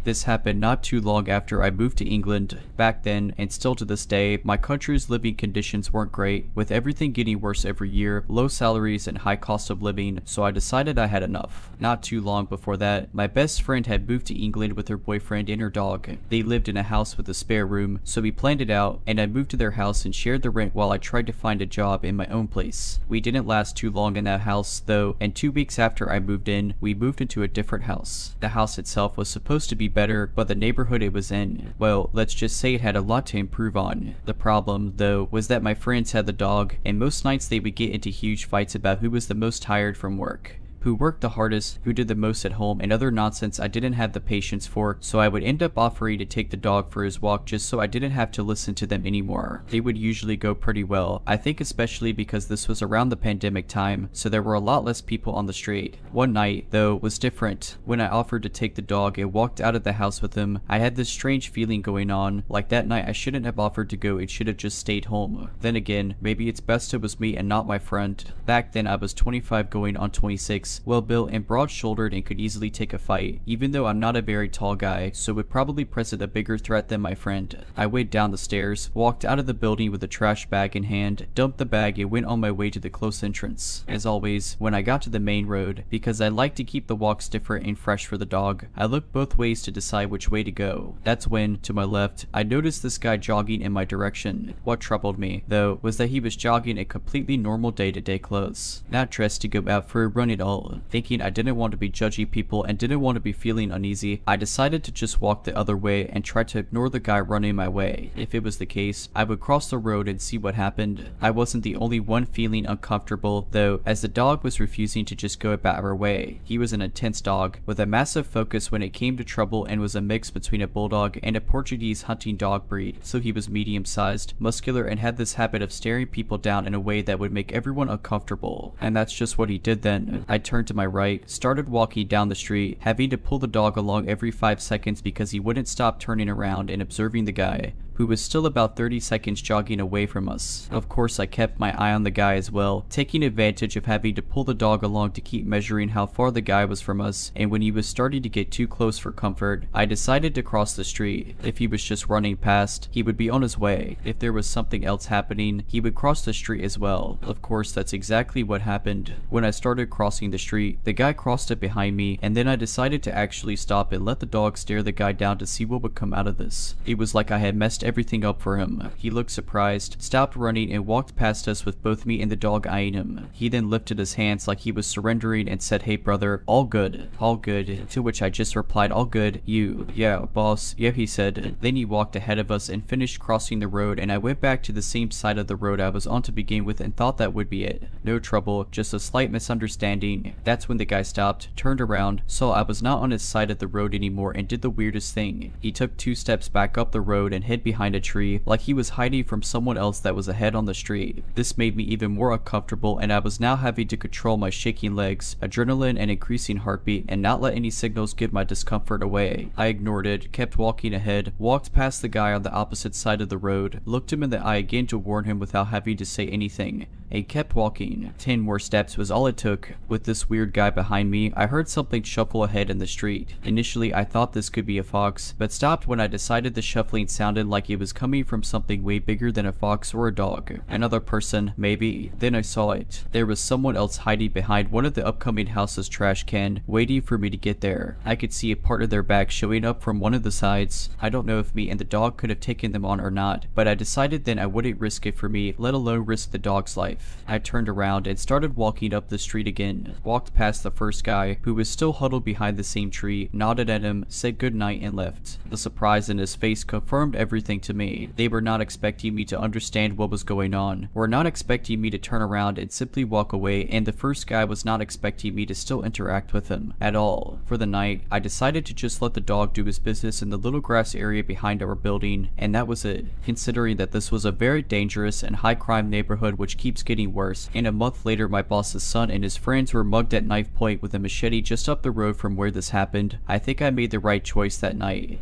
This happened not too long after I moved to England. Back then, and still to this day, my country's living conditions weren't great, with everything getting worse every year, low salaries and high cost of living, so I decided I had enough. Not too long before that, my best friend had moved to England with her boyfriend and her dog. They lived in a house with a spare room, so we planned it out, and I moved to their house and shared the rent while I tried to find a job in my own place. We didn't last too long in that house though, and 2 weeks after I moved in, we moved into a different house. The house itself was supposed to be better, but the neighborhood it was in, well, let's just say it had a lot to improve on. The problem, though, was that my friends had the dog, and most nights they would get into huge fights about who was the most tired from work, who worked the hardest, who did the most at home, and other nonsense I didn't have the patience for, so I would end up offering to take the dog for his walk just so I didn't have to listen to them anymore. They would usually go pretty well, I think especially because this was around the pandemic time, so there were a lot less people on the street. One night, though, was different. When I offered to take the dog and walked out of the house with him, I had this strange feeling going on, like that night I shouldn't have offered to go and should have just stayed home. Then again, maybe it's best it was me and not my friend. Back then I was 25 going on 26, well built and broad-shouldered and could easily take a fight, even though I'm not a very tall guy, so would probably present a bigger threat than my friend. I went down the stairs, walked out of the building with a trash bag in hand, dumped the bag and went on my way to the close entrance. As always, when I got to the main road, because I like to keep the walks different and fresh for the dog, I looked both ways to decide which way to go. That's when, to my left, I noticed this guy jogging in my direction. What troubled me, though, was that he was jogging in completely normal day-to-day clothes, not dressed to go out for a run at all. Thinking I didn't want to be judgy people and didn't want to be feeling uneasy, I decided to just walk the other way and try to ignore the guy running my way. If it was the case, I would cross the road and see what happened. I wasn't the only one feeling uncomfortable, though, as the dog was refusing to just go about our way. He was an intense dog, with a massive focus when it came to trouble, and was a mix between a bulldog and a Portuguese hunting dog breed, so he was medium-sized, muscular, and had this habit of staring people down in a way that would make everyone uncomfortable. And that's just what he did then. I turned to my right, started walking down the street, having to pull the dog along every 5 seconds because he wouldn't stop turning around and observing the guy, who was still about 30 seconds jogging away from us. Of course, I kept my eye on the guy as well, taking advantage of having to pull the dog along to keep measuring how far the guy was from us, and when he was starting to get too close for comfort, I decided to cross the street. If he was just running past, he would be on his way. If there was something else happening, he would cross the street as well. Of course, that's exactly what happened. When I started crossing the street, the guy crossed it behind me, and then I decided to actually stop and let the dog stare the guy down to see what would come out of this. It was like I had messed everything up for him. He looked surprised, stopped running, and walked past us with both me and the dog eyeing him. He then lifted his hands like he was surrendering and said, "Hey brother, all good, all good," to which I just replied, "All good, you?" "Yeah, boss, yeah," he said. Then he walked ahead of us and finished crossing the road, and I went back to the same side of the road I was on to begin with and thought that would be it. No trouble, just a slight misunderstanding. That's when the guy stopped, turned around, saw I was not on his side of the road anymore, and did the weirdest thing. He took 2 steps back up the road and hid behind a tree, like he was hiding from someone else that was ahead on the street. This made me even more uncomfortable, and I was now having to control my shaking legs, adrenaline, and increasing heartbeat, and not let any signals give my discomfort away. I ignored it, kept walking ahead, walked past the guy on the opposite side of the road, looked him in the eye again to warn him without having to say anything, and kept walking. 10 more steps was all it took. With this weird guy behind me, I heard something shuffle ahead in the street. Initially, I thought this could be a fox, but stopped when I decided the shuffling sounded like it was coming from something way bigger than a fox or a dog. Another person, maybe. Then I saw it. There was someone else hiding behind one of the upcoming house's trash can, waiting for me to get there. I could see a part of their back showing up from one of the sides. I don't know if me and the dog could have taken them on or not, but I decided then I wouldn't risk it for me, let alone risk the dog's life. life. I turned around and started walking up the street again, walked past the first guy, who was still huddled behind the same tree, nodded at him, said goodnight and left. The surprise in his face confirmed everything to me. They were not expecting me to understand what was going on, were not expecting me to turn around and simply walk away, and the first guy was not expecting me to still interact with him at all. For the night, I decided to just let the dog do his business in the little grass area behind our building, and that was it, considering that this was a very dangerous and high crime neighborhood which keeps getting worse. And a month later, my boss's son and his friends were mugged at knife point with a machete just up the road from where this happened. I think I made the right choice that night.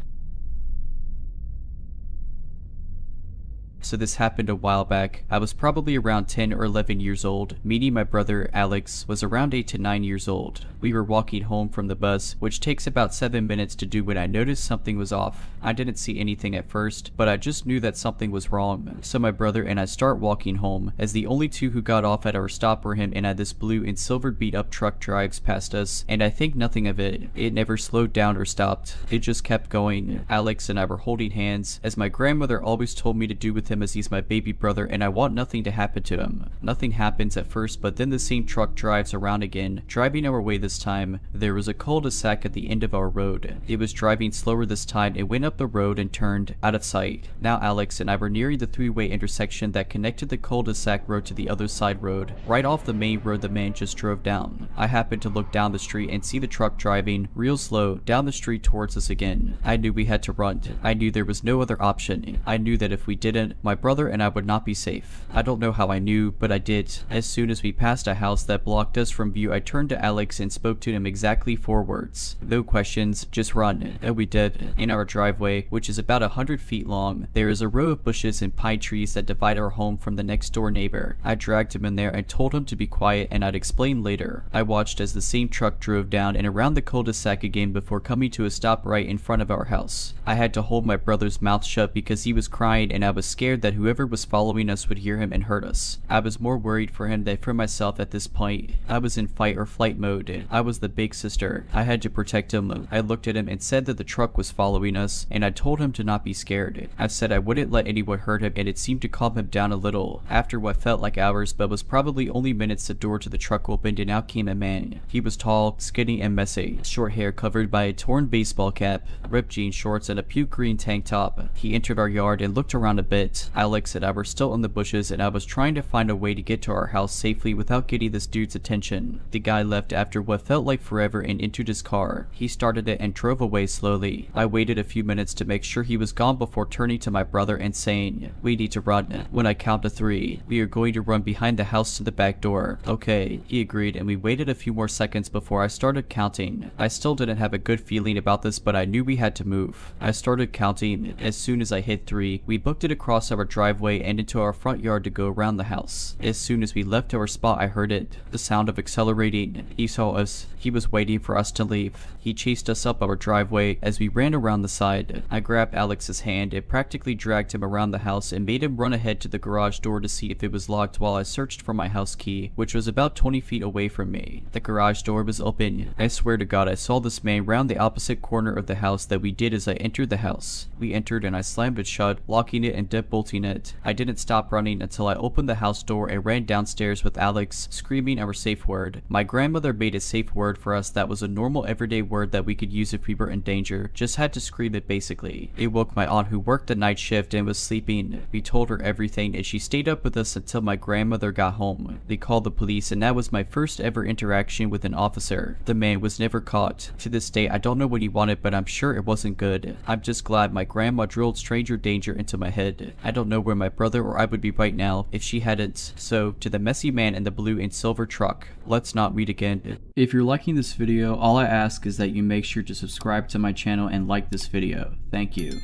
So this happened a while back. I was probably around 10 or 11 years old. Meeting my brother, Alex, was around 8 to 9 years old. We were walking home from the bus, which takes about 7 minutes to do, when I noticed something was off. I didn't see anything at first, but I just knew that something was wrong. So my brother and I start walking home, as the only two who got off at our stop were him and this blue and silver beat up truck drives past us, and I think nothing of it. It never slowed down or stopped. It just kept going. Alex and I were holding hands, as my grandmother always told me to do with him, as he's my baby brother and I want nothing to happen to him. Nothing happens at first, but then the same truck drives around again, driving our way this time. There was a cul-de-sac at the end of our road. It was driving slower this time. It went up the road and turned out of sight. Now Alex and I were nearing the three-way intersection that connected the cul-de-sac road to the other side road. Right off the main road the man just drove down. I happened to look down the street and see the truck driving real slow down the street towards us again. I knew we had to run. I knew there was no other option. I knew that if we didn't, my brother and I would not be safe. I don't know how I knew, but I did. As soon as we passed a house that blocked us from view, I turned to Alex and spoke to him exactly 4 words. No questions, just run. And we did. In our driveway, which is about 100 feet long, there is a row of bushes and pine trees that divide our home from the next door neighbor. I dragged him in there and told him to be quiet and I'd explain later. I watched as the same truck drove down and around the cul-de-sac again before coming to a stop right in front of our house. I had to hold my brother's mouth shut because he was crying and I was scared that whoever was following us would hear him and hurt us. I was more worried for him than for myself at this point. I was in fight or flight mode. I was the big sister. I had to protect him. I looked at him and said that the truck was following us, and I told him to not be scared. I said I wouldn't let anyone hurt him, and it seemed to calm him down a little. After what felt like hours but was probably only minutes, the door to the truck opened and out came a man. He was tall, skinny, and messy. Short hair covered by a torn baseball cap, ripped jean shorts, and a puke green tank top. He entered our yard and looked around a bit. Alex and I were still in the bushes and I was trying to find a way to get to our house safely without getting this dude's attention. The guy left after what felt like forever and entered his car. He started it and drove away slowly. I waited a few minutes to make sure he was gone before turning to my brother and saying, "We need to run. When I count to 3, we are going to run behind the house to the back door." "Okay," he agreed, and we waited a few more seconds before I started counting. I still didn't have a good feeling about this, but I knew we had to move. I started counting. As soon as I hit 3, we booked it across our driveway and into our front yard to go around the house. As soon as we left our spot, I heard it. The sound of accelerating. He saw us. He was waiting for us to leave. He chased us up our driveway as we ran around the side. I grabbed Alex's hand and practically dragged him around the house and made him run ahead to the garage door to see if it was locked while I searched for my house key, which was about 20 feet away from me. The garage door was open. I swear to God I saw this man round the opposite corner of the house that we did as I entered the house. We entered and I slammed it shut, locking it and deadbolting it. I didn't stop running until I opened the house door and ran downstairs with Alex, screaming our safe word. My grandmother made a safe word for us that was a normal everyday word that we could use if we were in danger, just had to scream it basically. It woke my aunt who worked the night shift and was sleeping. We told her everything and she stayed up with us until my grandmother got home. They called the police and that was my first ever interaction with an officer. The man was never caught. To this day I don't know what he wanted, but I'm sure it wasn't good. I'm just glad my grandma drilled stranger danger into my head. I don't know where my brother or I would be right now if she hadn't. So to the messy man in the blue and silver truck, let's not meet again. If you're liking this video, all I ask is that you make sure to subscribe to my channel and like this video. Thank you.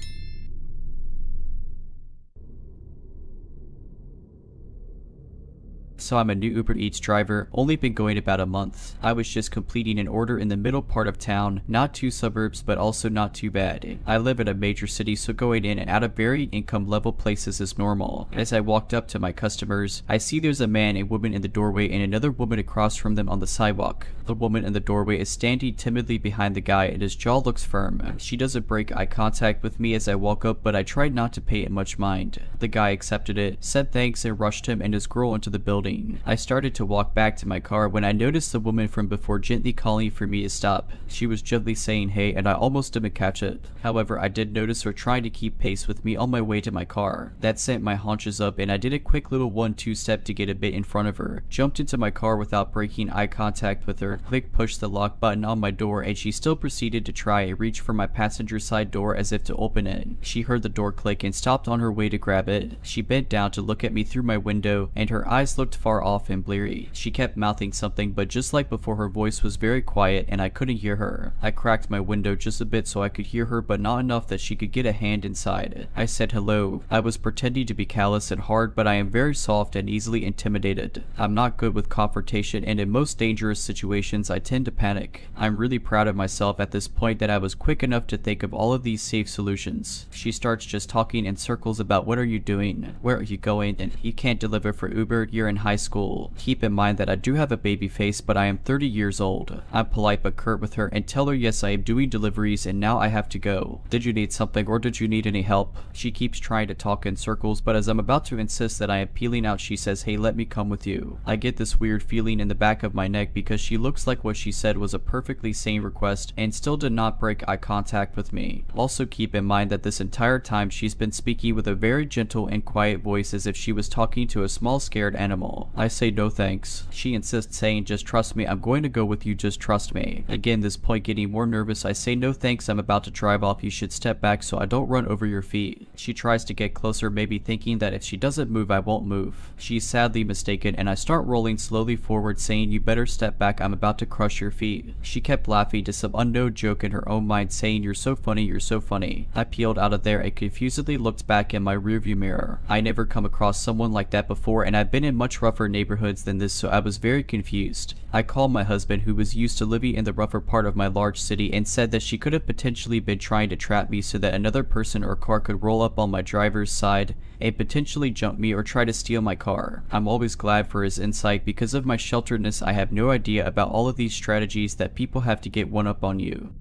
So I'm a new Uber Eats driver, only been going about a month. I was just completing an order in the middle part of town, not too suburbs but also not too bad. I live in a major city, so going in and out of varying income level places is normal. As I walked up to my customers, I see there's a man and woman in the doorway and another woman across from them on the sidewalk. The woman in the doorway is standing timidly behind the guy and his jaw looks firm. She doesn't break eye contact with me as I walk up, but I tried not to pay it much mind. The guy accepted it, said thanks and rushed him and his girl into the building. swimming. I started to walk back to my car when I noticed the woman from before gently calling for me to stop. She was gently saying hey, and I almost didn't catch it. However, I did notice her trying to keep pace with me on my way to my car. That sent my haunches up, and I did a quick little 1-2 step to get a bit in front of her, jumped into my car without breaking eye contact with her, pushed the lock button on my door, and she still proceeded to try and reach for my passenger side door as if to open it. She heard the door click and stopped on her way to grab it. She bent down to look at me through my window, and her eyes looked far off and bleary. She kept mouthing something, but just like before, her voice was very quiet and I couldn't hear her. I cracked my window just a bit so I could hear her, but not enough that she could get a hand inside. I said hello. I was pretending to be callous and hard, but I am very soft and easily intimidated. I'm not good with confrontation, and in most dangerous situations I tend to panic. I'm really proud of myself at this point that I was quick enough to think of all of these safe solutions. She starts just talking in circles about what are you doing, where are you going, and you can't deliver for Uber, you're in high school. Keep in mind that I do have a baby face, but I am 30 years old. I'm polite but curt with her and tell her yes, I am doing deliveries and now I have to go. Did you need something or did you need any help? She keeps trying to talk in circles, but as I'm about to insist that I am peeling out, she says hey, let me come with you. I get this weird feeling in the back of my neck because she looks like what she said was a perfectly sane request and still did not break eye contact with me. Also keep in mind that this entire time she's been speaking with a very gentle and quiet voice as if she was talking to a small scared animal. I say no thanks. She insists saying just trust me, I'm going to go with you, just trust me. Again, this point getting more nervous, I say no thanks, I'm about to drive off, you should step back so I don't run over your feet. She tries to get closer, maybe thinking that if she doesn't move I won't move. She's sadly mistaken and I start rolling slowly forward saying you better step back, I'm about to crush your feet. She kept laughing to some unknown joke in her own mind saying you're so funny, you're so funny. I peeled out of there and confusedly looked back in my rearview mirror. I never come across someone like that before and I've been in much rougher neighborhoods than this, so I was very confused. I called my husband, who was used to living in the rougher part of my large city, and said that she could have potentially been trying to trap me so that another person or car could roll up on my driver's side and potentially jump me or try to steal my car. I'm always glad for his insight. Because of my shelteredness, I have no idea about all of these strategies that people have to get one up on you.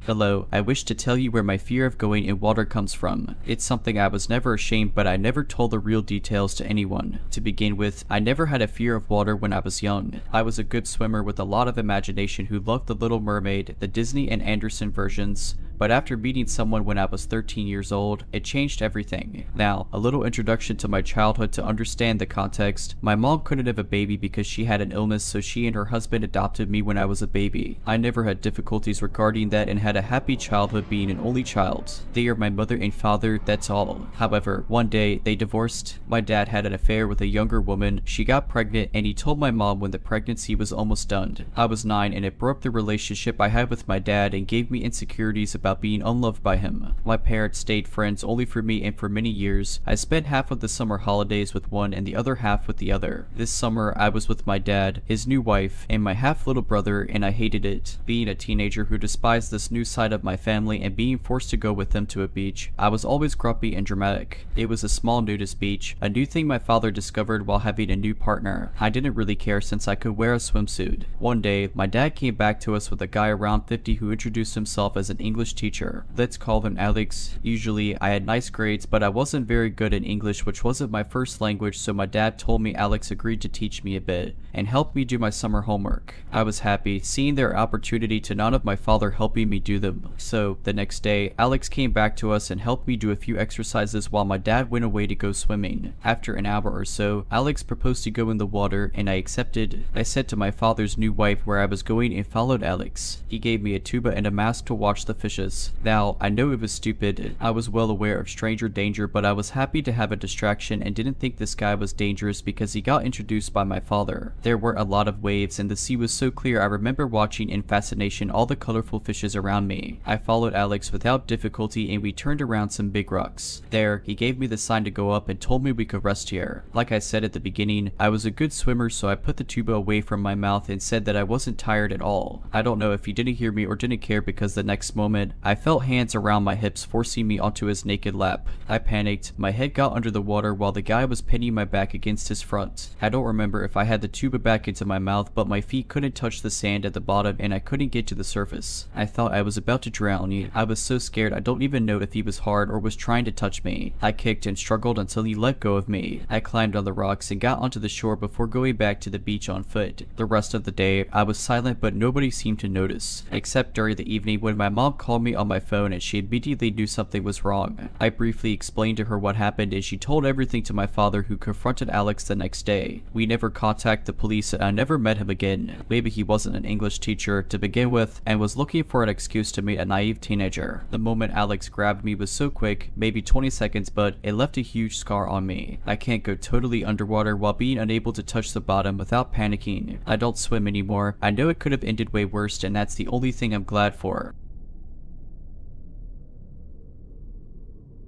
Hello, I wish to tell you where my fear of going in water comes from. It's something I was never ashamed, but I never told the real details to anyone. To begin with, I never had a fear of water when I was young. I was a good swimmer with a lot of imagination who loved The Little Mermaid, the Disney and Anderson versions, but after meeting someone when I was 13 years old, it changed everything. Now, a little introduction to my childhood to understand the context. My mom couldn't have a baby because she had an illness, so she and her husband adopted me when I was a baby. I never had difficulties regarding that and had a happy childhood being an only child. They are my mother and father, that's all. However, one day, they divorced. My dad had an affair with a younger woman, she got pregnant, and he told my mom when the pregnancy was almost done. I was 9 and it broke the relationship I had with my dad and gave me insecurities about being unloved by him. My parents stayed friends only for me, and for many years, I spent half of the summer holidays with one and the other half with the other. This summer, I was with my dad, his new wife, and my half-little brother, and I hated it. Being a teenager who despised this new side of my family and being forced to go with them to a beach, I was always grumpy and dramatic. It was a small nudist beach, a new thing my father discovered while having a new partner. I didn't really care since I could wear a swimsuit. One day, my dad came back to us with a guy around 50 who introduced himself as an English teacher. Let's call him Alex. Usually, I had nice grades, but I wasn't very good in English, which wasn't my first language, so my dad told me Alex agreed to teach me a bit and help me do my summer homework. I was happy, seeing their opportunity to not have my father helping me do them. So, the next day, Alex came back to us and helped me do a few exercises while my dad went away to go swimming. After an hour or so, Alex proposed to go in the water and I accepted. I said to my father's new wife where I was going and followed Alex. He gave me a tuba and a mask to watch the fishes. Now, I know it was stupid. I was well aware of stranger danger, but I was happy to have a distraction and didn't think this guy was dangerous because he got introduced by my father. There were a lot of waves and the sea was so clear I remember watching in fascination all the colorful fishes around me. I followed Alex without difficulty and we turned around some big rocks. There, he gave me the sign to go up and told me we could rest here. Like I said at the beginning, I was a good swimmer, so I put the tuba away from my mouth and said that I wasn't tired at all. I don't know if he didn't hear me or didn't care because the next moment, I felt hands around my hips forcing me onto his naked lap. I panicked, my head got under the water while the guy was pinning my back against his front. I don't remember if I had to tube it back into my mouth, but my feet couldn't touch the sand at the bottom and I couldn't get to the surface. I thought I was about to drown. I was so scared I don't even know if he was hard or was trying to touch me. I kicked and struggled until he let go of me. I climbed on the rocks and got onto the shore before going back to the beach on foot. The rest of the day, I was silent but nobody seemed to notice, except during the evening when my mom called me on my phone and she immediately knew something was wrong. I briefly explained to her what happened and she told everything to my father, who confronted Alex the next day. We never contacted the police and I never met him again. Maybe he wasn't an English teacher to begin with and was looking for an excuse to meet a naive teenager. The moment Alex grabbed me was so quick, maybe 20 seconds, but it left a huge scar on me. I can't go totally underwater while being unable to touch the bottom without panicking. I don't swim anymore. I know it could have ended way worse and that's the only thing I'm glad for.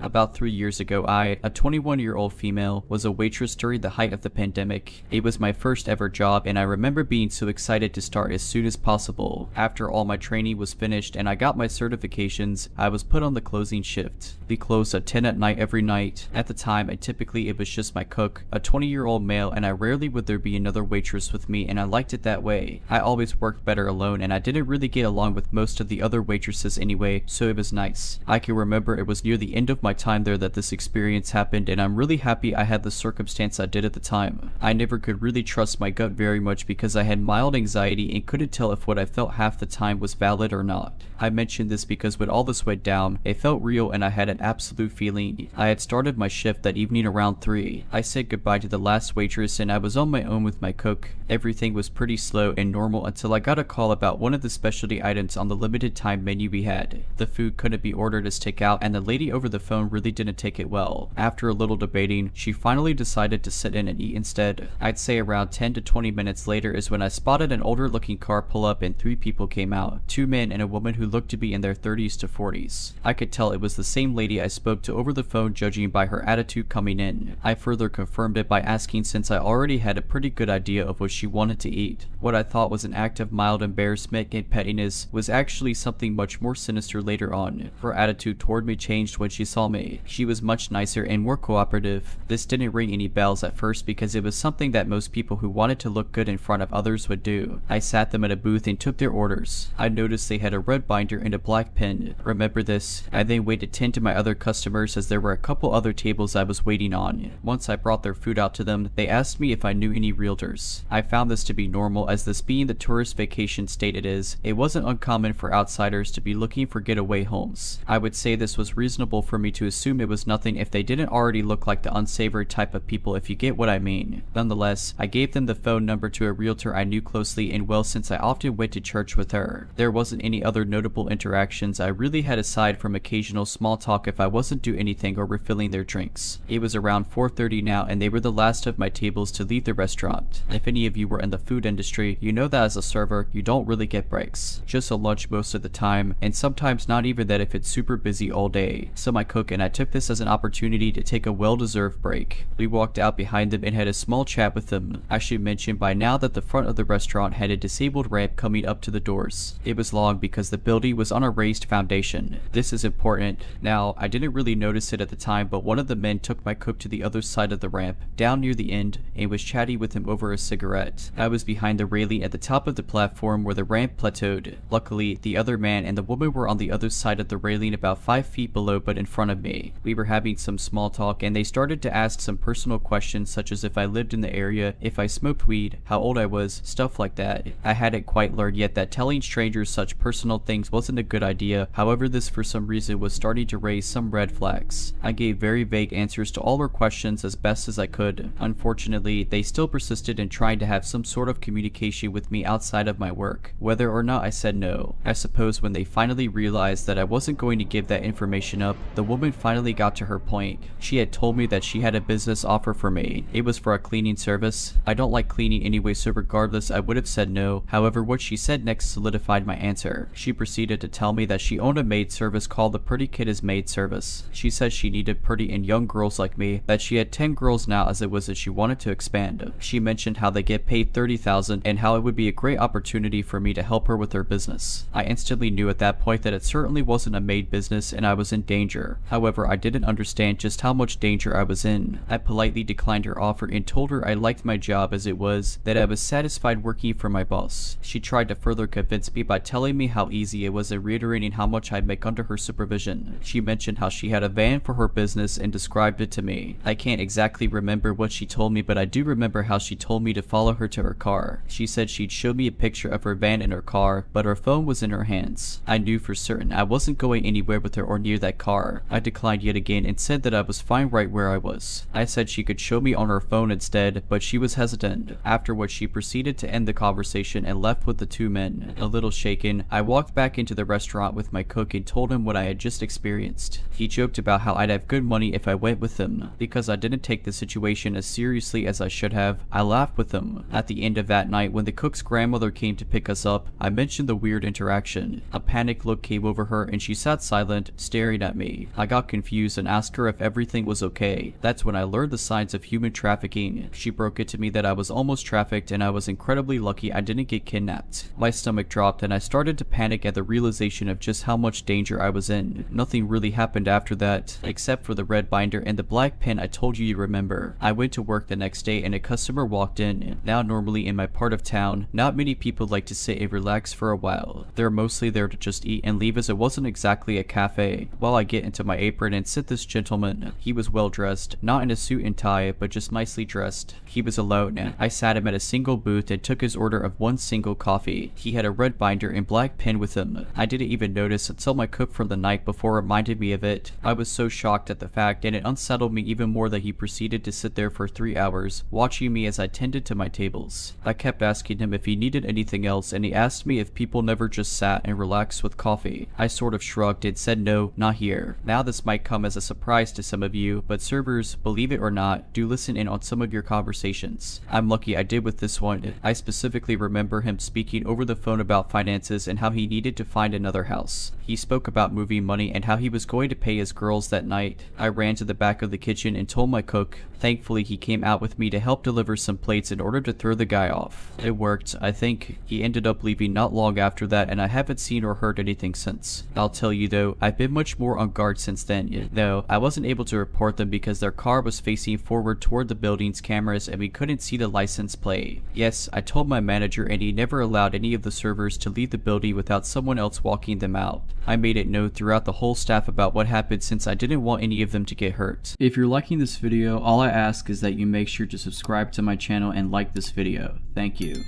About 3 years ago, I, a 21-year-old female, was a waitress during the height of the pandemic. It was my first ever job and I remember being so excited to start as soon as possible. After all my training was finished and I got my certifications, I was put on the closing shift. We closed at 10 at night every night. At the time, typically it was just my cook, a 20-year-old male, and I rarely would there be another waitress with me and I liked it that way. I always worked better alone and I didn't really get along with most of the other waitresses anyway, so it was nice. I can remember it was near the end of my time there that this experience happened and I'm really happy I had the circumstance I did at the time. I never could really trust my gut very much because I had mild anxiety and couldn't tell if what I felt half the time was valid or not. I mentioned this because when all this went down, it felt real and I had an absolute feeling. I had started my shift that evening around 3. I said goodbye to the last waitress and I was on my own with my cook. Everything was pretty slow and normal until I got a call about one of the specialty items on the limited time menu we had. The food couldn't be ordered as takeout and the lady over the phone really didn't take it well. After a little debating, she finally decided to sit in and eat instead. I'd say around 10 to 20 minutes later is when I spotted an older looking car pull up and 3 people came out. 2 men and a woman who looked to be in their 30s to 40s. I could tell it was the same lady I spoke to over the phone judging by her attitude coming in. I further confirmed it by asking since I already had a pretty good idea of what she wanted to eat. What I thought was an act of mild embarrassment and pettiness was actually something much more sinister later on. Her attitude toward me changed when she saw me. She was much nicer and more cooperative. This didn't ring any bells at first because it was something that most people who wanted to look good in front of others would do. I sat them at a booth and took their orders. I noticed they had a red binder and a black pen. Remember this. I then waited 10 to my other customers as there were a couple other tables I was waiting on. Once I brought their food out to them, they asked me if I knew any realtors. I found this to be normal as this being the tourist vacation state it is, it wasn't uncommon for outsiders to be looking for getaway homes. I would say this was reasonable for me to assume it was nothing if they didn't already look like the unsavory type of people, if you get what I mean. Nonetheless, I gave them the phone number to a realtor I knew closely and well since I often went to church with her. There wasn't any other notable interactions I really had aside from occasional small talk if I wasn't doing anything or refilling their drinks. It was around 4:30 now and they were the last of my tables to leave the restaurant. If any of you were in the food industry, you know that as a server, you don't really get breaks. Just a lunch most of the time, and sometimes not even that if it's super busy all day. So my cook and I took this as an opportunity to take a well-deserved break. We walked out behind them and had a small chat with them. I should mention by now that the front of the restaurant had a disabled ramp coming up to the doors. It was long because the building was on a raised foundation. This is important. Now, I didn't really notice it at the time, but one of the men took my cook to the other side of the ramp, down near the end, and was chatting with him over a cigarette. I was behind the railing at the top of the platform where the ramp plateaued. Luckily, the other man and the woman were on the other side of the railing about 5 feet below but in front of me. We were having some small talk and they started to ask some personal questions such as if I lived in the area, if I smoked weed, how old I was, stuff like that. I hadn't quite learned yet that telling strangers such personal things wasn't a good idea, however this for some reason was starting to raise some red flags. I gave very vague answers to all her questions as best as I could. Unfortunately, they still persisted in trying to have some sort of communication with me outside of my work, whether or not I said no. I suppose when they finally realized that I wasn't going to give that information up, the woman woman finally got to her point. She had told me that she had a business offer for me. It was for a cleaning service. I don't like cleaning anyway, so regardless I would have said no. However, what she said next solidified my answer. She proceeded to tell me that she owned a maid service called the Pretty Kid is Maid Service. She said she needed pretty and young girls like me, that she had 10 girls now as it was that she wanted to expand. She mentioned how they get paid $30,000 and how it would be a great opportunity for me to help her with her business. I instantly knew at that point that it certainly wasn't a maid business and I was in danger. However, I didn't understand just how much danger I was in. I politely declined her offer and told her I liked my job as it was, that I was satisfied working for my boss. She tried to further convince me by telling me how easy it was and reiterating how much I'd make under her supervision. She mentioned how she had a van for her business and described it to me. I can't exactly remember what she told me, but I do remember how she told me to follow her to her car. She said she'd show me a picture of her van in her car, but her phone was in her hands. I knew for certain I wasn't going anywhere with her or near that car. I declined yet again and said that I was fine right where I was. I said she could show me on her phone instead, but she was hesitant. After which she proceeded to end the conversation and left with the two men. A little shaken, I walked back into the restaurant with my cook and told him what I had just experienced. He joked about how I'd have good money if I went with him. Because I didn't take the situation as seriously as I should have, I laughed with him. At the end of that night, when the cook's grandmother came to pick us up, I mentioned the weird interaction. A panicked look came over her and she sat silent, staring at me. I got confused and asked her if everything was okay. That's when I learned the signs of human trafficking. She broke it to me that I was almost trafficked and I was incredibly lucky I didn't get kidnapped. My stomach dropped and I started to panic at the realization of just how much danger I was in. Nothing really happened after that, except for the red binder and the black pen I told you remember. I went to work the next day and a customer walked in. Now normally in my part of town, not many people like to sit and relax for a while. They're mostly there to just eat and leave as it wasn't exactly a cafe. While I get into my apron and sit this gentleman, he was well dressed, not in a suit and tie, but just nicely dressed. He was alone. I sat him at a single booth and took his order of one single coffee. He had a red binder and black pen with him. I didn't even notice until my cook from the night before reminded me of it. I was so shocked at the fact, and it unsettled me even more that he proceeded to sit there for 3 hours, watching me as I tended to my tables. I kept asking him if he needed anything else, and he asked me if people never just sat and relaxed with coffee. I sort of shrugged and said no, not here. Now this might come as a surprise to some of you, but servers, believe it or not, do listen in on some of your conversations. I'm lucky I did with this one. I specifically remember him speaking over the phone about finances and how he needed to find another house. He spoke about moving money and how he was going to pay his girls that night. I ran to the back of the kitchen and told my cook. Thankfully, he came out with me to help deliver some plates in order to throw the guy off. It worked, I think. He ended up leaving not long after that, and I haven't seen or heard anything since. I'll tell you though, I've been much more on guard since then. Though, I wasn't able to report them because their car was facing forward toward the building's cameras and we couldn't see the license plate. Yes, I told my manager and he never allowed any of the servers to leave the building without someone else walking them out. I made it known throughout the whole staff about what happened since I didn't want any of them to get hurt. If you're liking this video, all I ask is that you make sure to subscribe to my channel and like this video. Thank you.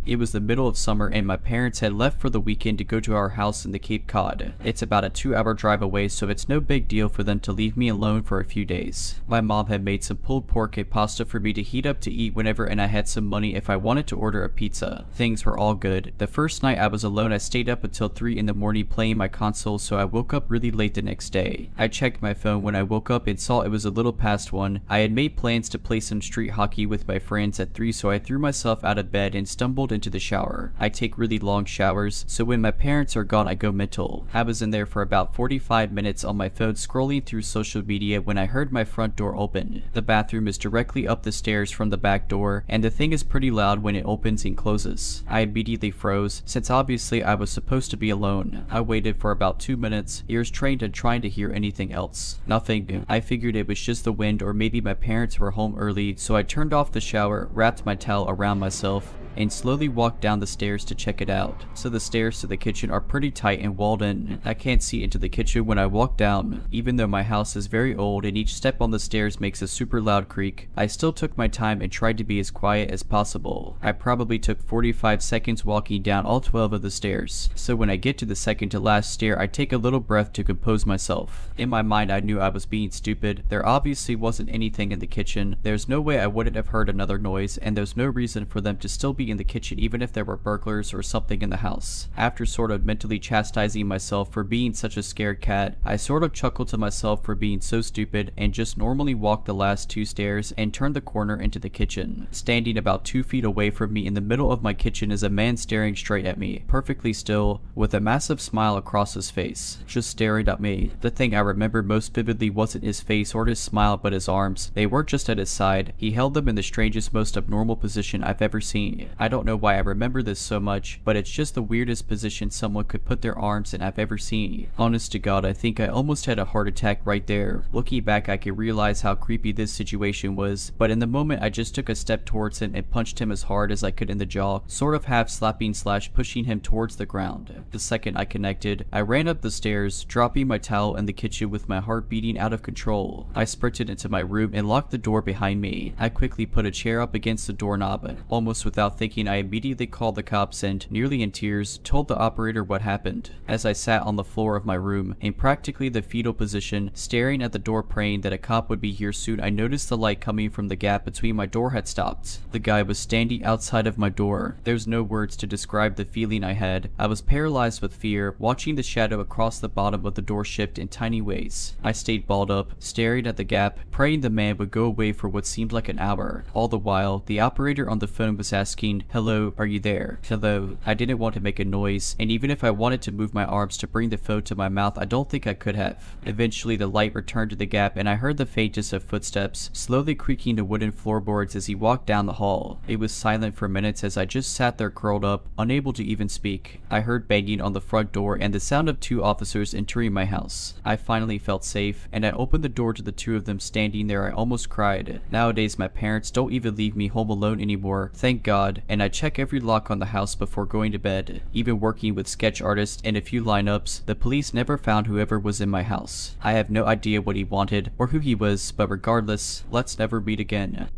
It was the middle of summer and my parents had left for the weekend to go to our house in the Cape Cod. It's about a 2-hour drive away, so it's no big deal for them to leave me alone for a few days. My mom had made some pulled pork and pasta for me to heat up to eat whenever, and I had some money if I wanted to order a pizza. Things were all good. The first night I was alone, I stayed up until 3 in the morning playing my console, so I woke up really late the next day. I checked my phone when I woke up and saw it was a little past 1. I had made plans to play some street hockey with my friends at 3, so I threw myself out of bed and stumbled into the shower. I take really long showers, so when my parents are gone I go mental. I was in there for about 45 minutes on my phone scrolling through social media when I heard my front door open. The bathroom is directly up the stairs from the back door, and the thing is pretty loud when it opens and closes. I immediately froze, since obviously I was supposed to be alone. I waited for about 2 minutes, ears trained and trying to hear anything else. Nothing. I figured it was just the wind or maybe my parents were home early, so I turned off the shower, wrapped my towel around myself, and slowly walked down the stairs to check it out. So the stairs to the kitchen are pretty tight and walled in. I can't see into the kitchen when I walk down. Even though my house is very old and each step on the stairs makes a super loud creak, I still took my time and tried to be as quiet as possible. I probably took 45 seconds walking down all 12 of the stairs. So when I get to the second to last stair, I take a little breath to compose myself. In my mind, I knew I was being stupid. There obviously wasn't anything in the kitchen. There's no way I wouldn't have heard another noise, and there's no reason for them to still be in the kitchen kitchen even if there were burglars or something in the house. After sort of mentally chastising myself for being such a scared cat, I sort of chuckled to myself for being so stupid and just normally walked the last 2 stairs and turned the corner into the kitchen. Standing about 2 feet away from me in the middle of my kitchen is a man staring straight at me, perfectly still, with a massive smile across his face, just staring at me. The thing I remember most vividly wasn't his face or his smile but his arms. They weren't just at his side, he held them in the strangest, most abnormal position I've ever seen. I don't know why I remember this so much, but it's just the weirdest position someone could put their arms in I've ever seen. Honest to God, I think I almost had a heart attack right there. Looking back, I can realize how creepy this situation was, but in the moment I just took a step towards him and punched him as hard as I could in the jaw, sort of half slapping / pushing him towards the ground. The second I connected, I ran up the stairs, dropping my towel in the kitchen with my heart beating out of control. I sprinted into my room and locked the door behind me. I quickly put a chair up against the doorknob. Almost without thinking, I immediately called the cops and, nearly in tears, told the operator what happened. As I sat on the floor of my room, in practically the fetal position, staring at the door praying that a cop would be here soon, I noticed the light coming from the gap between my door had stopped. The guy was standing outside of my door. There's no words to describe the feeling I had. I was paralyzed with fear, watching the shadow across the bottom of the door shift in tiny ways. I stayed balled up, staring at the gap, praying the man would go away for what seemed like an hour. All the while, the operator on the phone was asking, "Hello, are you there? Hello." I didn't want to make a noise, and even if I wanted to move my arms to bring the phone to my mouth, I don't think I could have. Eventually, the light returned to the gap, and I heard the faintest of footsteps, slowly creaking the wooden floorboards as he walked down the hall. It was silent for minutes as I just sat there curled up, unable to even speak. I heard banging on the front door and the sound of 2 officers entering my house. I finally felt safe, and I opened the door to the 2 of them standing there. I almost cried. Nowadays, my parents don't even leave me home alone anymore, thank God, and I check every lock on the house before going to bed. Even working with sketch artists and a few lineups, the police never found whoever was in my house. I have no idea what he wanted or who he was, but regardless, let's never meet again.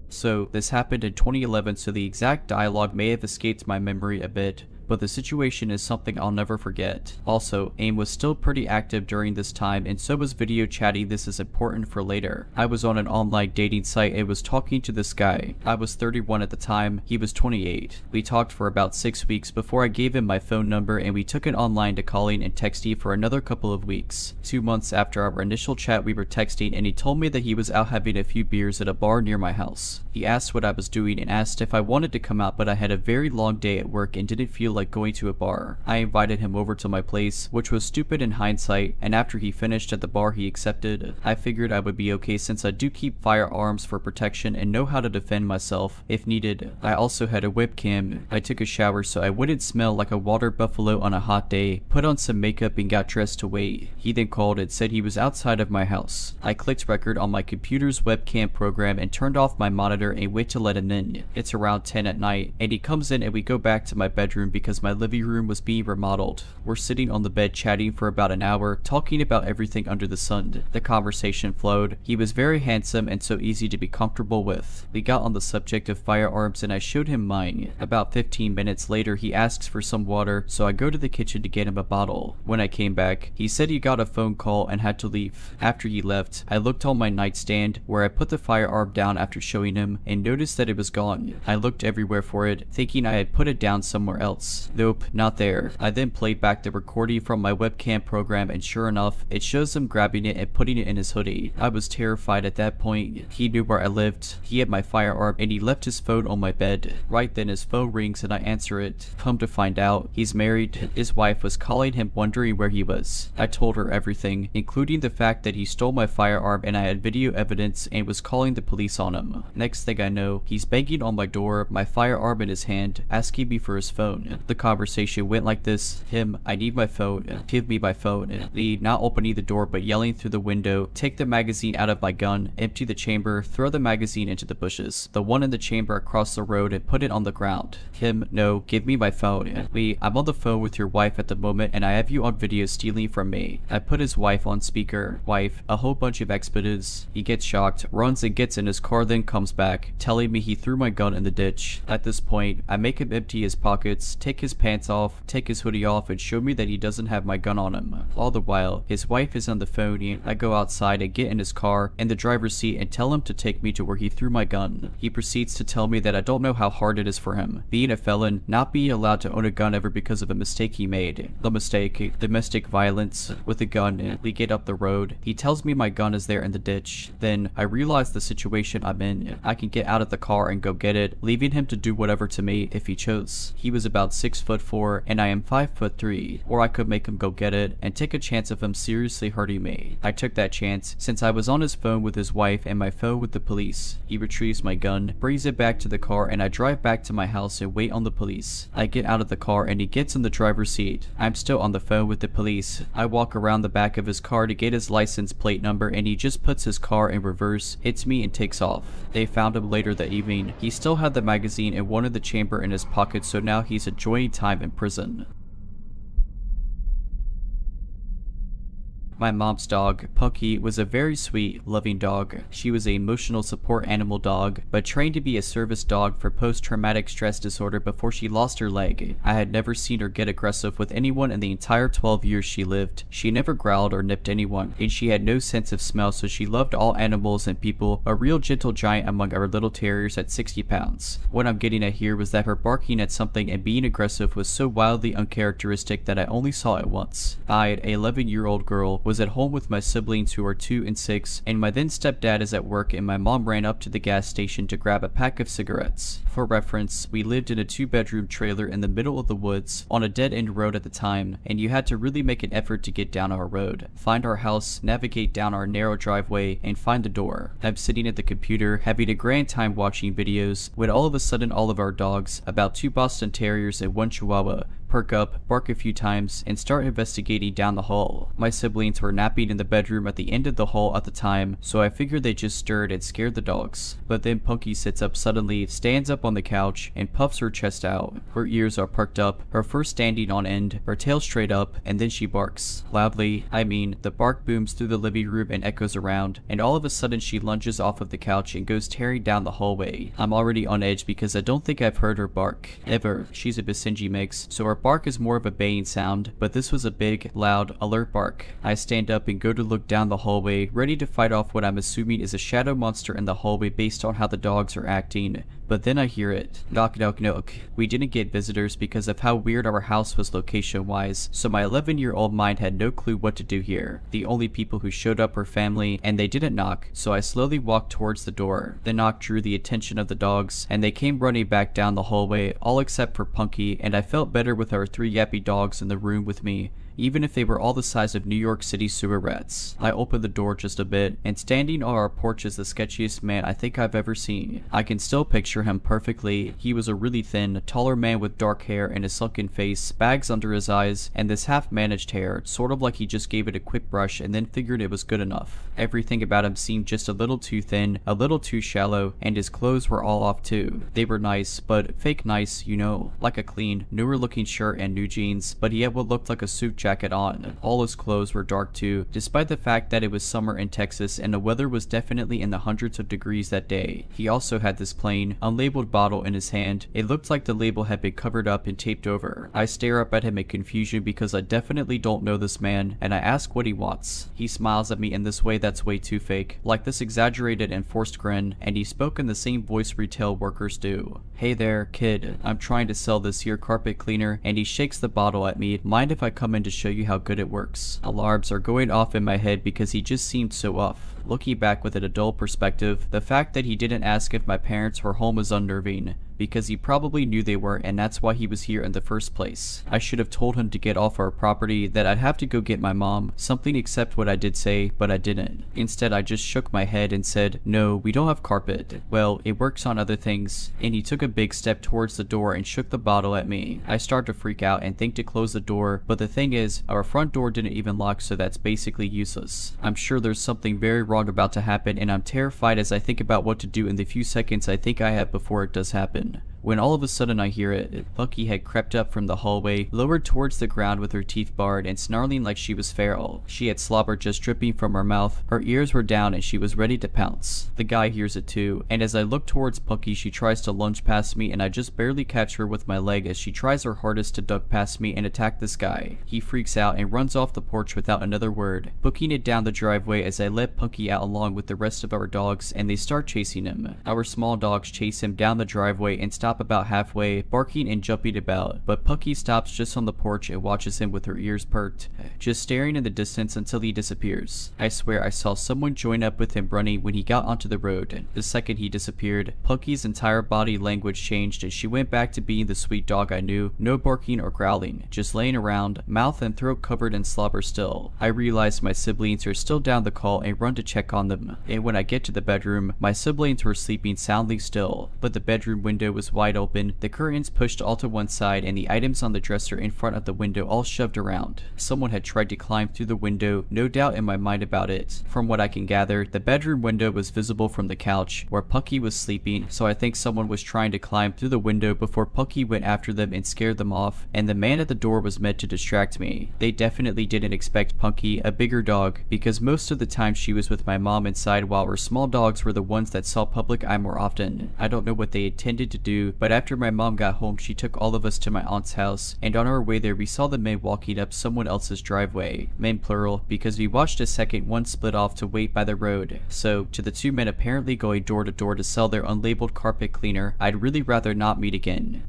So, this happened in 2011, so the exact dialogue may have escaped my memory a bit, but the situation is something I'll never forget. Also, AIM was still pretty active during this time, and so was video chatting. This is important for later. I was on an online dating site and was talking to this guy. I was 31 at the time, he was 28. We talked for about 6 weeks before I gave him my phone number, and we took it online to calling and texting for another couple of weeks. 2 months after our initial chat, we were texting, and he told me that he was out having a few beers at a bar near my house. He asked what I was doing and asked if I wanted to come out, but I had a very long day at work and didn't feel like going to a bar. I invited him over to my place, which was stupid in hindsight, and after he finished at the bar, he accepted. I figured I would be okay since I do keep firearms for protection and know how to defend myself if needed. I also had a webcam. I took a shower so I wouldn't smell like a water buffalo on a hot day, put on some makeup and got dressed to wait. He then called and said he was outside of my house. I clicked record on my computer's webcam program and turned off my monitor and wait to let him in. It's around 10 at night, and he comes in and we go back to my bedroom because my living room was being remodeled. We're sitting on the bed chatting for about an hour, talking about everything under the sun. The conversation flowed. He was very handsome and so easy to be comfortable with. We got on the subject of firearms and I showed him mine. About 15 minutes later, he asks for some water, so I go to the kitchen to get him a bottle. When I came back, he said he got a phone call and had to leave. After he left, I looked on my nightstand where I put the firearm down after showing him and noticed that it was gone. I looked everywhere for it, thinking I had put it down somewhere else. Nope, not there. I then played back the recording from my webcam program, and sure enough, it shows him grabbing it and putting it in his hoodie. I was terrified at that point. He knew where I lived, he had my firearm, and he left his phone on my bed. Right then his phone rings and I answer it. Come to find out, he's married. His wife was calling him wondering where he was. I told her everything, including the fact that he stole my firearm and I had video evidence and was calling the police on him. Next thing I know, he's banging on my door, my firearm in his hand, asking me for his phone. The conversation went like this: him, I need my phone, give me my phone. Me, not opening the door but yelling through the window, take the magazine out of my gun, empty the chamber, throw the magazine into the bushes, the one in the chamber across the road, and put it on the ground. Him, no, give me my phone. Me, I'm on the phone with your wife at the moment and I have you on video stealing from me. I put his wife on speaker. Wife, a whole bunch of expletives. He gets shocked, runs and gets in his car, then comes back, telling me he threw my gun in the ditch. At this point, I make him empty his pockets, take take his pants off, take his hoodie off, and show me that he doesn't have my gun on him. All the while, his wife is on the phone and I go outside and get in his car in the driver's seat and tell him to take me to where he threw my gun. He proceeds to tell me that I don't know how hard it is for him, being a felon, not being allowed to own a gun ever because of a mistake he made. The mistake, domestic violence with a gun, and we get up the road. He tells me my gun is there in the ditch. Then I realize the situation I'm in. I can get out of the car and go get it, leaving him to do whatever to me if he chose. He was about 6'4" and I am 5'3", or I could make him go get it and take a chance of him seriously hurting me. I took that chance since I was on his phone with his wife and my phone with the police. He retrieves my gun, brings it back to the car, and I drive back to my house and wait on the police. I get out of the car and he gets in the driver's seat. I'm still on the phone with the police. I walk around the back of his car to get his license plate number and he just puts his car in reverse, hits me, and takes off. They found him later that evening. He still had the magazine and one in the chamber in his pocket, so now he's enjoying time in prison. My mom's dog, Punky, was a very sweet, loving dog. She was an emotional support animal dog, but trained to be a service dog for post-traumatic stress disorder before she lost her leg. I had never seen her get aggressive with anyone in the entire 12 years she lived. She never growled or nipped anyone, and she had no sense of smell, so she loved all animals and people, a real gentle giant among our little terriers at 60 pounds. What I'm getting at here was that her barking at something and being aggressive was so wildly uncharacteristic that I only saw it once. I, an 11-year-old girl, was at home with my siblings who are 2 and 6, and my then stepdad is at work, and my mom ran up to the gas station to grab a pack of cigarettes. For reference, we lived in a 2-bedroom trailer in the middle of the woods on a dead-end road at the time, and you had to really make an effort to get down our road, find our house, navigate down our narrow driveway, and find the door. I'm sitting at the computer having a grand time watching videos when all of a sudden all of our dogs, about 2 Boston Terriers and 1 Chihuahua, perk up, bark a few times, and start investigating down the hall. My siblings were napping in the bedroom at the end of the hall at the time, so I figured they just stirred and scared the dogs. But then Punky sits up suddenly, stands up on the couch, and puffs her chest out. Her ears are perked up, her fur standing on end, her tail straight up, and then she barks. Loudly, I mean, the bark booms through the living room and echoes around, and all of a sudden she lunges off of the couch and goes tearing down the hallway. I'm already on edge because I don't think I've heard her bark, ever. She's a Basenji mix, so her bark is more of a baying sound, but this was a big, loud, alert bark. I stand up and go to look down the hallway, ready to fight off what I'm assuming is a shadow monster in the hallway based on how the dogs are acting. But then I hear it. Knock, knock, knock. We didn't get visitors because of how weird our house was location-wise, so my 11-year-old mind had no clue what to do here. The only people who showed up were family, and they didn't knock, so I slowly walked towards the door. The knock drew the attention of the dogs, and they came running back down the hallway, all except for Punky, and I felt better with our 3 yappy dogs in the room with me, even if they were all the size of New York City sewer rats. I opened the door just a bit, and standing on our porch is the sketchiest man I think I've ever seen. I can still picture him perfectly. He was a really thin, taller man with dark hair and a sunken face, bags under his eyes, and this half-managed hair, sort of like he just gave it a quick brush and then figured it was good enough. Everything about him seemed just a little too thin, a little too shallow, and his clothes were all off too. They were nice, but fake nice, you know, like a clean, newer looking shirt and new jeans, but he had what looked like a suit jacket on. All his clothes were dark too, despite the fact that it was summer in Texas and the weather was definitely in the hundreds of degrees that day. He also had this plain, unlabeled bottle in his hand. It looked like the label had been covered up and taped over. I stare up at him in confusion because I definitely don't know this man, and I ask what he wants. He smiles at me in this way that's way too fake, like this exaggerated and forced grin, and he spoke in the same voice retail workers do. Hey there, kid. I'm trying to sell this here carpet cleaner, and he shakes the bottle at me. Mind if I come in to show you how good it works? Alarms are going off in my head because he just seemed so off. Looking back with an adult perspective, the fact that he didn't ask if my parents were home was unnerving, because he probably knew they were, and that's why he was here in the first place. I should have told him to get off our property, that I'd have to go get my mom, something except what I did say, but I didn't. Instead, I just shook my head and said, no, we don't have carpet. Well, it works on other things. And he took a big step towards the door and shook the bottle at me. I start to freak out and think to close the door, but the thing is, our front door didn't even lock, so that's basically useless. I'm sure there's something very wrong about to happen, and I'm terrified as I think about what to do in the few seconds I think I have before it does happen. when all of a sudden I hear it. Pucky had crept up from the hallway, lowered towards the ground with her teeth bared and snarling like she was feral. She had slobber just dripping from her mouth, her ears were down and she was ready to pounce. The guy hears it too, and as I look towards Pucky, she tries to lunge past me and I just barely catch her with my leg as she tries her hardest to duck past me and attack this guy. He freaks out and runs off the porch without another word, booking it down the driveway as I let Pucky out along with the rest of our dogs and they start chasing him. Our small dogs chase him down the driveway and stop about halfway, barking and jumping about, but Pucky stops just on the porch and watches him with her ears perked, just staring in the distance until he disappears. I swear I saw someone join up with him running when he got onto the road. The second he disappeared, Pucky's entire body language changed and she went back to being the sweet dog I knew, no barking or growling, just laying around, mouth and throat covered in slobber still. I realize my siblings are still down the call and run to check on them, and when I get to the bedroom, my siblings were sleeping soundly still, but the bedroom window was wide open, the curtains pushed all to one side and the items on the dresser in front of the window all shoved around. Someone had tried to climb through the window, no doubt in my mind about it. From what I can gather, the bedroom window was visible from the couch where Pucky was sleeping, so I think someone was trying to climb through the window before Pucky went after them and scared them off, and the man at the door was meant to distract me. They definitely didn't expect Pucky, a bigger dog, because most of the time she was with my mom inside while her small dogs were the ones that saw public eye more often. I don't know what they intended to do, but after my mom got home she took all of us to my aunt's house, and on our way there we saw the men walking up someone else's driveway. Men plural, because we watched a second one split off to wait by the road. So, to the two men apparently going door to door to sell their unlabeled carpet cleaner, I'd really rather not meet again.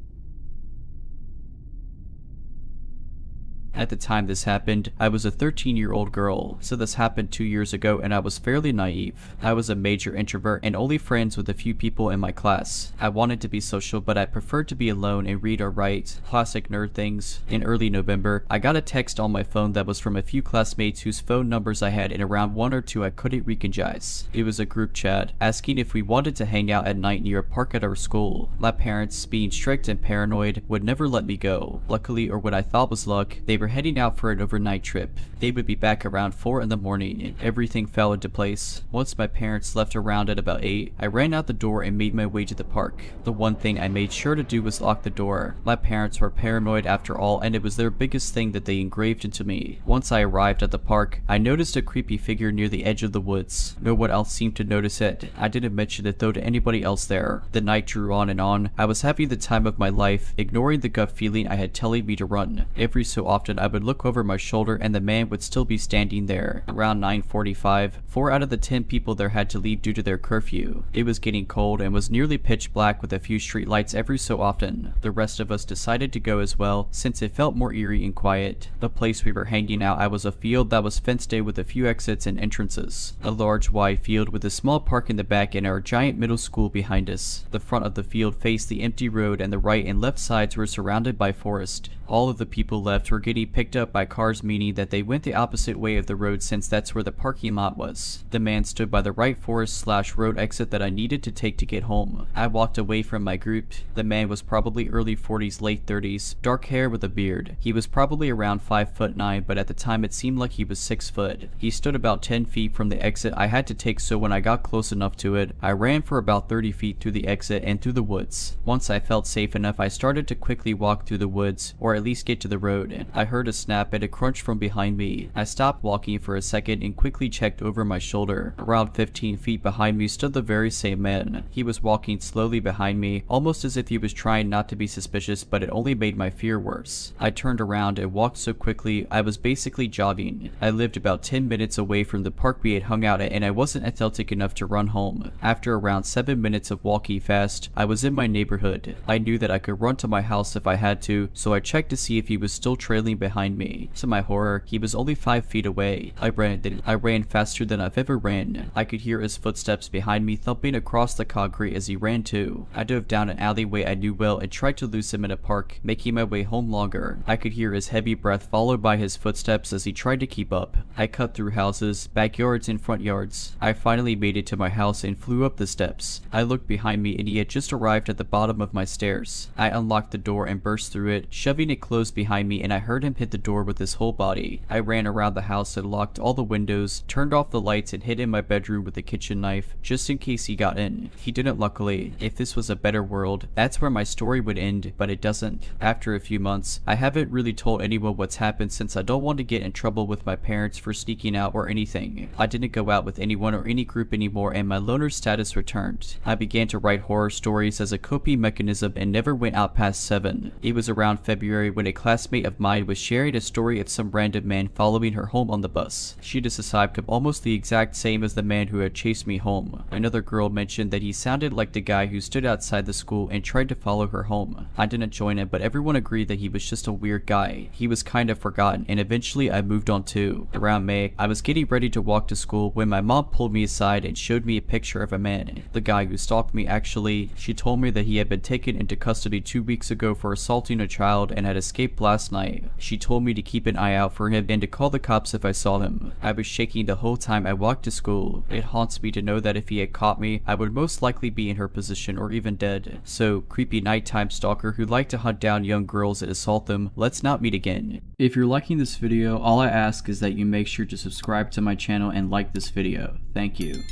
At the time this happened, I was a 13-year-old girl, so this happened 2 years ago and I was fairly naive. I was a major introvert and only friends with a few people in my class. I wanted to be social, but I preferred to be alone and read or write. Classic nerd things. In early November, I got a text on my phone that was from a few classmates whose phone numbers I had and around one or two I couldn't recognize. It was a group chat, asking if we wanted to hang out at night near a park at our school. My parents, being strict and paranoid, would never let me go. Luckily, or what I thought was luck, they were heading out for an overnight trip. They would be back around 4 in the morning and everything fell into place. Once my parents left around at about 8, I ran out the door and made my way to the park. The one thing I made sure to do was lock the door. My parents were paranoid after all, and it was their biggest thing that they engraved into me. Once I arrived at the park, I noticed a creepy figure near the edge of the woods. No one else seemed to notice it. I didn't mention it though to anybody else there. The night drew on and on. I was having the time of my life, ignoring the gut feeling I had telling me to run. Every so often I would look over my shoulder and the man would still be standing there. Around 9:45, 4 out of the 10 people there had to leave due to their curfew. It was getting cold and was nearly pitch black with a few street lights every so often. The rest of us decided to go as well, since it felt more eerie and quiet. The place we were hanging out at was a field that was fenced in with a few exits and entrances. A large wide field with a small park in the back and our giant middle school behind us. The front of the field faced the empty road and the right and left sides were surrounded by forest. All of the people left were getting picked up by cars, meaning that they went the opposite way of the road since that's where the parking lot was. The man stood by the right forest/road exit that I needed to take to get home. I walked away from my group. The man was probably early 40s, late 30s, dark hair with a beard. He was probably around 5'9", but at the time it seemed like he was 6 foot. He stood about 10 feet from the exit I had to take, so when I got close enough to it, I ran for about 30 feet through the exit and through the woods. Once I felt safe enough, I started to quickly walk through the woods, or at least get to the road. I heard a snap and a crunch from behind me. I stopped walking for a second and quickly checked over my shoulder. Around 15 feet behind me stood the very same man. He was walking slowly behind me, almost as if he was trying not to be suspicious, but it only made my fear worse. I turned around and walked so quickly I was basically jogging. I lived about 10 minutes away from the park we had hung out at and I wasn't athletic enough to run home. After around 7 minutes of walking fast, I was in my neighborhood. I knew that I could run to my house if I had to, so I checked to see if he was still trailing behind me. To my horror, he was only 5 feet away. I ran faster than I've ever ran. I could hear his footsteps behind me thumping across the concrete as he ran too. I dove down an alleyway I knew well and tried to lose him in a park, making my way home longer. I could hear his heavy breath followed by his footsteps as he tried to keep up. I cut through houses, backyards, and front yards. I finally made it to my house and flew up the steps. I looked behind me and he had just arrived at the bottom of my stairs. I unlocked the door and burst through it, shoving it close behind me and I heard him hit the door with his whole body. I ran around the house and locked all the windows, turned off the lights and hid in my bedroom with a kitchen knife just in case he got in. He didn't, luckily. If this was a better world, that's where my story would end, but it doesn't. After a few months, I haven't really told anyone what's happened since I don't want to get in trouble with my parents for sneaking out or anything. I didn't go out with anyone or any group anymore and my loner status returned. I began to write horror stories as a coping mechanism and never went out past 7. It was around February when a classmate of mine was sharing a story of some random man following her home on the bus. She described him almost the exact same as the man who had chased me home. Another girl mentioned that he sounded like the guy who stood outside the school and tried to follow her home. I didn't join it, but everyone agreed that he was just a weird guy. He was kind of forgotten, and eventually I moved on too. Around May, I was getting ready to walk to school when my mom pulled me aside and showed me a picture of a man. The guy who stalked me actually. She told me that he had been taken into custody 2 weeks ago for assaulting a child and had escaped last night. She told me to keep an eye out for him and to call the cops if I saw him. I was shaking the whole time I walked to school. It haunts me to know that if he had caught me, I would most likely be in her position or even dead. So, creepy nighttime stalker who liked to hunt down young girls and assault them, let's not meet again. If you're liking this video, all I ask is that you make sure to subscribe to my channel and like this video. Thank you.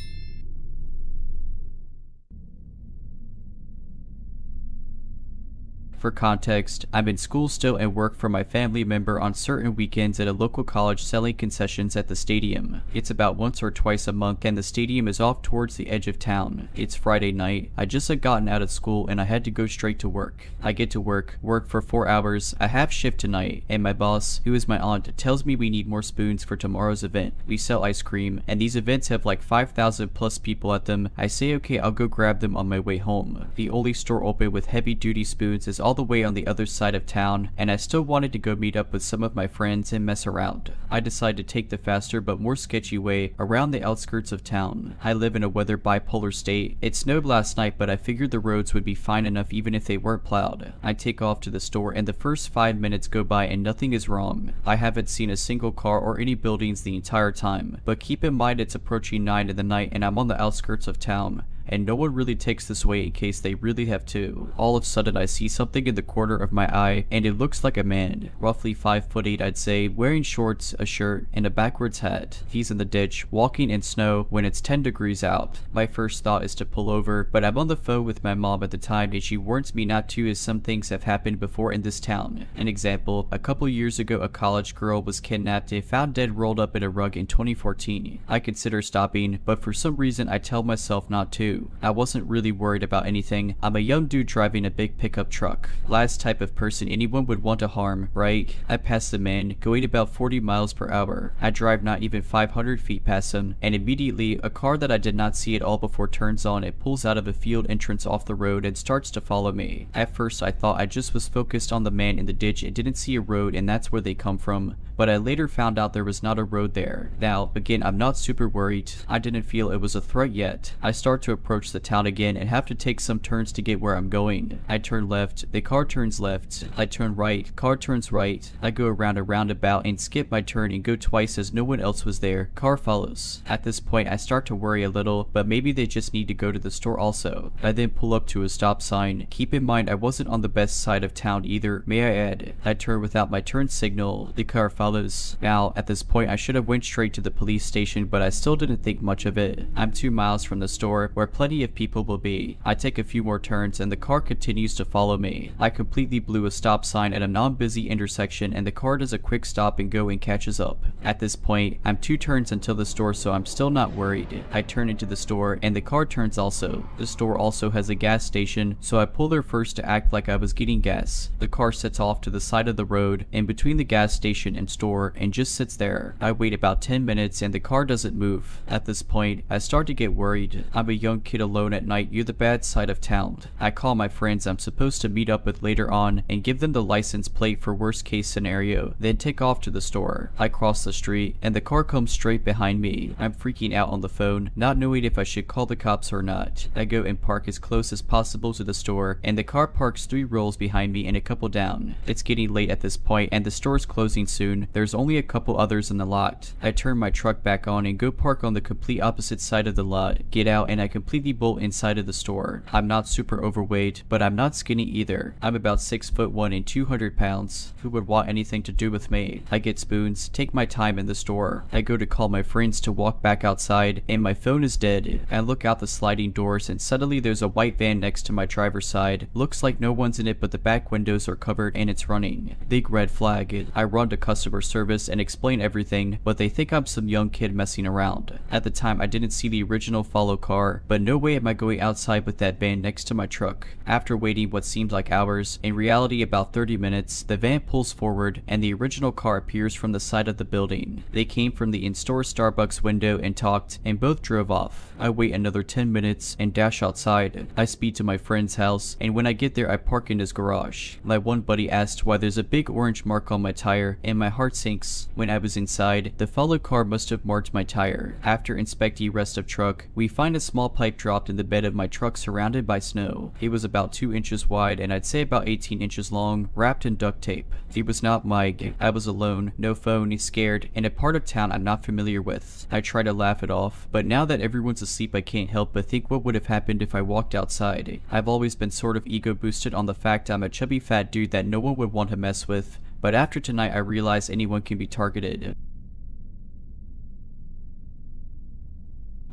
For context, I'm in school still and work for my family member on certain weekends at a local college selling concessions at the stadium. It's about once or twice a month and the stadium is off towards the edge of town. It's Friday night. I just had gotten out of school and I had to go straight to work. I get to work for 4 hours, a half shift tonight, and my boss, who is my aunt, tells me we need more spoons for tomorrow's event. We sell ice cream, and these events have like 5,000 plus people at them. I say okay, I'll go grab them on my way home. The only store open with heavy duty spoons is all the way on the other side of town, and I still wanted to go meet up with some of my friends and mess around. I decided to take the faster but more sketchy way around the outskirts of town. I live in a weather bipolar state. It snowed last night, but I figured the roads would be fine enough even if they weren't plowed. I take off to the store and the first 5 minutes go by and nothing is wrong. I haven't seen a single car or any buildings the entire time, but keep in mind it's approaching 9 in the night and I'm on the outskirts of town. And no one really takes this way in case they really have to. All of a sudden I see something in the corner of my eye and it looks like a man, roughly 5'8" I'd say, wearing shorts, a shirt, and a backwards hat. He's in the ditch, walking in snow when it's 10 degrees out. My first thought is to pull over, but I'm on the phone with my mom at the time and she warns me not to as some things have happened before in this town. An example, a couple years ago a college girl was kidnapped and found dead rolled up in a rug in 2014. I consider stopping, but for some reason I tell myself not to. I wasn't really worried about anything. I'm a young dude driving a big pickup truck. Last type of person anyone would want to harm, right? I pass the man, going about 40 miles per hour. I drive not even 500 feet past him, and immediately, a car that I did not see at all before turns on. It pulls out of a field entrance off the road and starts to follow me. At first, I thought I just was focused on the man in the ditch and didn't see a road, and that's where they come from. But I later found out there was not a road there. Now, again, I'm not super worried. I didn't feel it was a threat yet. I start to approach the town again and have to take some turns to get where I'm going. I turn left, the car turns left. I turn right, car turns right. I go around a roundabout and skip my turn and go twice as no one else was there. Car follows. At this point, I start to worry a little, but maybe they just need to go to the store also. I then pull up to a stop sign. Keep in mind, I wasn't on the best side of town either, may I add. I turn without my turn signal. The car follows. Now, at this point, I should have went straight to the police station, but I still didn't think much of it. I'm 2 miles from the store, where plenty of people will be. I take a few more turns, and the car continues to follow me. I completely blew a stop sign at a non-busy intersection, and the car does a quick stop and go and catches up. At this point, I'm 2 turns until the store, so I'm still not worried. I turn into the store, and the car turns also. The store also has a gas station, so I pull there first to act like I was getting gas. The car sets off to the side of the road, in between the gas station and store, and just sits there. I wait about 10 minutes, and the car doesn't move. At this point, I start to get worried. I'm a young kid alone at night near the bad side of town. I call my friends I'm supposed to meet up with later on, and give them the license plate for worst case scenario, then take off to the store. I cross the street, and the car comes straight behind me. I'm freaking out on the phone, not knowing if I should call the cops or not. I go and park as close as possible to the store, and the car parks 3 rows behind me and a couple down. It's getting late at this point, and the store's closing soon. There's only a couple others in the lot. I turn my truck back on and go park on the complete opposite side of the lot, get out, and I completely completely bolt inside of the store. I'm not super overweight, but I'm not skinny either. I'm about 6'1" and 200 pounds. Who would want anything to do with me? I get spoons, take my time in the store. I go to call my friends to walk back outside, and my phone is dead. I look out the sliding doors, and suddenly there's a white van next to my driver's side. Looks like no one's in it, but the back windows are covered and it's running. Big red flag. I run to customer service and explain everything, but they think I'm some young kid messing around. At the time, I didn't see the original follow car, but no way am I going outside with that van next to my truck. After waiting what seemed like hours, in reality about 30 minutes, the van pulls forward and the original car appears from the side of the building. They came from the in-store Starbucks window and talked, and both drove off. I wait another 10 minutes and dash outside. I speed to my friend's house, and when I get there I park in his garage. My one buddy asked why there's a big orange mark on my tire, and my heart sinks. When I was inside, the follow car must have marked my tire. After inspecting rest of truck, we find a small pipe dropped in the bed of my truck surrounded by snow. It was about 2 inches wide and I'd say about 18 inches long, wrapped in duct tape. It was not Mike. I was alone, no phone, scared, in a part of town I'm not familiar with. I try to laugh it off, but now that everyone's asleep I can't help but think what would have happened if I walked outside. I've always been sort of ego boosted on the fact I'm a chubby fat dude that no one would want to mess with, but after tonight I realize anyone can be targeted.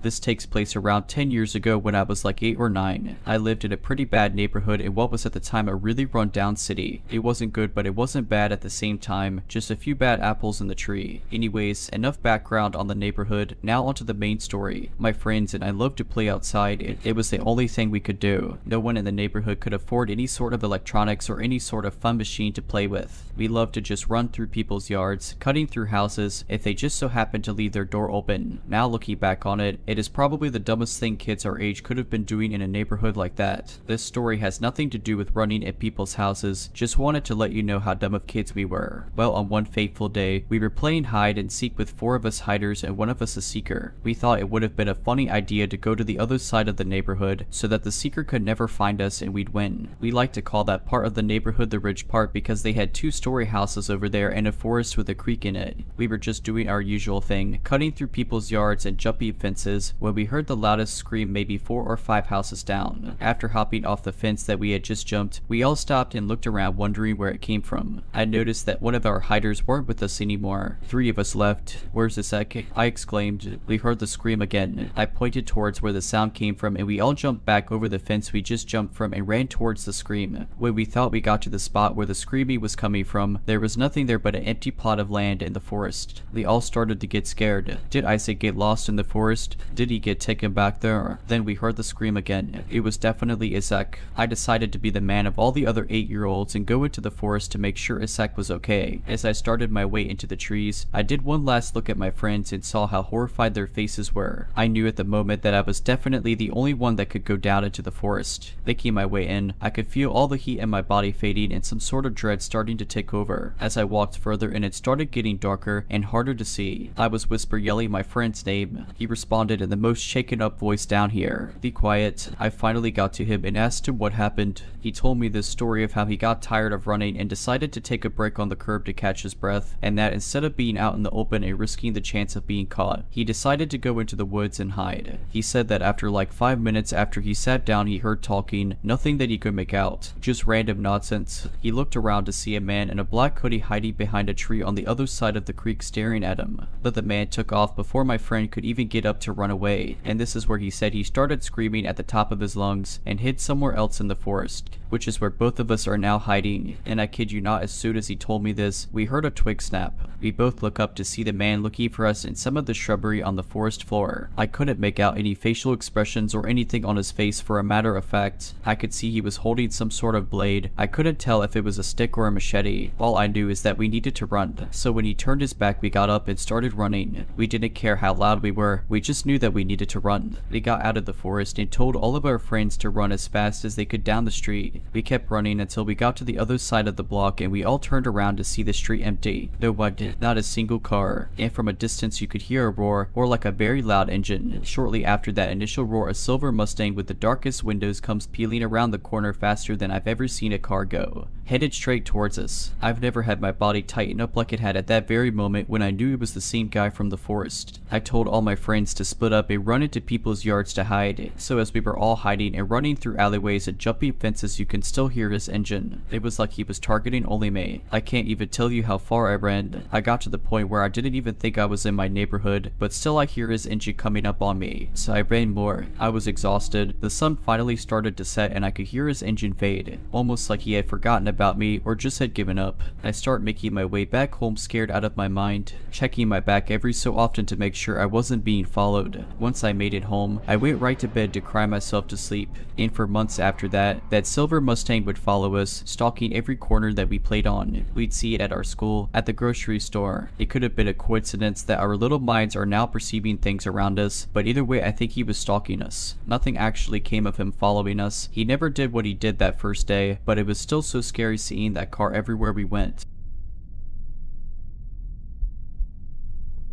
This takes place around 10 years ago when I was like 8 or 9. I lived in a pretty bad neighborhood in what was at the time a really run-down city. It wasn't good, but it wasn't bad at the same time, just a few bad apples in the tree. Anyways, enough background on the neighborhood, now onto the main story. My friends and I loved to play outside. It was the only thing we could do. No one in the neighborhood could afford any sort of electronics or any sort of fun machine to play with. We loved to just run through people's yards, cutting through houses if they just so happened to leave their door open. Now looking back on it, it is probably the dumbest thing kids our age could have been doing in a neighborhood like that. This story has nothing to do with running at people's houses, just wanted to let you know how dumb of kids we were. Well, on one fateful day, we were playing hide and seek with 4 of us hiders and 1 of us a seeker. We thought it would have been a funny idea to go to the other side of the neighborhood so that the seeker could never find us and we'd win. We like to call that part of the neighborhood the ridge part because they had 2-story houses over there and a forest with a creek in it. We were just doing our usual thing, cutting through people's yards and jumping fences when we heard the loudest scream maybe 4 or 5 houses down. After hopping off the fence that we had just jumped, we all stopped and looked around wondering where it came from. I noticed that one of our hiders weren't with us anymore. 3 of us left. "Where's the sec?" I exclaimed. We heard the scream again. I pointed towards where the sound came from and we all jumped back over the fence we just jumped from and ran towards the scream. When we thought we got to the spot where the screaming was coming from, there was nothing there but an empty plot of land in the forest. We all started to get scared. Did Isaac get lost in the forest? Did he get taken back there? Then we heard the scream again. It was definitely Isaac. I decided to be the man of all the other 8-year-olds and go into the forest to make sure Isaac was okay. As I started my way into the trees, I did one last look at my friends and saw how horrified their faces were. I knew at the moment that I was definitely the only one that could go down into the forest. Making my way in, I could feel all the heat in my body fading and some sort of dread starting to take over. As I walked further and it started getting darker and harder to see, I was yelling my friend's name. He responded in the most shaken up voice down here. "Be quiet." I finally got to him and asked him what happened. He told me this story of how he got tired of running and decided to take a break on the curb to catch his breath, and that instead of being out in the open and risking the chance of being caught, he decided to go into the woods and hide. He said that after like 5 minutes after he sat down he heard talking, nothing that he could make out, just random nonsense. He looked around to see a man in a black hoodie hiding behind a tree on the other side of the creek staring at him, but the man took off before my friend could even get up to run away, and this is where he said he started screaming at the top of his lungs and hid somewhere else in the forest, which is where both of us are now hiding. And I kid you not, as soon as he told me this, we heard a twig snap. We both look up to see the man looking for us in some of the shrubbery on the forest floor. I couldn't make out any facial expressions or anything on his face. For a matter of fact, I could see he was holding some sort of blade. I couldn't tell if it was a stick or a machete. All I knew is that we needed to run, so when he turned his back we got up and started running. We didn't care how loud we were, we just knew that we needed to run. We got out of the forest and told all of our friends to run as fast as they could down the street. We kept running until we got to the other side of the block and we all turned around to see the street empty. No one seen, not a single car, and from a distance you could hear a roar, or like a very loud engine. Shortly after that initial roar, a silver Mustang with the darkest windows comes peeling around the corner faster than I've ever seen a car go, headed straight towards us. I've never had my body tighten up like it had at that very moment when I knew it was the same guy from the forest. I told all my friends to split up and run into people's yards to hide, so as we were all hiding and running through alleyways and jumping fences, you can still hear his engine. It was like he was targeting only me. I can't even tell you how far I ran. I got to the point where I didn't even think I was in my neighborhood, but still I hear his engine coming up on me, so I ran more. I was exhausted. The sun finally started to set and I could hear his engine fade, almost like he had forgotten about me or just had given up. I start making my way back home scared out of my mind, checking my back every so often to make sure I wasn't being followed. Once I made it home, I went right to bed to cry myself to sleep, and for months after that silver Mustang would follow us, stalking every corner that we played on. We'd see it at our school, at the grocery store. It could have been a coincidence that our little minds are now perceiving things around us, but either way I think he was stalking us. Nothing actually came of him following us. He never did what he did that first day, but it was still so scary seeing that car everywhere we went.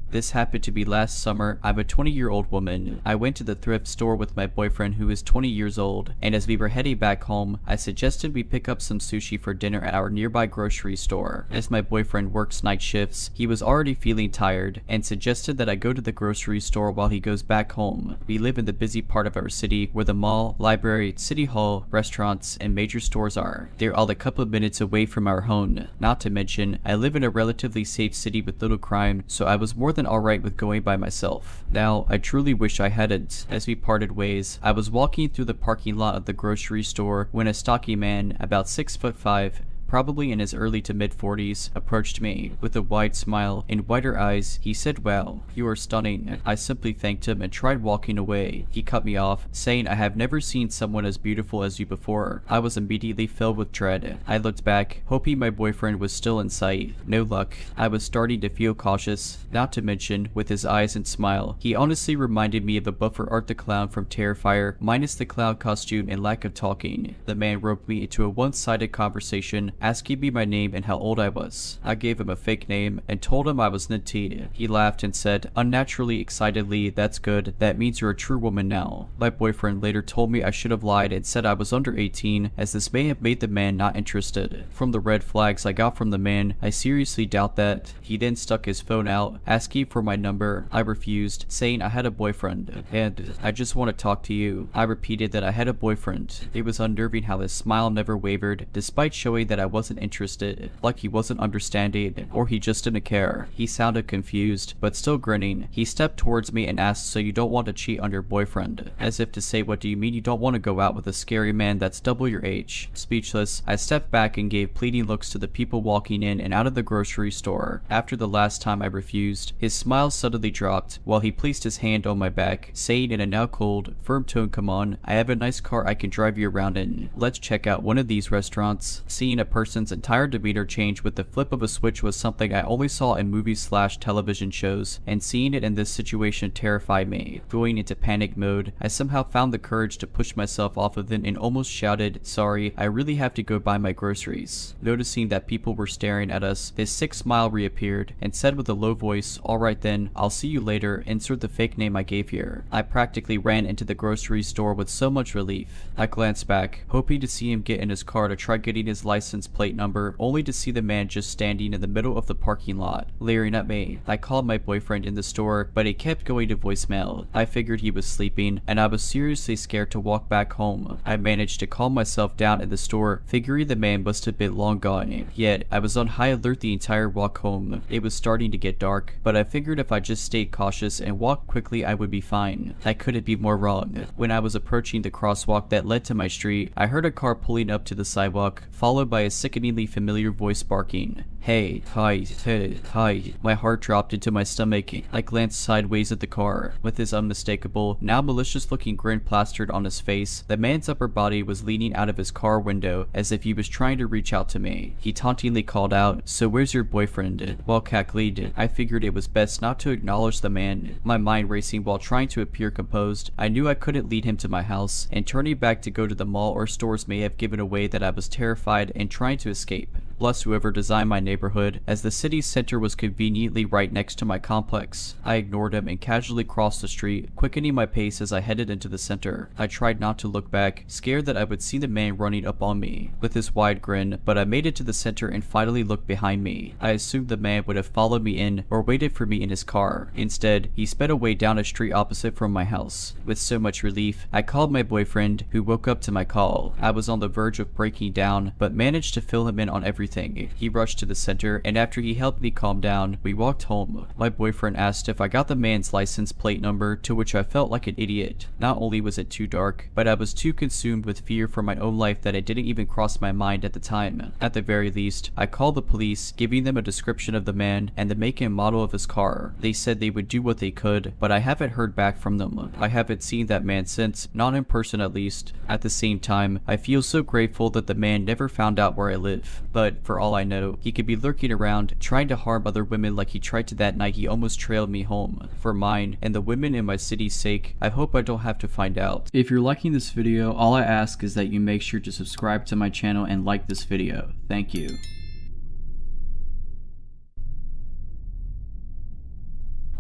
This happened to be last summer. I'm a 20-year-old woman. I went to the thrift store with my boyfriend who is 20 years old, and as we were heading back home, I suggested we pick up some sushi for dinner at our nearby grocery store. As my boyfriend works night shifts, he was already feeling tired and suggested that I go to the grocery store while he goes back home. We live in the busy part of our city where the mall, library, city hall, restaurants, and major stores are. They're all a couple of minutes away from our home. Not to mention, I live in a relatively safe city with little crime, so I was more than alright with going by myself. Now, I truly wish I hadn't. As we parted ways, I was walking through the parking lot of the grocery store when a stocky man, about 6'5", probably in his early to mid-40s, approached me. With a wide smile and wider eyes, he said, "Wow, you are stunning." I simply thanked him and tried walking away. He cut me off, saying, "I have never seen someone as beautiful as you before." I was immediately filled with dread. I looked back, hoping my boyfriend was still in sight. No luck. I was starting to feel cautious. Not to mention, with his eyes and smile, he honestly reminded me of a buffer Art the Clown from Terrifier, minus the clown costume and lack of talking. The man roped me into a one-sided conversation, asking me my name and how old I was. I gave him a fake name and told him I was Nitid. He laughed and said, unnaturally excitedly, "That's good. That means you're a true woman now." My boyfriend later told me I should have lied and said I was under 18, as this may have made the man not interested. From the red flags I got from the man, I seriously doubt that. He then stuck his phone out, asking for my number. I refused, saying I had a boyfriend, and "I just want to talk to you." I repeated that I had a boyfriend. It was unnerving how his smile never wavered, despite showing that I wasn't interested, like he wasn't understanding, or he just didn't care. He sounded confused, but still grinning. He stepped towards me and asked, "So you don't want to cheat on your boyfriend?" As if to say, what do you mean you don't want to go out with a scary man that's double your age? Speechless, I stepped back and gave pleading looks to the people walking in and out of the grocery store. After the last time I refused, his smile suddenly dropped, while he placed his hand on my back, saying in a now cold, firm tone, "Come on, I have a nice car I can drive you around in. Let's check out one of these restaurants." Seeing a person's entire demeanor change with the flip of a switch was something I only saw in movies/television shows, and seeing it in this situation terrified me. Going into panic mode, I somehow found the courage to push myself off of it and almost shouted, "Sorry, I really have to go buy my groceries." Noticing that people were staring at us, his sick smile reappeared and said with a low voice, "Alright then, I'll see you later, insert the fake name I gave here." I practically ran into the grocery store with so much relief. I glanced back, hoping to see him get in his car to try getting his license plate number, only to see the man just standing in the middle of the parking lot, leering at me. I called my boyfriend in the store, but he kept going to voicemail. I figured he was sleeping, and I was seriously scared to walk back home. I managed to calm myself down in the store, figuring the man must have been long gone. Yet, I was on high alert the entire walk home. It was starting to get dark, but I figured if I just stayed cautious and walked quickly I would be fine. I couldn't be more wrong. When I was approaching the crosswalk that led to my street, I heard a car pulling up to the sidewalk, followed by a sickeningly familiar voice barking, "Hey, hi, hey, hi." My heart dropped into my stomach. I glanced sideways at the car. With his unmistakable, now malicious looking grin plastered on his face, the man's upper body was leaning out of his car window as if he was trying to reach out to me. He tauntingly called out, "So where's your boyfriend?" While cackling, I figured it was best not to acknowledge the man. My mind racing while trying to appear composed, I knew I couldn't lead him to my house, and turning back to go to the mall or stores may have given away that I was terrified and trying to escape. Bless whoever designed my neighborhood, as the city center was conveniently right next to my complex. I ignored him and casually crossed the street, quickening my pace as I headed into the center. I tried not to look back, scared that I would see the man running up on me with his wide grin, but I made it to the center and finally looked behind me. I assumed the man would have followed me in or waited for me in his car. Instead, he sped away down a street opposite from my house. With so much relief, I called my boyfriend, who woke up to my call. I was on the verge of breaking down, but managed to fill him in on everything. He rushed to the center, and after he helped me calm down, we walked home. My boyfriend asked if I got the man's license plate number, to which I felt like an idiot. Not only was it too dark, but I was too consumed with fear for my own life that it didn't even cross my mind at the time. At the very least, I called the police, giving them a description of the man and the make and model of his car. They said they would do what they could, but I haven't heard back from them. I haven't seen that man since, not in person at least. At the same time, I feel so grateful that the man never found out where I live. But for all I know, he could be lurking around, trying to harm other women like he tried to that night he almost trailed me home. For mine and the women in my city's sake, I hope I don't have to find out. If you're liking this video, all I ask is that you make sure to subscribe to my channel and like this video. Thank you.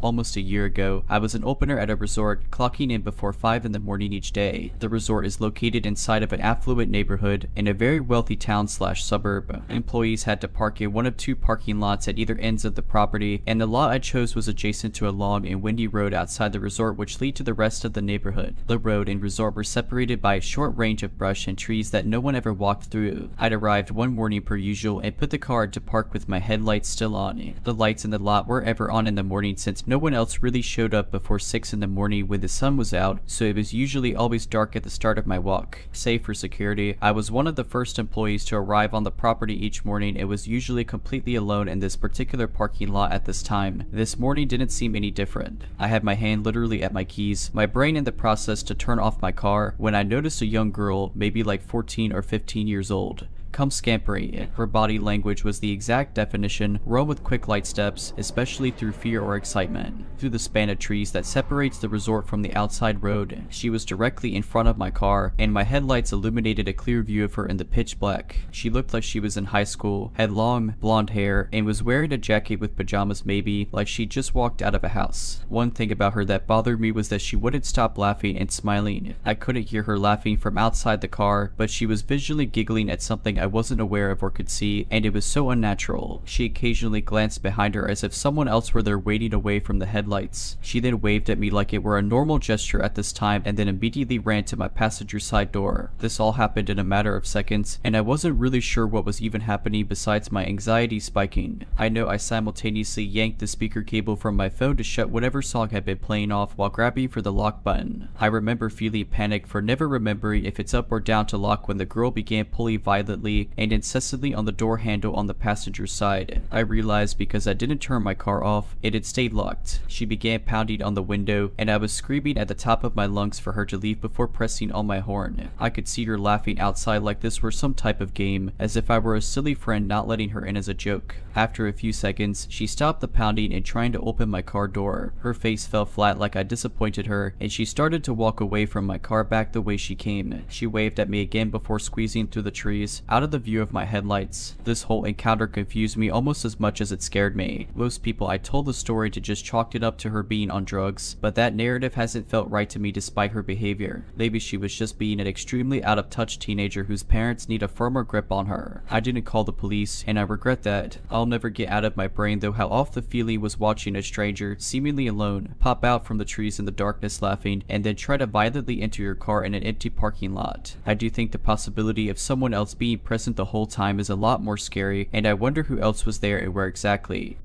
Almost a year ago, I was an opener at a resort, clocking in before 5 in the morning each day. The resort is located inside of an affluent neighborhood in a very wealthy town/suburb. Employees had to park in one of two parking lots at either ends of the property, and the lot I chose was adjacent to a long and windy road outside the resort which lead to the rest of the neighborhood. The road and resort were separated by a short range of brush and trees that no one ever walked through. I'd arrived one morning per usual and put the car into park with my headlights still on. The lights in the lot were ever on in the morning since no one else really showed up before 6 in the morning when the sun was out, so it was usually always dark at the start of my walk. Save for security, I was one of the first employees to arrive on the property each morning and was usually completely alone in this particular parking lot at this time. This morning didn't seem any different. I had my hand literally at my keys, my brain in the process to turn off my car, when I noticed a young girl, maybe like 14 or 15 years old, come scampering. Her body language was the exact definition, run with quick light steps, especially through fear or excitement. Through the span of trees that separates the resort from the outside road, she was directly in front of my car, and my headlights illuminated a clear view of her in the pitch black. She looked like she was in high school, had long, blonde hair, and was wearing a jacket with pajamas maybe, like she just walked out of a house. One thing about her that bothered me was that she wouldn't stop laughing and smiling. I couldn't hear her laughing from outside the car, but she was visually giggling at something I wasn't aware of or could see, and it was so unnatural. She occasionally glanced behind her as if someone else were there waiting away from the headlights. She then waved at me like it were a normal gesture at this time and then immediately ran to my passenger side door. This all happened in a matter of seconds, and I wasn't really sure what was even happening besides my anxiety spiking. I know I simultaneously yanked the speaker cable from my phone to shut whatever song had been playing off while grabbing for the lock button. I remember feeling panicked for never remembering if it's up or down to lock when the girl began pulling violently and incessantly on the door handle on the passenger side. I realized because I didn't turn my car off, it had stayed locked. She began pounding on the window, and I was screaming at the top of my lungs for her to leave before pressing on my horn. I could see her laughing outside like this were some type of game, as if I were a silly friend not letting her in as a joke. After a few seconds, she stopped the pounding and trying to open my car door. Her face fell flat like I disappointed her, and she started to walk away from my car back the way she came. She waved at me again before squeezing through the trees, out of the view of my headlights. This whole encounter confused me almost as much as it scared me. Most people I told the story to just chalked it up to her being on drugs, but that narrative hasn't felt right to me despite her behavior. Maybe she was just being an extremely out of touch teenager whose parents need a firmer grip on her. I didn't call the police, and I regret that. I'll never get out of my brain though how off the feeling was watching a stranger, seemingly alone, pop out from the trees in the darkness laughing, and then try to violently enter your car in an empty parking lot. I do think the possibility of someone else being present the whole time is a lot more scary, and I wonder who else was there and where exactly.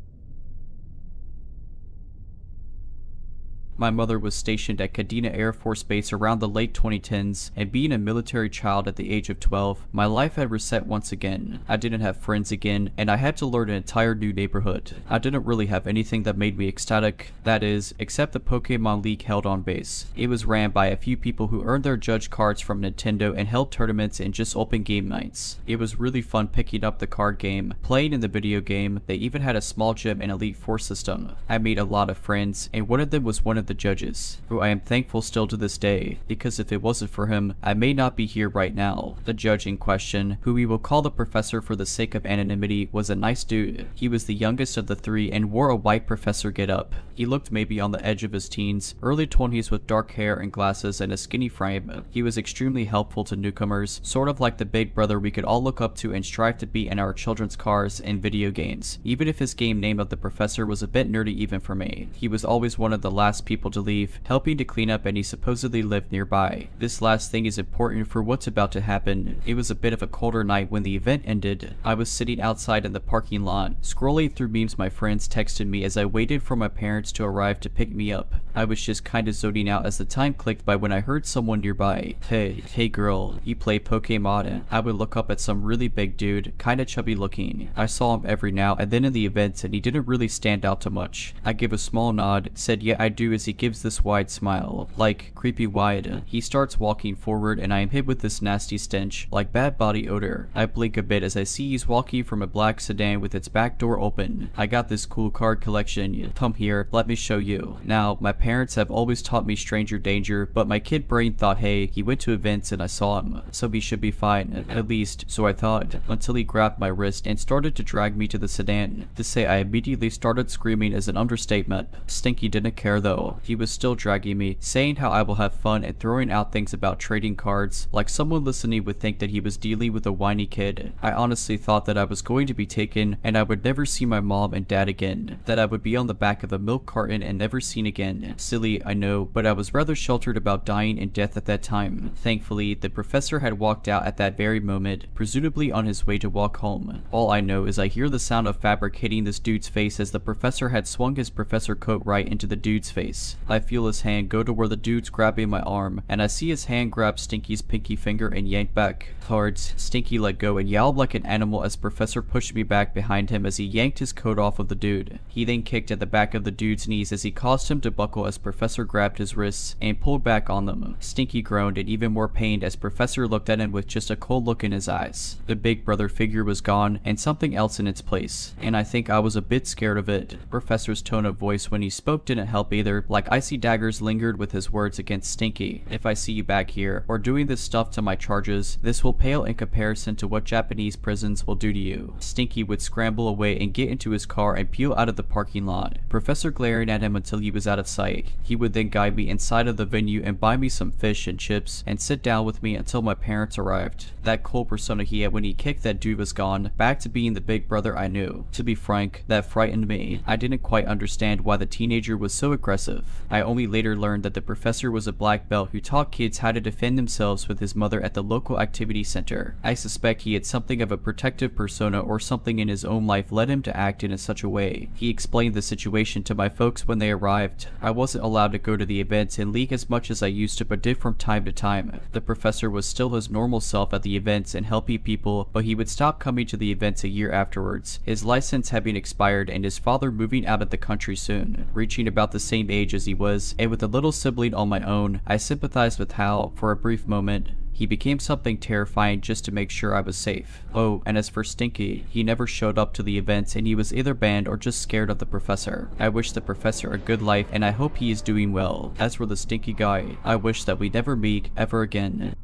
My mother was stationed at Kadena Air Force Base around the late 2010s, and being a military child at the age of 12, my life had reset once again. I didn't have friends again, and I had to learn an entire new neighborhood. I didn't really have anything that made me ecstatic, that is, except the Pokemon League held on base. It was ran by a few people who earned their judge cards from Nintendo and held tournaments and just open game nights. It was really fun picking up the card game, playing in the video game. They even had a small gym and Elite Four system. I made a lot of friends, and one of them was one of of the judges, who I am thankful still to this day, because if it wasn't for him, I may not be here right now. The judge in question, who we will call the professor for the sake of anonymity, was a nice dude. He was the youngest of the three and wore a white professor getup. He looked maybe on the edge of his teens, early 20s with dark hair and glasses and a skinny frame. He was extremely helpful to newcomers, sort of like the big brother we could all look up to and strive to be in our children's cars and video games, even if his game name of the professor was a bit nerdy even for me. He was always one of the last people to leave, helping to clean up, and he supposedly lived nearby. This last thing is important for what's about to happen. It was a bit of a colder night when the event ended. I was sitting outside in the parking lot, scrolling through memes my friends texted me as I waited for my parents to arrive to pick me up. I was just kinda zoning out as the time clicked by when I heard someone nearby. Hey girl, you play Pokemon? I would look up at some really big dude, kinda chubby looking. I saw him every now and then in the events and he didn't really stand out too much. I give a small nod, said yeah I do, as he gives this wide smile, like creepy wide. He starts walking forward and I am hit with this nasty stench, like bad body odor. I blink a bit as I see he's walking from a black sedan with its back door open. I got this cool card collection, come here, let me show you. Now, my parents have always taught me stranger danger, but my kid brain thought hey, he went to events and I saw him, so he should be fine, at least, so I thought, until he grabbed my wrist and started to drag me to the sedan. To say I immediately started screaming is an understatement. Stinky didn't care though. He was still dragging me, saying how I will have fun and throwing out things about trading cards, like someone listening would think that he was dealing with a whiny kid. I honestly thought that I was going to be taken and I would never see my mom and dad again, that I would be on the back of a milk carton and never seen again. Silly, I know, but I was rather sheltered about dying and death at that time. Thankfully, the professor had walked out at that very moment, presumably on his way to walk home. All I know is I hear the sound of fabric hitting this dude's face as the professor had swung his professor coat right into the dude's face. I feel his hand go to where the dude's grabbing my arm, and I see his hand grab Stinky's pinky finger and yank back. Hard, Stinky let go and yowled like an animal as Professor pushed me back behind him as he yanked his coat off of the dude. He then kicked at the back of the dude's knees as he caused him to buckle as Professor grabbed his wrists and pulled back on them. Stinky groaned and even more pained as Professor looked at him with just a cold look in his eyes. The big brother figure was gone and something else in its place, and I think I was a bit scared of it. Professor's tone of voice when he spoke didn't help either, like icy daggers lingered with his words against Stinky. If I see you back here, or doing this stuff to my charges, this will pale in comparison to what Japanese prisons will do to you. Stinky would scramble away and get into his car and peel out of the parking lot, Professor glaring at him until he was out of sight. He would then guide me inside of the venue and buy me some fish and chips and sit down with me until my parents arrived. That cold persona he had when he kicked that dude was gone, back to being the big brother I knew. To be frank, that frightened me. I didn't quite understand why the teenager was so aggressive. I only later learned that the professor was a black belt who taught kids how to defend themselves with his mother at the local activity center. I suspect he had something of a protective persona or something in his own life led him to act in such a way. He explained the situation to my folks when they arrived. I wasn't allowed to go to the events and leak as much as I used to, but did from time to time. The professor was still his normal self at the events and helping people, but he would stop coming to the events a year afterwards, his license having expired and his father moving out of the country soon. Reaching about the same age as he was, and with a little sibling on my own, I sympathized with how, for a brief moment, he became something terrifying just to make sure I was safe. Oh, and as for Stinky, he never showed up to the events and he was either banned or just scared of the professor. I wish the professor a good life and I hope he is doing well. As for the Stinky guy, I wish that we never meet ever again.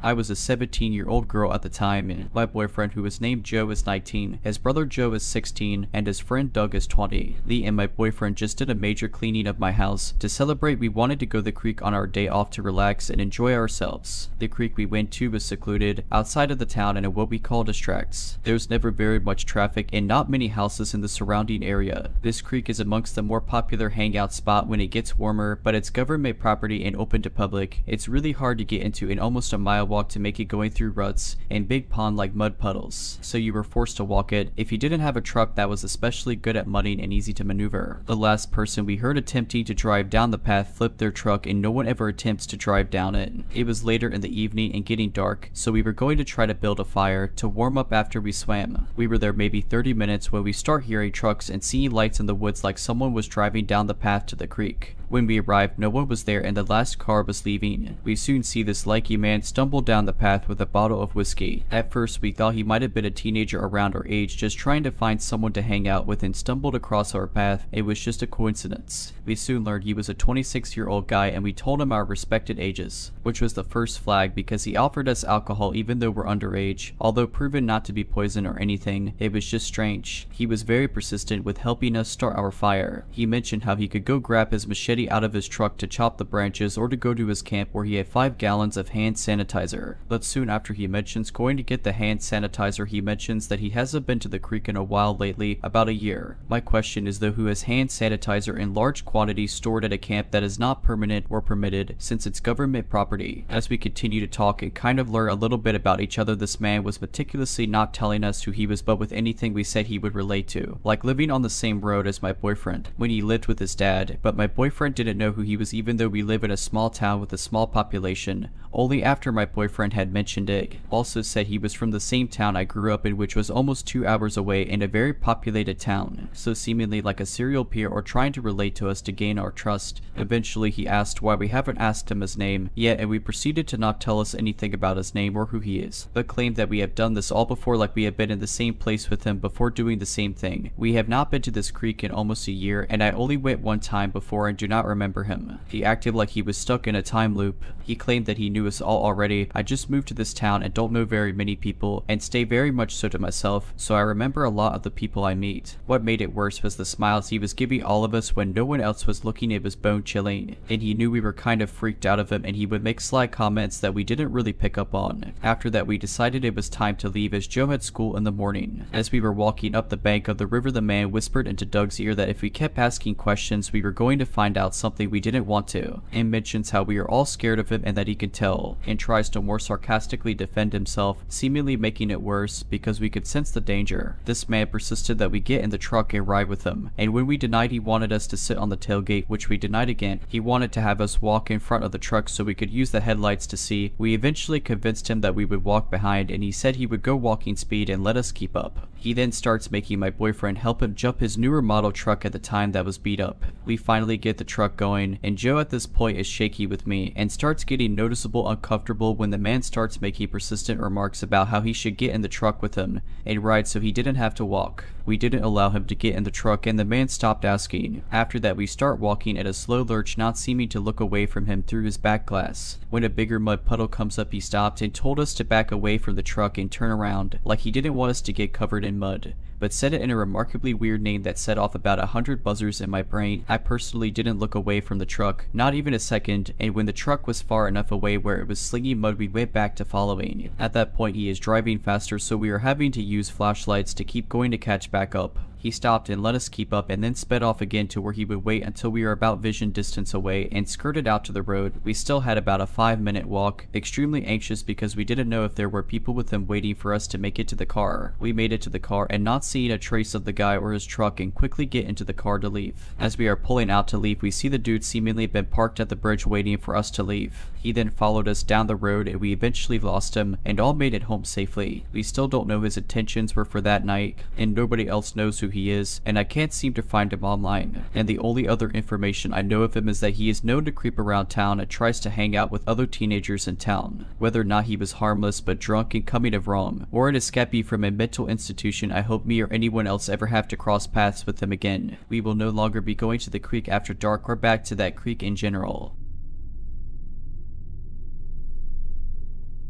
I was a 17-year-old girl at the time, and my boyfriend, who was named Joe, is 19, his brother Joe is 16, and his friend Doug is 20. Lee and my boyfriend just did a major cleaning of my house. To celebrate, we wanted to go to the creek on our day off to relax and enjoy ourselves. The creek we went to was secluded, outside of the town and in what we call distracts. There's never very much traffic and not many houses in the surrounding area. This creek is amongst the more popular hangout spot when it gets warmer, but it's government property and open to public. It's really hard to get into in almost a mile walk to make it going through ruts and big pond like mud puddles, so you were forced to walk it if you didn't have a truck that was especially good at mudding and easy to maneuver. The last person we heard attempting to drive down the path flipped their truck and no one ever attempts to drive down it. It was later in the evening and getting dark, so we were going to try to build a fire to warm up after we swam. We were there maybe 30 minutes when we start hearing trucks and seeing lights in the woods like someone was driving down the path to the creek. When we arrived, no one was there and the last car was leaving. We soon see this lanky man stumble down the path with a bottle of whiskey. At first, we thought he might have been a teenager around our age just trying to find someone to hang out with and stumbled across our path. It was just a coincidence. We soon learned he was a 26-year-old guy and we told him our respected ages, which was the first flag because he offered us alcohol even though we're underage. Although proven not to be poison or anything, it was just strange. He was very persistent with helping us start our fire. He mentioned how he could go grab his machete out of his truck to chop the branches or to go to his camp where he had 5 gallons of hand sanitizer. But soon after he mentions going to get the hand sanitizer, he mentions that he hasn't been to the creek in a while lately, about a year. My question is though, who has hand sanitizer in large quantities stored at a camp that is not permanent or permitted since it's government property? As we continue to talk and kind of learn a little bit about each other, this man was meticulously not telling us who he was, but with anything we said he would relate to, like living on the same road as my boyfriend when he lived with his dad. But my boyfriend didn't know who he was even though we live in a small town with a small population. Only after my boyfriend had mentioned it. Also said he was from the same town I grew up in, which was almost 2 hours away in a very populated town, so seemingly like a serial peer or trying to relate to us to gain our trust. Eventually he asked why we haven't asked him his name yet, and we proceeded to not tell us anything about his name or who he is, but claimed that we have done this all before, like we have been in the same place with him before doing the same thing. We have not been to this creek in almost a year and I only went one time before and do not remember him. He acted like he was stuck in a time loop. He claimed that he knew us all already. I just moved to this town and don't know very many people and stay very much so to myself, so I remember a lot of the people I meet. What made it worse was the smiles he was giving all of us when no one else was looking. It was bone chilling, and he knew we were kind of freaked out of him and he would make sly comments that we didn't really pick up on. After that we decided it was time to leave as Joe had school in the morning. As we were walking up the bank of the river, the man whispered into Doug's ear that if we kept asking questions we were going to find out something we didn't want to, and mentions how we are all scared of him and that he can tell, and tries to more sarcastically defend himself, seemingly making it worse because we could sense the danger. This man persisted that we get in the truck and ride with him, and when we denied he wanted us to sit on the tailgate, which we denied again, he wanted to have us walk in front of the truck so we could use the headlights to see. We eventually convinced him that we would walk behind and he said he would go walking speed and let us keep up. He then starts making my boyfriend help him jump his newer model truck at the time that was beat up. We finally get the truck going and Joe at this point is shaky with me and starts getting noticeable uncomfortable when the man starts making persistent remarks about how he should get in the truck with him and ride so he didn't have to walk. We didn't allow him to get in the truck and the man stopped asking. After that we start walking at a slow lurch, not seeming to look away from him through his back glass. When a bigger mud puddle comes up he stopped and told us to back away from the truck and turn around, like he didn't want us to get covered in mud, but said it in a remarkably weird name that set off about 100 buzzers in my brain. I personally didn't look away from the truck, not even a second, and when the truck was far enough away where it was slinging mud we went back to following. At that point he is driving faster so we are having to use flashlights to keep going to catch back up. He stopped and let us keep up and then sped off again to where he would wait until we were about vision distance away and skirted out to the road. We still had about a 5-minute walk, extremely anxious because we didn't know if there were people with him waiting for us to make it to the car. We made it to the car and not seeing a trace of the guy or his truck and quickly get into the car to leave. As we are pulling out to leave we see the dude seemingly been parked at the bridge waiting for us to leave. He then followed us down the road and we eventually lost him and all made it home safely. We still don't know his intentions were for that night and nobody else knows who he is, and I can't seem to find him online, and the only other information I know of him is that he is known to creep around town and tries to hang out with other teenagers in town. Whether or not he was harmless but drunk and coming of Rome, or an escapee from a mental institution, I hope me or anyone else ever have to cross paths with him again. We will no longer be going to the creek after dark or back to that creek in general.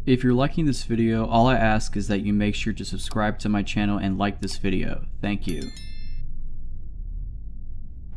If you're liking this video, all I ask is that you make sure to subscribe to my channel and like this video. Thank you.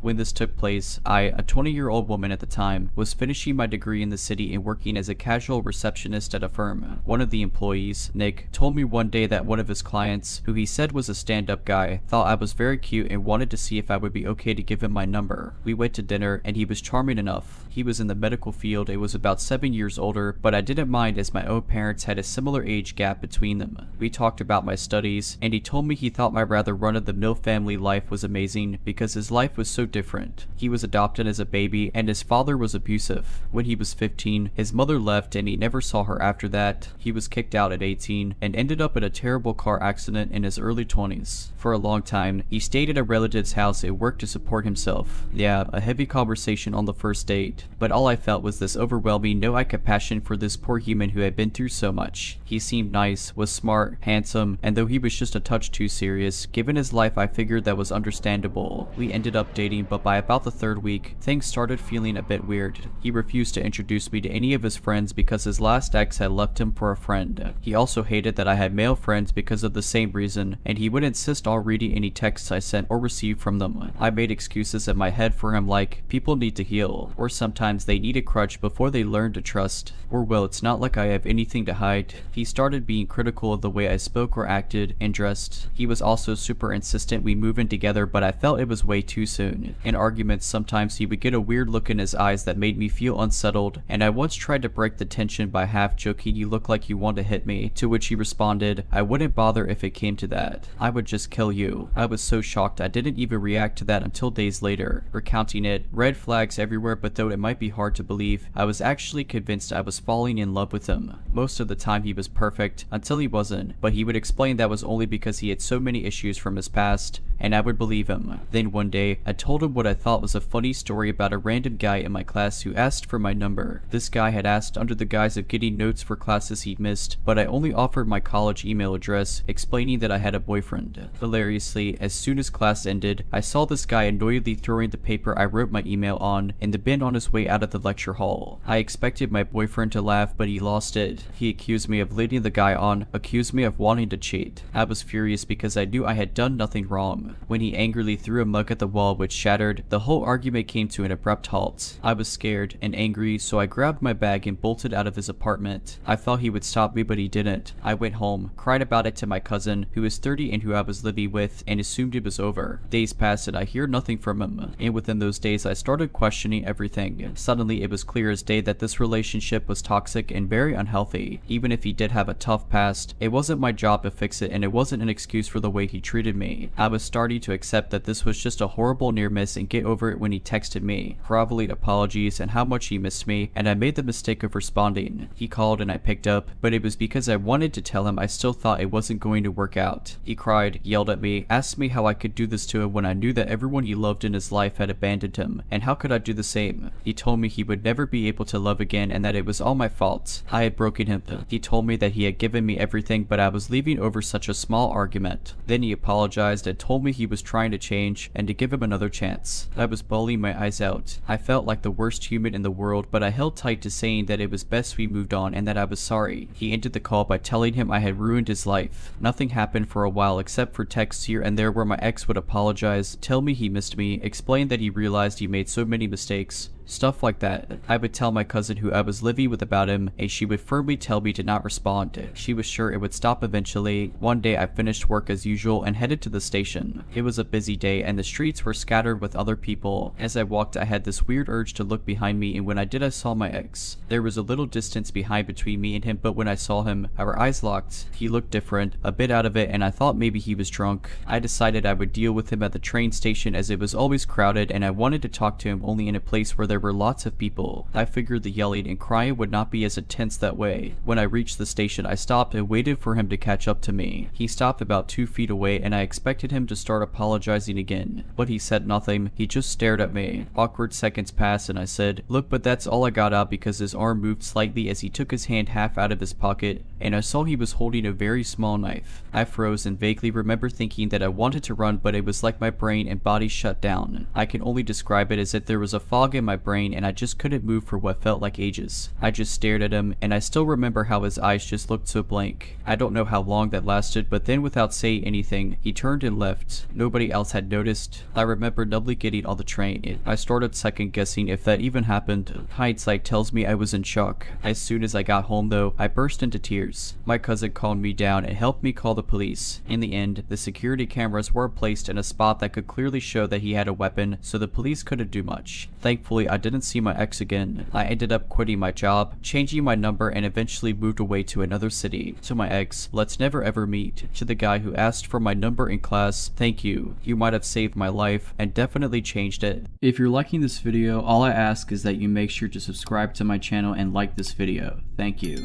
When this took place, I, a 20-year-old woman at the time, was finishing my degree in the city and working as a casual receptionist at a firm. One of the employees, Nick, told me one day that one of his clients, who he said was a stand-up guy, thought I was very cute and wanted to see if I would be okay to give him my number. We went to dinner and he was charming enough. He was in the medical field and was about 7 years older, but I didn't mind as my own parents had a similar age gap between them. We talked about my studies and he told me he thought my rather run-of-the-mill family life was amazing because his life was so different. He was adopted as a baby and his father was abusive. When he was 15, his mother left and he never saw her after that. He was kicked out at 18 and ended up in a terrible car accident in his early 20s. For a long time, he stayed at a relative's house and worked to support himself. Yeah, a heavy conversation on the first date, but all I felt was this overwhelming no-I compassion for this poor human who had been through so much. He seemed nice, was smart, handsome, and though he was just a touch too serious, given his life I figured that was understandable. We ended up dating, but by about the third week, things started feeling a bit weird. He refused to introduce me to any of his friends because his last ex had left him for a friend. He also hated that I had male friends because of the same reason, and he would insist on reading any texts I sent or received from them. I made excuses in my head for him like, people need to heal, or sometimes they need a crutch before they learn to trust, or well, it's not like I have anything to hide. He started being critical of the way I spoke or acted and dressed. He was also super insistent we move in together, but I felt it was way too soon. In arguments, sometimes he would get a weird look in his eyes that made me feel unsettled, and I once tried to break the tension by half joking, "You look like you want to hit me," to which he responded, "I wouldn't bother if it came to that. I would just kill you." I was so shocked I didn't even react to that until days later. Recounting it, red flags everywhere, but though it might be hard to believe, I was actually convinced I was falling in love with him. Most of the time he was perfect, until he wasn't, but he would explain that was only because he had so many issues from his past, and I would believe him. Then one day, I told him what I thought was a funny story about a random guy in my class who asked for my number. This guy had asked under the guise of getting notes for classes he'd missed, but I only offered my college email address, explaining that I had a boyfriend. Hilariously, as soon as class ended, I saw this guy annoyedly throwing the paper I wrote my email on in the bin on his way out of the lecture hall. I expected my boyfriend to laugh, but he lost it. He accused me of leading the guy on, accused me of wanting to cheat. I was furious because I knew I had done nothing wrong. When he angrily threw a mug at the wall which shattered, the whole argument came to an abrupt halt. I was scared and angry, so I grabbed my bag and bolted out of his apartment. I thought he would stop me, but he didn't. I went home, cried about it to my cousin, who was 30 and who I was living with, and assumed it was over. Days passed and I hear nothing from him, and within those days I started questioning everything. Suddenly it was clear as day that this relationship was toxic and very unhealthy. Even if he did have a tough past, it wasn't my job to fix it, and it wasn't an excuse for the way he treated me. I was starting to accept that this was just a horrible near miss and get over it when he texted me, groveling apologies and how much he missed me, and I made the mistake of responding. He called and I picked up, but it was because I wanted to tell him I still thought it wasn't going to work out. He cried, yelled at me, asked me how I could do this to him when I knew that everyone he loved in his life had abandoned him, and how could I do the same? He told me he would never be able to love again and that it was all my fault. I had broken him. He told me that he had given me everything, but I was leaving over such a small argument. Then he apologized and told me he was trying to change and to give him another chance. I was bawling my eyes out. I felt like the worst human in the world, but I held tight to saying that it was best we moved on and that I was sorry. He ended the call by telling him I had ruined his life. Nothing happened for a while except for texts here and there where my ex would apologize, tell me he missed me, explain that he realized he made so many mistakes. Stuff like that. I would tell my cousin who I was living with about him, and she would firmly tell me to not respond. She was sure it would stop eventually. One day I finished work as usual and headed to the station. It was a busy day and the streets were scattered with other people. As I walked I had this weird urge to look behind me, and when I did I saw my ex. There was a little distance behind between me and him, but when I saw him, our eyes locked. He looked different, a bit out of it, and I thought maybe he was drunk. I decided I would deal with him at the train station as it was always crowded and I wanted to talk to him only in a place where there were lots of people. I figured the yelling and crying would not be as intense that way. When I reached the station, I stopped and waited for him to catch up to me. He stopped about 2 feet away and I expected him to start apologizing again, but he said nothing. He just stared at me. Awkward seconds passed and I said, "Look, but that's all I got out," because his arm moved slightly as he took his hand half out of his pocket and I saw he was holding a very small knife. I froze and vaguely remember thinking that I wanted to run, but it was like my brain and body shut down. I can only describe it as if there was a fog in my brain and I just couldn't move for what felt like ages. I just stared at him and I still remember how his eyes just looked so blank. I don't know how long that lasted, but then without saying anything, he turned and left. Nobody else had noticed. I remember numbly getting on the train. I started second guessing if that even happened. Hindsight tells me I was in shock. As soon as I got home though, I burst into tears. My cousin calmed me down and helped me call the police. In the end, the security cameras were placed in a spot that could clearly show that he had a weapon, so the police couldn't do much. Thankfully, I didn't see my ex again. I ended up quitting my job, changing my number, and eventually moved away to another city. To my ex, let's never ever meet. To the guy who asked for my number in class, thank you. You might have saved my life and definitely changed it. If you're liking this video, all I ask is that you make sure to subscribe to my channel and like this video. Thank you.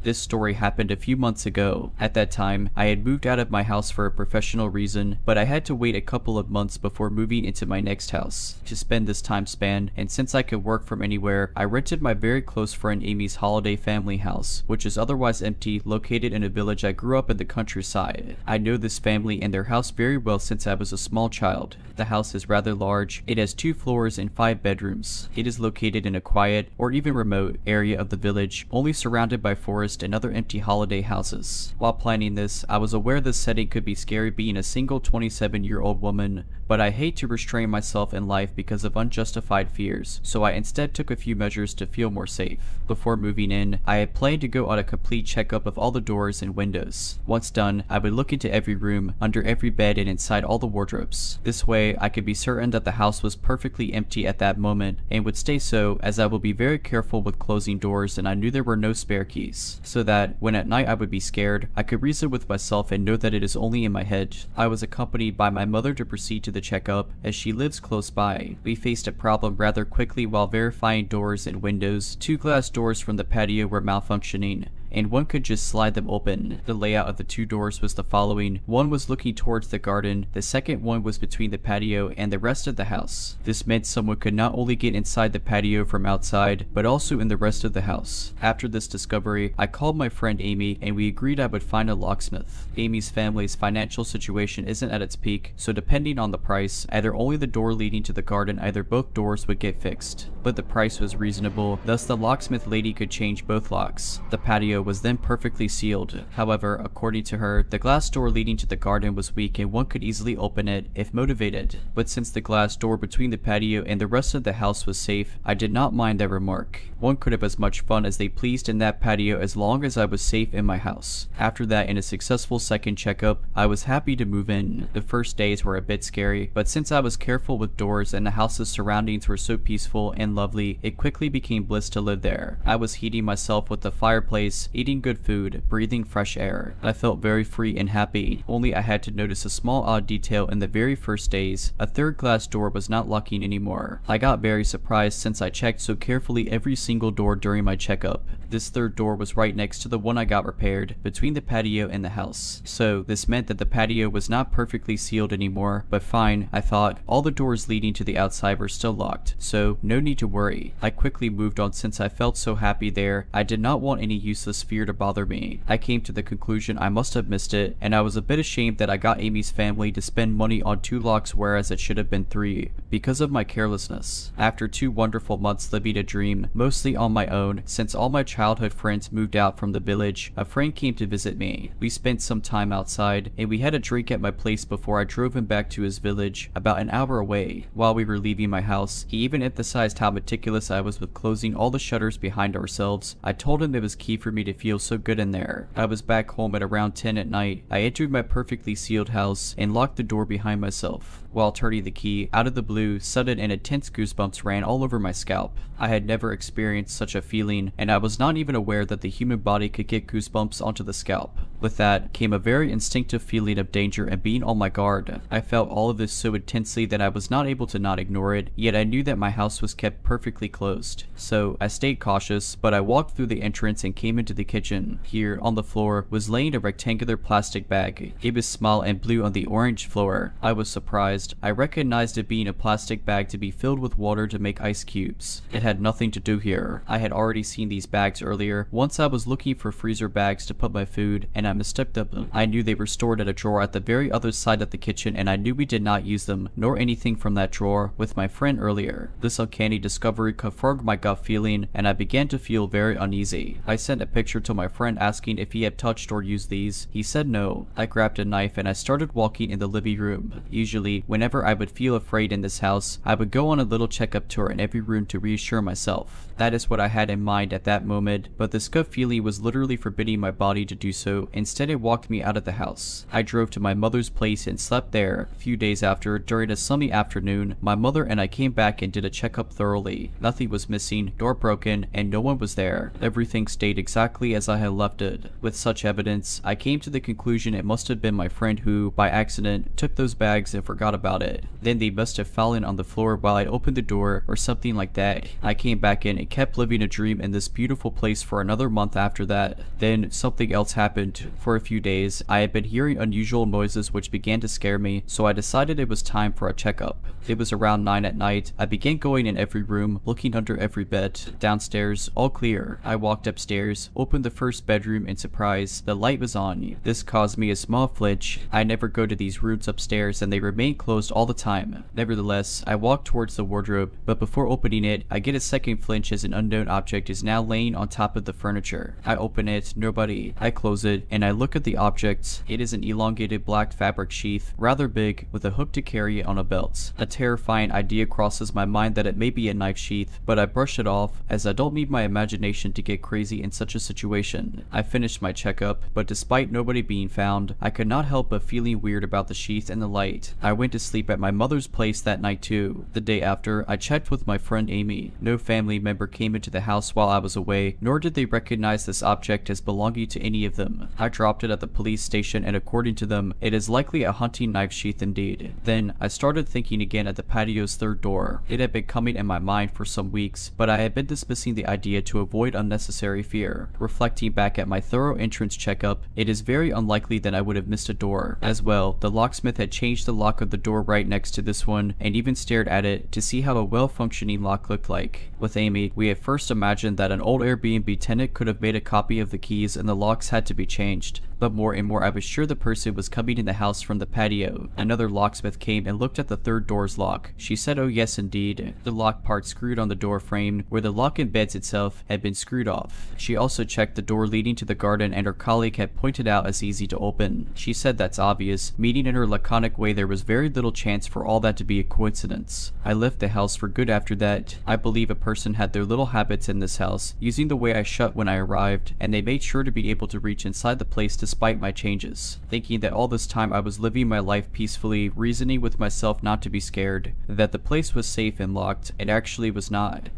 This story happened a few months ago. At that time, I had moved out of my house for a professional reason, but I had to wait a couple of months before moving into my next house. To spend this time span, and since I could work from anywhere, I rented my very close friend Amy's holiday family house, which is otherwise empty, located in a village I grew up in the countryside. I know this family and their house very well since I was a small child. The house is rather large. It has 2 floors and 5 bedrooms. It is located in a quiet, or even remote, area of the village, only surrounded by forest and other empty holiday houses. While planning this, I was aware this setting could be scary being a single 27-year-old woman, but I hate to restrain myself in life because of unjustified fears, so I instead took a few measures to feel more safe. Before moving in, I had planned to go on a complete checkup of all the doors and windows. Once done, I would look into every room, under every bed, and inside all the wardrobes. This way, I could be certain that the house was perfectly empty at that moment, and would stay so as I will be very careful with closing doors, and I knew there were no spare keys, so that when at night I would be scared, I could reason with myself and know that it is only in my head. I was accompanied by my mother to proceed to the checkup, as she lives close by. We faced a problem rather quickly while verifying doors and windows. 2 glass doors from the patio were malfunctioning, and one could just slide them open. The layout of the 2 doors was the following. One was looking towards the garden, the second one was between the patio and the rest of the house. This meant someone could not only get inside the patio from outside, but also in the rest of the house. After this discovery, I called my friend Amy and we agreed I would find a locksmith. Amy's family's financial situation isn't at its peak, so depending on the price, either only the door leading to the garden, either both doors would get fixed. But the price was reasonable, thus the locksmith lady could change both locks. The patio was then perfectly sealed. However, according to her, the glass door leading to the garden was weak and one could easily open it if motivated. But since the glass door between the patio and the rest of the house was safe, I did not mind that remark. One could have as much fun as they pleased in that patio as long as I was safe in my house. After that, in a successful second checkup, I was happy to move in. The first days were a bit scary, but since I was careful with doors and the house's surroundings were so peaceful and lovely, it quickly became bliss to live there. I was heating myself with the fireplace, eating good food, breathing fresh air. I felt very free and happy, only I had to notice a small odd detail in the very first days. A 3rd glass door was not locking anymore. I got very surprised since I checked so carefully every single door during my checkup. This 3rd door was right next to the one I got repaired, between the patio and the house. So this meant that the patio was not perfectly sealed anymore, but fine, I thought. All the doors leading to the outside were still locked, so no need to worry. I quickly moved on since I felt so happy there. I did not want any useless fear to bother me. I came to the conclusion I must have missed it, and I was a bit ashamed that I got Amy's family to spend money on 2 locks whereas it should have been 3, because of my carelessness. After 2 wonderful months living a dream, mostly on my own, since all my childhood friends moved out from the village, a friend came to visit me. We spent some time outside, and we had a drink at my place before I drove him back to his village, about an hour away. While we were leaving my house, he even emphasized how meticulous I was with closing all the shutters behind ourselves. I told him it was key for me to feel so good in there. I was back home at around 10 at night. I entered my perfectly sealed house and locked the door behind myself. While turning the key, out of the blue, sudden and intense goosebumps ran all over my scalp. I had never experienced such a feeling, and I was not even aware that the human body could get goosebumps onto the scalp. With that came a very instinctive feeling of danger and being on my guard. I felt all of this so intensely that I was not able to not ignore it, yet I knew that my house was kept perfectly closed. So I stayed cautious, but I walked through the entrance and came into the kitchen. Here, on the floor, was laying a rectangular plastic bag. It was small and blue on the orange floor. I was surprised. I recognized it being a plastic bag to be filled with water to make ice cubes. It had nothing to do here. I had already seen these bags earlier. Once I was looking for freezer bags to put my food, and I mistook them. I knew they were stored at a drawer at the very other side of the kitchen, and I knew we did not use them, nor anything from that drawer, with my friend earlier. This uncanny discovery confirmed my gut feeling, and I began to feel very uneasy. I sent a picture to my friend asking if he had touched or used these. He said no. I grabbed a knife and I started walking in the living room. Usually, whenever I would feel afraid in this house, I would go on a little checkup tour in every room to reassure myself. That is what I had in mind at that moment, but this gut feeling was literally forbidding my body to do so Instead, it walked me out of the house. I drove to my mother's place and slept there. A few days after, during a sunny afternoon, my mother and I came back and did a checkup thoroughly. Nothing was missing, door broken, and no one was there. Everything stayed exactly as I had left it. With such evidence, I came to the conclusion it must have been my friend who, by accident, took those bags and forgot about it. Then they must have fallen on the floor while I opened the door or something like that. I came back in and kept living a dream in this beautiful place for another month after that. Then something else happened. For a few days, I had been hearing unusual noises which began to scare me, so I decided it was time for a checkup. It was around 9 at night. I began going in every room, looking under every bed. Downstairs, all clear. I walked upstairs, opened the first bedroom, and surprise, the light was on. This caused me a small flinch. I never go to these rooms upstairs and they remain closed all the time. Nevertheless, I walked towards the wardrobe, but before opening it, I get a second flinch as an unknown object is now laying on top of the furniture. I open it, nobody. I close it, and I look at the object. It is an elongated black fabric sheath, rather big, with a hook to carry it on a belt. A terrifying idea crosses my mind that it may be a knife sheath, but I brush it off, as I don't need my imagination to get crazy in such a situation. I finished my checkup, but despite nobody being found, I could not help but feeling weird about the sheath and the light. I went to sleep at my mother's place that night too. The day after, I checked with my friend Amy. No family member came into the house while I was away, nor did they recognize this object as belonging to any of them. I dropped it at the police station, and according to them, it is likely a hunting knife sheath indeed. Then, I started thinking again at the patio's third door. It had been coming in my mind for some weeks, but I had been dismissing the idea to avoid unnecessary fear. Reflecting back at my thorough entrance checkup, it is very unlikely that I would have missed a door. As well, the locksmith had changed the lock of the door right next to this one, and even stared at it to see how a well-functioning lock looked like. With Amy, we had first imagined that an old Airbnb tenant could have made a copy of the keys and the locks had to be changed. But more and more I was sure the person was coming in the house from the patio. Another locksmith came and looked at the third door's lock. She said, oh yes indeed. The lock part screwed on the door frame, where the lock embeds itself, had been screwed off. She also checked the door leading to the garden, and her colleague had pointed out as easy to open. She said that's obvious, meaning in her laconic way there was very little chance for all that to be a coincidence. I left the house for good after that. I believe a person had their little habits in this house, using the way I shut when I arrived, and they made sure to be able to reach inside the place despite my changes. Thinking that all this time I was living my life peacefully, reasoning with myself not to be scared, that the place was safe and locked, it actually was not.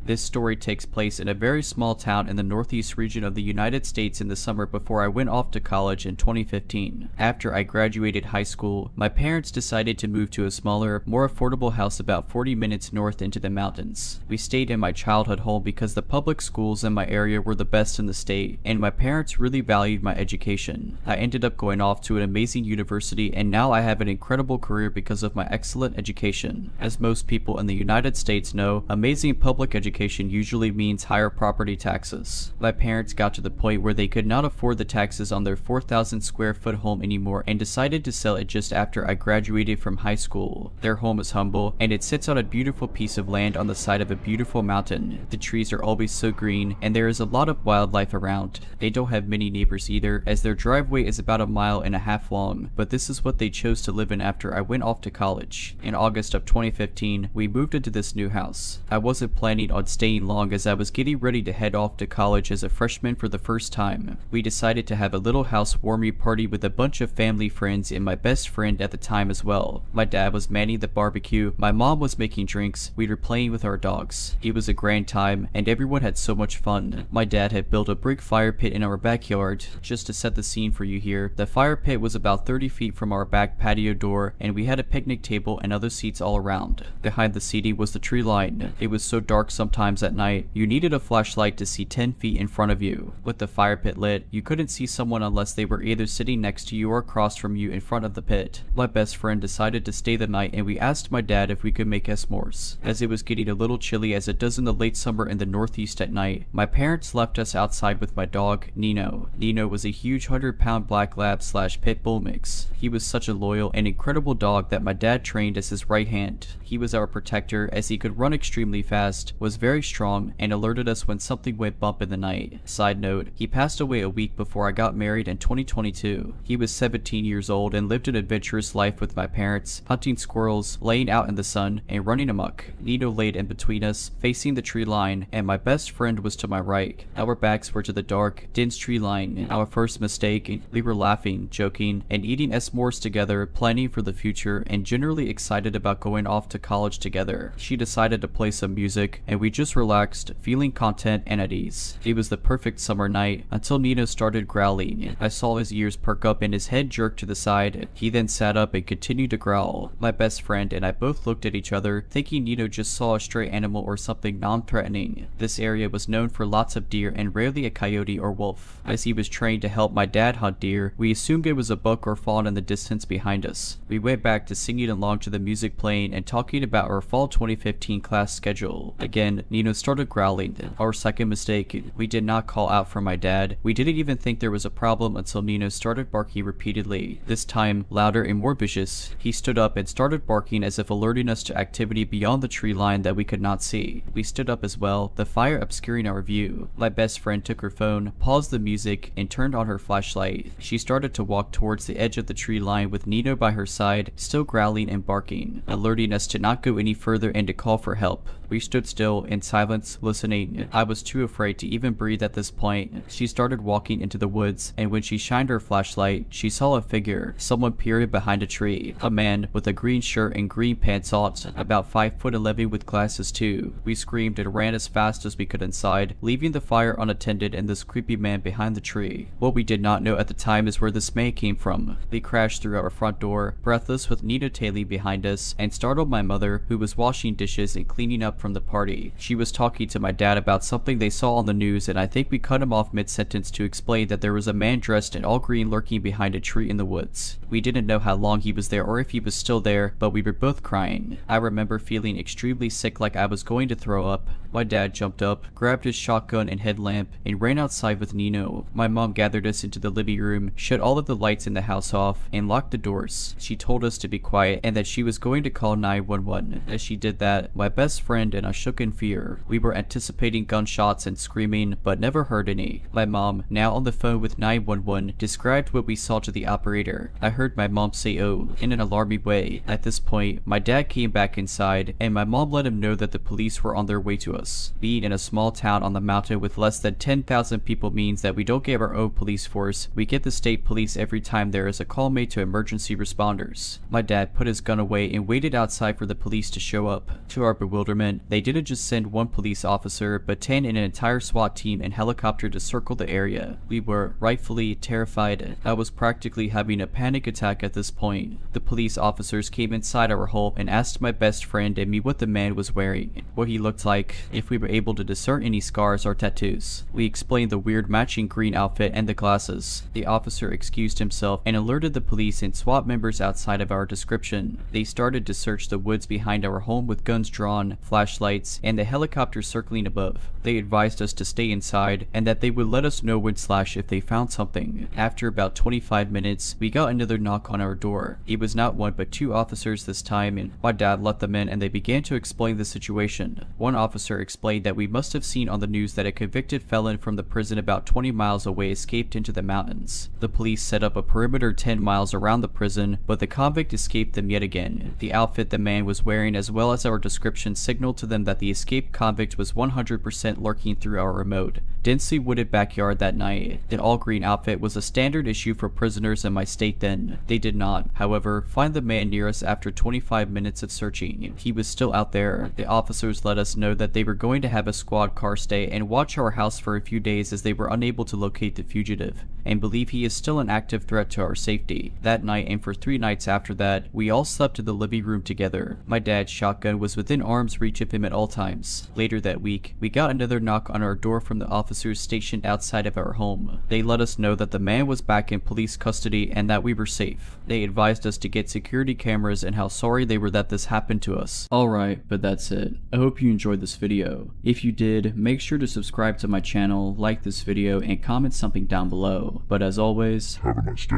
This story takes place in a very small town in the northeast region of the United States in the summer before I went off to college in 2015. After I graduated high school, my parents decided to move to a smaller, more affordable house about 40 minutes north into the mountains. We stayed in my childhood home because the public schools in my area were the best in the state, and my parents really valued my education. I ended up going off to an amazing university, and now I have an incredible career because of my excellent education. As most people in the United States know, amazing public education usually means higher property taxes. My parents got to the point where they could not afford the taxes on their 4,000 square foot home anymore and decided to sell it just after I graduated from high school. Their home is humble, and it sits on a beautiful piece of land on the side of a beautiful mountain. The trees are always so green, and there is a lot of wildlife around. They don't have many neighbors either, as their driveway is about 1.5 miles long, but this is what they chose to live in after I went off to college. In August of 2015, we moved into this new house. I wasn't planning on staying long as I was getting ready to head off to college as a freshman for the first time. We decided to have a little housewarming party with a bunch of family friends and my best friend at the time as well. My dad was manning the barbecue, my mom was making drinks, we were playing with our dogs. It was a grand time, and everyone had so much fun. My dad had built a brick fire pit in our backyard. Just to set the scene for you here, the fire pit was about 30 feet from our back patio door, and we had a picnic table and other seats all around. Behind the seating was the tree line. It was so dark sometimes at night, you needed a flashlight to see 10 feet in front of you. With the fire pit lit, you couldn't see someone unless they were either sitting next to you or across from you in front of the pit. My best friend decided to stay the night, and we asked my dad if we could make s'mores. As it was getting a little chilly as it does in the late summer in the northeast at night, my parents left us outside with my dog, Nino. Nino was a huge 100-pound black lab / pit bull mix. He was such a loyal and incredible dog that my dad trained as his right hand. He was our protector, as he could run extremely fast, was very strong and alerted us when something went bump in the night. Side note, he passed away a week before I got married in 2022. He was 17 years old and lived an adventurous life with my parents, hunting squirrels, laying out in the sun, and running amok. Nino laid in between us, facing the tree line, and my best friend was to my right. Our backs were to the dark, dense tree line. Our first mistake. We were laughing, joking, and eating s'mores together, planning for the future, and generally excited about going off to college together. She decided to play some music, and we just relaxed, feeling content and at ease. It was the perfect summer night until Nino started growling. I saw his ears perk up and his head jerk to the side. He then sat up and continued to growl. My best friend and I both looked at each other, thinking Nino just saw a stray animal or something non-threatening. This area was known for lots of deer and rarely a coyote or wolf. As he was trained to help my dad hunt deer, we assumed it was a buck or fawn in the distance behind us. We went back to singing along to the music playing and talking about our fall 2015 class schedule. Again, Nino started growling. Our second mistake, we did not call out for my dad. We didn't even think there was a problem until Nino started barking repeatedly, this time louder and more vicious. He stood up and started barking as if alerting us to activity beyond the tree line that we could not see. We stood up as well, the fire obscuring our view. My best friend took her phone, paused the music, and turned on her flashlight. She started to walk towards the edge of the tree line with Nino by her side, still growling and barking, alerting us to not go any further and to call for help. We stood still in silence, listening. I was too afraid to even breathe at this point. She started walking into the woods, and when she shined her flashlight, she saw a figure, someone peering behind a tree. A man with a green shirt and green pants on, about 5'11" with glasses too. We screamed and ran as fast as we could inside, leaving the fire unattended and this creepy man behind the tree. What we did not know at the time is where this man came from. They crashed through our front door, breathless with Nina tailing behind us, and startled my mother, who was washing dishes and cleaning up from the party. She was talking to my dad about something they saw on the news, and I think we cut him off mid-sentence to explain that there was a man dressed in all green lurking behind a tree in the woods. We didn't know how long he was there or if he was still there, but we were both crying. I remember feeling extremely sick, like I was going to throw up. My dad jumped up, grabbed his shotgun and headlamp, and ran outside with Nino. My mom gathered us into the living room, shut all of the lights in the house off, and locked the doors. She told us to be quiet and that she was going to call 911. As she did that, my best friend and I shook in fear. We were anticipating gunshots and screaming, but never heard any. My mom, now on the phone with 911, described what we saw to the operator. I heard my mom say "oh" in an alarming way. At this point, my dad came back inside, and my mom let him know that the police were on their way to us. Being in a small town on the mountain with less than 10,000 people means that we don't get our own police force. We get the state police every time there is a call made to emergency responders. My dad put his gun away and waited outside for the police to show up. To our bewilderment, they didn't just send one police officer, but 10 and an entire SWAT team and helicopter to circle the area. We were rightfully terrified. I was practically having a panic attack at this point. The police officers came inside our home and asked my best friend and me what the man was wearing, what he looked like, if we were able to discern any scars or tattoos. We explained the weird matching green outfit and the glasses. The officer excused himself and alerted the police and SWAT members outside of our description. They started to search the woods behind our home with guns drawn, flashlights, and the helicopter circling above. They advised us to stay inside and that they would let us know when / if they found something. After about 25 minutes, we got another knock on our door. It was not one but two officers this time, and my dad let them in and they began to explain the situation. One officer explained that we must have seen on the news that a convicted felon from the prison about 20 miles away escaped into the mountains. The police set up a perimeter 10 miles around the prison, but the convict escaped them yet again. The outfit the man was wearing as well as our description signaled to them that the escaped convict was 100% lurking through our remote, densely wooded backyard that night. The all-green outfit was a standard issue for prisoners in my state then. They did not, however, find the man near us after 25 minutes of searching. He was still out there. The officers let us know that they were going to have a squad car stay and watch our house for a few days as they were unable to locate the fugitive, and believe he is still an active threat to our safety. That night and for 3 nights after that, we all slept in the living room together. My dad's shotgun was within arm's reach of him at all times. Later that week, we got another knock on our door from the officers stationed outside of our home. They let us know that the man was back in police custody and that we were safe. They advised us to get security cameras and how sorry they were that this happened to us. Alright, but that's it. I hope you enjoyed this video. If you did, make sure to subscribe to my channel, like this video, and comment something down below. But as always, have a nice day.